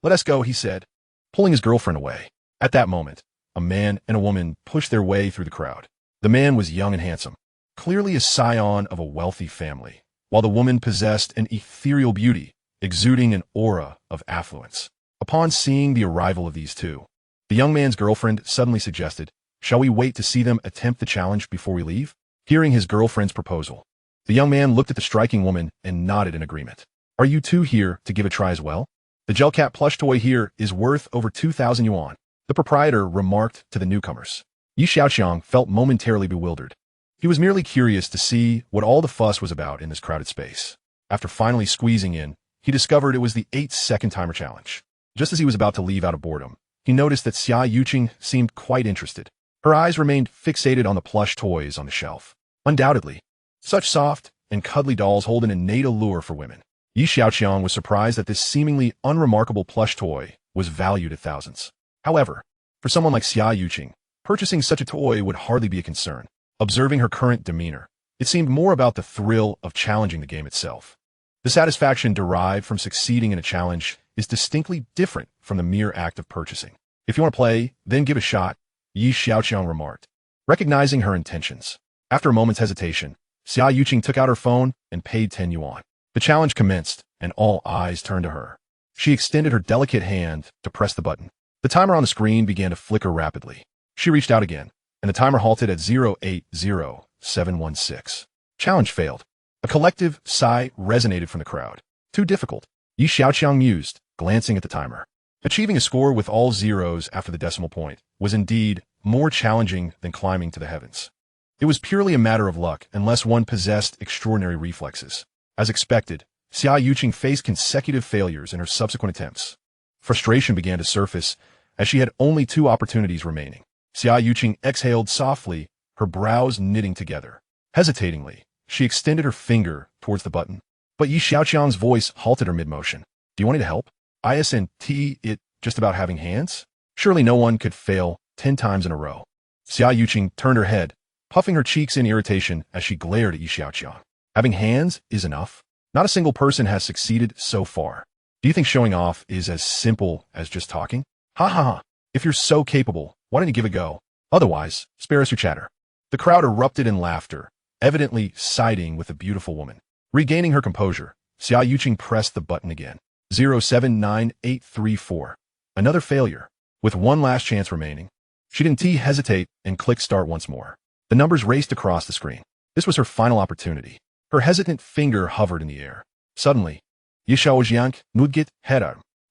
B: Let us go, he said, pulling his girlfriend away. At that moment, a man and a woman pushed their way through the crowd. The man was young and handsome, clearly a scion of a wealthy family,
A: while the woman possessed an ethereal beauty, exuding an aura of affluence. Upon seeing the arrival of these two, the young man's girlfriend suddenly suggested, "Shall we wait to see them attempt the challenge before we leave?" Hearing his girlfriend's proposal, the young man looked at the striking woman and nodded in agreement. "Are you two here to give a try as well? The gel cat plush toy here is worth over 2,000 yuan, the proprietor remarked to the newcomers. Xiaoqiang felt momentarily bewildered. He was merely curious to see what all the fuss was about in this crowded space. After finally squeezing in, he discovered it was the 8-second timer challenge. Just as he was about to leave out of boredom, he noticed that Xiaoqiang seemed quite interested. Her eyes remained fixated on the plush toys on the shelf. Undoubtedly, such soft and cuddly dolls hold an innate allure for women. Xiaoqiang was surprised that this seemingly unremarkable plush toy was valued at thousands. However, for someone like Xiaoqiang, purchasing such a toy would hardly be a concern. Observing her current demeanor, it seemed more about the thrill of challenging the game itself. The satisfaction derived from succeeding in a challenge is distinctly different from the mere act of purchasing. "If you want to play, then give a shot," Xiaoqiang remarked. Recognizing her intentions, after a moment's hesitation, Xiaoqiang took out her phone and paid 10 yuan. The challenge commenced, and all eyes turned to her. She extended her delicate hand to press the button. The timer on the screen began to flicker rapidly. She reached out again, and the timer halted at 080716. Challenge failed. A collective sigh resonated from the crowd. "Too difficult," Xiaoqiang mused, glancing at the timer. Achieving a score with all zeros after the decimal point was indeed more challenging than climbing to the heavens. It was purely a matter of luck unless one possessed extraordinary reflexes. As expected, Xiaoqiang faced consecutive failures in her subsequent attempts. Frustration began to surface as she had only 2 opportunities remaining. Xiaoqiang exhaled softly, her brows knitting together. Hesitatingly, she extended her finger towards the button. But Xiaoqiang's voice halted her mid-motion. "Do you want me to help? Isn't it just about having hands? Surely no one could fail 10 times in a row." Xiaoqiang turned her head, puffing her cheeks in irritation as she glared at Xiaoqiang. "Having hands is enough. Not a single person has succeeded so far. Do you think showing off is as simple as just talking? Ha ha ha. If you're so capable, why don't you give it a go? Otherwise, spare us your chatter." The crowd erupted in laughter, evidently siding with the beautiful woman. Regaining her composure, Xiaoqiang pressed the button again. 079834. Another failure. With one last chance remaining, she didn't hesitate and clicked start once more. The numbers raced across the screen. This was her final opportunity. Her hesitant finger hovered in the air. Suddenly, Xiaoqiang nudgit head.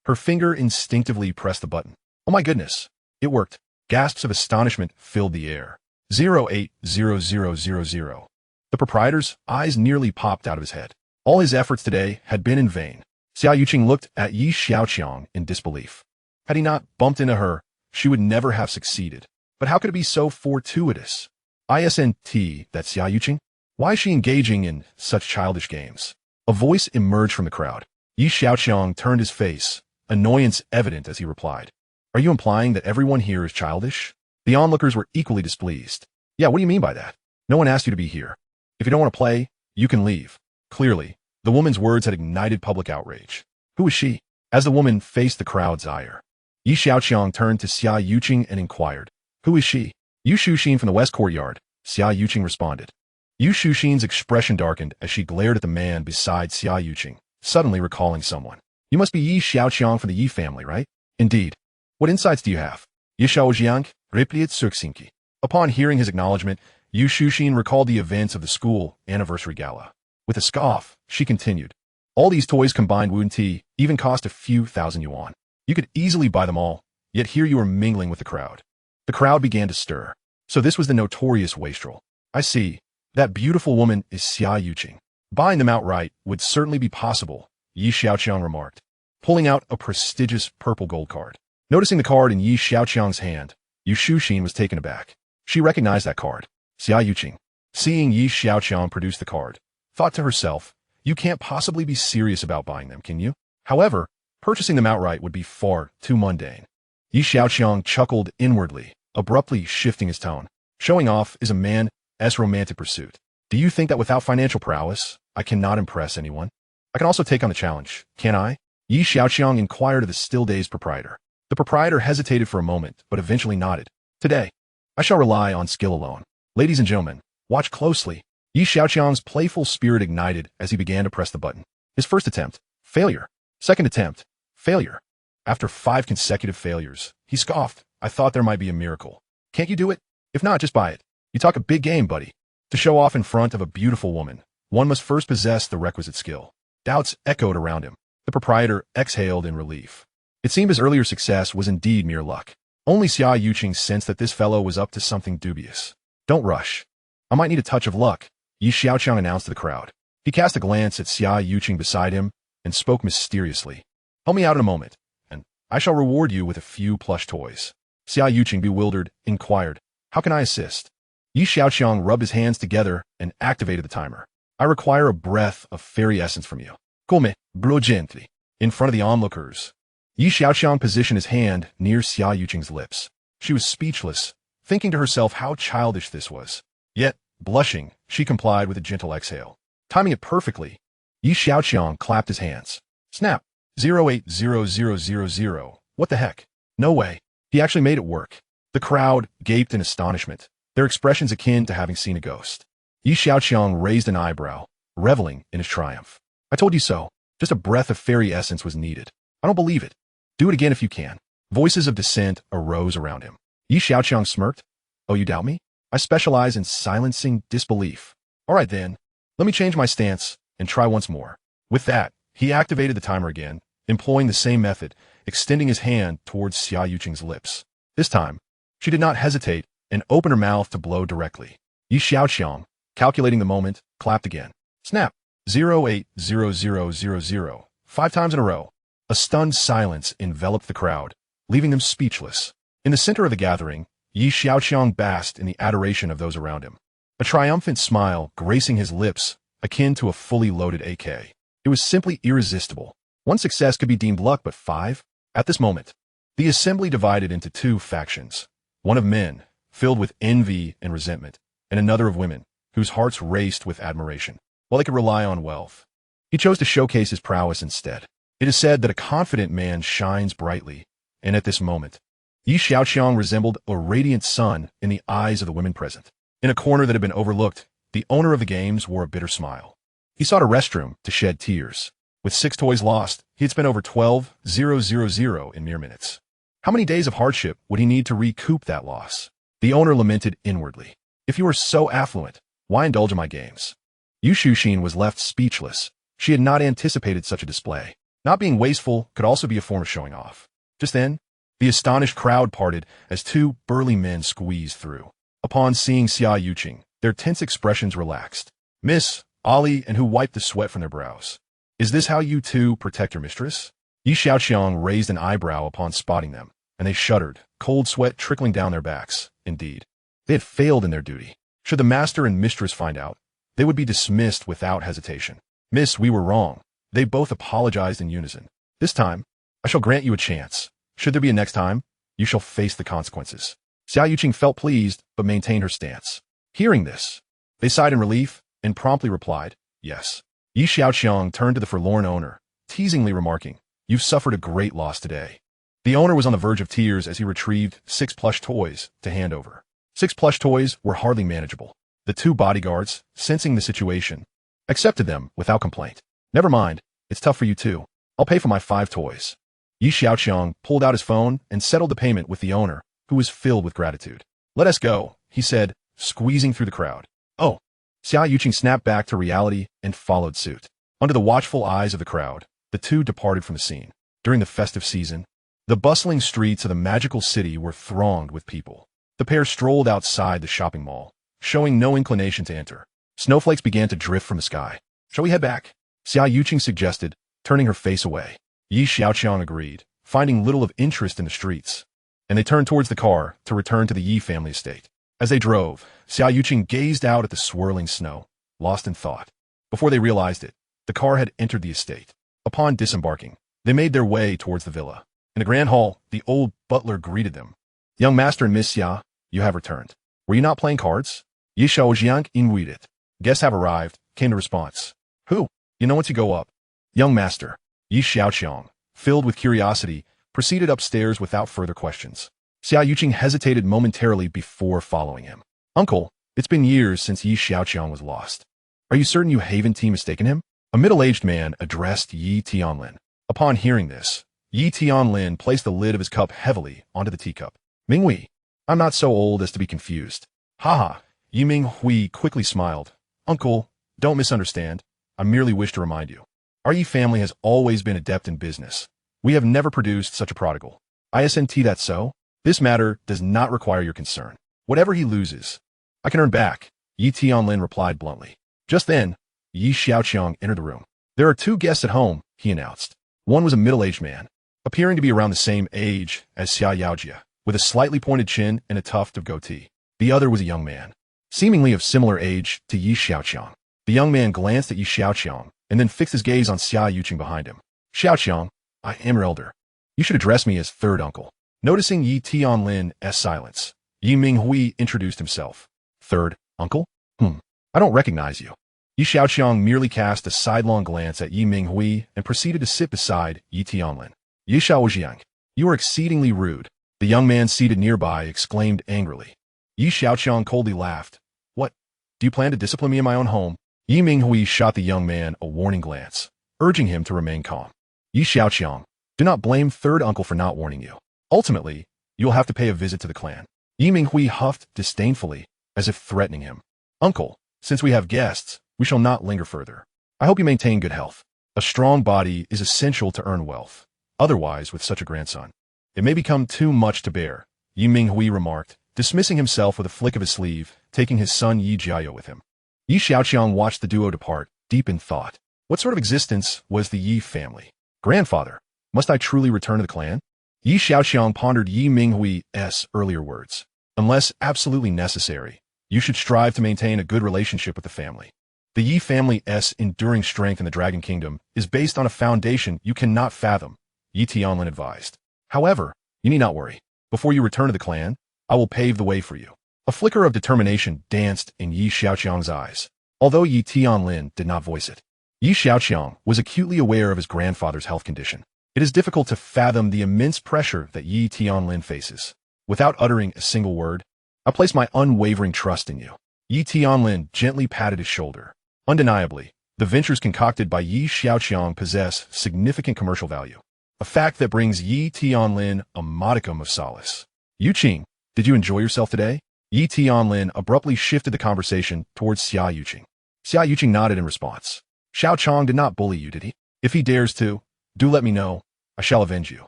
A: Her finger instinctively pressed the button. "Oh my goodness. It worked." Gasps of astonishment filled the air. 080000. The proprietor's eyes nearly popped out of his head. All his efforts today had been in vain. Xiaoqiang looked at Xiaoqiang in disbelief. Had he not bumped into her, she would never have succeeded. But how could it be so fortuitous? Isn't that Xiaoqiang? Why is she engaging in such childish games? A voice emerged from the crowd. Xiaoqiang turned his face, annoyance evident as he replied. "Are you implying that everyone here is childish?" The onlookers were equally displeased. "Yeah, what do you mean by that? No one asked you to be here. If you don't want to play, you can leave." Clearly, the woman's words had ignited public outrage. Who is she? As the woman faced the crowd's ire, Xiaoqiang turned to Xiaoqiang and inquired, "Who is she?" "Yu Shuxin from the West Courtyard," Xiaoqiang responded. Yu Shuxin's expression darkened as she glared at the man beside Xiaoqiang, suddenly recalling someone. "You must be Yi Xiaoqiang from the Yi family, right?" "Indeed. What insights do you have?" Xiaoqiang replied succinctly. Upon hearing his acknowledgement, Yu Shuxin recalled the events of the school anniversary gala. With a scoff, she continued, "All these toys combined wouldn't even cost a few thousand yuan. You could easily buy them all, yet here you are mingling with the crowd." The crowd began to stir. So this was the notorious wastrel. "I see. That beautiful woman is Xiaoqiang. Buying them outright would certainly be possible," Yi Xiaoqiang remarked, pulling out a prestigious purple gold card. Noticing the card in Yi Xiaoqiang's hand, Yu Shuxin was taken aback. She recognized that card. Xiaoqiang, seeing Yi Xiaoqiang produce the card, thought to herself, "You can't possibly be serious about buying them, can you?" However, purchasing them outright would be far too mundane. Yi Xiaoqiang chuckled inwardly, abruptly shifting his tone. "Showing off is a man's romantic pursuit. Do you think that without financial prowess, I cannot impress anyone? I can also take on the challenge, can I?" Yi Xiaoqiang inquired of the still-dazed proprietor. The proprietor hesitated for a moment, but eventually nodded. "Today, I shall rely on skill alone. Ladies and gentlemen, watch closely."
B: Yi Xiaoqiang's playful spirit ignited as he began to press the button. His first attempt, failure. Second attempt, failure. After 5 consecutive failures, he scoffed. I thought there might be a miracle. Can't you do it? If not, just buy it. You talk a big game, buddy. To show off in front of a beautiful woman, one must first possess the requisite skill. Doubts echoed around him. The proprietor exhaled in relief. It seemed his earlier success was indeed mere luck. Only Xiaoqiang sensed that this fellow was up to something dubious. Don't rush. I might need a touch of luck, Yi Xiaoqiang announced to the crowd. He cast a glance at Xiaoqiang beside him and spoke mysteriously. Help me out in a moment, and I shall reward you with a few plush toys. Xiaoqiang, bewildered, inquired, how can I assist? Yi Xiaoqiang rubbed his hands together and activated the timer. I require a breath of fairy essence from you. Come, blow gently. In front of the onlookers, Yi Xiaoqiang positioned his hand near Xiaoqiang's lips. She was speechless, thinking to herself how childish this was. Yet, blushing, she complied with a gentle exhale. Timing it perfectly, Yi Xiaoqiang clapped his hands. Snap. 080000. What the heck? No way. He actually made it work. The crowd gaped in astonishment, their expressions akin to having seen a ghost. Yi Xiaoqiang raised an eyebrow, reveling in his triumph. I told you so. Just a breath of fairy essence was needed. I don't believe it. Do it again if you can. Voices of dissent arose around him. Yi Xiaoqiang smirked. Oh, you doubt me? I specialize in silencing disbelief. All right then. Let me change my stance and try once more. With that, he activated the timer again, employing the same method, extending his hand towards Xiaoqiang's lips. This time, she did not hesitate and opened her mouth to blow directly. Yi Xiaoqiang, calculating the moment, clapped again. Snap. 080000. 5 times in a row. A stunned silence enveloped the crowd, leaving them speechless. In the center of the gathering, Yi Xiaoqiang basked in the adoration of those around him. A triumphant smile gracing his lips, akin to a fully loaded AK. It was simply irresistible. One success could be deemed luck, but 5? At this moment, the assembly divided into 2 factions. One of men, filled with envy and resentment, and another of women, whose hearts raced with admiration. While they could rely on wealth, he chose to showcase his prowess instead. It is said that a confident man shines brightly, and at this moment, Yi Xiaoqiang resembled a radiant sun in the eyes of the women present. In a corner that had been overlooked, the owner of the games wore a bitter smile. He sought a restroom to shed tears. With 6 toys lost, he had spent over 12,000 in mere minutes. How many days of hardship would he need to recoup that loss? The owner lamented inwardly. If you are so affluent, why indulge in my games? Yu Shuxin was left speechless. She had not anticipated such a display. Not being wasteful could also be a form of showing off. Just then, the astonished crowd parted as 2 burly men squeezed through. Upon seeing Xiaoqiang, their tense expressions relaxed. Miss, Ali, and who wiped the sweat from their brows. Is this how you 2 protect your mistress? Yi Xiaoqiang raised an eyebrow upon spotting them, and they shuddered, cold sweat trickling down their backs. Indeed, they had failed in their duty. Should the master and mistress find out, they would be dismissed without hesitation. Miss, we were wrong. They both apologized in unison. This time, I shall grant you a chance. Should there be a next time, you shall face the consequences. Xiaoqiang felt pleased, but maintained her stance. Hearing this, they sighed in relief and promptly replied, yes. Yi Xiaoqiang turned to the forlorn owner, teasingly remarking, you've suffered a great loss today. The owner was on the verge of tears as he retrieved 6 plush toys to hand over. 6 plush toys were hardly manageable. The 2 bodyguards, sensing the situation, accepted them without complaint. Never mind, it's tough for you too. I'll pay for my 5 toys. Yi Xiaoqiang pulled out his phone and settled the payment with the owner, who was filled with gratitude. Let us go, he said, squeezing through the crowd. Oh. Xiaoqiang snapped back to reality and followed suit. Under the watchful eyes of the crowd, the 2 departed from the scene. During the festive season, the bustling streets of the magical city were thronged with people. The pair strolled outside the shopping mall, showing no inclination to enter. Snowflakes began to drift from the sky. Shall we head back? Xiaoqiang suggested, turning her face away. Yi Xiaoqiang agreed, finding little of interest in the streets, and they turned towards the car to return to the Yi family estate. As they drove, Xiaoqiang gazed out at the swirling snow, lost in thought. Before they realized it, the car had entered the estate. Upon disembarking, they made their way towards the villa. In the grand hall, the old butler greeted them. Young master and Miss Xia, you have returned. Were you not playing cards? Yi Xiaoqiang invited. Guests have arrived, came the response. Who? You know once you go up. Young master. Yi Xiaoqiang, filled with curiosity, proceeded upstairs without further questions. Xiaoqiang hesitated momentarily before following him. Uncle, It's been years since Yi Xiaoqiang was lost. Are you certain you haven't mistaken him? A middle-aged man addressed Yi Tianlin. Upon hearing this, Yi Tianlin placed the lid of his cup heavily onto the teacup. Minghui, I'm not so old as to be confused. Haha, Yi Minghui quickly smiled. Uncle, don't misunderstand. I merely wish to remind you. Our Yi family has always been adept in business. We have never produced such a prodigal. Isn't that so? This matter does not require your concern. Whatever he loses, I can earn back, Yi Tianlin replied bluntly. Just then, Yi Xiaoqiang entered the room. There are two guests at home, he announced. One was a middle-aged man, appearing to be around the same age as Xiaoqiang, with a slightly pointed chin and a tuft of goatee. The other was a young man, seemingly of similar age to Yi Xiaoqiang. The young man glanced at Yi Xiaoqiang and then fixed his gaze on Xiaoqiang behind him. Xiaoqiang, I am your elder. You should address me as third uncle. Noticing Yi Tianlin's silence, Yi Minghui introduced himself. Third uncle? I don't recognize you. Yi Xiaoqiang merely cast a sidelong glance at Yi Minghui and proceeded to sit beside Yi Tianlin. Yi Xiaoqiang, you are exceedingly rude. The young man seated nearby exclaimed angrily. Yi Xiaoqiang coldly laughed. What? Do you plan to discipline me in my own home? Yi Minghui shot the young man a warning glance, urging him to remain calm. Yi Xiaoqiang, do not blame third uncle for not warning you. Ultimately, you will have to pay a visit to the clan. Yi Minghui huffed disdainfully, as if threatening him. Uncle, since we have guests, we shall not linger further. I hope you maintain good health. A strong body is essential to earn wealth. Otherwise, with such a grandson, it may become too much to bear, Yi Minghui remarked, dismissing himself with a flick of his sleeve, taking his son Yi Jiao with him. Yi Xiaoqiang watched the duo depart, deep in thought. What sort of existence was the Yi family? Grandfather, must I truly return to the clan? Yi Xiaoqiang pondered Yi Minghui's earlier words. Unless absolutely necessary, you should strive to maintain a good relationship with the family. The Yi family's enduring strength in the Dragon Kingdom is based on a foundation you cannot fathom, Yi Tianlin advised. However, you need not worry. Before you return to the clan, I will pave the way for you. A flicker of determination danced in Yi Xiaoqiang's eyes, although Yi Tianlin did not voice it. Yi Xiaoqiang was acutely aware of his grandfather's health condition. It is difficult to fathom the immense pressure that Yi Tianlin faces. Without uttering a single word, I place my unwavering trust in you. Yi Tianlin gently patted his shoulder. Undeniably, the ventures concocted by Yi Xiaoqiang possess significant commercial value, a fact that brings Yi Tianlin a modicum of solace. Yuqing, did you enjoy yourself today? Yi Tianlin abruptly shifted the conversation towards Xiaoqiang. Xiaoqiang nodded in response. Xiaoqiang did not bully you, did he? If he dares to, do let me know. I shall avenge you.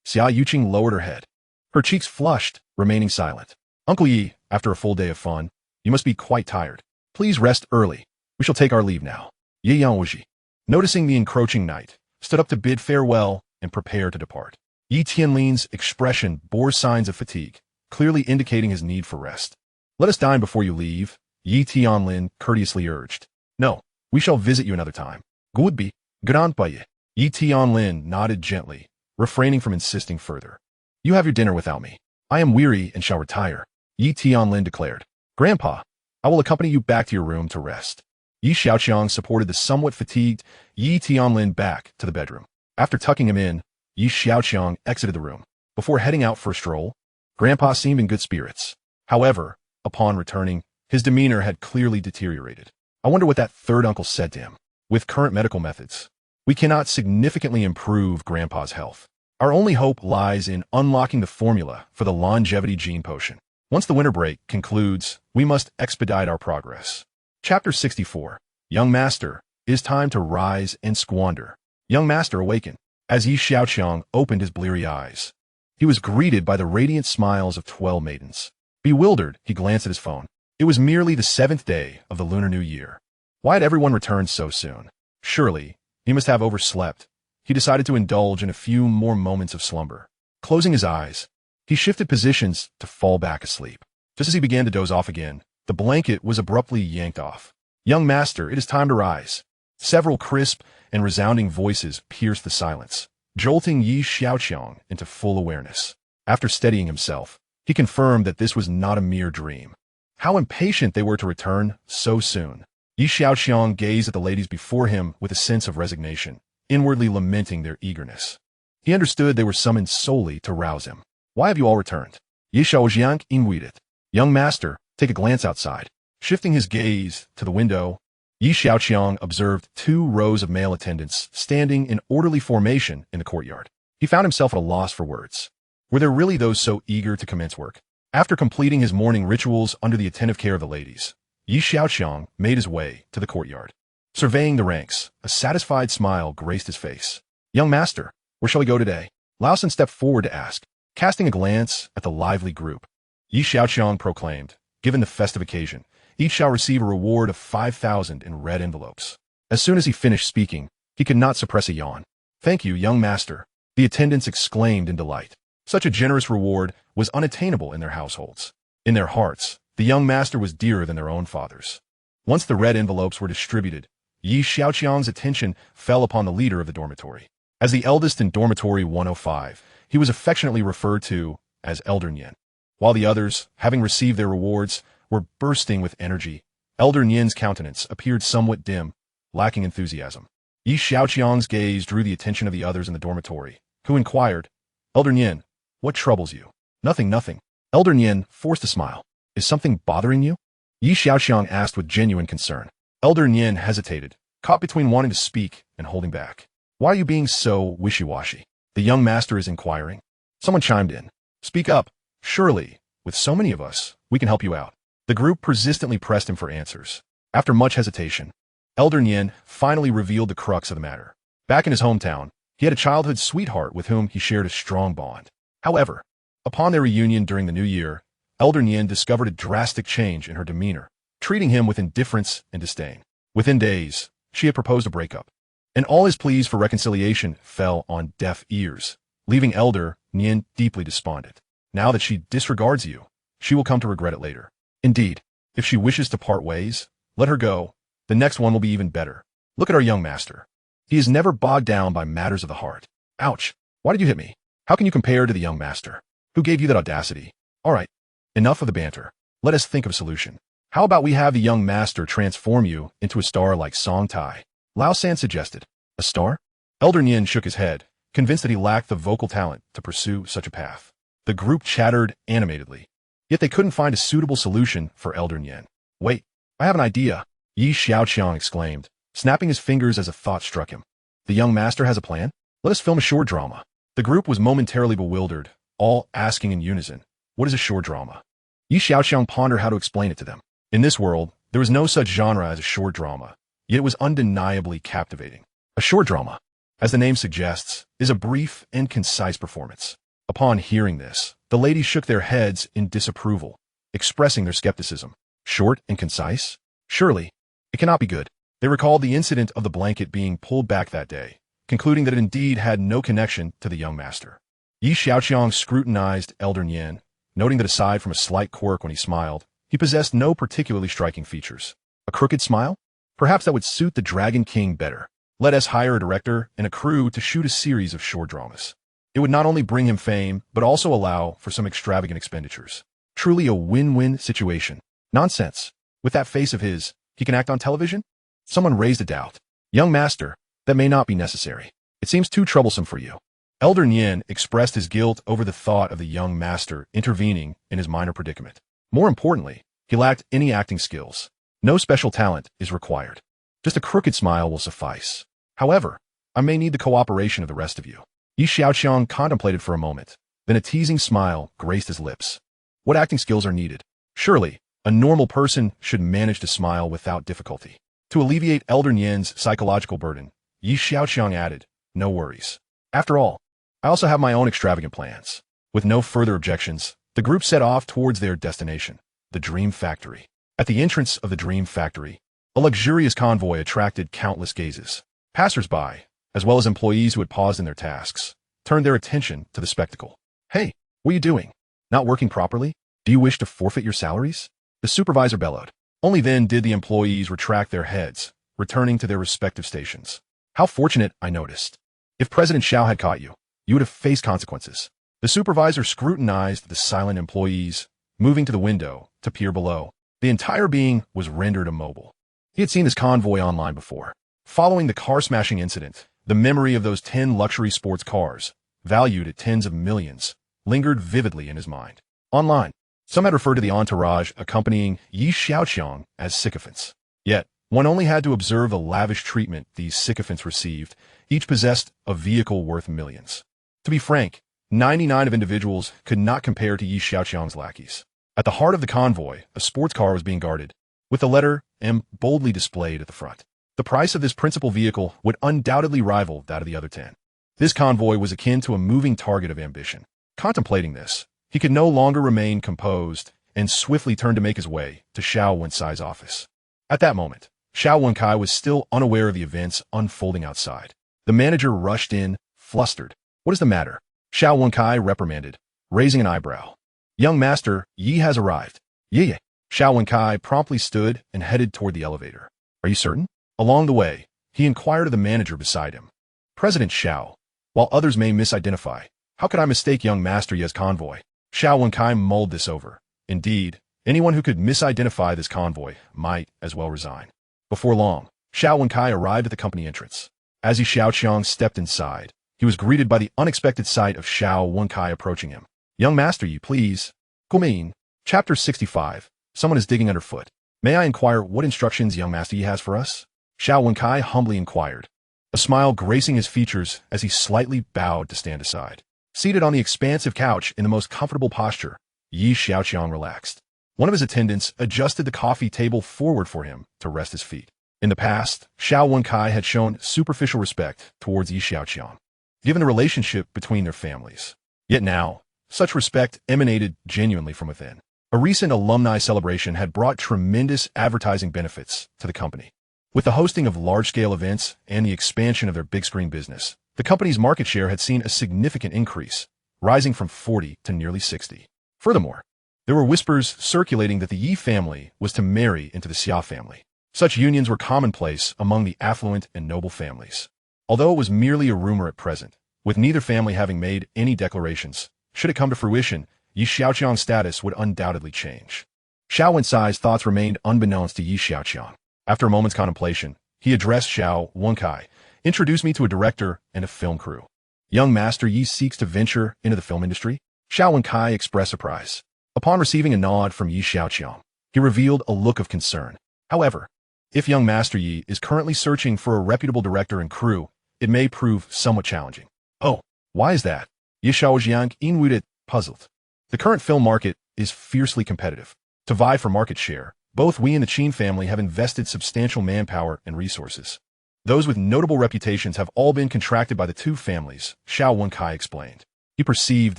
B: Xiaoqiang lowered her head. Her cheeks flushed, remaining silent. Uncle Yi, after a full day of fun, you must be quite tired. Please rest early. We shall take our leave now. Ye Yangwuji, noticing the encroaching night, stood up to bid farewell and prepare to depart. Yi Tianlin's expression bore signs of fatigue, clearly indicating his need for rest. Let us dine before you leave, Yi Tianlin courteously urged. No, we shall visit you another time. Goodbye, grandpaye. Yi Tianlin nodded gently, refraining from insisting further. You have your dinner without me. I am weary and shall retire, Yi Tianlin declared. Grandpa, I will accompany you back to your room to rest. Yi Xiaoqiang supported the somewhat fatigued Yi Tianlin back to the bedroom. After tucking him in, Yi Xiaoqiang exited the room. Before heading out for a stroll, Grandpa seemed in good spirits. However, upon returning, his demeanor had clearly deteriorated. I wonder what that third uncle said to him. With current medical methods, we cannot significantly improve Grandpa's health. Our only hope lies in unlocking the formula for the longevity gene potion. Once the winter break concludes, we must expedite our progress. Chapter 64. Young Master, it is time to rise and squander. Young Master awakened. As Yi Xiaoqiang opened his bleary eyes, he was greeted by the radiant smiles of 12 maidens. Bewildered, he glanced at his phone. It was merely the 7th day of the Lunar New Year. Why had everyone returned so soon? Surely, he must have overslept. He decided to indulge in a few more moments of slumber. Closing his eyes, he shifted positions to fall back asleep. Just as he began to doze off again, the blanket was abruptly yanked off. Young Master, it is time to rise. Several crisp and resounding voices pierced the silence, jolting Yi Xiaoqiang into full awareness. After steadying himself, he confirmed that this was not a mere dream. How impatient they were to return so soon. Yi Xiaoqiang gazed at the ladies before him with a sense of resignation, inwardly lamenting their eagerness. He understood they were summoned solely to rouse him. Why have you all returned? Yi Xiaoqiang inwided. Young Master, take a glance outside.
A: Shifting his gaze to the window, Xiaoqiang observed 2 rows of male attendants standing in orderly formation in the courtyard. He found himself at a loss for words. Were there really those so eager to commence work? After completing his morning rituals under the attentive care of the ladies, Xiaoqiang made his way to the courtyard. Surveying the ranks, a satisfied smile graced his face. "Young master, where shall we go today?" Laosan stepped forward to ask, casting a glance at the lively group. Xiaoqiang proclaimed, "Given the festive occasion, each shall receive a reward of 5,000 in red envelopes." As soon as he finished speaking, he could not suppress a yawn. "Thank you, young master," the attendants exclaimed in delight. Such a generous reward was unattainable in their households. In their hearts, the young master was dearer than their own fathers. Once the red envelopes were distributed, Xiaoqiang's attention fell upon the leader of the dormitory. As the eldest in dormitory 105, he was affectionately referred to as Elder Nian. While the others, having received their rewards, were bursting with energy, Elder Nian's countenance appeared somewhat dim, lacking enthusiasm. Xiaoqiang's gaze drew the attention of the others in the dormitory, who inquired, "Elder Nian, what troubles you?" "Nothing, nothing." Elder Nian forced a smile. "Is something bothering you?" Xiaoqiang asked with genuine concern. Elder Nian hesitated, caught between wanting to speak and holding back. "Why are you being so wishy-washy?" the young master is inquiring. Someone chimed in. "Speak up. Surely, with so many of us, we can help you out." The group persistently pressed him for answers. After much hesitation, Elder Nian finally revealed the crux of the matter. Back in his hometown, he had a childhood sweetheart with whom he shared a strong bond. However, upon their reunion during the new year, Elder Nian discovered a drastic change in her demeanor, treating him with indifference and disdain. Within days, she had proposed a breakup, and all his pleas for reconciliation fell on deaf ears, leaving Elder Nian deeply despondent. Now that she disregards you, she will come to regret it later. Indeed, if she wishes to part ways, let her go. The next one will be even better. Look at our young master. He is never bogged down by matters of the heart. Ouch! Why did you hit me? How can you compare to the young master? Who gave you that audacity? All right, enough of the banter. Let us think of a solution. How about we have the young master transform you into a star like Song Tai? Lao San suggested. A star? Elder Nian shook his head, convinced that he lacked the vocal talent to pursue such a path. The group chattered animatedly, yet they couldn't find a suitable solution for Elder Nian. "Wait, I have an idea," Xiaoqiang exclaimed, snapping his fingers as a thought struck him. "The young master has a plan? Let us film a short drama." The group was momentarily bewildered, all asking in unison, "What is a short drama?" Xiaoqiang pondered how to explain it to them. In this world, there was no such genre as a short drama, yet it was undeniably captivating. A short drama, as the name suggests, is a brief and concise performance. Upon hearing this, the ladies shook their heads in disapproval, expressing their skepticism. Short and concise? Surely, it cannot be good. They recalled the incident of the blanket being pulled back that day, concluding that it indeed had no connection to the young master. Xiaoqiang scrutinized Elder Nian, noting that aside from a slight quirk when he smiled, he possessed no particularly striking features. A crooked smile? Perhaps that would suit the Dragon King better. Let us hire a director and a crew to shoot a series of short dramas. It would not only bring him fame, but also allow for some extravagant expenditures. Truly a win-win situation. Nonsense. With that face of his, he can act on television? Someone raised a doubt. "Young master, that may not be necessary. It seems too troublesome for you." Elder Nian expressed his guilt over the thought of the young master intervening in his minor predicament. More importantly, he lacked any acting skills. No special talent is required. Just a crooked smile will suffice. However, I may need the cooperation of the rest of you. Xiaoqiang contemplated for a moment, then a teasing smile graced his lips. What acting skills are needed? Surely, a normal person should manage to smile without difficulty. To alleviate Elder Nian's psychological burden, Xiaoqiang added, "No worries. After all, I also have my own extravagant plans." With no further objections, the group set off towards their destination, the Dream Factory. At the entrance of the Dream Factory, a luxurious convoy attracted countless gazes. Passers-by, as well as employees who had paused in their tasks, turned their attention to the spectacle. "Hey, what are you doing? Not working properly? Do you wish to forfeit your salaries?" the supervisor bellowed. Only then did the employees retract their heads, returning to their respective stations. "How fortunate," I noticed. "If President Xiao had caught you, you would have faced consequences." The supervisor scrutinized the silent employees, moving to the window to peer below. The entire being was rendered immobile. He had seen this convoy online before. Following the car-smashing incident, the memory of those 10 luxury sports cars, valued at tens of millions, lingered vividly in his mind. Online, Some had referred to the entourage accompanying Xiaoqiang as sycophants. Yet, one only had to observe the lavish treatment these sycophants received. Each possessed a vehicle worth millions. To be frank, 99 of individuals could not compare to Xiaoqiang's lackeys. At the heart of the convoy, a sports car was being guarded, with the letter M boldly displayed at the front. The price of this principal vehicle would undoubtedly rival that of the other 10. This convoy was akin to a moving target of ambition. Contemplating this, he could no longer remain composed and swiftly turned to make his way to Xiao Wencai's office. At that moment, Xiao Wencai was still unaware of the events unfolding outside. The manager rushed in, flustered. "What is the matter?" Xiao Wencai reprimanded, raising an eyebrow. "Young master, Yi has arrived." "Yi." Xiao Wencai promptly stood and headed toward the elevator. "Are you certain?" Along the way, he inquired of the manager beside him. "President Xiao, while others may misidentify, how could I mistake young master Yi's convoy?" Xiao Wencai mulled this over. Indeed, anyone who could misidentify this convoy might as well resign. Before long, Xiao Wencai arrived at the company entrance. As Xiaoqiang stepped inside, he was greeted by the unexpected sight of Xiao Wencai approaching him. "Young master Yi, please." Gumin. Chapter 65. Someone is digging underfoot. "May I inquire what instructions young master Yi has for us?" Xiao Wencai humbly inquired, a smile gracing his features as he slightly bowed to stand aside. Seated on the expansive couch in the most comfortable posture, Yi Xiaoqiang relaxed. One of his attendants adjusted the coffee table forward for him to rest his feet. In the past, Xiao Wencai had shown superficial respect towards Yi Xiaoqiang, given the relationship between their families. Yet now, such respect emanated genuinely from within. A recent alumni celebration had brought tremendous advertising benefits to the company. With the hosting of large-scale events and the expansion of their big-screen business, the company's market share had seen a significant increase, rising from 40 to nearly 60. Furthermore, there were whispers circulating that the Yi family was to marry into the Xia family. Such unions were commonplace among the affluent and noble families. Although it was merely a rumor at present, with neither family having made any declarations, should it come to fruition, Yi Xiaoqiang's status would undoubtedly change. Xiao Wencai's thoughts remained unbeknownst to Yi Xiaoqiang. After a moment's contemplation, he addressed Xiao Wencai. "Introduce me to a director and a film crew." "Young master Yi seeks to venture into the film industry?" Xiao Wencai expressed surprise. Upon receiving a nod from Yi Xiaoqiang, he revealed a look of concern. "However, if young master Yi is currently searching for a reputable director and crew, it may prove somewhat challenging." "Oh, why is that?" Yi Xiaoqiang inwarded, puzzled. "The current film market is fiercely competitive. To vie for market share, both we and the Qin family have invested substantial manpower and resources. Those with notable reputations have all been contracted by the two families," Xiao Wencai explained. He perceived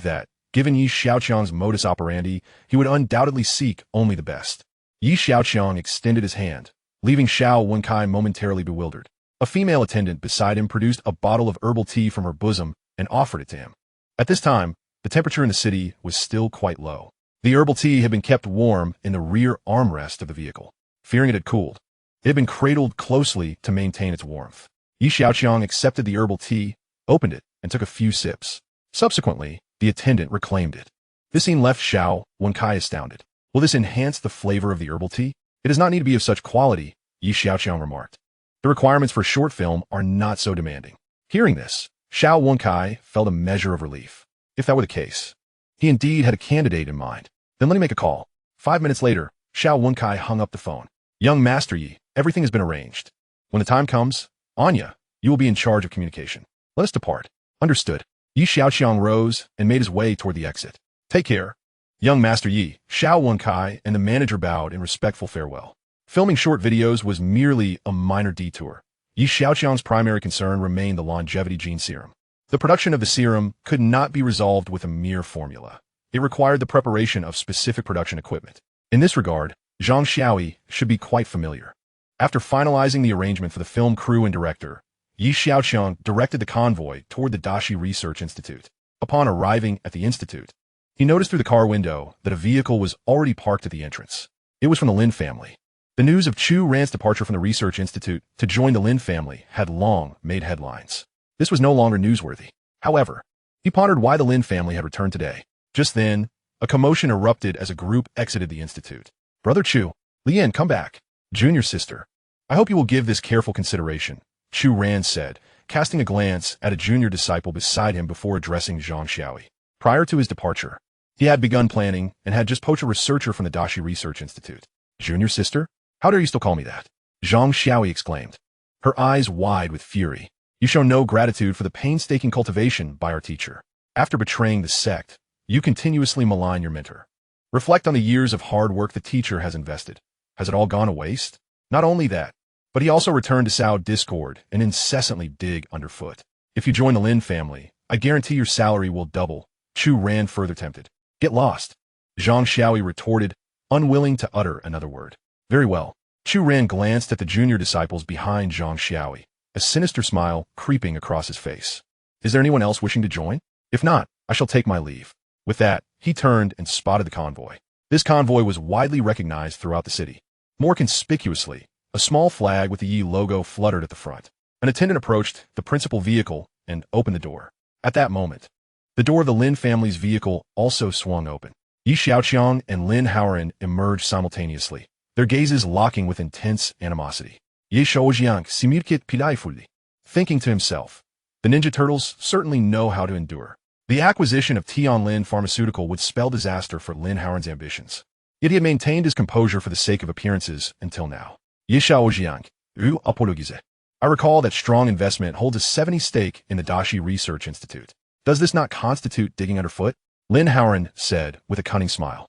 A: that, given Yi Xiaoqiang's modus operandi, he would undoubtedly seek only the best. Yi Xiaoqiang extended his hand, leaving Xiao Wencai momentarily bewildered. A female attendant beside him produced a bottle of herbal tea from her bosom and offered it to him. At this time, the temperature in the city was still quite low. The herbal tea had been kept warm in the rear armrest of the vehicle, fearing it had cooled. It had been cradled closely to maintain its warmth. Yi Xiaoqiang accepted the herbal tea, opened it, and took a few sips. Subsequently, the attendant reclaimed it. This scene left Xiao Wencai astounded. "Will this enhance the flavor of the herbal tea?" "It does not need to be of such quality," Yi Xiaoqiang remarked. "The requirements for short film are not so demanding." Hearing this, Xiao Wencai felt a measure of relief. If that were the case, he indeed had a candidate in mind. "Then let me make a call." 5 minutes later, Xiao Wencai hung up the phone. "Young master Yi, everything has been arranged. When the time comes, Anya, you will be in charge of communication. Let us depart." "Understood." Yi Xiaoqiang rose and made his way toward the exit. "Take care." Young master Yi, Xiao Wencai, and the manager bowed in respectful farewell. Filming short videos was merely a minor detour. Yi Xiaoqiang's primary concern remained the longevity gene serum. The production of the serum could not be resolved with a mere formula. It required the preparation of specific production equipment. In this regard, Zhang Xiaoyi should be quite familiar. After finalizing the arrangement for the film crew and director, Yi Xiaoqiang directed the convoy toward the Dashi Research Institute. Upon arriving at the institute, he noticed through the car window that a vehicle was already parked at the entrance. It was from the Lin family. The news of Chu Ran's departure from the Research Institute to join the Lin family had long made headlines. This was no longer newsworthy. However, he pondered why the Lin family had returned today. Just then, a commotion erupted as a group exited the institute. "Brother Chu, Lian, come back. Junior sister. I hope you will give this careful consideration," Chu Ran said, casting a glance at a junior disciple beside him before addressing Zhang Xiaoyi. Prior to his departure, He had begun planning and had just poached a researcher from the Dashi Research Institute. Junior sister? How dare you still call me that? Zhang Xiaoyi exclaimed, her eyes wide with fury. You show no gratitude for the painstaking cultivation by our teacher. After betraying the sect, you continuously malign your mentor. Reflect on the years of hard work the teacher has invested. Has it all gone to waste? Not only that, but he also returned to sow discord and incessantly dig underfoot. If you join the Lin family, I guarantee your salary will double. Chu Ran further tempted. Get lost. Zhang Xiaoyi retorted, unwilling to utter another word. Very well. Chu Ran glanced at the junior disciples behind Zhang Xiaoyi, a sinister smile creeping across his face. Is there anyone else wishing to join? If not, I shall take my leave. With that, he turned and spotted the convoy. This convoy was widely recognized throughout the city. More conspicuously, a small flag with the Yi logo fluttered at the front. An attendant approached the principal vehicle and opened the door. At that moment, the door of the Lin family's vehicle also swung open. Yi Xiaoqiang and Lin Haoran emerged simultaneously, their gazes locking with intense animosity. Ye Xiaoqiang simulkit pidaifuli. Thinking to himself, the Ninja Turtles certainly know how to endure. The acquisition of Tianlin Pharmaceutical would spell disaster for Lin Haoran's ambitions. Yet he had maintained his composure for the sake of appearances until now. Ye Xiaoqiang, ru apologize. I recall that strong investment holds a 70% stake in the Dashi Research Institute. Does this not constitute digging underfoot? Lin Haoran said with a cunning smile.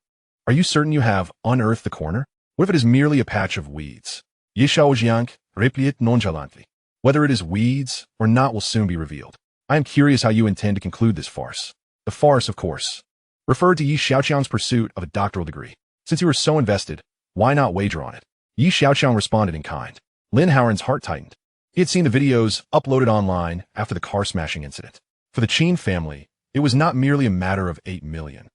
A: Are you certain you have unearthed the corner? What if it is merely a patch of weeds? Ye Xiaoqiang replied nonchalantly. Whether it is weeds or not will soon be revealed. I am curious how you intend to conclude this farce. The farce, of course, referred to Yi Xiaoqiang's pursuit of a doctoral degree. Since you were so invested, why not wager on it? Yi Xiaoqiang responded in kind. Lin Haoran's heart tightened. He had seen the videos uploaded online after the car smashing incident. For the Qin family, it was not merely a matter of 8 million.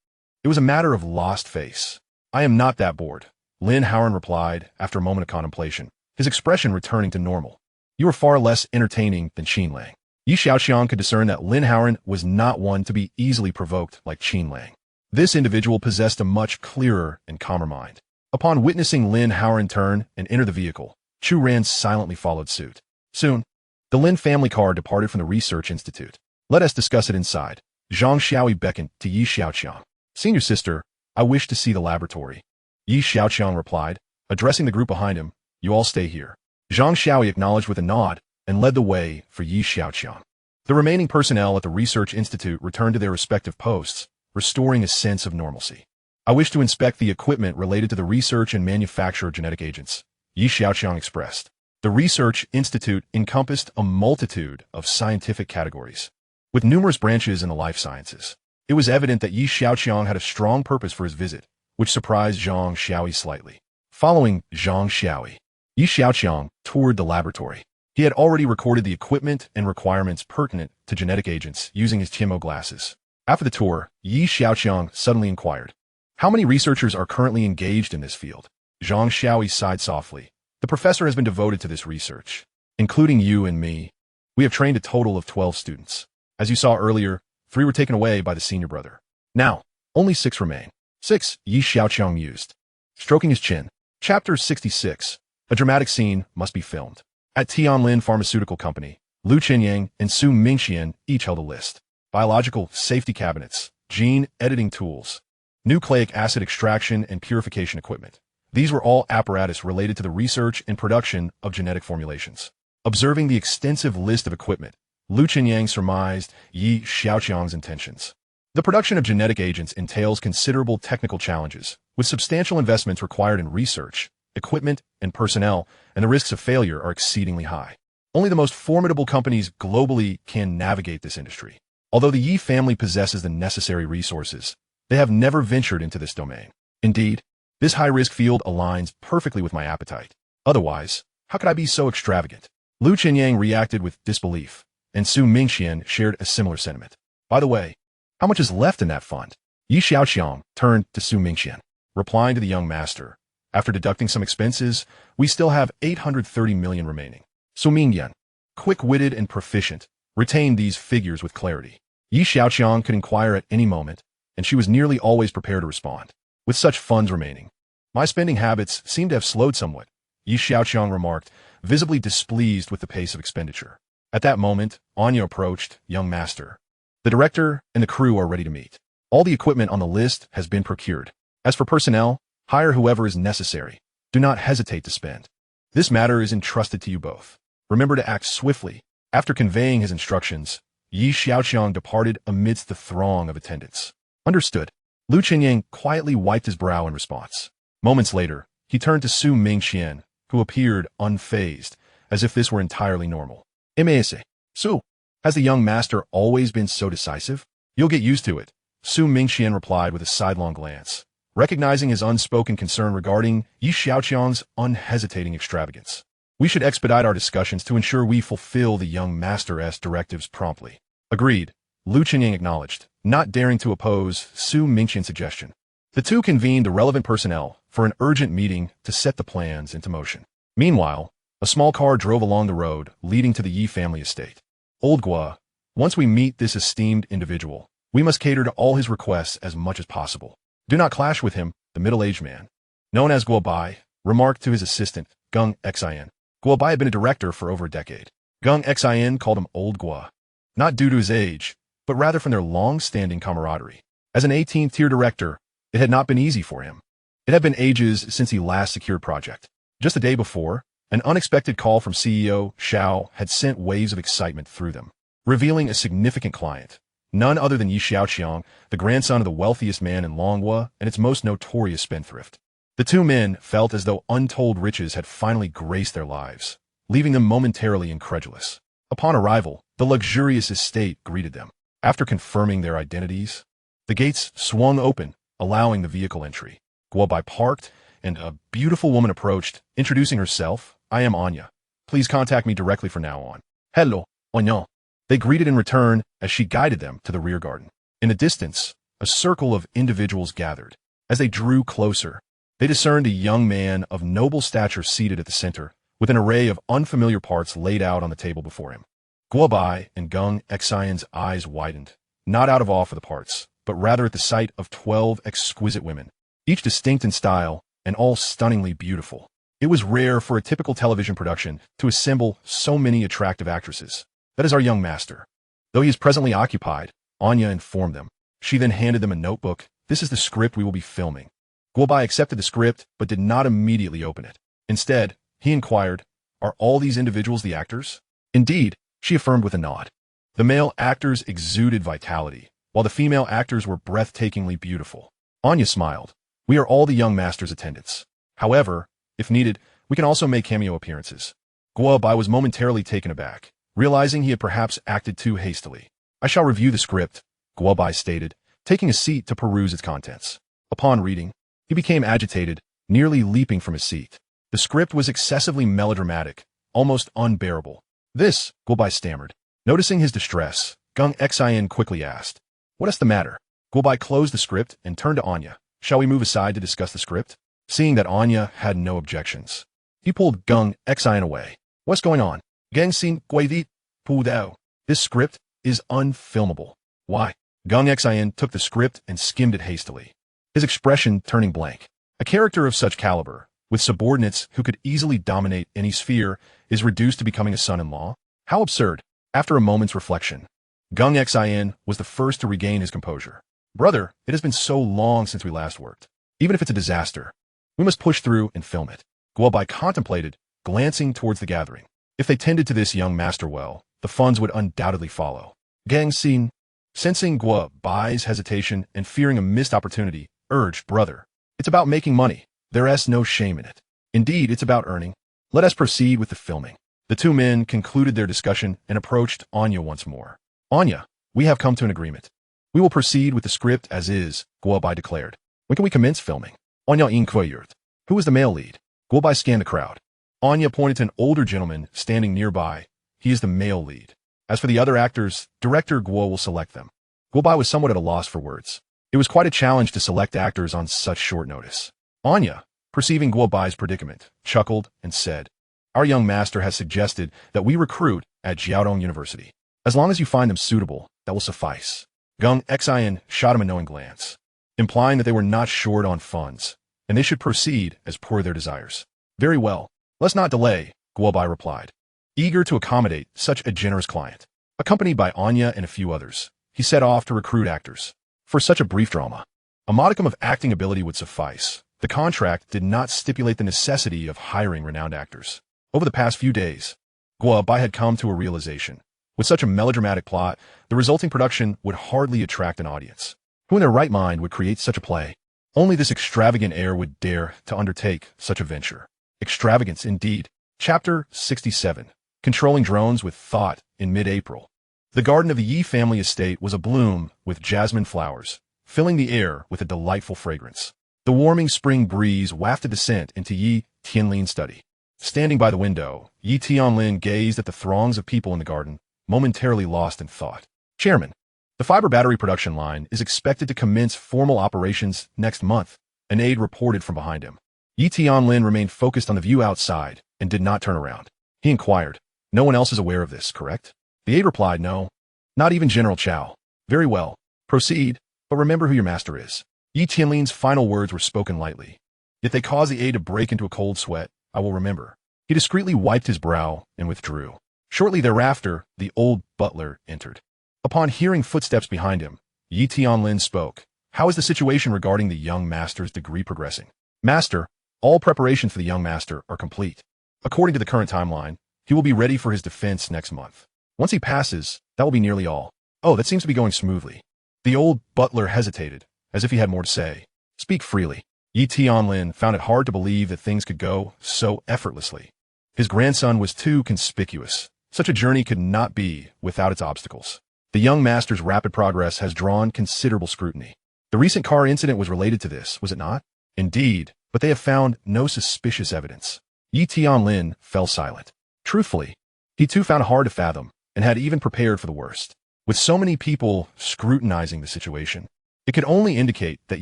A: It was a matter of lost face. I am not that bored, Lin Haoran replied after a moment of contemplation, his expression returning to normal. You are far less entertaining than Qin Lang. Yi Xiaoqiang could discern that Lin Haoran was not one to be easily provoked like Qin Lang. This individual possessed a much clearer and calmer mind. Upon witnessing Lin Haoran turn and enter the vehicle, Chu Ran silently followed suit. Soon, the Lin family car departed from the Research Institute. Let us discuss it inside. Zhang Xiaoyi beckoned to Yi Xiaoqiang. Senior sister, I wish to see the laboratory. Yi Xiaoqiang replied, addressing the group behind him, you all stay here. Zhang Xiaoyi acknowledged with a nod and led the way for Yi Xiaoqiang. The remaining personnel at the Research Institute returned to their respective posts, restoring a sense of normalcy. I wish to inspect the equipment related to the research and manufacture of genetic agents, Yi Xiaoqiang expressed. The Research Institute encompassed a multitude of scientific categories, with numerous branches in the life sciences. It was evident that Yi Xiaoqiang had a strong purpose for his visit, which surprised Zhang Xiaoyi slightly. Following Zhang Xiaoyi, Yi Xiaoqiang toured the laboratory. He had already recorded the equipment and requirements pertinent to genetic agents using his Tianmo glasses. After the tour, Yi Xiaoqiang suddenly inquired, how many researchers are currently engaged in this field? Zhang Xiaoyi sighed softly. The professor has been devoted to this research, including you and me. We have trained a total of 12 students. As you saw earlier, 3 were taken away by the senior brother. Now, only 6 remain. 6, Yi Xiaoqiang mused, stroking his chin. Chapter 66. A dramatic scene must be filmed. At Tianlin Pharmaceutical Company, Lu Qinyang and Su Mingxian each held a list. Biological safety cabinets, gene editing tools, nucleic acid extraction and purification equipment. These were all apparatus related to the research and production of genetic formulations. Observing the extensive list of equipment, Lu Qinyang surmised Yi Xiaoqiang's intentions. The production of genetic agents entails considerable technical challenges, with substantial investments required in research, equipment, and personnel, and the risks of failure are exceedingly high. Only the most formidable companies globally can navigate this industry. Although the Yi family possesses the necessary resources, they have never ventured into this domain. Indeed, this high-risk field aligns perfectly with my appetite. Otherwise, how could I be so extravagant? Lu Qinyang reacted with disbelief, and Su Mingxian shared a similar sentiment. By the way, how much is left in that fund? Yi Xiaoqiang turned to Su Mingxian, replying to the young master. After deducting some expenses, we still have 830 million remaining. Su Mingxian, quick-witted and proficient, retained these figures with clarity. Yi Xiaoqiang could inquire at any moment, and she was nearly always prepared to respond. With such funds remaining, my spending habits seem to have slowed somewhat, Yi Xiaoqiang remarked, visibly displeased with the pace of expenditure. At that moment, Anya approached, young master. The director and the crew are ready to meet.
B: All the equipment on the list has been procured. As for personnel, hire whoever is necessary. Do not hesitate to spend. This matter is entrusted to you both. Remember to act swiftly. After conveying his instructions, Xiaoqiang departed amidst the throng of attendants. Understood. Lu Qinyang quietly wiped his brow in response. Moments later, he turned to Su Mingqian, who appeared unfazed, as if this were entirely normal. "MASA. Su, has the young master always been so decisive? You'll get used to it," Su Mingqian replied with a sidelong glance, recognizing his unspoken concern regarding Yi Xiaoqiang's unhesitating extravagance. "We should expedite our discussions to ensure we fulfill the young master's directives promptly." Agreed, Lu Qinyang acknowledged, not daring to oppose Su Mingqian's suggestion. The two convened the relevant personnel for an urgent meeting to set the plans into motion. Meanwhile, a small car drove along the road leading to the Yi family estate. "Old Gua, once we meet this esteemed individual, we must cater to all his requests as much as possible. Do not clash with him," the middle-aged man, known as Guo Bai, remarked to his assistant, Gung Xian. Guo Bai had been a director for over a decade. Gung Xian called him Old Gua, not due to his age, but rather from their long-standing camaraderie. As an 18th-tier director, it had not been easy for him. It had been ages since he last secured project. Just the day before, an unexpected call from CEO Xiao had sent waves of excitement through them, revealing a significant client, none other than Yi Xiaoqiang, the grandson of the wealthiest man in Longhua and its most notorious spendthrift. The two men felt as though untold riches had finally graced their lives, leaving them momentarily incredulous. Upon arrival, the luxurious estate greeted them. After confirming their identities, the gates swung open, allowing the vehicle entry. Guo Bai parked, and a beautiful woman approached, introducing herself. "I am Anya. Please contact me directly from now on." "Hello, Anya." They greeted in return as she guided them to the rear garden. In the distance, a circle of individuals gathered. As they drew closer, they discerned a young man of noble stature seated at the center, with an array of unfamiliar parts laid out on the table before him. Guo Bai and Gung Xian's eyes widened, not out of awe for the parts, but rather at the sight of 12 exquisite women, each distinct in style and all stunningly beautiful. It was rare for a typical television production to assemble so many attractive actresses. "That is our young master. Though he is presently occupied," Anya informed them. She then handed them a notebook. "This is the script we will be filming." Guo Bai accepted the script, but did not immediately open it. Instead, he inquired, "Are all these individuals the actors?" "Indeed," she affirmed with a nod. The male actors exuded vitality, while the female actors were breathtakingly beautiful. Anya smiled. "We are all the young master's attendants. However, if needed, we can also make cameo appearances." Guo Bai was momentarily taken aback, realizing he had perhaps acted too hastily. "I shall review the script," Guo Bai stated, taking a seat to peruse its contents. Upon reading, he became agitated, nearly leaping from his seat. The script was excessively melodramatic, almost unbearable. "This," Guo Bai stammered. Noticing his distress, Gung Xian quickly asked, "What is the matter?" Guo Bai closed the script and turned to Anya. "Shall we move aside to discuss the script?" Seeing that Anya had no objections, he pulled Gung Xian away. "What's going on?" "Gang xin guivit pu dao. This script is unfilmable." "Why?" Gung Xian took the script and skimmed it hastily, his expression turning blank. A character of such caliber, with subordinates who could easily dominate any sphere, is reduced to becoming a son-in-law? How absurd. After a moment's reflection, Gung Xian was the first to regain his composure. "Brother, it has been so long since we last worked. Even if it's a disaster, we must push through and film it." Guo Bai contemplated, glancing towards the gathering. If they tended to this young master well, the funds would undoubtedly follow. Gang Xin, sensing Guo Bai's hesitation and fearing a missed opportunity, urged, "Brother, it's about making money. There's no shame in it. Indeed, it's about earning. Let us proceed with the filming." The two men concluded their discussion and approached Anya once more. "Anya, we have come to an agreement. We will proceed with the script as is," Guo Bai declared. "When can we commence filming?" Anya inquired. "Who is the male lead?" Guo Bai scanned the crowd. Anya pointed to an older gentleman standing nearby. "He is the male lead. As for the other actors, Director Guo will select them." Guo Bai was somewhat at a loss for words. It was quite a challenge to select actors on such short notice. Anya, perceiving Guo Bai's predicament, chuckled and said, "Our young master has suggested that we recruit at Jiaodong University. As long as you find them suitable, that will suffice." Gung Xian shot him a knowing glance, implying that they were not short on funds, and they should proceed as per their desires. "Very well. Let's not delay," Guo Bai replied, eager to accommodate such a generous client. Accompanied by Anya and a few others, he set off to recruit actors.
A: For such a brief drama, a modicum of acting ability would suffice. The contract did not stipulate the necessity of hiring renowned actors. Over the past few days, Guo Bai had come to a realization. With such a melodramatic plot, the resulting production would hardly attract an audience. Who in their right mind would create such a play? Only this extravagant heir would dare to undertake such a venture. Extravagance indeed. Chapter 67. Controlling Drones with Thought in mid-April. The garden of the Yi family estate was abloom with jasmine flowers, filling the air with a delightful fragrance. The warming spring breeze wafted the scent into Yi Tianlin's study. Standing by the window, Yi Tianlin gazed at the throngs of people in the garden, momentarily lost in thought. Chairman, the fiber battery production line is expected to commence formal operations next month, an aide reported from behind him. Yi Tianlin remained focused on the view outside and did not turn around. He inquired, "No one else is aware of this, correct?" The aide replied, "No, not even General Chao." "Very well. Proceed, but remember who your master is." Yi Tianlin's final words were spoken lightly. Yet they caused the aide to break into a cold sweat. "I will remember." He discreetly wiped his brow and withdrew. Shortly thereafter, the old butler entered. Upon hearing footsteps behind him, Yi Tianlin spoke. "How is the situation regarding the young master's degree progressing?" "Master, all preparations for the young master are complete. According to the current timeline, he will be ready for his defense next month. Once he passes, that will be nearly all." "Oh, that seems to be going smoothly." The old butler hesitated, as if he had more to say. "Speak freely." Yi Tianlin found it hard to believe that things could go so effortlessly. His grandson was too conspicuous. Such a journey could not be without its obstacles. The young master's rapid progress has drawn considerable scrutiny. The recent car incident was related to this, was it not? Indeed, but they have found no suspicious evidence. Yi Tianlin fell silent. Truthfully, he too found it hard to fathom, and had even prepared for the worst. With so many people scrutinizing the situation, it could only indicate that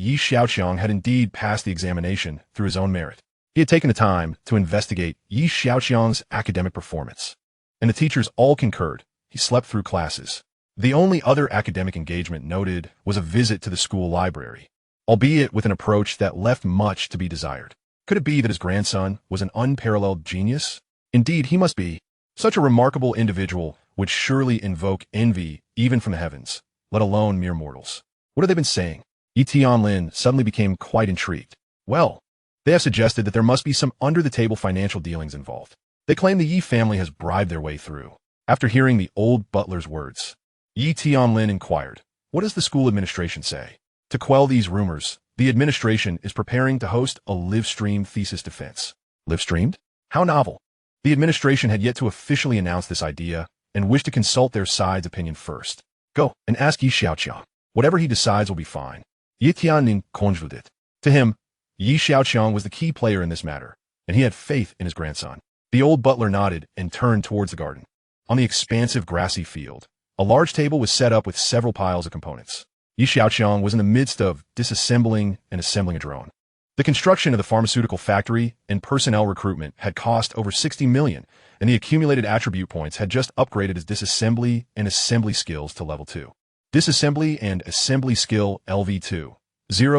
A: Xiaoqiang had indeed passed the examination through his own merit. He had taken the time to investigate Xiaoqiang's academic performance, and the teachers all concurred. He slept through classes. The only other academic engagement noted was a visit to the school library, albeit with an approach that left much to be desired. Could it be that his grandson was an unparalleled genius? Indeed, he must be. Such a remarkable individual would surely invoke envy even from the heavens, let alone mere mortals. What have they been saying? Yi Tianlin suddenly became quite intrigued. Well, they have suggested that there must be some under-the-table financial dealings involved. They claim the Yi family has bribed their way through. After hearing the old butler's words, Yi Tianlin inquired, "What does the school administration say?" To quell these rumors, the administration is preparing to host a live-stream thesis defense. Live-streamed? How novel. The administration had yet to officially announce this idea and wished to consult their side's opinion first. "Go and ask Yi Xiaoqiang. Whatever he decides will be fine." Yi Tianlin conjured it. To him, Yi Xiaoqiang was the key player in this matter, and he had faith in his grandson. The old butler nodded and turned towards the garden. On the expansive grassy field, a large table was set up with several piles of components. Yi Xiaoqiang was in the midst of disassembling and assembling a drone. The construction of the pharmaceutical factory and personnel recruitment had cost over 60 million, and the accumulated attribute points had just upgraded his disassembly and assembly skills to level 2. Disassembly and assembly skill LV2.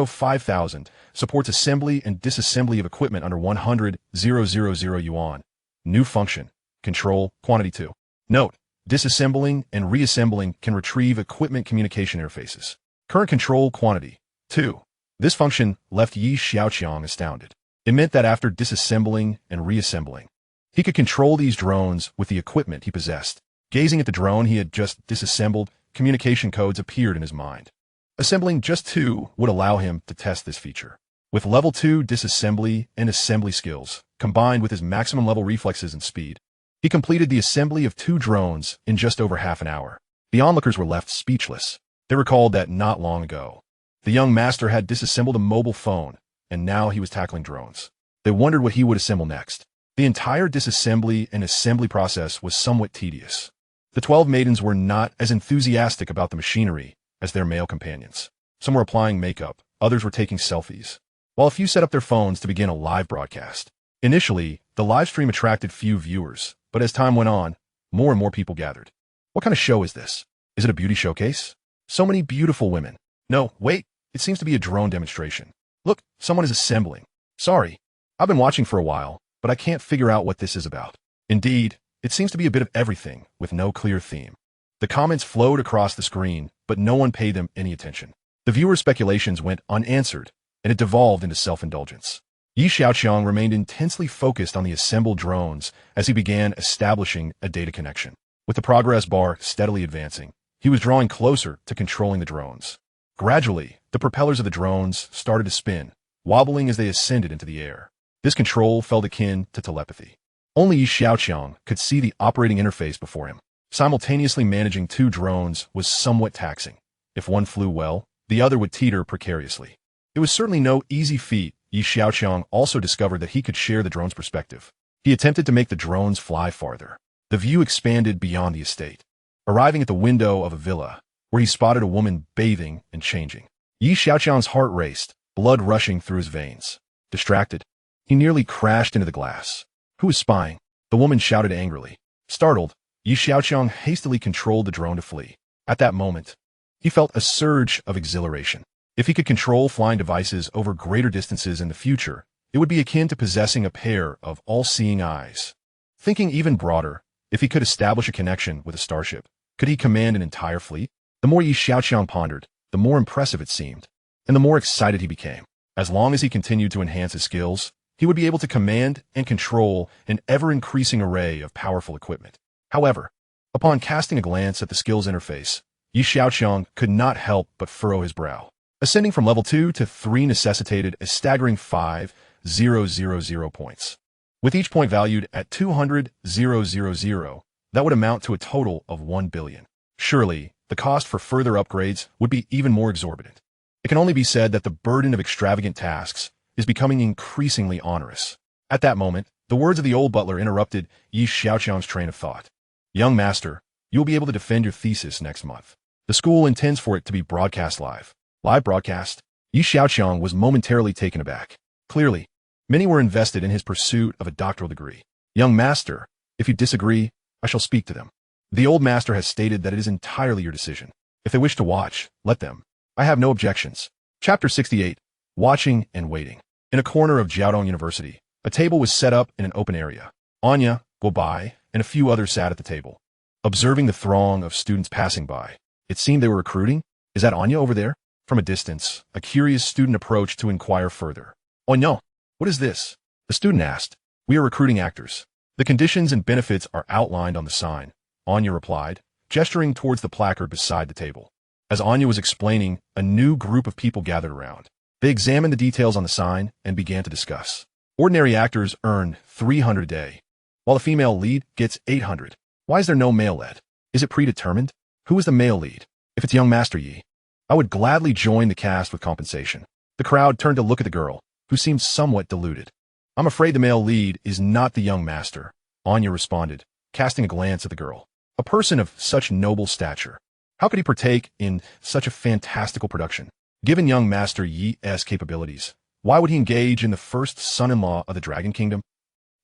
A: 5000 supports assembly and disassembly of equipment under 100,000 yuan. New function. Control quantity 2. Note, disassembling and reassembling can retrieve equipment communication interfaces. Current control quantity 2. This function left Yi Xiaoqiang astounded. It meant that after disassembling and reassembling, he could control these drones with the equipment he possessed. Gazing at the drone he had just disassembled, communication codes appeared in his mind. Assembling just 2 would allow him to test this feature. With level 2 disassembly and assembly skills, combined with his maximum level reflexes and speed, he completed the assembly of 2 drones in just over half an hour. The onlookers were left speechless. They recalled that not long ago, the young master had disassembled a mobile phone, and now he was tackling drones. They wondered what he would assemble next. The entire disassembly and assembly process was somewhat tedious. The 12 maidens were not as enthusiastic about the machinery as their male companions. Some were applying makeup, others were taking selfies, while a few set up their phones to begin a live broadcast. Initially, the live stream attracted few viewers, but as time went on, more and more people gathered. What kind of show is this? Is it a beauty showcase? So many beautiful women. No, wait, it seems to be a drone demonstration. Look, someone is assembling. Sorry, I've been watching for a while, but I can't figure out what this is about. Indeed, it seems to be a bit of everything, with no clear theme. The comments flowed across the screen, but no one paid them any attention. The viewer's speculations went unanswered, and it devolved into self-indulgence. Xiaoqiang remained intensely focused on the assembled drones as he began establishing a data connection. With the progress bar steadily advancing, he was drawing closer to controlling the drones. Gradually, the propellers of the drones started to spin, wobbling as they ascended into the air. This control felt akin to telepathy. Only Xiaoqiang could see the operating interface before him. Simultaneously managing two drones was somewhat taxing. If one flew well, the other would teeter precariously. It was certainly no easy feat. Xiaoqiang also discovered that he could share the drone's perspective. He attempted to make the drones fly farther. The view expanded beyond the estate, arriving at the window of a villa, where he spotted a woman bathing and changing. Xiaoqiang's heart raced, blood rushing through his veins. Distracted, he nearly crashed into the glass. Who is spying? The woman shouted angrily. Startled, Xiaoqiang hastily controlled the drone to flee. At that moment, he felt a surge of exhilaration. If he could control flying devices over greater distances in the future, it would be akin to possessing a pair of all-seeing eyes. Thinking even broader, if he could establish a connection with a starship, could he command an entire fleet? The more Xiaoqiang pondered, the more impressive it seemed, and the more excited he became. As long as he continued to enhance his skills, he would be able to command and control an ever-increasing array of powerful equipment. However, upon casting a glance at the skills interface, Xiaoqiang could not help but furrow his brow. Ascending from level 2 to 3 necessitated a staggering 5,000 points. With each point valued at 200,000, that would amount to a total of 1 billion. Surely, the cost for further upgrades would be even more exorbitant. It can only be said that the burden of extravagant tasks is becoming increasingly onerous. At that moment, the words of the old butler interrupted Xiaoqiang's train of thought. Young master, you will be able to defend your thesis next month. The school intends for it to be broadcast live. Live broadcast? Xiaoqiang was momentarily taken aback. Clearly, many were invested in his pursuit of a doctoral degree. Young master, if you disagree, I shall speak to them. The old master has stated that it is entirely your decision. If they wish to watch, let them. I have no objections. Chapter 68. Watching and Waiting. In a corner of Jiaodong University, a table was set up in an open area. Anya, Guobai, and a few others sat at the table. Observing the throng of students passing by, it seemed they were recruiting. Is that Anya over there? From a distance, a curious student approached to inquire further. Oh no, what is this? The student asked. We are recruiting actors. The conditions and benefits are outlined on the sign, Anya replied, gesturing towards the placard beside the table. As Anya was explaining, a new group of people gathered around. They examined the details on the sign and began to discuss. Ordinary actors earn 300 a day, while the female lead gets 800. Why is there no male lead? Is it predetermined? Who is the male lead? If it's young Master Yi, I would gladly join the cast with compensation. The crowd turned to look at the girl, who seemed somewhat deluded. I'm afraid the male lead is not the young master, Anya responded, casting a glance at the girl. A person of such noble stature. How could he partake in such a fantastical production? Given young Master Yi's capabilities, why would he engage in the first son-in-law of the Dragon Kingdom?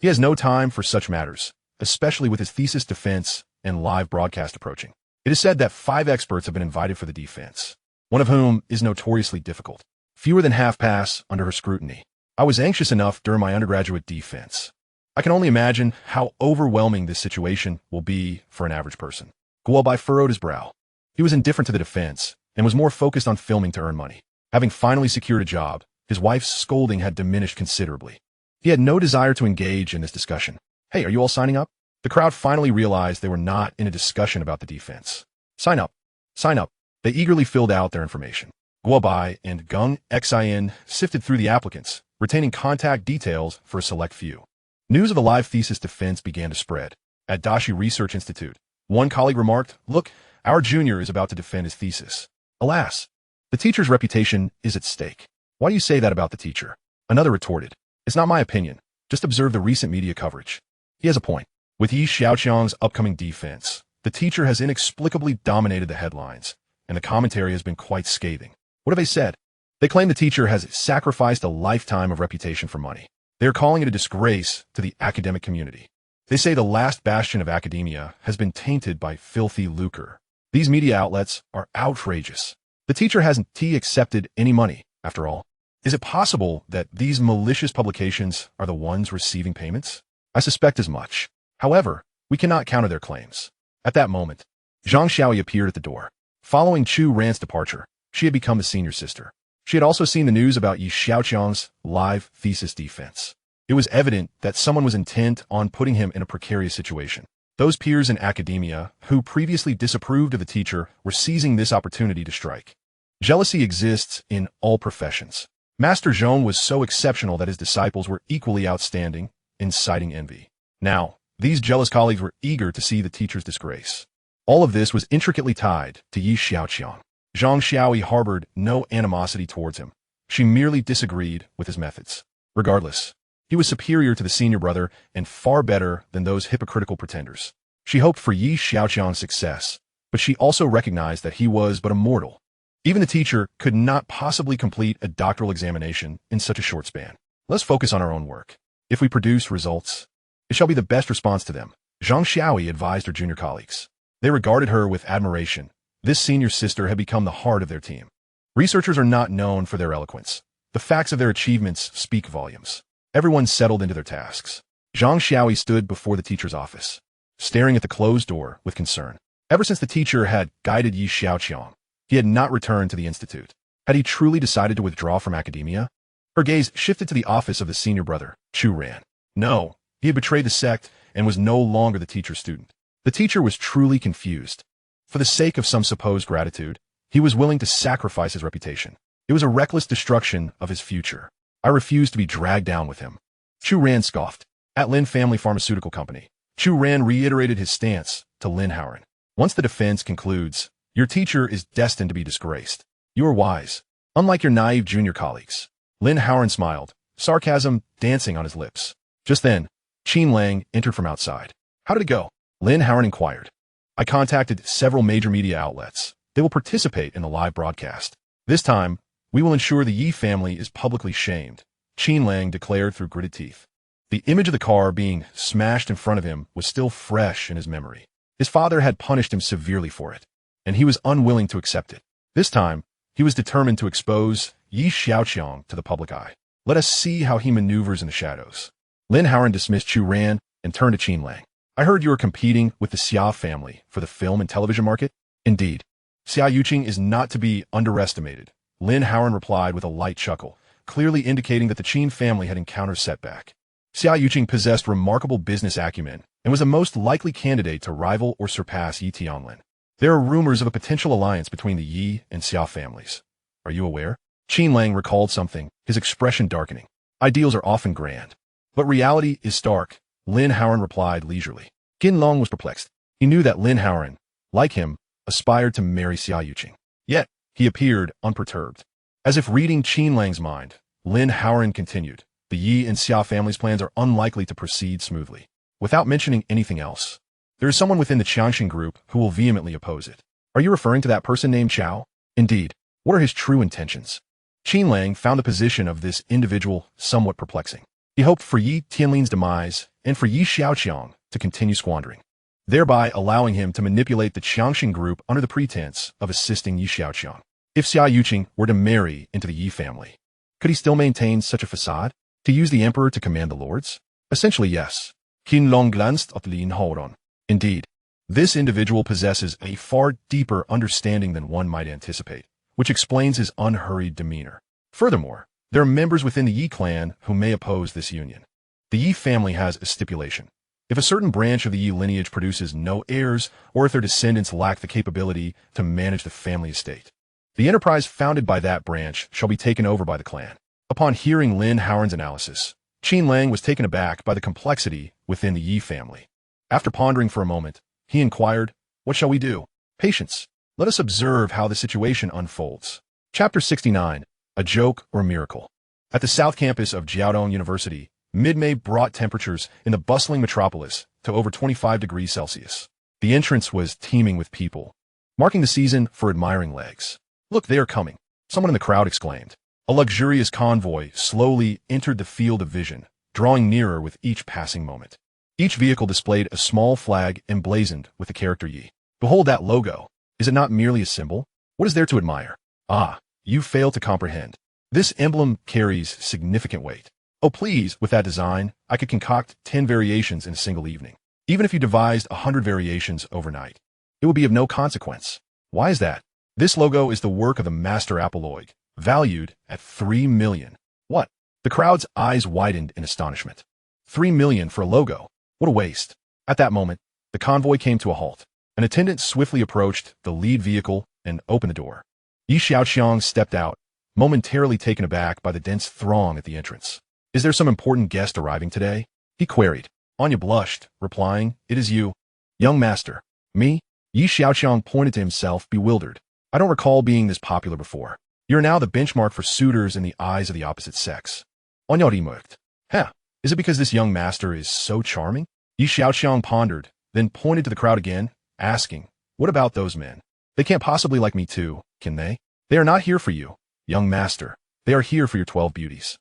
A: He has no time for such matters, especially with his thesis defense and live broadcast approaching. It is said that 5 experts have been invited for the defense, one of whom is notoriously difficult. Fewer than half pass under her scrutiny. I was anxious enough during my undergraduate defense. I can only imagine how overwhelming this situation will be for an average person. Guobai furrowed his brow. He was indifferent to the defense and was more focused on filming to earn money. Having finally secured a job, his wife's scolding had diminished considerably. He had no desire to engage in this discussion. Hey, are you all signing up? The crowd finally realized they were not in a discussion about the defense. Sign up. Sign up. They eagerly filled out their information. Guobai and Gung Xin sifted through the applicants, retaining contact details for a select few. News of the live thesis defense began to spread. At Dashi Research Institute, one colleague remarked, "Look, our junior is about to defend his thesis." Alas, the teacher's reputation is at stake. Why do you say that about the teacher? Another retorted, "It's not my opinion. Just observe the recent media coverage." He has a point. With Xiaoqiang's upcoming defense, the teacher has inexplicably dominated the headlines, and the commentary has been quite scathing. What have they said? They claim the teacher has sacrificed a lifetime of reputation for money. They are calling it a disgrace to the academic community. They say the last bastion of academia has been tainted by filthy lucre. These media outlets are outrageous. The teacher hasn't accepted any money, after all. Is it possible that these malicious publications are the ones receiving payments? I suspect as much. However, we cannot counter their claims. At that moment, Zhang Xiaoyi appeared at the door. Following Chu Ran's departure, she had become the senior sister. She had also seen the news about Xiaoqiang's live thesis defense. It was evident that someone was intent on putting him in a precarious situation. Those peers in academia who previously disapproved of the teacher were seizing this opportunity to strike. Jealousy exists in all professions. Master Zhong was so exceptional that his disciples were equally outstanding, inciting envy. Now, these jealous colleagues were eager to see the teacher's disgrace. All of this was intricately tied to Xiaoqiang. Zhang Xiaoyi harbored no animosity towards him. She merely disagreed with his methods. Regardless, he was superior to the senior brother and far better than those hypocritical pretenders. She hoped for Xiaoqiang's success, but she also recognized that he was but a mortal. Even the teacher could not possibly complete a doctoral examination in such a short span. Let's focus on our own work. If we produce results, it shall be the best response to them, Zhang Xiaoyi advised her junior colleagues. They regarded her with admiration. This senior sister had become the heart of their team. Researchers are not known for their eloquence. The facts of their achievements speak volumes. Everyone settled into their tasks. Zhang Xiaoyi stood before the teacher's office, staring at the closed door with concern. Ever since the teacher had guided Xiaoqiang, he had not returned to the institute. Had he truly decided to withdraw from academia? Her gaze shifted to the office of the senior brother, Chu Ran. No, he had betrayed the sect and was no longer the teacher's student. The teacher was truly confused. For the sake of some supposed gratitude, he was willing to sacrifice his reputation. It was a reckless destruction of his future. I refused to be dragged down with him. Chu Ran scoffed. At Lin Family Pharmaceutical Company, Chu Ran reiterated his stance to Lin Howren. Once the defense concludes, your teacher is destined to be disgraced. You are wise, unlike your naive junior colleagues. Lin Howren smiled, sarcasm dancing on his lips. Just then, Qin Lang entered from outside. How did it go? Lin Howren inquired. I contacted several major media outlets. They will participate in the live broadcast. This time, we will ensure the Yi family is publicly shamed, Qin Lang declared through gritted teeth. The image of the car being smashed in front of him was still fresh in his memory. His father had punished him severely for it, and he was unwilling to accept it. This time, he was determined to expose Xiaoqiang to the public eye. Let us see how he maneuvers in the shadows. Lin Howren dismissed Chu Ran and turned to Qin Lang. I heard you are competing with the Xia family for the film and television market. Indeed. Xiaoqiang is not to be underestimated, Lin Howren replied with a light chuckle, clearly indicating that the Qin family had encountered setback. Xiaoqiang possessed remarkable business acumen and was the most likely candidate to rival or surpass Yi Tianlin. There are rumors of a potential alliance between the Yi and Xia families. Are you aware? Qin Lang recalled something, his expression darkening. Ideals are often grand, but reality is stark, Lin Howren replied leisurely. Qin Lang was perplexed. He knew that Lin Howren, like him, aspired to marry Xiaoqiang. Yet, he appeared unperturbed. As if reading Qin Lang's mind, Lin Howren continued. The Yi and Xia families' plans are unlikely to proceed smoothly. Without mentioning anything else, there is someone within the Xiaoqiang Group who will vehemently oppose it. Are you referring to that person named Chao? Indeed. What are his true intentions? Qin Lang found the position of this individual somewhat perplexing. He hoped for Yi Tianlin's demise and for Xiaoqiang to continue squandering, thereby allowing him to manipulate the Xiaoqiang Group under the pretense of assisting Xiaoqiang. If Xiaoqiang were to marry into the Yi family, could he still maintain such a facade? To use the emperor to command the lords? Essentially, yes. Qin Lang glanced at Lin Howren. Indeed, this individual possesses a far deeper understanding than one might anticipate, which explains his unhurried demeanor. Furthermore, there are members within the Yi clan who may oppose this union. The Yi family has a stipulation. If a certain branch of the Yi lineage produces no heirs, or if their descendants lack the capability to manage the family estate, the enterprise founded by that branch shall be taken over by the clan. Upon hearing Lin Howren's analysis, Qin Lang was taken aback by the complexity within the Yi family. After pondering for a moment, he inquired, what shall we do? Patience. Let us observe how the situation unfolds. Chapter 69, A Joke or a Miracle. At the South Campus of Jiaodong University, mid-May brought temperatures in the bustling metropolis to over 25 degrees Celsius. The entrance was teeming with people, marking the season for admiring legs. Look, they are coming, someone in the crowd exclaimed. A luxurious convoy slowly entered the field of vision, drawing nearer with each passing moment. Each vehicle displayed a small flag emblazoned with the character Yi. Behold that logo. Is it not merely a symbol? What is there to admire? Ah, you fail to comprehend. This emblem carries significant weight. Oh please, with that design, I could concoct 10 variations in a single evening. Even if you devised 100 variations overnight, it would be of no consequence. Why is that? This logo is the work of the master apologue, valued at 3 million. What? The crowd's eyes widened in astonishment. 3 million for a logo. What a waste. At that moment, the convoy came to a halt. An attendant swiftly approached the lead vehicle and opened the door. Xiaoqiang stepped out, momentarily taken aback by the dense throng at the entrance. Is there some important guest arriving today? He queried. Anya blushed, replying, It is you. Young master. Me? Xiaoqiang pointed to himself, bewildered. I don't recall being this popular before. You're now the benchmark for suitors in the eyes of the opposite sex. Anya remarked. Huh, is it because this young master is so charming? Xiaoqiang pondered, then pointed to the crowd again, asking, What about those men? They can't possibly like me too, can they? They are not here for you, young master. They are here for your 12 beauties.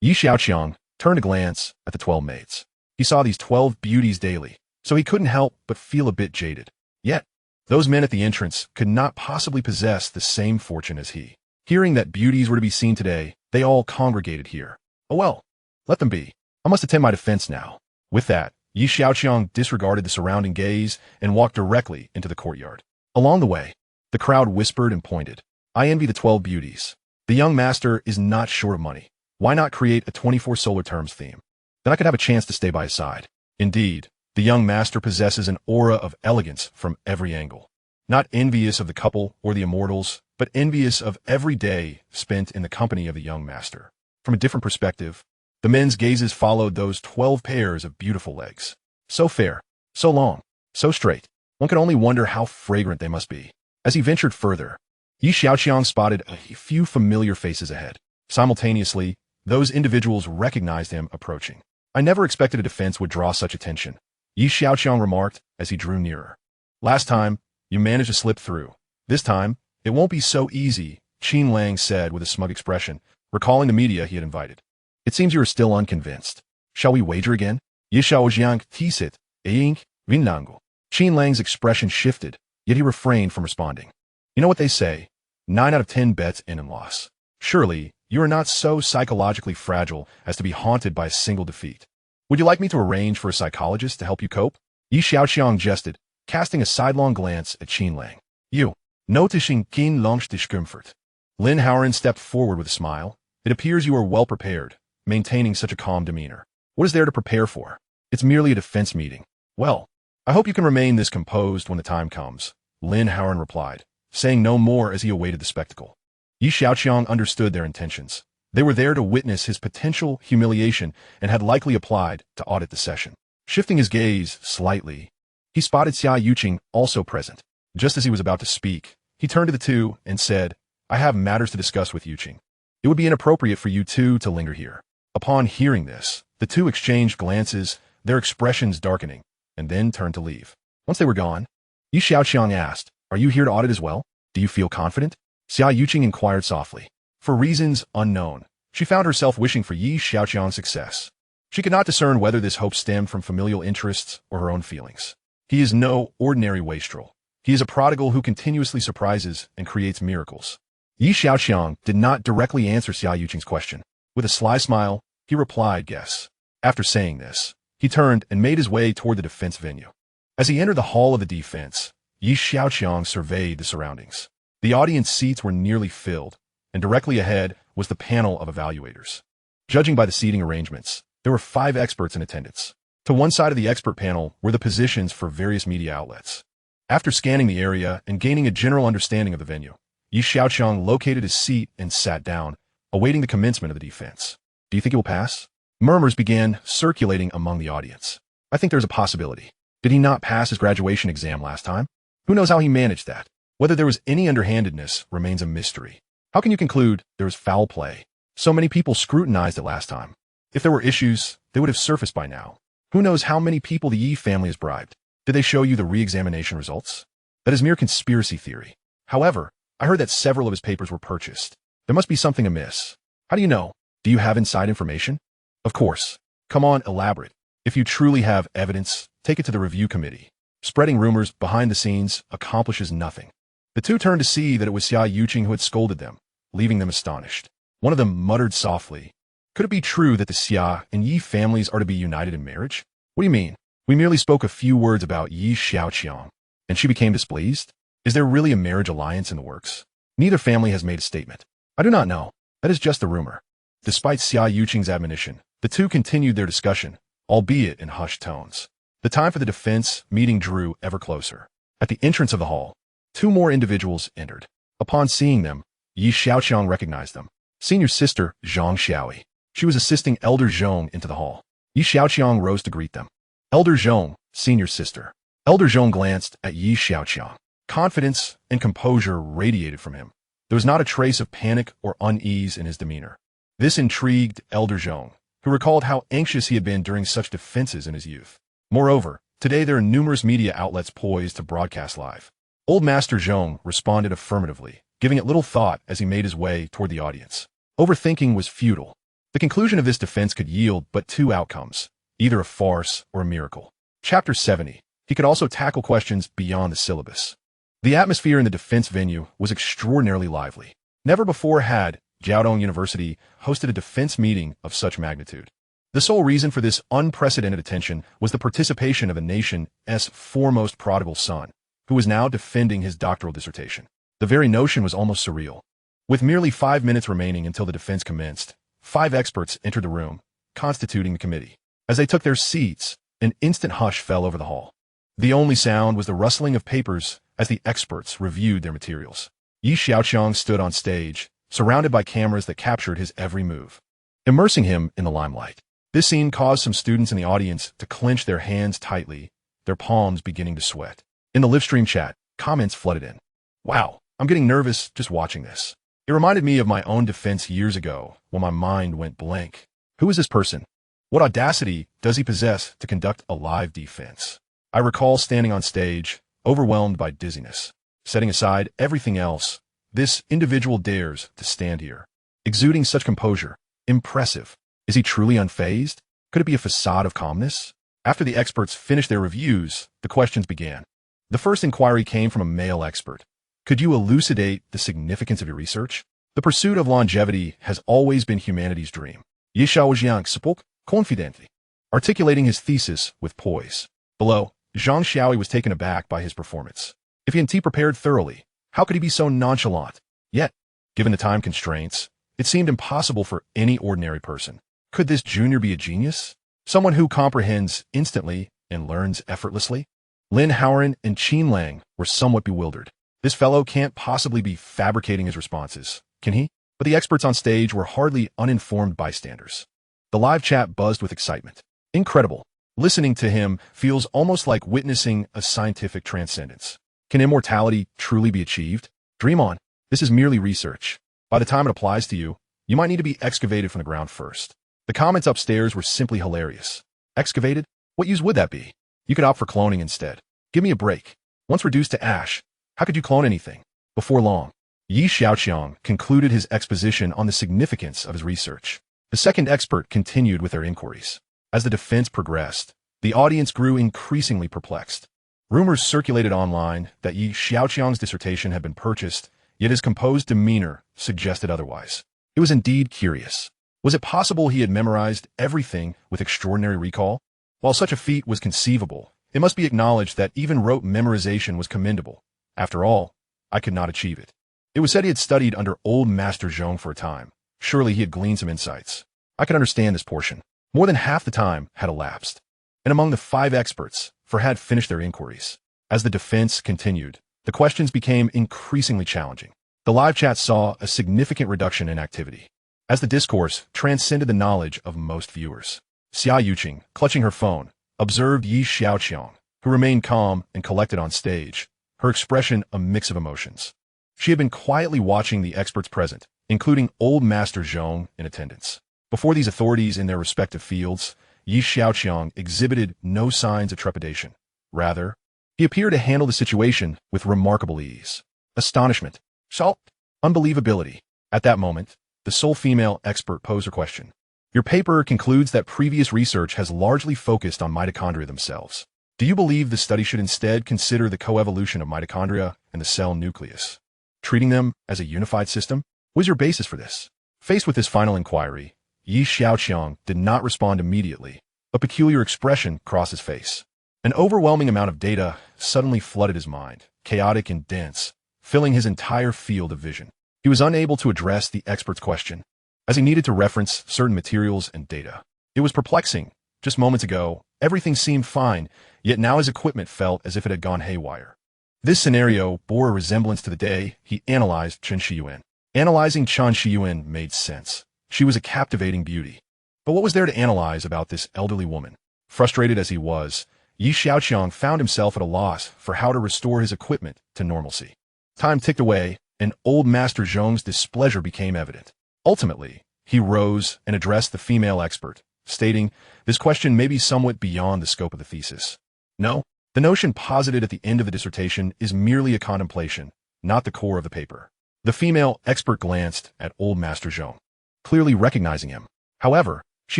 A: Xiaoqiang turned a glance at the 12 maids. He saw these 12 beauties daily, so he couldn't help but feel a bit jaded. Yet, those men at the entrance could not possibly possess the same fortune as he. Hearing that beauties were to be seen today, they all congregated here. Oh well, let them be. I must attend my defense now. With that, Xiaoqiang disregarded the surrounding gaze and walked directly into the courtyard. Along the way, the crowd whispered and pointed. I envy the 12 beauties. The young master is not short of money. Why not create a 24 solar terms theme? Then I could have a chance to stay by his side. Indeed, the young master possesses an aura of elegance from every angle. Not envious of the couple or the immortals, but envious of every day spent in the company of the young master. From a different perspective, the men's gazes followed those 12 pairs of beautiful legs. So fair, so long, so straight. One could only wonder how fragrant they must be. As he ventured further, Xiaoqiang spotted a few familiar faces ahead. Simultaneously, those individuals recognized him approaching. I never expected a defense would draw such attention, Xiaoqiang remarked as he drew nearer. Last time, you managed to slip through. This time, it won't be so easy, Qin Lang said with a smug expression, recalling the media he had invited. It seems you are still unconvinced. Shall we wager again? Xiaoqiang tisit, eink, vinlango. Qin Lang's expression shifted, yet he refrained from responding. You know what they say, 9 out of 10 bets end in loss. Surely, you are not so psychologically fragile as to be haunted by a single defeat. Would you like me to arrange for a psychologist to help you cope? Xiaoqiang jested, casting a sidelong glance at Qin Lang. You, noticing Qin Lang's discomfort. Lin Howren stepped forward with a smile. It appears you are well prepared, maintaining such a calm demeanor. What is there to prepare for? It's merely a defense meeting. Well, I hope you can remain this composed when the time comes, Lin Howren replied, saying no more as he awaited the spectacle. Xiaoqiang understood their intentions. They were there to witness his potential humiliation and had likely applied to audit the session. Shifting his gaze slightly, he spotted Xiaoqiang also present. Just as he was about to speak, he turned to the two and said, I have matters to discuss with Xiaoqiang. It would be inappropriate for you two to linger here. Upon hearing this, the two exchanged glances, their expressions darkening, and then turned to leave. Once they were gone, Xiaoqiang asked, Are you here to audit as well? Do you feel confident? Xiaoqiang inquired softly. For reasons unknown, she found herself wishing for Xiaoqiang's success. She could not discern whether this hope stemmed from familial interests or her own feelings. He is no ordinary wastrel. He is a prodigal who continuously surprises and creates miracles. Xiaoqiang did not directly answer Xiaoqiang's question. With a sly smile, he replied, Guess. After saying this, he turned and made his way toward the defense venue. As he entered the hall of the defense, Xiaoqiang surveyed the surroundings. The audience seats were nearly filled, and directly ahead was the panel of evaluators. Judging by the seating arrangements, there were 5 experts in attendance. To one side of the expert panel were the positions for various media outlets. After scanning the area and gaining a general understanding of the venue, Xiaoqiang located his seat and sat down, awaiting the commencement of the defense. Do you think he will pass? Murmurs began circulating among the audience. I think there's a possibility. Did he not pass his graduation exam last time? Who knows how he managed that? Whether there was any underhandedness remains a mystery. How can you conclude there was foul play? So many people scrutinized it last time. If there were issues, they would have surfaced by now. Who knows how many people the Yi family has bribed? Did they show you the re-examination results? That is mere conspiracy theory. However, I heard that several of his papers were purchased. There must be something amiss. How do you know? Do you have inside information? Of course. Come on, elaborate. If you truly have evidence, take it to the review committee. Spreading rumors behind the scenes accomplishes nothing. The two turned to see that it was Xiaoqiang who had scolded them, leaving them astonished. One of them muttered softly, Could it be true that the Xia and Yi families are to be united in marriage? What do you mean? We merely spoke a few words about Xiaoqiang, and she became displeased? Is there really a marriage alliance in the works? Neither family has made a statement. I do not know. That is just a rumor. Despite Xiaoqiang's admonition, the two continued their discussion, albeit in hushed tones. The time for the defense meeting drew ever closer. At the entrance of the hall, two more individuals entered. Upon seeing them, Xiaoqiang recognized them. Senior sister, Zhang Xiaoi. She was assisting Elder Zhong into the hall. Xiaoqiang rose to greet them. Elder Zhong, senior sister. Elder Zhong glanced at Xiaoqiang. Confidence and composure radiated from him. There was not a trace of panic or unease in his demeanor. This intrigued Elder Zhong, who recalled how anxious he had been during such defenses in his youth. Moreover, today there are numerous media outlets poised to broadcast live. Old Master Zhong responded affirmatively, giving it little thought as he made his way toward the audience. Overthinking was futile. The conclusion of this defense could yield but two outcomes, either a farce or a miracle. Chapter 70. He could also tackle questions beyond the syllabus. The atmosphere in the defense venue was extraordinarily lively. Never before had Jiaodong University hosted a defense meeting of such magnitude. The sole reason for this unprecedented attention was the participation of the nation's foremost prodigal son, who was now defending his doctoral dissertation. The very notion was almost surreal. With merely 5 minutes remaining until the defense commenced, 5 experts entered the room, constituting the committee. As they took their seats, an instant hush fell over the hall. The only sound was the rustling of papers as the experts reviewed their materials. Xiaoqiang stood on stage, surrounded by cameras that captured his every move, immersing him in the limelight. This scene caused some students in the audience to clench their hands tightly, their palms beginning to sweat. In the livestream chat, comments flooded in. Wow, I'm getting nervous just watching this. It reminded me of my own defense years ago when my mind went blank. Who is this person? What audacity does he possess to conduct a live defense? I recall standing on stage, overwhelmed by dizziness. Setting aside everything else, this individual dares to stand here, exuding such composure. Impressive. Is he truly unfazed? Could it be a facade of calmness? After the experts finished their reviews, the questions began. The first inquiry came from a male expert. Could you elucidate the significance of your research? The pursuit of longevity has always been humanity's dream. Xiaoqiang spoke confidently, articulating his thesis with poise. Below, Zhang Xiaoi was taken aback by his performance. If he prepared thoroughly, how could he be so nonchalant? Yet, given the time constraints, it seemed impossible for any ordinary person. Could this junior be a genius? Someone who comprehends instantly and learns effortlessly? Lin Haoran and Qin Lang were somewhat bewildered. This fellow can't possibly be fabricating his responses, can he? But the experts on stage were hardly uninformed bystanders. The live chat buzzed with excitement. Incredible. Listening to him feels almost like witnessing a scientific transcendence. Can immortality truly be achieved? Dream on. This is merely research. By the time it applies to you, you might need to be excavated from the ground first. The comments upstairs were simply hilarious. Excavated? What use would that be? You could opt for cloning instead. Give me a break. Once reduced to ash, how could you clone anything? Before long, Xiaoqiang concluded his exposition on the significance of his research. The second expert continued with their inquiries. As the defense progressed, the audience grew increasingly perplexed. Rumors circulated online that Xiaoqiang's dissertation had been purchased, yet his composed demeanor suggested otherwise. It was indeed curious. Was it possible he had memorized everything with extraordinary recall? While such a feat was conceivable, it must be acknowledged that even rote memorization was commendable. After all, I could not achieve it. It was said he had studied under old Master Zhong for a time. Surely he had gleaned some insights. I could understand this portion. More than half the time had elapsed. And among the 5 experts, had finished their inquiries. As the defense continued, the questions became increasingly challenging. The live chat saw a significant reduction in activity, as the discourse transcended the knowledge of most viewers. Xiaoqiang, clutching her phone, observed Xiaoqiang, who remained calm and collected on stage, her expression a mix of emotions. She had been quietly watching the experts present, including old Master Zhong in attendance. Before these authorities in their respective fields, Xiaoqiang exhibited no signs of trepidation. Rather, he appeared to handle the situation with remarkable ease. Astonishment, shock, unbelievability. At that moment, the sole female expert posed her question. Your paper concludes that previous research has largely focused on mitochondria themselves. Do you believe the study should instead consider the coevolution of mitochondria and the cell nucleus, treating them as a unified system? What is your basis for this? Faced with this final inquiry, Xiaoqiang did not respond immediately. A peculiar expression crossed his face. An overwhelming amount of data suddenly flooded his mind, chaotic and dense, filling his entire field of vision. He was unable to address the expert's question, as he needed to reference certain materials and data. It was perplexing. Just moments ago, everything seemed fine, yet now his equipment felt as if it had gone haywire. This scenario bore a resemblance to the day he analyzed Chen Shiyuan. Analyzing Chen Shiyuan made sense. She was a captivating beauty. But what was there to analyze about this elderly woman? Frustrated as he was, Xiaoqiang found himself at a loss for how to restore his equipment to normalcy. Time ticked away, and old Master Zhong's displeasure became evident. Ultimately, he rose and addressed the female expert, stating, "This question may be somewhat beyond the scope of the thesis. No, the notion posited at the end of the dissertation is merely a contemplation, not the core of the paper." The female expert glanced at old Master Zhong, clearly recognizing him. However, she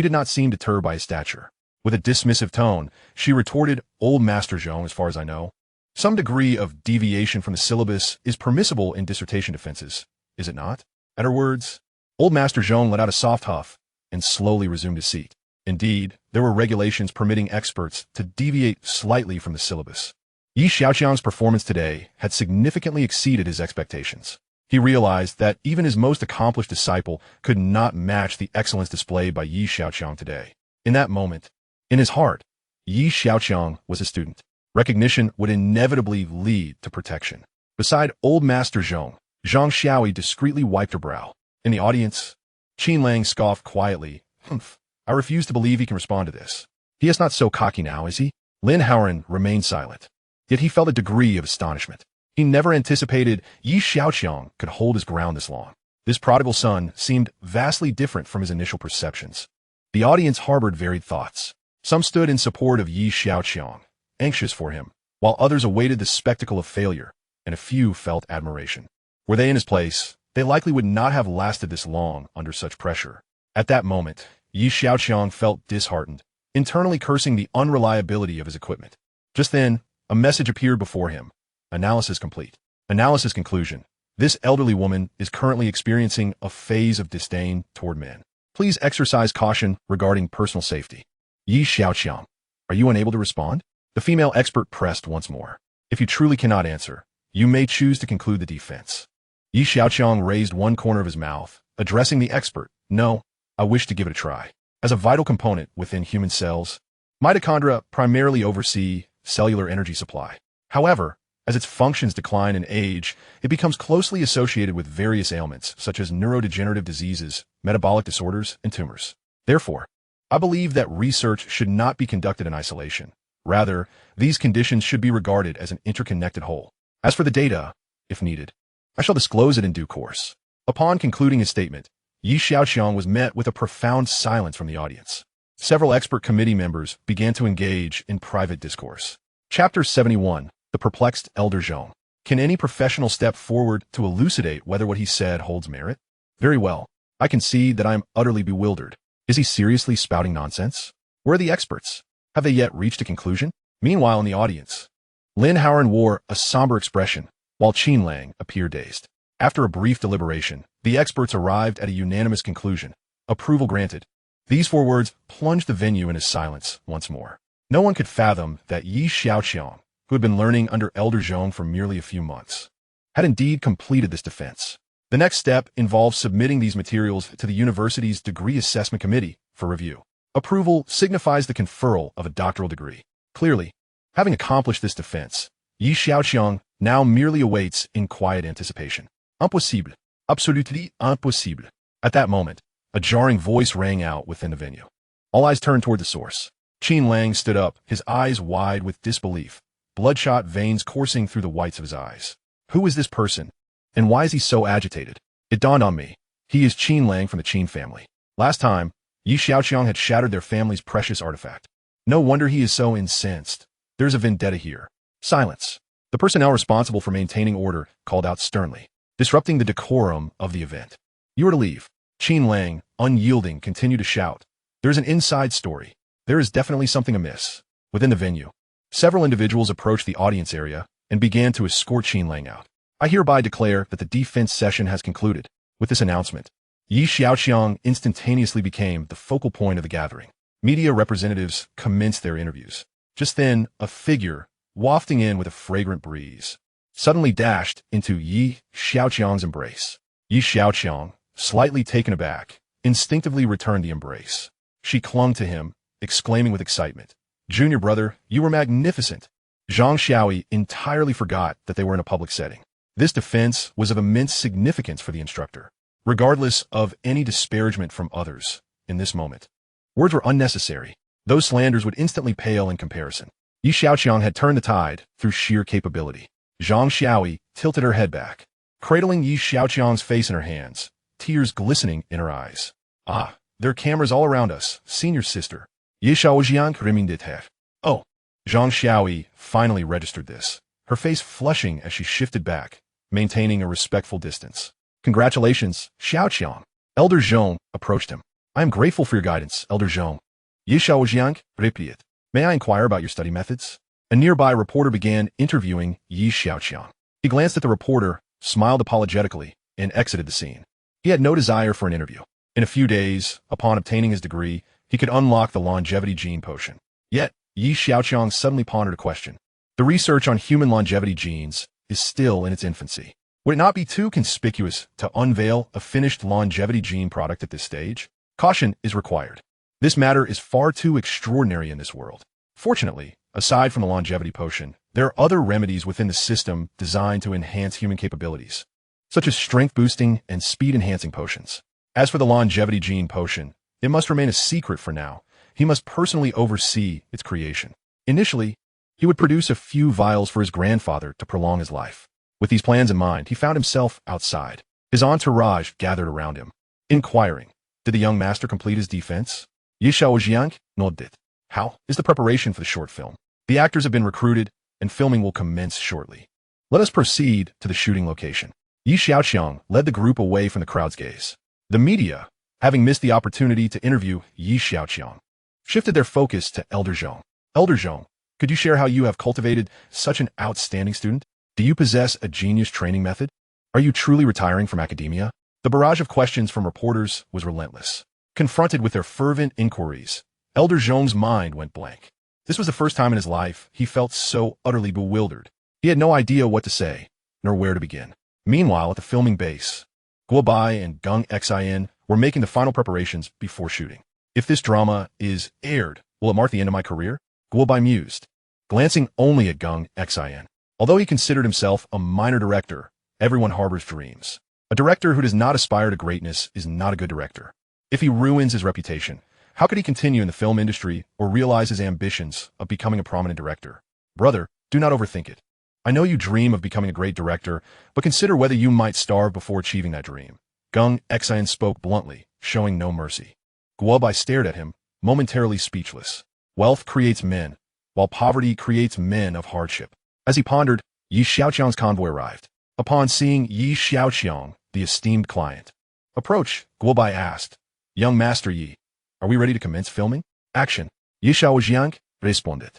A: did not seem deterred by his stature. With a dismissive tone, she retorted, "Old Master Zhong, as far as I know, some degree of deviation from the syllabus is permissible in dissertation defenses, is it not?" At her words, old Master Zhong let out a soft huff and slowly resumed his seat. Indeed, there were regulations permitting experts to deviate slightly from the syllabus. Xiaoqiang's performance today had significantly exceeded his expectations. He realized that even his most accomplished disciple could not match the excellence displayed by Xiaoqiang today. In that moment, in his heart, Xiaoqiang was a student. Recognition would inevitably lead to protection. Beside old Master Zhong, Zhang Xiaoyi discreetly wiped her brow. In the audience, Qin Lang scoffed quietly. "Humph, I refuse to believe he can respond to this. He is not so cocky now, is he?" Lin Haoren remained silent. Yet he felt a degree of astonishment. He never anticipated Xiaoqiang could hold his ground this long. This prodigal son seemed vastly different from his initial perceptions. The audience harbored varied thoughts. Some stood in support of Xiaoqiang, anxious for him, while others awaited the spectacle of failure, and a few felt admiration. Were they in his place, they likely would not have lasted this long under such pressure. At that moment, Xiaoqiang felt disheartened, internally cursing the unreliability of his equipment. Just then, a message appeared before him. Analysis complete. Analysis conclusion. This elderly woman is currently experiencing a phase of disdain toward men. Please exercise caution regarding personal safety. Xiaoqiang, are you unable to respond? The female expert pressed once more. If you truly cannot answer, you may choose to conclude the defense. Xiaoqiang raised one corner of his mouth, addressing the expert. No, I wish to give it a try. As a vital component within human cells, mitochondria primarily oversee cellular energy supply. However, as its functions decline in age, it becomes closely associated with various ailments, such as neurodegenerative diseases, metabolic disorders, and tumors. Therefore, I believe that research should not be conducted in isolation. Rather, these conditions should be regarded as an interconnected whole. As for the data, if needed, I shall disclose it in due course. Upon concluding his statement, Xiaoqiang was met with a profound silence from the audience. Several expert committee members began to engage in private discourse. Chapter 71. The perplexed elder Zhong. Can any professional step forward to elucidate whether what he said holds merit? Very well. I can see that I am utterly bewildered. Is he seriously spouting nonsense? Where are the experts? Have they yet reached a conclusion? Meanwhile, in the audience, Lin Haoren wore a somber expression, while Qin Lang appeared dazed. After a brief deliberation, the experts arrived at a unanimous conclusion. Approval granted. These four words plunged the venue into silence once more. No one could fathom that Xiaoqiang, who had been learning under Elder Zhong for merely a few months, had indeed completed this defense. The next step involved submitting these materials to the university's degree assessment committee for review. Approval signifies the conferral of a doctoral degree. Clearly, having accomplished this defense, Xiaoqiang now merely awaits in quiet anticipation. Impossible. Absolutely impossible. At that moment, a jarring voice rang out within the venue. All eyes turned toward the source. Qin Lang stood up, his eyes wide with disbelief, bloodshot veins coursing through the whites of his eyes. Who is this person? And why is he so agitated? It dawned on me. He is Qin Lang from the Qin family. Last time, Xiaoqiang had shattered their family's precious artifact. No wonder he is so incensed. There's a vendetta here. Silence. The personnel responsible for maintaining order called out sternly, disrupting the decorum of the event. You are to leave. Qin Lang, unyielding, continued to shout. There's an inside story. There is definitely something amiss. Within the venue, several individuals approached the audience area and began to escort Qin Lang out. I hereby declare that the defense session has concluded. With this announcement, Xiaoqiang instantaneously became the focal point of the gathering. Media representatives commenced their interviews.
B: Just then, a figure, wafting in with a fragrant breeze, suddenly dashed into Yi Xiaoqiang's embrace. Yi Xiaoqiang, slightly taken aback, instinctively returned the embrace. She clung to him, exclaiming with excitement, "Junior brother, you were magnificent." Zhang Xiaoyi entirely forgot that they were in a public setting. This defense was of immense significance for the instructor, regardless of any disparagement from others in this moment. Words were unnecessary. Those slanders would instantly pale in comparison. Yi Xiaoqiang had turned the tide through sheer capability. Zhang Xiaoyi tilted her head back, cradling Yi Xiaoqiang's face in her hands, tears glistening in her eyes. "Ah, there are cameras all around us, senior sister." Yi Xiaoqiang reminded her. "Oh." Zhang Xiaoyi finally registered this, her face flushing as she shifted back, maintaining a respectful distance. "Congratulations, Xiaoqiang." Elder Zhong approached him. "I am grateful for your guidance, Elder Zhong." Yi Xiaoqiang replied, "May I inquire about your study methods?" A nearby reporter began interviewing Yi Xiaoqiang. He glanced at the reporter, smiled apologetically, and exited the scene. He had no desire for an interview. In a few days, upon obtaining his degree, he could unlock the longevity gene potion. Yet, Yi Xiaoqiang suddenly pondered a question. The research on human longevity genes is still in its infancy. Would it not be too conspicuous to unveil a finished longevity gene product at this stage? Caution is required. This matter is far too extraordinary in this world. Fortunately, aside from the longevity potion, there are other remedies within the system designed to enhance human capabilities, such as strength-boosting and speed-enhancing potions. As for the longevity gene potion, it must remain a secret for now. He must personally oversee its creation. Initially, he would produce a few vials for his grandfather to prolong his life. With these plans in mind, he found himself outside. His entourage gathered around him, inquiring, "Did the young master complete his defense?" Yi Xiaoqiang nodded. "How is the preparation for the short film?" "The actors have been recruited, and filming will commence shortly. Let us proceed to the shooting location." Yi Xiaoqiang led the group away from the crowd's gaze. The media, having missed the opportunity to interview Yi Xiaoqiang, shifted their focus to Elder Zhong. "Elder Zhong, could you share how you have cultivated such an outstanding student? Do you possess a genius training method? Are you truly retiring from academia?" The barrage of questions from reporters was relentless. Confronted with their fervent inquiries, Elder Zhong's mind went blank. This was the first time in his life he felt so utterly bewildered. He had no idea what to say, nor where to begin. Meanwhile, at the filming base, Guo Bai and Gung Xian were making the final preparations before shooting. "If this drama is aired, will it mark the end of my career?" Guo Bai mused, glancing only at Gung Xian. Although he considered himself a minor director, everyone harbors dreams. A director who does not aspire to greatness is not a good director. If he ruins his reputation, how could he continue in the film industry or realize his ambitions of becoming a prominent director? "Brother, do not overthink it. I know you dream of becoming a great director, but consider whether you might starve before achieving that dream." Gung Xian spoke bluntly, showing no mercy. Guo Bai stared at him, momentarily speechless. Wealth creates men, while poverty creates men of hardship. As he pondered, Yi Xiaoqiang's convoy arrived. Upon seeing Yi Xiaoqiang, the esteemed client, approach, Guo Bai asked, "Young Master Yi, are we ready to commence filming?" "Action." Yi Xiaoqiang responded,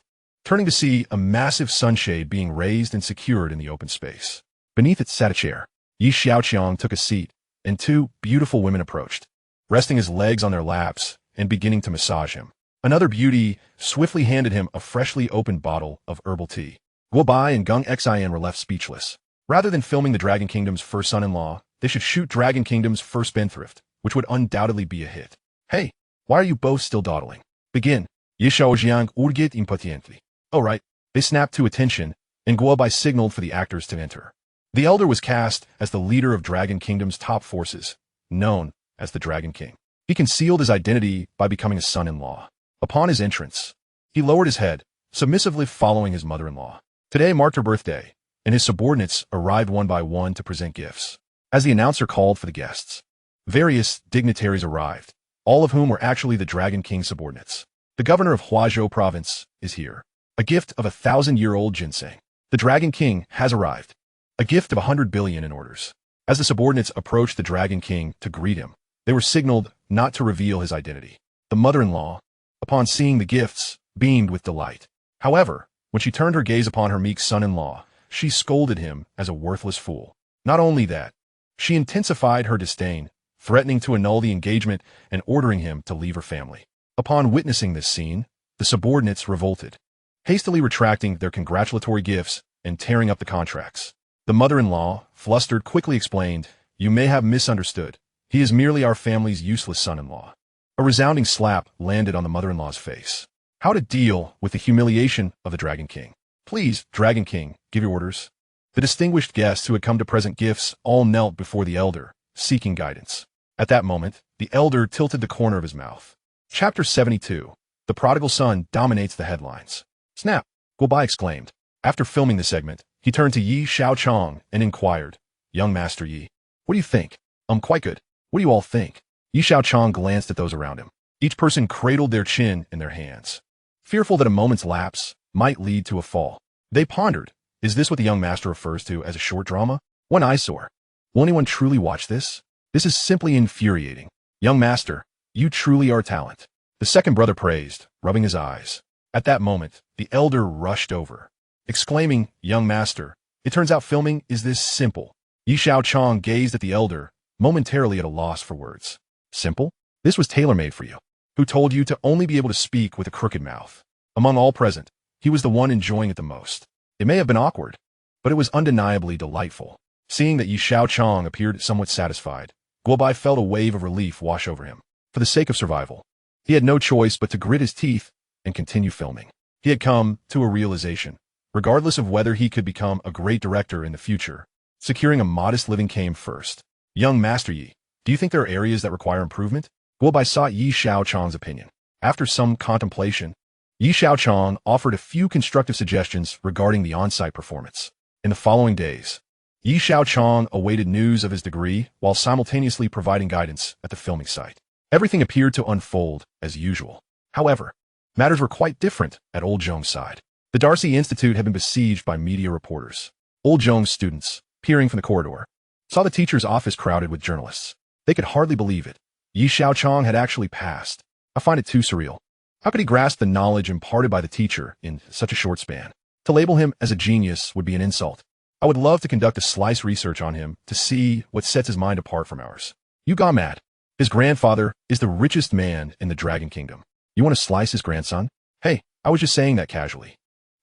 B: turning to see a massive sunshade being raised and secured in the open space. Beneath it sat a chair. Yi Xiaoqiang took a seat, and two beautiful women approached, resting his legs on their laps and beginning to massage him. Another beauty swiftly handed him a freshly opened bottle of herbal tea. Guo Bai and Gung Xian were left speechless. Rather than filming the Dragon Kingdom's first son-in-law, they should shoot Dragon Kingdom's first spendthrift, which would undoubtedly be a hit. "Hey, why are you both still dawdling? Begin." Yi Xiaoqiang urged impatiently. "Oh right." They snapped to attention, and Guo Bai signaled for the actors to enter. The elder was cast as the leader of Dragon Kingdom's top forces, known as the Dragon King. He concealed his identity by becoming a son-in-law. Upon his entrance, he lowered his head, submissively following his mother-in-law. Today marked her birthday, and his subordinates arrived one by one to present gifts. As the announcer called for the guests, various dignitaries arrived, all of whom were actually the Dragon King's subordinates. "The governor of Huazhou province is here. A gift of 1,000-year-old ginseng. The Dragon King has arrived. A gift of 100 billion in orders." As the subordinates approached the Dragon King to greet him, they were signaled not to reveal his identity. The mother-in-law, upon seeing the gifts, beamed with delight. However, when she turned her gaze upon her meek son-in-law, she scolded him as a worthless fool. Not only that, she intensified her disdain, threatening to annul the engagement and ordering him to leave her family. Upon witnessing this scene, the subordinates revolted.
A: hastily retracting their congratulatory gifts and tearing up the contracts. The mother-in-law, flustered, quickly explained, "You may have misunderstood. He is merely our family's useless son-in-law." A resounding slap landed on the mother-in-law's face. How to deal with the humiliation of the Dragon King? "Please, Dragon King, give your orders." The distinguished guests who had come to present gifts all knelt before the elder, seeking guidance. At that moment, the elder tilted the corner of his mouth. Chapter 72. The Prodigal Son dominates the headlines. "Snap!" Guobai exclaimed. After filming the segment, he turned to Xiaoqiang and inquired, "Young Master Yi, what do you think?" Quite good. What do you all think?" Xiaoqiang glanced at those around him. Each person cradled their chin in their hands, fearful that a moment's lapse might lead to a fall. They pondered, is this what the young master refers to as a short drama? One eyesore. Will anyone truly watch this? This is simply infuriating. "Young master, you truly are talent," the second brother praised, rubbing his eyes. At that moment, the elder rushed over, exclaiming, "Young master, it turns out filming is this simple." Xiaoqiang gazed at the elder, momentarily at a loss for words. Simple? This was tailor-made for you. Who told you to only be able to speak with a crooked mouth? Among all present, he was the one enjoying it the most. It may have been awkward, but it was undeniably delightful. Seeing that Xiaoqiang appeared somewhat satisfied, Guobai felt a wave of relief wash over him. For the sake of survival, he had no choice but to grit his teeth and continue filming. He had come to a realization. Regardless of whether he could become a great director in the future, securing a modest living came first. "Young Master Yi, do you think there are areas that require improvement?" Guobai sought Xiaoqiang's opinion. After some contemplation, Xiaoqiang offered a few constructive suggestions regarding the on-site performance. In the following days, Xiaoqiang awaited news of his degree while simultaneously providing guidance at the filming site. Everything appeared to unfold as usual. However, matters were quite different at Old Zhong's side. The Darcy Institute had been besieged by media reporters. Old Zhong's students, peering from the corridor, saw the teacher's office crowded with journalists. They could hardly believe it. Xiaoqiang had actually passed. I find it too surreal. How could he grasp the knowledge imparted by the teacher in such a short span? To label him as a genius would be an insult. I would love to conduct a slice research on him to see what sets his mind apart from ours. You got mad. His grandfather is the richest man in the Dragon Kingdom. You want to slice his grandson? Hey, I was just saying that casually.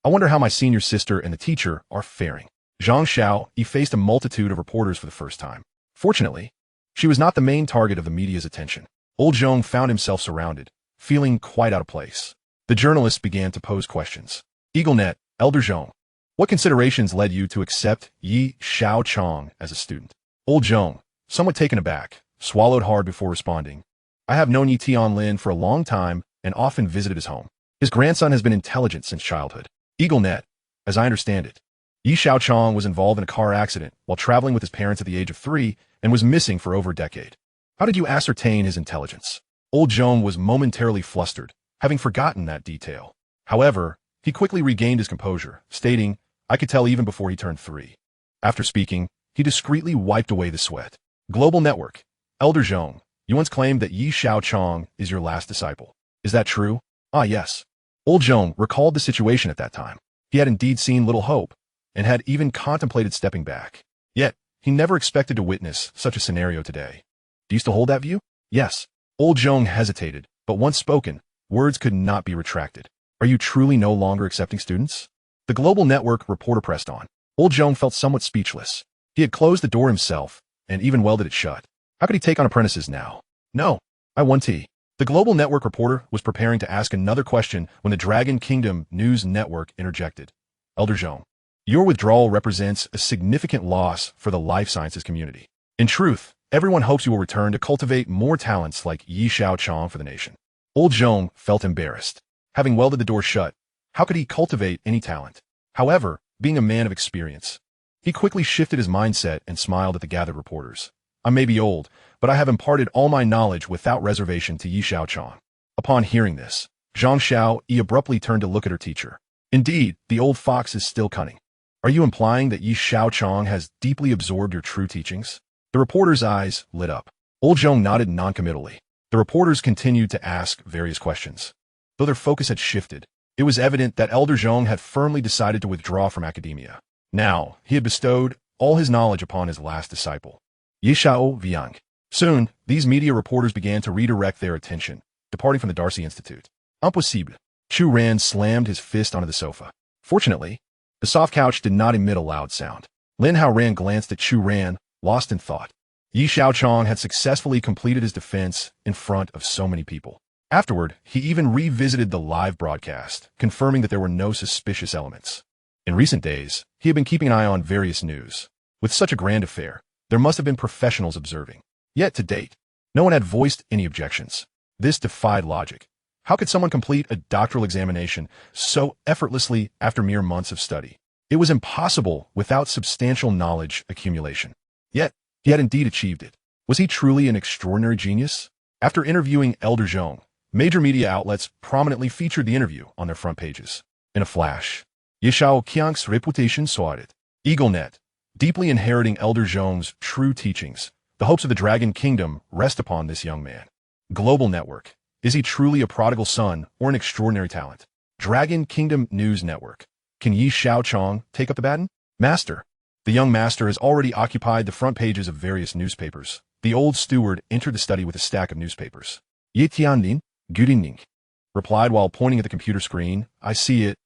A: I wonder how my senior sister and the teacher are faring. Zhang Xiao, he faced a multitude of reporters for the first time. Fortunately, she was not the main target of the media's attention. Old Zhong found himself surrounded, feeling quite out of place. The journalists began to pose questions. EagleNet, Elder Zhong, what considerations led you to accept Xiaoqiang as a student? Old Zhong, somewhat taken aback, swallowed hard before responding. I have known Yi Tianlin for a long time and often visited his home. His grandson has been intelligent since childhood. EagleNet, as I understand it, Xiaoqiang was involved in a car accident while traveling with his parents at the age of 3 and was missing for over a decade. How did you ascertain his intelligence? Old Zhong was momentarily flustered, having forgotten that detail. However, he quickly regained his composure, stating, I could tell even before he turned 3. After speaking, he discreetly wiped away the sweat. Global Network. Elder Zhong, you once claimed that Xiaoqiang is your last disciple. Is that true? Ah, yes. Old Zhong recalled the situation at that time. He had indeed seen little hope, and had even contemplated stepping back. Yet, he never expected to witness such a scenario today. Do you still hold that view? Yes. Old Zhong hesitated, but once spoken, words could not be retracted. Are you truly no longer accepting students? The Global Network reporter pressed on. Old Zhong felt somewhat speechless. He had closed the door himself, and even welded it shut. How could he take on apprentices now? No. I want tea. The Global Network reporter was preparing to ask another question when the Dragon Kingdom News Network interjected. Elder Zhong, your withdrawal represents a significant loss for the life sciences community. In truth, everyone hopes you will return to cultivate more talents like Xiaoqiang for the nation. Old Zhong felt embarrassed. Having welded the door shut, how could he cultivate any talent? However, being a man of experience, he quickly shifted his mindset and smiled at the gathered reporters. I may be old, but I have imparted all my knowledge without reservation to Xiaoqiang. Upon hearing this, Zhang Xiao abruptly turned to look at her teacher. Indeed, the old fox is still cunning. Are you implying that Xiaoqiang has deeply absorbed your true teachings? The reporter's eyes lit up. Old Zhong nodded noncommittally. The reporters continued to ask various questions. Though their focus had shifted, it was evident that Elder Zhong had firmly decided to withdraw from academia. Now, he had bestowed all his knowledge upon his last disciple, Xiaoqiang. Soon, these media reporters began to redirect their attention, departing from the Darcy Institute. Impossible.
B: Chu Ran slammed his fist onto the sofa. Fortunately, the soft couch did not emit a loud sound. Lin Hao Ran glanced at Chu Ran, lost in thought. Xiaoqiang had successfully completed his defense in front of so many people. Afterward, he even revisited the live broadcast, confirming that there were no suspicious elements. In recent days, he had been keeping an eye on various news. With such a grand affair, there must have been professionals observing. Yet, to date, no one had voiced any objections. This defied logic. How could someone complete a doctoral examination so effortlessly after mere months of study? It was impossible without substantial knowledge accumulation. Yet, he had indeed achieved it. Was he truly an extraordinary genius? After interviewing Elder Zhong, major media outlets prominently featured the interview on their front pages. In a flash, Xiaoqiang's reputation soared. EagleNet, deeply inheriting Elder Zhong's true teachings, the hopes of the Dragon Kingdom rest upon this young man. Global Network, is he truly a prodigal son or an extraordinary talent? Dragon Kingdom News Network, can Xiaoqiang take up the baton? Master. The young master has already occupied the front pages of various newspapers. The old steward entered the study with a stack of newspapers. Yi Tianlin, good evening, replied while pointing at the computer screen. I see it.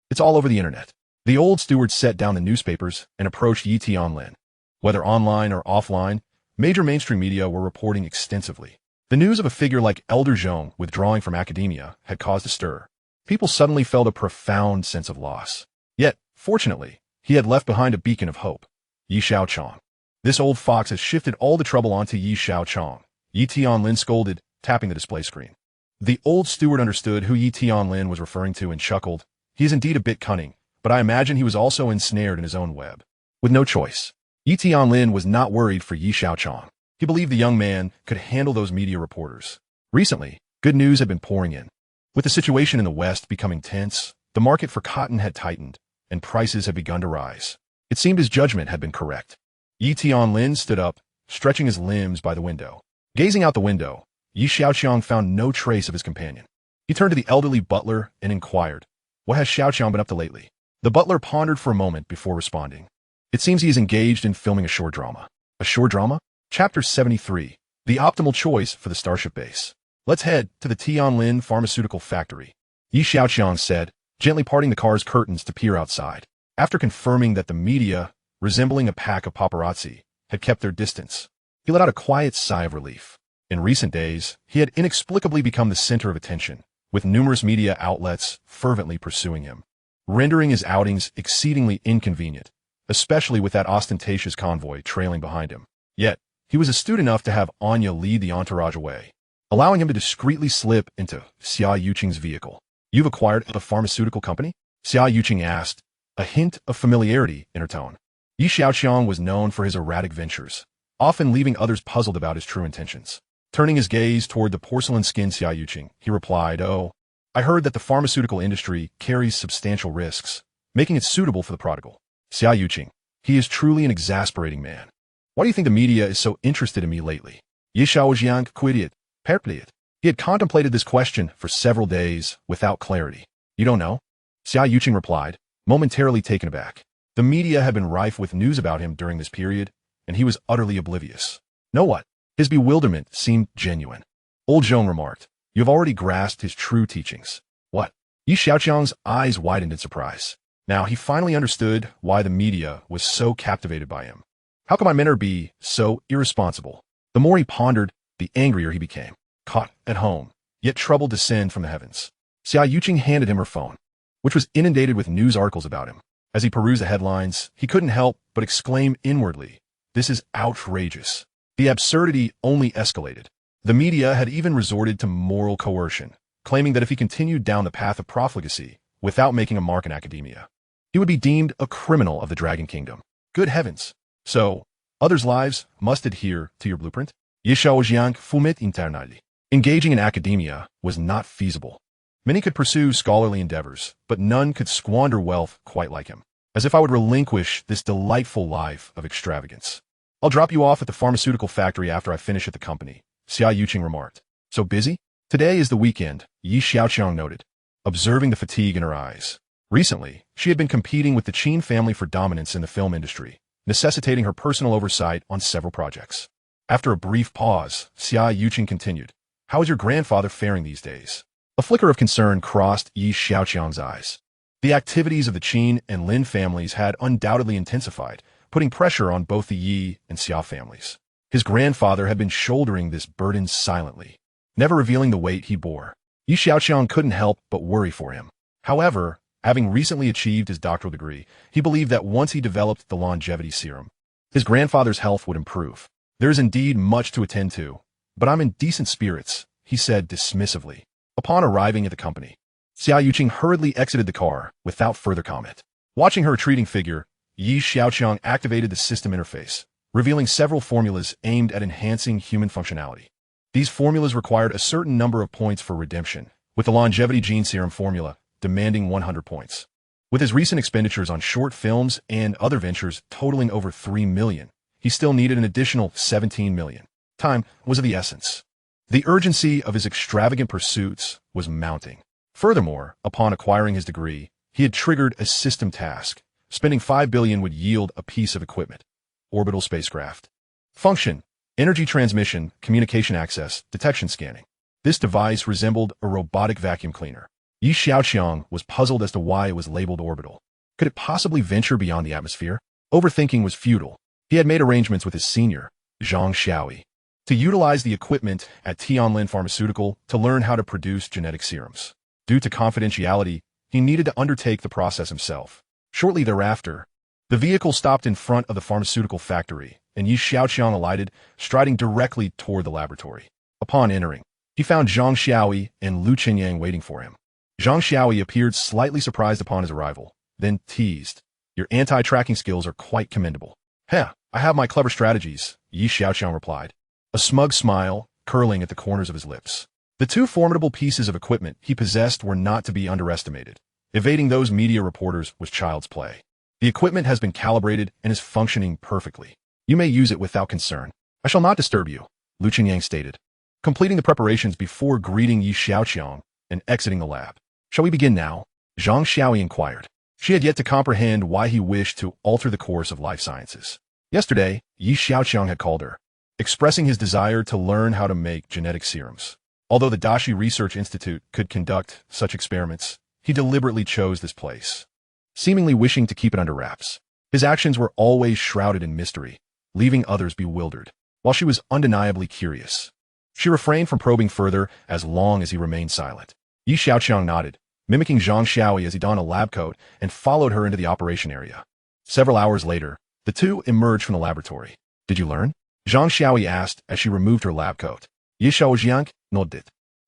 B: It's all over the internet. The old steward set down the newspapers and approached Yi Tianlin. Whether online or offline, major mainstream media were reporting extensively. The news of a figure like Elder Zhong withdrawing from academia had caused a stir. People suddenly felt a profound sense of loss. Yet, fortunately, he had left behind a beacon of hope. Xiaoqiang. This old fox has shifted all the trouble onto Xiaoqiang. Yi Tianlin scolded, tapping the display screen. The old steward understood who Yi Tianlin was referring to and chuckled. He is indeed a bit cunning, but I imagine he was also ensnared in his own web. With no choice, Yi Tianlin was not worried for Xiaoqiang. He believed the young man could handle those media reporters. Recently, good news had been pouring in. With the situation in the West becoming tense, the market for cotton had tightened, and prices had begun to rise. It seemed his judgment had been correct. Yi Tianlin stood up, stretching his limbs by the window. Gazing out the window, Xiaoqiang found no trace of his companion. He turned to the elderly butler and inquired, "What has Xiaoqiang been up to lately?" The butler pondered for a moment before responding. "It seems he is engaged in filming a short drama." A short drama? Chapter 73. The optimal choice for the Starship base. Let's head to the Tianlin Pharmaceutical Factory, Xiaoqiang said, gently parting the car's curtains to peer outside. After confirming that the media, resembling a pack of paparazzi, had kept their distance, he let out a quiet sigh of relief. In recent days, he had inexplicably become the center of attention, with numerous media outlets fervently pursuing him, rendering his outings exceedingly inconvenient, especially with that ostentatious convoy trailing behind him. Yet, he was astute enough to have Anya lead the entourage away, allowing him to discreetly slip into Xiaoqiang's vehicle. "You've acquired a pharmaceutical company?" Xiaoqiang asked, a hint of familiarity in her tone. Xiaoqiang was known for his erratic ventures, often leaving others puzzled about his true intentions. Turning his gaze toward the porcelain-skinned Xiaoqiang, he replied, "Oh, I heard that the pharmaceutical industry carries substantial risks, making it suitable for the prodigal." Xiaoqiang, he is truly an exasperating man. Why do you think the media is so interested in me lately? Xiaoqiang quit perplexed. He had contemplated this question for several days without clarity. "You don't know?" Xiaoqiang replied, momentarily taken aback. The media had been rife with news about him during this period, and he was utterly oblivious. "Know what?" His bewilderment seemed genuine. Old Zhong remarked, "You have already grasped his true teachings." "What?" Xiaoqiang's eyes widened in surprise. Now he finally understood why the media was so captivated by him. How could my mentor be so irresponsible? The more he pondered, the angrier he became. Caught at home, yet trouble descend from the heavens. Xiaoqiang handed him her phone, which was inundated with news articles about him. As he perused the headlines, he couldn't help but exclaim inwardly, "This is outrageous." The absurdity only escalated. The media had even resorted to moral coercion, claiming that if he continued down the path of profligacy without making a mark in academia, he would be deemed a criminal of the Dragon Kingdom. Good heavens! So, others' lives must adhere to your blueprint? Xiaoqiang fumit internally. Engaging in academia was not feasible. Many could pursue scholarly endeavors, but none could squander wealth quite like him. As if I would relinquish this delightful life of extravagance. "I'll drop you off at the pharmaceutical factory after I finish at the company," Xiaoqiang remarked. "So busy?" "Today is the weekend," Xiaoqiang noted, observing the fatigue in her eyes. Recently, she had been competing with the Qin family for dominance in the film industry, necessitating her personal oversight on several projects. After a brief pause, Xiaoqiang continued, "How is your grandfather faring these days?"
A: A flicker of concern crossed Yi Xiaoqiang's eyes. The activities of the Qin and Lin families had undoubtedly intensified, putting pressure on both the Yi and Xia families. His grandfather had been shouldering this burden silently, never revealing the weight he bore. Yi Xiaoqiang couldn't help but worry for him. However, having recently achieved his doctoral degree, he believed that once he developed the longevity serum, his grandfather's health would improve. There is indeed much to attend to, but I'm in decent spirits, he said dismissively. Upon arriving at the company, Xiaoqiang hurriedly exited the car without further comment. Watching her retreating figure, Yi Xiaoqiang activated the system interface, revealing several formulas aimed at enhancing human functionality. These formulas required a certain number of points for redemption, with the longevity gene serum formula demanding 100 points. With his recent expenditures on short films and other ventures totaling over 3 million, he still needed an additional 17 million. Time was of the essence. The urgency of his extravagant pursuits was mounting. Furthermore, upon acquiring his degree, he had triggered a system task. Spending 5 billion would yield a piece of equipment. Orbital spacecraft. Function: energy transmission, communication access, detection scanning. This device resembled a robotic vacuum cleaner. Yi Xiaoqiang was puzzled as to why it was labeled orbital. Could it possibly venture beyond the atmosphere? Overthinking was futile. He had made arrangements with his senior, Zhang Xiaoyi, to utilize the equipment at Tianlin Pharmaceutical to learn how to produce genetic serums. Due to confidentiality, he needed to undertake the process himself. Shortly thereafter, the vehicle stopped in front of the pharmaceutical factory, and Yi Xiaoqiang alighted, striding directly toward the laboratory. Upon entering, he found Zhang Xiaoyi and Lu Qinyang waiting for him. Zhang Xiaoyi appeared slightly surprised upon his arrival, then teased. Your anti-tracking skills are quite commendable. Heh, I have my clever strategies, Yi Xiaoqiang replied, a smug smile curling at the corners of his lips. The two formidable pieces of equipment he possessed were not to be underestimated. Evading those media reporters was child's play. The equipment has been calibrated and is functioning perfectly. You may use it without concern. I shall not disturb you, Lu Qinyang stated, completing the preparations before greeting Yi Xiaoqiang and exiting the lab. Shall we begin now? Zhang Xiaoyi inquired. She had yet to comprehend why he wished to alter the course of life sciences. Yesterday, Yi Xiaoqiang had called her, expressing his desire to learn how to make genetic serums. Although the Dashi Research Institute could conduct such experiments, he deliberately chose this place, seemingly wishing to keep it under wraps. His actions were always shrouded in mystery, leaving others bewildered, while she was undeniably curious. She refrained from probing further as long as he remained silent. Yi Xiaoqiang nodded, mimicking Zhang Xiaoyi as he donned a lab coat and followed her into the operation area. Several hours later, the two emerged from the laboratory. Did you learn? Zhang Xiaoyi asked as she removed her lab coat. Yi Xiaoqiang nodded.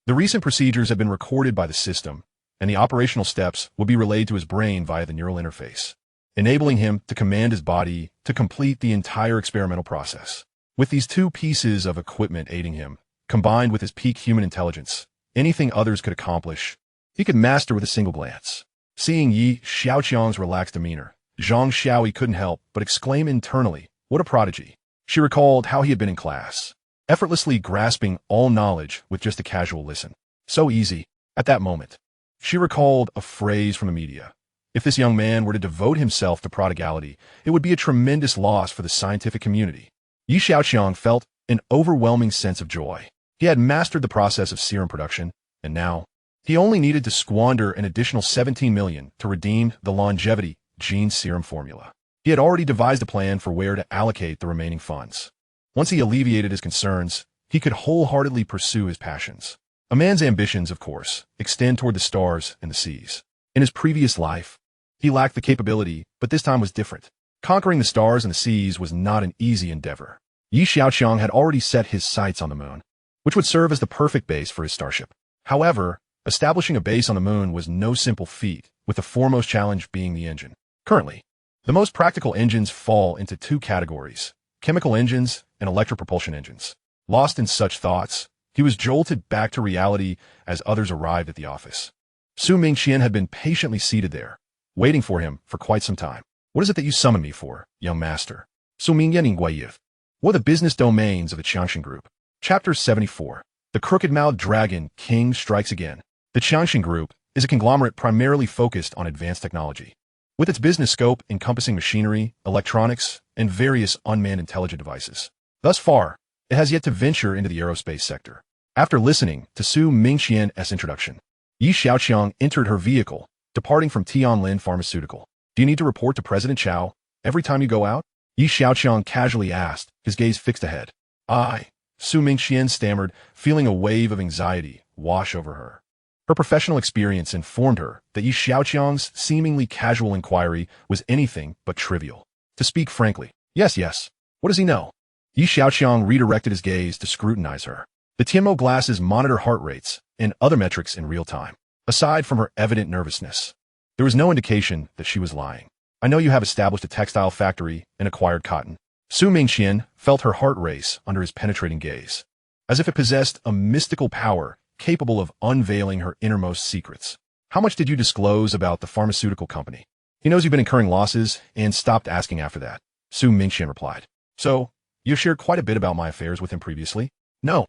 A: The recent procedures have been recorded by the system, and the operational steps will be relayed to his brain via the neural interface, enabling him to command his body to complete the entire experimental process. With these two pieces of equipment aiding him, combined with his peak human intelligence, anything others could accomplish, he could master with a single glance. Seeing Yi Xiaoqiang's relaxed demeanor, Zhang Xiaoyi couldn't help but exclaim internally, what a prodigy. She recalled how he had been in class, effortlessly grasping all knowledge with just a casual listen. So easy. At that moment, she recalled a phrase from the media. If this young man were to devote himself to prodigality, it would be a tremendous loss for the scientific community. Yi Xiaoqiang felt an overwhelming sense of joy. He had mastered the process of serum production, and now, he only needed to squander an additional 17 million to redeem the longevity gene serum formula. He had already devised a plan for where to allocate the remaining funds. Once he alleviated his concerns, he could wholeheartedly pursue his passions. A man's ambitions, of course, extend toward the stars and the seas. In his previous life, he lacked the capability, but this time was different. Conquering the stars and the seas was not an easy endeavor. Yi Xiaoqiang had already set his sights on the moon, which would serve as the perfect base for his starship. However, establishing a base on the moon was no simple feat, with the foremost challenge being the engine. Currently, the most practical engines fall into two categories: chemical engines and electric propulsion engines. Lost in such thoughts, he was jolted back to reality as others arrived at the office. Su Mingqian had been patiently seated there, waiting for him for quite some time. What is it that you summoned me for, young master? Su Mingyan Guayiv. What are the business domains of the Xia Group? Chapter 74. The Crooked-Mouthed Dragon King Strikes Again. The Xia Group is a conglomerate primarily focused on advanced technology, with its business scope encompassing machinery, electronics, and various unmanned intelligent devices. Thus far, it has yet to venture into the aerospace sector. After listening to Su Mingqian's introduction, Yi Xiaoqiang entered her vehicle, departing from Tianlin Pharmaceutical. Do you need to report to President Chao every time you go out? Yi Xiaoqiang casually asked, his gaze fixed ahead. I, Su Mingxian stammered, feeling a wave of anxiety wash over her. Her professional experience informed her that Yi Xiaoqiang's seemingly casual inquiry was anything but trivial. To speak frankly, yes. What does he know? Yi Xiaoqiang redirected his gaze to scrutinize her. The Tianmo glasses monitor heart rates and other metrics in real time. Aside from her evident nervousness, there was no indication that she was lying. I know you have established a textile factory and acquired cotton. Su Mingxian felt her heart race under his penetrating gaze, as if it possessed a mystical power capable of unveiling her innermost secrets. How much did you disclose about the pharmaceutical company? He knows you've been incurring losses and stopped asking after that, Su Mingxian replied. So, you've shared quite a bit about my affairs with him previously? No.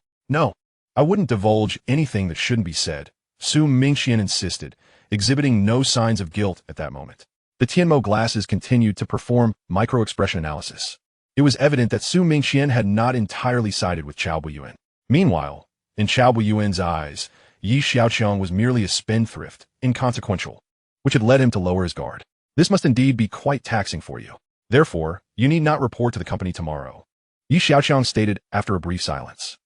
A: I wouldn't divulge anything that shouldn't be said, Su Mingxian insisted, exhibiting no signs of guilt at that moment. The Tianmo glasses continued to perform micro-expression analysis. It was evident that Su Mingxian had not entirely sided with Chao Buyuan. Meanwhile, in Chao Buyuan's eyes, Yi Xiaoqiang was merely a spendthrift, inconsequential, which had led him to lower his guard. This must indeed be quite taxing for you. Therefore, you need not report to the company tomorrow, Yi Xiaoqiang stated after a brief silence.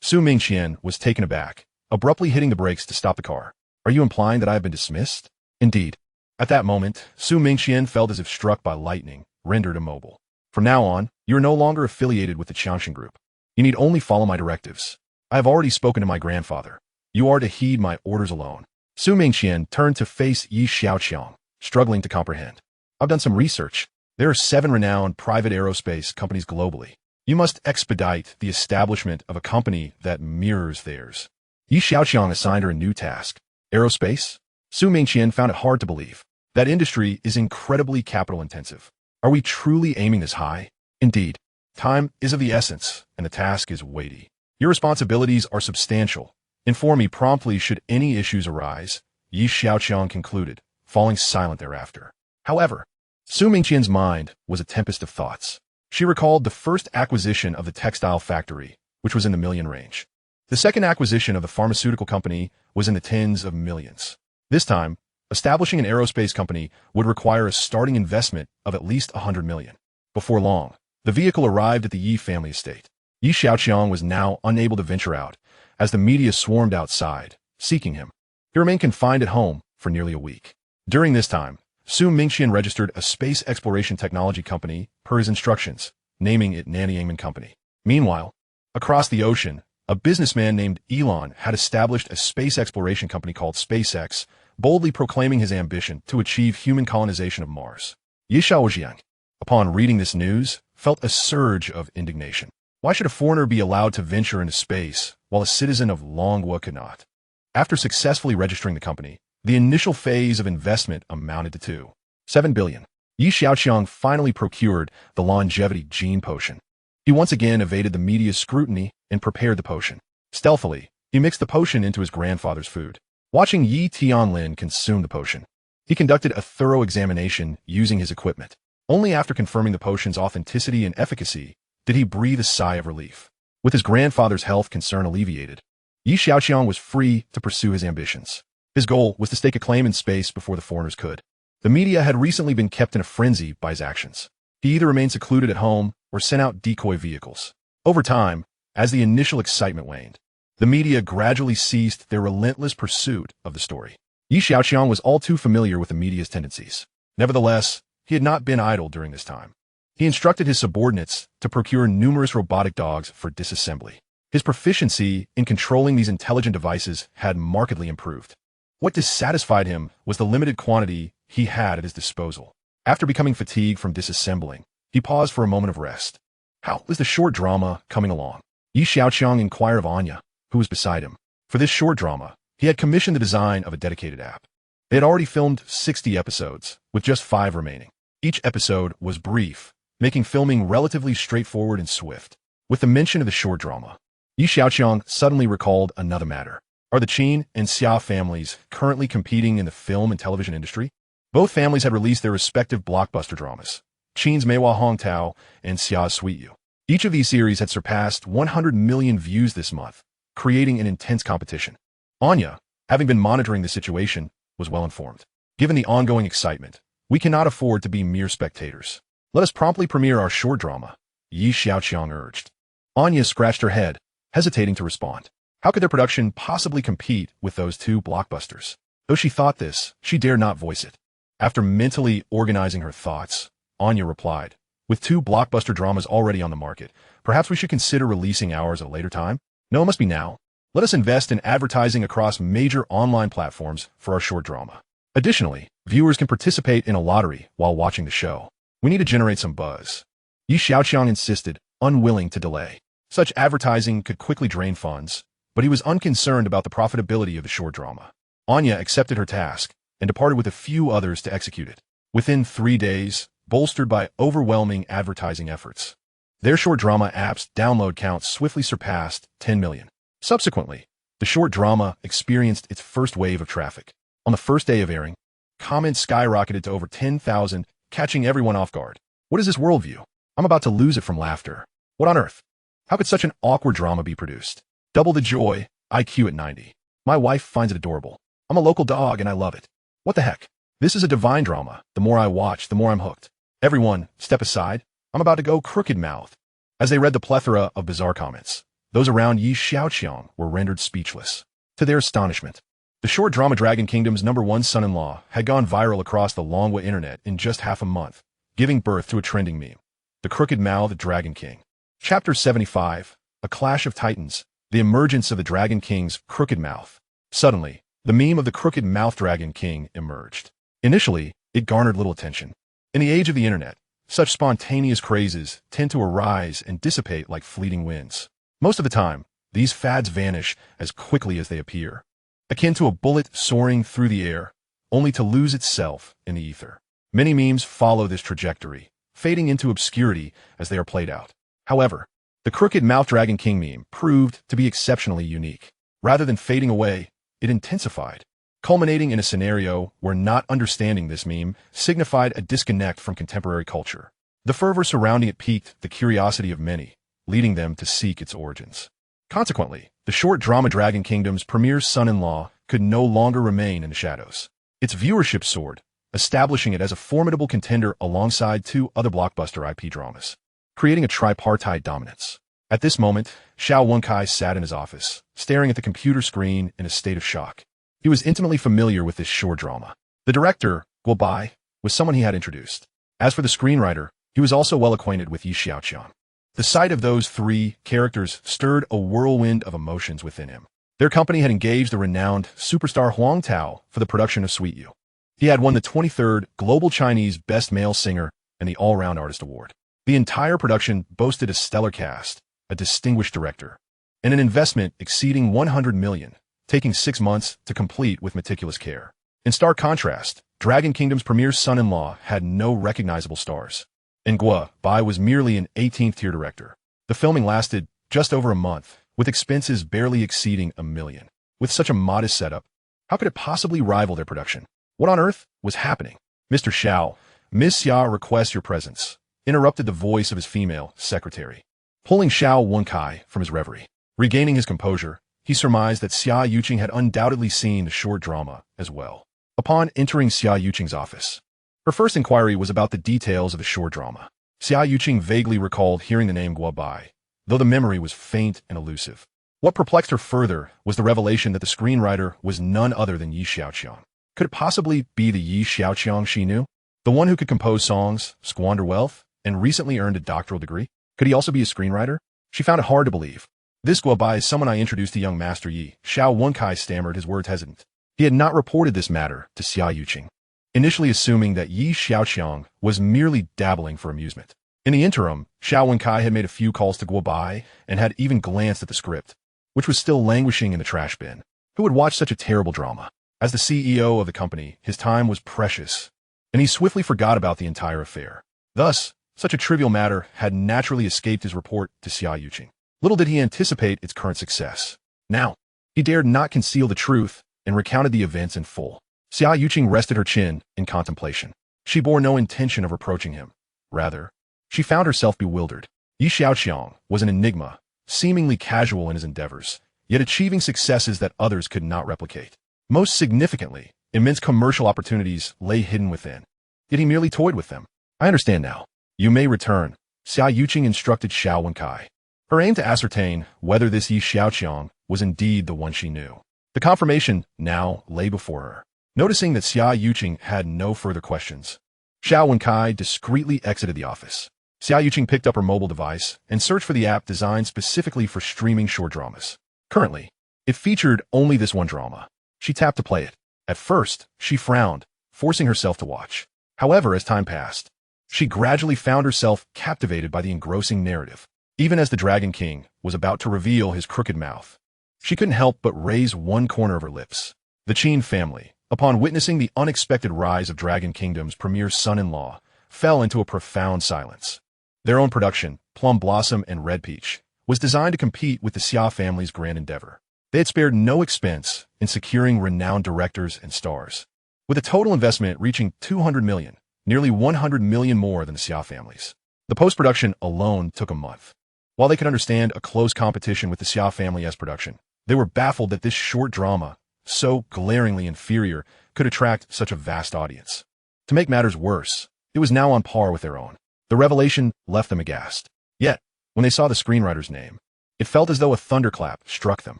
A: Su Mingxian was taken aback, abruptly hitting the brakes to stop the car. Are you implying that I have been dismissed? Indeed. At that moment, Su Mingxian felt as if struck by lightning, rendered immobile. From now on, you are no longer affiliated with the Xia Group. You need only follow my directives. I have already spoken to my grandfather. You are to heed my orders alone. Su Mingxian turned to face Yi Xiaoqiang, struggling to comprehend. I've done some research. There are 7 renowned private aerospace companies globally. You must expedite the establishment of a company that mirrors theirs. Yi Xiaoqiang assigned her a new task. Aerospace? Su Mingxian found it hard to believe. That industry is incredibly capital-intensive. Are we truly aiming this high? Indeed. Time is of the essence, and the task is weighty. Your responsibilities are substantial. Inform me promptly should any issues arise, Yi Xiaoqiang concluded, falling silent thereafter. However, Su Mingxian's mind was a tempest of thoughts. She recalled the first acquisition of the textile factory, which was in the million range. The second acquisition of the pharmaceutical company was in the tens of millions. This time, establishing an aerospace company would require a starting investment of at least 100 million. Before long, the vehicle arrived at the Yi family estate. Yi Xiaoqiang was now unable to venture out, as the media swarmed outside, seeking him. He remained confined at home for nearly a week. During this time, Su Mingxian registered a space exploration technology company per his instructions, naming it Nanyangman Company. Meanwhile, across the ocean, a businessman named Elon had established a space exploration company called SpaceX, boldly proclaiming his ambition to achieve human colonization of Mars. Xiaoqiang, upon reading this news, felt a surge of indignation. Why should a foreigner be allowed to venture into space while a citizen of Longhua could not? After successfully registering the company, the initial phase of investment amounted to 7 billion. Yi Xiaoqiang finally procured the longevity gene potion. He once again evaded the media's scrutiny and prepared the potion. Stealthily, he mixed the potion into his grandfather's food. Watching Yi Tianlin consume the potion, he conducted a thorough examination using his equipment. Only after confirming the potion's authenticity and efficacy did he breathe a sigh of relief. With his grandfather's health concern alleviated, Yi Xiaoqiang was free to pursue his ambitions. His goal was to stake a claim in space before the foreigners could. The media had recently been kept in a frenzy by his actions. He either remained secluded at home or sent out decoy vehicles. Over time, as the initial excitement waned, the media gradually ceased their relentless pursuit of the story. Yi Xiaoqiang was all too familiar with the media's tendencies. Nevertheless, he had not been idle during this time. He instructed his subordinates to procure numerous robotic dogs for disassembly. His proficiency in controlling these intelligent devices had markedly improved. What dissatisfied him was the limited quantity he had at his disposal. After becoming fatigued from disassembling, he paused for a moment of rest. How was the short drama coming along? Yi Xiaoqiang inquired of Anya, who was beside him. For this short drama, he had commissioned the design of a dedicated app. They had already filmed 60 episodes, with just 5 remaining. Each episode was brief, making filming relatively straightforward and swift. With the mention of the short drama, Yi Xiaoqiang suddenly recalled another matter. Are the Qin and Xia families currently competing in the film and television industry? Both families had released their respective blockbuster dramas, Qin's Meiwa Hongtao and Xia's Sweet You. Each of these series had surpassed 100 million views this month, creating an intense competition. Anya,
B: having been monitoring the situation, was well informed. Given the ongoing excitement, we cannot afford to be mere spectators. Let us promptly premiere our short drama, Xiaoqiang urged. Anya scratched her head, hesitating to respond. How could their production possibly compete with those two blockbusters? Though she thought this, she dared not voice it. After mentally organizing her thoughts, Anya replied, with two blockbuster dramas already on the market, perhaps we should consider releasing ours at a later time? No, it must be now. Let us invest in advertising across major online platforms for our short drama. Additionally, viewers can participate in a lottery while watching the show. We need to generate some buzz. Xiaoqiang insisted, unwilling to delay. Such advertising could quickly drain funds, but he was unconcerned about the profitability of the short drama. Anya accepted her task and departed with a few others to execute it. Within 3 days, bolstered by overwhelming advertising efforts, their short drama app's download count swiftly surpassed 10 million. Subsequently, the short drama experienced its first wave of traffic. On the first day of airing, comments skyrocketed to over 10,000, catching everyone off guard. What is this worldview? I'm about to lose it from laughter. What on earth? How could such an awkward drama be produced? Double the joy, IQ at 90. My wife finds it adorable. I'm a local dog and I love it. What the heck? This is a divine drama. The more I watch, the more I'm hooked. Everyone, step aside. I'm about to go crooked mouth. As they read the plethora of bizarre comments, those around Xiaoqiang were rendered speechless. To their astonishment, the short drama Dragon Kingdom's #1 son-in-law had gone viral across the Longwa internet in just half a month, giving birth to a trending meme. The Crooked-Mouthed Dragon King. Chapter 75, A Clash of Titans, the emergence of the Dragon King's crooked mouth. Suddenly, the meme of the crooked-mouthed Dragon King emerged. Initially, it garnered little attention. In the age of the internet, such spontaneous crazes tend to arise and dissipate like fleeting winds. Most of the time, these fads vanish as quickly as they appear, akin to a bullet soaring through the air, only to lose itself in the ether. Many memes follow this trajectory, fading into obscurity as they are played out. However, the crooked-mouthed Dragon King meme proved to be exceptionally unique. Rather than fading away, it intensified, culminating in a scenario where not understanding this meme signified a disconnect from contemporary culture. The fervor surrounding it piqued the curiosity of many, leading them to seek its origins. Consequently, the short drama Dragon Kingdom's premier son-in-law could no longer remain in the shadows. Its viewership soared, establishing it as a formidable contender alongside two other blockbuster IP dramas, creating a tripartite dominance. At this moment, Xiaoqiang sat in his office, staring at the computer screen in a state of shock. He was intimately familiar with this short drama. The director, Guo Bai, was someone he had introduced. As for the screenwriter, he was also well acquainted with Xiaoqiang. The sight of those three characters stirred a whirlwind of emotions within him. Their company had engaged the renowned superstar Huang Tao for the production of Sweet You. He had won the 23rd Global Chinese Best Male Singer and the All-Round Artist Award. The entire production boasted a stellar cast, a distinguished director, and an investment exceeding 100 million, taking 6 months to complete with meticulous care. In stark contrast, Dragon Kingdom's premier son-in-law had no recognizable stars, and Guo Bai was merely an 18th-tier director. The filming lasted just over a month, with expenses barely exceeding $1 million. With such a modest setup, how could it possibly rival their production? What on earth was happening? Mr. Xiao, Miss Xia requests your presence, interrupted the voice of his female secretary, pulling Xiaoqiang from his reverie. Regaining his composure, he surmised that Xiaoqiang had undoubtedly seen the short drama as well. Upon entering Xiaoqiang's office, her first inquiry was about the details of the short drama. Xiaoqiang vaguely recalled hearing the name Guo Bai, though the memory was faint and elusive. What perplexed her further was the revelation that the screenwriter was none other than Xiaoqiang. Could it possibly be the Xiaoqiang she knew? The one who could compose songs, squander wealth, and recently earned a doctoral degree? Could he also be a screenwriter? She found it hard to believe. This Guo Bai is someone I introduced to young Master Yi. Xiaoqiang stammered, his words hesitant. He had not reported this matter to Xiaoqiang, initially assuming that Xiaoqiang was merely dabbling for amusement. In the interim, Xiaoqiang had made a few calls to Guo Bai and had even glanced at the script, which was still languishing in the trash bin. Who would watch such a terrible drama? As the CEO of the company, his time was precious, and he swiftly forgot about the entire affair. Thus, such a trivial matter had naturally escaped his report to Xiaoqiang. Little did he anticipate its current success. Now, he dared not conceal the truth and recounted the events in full. Xiaoqiang rested her chin in contemplation. She bore no intention of reproaching him. Rather, she found herself bewildered. Xiaoqiang was an enigma, seemingly casual in his endeavors, yet achieving successes that others could not replicate.
A: Most significantly, immense commercial opportunities lay hidden within. Yet he merely toyed with them. I understand now. You may return, Xiaoqiang instructed Xiaoqiang. Her aim to ascertain whether this Xiaoqiang was indeed the one she knew. The confirmation now lay before her. Noticing that Xiaoqiang had no further questions, Xiaoqiang discreetly exited the office. Xiaoqiang picked up her mobile device and searched for the app designed specifically for streaming short dramas. Currently, it featured only this one drama. She tapped to play it. At first, she frowned, forcing herself to watch. However, as time passed, she gradually found herself captivated by the engrossing narrative. Even as the Dragon King was about to reveal his crooked mouth, she couldn't help but raise one corner of her lips. The Qin family, upon witnessing the unexpected rise of Dragon Kingdom's premier son-in-law, fell into a profound silence. Their own production, Plum Blossom and Red Peach, was designed to compete with the Xia family's grand endeavor. They had spared no expense in securing renowned directors and stars, with a total investment reaching 200 million, nearly 100 million more than the Xia families. The post-production alone took a month. While they could understand a close competition with the Xia family's production, they were baffled that this short drama, so glaringly inferior, could attract such a vast audience. To make matters worse, it was now on par with their own. The revelation left them aghast. Yet, when they saw the screenwriter's name, it felt as though a thunderclap struck them.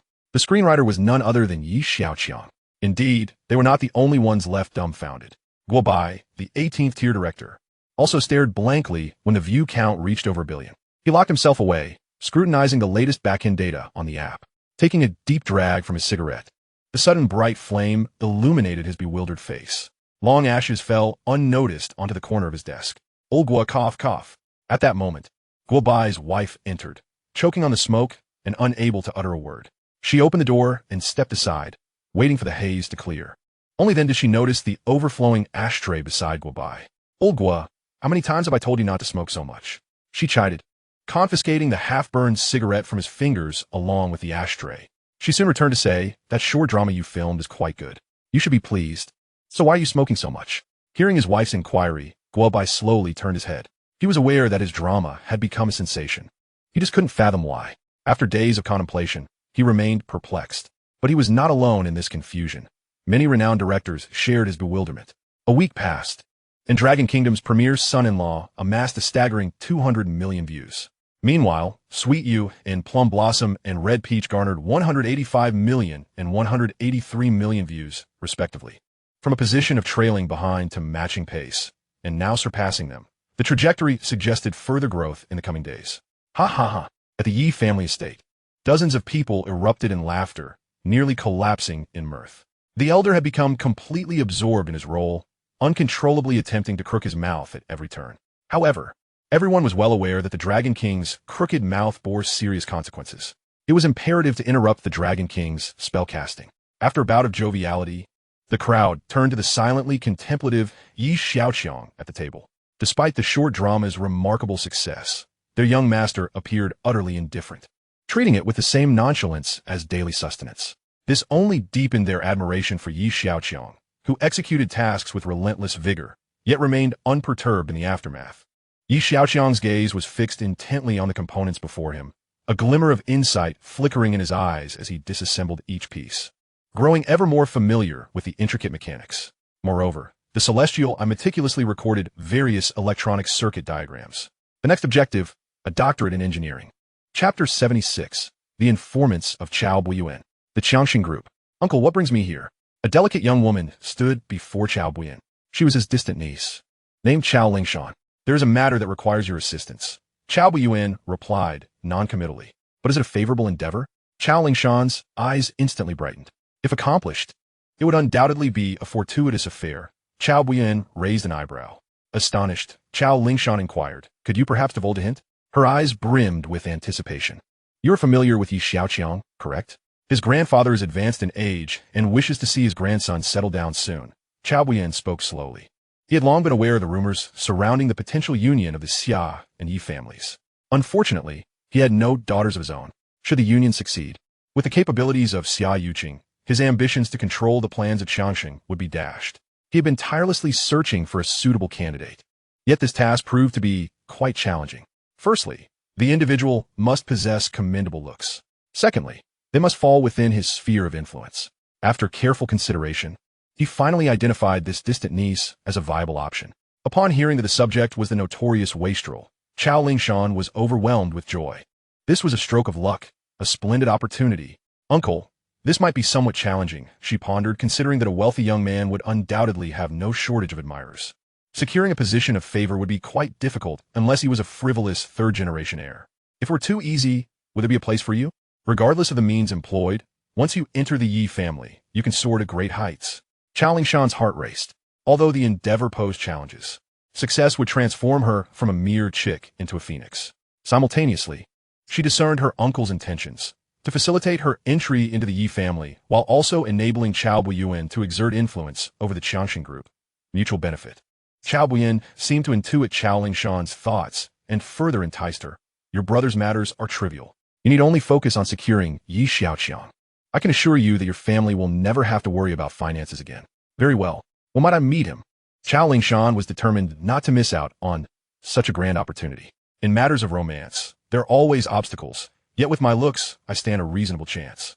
A: The screenwriter was none other than Xiaoqiang. Indeed, they were not the only ones left dumbfounded. Guo Bai, the 18th tier director, also stared blankly when the view count reached over a billion. He locked himself away, scrutinizing the latest backend data on the app. Taking a deep drag from his cigarette, the sudden bright flame illuminated his bewildered face. Long ashes fell unnoticed onto the corner of his desk. Old Guo cough. At that moment, Guo Bai's wife entered, choking on the smoke and unable to utter a word. She opened the door and stepped aside, waiting for the haze to clear. Only then did she notice the overflowing ashtray beside Guo Bai. Old Guo, how many times have I told you not to smoke so much? She chided, confiscating the half-burned cigarette from his fingers along with the ashtray. She soon returned to say, that short drama you filmed is quite good. You should be pleased. So why are you smoking so much? Hearing his wife's inquiry, Guo Bai slowly turned his head. He was aware that his drama had become a sensation. He just couldn't fathom why. After days of contemplation, he remained perplexed. But he was not alone in this confusion. Many renowned directors shared his bewilderment. A week passed, and Dragon Kingdom's premier son-in-law amassed a staggering 200 million views. Meanwhile, Sweet You in Plum Blossom and Red Peach garnered 185 million and 183 million views, respectively. From a position of trailing behind to matching pace, and now surpassing them, the trajectory suggested further growth in the coming days. Ha ha ha. At the Yi family estate, dozens of people erupted in laughter, nearly collapsing in mirth. The elder had become completely absorbed in his role, uncontrollably attempting to crook his mouth at every turn. However, everyone was well aware that the Dragon King's crooked mouth bore serious consequences. It was imperative to interrupt the Dragon King's spellcasting. After a bout of joviality, the crowd turned to the silently contemplative Xiaoqiang at the table. Despite the short drama's remarkable success, their young master appeared utterly indifferent, treating it with the same nonchalance as daily sustenance. This only deepened their admiration for Xiaoqiang, who executed tasks with relentless vigor, yet remained unperturbed in the aftermath. Xiaoqiang's gaze was fixed intently on the components before him, a glimmer of insight flickering in his eyes as he disassembled each piece, growing ever more familiar with the intricate mechanics. Moreover, the Celestial meticulously recorded various electronic circuit diagrams. The next objective, a doctorate in engineering. Chapter 76, The Informants of Chao Buiyuan. The Xiaoqiang Group. Uncle, what brings me here? A delicate young woman stood before Chao Buiyuan. She was his distant niece, named Chao Lingshan. There is a matter that requires your assistance. Chao Buiyuan replied, non-committally. But is it a favorable endeavor? Chao Lingshan's eyes instantly brightened. If accomplished, it would undoubtedly be a fortuitous affair. Chao Buiyuan raised an eyebrow. Astonished, Chao Lingshan inquired, could you perhaps divulge a hint? Her eyes brimmed with anticipation. You are familiar with Xiaoqiang, correct? His grandfather is advanced in age and wishes to see his grandson settle down soon. Chao Buiyuan spoke slowly. He had long been aware of the rumors surrounding the potential union of the Xia and Yi families. Unfortunately, he had no daughters of his own. Should the union succeed, with the capabilities of Xiaoqiang, his ambitions to control the plans of Xiaoqiang would be dashed. He had been tirelessly searching for a suitable candidate. Yet this task proved to be quite challenging. Firstly, the individual must possess commendable looks. Secondly, they must fall within his sphere of influence. After careful consideration, he finally identified this distant niece as a viable option. Upon hearing that the subject was the notorious wastrel, Xiaoqiang was overwhelmed with joy. This was a stroke of luck, a splendid opportunity. Uncle, this might be somewhat challenging, she pondered, considering that a wealthy young man would undoubtedly have no shortage of admirers. Securing a position of favor would be quite difficult unless he was a frivolous third-generation heir. If it were too easy, would there be a place for you? Regardless of the means employed, once you enter the Yi family, you can soar to great heights. Xiaoqiang's heart raced. Although the endeavor posed challenges, success would transform her from a mere chick into a phoenix. Simultaneously, she discerned her uncle's intentions to facilitate her entry into the Yi family while also enabling Chao Buiyuan to exert influence over the Xia Group. Mutual benefit. Chao Buiyuan seemed to intuit Xiaoqiang's thoughts and further enticed her. Your brother's matters are trivial. You need only focus on securing Yi Xiaoqiang. I can assure you that your family will never have to worry about finances again. Very well. When might I meet him? Xiaoqiang was determined not to miss out on such a grand opportunity. In matters of romance, there are always obstacles, yet with my looks, I stand a reasonable chance.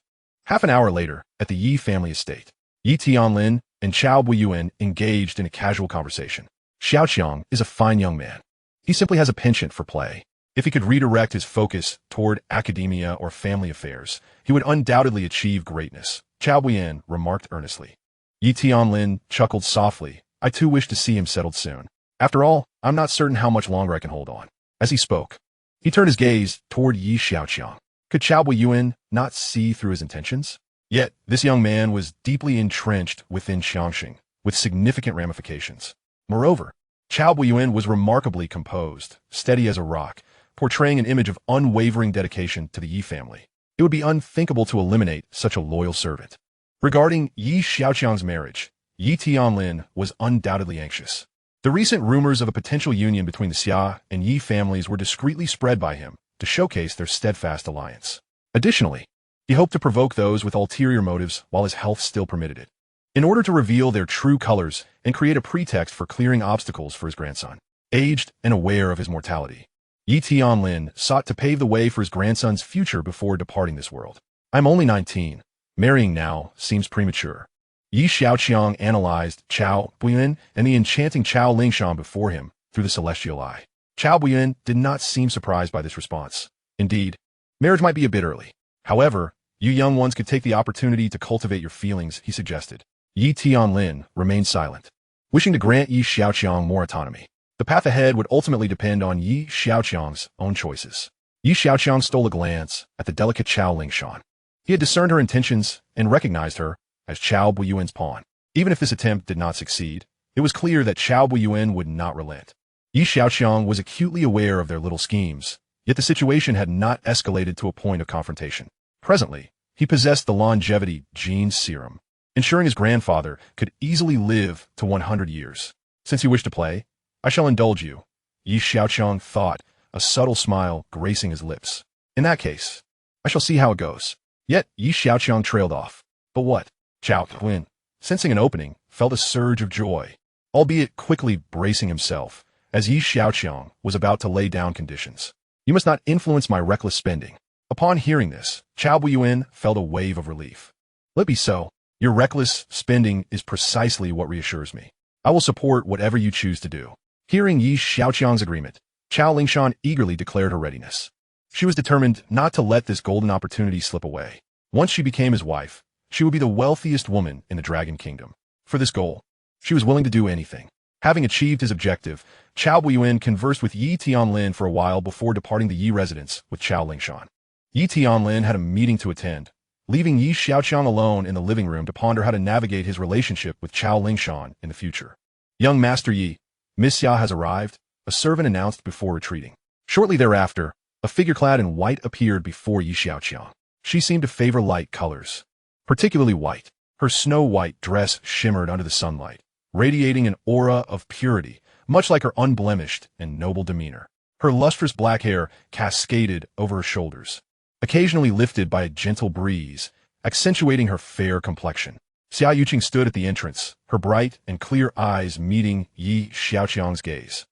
A: Half an hour later, at the Yi family estate, Yi Tianlin and Chao Buiyuan engaged in a casual conversation. Xiaoqiang is a fine young man. He simply has a penchant for play. If he could redirect his focus toward academia or family affairs, he would undoubtedly achieve greatness, Chao Buiyuan remarked earnestly. Yi Tianlin chuckled softly. I too wish to see him settled soon. After all, I'm not certain how much longer I can hold on. As he spoke, he turned his gaze toward Yi Xiaoqiang. Could Chao Buiyuan not see through his intentions? Yet, this young man was deeply entrenched within Xiaoqiang, with significant ramifications. Moreover, Chao Buiyuan was remarkably composed, steady as a rock, portraying an image of unwavering dedication to the Yi family. It would be unthinkable to eliminate such a loyal servant. Regarding Yi Xiaoqiang's marriage, Yi Tianlin was undoubtedly anxious. The recent rumors of a potential union between the Xia and Yi families were discreetly spread by him to showcase their steadfast alliance. Additionally, he hoped to provoke those with ulterior motives while his health still permitted it, in order to reveal their true colors and create a pretext for clearing obstacles for his grandson. Aged and aware of his mortality, Yi Tianlin sought to pave the way for his grandson's future before departing this world. I'm only 19. Marrying now seems premature. Yi Xiaoqiang analyzed Chao Buiyuan and the enchanting Chao Lingshan before him through the celestial eye. Chao Buiyuan did not seem surprised by this response. Indeed, marriage might be a bit early. However, you young ones could take the opportunity to cultivate your feelings, he suggested. Yi Tianlin remained silent, wishing to grant Yi Xiaoqiang more autonomy. The path ahead would ultimately depend on Yi Xiaoqiang's own choices. Yi Xiaoqiang stole a glance at the delicate Chao Lingshan. He had discerned her intentions and recognized her as Chao Buiyuan's pawn. Even if this attempt did not succeed, it was clear that Chao Buiyuan would not relent. Yi Xiaoqiang was acutely aware of their little schemes, yet the situation had not escalated to a point of confrontation. Presently, he possessed the longevity gene serum, ensuring his grandfather could easily live to 100 years. Since you wish to play, I shall indulge you, Yi Xiaoqiang thought, a subtle smile gracing his lips. In that case, I shall see how it goes. Yet Yi Xiaoqiang trailed off. But what? Chao Buiyuan, sensing an opening, felt a surge of joy, albeit quickly bracing himself, as Yi Xiaoqiang was about to lay down conditions. You must not influence my reckless spending. Upon hearing this, Chao Buiyuan felt a wave of relief. Let it be so. Your reckless spending is precisely what reassures me. I will support whatever you choose to do. Hearing Yi Xiaoqiang's agreement, Chao Lingshan eagerly declared her readiness. She was determined not to let this golden opportunity slip away. Once she became his wife, she would be the wealthiest woman in the Dragon Kingdom. For this goal, she was willing to do anything. Having achieved his objective, Chao Buiyuan conversed with Yi Tianlin for a while before departing the Yi residence with Chao Lingshan. Yi Tianlin had a meeting to attend, leaving Yi Xiaoqiang alone in the living room to ponder how to navigate his relationship with Chao Lingshan in the future. Young Master Yi, Miss Xia has arrived, a servant announced before retreating. Shortly thereafter, a figure clad in white appeared before Yi Xiaoqiang. She seemed to favor light colors, particularly white. Her snow-white dress shimmered under the sunlight, radiating an aura of purity, much like her unblemished and noble demeanor. Her lustrous black hair cascaded over her shoulders, occasionally lifted by a gentle breeze, accentuating her fair complexion. Xiaoqiang stood at the entrance, her bright and clear eyes meeting Yi Xiaoqiang's gaze.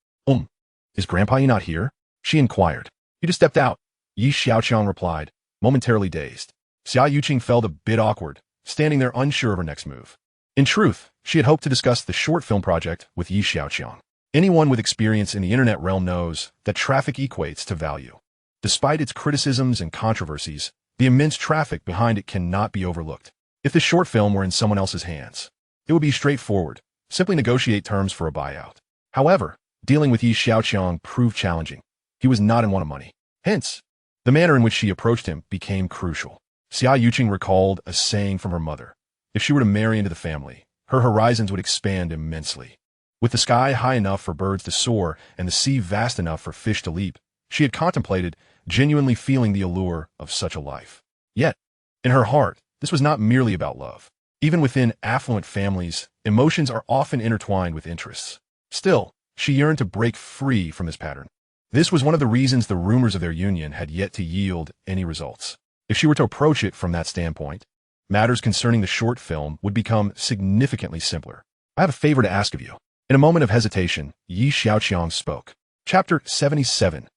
A: Is Grandpa Yi not here? She inquired. He just stepped out, Yi Xiaoqiang replied, momentarily dazed. Xiaoqiang felt a bit awkward, standing there unsure of her next move. In truth, she had hoped to discuss the short film project with Xiaoqiang. Anyone with experience in the internet realm knows that traffic equates to value. Despite its criticisms and controversies, the immense traffic behind it cannot be overlooked. If the short film were in someone else's hands, it would be straightforward, simply negotiate terms for a buyout. However, dealing with Xiaoqiang proved challenging. He was not in want of money. Hence, the manner in which she approached him became crucial. Xiaoqiang recalled a saying from her mother. If she were to marry into the family, her horizons would expand immensely. With the sky high enough for birds to soar and the sea vast enough for fish to leap, she had contemplated, genuinely feeling the allure of such a life. Yet, in her heart, this was not merely about love. Even within affluent families, emotions are often intertwined with interests. Still, she yearned to break free from this pattern. This was one of the reasons the rumors of their union had yet to yield any results. If she were to approach it from that standpoint, matters concerning the short film would become significantly simpler. I have a favor to ask of you. In a moment of hesitation, Xiaoqiang spoke. Chapter 77.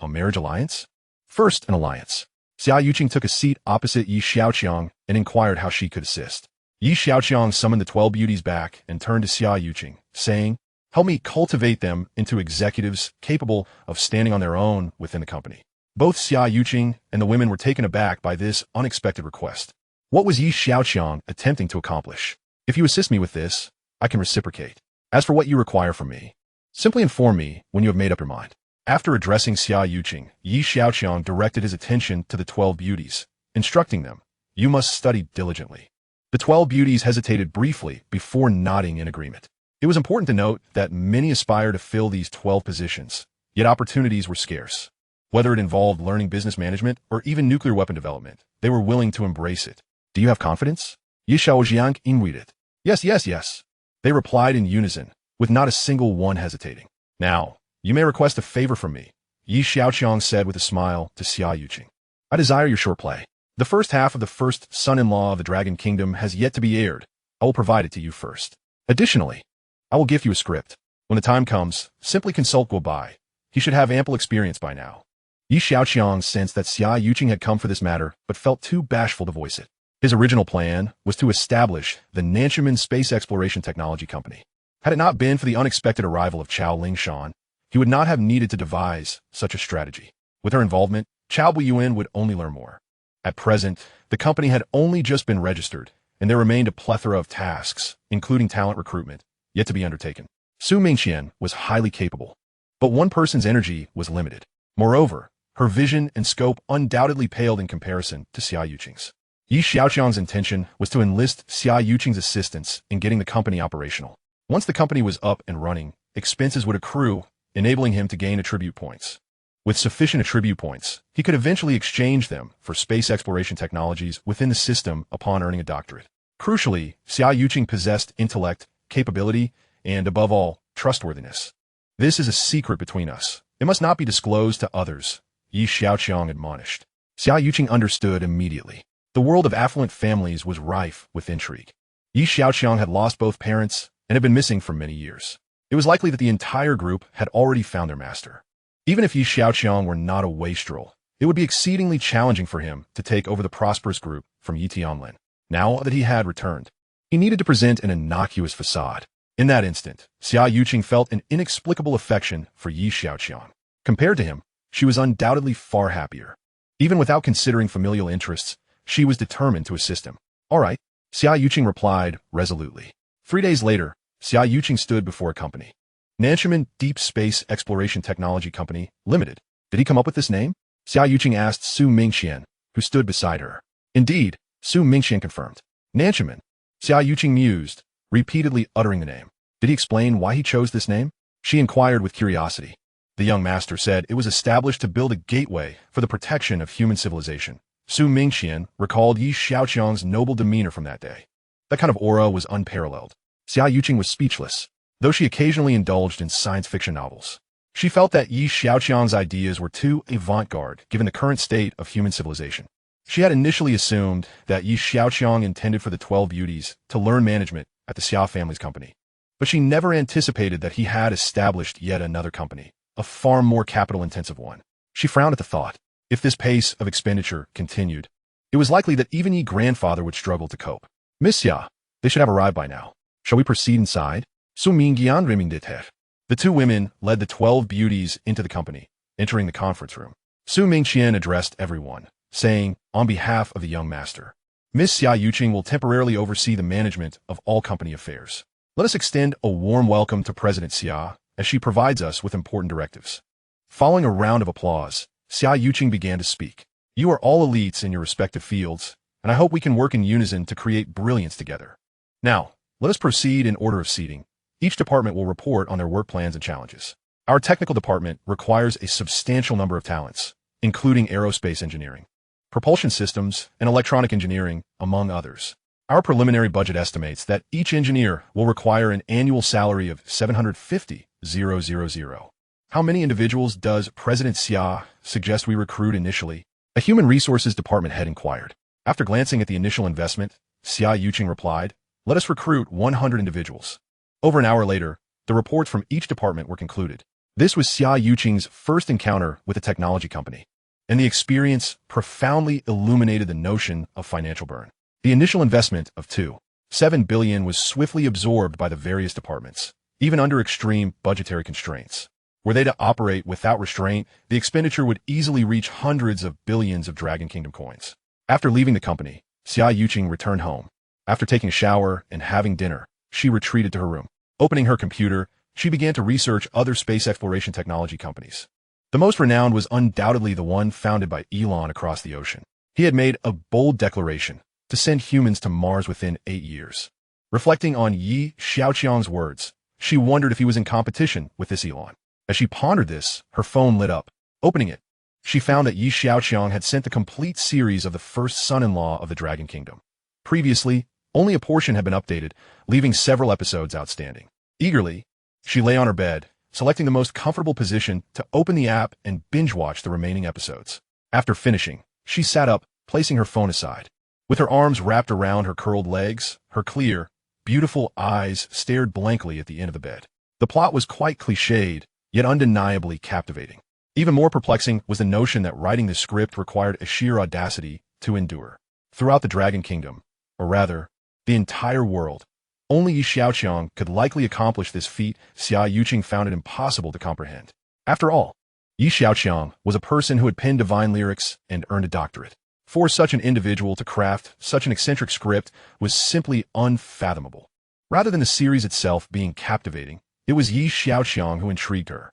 A: A marriage alliance? First, an alliance. Xiaoqiang took a seat opposite Xiaoqiang and inquired how she could assist. Xiaoqiang summoned the 12 beauties back and turned to Xiaoqiang, saying, "Help me cultivate them into executives capable of standing on their own within the company." Both Xiaoqiang and the women were taken aback by this unexpected request. What was Xiaoqiang attempting to accomplish? If you assist me with this, I can reciprocate. As for what you require from me, simply inform me when you have made up your mind. After addressing Xiaoqiang, Xiaoqiang directed his attention to the 12 beauties, instructing them, "You must study diligently." The 12 beauties hesitated briefly before nodding in agreement. It was important to note that many aspire to fill these 12 positions, yet opportunities were scarce. Whether it involved learning business management or even nuclear weapon development, they were willing to embrace it. "Do you have confidence?" Xiaoqiang inquired. Yes. They replied in unison, with not a single one hesitating. "Now, you may request a favor from me," Xiaoqiang said with a smile to Xiaoqiang. "I desire your short play. The first half of the first son-in-law of the Dragon Kingdom has yet to be aired. I will provide it to you first. Additionally, I will give you a script. When the time comes, simply consult Guobai. He should have ample experience by now." Xiaoqiang sensed that Xiaoqiang had come for this matter, but felt too bashful to voice it. His original plan was to establish the Nanchuman Space Exploration Technology Company. Had it not been for the unexpected arrival of Chao Lingshan, he would not have needed to devise such a strategy. With her involvement, Chao Buyuan would only learn more. At present, the company had only just been registered, and there remained a plethora of tasks, including talent recruitment, yet to be undertaken. Su Mingqian was highly capable, but one person's energy was limited. Moreover, her vision and scope undoubtedly paled in comparison to Xiaoqiang's. Xiaoqiang's intention was to enlist Xiaoqiang's assistance in getting the company operational. Once the company was up and running, expenses would accrue, enabling him to gain attribute points. With sufficient attribute points, he could eventually exchange them for space exploration technologies within the system upon earning a doctorate. Crucially, Xiaoqiang possessed intellect, capability, and, above all, trustworthiness. "This is a secret between us. It must not be disclosed to others," Xiaoqiang admonished. Xiaoqiang understood immediately. The world of affluent families was rife with intrigue. Xiaoqiang had lost both parents and had been missing for many years. It was likely that the entire group had already found their master. Even if Xiaoqiang were not a wastrel, it would be exceedingly challenging for him to take over the prosperous group from Tianlin. Now that he had returned, he needed to present an innocuous facade. In that instant, Xiaoqiang felt an inexplicable affection for Xiaoqiang. Compared to him, she was undoubtedly far happier. Even without considering familial interests, she was determined to assist him. "All right," Xiaoqiang replied resolutely. 3 days later, Xiaoqiang stood before a company. Nanchuman Deep Space Exploration Technology Company, Limited. Did he come up with this name? Xiaoqiang asked Su Mingqian, who stood beside her. Indeed, Su Mingqian confirmed. Nanchuman. Xiaoqiang mused, repeatedly uttering the name. Did he explain why he chose this name? She inquired with curiosity. The young master said it was established to build a gateway for the protection of human civilization. Su Mingqian recalled Xiaoqiang's noble demeanor from that day. That kind of aura was unparalleled. Xiaoqiang was speechless, though she occasionally indulged in science fiction novels. She felt that Xiaoqiang's ideas were too avant-garde given the current state of human civilization. She had initially assumed that Xiaoqiang intended for the 12 beauties to learn management at the Xia family's company. But she never anticipated that he had established yet another company, a far more capital-intensive one. She frowned at the thought. If this pace of expenditure continued,
B: It was likely that even Yi's grandfather would struggle to cope. Miss Xia, they should have arrived by now. Shall we proceed inside? The two women led the 12 beauties into the company, entering the conference room. Su Mingqian addressed everyone, saying, on behalf of the young master, Miss Xiaoqiang will temporarily oversee the management of all company affairs. Let us extend a warm welcome to President Xia, as she provides us with important directives. Following a round of applause, Xiaoqiang began to speak. You are all elites in your respective fields, and I hope we can work in unison to create brilliance together. Now, let us proceed in order of seating. Each department will report on their work plans and challenges. Our technical department requires a substantial number of talents, including aerospace engineering, propulsion systems, and electronic engineering, among others. Our preliminary budget estimates that each engineer will require an annual salary of 750,000. How many individuals does President Xia suggest we recruit initially? A human resources department head inquired. After glancing at the initial investment, Xiaoqiang replied, let us recruit 100 individuals. Over an hour later, the reports from each department were concluded. This was Xiaoqiang's first encounter with a technology company, and the experience profoundly illuminated the notion of financial burn. The initial investment of 2.7 billion was swiftly absorbed by the various departments, even under extreme budgetary constraints. Were they to operate without restraint, the expenditure would easily reach hundreds of billions of Dragon Kingdom coins. After leaving the company, Xiaoqiang returned home. After taking a shower and having dinner, she retreated to her room. Opening her computer, she began to research other space exploration technology companies. The most renowned was undoubtedly the one founded by Elon across the ocean. He had made a bold declaration to send humans to Mars within 8 years. Reflecting on Xiaoqiang's words, she wondered if he was in competition with this Elon. As she pondered this, her phone lit up. Opening it, she found that Xiaoqiang had sent a complete series of the first son-in-law of the Dragon Kingdom. Previously, only a portion had been updated, leaving several episodes outstanding. Eagerly, she lay on her bed, selecting the most comfortable position to open the app and binge-watch the remaining episodes. After finishing, she sat up, placing her phone aside. With her arms wrapped around her curled legs, her clear, beautiful eyes stared blankly at the end of the bed. The plot was quite cliched, yet undeniably captivating. Even more perplexing was the notion that writing the script required a sheer audacity to endure. Throughout the Dragon Kingdom, or rather, the entire world, only Xiaoqiang could likely accomplish this feat. Xiaoqiang found it impossible to comprehend. After all, Xiaoqiang was a person who had penned divine lyrics and earned a doctorate. For such an individual to craft such an eccentric script was simply unfathomable. Rather than the series itself being captivating, it was Xiaoqiang who intrigued her.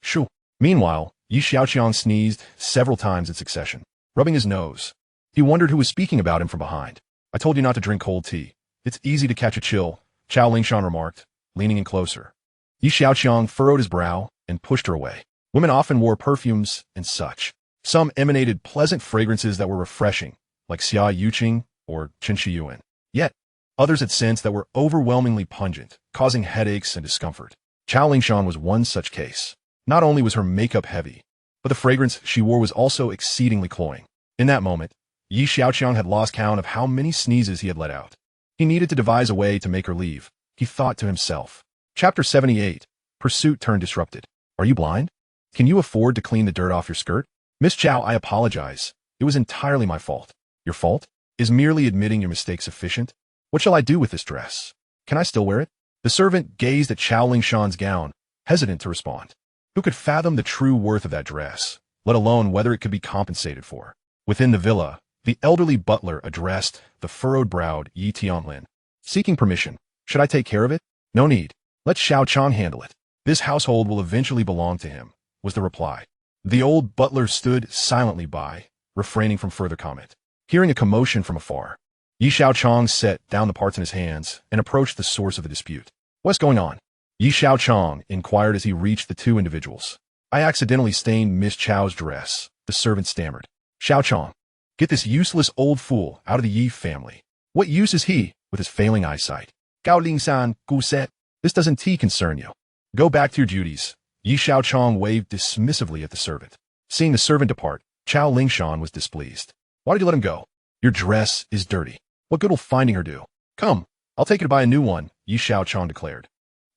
B: Shoo. Meanwhile, Xiaoqiang sneezed several times in succession, rubbing his nose. He wondered who was speaking about him from behind. I told you not to drink cold tea. It's easy to catch a chill, Xiaoqiang remarked, leaning in closer. Xiaoqiang furrowed his brow and pushed her away. Women often wore perfumes and such. Some emanated pleasant fragrances that were refreshing, like Xiaoqiang or Qinshiyuan. Yet, others had scents that were overwhelmingly pungent, causing headaches and discomfort. Xiaoqiang was one such case. Not only was her makeup heavy, but the fragrance she wore was also exceedingly cloying. In that moment, Xiaoqiang had lost count of how many sneezes he had let out. He needed to devise a way to make her leave, he thought to himself. Chapter 78. Pursuit turned disrupted. Are you blind? Can you afford to clean the dirt off your skirt? Miss Chow, I apologize. It was entirely my fault. Your fault? Is merely admitting your mistake sufficient? What shall I do with this dress? Can I still wear it? The servant gazed at Xiaoqiang's gown, hesitant to respond. Who could fathom the true worth of that dress, let alone whether it could be compensated for? Within the villa, the elderly butler addressed the furrowed-browed Yi Tianlin. Seeking permission. Should I take care of it? No need. Let Xiaoqiang handle it. This household will eventually belong to him, was the reply. The old butler stood silently by, refraining from further comment. Hearing a commotion from afar, Xiaoqiang set down the parts in his hands and approached the source of the dispute. What's going on? Xiaoqiang inquired as he reached the two individuals. I accidentally stained Miss Chow's dress, the servant stammered. Xiaoqiang, get this useless old fool out of the Yi family. What use is he, with his failing eyesight? Gao Ling-san, Guset, this doesn't concern you. Go back to your duties. Xiaoqiang waved dismissively at the servant. Seeing the servant depart, Chao Lingshan was displeased. Why did you let him go? Your dress is dirty. What good will finding her do? Come, I'll take you to buy a new one, Xiaoqiang declared,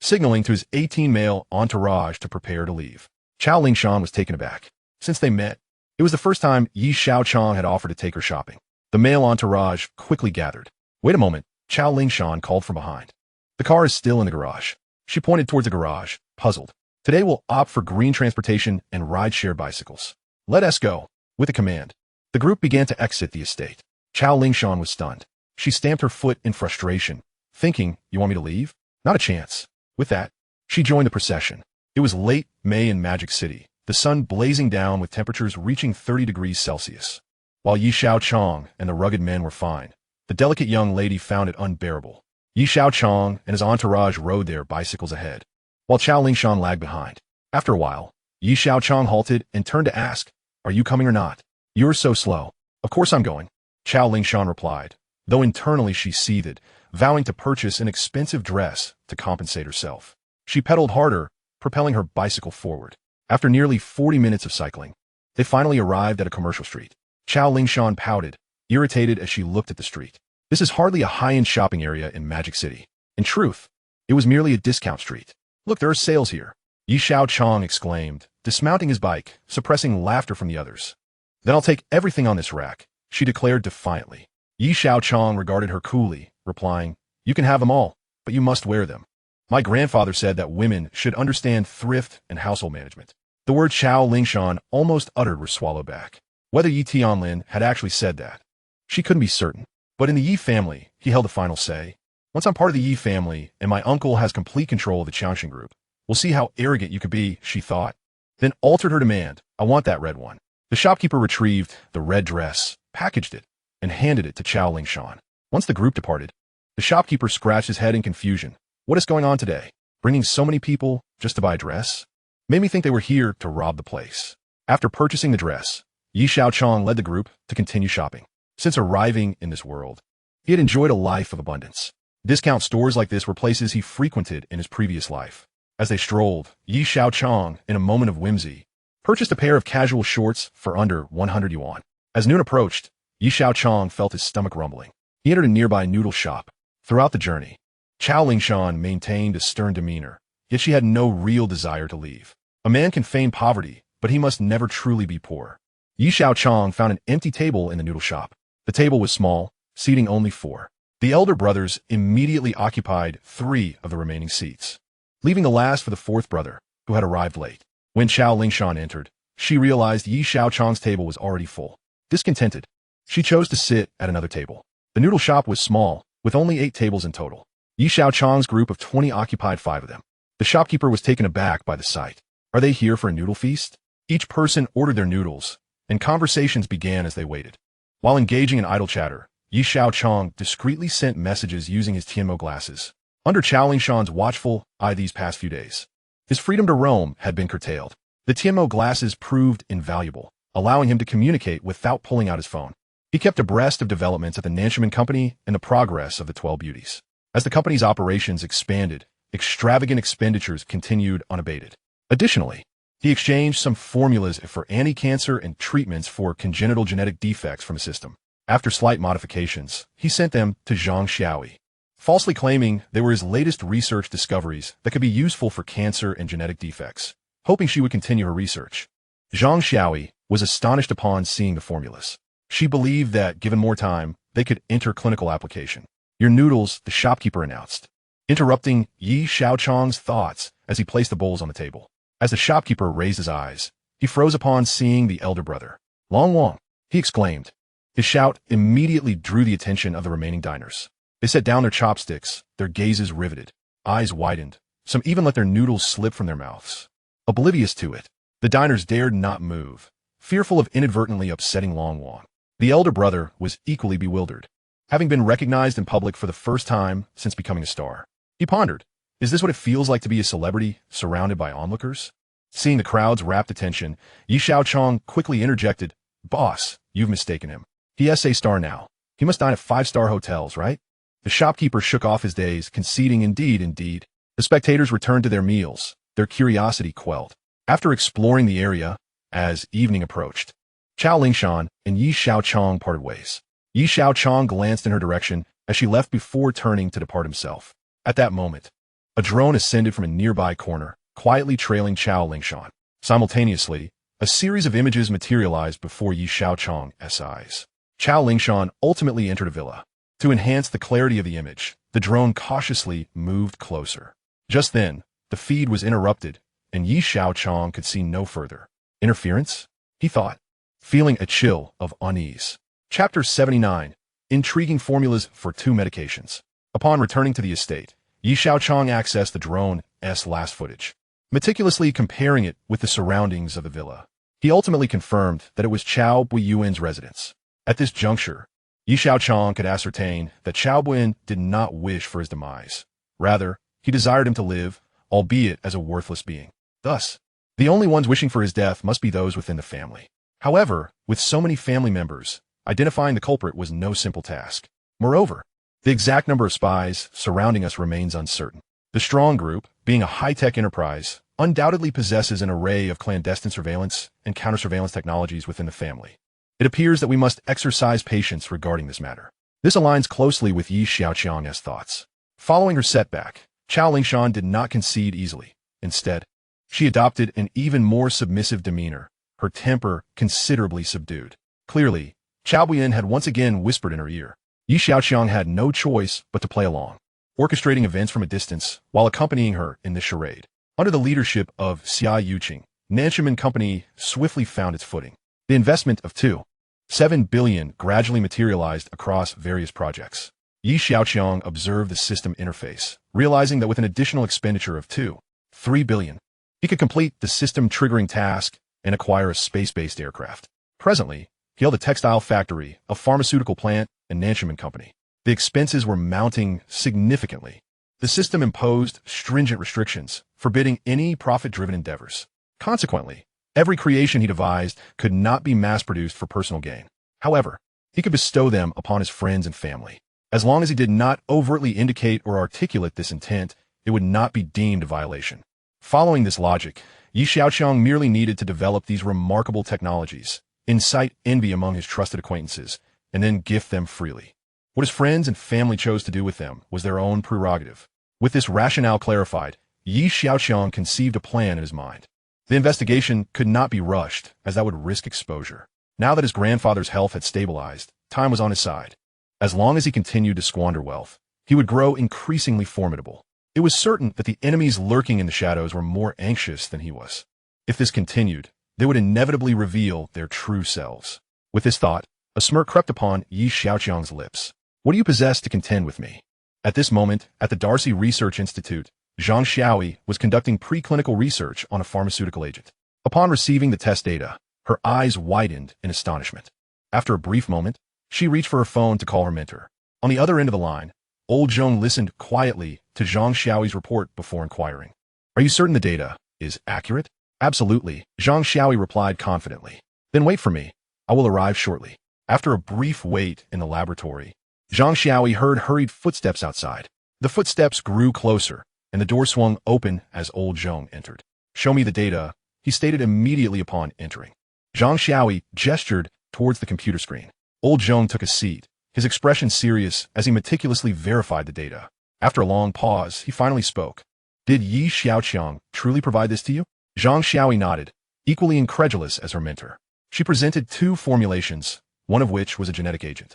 B: signaling to his 18-male entourage to prepare to leave. Chao Lingshan was taken aback. Since they met, it was the first time Xiaoqiang had offered to take her shopping.
A: The male entourage quickly gathered. Wait a moment, Chao Lingshan called from behind. The car is still in the garage. She pointed towards the garage, puzzled. Today we'll opt for green transportation and ride-share bicycles. Let us go. With a command, the group began to exit the estate. Chao Lingshan was stunned. She stamped her foot in frustration, thinking, you want me to leave? Not a chance. With that, she joined the procession. It was late May in Magic City, the sun blazing down with temperatures reaching 30 degrees Celsius. While Xiaoqiang and the rugged men were fine, the delicate young lady found it unbearable. Xiaoqiang and his entourage rode their bicycles ahead, while Chao Lingshan lagged behind. After a while, Xiaoqiang halted and turned to ask, are you coming or not? You're so slow. Of course I'm going, Chao Lingshan replied, though internally she seethed, vowing to purchase an expensive dress to compensate herself. She pedaled harder, propelling her bicycle forward. After nearly 40 minutes of cycling, they finally arrived at a commercial street. Chao Lingshan pouted, irritated as she looked at the street. This is hardly a high-end shopping area in Magic City. In truth, it was merely a discount street. Look, there are sales here, Xiaoqiang exclaimed, dismounting his bike, suppressing laughter from the others. Then I'll take everything on this rack, she declared defiantly. Xiaoqiang regarded her coolly, replying, you can have them all, but you must wear them. My grandfather said that women should understand thrift and household management. The word Chao Lingshan almost uttered was swallowed back. Whether Yi Tianlin had actually said that, she couldn't be certain. But in the Yi family, he held the final say. Once I'm part of the Yi family and my uncle has complete control of the Xiaoqiang Group, we'll see how arrogant you could be, she thought. Then altered her demand, I want that red one. The shopkeeper retrieved the red dress, packaged it, and handed it to Chao Lingshan. Once the group departed, the shopkeeper scratched his head in confusion. What is going on today? Bringing so many people just to buy a dress? Made me think they were here to rob the place. After purchasing the dress, Xiaoqiang led the group to continue shopping. Since arriving in this world, he had enjoyed a life of abundance. Discount stores like this were places he frequented in his previous life. As they strolled, Xiaoqiang, in a moment of whimsy, purchased a pair of casual shorts for under 100 yuan. As noon approached, Xiaoqiang felt his stomach rumbling. He entered a nearby noodle shop. Throughout the journey, Chao Lingshan maintained a stern demeanor, yet she had no real desire to leave. A man can feign poverty, but he must never truly be poor. Xiaoqiang found an empty table in the noodle shop. The table was small, seating only 4. The elder brothers immediately occupied 3 of the remaining seats, leaving the last for the 4th brother, who had arrived late. When Chao Lingshan entered, she realized Xiaoqiang's table was already full. Discontented, she chose to sit at another table. The noodle shop was small, with only 8 tables in total. Xiaoqiang's group of 20 occupied 5 of them. The shopkeeper was taken aback by the sight. Are they here for a noodle feast? Each person ordered their noodles, and conversations began as they waited. While engaging in idle chatter, Xiaoqiang discreetly sent messages using his Tianmo glasses. Under Chao Lingshan's watchful eye these past few days, his freedom to roam had been curtailed. The Tianmo glasses proved invaluable, allowing him to communicate without pulling out his phone. He kept abreast of developments at the Nanshiman Company and the progress of the 12 Beauties. As the company's operations expanded, extravagant expenditures continued unabated. Additionally, he exchanged some formulas for anti-cancer and treatments for congenital genetic defects from the system. After slight modifications, he sent them to Zhang Xiaoyi, falsely claiming they were his latest research discoveries that could be useful for cancer and genetic defects, hoping she would continue her research. Zhang Xiaoyi was astonished upon seeing the formulas. She believed that, given more time, they could enter clinical application. Your noodles, the shopkeeper announced, interrupting Xiaoqiang's thoughts as he placed the bowls on the table. As the shopkeeper raised his eyes, he froze upon seeing the elder brother. Long Wang, he exclaimed. His shout immediately drew the attention of the remaining diners. They set down their chopsticks, their gazes riveted, eyes widened. Some even let their noodles slip from their mouths. Oblivious to it, the diners dared not move, fearful of inadvertently upsetting Long Wang. The elder brother was equally bewildered, having been recognized in public for the first time since becoming a star. He pondered, is this what it feels like to be a celebrity surrounded by onlookers? Seeing the crowd's rapt attention, Xiaoqiang quickly interjected, Boss, you've mistaken him. He is a star now. He must dine at 5-star hotels, right? The shopkeeper shook off his daze, conceding indeed. The spectators returned to their meals, their curiosity quelled. After exploring the area, as evening approached, Chao Lingshan and Xiaoqiang parted ways. Xiaoqiang glanced in her direction as she left before turning to depart himself. At that moment, a drone ascended from a nearby corner, quietly trailing Chao Lingshan. Simultaneously, a series of images materialized before Xiaoqiang's eyes. Chao Lingshan ultimately entered a villa. To enhance the clarity of the image, the drone cautiously moved closer. Just then, the feed was interrupted, and Xiaoqiang could see no further. Interference? He thought, feeling a chill of unease. Chapter 79. Intriguing Formulas for 2 Medications. Upon returning to the estate, Xiaoqiang accessed the drone's last footage, meticulously comparing it with the surroundings of the villa. He ultimately confirmed that it was Chao Buiyuan's residence. At this juncture, Xiaoqiang could ascertain that Chao Buiyan did not wish for his demise. Rather, he desired him to live, albeit as a worthless being. Thus, the only ones wishing for his death must be those within the family. However, with so many family members, identifying the culprit was no simple task. Moreover, the exact number of spies surrounding us remains uncertain. The Strong Group, being a high-tech enterprise, undoubtedly possesses an array of clandestine surveillance and counter-surveillance technologies within the family. It appears that we must exercise patience regarding this matter. This aligns closely with Xiaoqiang's thoughts. Following her setback, Chao Lingshan did not concede easily. Instead, she adopted an even more submissive demeanor, her temper considerably subdued. Clearly, Chao Buiyan had once again whispered in her ear. Xiaoqiang had no choice but to play along, orchestrating events from a distance while accompanying her in this charade. Under the leadership of Xiaoqiang, Nanshan Company swiftly found its footing. The investment of 2.7 billion gradually materialized across various projects. Xiaoqiang observed the system interface, realizing that with an additional expenditure of 2.3 billion, he could complete the system-triggering task and acquire a space-based aircraft. Presently, he held a textile factory, a pharmaceutical plant, and Nanshan Company. The expenses were mounting significantly. The system imposed stringent restrictions, forbidding any profit-driven endeavors. Consequently, every creation he devised could not be mass-produced for personal gain. However, he could bestow them upon his friends and family. As long as he did not overtly indicate or articulate this intent, it would not be deemed a violation. Following this logic, Xiaoqiang merely needed to develop these remarkable technologies, incite envy among his trusted acquaintances, and then gift them freely. What his friends and family chose to do with them was their own prerogative. With this rationale clarified, Xiaoqiang conceived a plan in his mind. The investigation could not be rushed, as that would risk exposure. Now that his grandfather's health had stabilized, time was on his side. As long as he continued to squander wealth, he would grow increasingly formidable. It was certain that the enemies lurking in the shadows were more anxious than he was. If this continued, they would inevitably reveal their true selves. With this thought, a smirk crept upon Xiaoqiang's lips. What do you possess to contend with me? At this moment, at the Darcy Research Institute, Zhang Xiaoyi was conducting preclinical research on a pharmaceutical agent. Upon receiving the test data, her eyes widened in astonishment. After a brief moment, she reached for her phone to call her mentor. On the other end of the line, Old Zhong listened quietly to Zhang Xiaoyi's report before inquiring. Are you certain the data is accurate? Absolutely, Zhang Xiaoyi replied confidently. Then wait for me. I will arrive shortly. After a brief wait in the laboratory, Zhang Xiaoyi heard hurried footsteps outside. The footsteps grew closer, and the door swung open as Old Zhong entered. Show me the data, he stated immediately upon entering. Zhang Xiaoyi gestured towards the computer screen. Old Zhong took a seat, his expression serious as he meticulously verified the data. After a long pause, he finally spoke. Did Xiaoqiang truly provide this to you? Zhang Xiaoyi nodded, equally incredulous as her mentor. She presented 2 formulations, one of which was a genetic agent.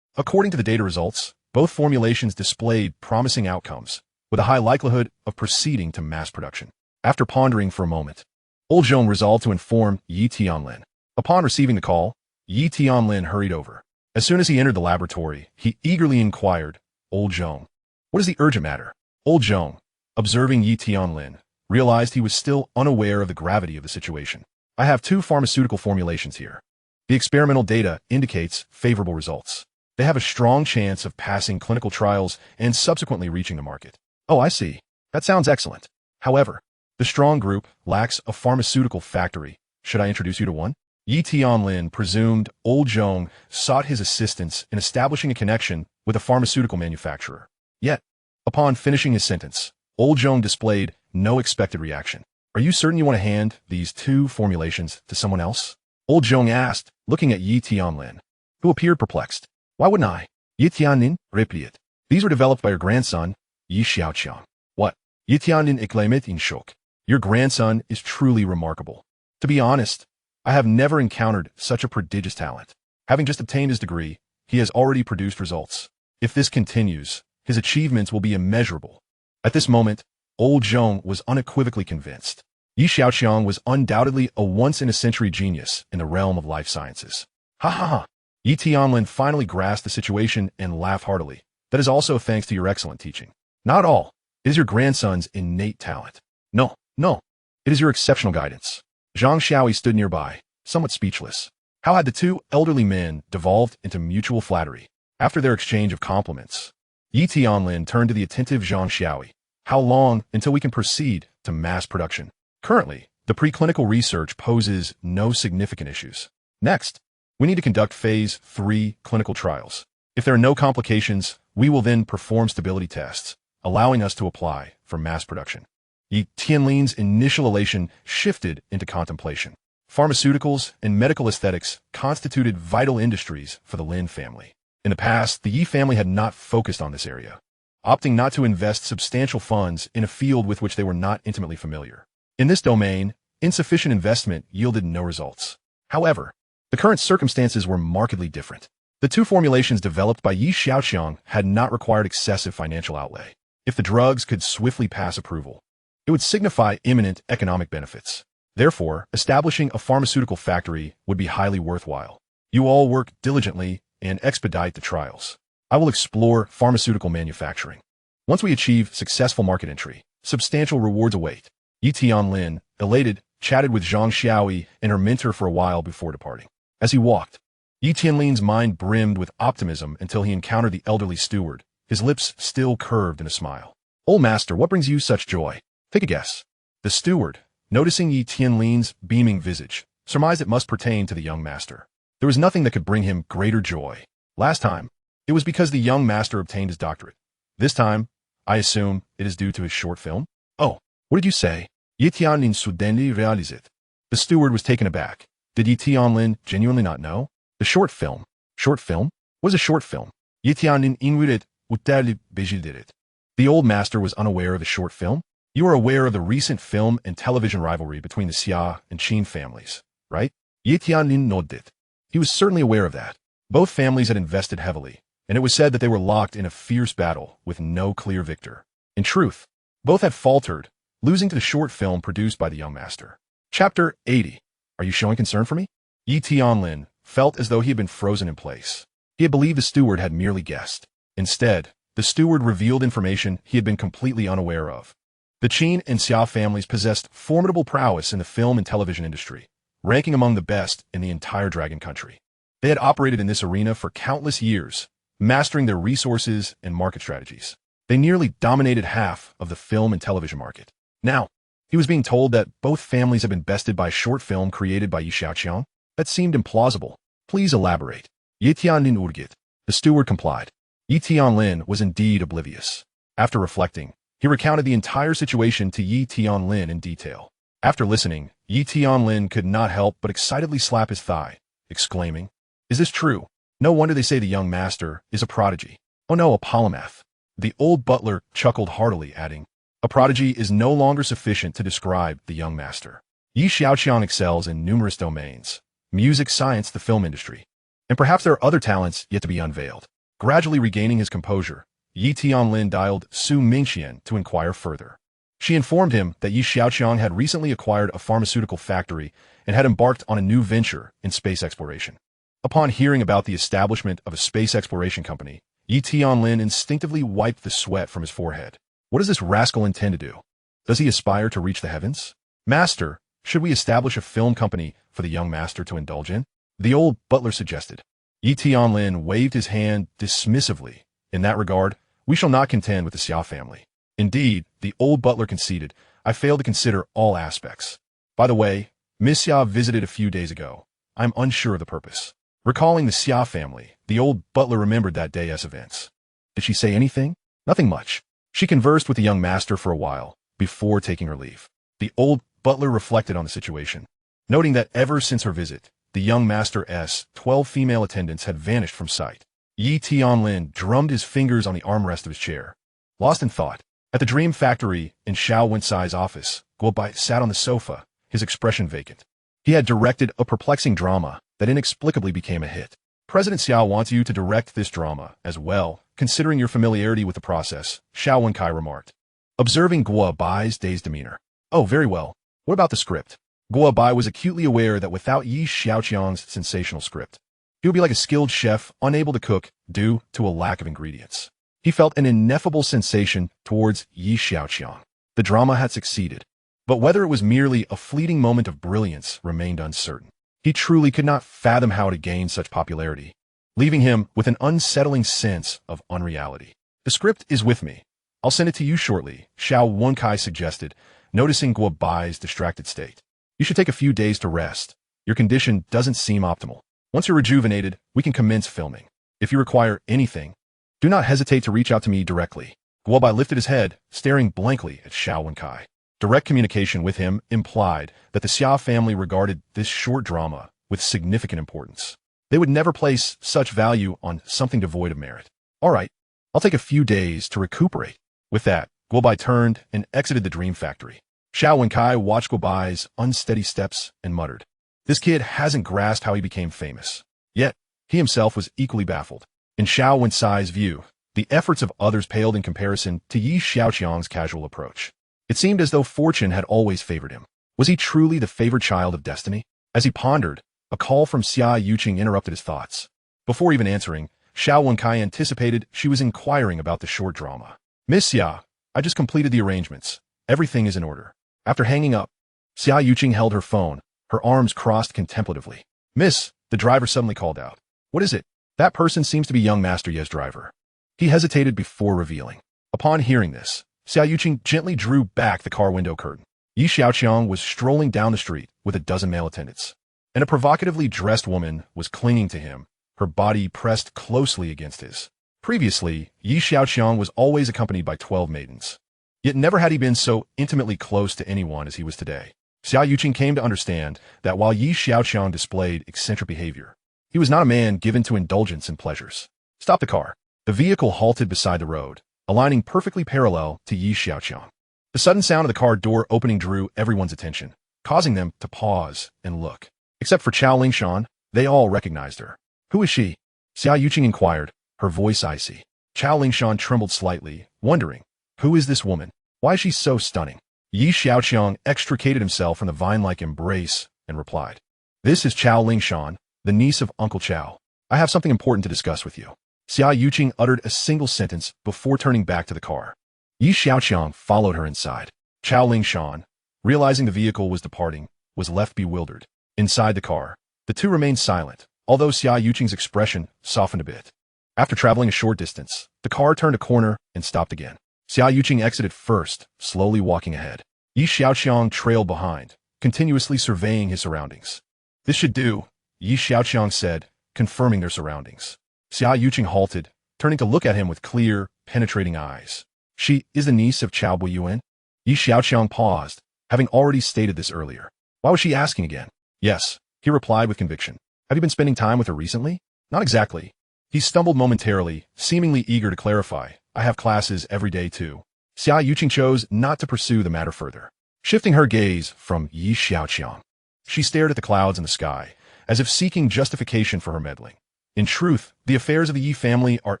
A: According to the data results, both formulations displayed promising outcomes, with a high likelihood of proceeding to mass production. After pondering for a moment, Old Zhong resolved to inform Yi Tianlin. Upon receiving the call, Yi Tianlin hurried over. As soon as he entered the laboratory, he eagerly inquired, Old Zhong, what is the urgent matter? Old Zhong, observing Yi Tianlin, realized he was still unaware of the gravity of the situation. I have 2 pharmaceutical formulations here. The experimental data indicates favorable results. They have a strong chance of passing clinical trials and subsequently reaching the market. Oh, I see. That sounds excellent. However, the Strong Group lacks a pharmaceutical factory. Should I introduce you to one? Yi Tianlin presumed Old Zhong sought his assistance in establishing a connection with a pharmaceutical manufacturer. Yet, upon finishing his sentence, Old Zhong displayed no expected reaction. Are you certain you want to hand these 2 formulations to someone else? Old Zhong asked, looking at Yi Tianlin, who appeared perplexed. Why wouldn't I? Yi Tianlin replied. These were developed by your grandson, Yi Xiaoqiang. What? Yi Tianlin exclaimed in shock. Your grandson is truly remarkable. To be honest, I have never encountered such a prodigious talent.
B: Having just obtained his degree, he has already produced results. If this continues, his achievements will be immeasurable. At this moment, old Zhong was unequivocally convinced. Xiaoqiang was undoubtedly a once-in-a-century genius in the realm of life sciences. Ha ha ha! Yi Tianlin finally grasped the situation and laughed heartily. That is also thanks to your excellent teaching. Not all. It is your grandson's innate talent. No, no. It is your exceptional guidance. Zhang Xiaoyi stood nearby, somewhat speechless. How had the two elderly men devolved into mutual flattery? After their exchange of compliments, Yi Tianlin turned to the attentive Zhang Xiaoyi. How long until we can proceed to mass production? Currently, the preclinical research poses no significant issues. Next, we need to conduct Phase 3 clinical trials. If there are no complications, we will then perform stability tests, allowing us to apply for mass production. Yi Tianlin's initial elation shifted into contemplation. Pharmaceuticals and medical aesthetics constituted vital industries for the Lin family. In the past, the Yi family had not focused on this area, opting not to invest substantial funds in a field with which they were not intimately familiar. In this domain, insufficient investment yielded no results. However, the current circumstances were markedly different. The two formulations developed by Xiaoqiang had not required excessive financial outlay. If the drugs could swiftly pass approval, it would signify imminent economic benefits. Therefore, establishing a pharmaceutical factory would be highly worthwhile. You all work diligently and expedite the trials. I will explore pharmaceutical manufacturing. Once we achieve successful market entry, substantial rewards await. Yi Tianlin, elated, chatted with Zhang Xiaoyi and her mentor for a while before departing. As he walked, Yi Tianlin's mind brimmed with optimism until he encountered the elderly steward, his lips still curved in a smile. Old master, what brings you such joy? Take a guess. The steward, noticing Yi Tianlin's beaming visage, surmised it must pertain to the young master. There was nothing that could bring him greater joy. Last time, it was because the young master obtained his doctorate. This time, I assume it is due to his short film. Oh, what did you say? Yi Tianlin soudainly realized it. The steward was taken aback. Did Yi Tianlin genuinely not know? The short film. Short film? What is a short film? Yi Tianlin ignored uterli beжилдит. The old master was unaware of the short film? You are aware of the recent film and television rivalry between the Xia and Qin families, right? Yi Tianlin nodded. He was certainly aware of that. Both families had invested heavily, and it was said that they were locked in a fierce battle with no clear victor. In truth, both had faltered, losing to the short film produced by the young master. Chapter 80. Are you showing concern for me? Yi Tianlin felt as though he had been frozen in place. He had believed the steward had merely guessed. Instead, the steward revealed information he had been completely unaware of. The Qin and Xia families possessed formidable prowess in the film and television industry, ranking among the best in the entire Dragon Country. They had operated in this arena for countless years, mastering their resources and market strategies. They nearly dominated half of the film and television market. Now, he was being told that both families had been bested by a short film created by Xiaoqiang. That seemed implausible. Please elaborate. Yi Tianlin urgit. The steward complied. Yi Tianlin was indeed oblivious. After reflecting, he recounted the entire situation to Yi Tianlin in detail. After listening, Yi Tianlin could not help but excitedly slap his thigh, exclaiming, "Is this true? No wonder they say the young master is a prodigy. Oh no, a polymath." The old butler chuckled heartily, adding, "A prodigy is no longer sufficient to describe the young master. Yi Xiaoqiang excels in numerous domains: music, science, the film industry. And perhaps there are other talents yet to be unveiled." Gradually regaining his composure, Yi Tianlin dialed Su Mingxian to inquire further. She informed him that Yi Xiaoqiang had recently acquired a pharmaceutical factory and had embarked on a new venture in space exploration. Upon hearing about the establishment of a space exploration company, Yi Tianlin instinctively wiped the sweat from his forehead. What does this rascal intend to do? Does he aspire to reach the heavens? Master, should we establish a film company for the young master to indulge in? The old butler suggested. Yi Tianlin waved his hand dismissively. In that regard, we shall not contend with the Xia family. Indeed, the old butler conceded, I fail to consider all aspects. By the way, Miss Xia visited a few days ago. I'm unsure of the purpose. Recalling the Xia family, the old butler remembered that day's events. Did she say anything? Nothing much. She conversed with the young master for a while, before taking her leave. The old butler reflected on the situation, noting that ever since her visit, the young master's 12 female attendants had vanished from sight. Yi Tianlin drummed his fingers on the armrest of his chair. Lost in thought, at the dream factory in Xiao Wensai's office, Guobai sat on the sofa, his expression vacant. He had directed a perplexing drama that inexplicably became a hit.
A: President Xiao wants you to direct this drama as well, considering your familiarity with the process, Xiaoqiang remarked, observing Guo Bai's dazed demeanor. Oh, very well. What about the script? Guo Bai was acutely aware that without Yi Xiaoqiang's sensational script, he would be like a skilled chef unable to cook due to a lack of ingredients. He felt an ineffable sensation towards Yi Xiaoqiang. The drama had succeeded, but whether it was merely a fleeting moment of brilliance remained uncertain. He truly could not fathom how to gain such popularity, leaving him with an unsettling sense of unreality. The script is with me. I'll send it to you shortly, Xiaoqiang suggested, noticing Guo Bai's distracted state. You should take a few days to rest. Your condition doesn't seem optimal. Once you're rejuvenated, we can commence filming. If you require anything, do not hesitate to reach out to me directly. Guo Bai lifted his head, staring blankly at Xiaoqiang. Direct communication with him implied that the Xia family regarded this short drama with significant importance. They would never place such value on something devoid of merit. All right, I'll take a few days to recuperate. With that, Guo Bai turned and exited the dream factory. Xiaoqiang watched Guo Bai's unsteady steps and muttered, "This kid hasn't grasped how he became famous." Yet, he himself was equally baffled. In Xiaoqiang's view, the efforts of others paled in comparison to Yi Xiaoqiang's casual approach. It seemed as though fortune had always favored him. Was he truly the favored child of destiny? As he pondered, a call from Xiaoqiang interrupted his thoughts. Before even answering, Xiaoqiang anticipated she was inquiring about the short drama. "Miss Xia, I just completed the arrangements. Everything is in order." After hanging up, Xiaoqiang held her phone, her arms crossed contemplatively. "Miss," the driver suddenly called out. "What is it?" "That person seems to be young Master Ye's driver." He hesitated before revealing. Upon hearing this, Xiaoqiang gently drew back the car window curtain. Yi Xiaoqiang was strolling down the street with a dozen male attendants, and a provocatively dressed woman was clinging to him, her body pressed closely against his. Previously, Yi Xiaoqiang was always accompanied by 12 maidens. Yet never had he been so intimately close to anyone as he was today. Xiaoqiang came to understand that while Yi Xiaoqiang displayed eccentric behavior, he was not a man given to indulgence and pleasures. "Stop the car." The vehicle halted beside the road, aligning perfectly parallel to Yi Xiaoqiang. The sudden sound of the car door opening drew everyone's attention, causing them to pause and look. Except for Xiaoqiang, they all recognized her. "Who is she?" Xiaoqiang inquired, her voice icy. Xiaoqiang trembled slightly, wondering, who is this woman? Why is she so stunning? Yi Xiaoqiang extricated himself from the vine-like embrace and replied, "This is Xiaoqiang, the niece of Uncle Qiao. I have something important to discuss with you." Xiaoqiang uttered a single sentence before turning back to the car. Yi Xiaoqiang followed her inside. Xiaoqiang, realizing the vehicle was departing, was left bewildered. Inside the car, the two remained silent, although Xiaoqiang's expression softened a bit. After traveling a short distance, the car turned a corner and stopped again. Xiaoqiang exited first, slowly walking ahead. Yi Xiaoqiang trailed behind, continuously surveying his surroundings. "This should do," Yi Xiaoqiang said, confirming their surroundings. Xiaoqiang halted, turning to look at him with clear, penetrating eyes. "She is the niece of Qiao Buiyuan?" Yi Xiaoqiang paused, having already stated this earlier. Why was she asking again? "Yes," he replied with conviction. "Have you been spending time with her recently?" "Not exactly." He stumbled momentarily, seemingly eager to clarify. "I have classes every day too." Xiaoqiang chose not to pursue the matter further. Shifting her gaze from Yi Xiaoqiang, she stared at the clouds in the sky, as if seeking justification for her meddling. In truth, the affairs of the Yi family are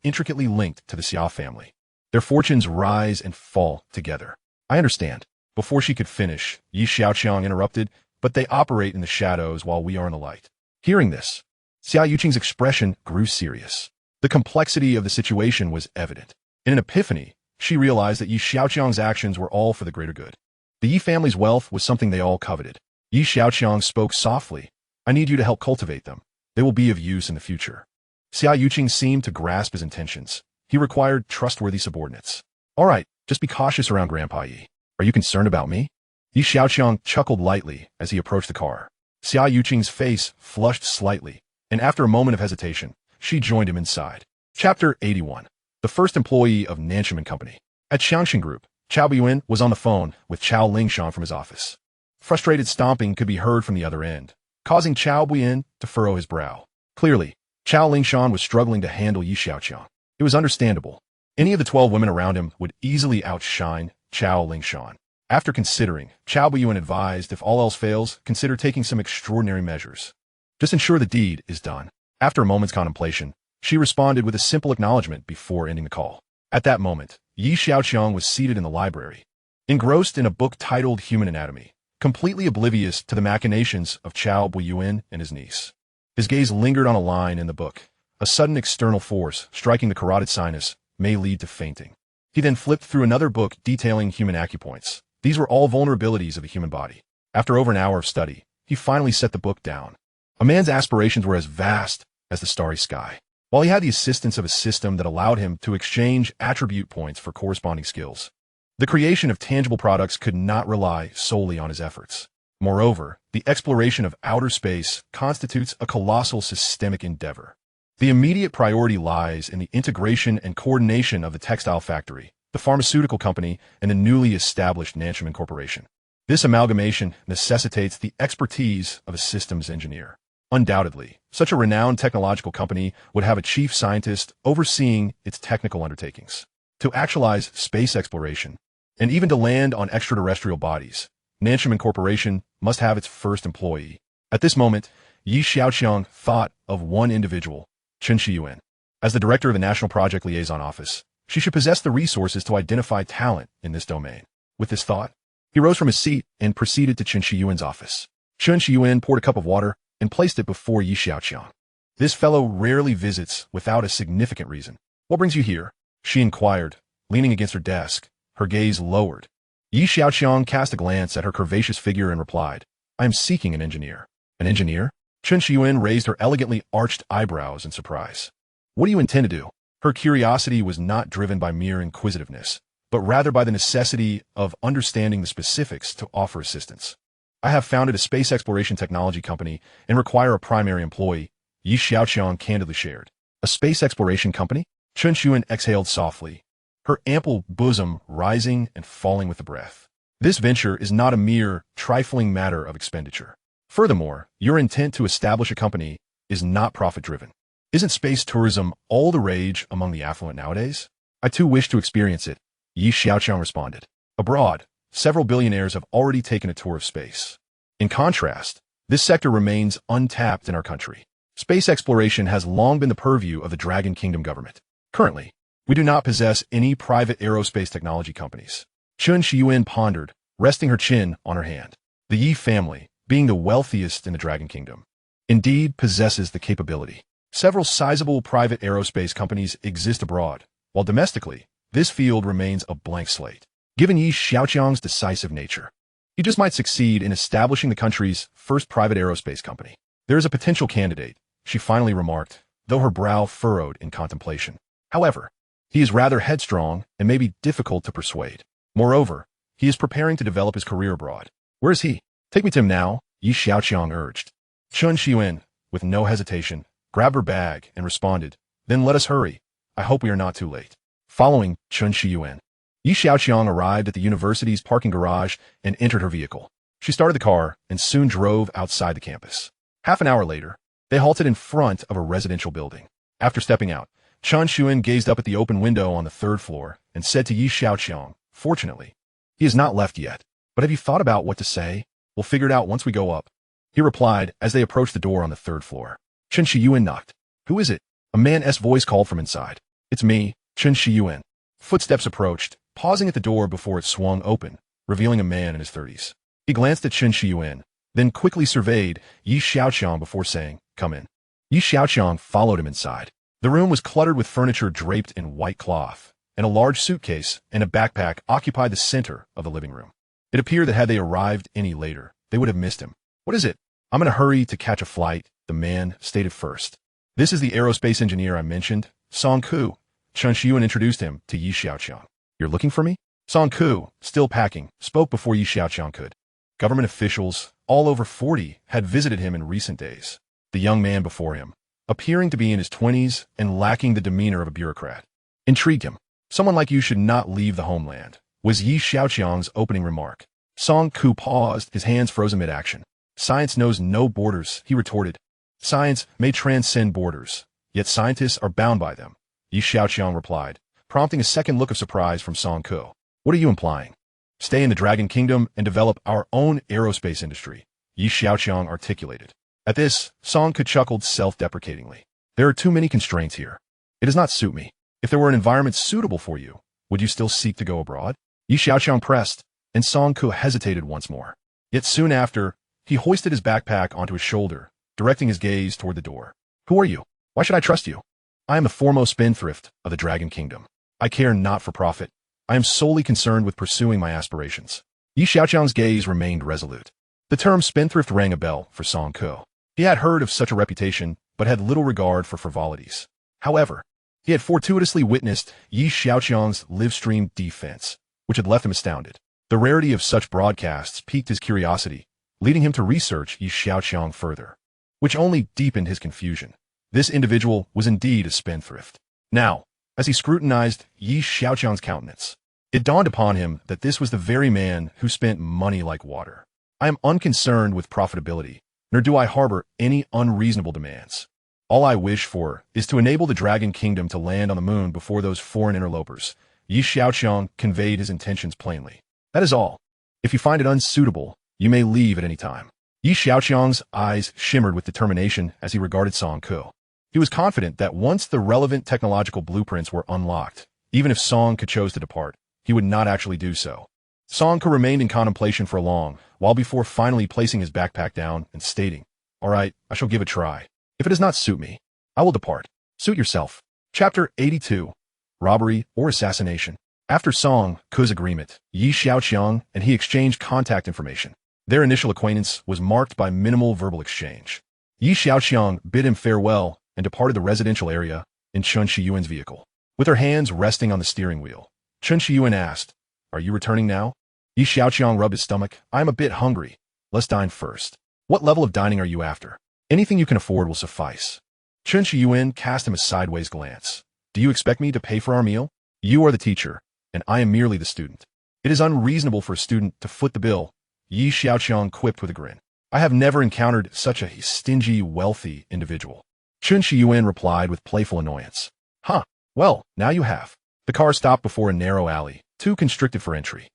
A: intricately linked to the Xia family. Their fortunes rise and fall together. "I understand." Before she could finish, Yi Xiaoqiang interrupted, "But they operate in the shadows while we are in the light." Hearing this, Xiaoqiang's expression grew serious. The complexity of the situation was evident. In an epiphany, she realized that Yi Xiaoqiang's actions were all for the greater good. The Yi family's wealth was something they all coveted. Yi Xiaoqiang spoke softly. "I need you to help cultivate them. They will be of use in the future." Xiaoqiang seemed to grasp his intentions. He required trustworthy subordinates. "All right, just be cautious around Grandpa Yi. Are you concerned about me?" Yi Xiaoqiang chuckled lightly as he approached the car. Xiaoqiang's face flushed slightly, and after a moment of hesitation, she joined him inside. Chapter 81. The first employee of Nancham & Company. At Xia Group, Qiao Buiyuan was on the phone with Xiaoqiang from his office. Frustrated stomping could be heard from the other end, causing Qiao Buiyuan to furrow his brow. Clearly, Xiaoqiang was struggling to handle Yi Xiaoqiang. It was understandable. Any of the 12 women around him would easily outshine Xiaoqiang. After considering, Qiao Buiyuan advised if all else fails, consider taking some extraordinary measures. Just ensure the deed is done. After a moment's contemplation, she responded with a simple acknowledgement before ending the call. At that moment, Xiaoqiang was seated in the library, engrossed in a book titled Human Anatomy, completely oblivious to the machinations of Chao Buiyuan and his niece. His gaze lingered on a line in the book. A sudden external force striking the carotid sinus may lead to fainting. He then flipped through another book detailing human acupoints. These were all vulnerabilities of the human body. After over an hour of study, he finally set the book down. A man's aspirations were as vast as the starry sky. While he had the assistance of a system that allowed him to exchange attribute points for corresponding skills, the creation of tangible products could not rely solely on his efforts. Moreover, the exploration of outer space constitutes a colossal systemic endeavor. The immediate priority lies in the integration and coordination of the textile factory, the pharmaceutical company, and the newly established Nanchaman Corporation. This amalgamation necessitates the expertise of a systems engineer. Undoubtedly, such a renowned technological company would have a chief scientist overseeing its technical undertakings. To actualize space exploration, and even to land on extraterrestrial bodies, Nanchaman Corporation must have its first employee. At this moment, Xiaoqiang thought of one individual, Chen Shiyuan. As the director of the National Project Liaison Office, she should possess the resources to identify talent in this domain. With this thought, he rose from his seat and proceeded to Chen Shiyuan's office. Chen Shiyuan poured a cup of water and placed it before Xiaoqiang. This fellow rarely visits without a significant reason. What brings you here? She inquired, leaning against her desk, her gaze lowered. Xiaoqiang cast a glance at her curvaceous figure and replied, I am seeking an engineer. An engineer? Chen Shiyuan raised her elegantly arched eyebrows in surprise. What do you intend to do? Her curiosity was not driven by mere inquisitiveness, but rather by the necessity of understanding the specifics to offer assistance. I have founded a space exploration technology company and require a primary employee, Xiaoqiang candidly shared. A space exploration company? Chen Shiyuan exhaled softly, her ample bosom rising and falling with the breath. This venture is not a mere trifling matter of expenditure. Furthermore, your intent to establish a company is not profit-driven. Isn't space tourism all the rage among the affluent nowadays? I too wish to experience it, Xiaoqiang responded. Abroad, several billionaires have already taken a tour of space. In contrast, this sector remains untapped in our country. Space exploration has long been the purview of the Dragon Kingdom government. Currently, we do not possess any private aerospace technology companies. Chen Shiyuan pondered, resting her chin on her hand. The Yi family, being the wealthiest in the Dragon Kingdom, indeed possesses the capability. Several sizable private aerospace companies exist abroad, while domestically, this field remains a blank slate. Given Xiaoqiang's decisive nature, he just might succeed in establishing the country's first private aerospace company. There is a potential candidate, she finally remarked, though her brow furrowed in contemplation. However, he is rather headstrong and may be difficult to persuade. Moreover, he is preparing to develop his career abroad. Where is he? Take me to him now, Xiaoqiang urged. Chen Shiyuan, with no hesitation, grabbed her bag and responded, Then let us hurry. I hope we are not too late. Following Chen Shiyuan, Xiaoqiang arrived at the university's parking garage and entered her vehicle. She started the car and soon drove outside the campus. Half an hour later, they halted in front of a residential building. After stepping out, Chen Shiyuan gazed up at the open window on the third floor and said to Xiaoqiang, Fortunately, he has not left yet. But have you thought about what to say? We'll figure it out once we go up. He replied as they approached the door on the third floor. Chen Shiyuan knocked. Who is it? A man's voice called from inside. It's me, Chen Shiyuan. Footsteps approached, pausing at the door before it swung open, revealing a man in his 30s. He glanced at Chen Shiyuan, then quickly surveyed Xiaoqiang before saying, Come in. Xiaoqiang followed him inside. The room was cluttered with furniture draped in white cloth, and a large suitcase and a backpack occupied the center of the living room. It appeared that had they arrived any later, they would have missed him. What is it? I'm in a hurry to catch a flight, the man stated first. This is the aerospace engineer I mentioned, Song Ku. Chen Shiyuan introduced him to Xiaoqiang. You're looking for me? Song Ku, still packing, spoke before Xiaoqiang could. Government officials, all over 40, had visited him in recent days. The young man before him, appearing to be in his 20s and lacking the demeanor of a bureaucrat, intrigued him. Someone like you should not leave the homeland, was Xiaoqiang's opening remark. Song Ku paused, his hands frozen mid-action. Science knows no borders, he retorted. Science may transcend borders, yet scientists are bound by them, Xiaoqiang replied, prompting a second look of surprise from Song Ku. What are you implying? Stay in the Dragon Kingdom and develop our own aerospace industry, Xiaoqiang articulated. At this, Song Ku chuckled self-deprecatingly. There are too many constraints here. It does not suit me. If there were an environment suitable for you, would you still seek to go abroad? Xiaoqiang pressed, and Song Ke hesitated once more. Yet soon after, he hoisted his backpack onto his shoulder, directing his gaze toward the door. Who are you? Why should I trust you? I am the foremost spendthrift of the Dragon Kingdom. I care not for profit. I am solely concerned with pursuing my aspirations. Xiaoqiang's gaze remained resolute. The term spendthrift rang a bell for Song Ke. He had heard of such a reputation, but had little regard for frivolities. However, he had fortuitously witnessed Xiaoqiang's live-stream defense, which had left him astounded. The rarity of such broadcasts piqued his curiosity, leading him to research Xiaoqiang further, which only deepened his confusion. This individual was indeed a spendthrift. Now, as he scrutinized Xiaoqiang's countenance, it dawned upon him that this was the very man who spent money like water. I am unconcerned with profitability, nor do I harbor any unreasonable demands. All I wish for is to enable the Dragon Kingdom to land on the moon before those foreign interlopers. Xiaoqiang conveyed his intentions plainly. That is all. If you find it unsuitable, you may leave at any time. Xiaoqiang's eyes shimmered with determination as he regarded Song Ke. He was confident that once the relevant technological blueprints were unlocked, even if Song Ke chose to depart, he would not actually do so. Song Ke remained in contemplation for long, while before finally placing his backpack down and stating, "All right, I shall give it a try. If it does not suit me, I will depart. Suit yourself." Chapter 82. Robbery or Assassination. After Song Ke's agreement, Xiaoqiang and he exchanged contact information. Their initial acquaintance was marked by minimal verbal exchange. Xiaoqiang bid him farewell and departed the residential area in Chen Shiyuan's vehicle. With her hands resting on the steering wheel, Chen Shiyuan asked, "Are you returning now?" Xiaoqiang rubbed his stomach. "I am a bit hungry. Let's dine first." "What level of dining are you after?" "Anything you can afford will suffice." Chen Shiyuan cast him a sideways glance. "Do you expect me to pay for our meal? You are the teacher, and I am merely the student. It is unreasonable for a student to foot the bill," Xiaoqiang quipped with a grin. "I have never encountered such a stingy, wealthy individual." Chen Shiyuan replied with playful annoyance. "Huh, well, now you have." The car stopped before a narrow alley, too constricted for entry.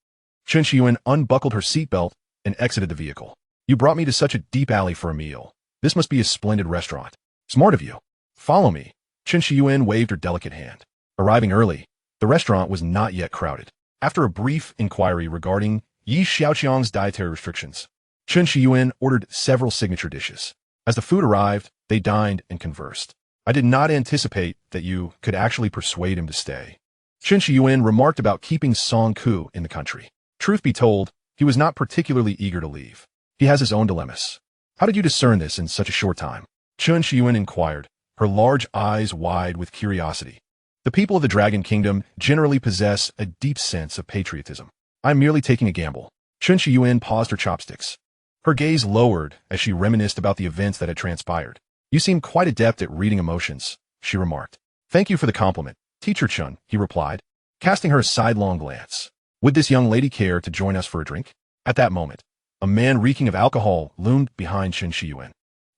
A: Chen Shiyuan unbuckled her seatbelt and exited the vehicle. "You brought me to such a deep alley for a meal. This must be a splendid restaurant. Smart of you. Follow me." Chen Shiyuan waved her delicate hand. Arriving early, the restaurant was not yet crowded. After a brief inquiry regarding Xiaoqiang's dietary restrictions, Chen Shiyuan ordered several signature dishes. As the food arrived, they dined and conversed. "I did not anticipate that you could actually persuade him to stay." Chen Shiyuan remarked about keeping Song Ke in the country. Truth be told, he was not particularly eager to leave. He has his own dilemmas. "How did you discern this in such a short time?" Chen Shiyuan inquired, her large eyes wide with curiosity. "The people of the Dragon Kingdom generally possess a deep sense of patriotism. I am merely taking a gamble." Chen Shiyuan paused her chopsticks. Her gaze lowered as she reminisced about the events that had transpired. "You seem quite adept at reading emotions," she remarked. "Thank you for the compliment, Teacher Chen," he replied, casting her a sidelong glance. "Would this young lady care to join us for a drink?" At that moment, a man reeking of alcohol loomed behind Chen Shiyuan.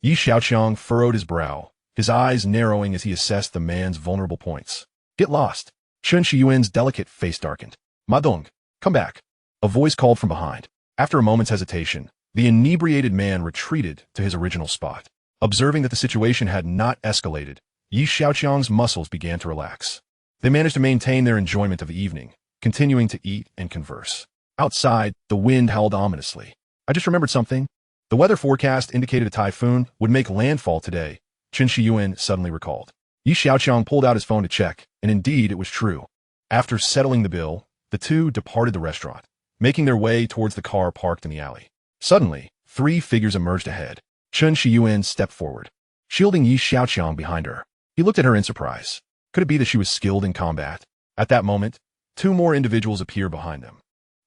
A: Xiaoqiang furrowed his brow, his eyes narrowing as he assessed the man's vulnerable points. "Get lost." Chen Shiyuan's delicate face darkened. "Ma Dong, come back." A voice called from behind. After a moment's hesitation, the inebriated man retreated to his original spot. Observing that the situation had not escalated, Xiaoqiang's muscles began to relax. They managed to maintain their enjoyment of the evening, continuing to eat and converse. Outside, the wind howled ominously. "I just remembered something. The weather forecast indicated a typhoon would make landfall today," Chen Shiyuan suddenly recalled. Xiaoqiang pulled out his phone to check, and indeed it was true. After settling the bill, the two departed the restaurant, making their way towards the car parked in the alley. Suddenly, three figures emerged ahead. Chen Shiyuan stepped forward, shielding Xiaoqiang behind her. He looked at her in surprise. Could it be that she was skilled in combat? At that moment, two more individuals appeared behind them,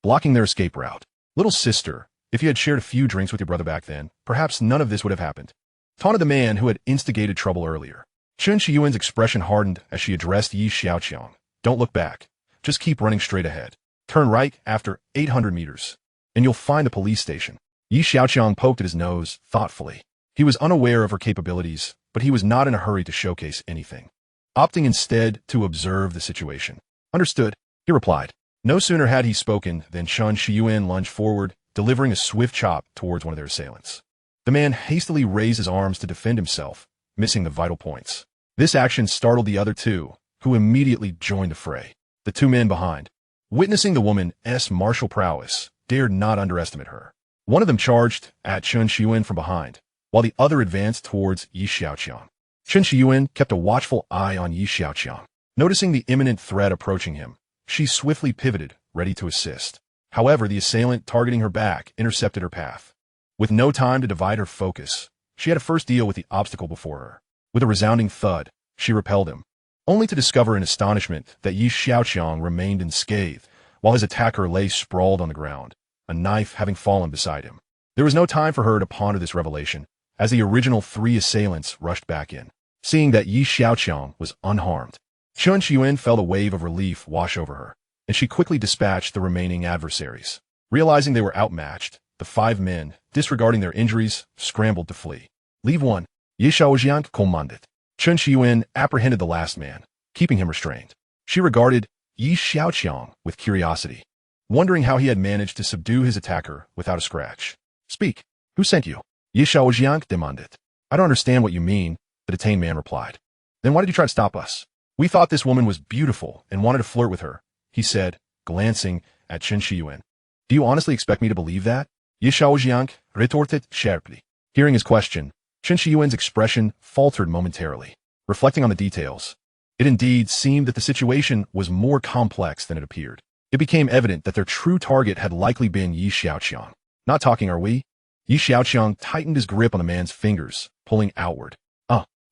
A: blocking their escape route. "Little sister, if you had shared a few drinks with your brother back then, perhaps none of this would have happened," taunted the man who had instigated trouble earlier. Chen Shiyuan's expression hardened as she addressed Xiaoqiang. "Don't look back. Just keep running straight ahead. Turn right after 800 meters, and you'll find the police station." Xiaoqiang poked at his nose thoughtfully. He was unaware of her capabilities, but he was not in a hurry to showcase anything, opting instead to observe the situation. "Understood," he replied. No sooner had he spoken than Chen Shiyuan lunged forward, delivering a swift chop towards one of their assailants. The man hastily raised his arms to defend himself, missing the vital points.
B: This action startled the other two, who immediately joined the fray. The two men behind, witnessing the woman's martial prowess, dared not underestimate her. One of them charged at Chen Shiyuan from behind, while the other advanced towards Xiaoqiang. Chen Shiyuan kept a watchful eye on Xiaoqiang. Noticing the imminent threat approaching him, she swiftly pivoted, ready to assist. However, the assailant targeting her back intercepted her path. With no time to divide her focus, she had to first deal with the obstacle before her. With a resounding thud, she repelled him, only to discover in astonishment that Xiaoqiang remained unscathed, while his attacker lay sprawled on the ground, a knife having fallen beside him. There was no time for her to ponder this revelation, as the original three assailants rushed back in. Seeing that Xiaoqiang was unharmed, Chen Shiyuan felt a wave of relief wash over her, and she quickly dispatched the remaining adversaries. Realizing they were outmatched, the five men, disregarding their injuries, scrambled to flee. Leave one, Xiaoqiang commanded. Chen Shiyuan apprehended the last man, keeping him restrained. She regarded Xiaoqiang with curiosity, wondering how he had managed to subdue his attacker without a scratch. Speak, who sent you? Xiaoqiang demanded. I don't understand what you mean, the detained man replied. Then why did you try to stop us? We thought this woman was beautiful and wanted to flirt with her, he said, glancing at Chen Shiyuan. Do you honestly expect me to believe that? Xiaoqiang retorted sharply. Hearing his question, Chen Shiyuan's expression faltered momentarily. Reflecting on the details, it indeed seemed that the situation was more complex than it appeared. It became evident that their true target had likely been Xiaoqiang. Not talking, are we? Xiaoqiang tightened his grip on the man's fingers, pulling outward.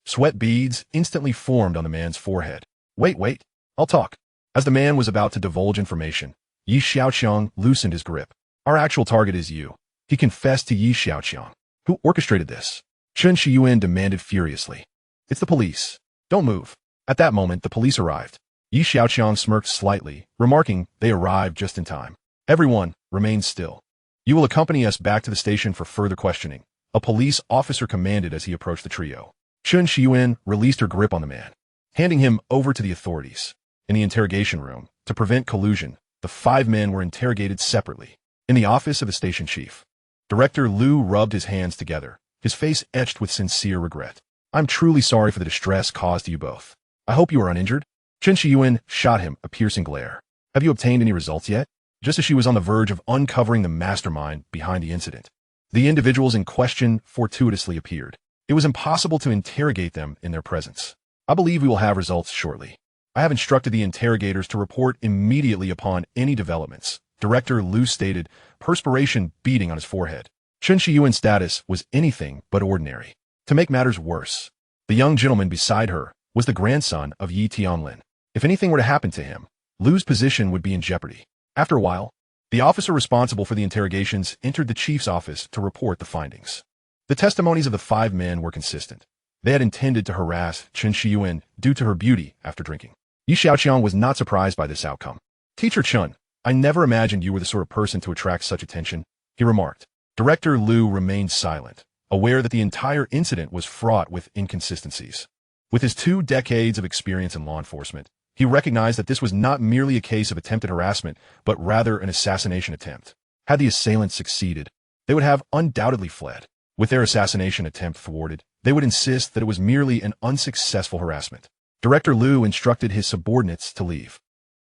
B: Sweat beads instantly formed on the man's forehead. Wait, I'll talk. As the man was about to divulge information, Xiaoqiang loosened his grip. Our actual target is you, he confessed to Xiaoqiang. Who orchestrated this? Chen Shiyuan demanded furiously. It's the police. Don't move. At that moment, the police arrived. Xiaoqiang smirked slightly, remarking they arrived just in time. Everyone, remain still. You will accompany us back to the station for further questioning, a police officer commanded as he approached the trio. Chen Shiyuan released her grip on the man, handing him over to the authorities. In the interrogation room, to prevent collusion, the five men were interrogated separately. In the office of the station chief, Director Liu rubbed his hands together, his face etched with sincere regret. I'm truly sorry for the distress caused to you both. I hope you are uninjured. Chen Shiyuan shot him a piercing glare. Have you obtained any results yet? Just as she was on the verge of uncovering the mastermind behind the incident, the individuals in question fortuitously appeared. It was impossible to interrogate them in their presence. I believe we will have results shortly. I have instructed the interrogators to report immediately upon any developments, Director Liu stated, perspiration beading on his forehead. Chen Shiyuan's status was anything but ordinary. To make matters worse, the young gentleman beside her was the grandson of Yi Tianlin. If anything were to happen to him, Liu's position would be in jeopardy. After a while, the officer responsible for the interrogations entered the chief's office to report the findings. The testimonies of the five men were consistent. They had intended to harass Chen Shiyuan due to her beauty after drinking. Xiaoqiang was not surprised by this outcome. Teacher Chen, I never imagined you were the sort of person to attract such attention, he remarked. Director Liu remained silent, aware that the entire incident was fraught with inconsistencies. With his 2 decades of experience in law enforcement, he recognized that this was not merely a case of attempted harassment, but rather an assassination attempt. Had the assailants succeeded, they would have undoubtedly fled. With their assassination attempt thwarted, they would insist that it was merely an unsuccessful harassment. Director Liu instructed his subordinates to leave,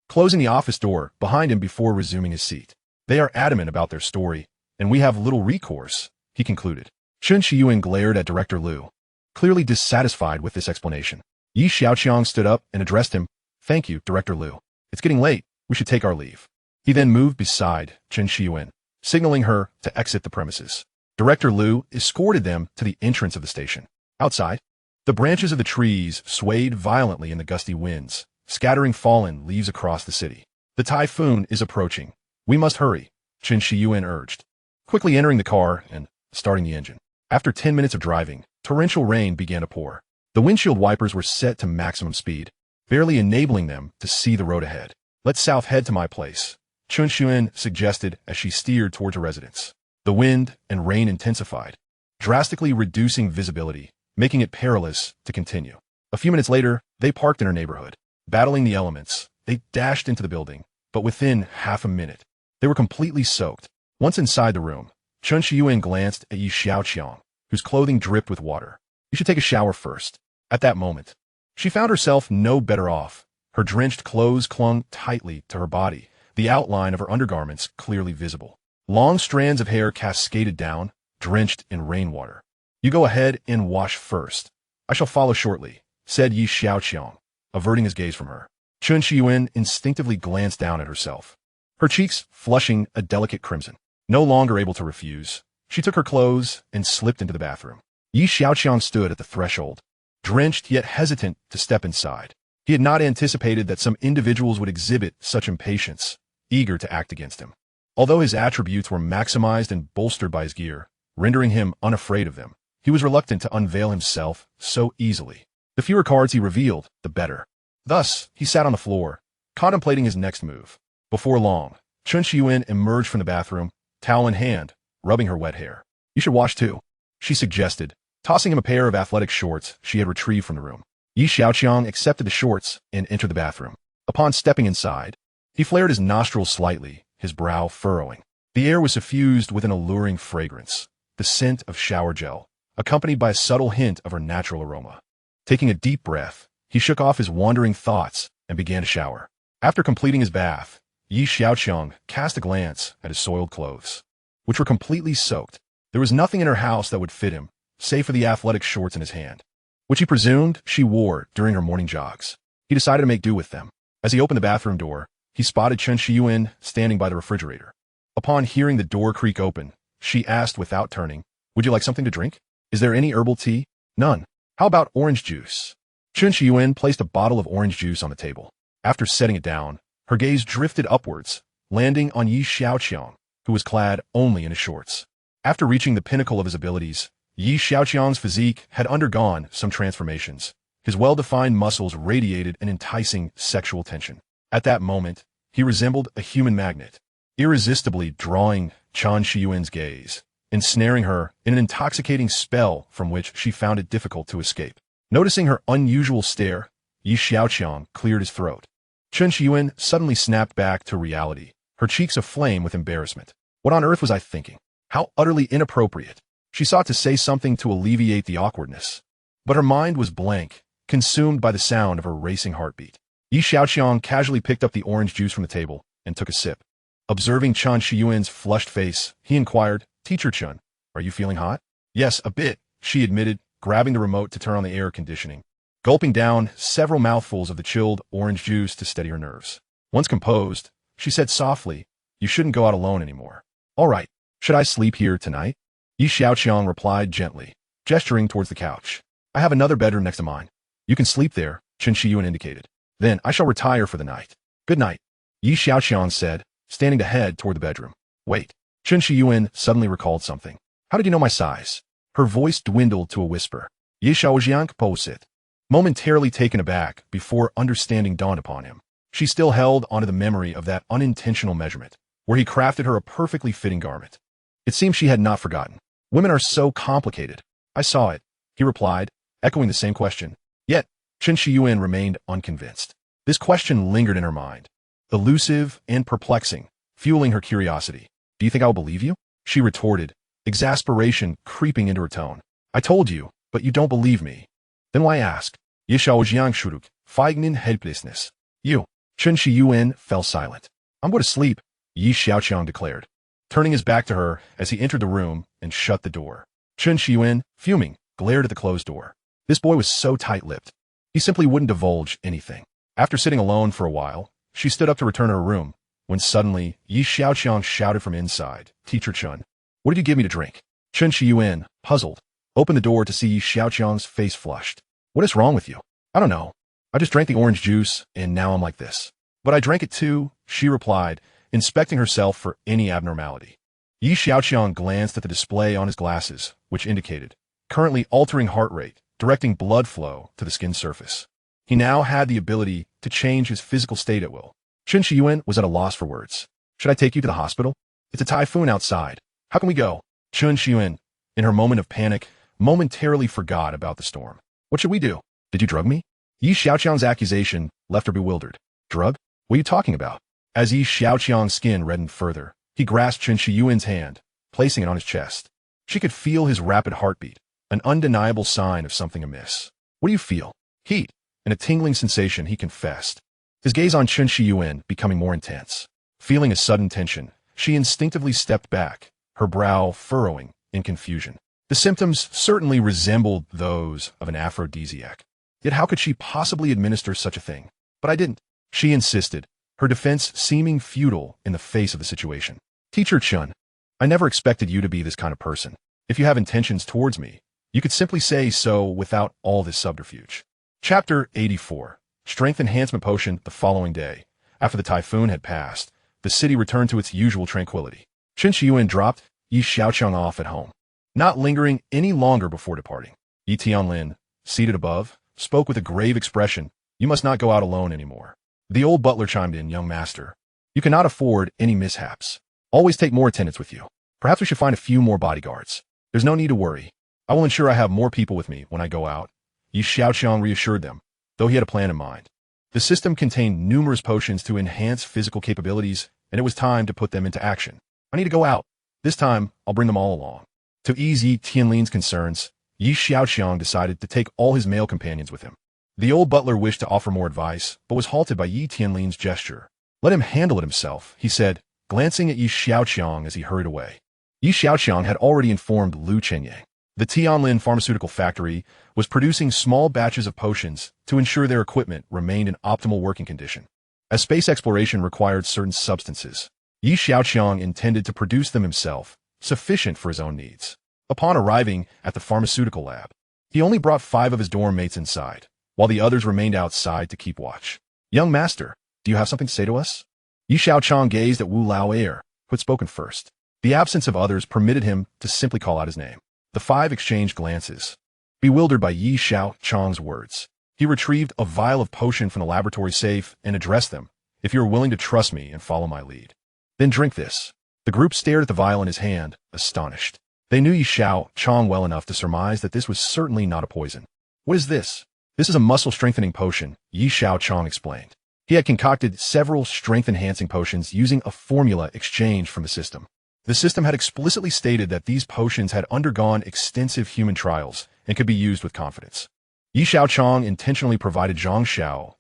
B: closing the office door behind him before resuming his seat. They are adamant about their story, and we have little recourse, he concluded. Chen Shiyuan glared at Director Liu, clearly dissatisfied with this explanation. Xiaoqiang stood up and addressed him. Thank you, Director Liu. It's getting late. We should take our leave. He then moved beside Chen Shiyuan, signaling her to exit the premises. Director Liu escorted them to the entrance of the station. Outside, the branches of the trees swayed violently in the gusty winds, scattering fallen leaves across the city. The typhoon is approaching. We must hurry, Chen Shiyuan urged, quickly entering the car and starting the engine. After 10 minutes of driving, torrential rain began to pour. The windshield wipers were set to maximum speed, barely enabling them to see the road ahead. Let's south head to my place, Chen Shiyuan suggested as she steered towards her residence. The wind and rain intensified, drastically reducing visibility, making it perilous to continue. A few minutes later, they parked in her neighborhood. Battling the elements, they dashed into the building, but within half a minute, they were completely soaked. Once inside the room, Chen Shiyuan glanced at Xiaoqiang, whose clothing dripped with water. You should take a shower first. At that moment,
A: She found herself no better off. Her drenched clothes clung tightly to her body, the outline of her undergarments clearly visible. Long strands of hair cascaded down, drenched in rainwater. "You go ahead and wash first. I shall follow shortly," said Xiaoqiang, averting his gaze from her. Chen Shiyuan instinctively glanced down at herself, her cheeks flushing a delicate crimson. No longer able to refuse, she took her clothes and slipped into the bathroom. Xiaoqiang stood at the threshold, drenched yet hesitant to step inside. He had not anticipated that some individuals would exhibit such impatience, eager to act against him. Although his attributes were maximized and bolstered by his gear, rendering him unafraid of them, he was reluctant to unveil himself so easily. The fewer cards he revealed, the better. Thus, he sat on the floor, contemplating his next move. Before long, Chen Shiyuan emerged from the bathroom, towel in hand, rubbing her wet hair. "You should wash too," she suggested, tossing him a pair of athletic shorts she had retrieved from the room. Xiaoqiang accepted the shorts and entered the bathroom. Upon stepping inside, he flared his nostrils slightly, his brow furrowing. The air was suffused with an alluring fragrance, the scent of shower gel, accompanied by a subtle hint of her natural aroma. Taking a deep breath, he shook off his wandering thoughts and began to shower. After completing his bath, Xiaoqiang cast a glance at his soiled clothes, which were completely soaked. There was nothing in her house that would fit him, save for the athletic shorts in his hand, which he presumed she wore during her morning jogs. He decided to make do with them. As he opened the bathroom door, he spotted Chen Shiyuan standing by the refrigerator. Upon hearing the door creak open, she asked without turning, "Would you like something to drink? Is there any herbal tea?" "None." "How about orange juice?" Chen Shiyuan placed a bottle of orange juice on the table. After setting it down, her gaze drifted upwards, landing on Xiaoqiang, who was clad only in his shorts. After reaching the pinnacle of his abilities, Xiaoqiang's physique had undergone some transformations. His well-defined muscles radiated an enticing sexual tension. At that moment, he resembled a human magnet, irresistibly drawing Chen Shiyuan's gaze, ensnaring her in an intoxicating spell from which she found it difficult to escape. Noticing her unusual stare, Xiaoqiang cleared his throat. Chen Shiyuan suddenly snapped back to reality, her cheeks aflame with embarrassment. What on earth was I thinking? How utterly inappropriate. She sought to say something to alleviate the awkwardness, but her mind was blank, consumed by the sound of her racing heartbeat. Xiaoqiang casually picked up the orange juice from the table and took a sip. Observing Chen Shiyuan's flushed face, he inquired, "Teacher Chen, are you feeling hot?" "Yes, a bit," she admitted, grabbing the remote to turn on the air conditioning, gulping down several mouthfuls of the chilled orange juice to steady her nerves. Once composed, she said softly, "You shouldn't go out alone anymore." "All right, should I sleep here tonight?" Xiaoqiang replied gently, gesturing towards the couch. "I have another bedroom next to mine. You can sleep there," Chen Shiyuan indicated. "Then I shall retire for the night." "Good night," Xiaoqiang said, standing to head toward the bedroom. "Wait." Chen Shiyuan suddenly recalled something. "How did you know my size?" Her voice dwindled to a whisper. Xiaoqiang posed, momentarily taken aback before understanding dawned upon him. She still held onto the memory of that unintentional measurement, where he crafted her a perfectly fitting garment. It seemed she had not forgotten. "Women are so complicated." "I saw it," he replied, echoing the same question. Yet, Chen Shiyuan remained unconvinced. This question lingered in her mind, elusive and perplexing, fueling her curiosity. "Do you think I will believe you?" she retorted, exasperation creeping into her tone. "I told you, but you don't believe me. Then why ask?" Xiaoqiang shuruk, feigning helplessness. "You." Chen Shiyuan fell silent. "I'm going to sleep," Xiaoqiang declared, turning his back to her as he entered the room and shut the door. Chen Shiyuan, fuming, glared at the closed door. This boy was so tight-lipped. He simply wouldn't divulge anything. After sitting alone for a while, she stood up to return to her room, when suddenly Xiaoqiang shouted from inside, "Teacher Chen, what did you give me to drink?" Chen Shiyuan, puzzled, opened the door to see Xiaoqiang's face flushed. "What is wrong with you?" "I don't know. I just drank the orange juice, and now I'm like this." "But I drank it too," she replied, inspecting herself for any abnormality. Xiaoqiang glanced at the display on his glasses, which indicated currently altering heart rate, directing blood flow to the skin surface. He now had the ability to change his physical state at will. Chen Shiyuan was at a loss for words. "Should I take you to the hospital? It's a typhoon outside. How can we go?" Chen Shiyuan, in her moment of panic, momentarily forgot about the storm. "What should we do? Did you drug me?" Xiaoqiang's accusation left her bewildered. "Drug? What are you talking about?" As Xiaoqiang's skin reddened further, he grasped Chen Shiyuan's hand, placing it on his chest. She could feel his rapid heartbeat, an undeniable sign of something amiss. "What do you feel?" "Heat,"
B: and a tingling sensation, he confessed. His gaze on Chen Shiyuan becoming more intense. Feeling a sudden tension, she instinctively stepped back, her brow furrowing in confusion. The symptoms certainly resembled those of an aphrodisiac. Yet how could she possibly administer such a thing? But I didn't, she insisted, her defense seeming futile in the face of the situation. Teacher Chun, I never expected you to be this kind of person. If you have intentions towards me, you could simply say so without all this subterfuge. Chapter 84. Strength Enhancement Potion. The following day, after the typhoon had passed, the city returned to its usual tranquility. Chen Shiyuan dropped Yi Xiaoqiang off at home, not lingering any longer before departing. Yi Tianlin, seated above, spoke with a grave expression. You must not go out alone anymore. The old butler chimed in, young master. You cannot afford any mishaps. Always take more attendants with you. Perhaps we should find a few more bodyguards. There's no need to worry. I will ensure I have more people with me when I go out. Yi Xiaoqiang reassured them, though he had a plan in mind. The system contained numerous potions to enhance physical capabilities, and it was time to put them into action. I need to go out. This time, I'll bring them all along. To ease Yi Tianlin's concerns, Yi Xiaoqiang decided to take all his male companions with him. The old butler wished to offer more advice, but was halted by Yi Tianlin's gesture. Let him handle it himself, he said, glancing at Yi Xiaoqiang as he hurried away. Yi Xiaoqiang had already informed Lu Chenyang. The Tianlin pharmaceutical factory was producing small batches of potions to ensure their equipment remained in optimal working condition. As space exploration required certain substances, Yi Xiaoqiang intended to produce them himself, sufficient for his own needs. Upon arriving at the pharmaceutical lab, he only brought 5 of his dorm mates inside, while the others remained outside to keep watch. Young master, do you have something to say to us? Yi Xiaoqiang gazed at Wu Lao-er, who had spoken first. The absence of others permitted him to simply call out his name. The 5 exchanged glances. Bewildered by Yi Xiaoqiang's words, he retrieved a vial of potion from the laboratory safe and addressed them. If you are willing to trust me and follow my lead, then drink this. The group stared at the vial in his hand, astonished. They knew Yi Xiaoqiang well enough to surmise that this was certainly not a poison. What is this? This is a muscle-strengthening potion, Yi Xiaoqiang explained. He had concocted several strength-enhancing potions using a formula exchanged from the system. The system had explicitly stated that these potions had undergone extensive human trials and could be used with confidence. Yi Xiaoqiang intentionally provided Zhang Xiao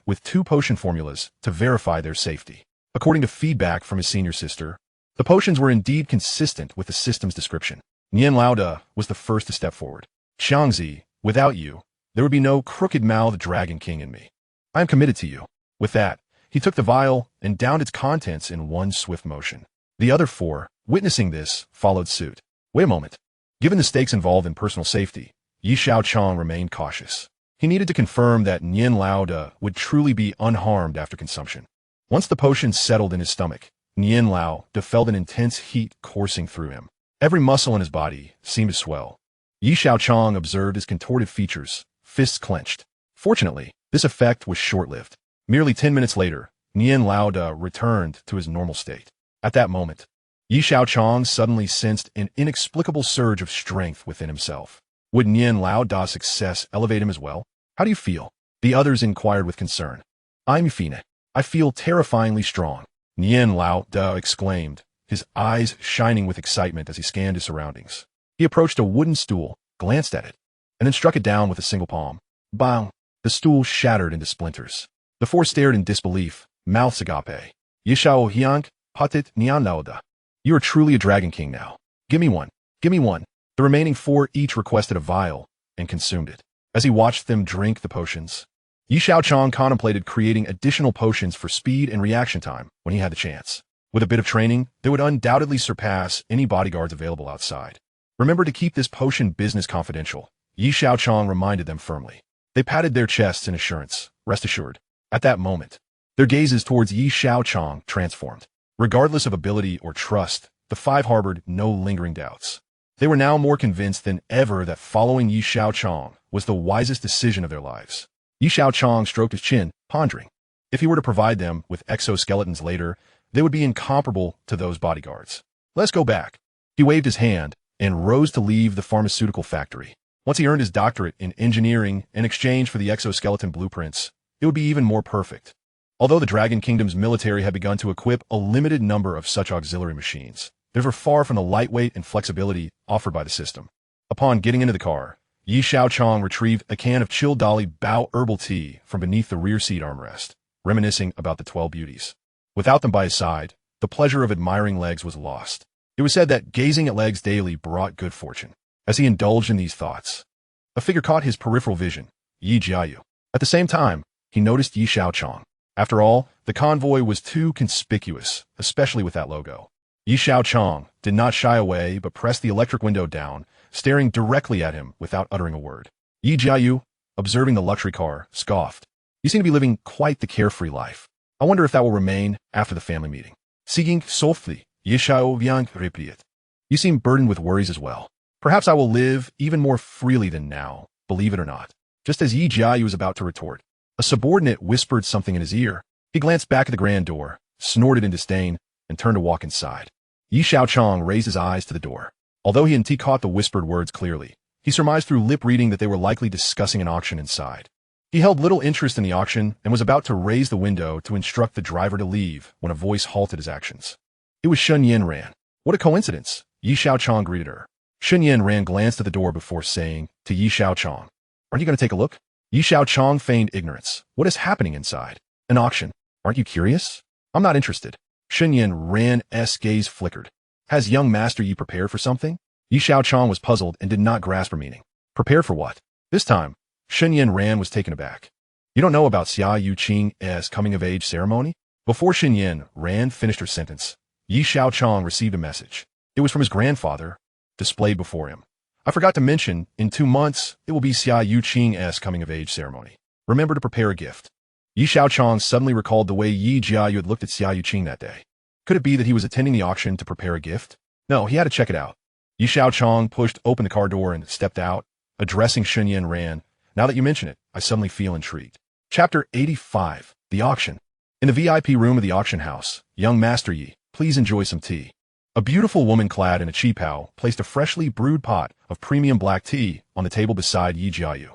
B: with 2 potion formulas to verify their safety. According to feedback from his senior sister, the potions were indeed consistent with the system's description. Nian Laoda was the first to step forward. Xiangzi, without you, there would be no crooked-mouthed Dragon King in me. I am committed to you. With that, he took the vial and downed its contents in one swift motion. The other 4, witnessing this, followed suit. Wait a moment. Given the stakes involved in personal safety, Yi Xiaoqiang remained cautious. He needed to confirm that Nian Laoda would truly be unharmed after consumption. Once the potion settled in his stomach, Nian Laoda felt an intense heat coursing through him. Every muscle in his body seemed to swell. Yi Xiaoqiang observed his contorted features, fists clenched. Fortunately, this effect was short-lived. Merely 10 minutes later, Nian Laoda returned to his normal state. At that moment, Yi Xiaoqiang suddenly sensed an inexplicable surge of strength within himself. Would Nian Laoda's success elevate him as well? How do you feel? The others inquired with concern. I'm fine. I feel terrifyingly strong, Nian Laoda exclaimed, his eyes shining with excitement as he scanned his surroundings. He approached a wooden stool, glanced at it, and then struck it down with a single palm. Bang! The stool shattered into splinters. The 4 stared in disbelief, mouths agape. Xiaoqiang, Patit Nian Laoda. You are truly a Dragon King now. Give me one. Give me one. The remaining 4 each requested a vial and consumed it. As he watched them drink the potions, Yi Xiaoqiang contemplated creating additional potions for speed and reaction time when he had the chance. With a bit of training, they would undoubtedly surpass any bodyguards available outside. Remember to keep this potion business confidential, Yi Xiaoqiang reminded them firmly. They patted their chests in assurance, rest assured. At that moment, their gazes towards Yi Xiaoqiang transformed. Regardless of ability or trust, the 5 harbored no lingering doubts. They were now more convinced than ever that following Yi Xiaoqiang was the wisest decision of their lives. Yi Xiaoqiang stroked his chin, pondering. If he were to provide them with exoskeletons later, they would be incomparable to those bodyguards. Let's go back. He waved his hand and rose to leave the pharmaceutical factory. Once he earned his doctorate in engineering in exchange for the exoskeleton blueprints, it would be even more perfect. Although the Dragon Kingdom's military had begun to equip a limited number of such auxiliary machines, they were far from the lightweight and flexibility offered by the system. Upon getting into the car, Yi Xiaoqiang retrieved a can of chilled Dolly Bao herbal tea from beneath the rear seat armrest, reminiscing about the 12 beauties. Without them by his side, the pleasure of admiring legs was lost. It was said that gazing at legs daily brought good fortune. As he indulged in these thoughts, a figure caught his peripheral vision, Yi Jiayu. At the same time, he noticed Yi Xiaoqiang. After all, the convoy was too conspicuous, especially with that logo. Yi Xiaoqiang did not shy away but pressed the electric window down, staring directly at him without uttering a word. Yi Jiayu, observing the luxury car, scoffed. You seem to be living quite the carefree life. I wonder if that will remain after the family meeting. Singing softly, Yi Xiaoqiang replied. You seem burdened with worries as well. Perhaps I will live even more freely than now, believe it or not. Just as Yi Jiayu was about to retort, a subordinate whispered something in his ear. He glanced back at the grand door, snorted in disdain, and turned to walk inside. Yi Xiaoqiang raised his eyes to the door. Although he hadn't caught the whispered words clearly, he surmised through lip reading that they were likely discussing an auction inside. He held little interest in the auction and was about to raise the window to instruct the driver to leave when a voice halted his actions. It was Shun Ran. What a coincidence! Yi Xiaoqiang greeted her. Shun Ran glanced at the door before saying to Yi Xiaoqiang, Aren't you going to take a look? Yi Xiaoqiang feigned ignorance. What is happening inside? An auction. Aren't you curious? I'm not interested. Shun Ran's gaze flickered. Has young Master Yi prepared for something? Yi Xiaoqiang was puzzled and did not grasp her meaning. Prepared for what? This time, Shun Ran was taken aback. You don't know about Xiaoqiang's coming-of-age ceremony? Before Shun Ran finished her sentence, Yi Xiaoqiang received a message. It was from his grandfather, displayed before him. I forgot to mention, in 2 months, it will be Xiaoqiang's coming-of-age ceremony. Remember to prepare a gift. Yi Xiaoqiang suddenly recalled the way Yi Jiayu had looked at Xiaoqiang that day. Could it be that he was attending the auction to prepare a gift? No, he had to check it out. Yi Xiaoqiang pushed open the car door and stepped out, addressing Shun Ran. Now that you mention it, I suddenly feel intrigued. Chapter 85, The Auction. In the VIP room of the auction house, young Master Yi, please enjoy some tea. A beautiful woman clad in a qipao placed a freshly brewed pot of premium black tea on the table beside Yi Jiayu.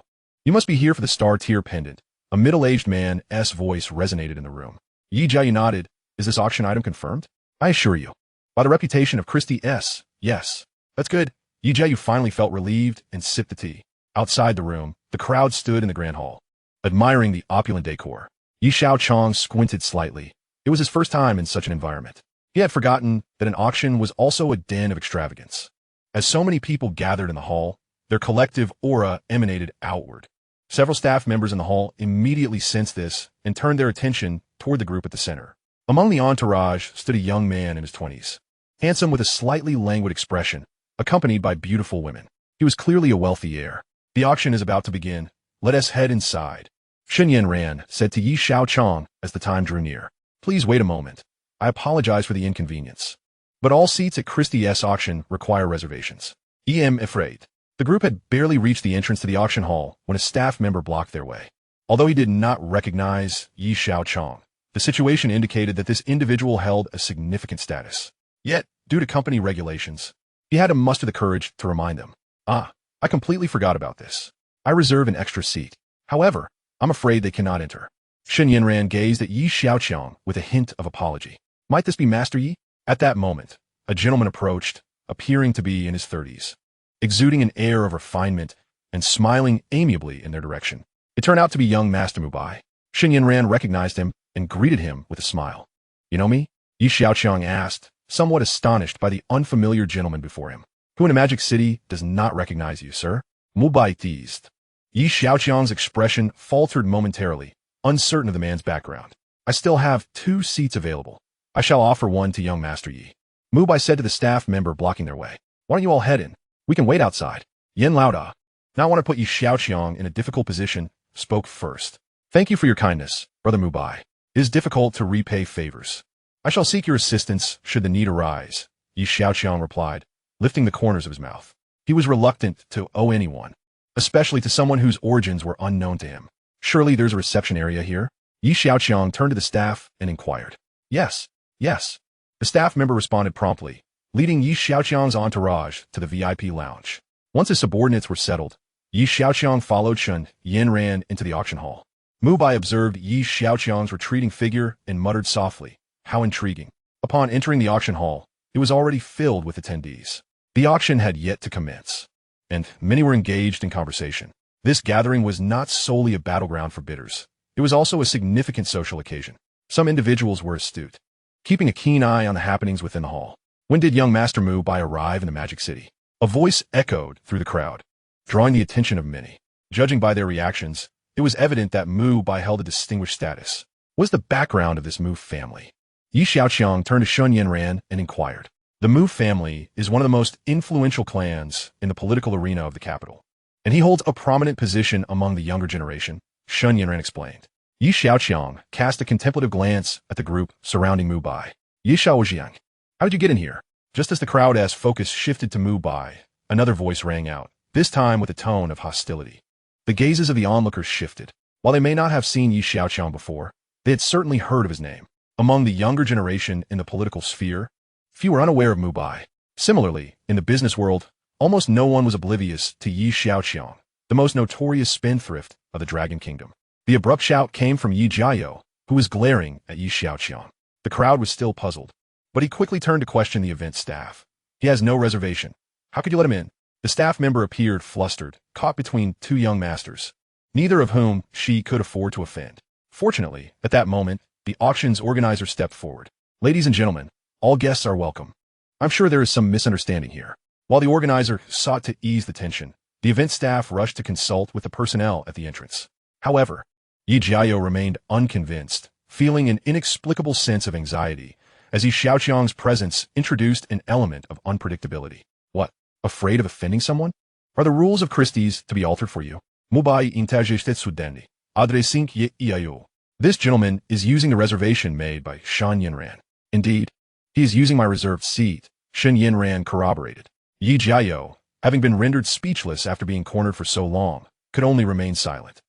B: You must be here for the star tier pendant. A middle-aged man's voice resonated in the room. Yi Jiayu nodded. Is this auction item confirmed? I assure you. By the reputation of Christie S. Yes. That's good. Yi Jiayu finally felt relieved and sipped the tea. Outside the room, the crowd stood in the grand hall, admiring the opulent decor. Yi Xiaoqiang squinted slightly. It was his first time in such an environment. He had forgotten that an auction was also a den of extravagance. As so many people gathered in the hall, their collective aura emanated outward. Several staff members in the hall immediately sensed this and turned their attention toward the group at the center. Among the entourage stood a young man in his 20s, handsome with a slightly languid expression, accompanied by beautiful women. He was clearly a wealthy heir. The auction is about to begin. Let us head inside. Shun Ran said to Yi Xiaoqiang as the time drew near. Please wait a moment. I apologize for the inconvenience, but all seats at Christie's auction require reservations. I'm afraid. The group had barely reached the entrance to the auction hall when a staff member blocked their way. Although he did not recognize Yi Xiaoqiang, the situation indicated that this individual held a significant status. Yet, due to company regulations, he had to muster the courage to remind them. I completely forgot about this. I reserve an extra seat. However, I'm afraid they cannot enter. Shun Ran gazed at Yi Xiaoqiang with a hint of apology. Might this be Master Yi? At that moment, a gentleman approached, appearing to be in his 30s, exuding an air of refinement and smiling amiably in their direction. It turned out to be young Master Mubai. Shun Ran recognized him and greeted him with a smile. You know me? Yi Xiaoqiang asked, somewhat astonished by the unfamiliar gentleman before him. Who in a magic city does not recognize you, sir? Mubai teased. Yi Xiaoqiang's expression faltered momentarily, uncertain of the man's background. I still have 2 seats available. I shall offer one to young Master Yi. Mubai said to the staff member blocking their way. Why don't you all head in? We can wait outside. Yen Laoda. Now I want to put Yi Xiaoqiang in a difficult position, spoke first. Thank you for your kindness, Brother Mubai. It is difficult to repay favors. I shall seek your assistance should the need arise, Yi Xiaoqiang replied, lifting the corners of his mouth. He was reluctant to owe anyone, especially to someone whose origins were unknown to him. Surely there's a reception area here? Yi Xiaoqiang turned to the staff and inquired. Yes. The staff member responded promptly, leading Yi Xiaoqiang's entourage to the VIP lounge. Once his subordinates were settled, Yi Xiaoqiang followed Shun Ran into the auction hall. Mubai observed Yi Xiaoqiang's retreating figure and muttered softly, how intriguing. Upon entering the auction hall, it was already filled with attendees. The auction had yet to commence,
A: and many were engaged in conversation. This gathering was not solely a battleground for bidders. It was also a significant social occasion. Some individuals were astute, keeping a keen eye on the happenings within the hall. When did young Master Mu Bai arrive in the Magic City? A voice echoed through the crowd, drawing the attention of many. Judging by their reactions, it was evident that Mu Bai held a distinguished status. What is the background of this Mu family? Xiaoqiang turned to Shun Yanran and inquired. The Mu family is one of the most influential clans in the political arena of the capital, and he holds a prominent position among the younger generation, Shun Yanran explained. Xiaoqiang cast a contemplative glance at the group surrounding Mu Bai. Xiaoqiang, how did you get in here? Just as the crowd's focus shifted to Mu Bai, another voice rang out, this time with a tone of hostility. The gazes of the onlookers shifted. While they may not have seen Xiaoqiang before, they had certainly heard of his name. Among the younger generation in the political sphere, few were unaware of Mu Bai. Similarly, in the business world, almost no one was oblivious to Xiaoqiang, the most notorious spendthrift of the Dragon Kingdom. The abrupt shout came from Jiao, who was glaring at Xiaoqiang. The crowd was still puzzled, but he quickly turned to question the event staff. He has no reservation. How could you let him in? The staff member appeared flustered, caught between two young masters, neither of whom she could afford to offend. Fortunately, at that moment, the auction's organizer stepped forward. Ladies and gentlemen, all guests are welcome. I'm sure there is some misunderstanding here. While the organizer sought to ease the tension, the event staff rushed to consult with the personnel at the entrance. However, Jiao remained unconvinced, feeling an inexplicable sense of anxiety, as Xiaoqiang's presence introduced an element of unpredictability. What? Afraid of offending someone? Are the rules of Christie's to be altered for you? Mubai intajistetsudendi. Adresink ye iayo. This gentleman is using the reservation made by Shan Yanran. Indeed, he is using my reserved seat, Shen Yanran corroborated. Jiao, having been rendered speechless after being cornered for so long, could only remain silent.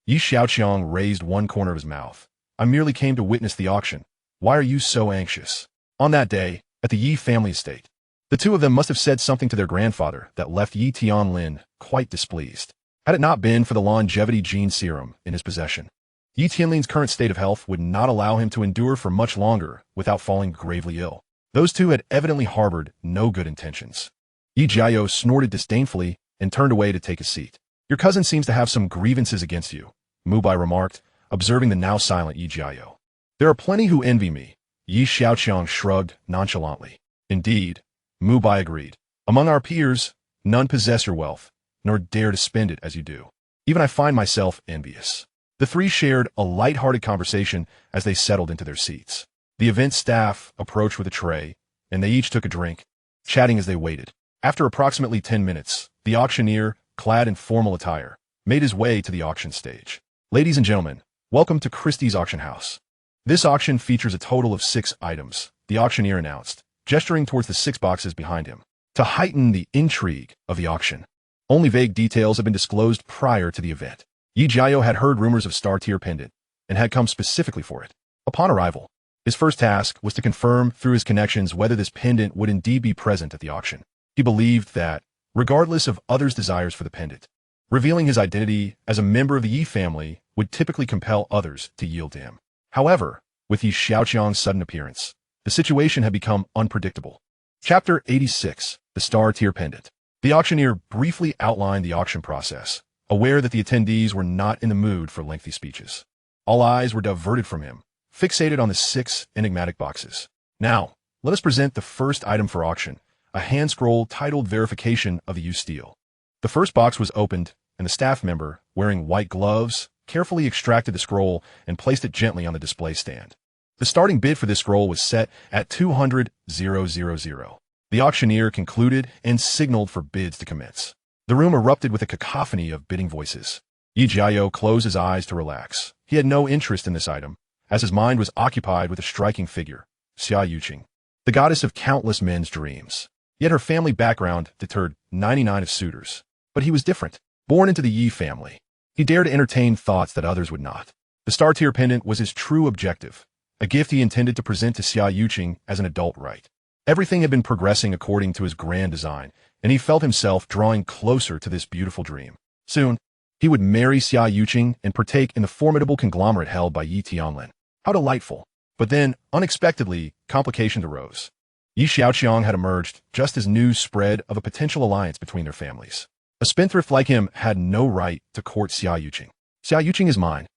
A: Xiaoqiang raised one corner of his mouth. I merely came to witness the auction. Why are you so anxious? On that day, at the Yi family estate, the two of them must have said something to their grandfather that left Yi Tianlin quite displeased. Had it not been for the longevity gene serum in his possession, Yi Tianlin's current state of health would not allow him to endure for much longer without falling gravely ill. Those two had evidently harbored no good intentions. Jiao snorted disdainfully and turned away to take a seat. Your cousin seems to have some grievances against you, Mu Bai remarked, observing the now silent Jiao. There are plenty who envy me. Xiaoqiang shrugged nonchalantly. Indeed, Mu Bai agreed. Among our peers, none possess your wealth, nor dare to spend it as you do. Even I find myself envious. The three shared a light-hearted conversation as they settled into their seats. The event staff approached with a tray, and they each took a drink, chatting as they waited. After approximately 10 minutes, the auctioneer, clad in formal attire, made his way to the auction stage. Ladies and gentlemen, welcome to Christie's auction house. This auction features a total of 6 items, the auctioneer announced, gesturing towards the 6 boxes behind him. To heighten the intrigue of the auction, only vague details have been disclosed prior to the event. Jiao had heard rumors of star-tier pendant and had come specifically for it. Upon arrival, his first task was to confirm through his connections whether this pendant would indeed be present at the auction. He believed that, regardless of others' desires for the pendant, revealing his identity as a member of the Yi family would typically compel others to yield to him. However, with Xiaoqiang's sudden appearance, the situation had become unpredictable. Chapter 86, The Star-Tier Pendant. The auctioneer briefly outlined the auction process, aware that the attendees were not in the mood for lengthy speeches. All eyes were diverted from him, fixated on the 6 enigmatic boxes. Now, let us present the first item for auction, a hand scroll titled Verification of the Use Steel. The first box was opened, and the staff member, wearing white gloves, carefully extracted the scroll and placed it gently on the display stand. The starting bid for this scroll was set at 200,000. The auctioneer concluded and signaled for bids to commence. The room erupted with a cacophony of bidding voices. Jiao closed his eyes to relax. He had no interest in this item, as his mind was occupied with a striking figure, Xiaoqiang, the goddess of countless men's dreams. Yet her family background deterred 99 of suitors. But he was different. Born into the Yi family, he dared to entertain thoughts that others would not. The star-tier pendant was his true objective, a gift he intended to present to Xiaoqiang as an adult right. Everything had been progressing according to his grand design, and he felt himself drawing closer to this beautiful dream. Soon, he would marry Xiaoqiang and partake in the formidable conglomerate held by Yi Tianlin. How delightful! But then, unexpectedly, complications arose. Xiaoqiang had emerged just as news spread of a potential alliance between their families. A spendthrift like him had no right to court Xiaoqiang. Xiaoqiang is mine.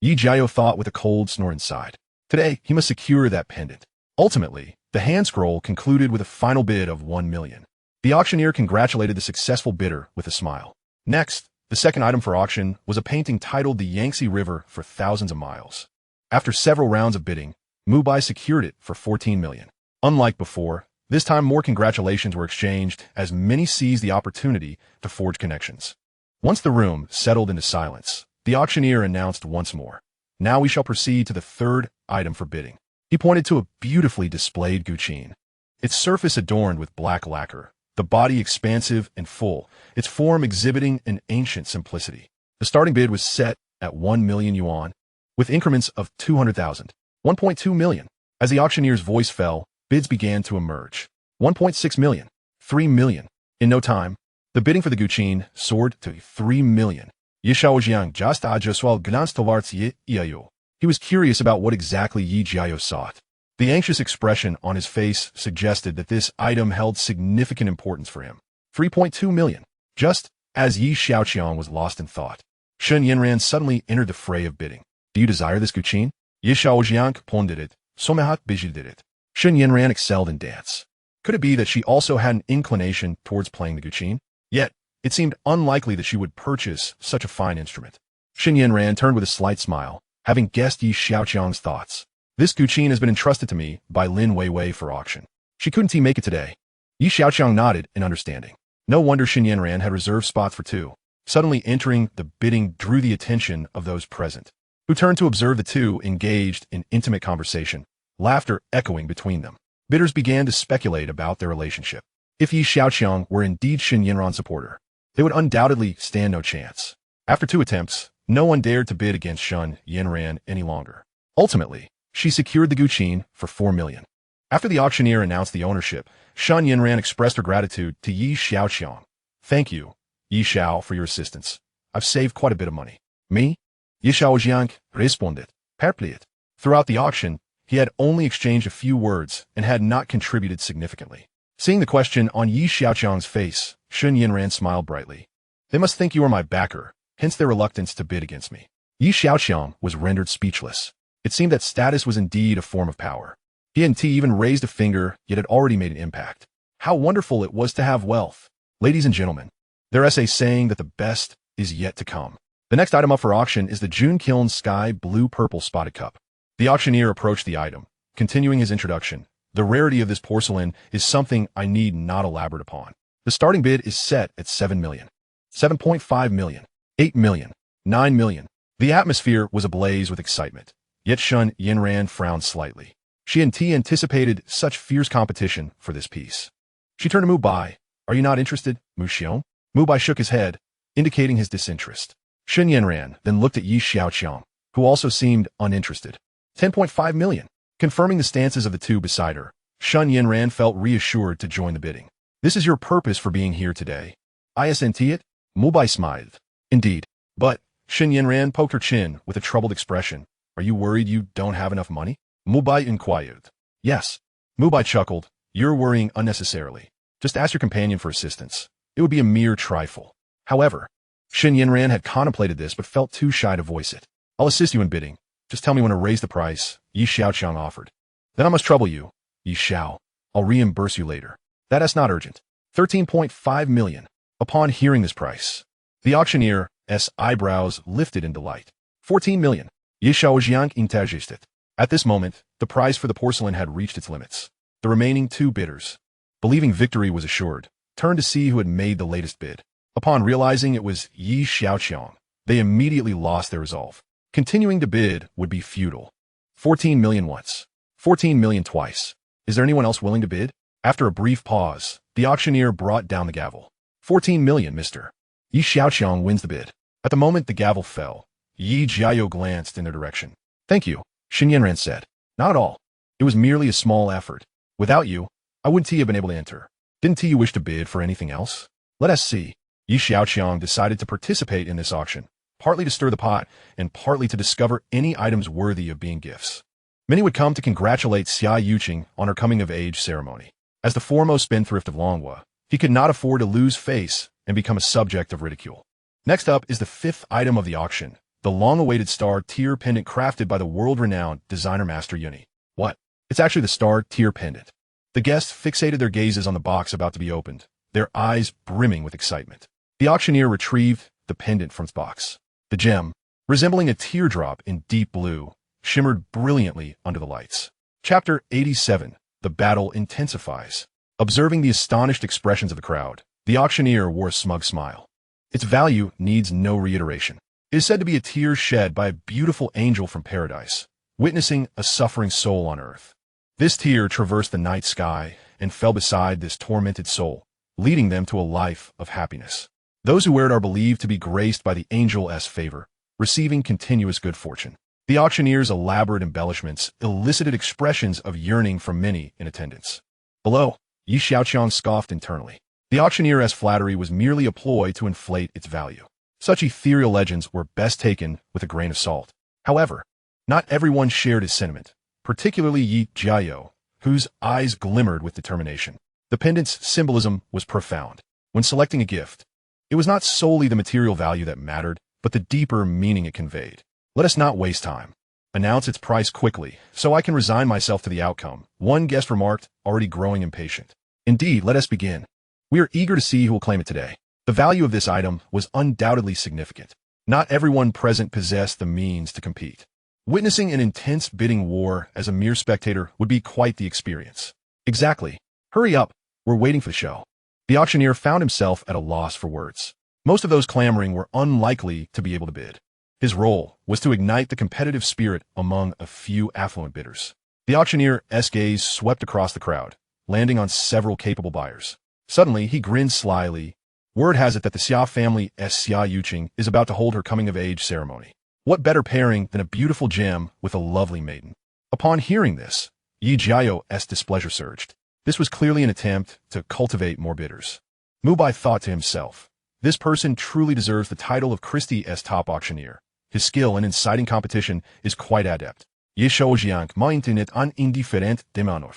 A: Yi Jiao thought with a cold snort inside. Today, he must secure that pendant. Ultimately, the hand scroll concluded with a final bid of 1 million. The auctioneer congratulated the successful bidder with a smile. Next, the second item for auction was a painting titled The Yangtze River for Thousands of Miles. After several rounds of bidding, Mubai secured it for 14 million. Unlike before, this time more congratulations were exchanged as many seized the opportunity to forge connections. Once the room settled into silence, the auctioneer announced once more, "Now we shall proceed to the third item for bidding." He pointed to a beautifully displayed guqin, its surface adorned with black lacquer, the body expansive and full, its form exhibiting an ancient simplicity. The starting bid was set at 1 million yuan, with increments of 200,000, 1.2 million. As the auctioneer's voice fell, bids began to emerge. 1.6 million, 3 million. In no time, the bidding for the guqin soared to 3 million. Xiaoqiang just ajuswal glance towards Yi Jiao. He was curious about what exactly Yi Jiao sought. The anxious expression on his face suggested that this item held significant importance for him. 3.2 million. Just as Yi Xiaoqiang was lost in thought, Shen Yinran suddenly entered the fray of bidding. "Do you desire this guqin?" Yi Xiaoqiang pondered, somehat bijildid. Shen Yinran excelled in dance. Could it be that she also had an inclination towards playing the guqin? Yet, it seemed unlikely that she would purchase such a fine instrument. Shen Yinran turned with a slight smile, having guessed Yi Xiaoqiang's thoughts. "This guqin has been entrusted to me by Lin Weiwei for auction. She couldn't make it today." Yi Xiaoqiang nodded in understanding. No wonder Shen Yinran had reserved spots for two. Suddenly entering the bidding drew the attention of those present, who turned to observe the two engaged in intimate conversation, laughter echoing between them. Bidders began to speculate about their relationship. If Yi Xiaoqiang were indeed Shen Yinran's supporter, they would undoubtedly stand no chance. After 2 attempts, no one dared to bid against Shen Yinran any longer. Ultimately, she secured the guqin for 4 million. After the auctioneer announced the ownership, Shen Yinran expressed her gratitude to Yi Xiaoqiang. "Thank you, Yi Xiao, for your assistance. I've saved quite a bit of money." "Me?" Yi Xiaoqiang responded, perplexed. Throughout the auction, he had only exchanged a few words and had not contributed significantly. Seeing the question on Yi Xiaoqiang's face, Shen Yinran smiled brightly. "They must think you are my backer, hence their reluctance to bid against me." Yi Xiaoqiang was rendered speechless. It seemed that status was indeed a form of power. He hadn't even raised a finger, yet had already made an impact. How wonderful it was to have wealth. Ladies and gentlemen, their essay saying that the best is yet to come. The next item up for auction is the June Kiln Sky Blue-Purple Spotted Cup. The auctioneer approached the item, continuing his introduction. "The rarity of this porcelain is something I need not elaborate upon. The starting bid is set at 7 million. 7.5 million. 8 million. 9 million. The atmosphere was ablaze with excitement. Yet Shen Yinran frowned slightly. She anticipated such fierce competition for this piece. She turned to Mubai. "Are you not interested, Mu Xiong?" Mubai shook his head, indicating his disinterest. Shen Yinran then looked at Yi Xiaoqiang, who also seemed uninterested. 10.5 million. Confirming the stances of the two beside her, Shen Yinran felt reassured to join the bidding. "This is your purpose for being here today?" "Isn't it?" Mubai smiled. "Indeed. But," Shen Yinran poked her chin with a troubled expression, "are you worried you don't have enough money?" Mubai inquired. "Yes." Mubai chuckled. "You're worrying unnecessarily. Just ask your companion for assistance. It would be a mere trifle." However, Shen Yinran had contemplated this but felt too shy to voice it. "I'll assist you in bidding. Just tell me when to raise the price," Yi Xiaoqiang offered. "Then I must trouble you, Yi Xiao. I'll reimburse you later." "That's not urgent." 13.5 million. Upon hearing this price, the auctioneer's eyebrows lifted in delight. 14 million. Yi Xiaoqiang interjected. At this moment, the price for the porcelain had reached its limits. The remaining 2 bidders, believing victory was assured, turned to see who had made the latest bid. Upon realizing it was Yi Xiaoqiang, they immediately lost their resolve. Continuing to bid would be futile. 14 million once. 14 million twice. "Is there anyone else willing to bid?" After a brief pause, the auctioneer brought down the gavel. 14 million, Mr. Yi Xiaoqiang wins the bid. At the moment the gavel fell, Yi Jiao glanced in their direction. "Thank you," Shen Yinran said. "Not at all. It was merely a small effort. Without you, I wouldn't have been able to enter. Didn't you wish to bid for anything else?" "Let us see." Yi Xiaoqiang decided to participate in this auction, partly to stir the pot and partly to discover any items worthy of being gifts. Many would come to congratulate Xiaoqiang on her coming-of-age ceremony. As the foremost spendthrift of Longhua, he could not afford to lose face and become a subject of ridicule. Next up is the fifth item of the auction, the long-awaited star tier pendant crafted by the world-renowned designer master Yuni. What? It's actually the star tier pendant. The guests fixated their gazes on the box about to be opened, their eyes brimming with excitement. The auctioneer retrieved the pendant from its box. The gem, resembling a teardrop in deep blue, shimmered brilliantly under the lights. Chapter 87. The battle intensifies. Observing the astonished expressions of the crowd, the auctioneer wore a smug smile. Its value needs no reiteration. It is said to be a tear shed by a beautiful angel from paradise, witnessing a suffering soul on earth. This tear traversed the night sky and fell beside this tormented soul, leading them to a life of happiness. Those who wear it are believed to be graced by the angel's favor, receiving continuous good fortune. The auctioneer's elaborate embellishments elicited expressions of yearning from many in attendance. Below, Xiaoqiang scoffed internally. The auctioneer's flattery was merely a ploy to inflate its value. Such ethereal legends were best taken with a grain of salt. However, not everyone shared his sentiment, particularly Yi Jiao, whose eyes glimmered with determination. The pendant's symbolism was profound. When selecting a gift, it was not solely the material value that mattered, but the deeper meaning it conveyed. Let us not waste time. Announce its price quickly, so I can resign myself to the outcome, one guest remarked, already growing impatient. Indeed, let us begin. We are eager to see who will claim it today. The value of this item was undoubtedly significant. Not everyone present possessed the means to compete. Witnessing an intense bidding war as a mere spectator would be quite the experience. Exactly. Hurry up, we're waiting for the show. The auctioneer found himself at a loss for words. Most of those clamoring were unlikely to be able to bid. His role was to ignite the competitive spirit among a few affluent bidders. The auctioneer's gaze swept across the crowd, landing on several capable buyers. Suddenly, he grinned slyly. Word has it that the Xia family's Xiaoqiang is about to hold her coming-of-age ceremony. What better pairing than a beautiful gem with a lovely maiden? Upon hearing this, Yi Jiao's displeasure surged. This was clearly an attempt to cultivate more bidders. Mubai thought to himself, this person truly deserves the title of Christie's top auctioneer. His skill in inciting competition is quite adept. Xiaoqiang maintained an indifferent demeanor.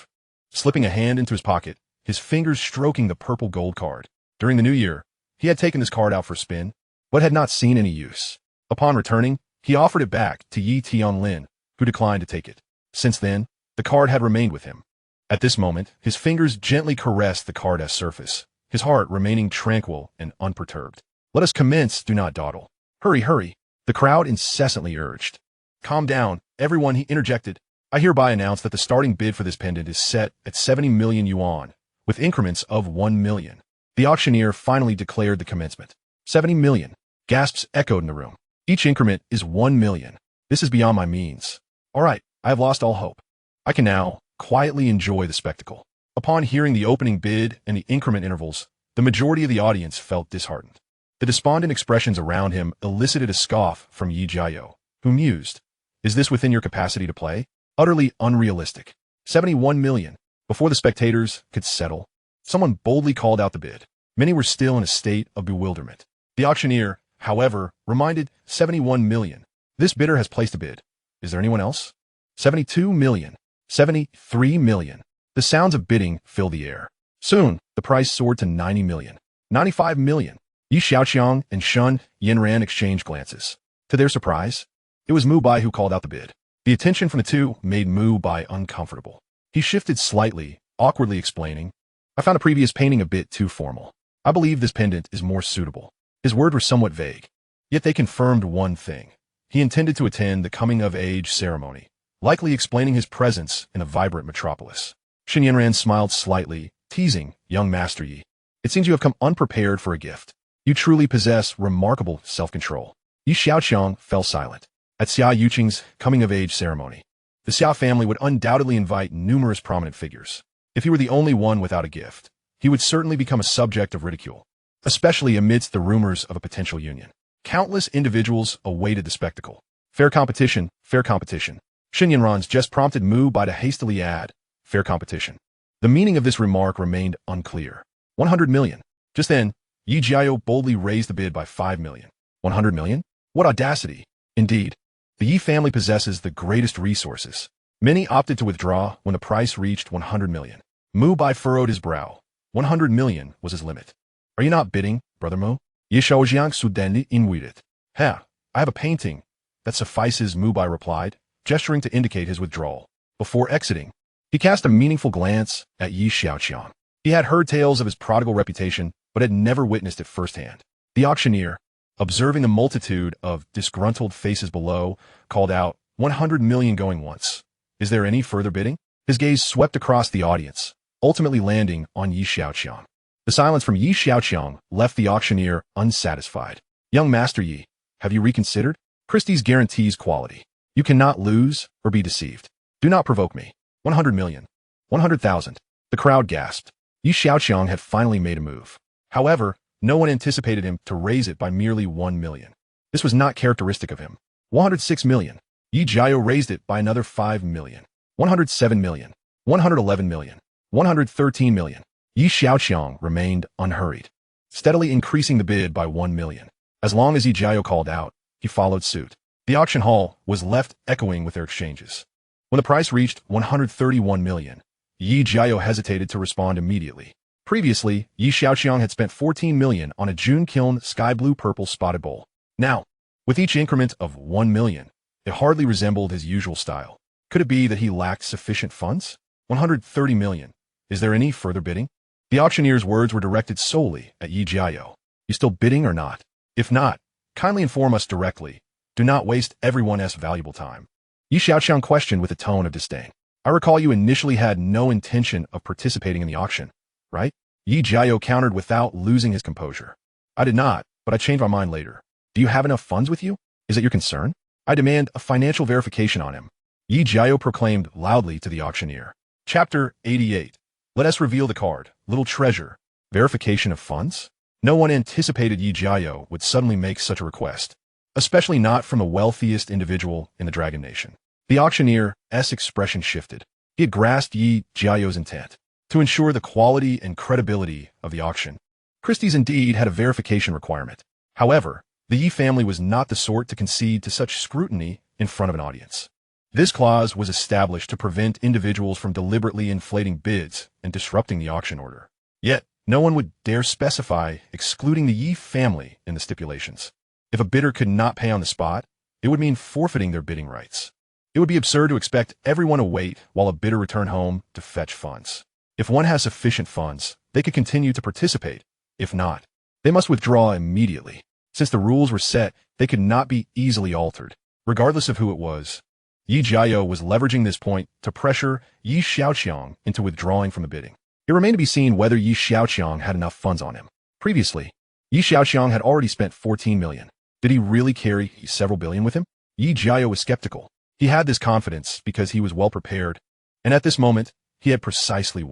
A: Slipping a hand into his pocket, his fingers stroking the purple gold card. During the new year, he had taken this card out for a spin, but had not seen any use. Upon returning, he offered it back to Yi Tianlin, who declined to take it. Since then, the card had remained with him. At this moment, his fingers gently caressed the card's surface, his heart remaining tranquil and unperturbed. Let us commence, do not dawdle. Hurry, hurry. The crowd incessantly urged. Calm down, everyone, he interjected. I hereby announce that the starting bid for this pendant is set at 70 million yuan, with increments of 1 million. The auctioneer finally declared the commencement. 70 million. Gasps echoed in the room. Each increment is 1 million. This is beyond my means. All right, I have lost all hope. I can now quietly enjoy the spectacle. Upon hearing the opening bid and the increment intervals, the majority of the audience felt disheartened. The despondent expressions around him elicited a scoff from Yi Jiao, who mused, is this within your capacity to play? Utterly unrealistic. 71 million. Before the spectators could settle, someone boldly called out the bid. Many were still in a state of bewilderment. The auctioneer, however, reminded 71 million. This bidder has placed a bid. Is there anyone else? 72 million. 73 million. The sounds of bidding filled the air. Soon, the price soared to 90 million. 95 million. Yi Xiaoqiang and Shun Yanran exchanged glances. To their surprise, it was Mu Bai who called out the bid. The attention from the two made Mu Bai uncomfortable. He shifted slightly, awkwardly explaining, I found a previous painting a bit too formal. I believe this pendant is more suitable. His words were somewhat vague, yet they confirmed one thing. He intended to attend the coming-of-age ceremony, likely explaining his presence in a vibrant metropolis. Shin Yanran smiled slightly, teasing, young Master Yi. It seems you have come unprepared for a gift. You truly possess remarkable self-control. Yi Xiaoqiang fell silent. At Xiaoqiang's coming-of-age ceremony, the Xia family would undoubtedly invite numerous prominent figures. If he were the only one without a gift, he would certainly become a subject of ridicule, especially amidst the rumors of a potential union. Countless individuals awaited the spectacle. Fair competition, fair competition. Shin Yanran's just prompted Mu Bai to hastily add, fair competition. The meaning of this remark remained unclear. 100 million. Just then, Yi Jiao boldly raised the bid by 5 million. 100 million? What audacity! Indeed, the Yi family possesses the greatest resources. Many opted to withdraw when the price reached 100 million. Mu Bai furrowed his brow. 100 million was his limit. Are you not bidding?
B: Brother Mo? Ye Xiaoqiang suddenly inwitted. Ha, I have a painting. That suffices, Mubai replied, gesturing to indicate his withdrawal. Before exiting, he cast a meaningful glance at Yi Xiaoqiang. He had heard tales of his prodigal reputation, but had never witnessed it firsthand. The auctioneer, observing the multitude of disgruntled faces below, called out, 100 million going once. Is there any further bidding? His gaze swept across the audience, ultimately landing on Yi Xiaoqiang. The silence from Yi Xiaoqiang left the auctioneer unsatisfied. Young Master Yi, have you reconsidered? Christie's guarantees quality. You cannot lose or be deceived. Do not provoke me. 100 million. 100,000. The crowd gasped. Yi Xiaoqiang had finally made a move. However, no one anticipated him to raise it by merely 1 million. This was not characteristic of him. 106 million. Yi Jiao raised it by another 5 million. 107 million. 111 million. 113 million. Yi Xiaoqiang remained unhurried, steadily increasing the bid by 1 million. As long as Yi Jiao called out, he followed suit. The auction hall was left echoing with their exchanges. When the price reached 131 million, Yi Jiao hesitated to respond immediately. Previously, Yi Xiaoqiang had spent 14 million on a June Kiln sky blue purple spotted bowl. Now, with each increment of 1 million, it hardly resembled his usual style. Could it be that he lacked sufficient funds? 130 million. Is there any further bidding? The auctioneer's words were directed solely at Yi Jiao. You still bidding or not? If not, kindly inform us directly. Do not waste everyone's valuable time. Yi Xiaoqiang questioned with a tone of disdain. I recall you initially had no intention of participating in the auction, right? Yi Jiao countered without losing his composure. I did not, but I changed my mind later. Do you have enough funds with you? Is it your concern? I demand a financial verification on him. Yi Jiao proclaimed loudly to the auctioneer. Chapter 88. Let us reveal the card. Little treasure. Verification of funds? No one anticipated Yi Jiao would suddenly make such a request, especially not from the wealthiest individual in the Dragon Nation. The auctioneer's expression shifted. He had grasped Yi Jiao's intent to ensure the quality and credibility of the auction. Christie's indeed had a verification requirement. However, the Yi family was not the sort to concede to such scrutiny in front of an audience. This clause was established to prevent individuals from deliberately inflating bids and disrupting the auction order. Yet, no one would dare specify excluding the Yi family in the stipulations. If a bidder could not pay on the spot, it would mean forfeiting their bidding rights. It would be absurd to expect everyone to wait while a bidder returned home to fetch funds. If one has sufficient funds, they could continue to participate. If not, they must withdraw immediately. Since the rules were set, they could not be easily altered, regardless of who it was. Yi Jiao was leveraging this point to pressure Yi Xiaoqiang into withdrawing from the bidding. It remained to be seen whether Yi Xiaoqiang had enough funds on him. Previously, Yi Xiaoqiang had already spent 14 million. Did he really carry several billion with him? Yi Jiao was skeptical. He had this confidence because he was well prepared, and at this moment, he had precisely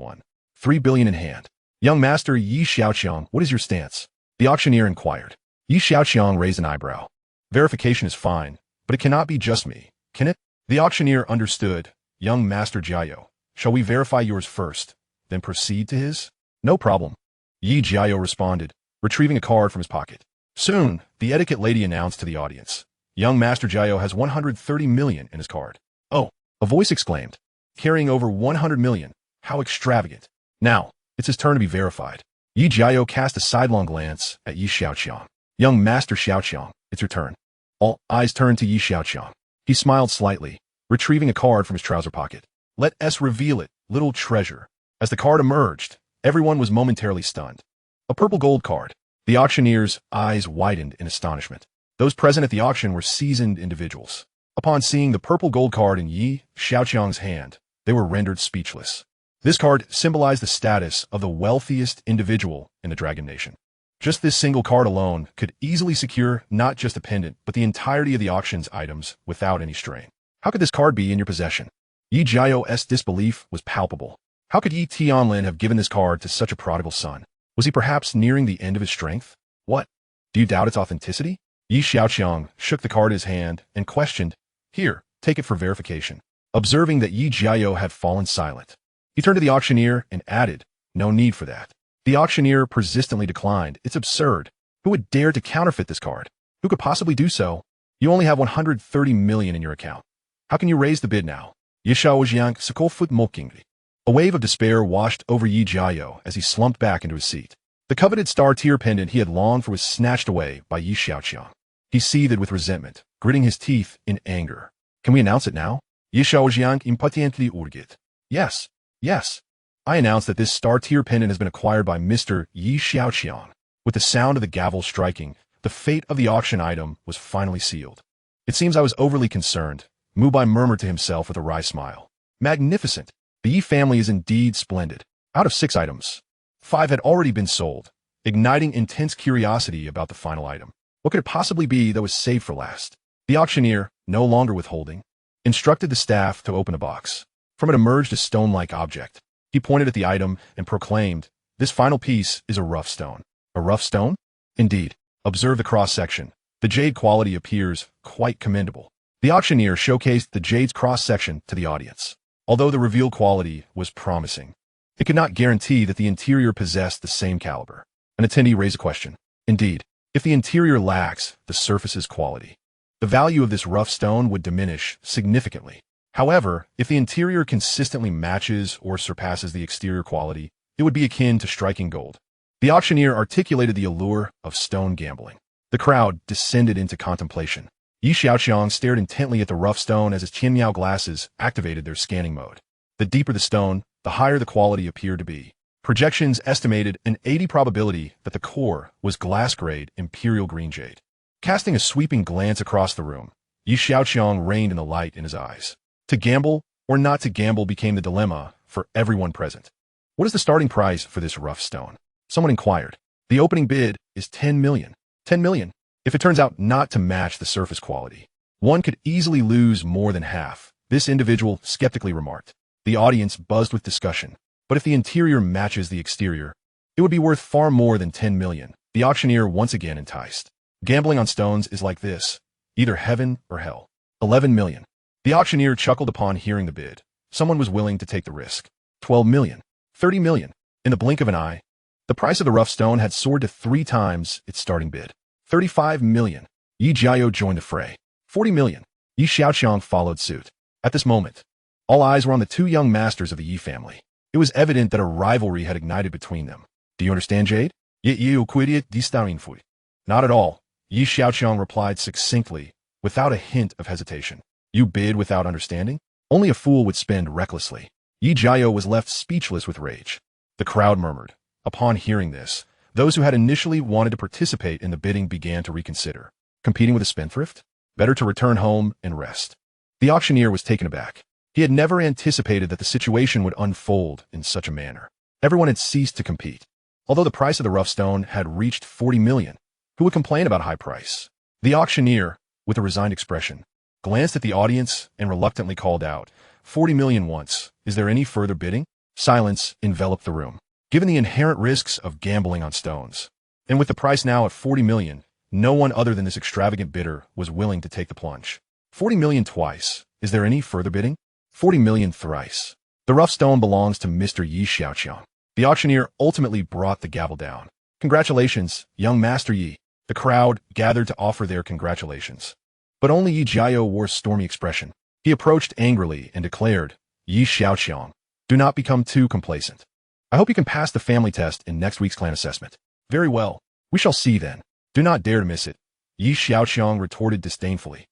B: 3 billion in hand. Young Master Yi Xiaoqiang, what is your stance? The auctioneer inquired. Yi Xiaoqiang raised an eyebrow. Verification is fine, but it cannot be just me, can it? The auctioneer understood. Young Master Jiao, shall we verify yours first, then proceed to his? No problem. Yi Jiao responded, retrieving a card from his pocket. Soon, the etiquette lady announced to the audience. Young Master Jiao has 130 million in his card. Oh, a voice exclaimed. Carrying over 100 million. How extravagant. Now, it's his turn to be verified. Yi Jiao cast a sidelong glance at Yi Xiaoqiang. Young Master Xiaoqiang, it's your turn. All eyes turned to Yi Xiaoqiang. He smiled slightly, retrieving a card from his trouser pocket. Let us reveal it, little treasure. As the card emerged, everyone was momentarily stunned. A purple gold card. The auctioneer's eyes widened in astonishment. Those present at the auction were seasoned individuals. Upon seeing the purple gold card in Yi Xiaoqiang's hand, they were rendered speechless. This card symbolized the status of the wealthiest individual in the Dragon Nation. Just this single card alone could easily secure not just a pendant, but the entirety of the auction's items without any strain. How could this card be in your possession? Yi Jiao's disbelief was palpable. How could Yi Tianlin have given this card to such a prodigal son? Was he perhaps nearing the end of his strength? What? Do you doubt its authenticity? Yi Xiaoqiang shook the card in his hand and questioned, Here, take it for verification. Observing that Yi Jiao had fallen silent, he turned to the auctioneer and added, No need for that. The auctioneer persistently declined. It's absurd. Who would dare to counterfeit this card? Who could possibly do so? You only have 130 million in your account. How can you raise the bid now? Yi Xiaoqiang sukolfut mokingli. A wave of despair washed over Yi Jiao as he slumped back into his seat. The coveted star-tier pendant he had longed for was snatched away by Xiaoqiang. He seethed with resentment, gritting his teeth in anger. Can we announce it now? Xiaoqiang impatiently urged. Yes, yes. I announce that this star-tier pendant has been acquired by Mr. Xiaoqiang. With the sound of the gavel striking, the fate of the auction item was finally sealed. It seems I was overly concerned. Mubai murmured to himself with a wry smile. Magnificent. The Yi family is indeed splendid. Out of 6 items, 5 had already been sold, igniting intense curiosity about the final item. What could it possibly be that was saved for last? The auctioneer, no longer withholding, instructed the staff to open a box. From it emerged a stone-like object. He pointed at the item and proclaimed, "This final piece is a rough stone." A rough stone? Indeed. Observe the cross-section. The jade quality appears quite commendable. The auctioneer showcased the jade's cross-section to the audience. Although the revealed quality was promising, it could not guarantee that the interior possessed the same caliber. An attendee raised a question. Indeed, if the interior lacks the surface's quality, the value of this rough stone would diminish significantly. However, if the interior consistently matches or surpasses the exterior quality, it would be akin to striking gold. The auctioneer articulated the allure of stone gambling. The crowd descended into contemplation. Xiaoqiang stared intently at the rough stone as his Qianmiao glasses activated their scanning mode. The deeper the stone, the higher the quality appeared to be. Projections estimated an 80 probability that the core was glass-grade imperial green jade. Casting a sweeping glance across the room, Xiaoqiang reined in the light in his eyes. To gamble or not to gamble became the dilemma for everyone present. What is the starting price for this rough stone? Someone inquired. The opening bid is 10 million. 10 million. If it turns out not to match the surface quality, one could easily lose more than half, this individual skeptically remarked. The audience buzzed with discussion. But if the interior matches the exterior, it would be worth far more than 10 million. The auctioneer once again enticed. Gambling on stones is like this, either heaven or hell. 11 million. The auctioneer chuckled upon hearing the bid. Someone was willing to take the risk. 12 million. 30 million. In the blink of an eye, the price of the rough stone had soared to 3 times its starting bid. 35 million. Yi Jiao joined the fray. 40 million. Yi Xiaoqiang followed suit. At this moment, all eyes were on the 2 young masters of the Yi family. It was evident that a rivalry had ignited between them. Do you understand, Jade? Not at all. Yi Xiaoqiang replied succinctly, without a hint of hesitation. You bid without understanding? Only a fool would spend recklessly. Yi Jiao was left speechless with rage. The crowd murmured. Upon hearing this, those who had initially wanted to participate in the bidding began to reconsider. Competing with a spendthrift? Better to return home and rest. The auctioneer was taken aback. He had never anticipated that the situation would unfold in such a manner. Everyone had ceased to compete. Although the price of the rough stone had reached 40 million, who would complain about a high price? The auctioneer, with a resigned expression, glanced at the audience and reluctantly called out, 40 million once. Is there any further bidding? Silence enveloped the room. Given the inherent risks of gambling on stones, and with the price now at 40 million, no one other than this extravagant bidder was willing to take the plunge. 40 million twice. Is there any further bidding? 40 million thrice. The rough stone belongs to Mr. Yi Xiaoqiang. The auctioneer ultimately brought the gavel down. Congratulations, young Master Yi. The crowd gathered to offer their congratulations. But only Yi Jiao wore a stormy expression. He approached angrily and declared, Yi Xiaoqiang, do not become too complacent. I hope you can pass the family test in next week's clan assessment. Very well. We shall see then. Do not dare to miss it. Yi Xiaoqiang retorted disdainfully.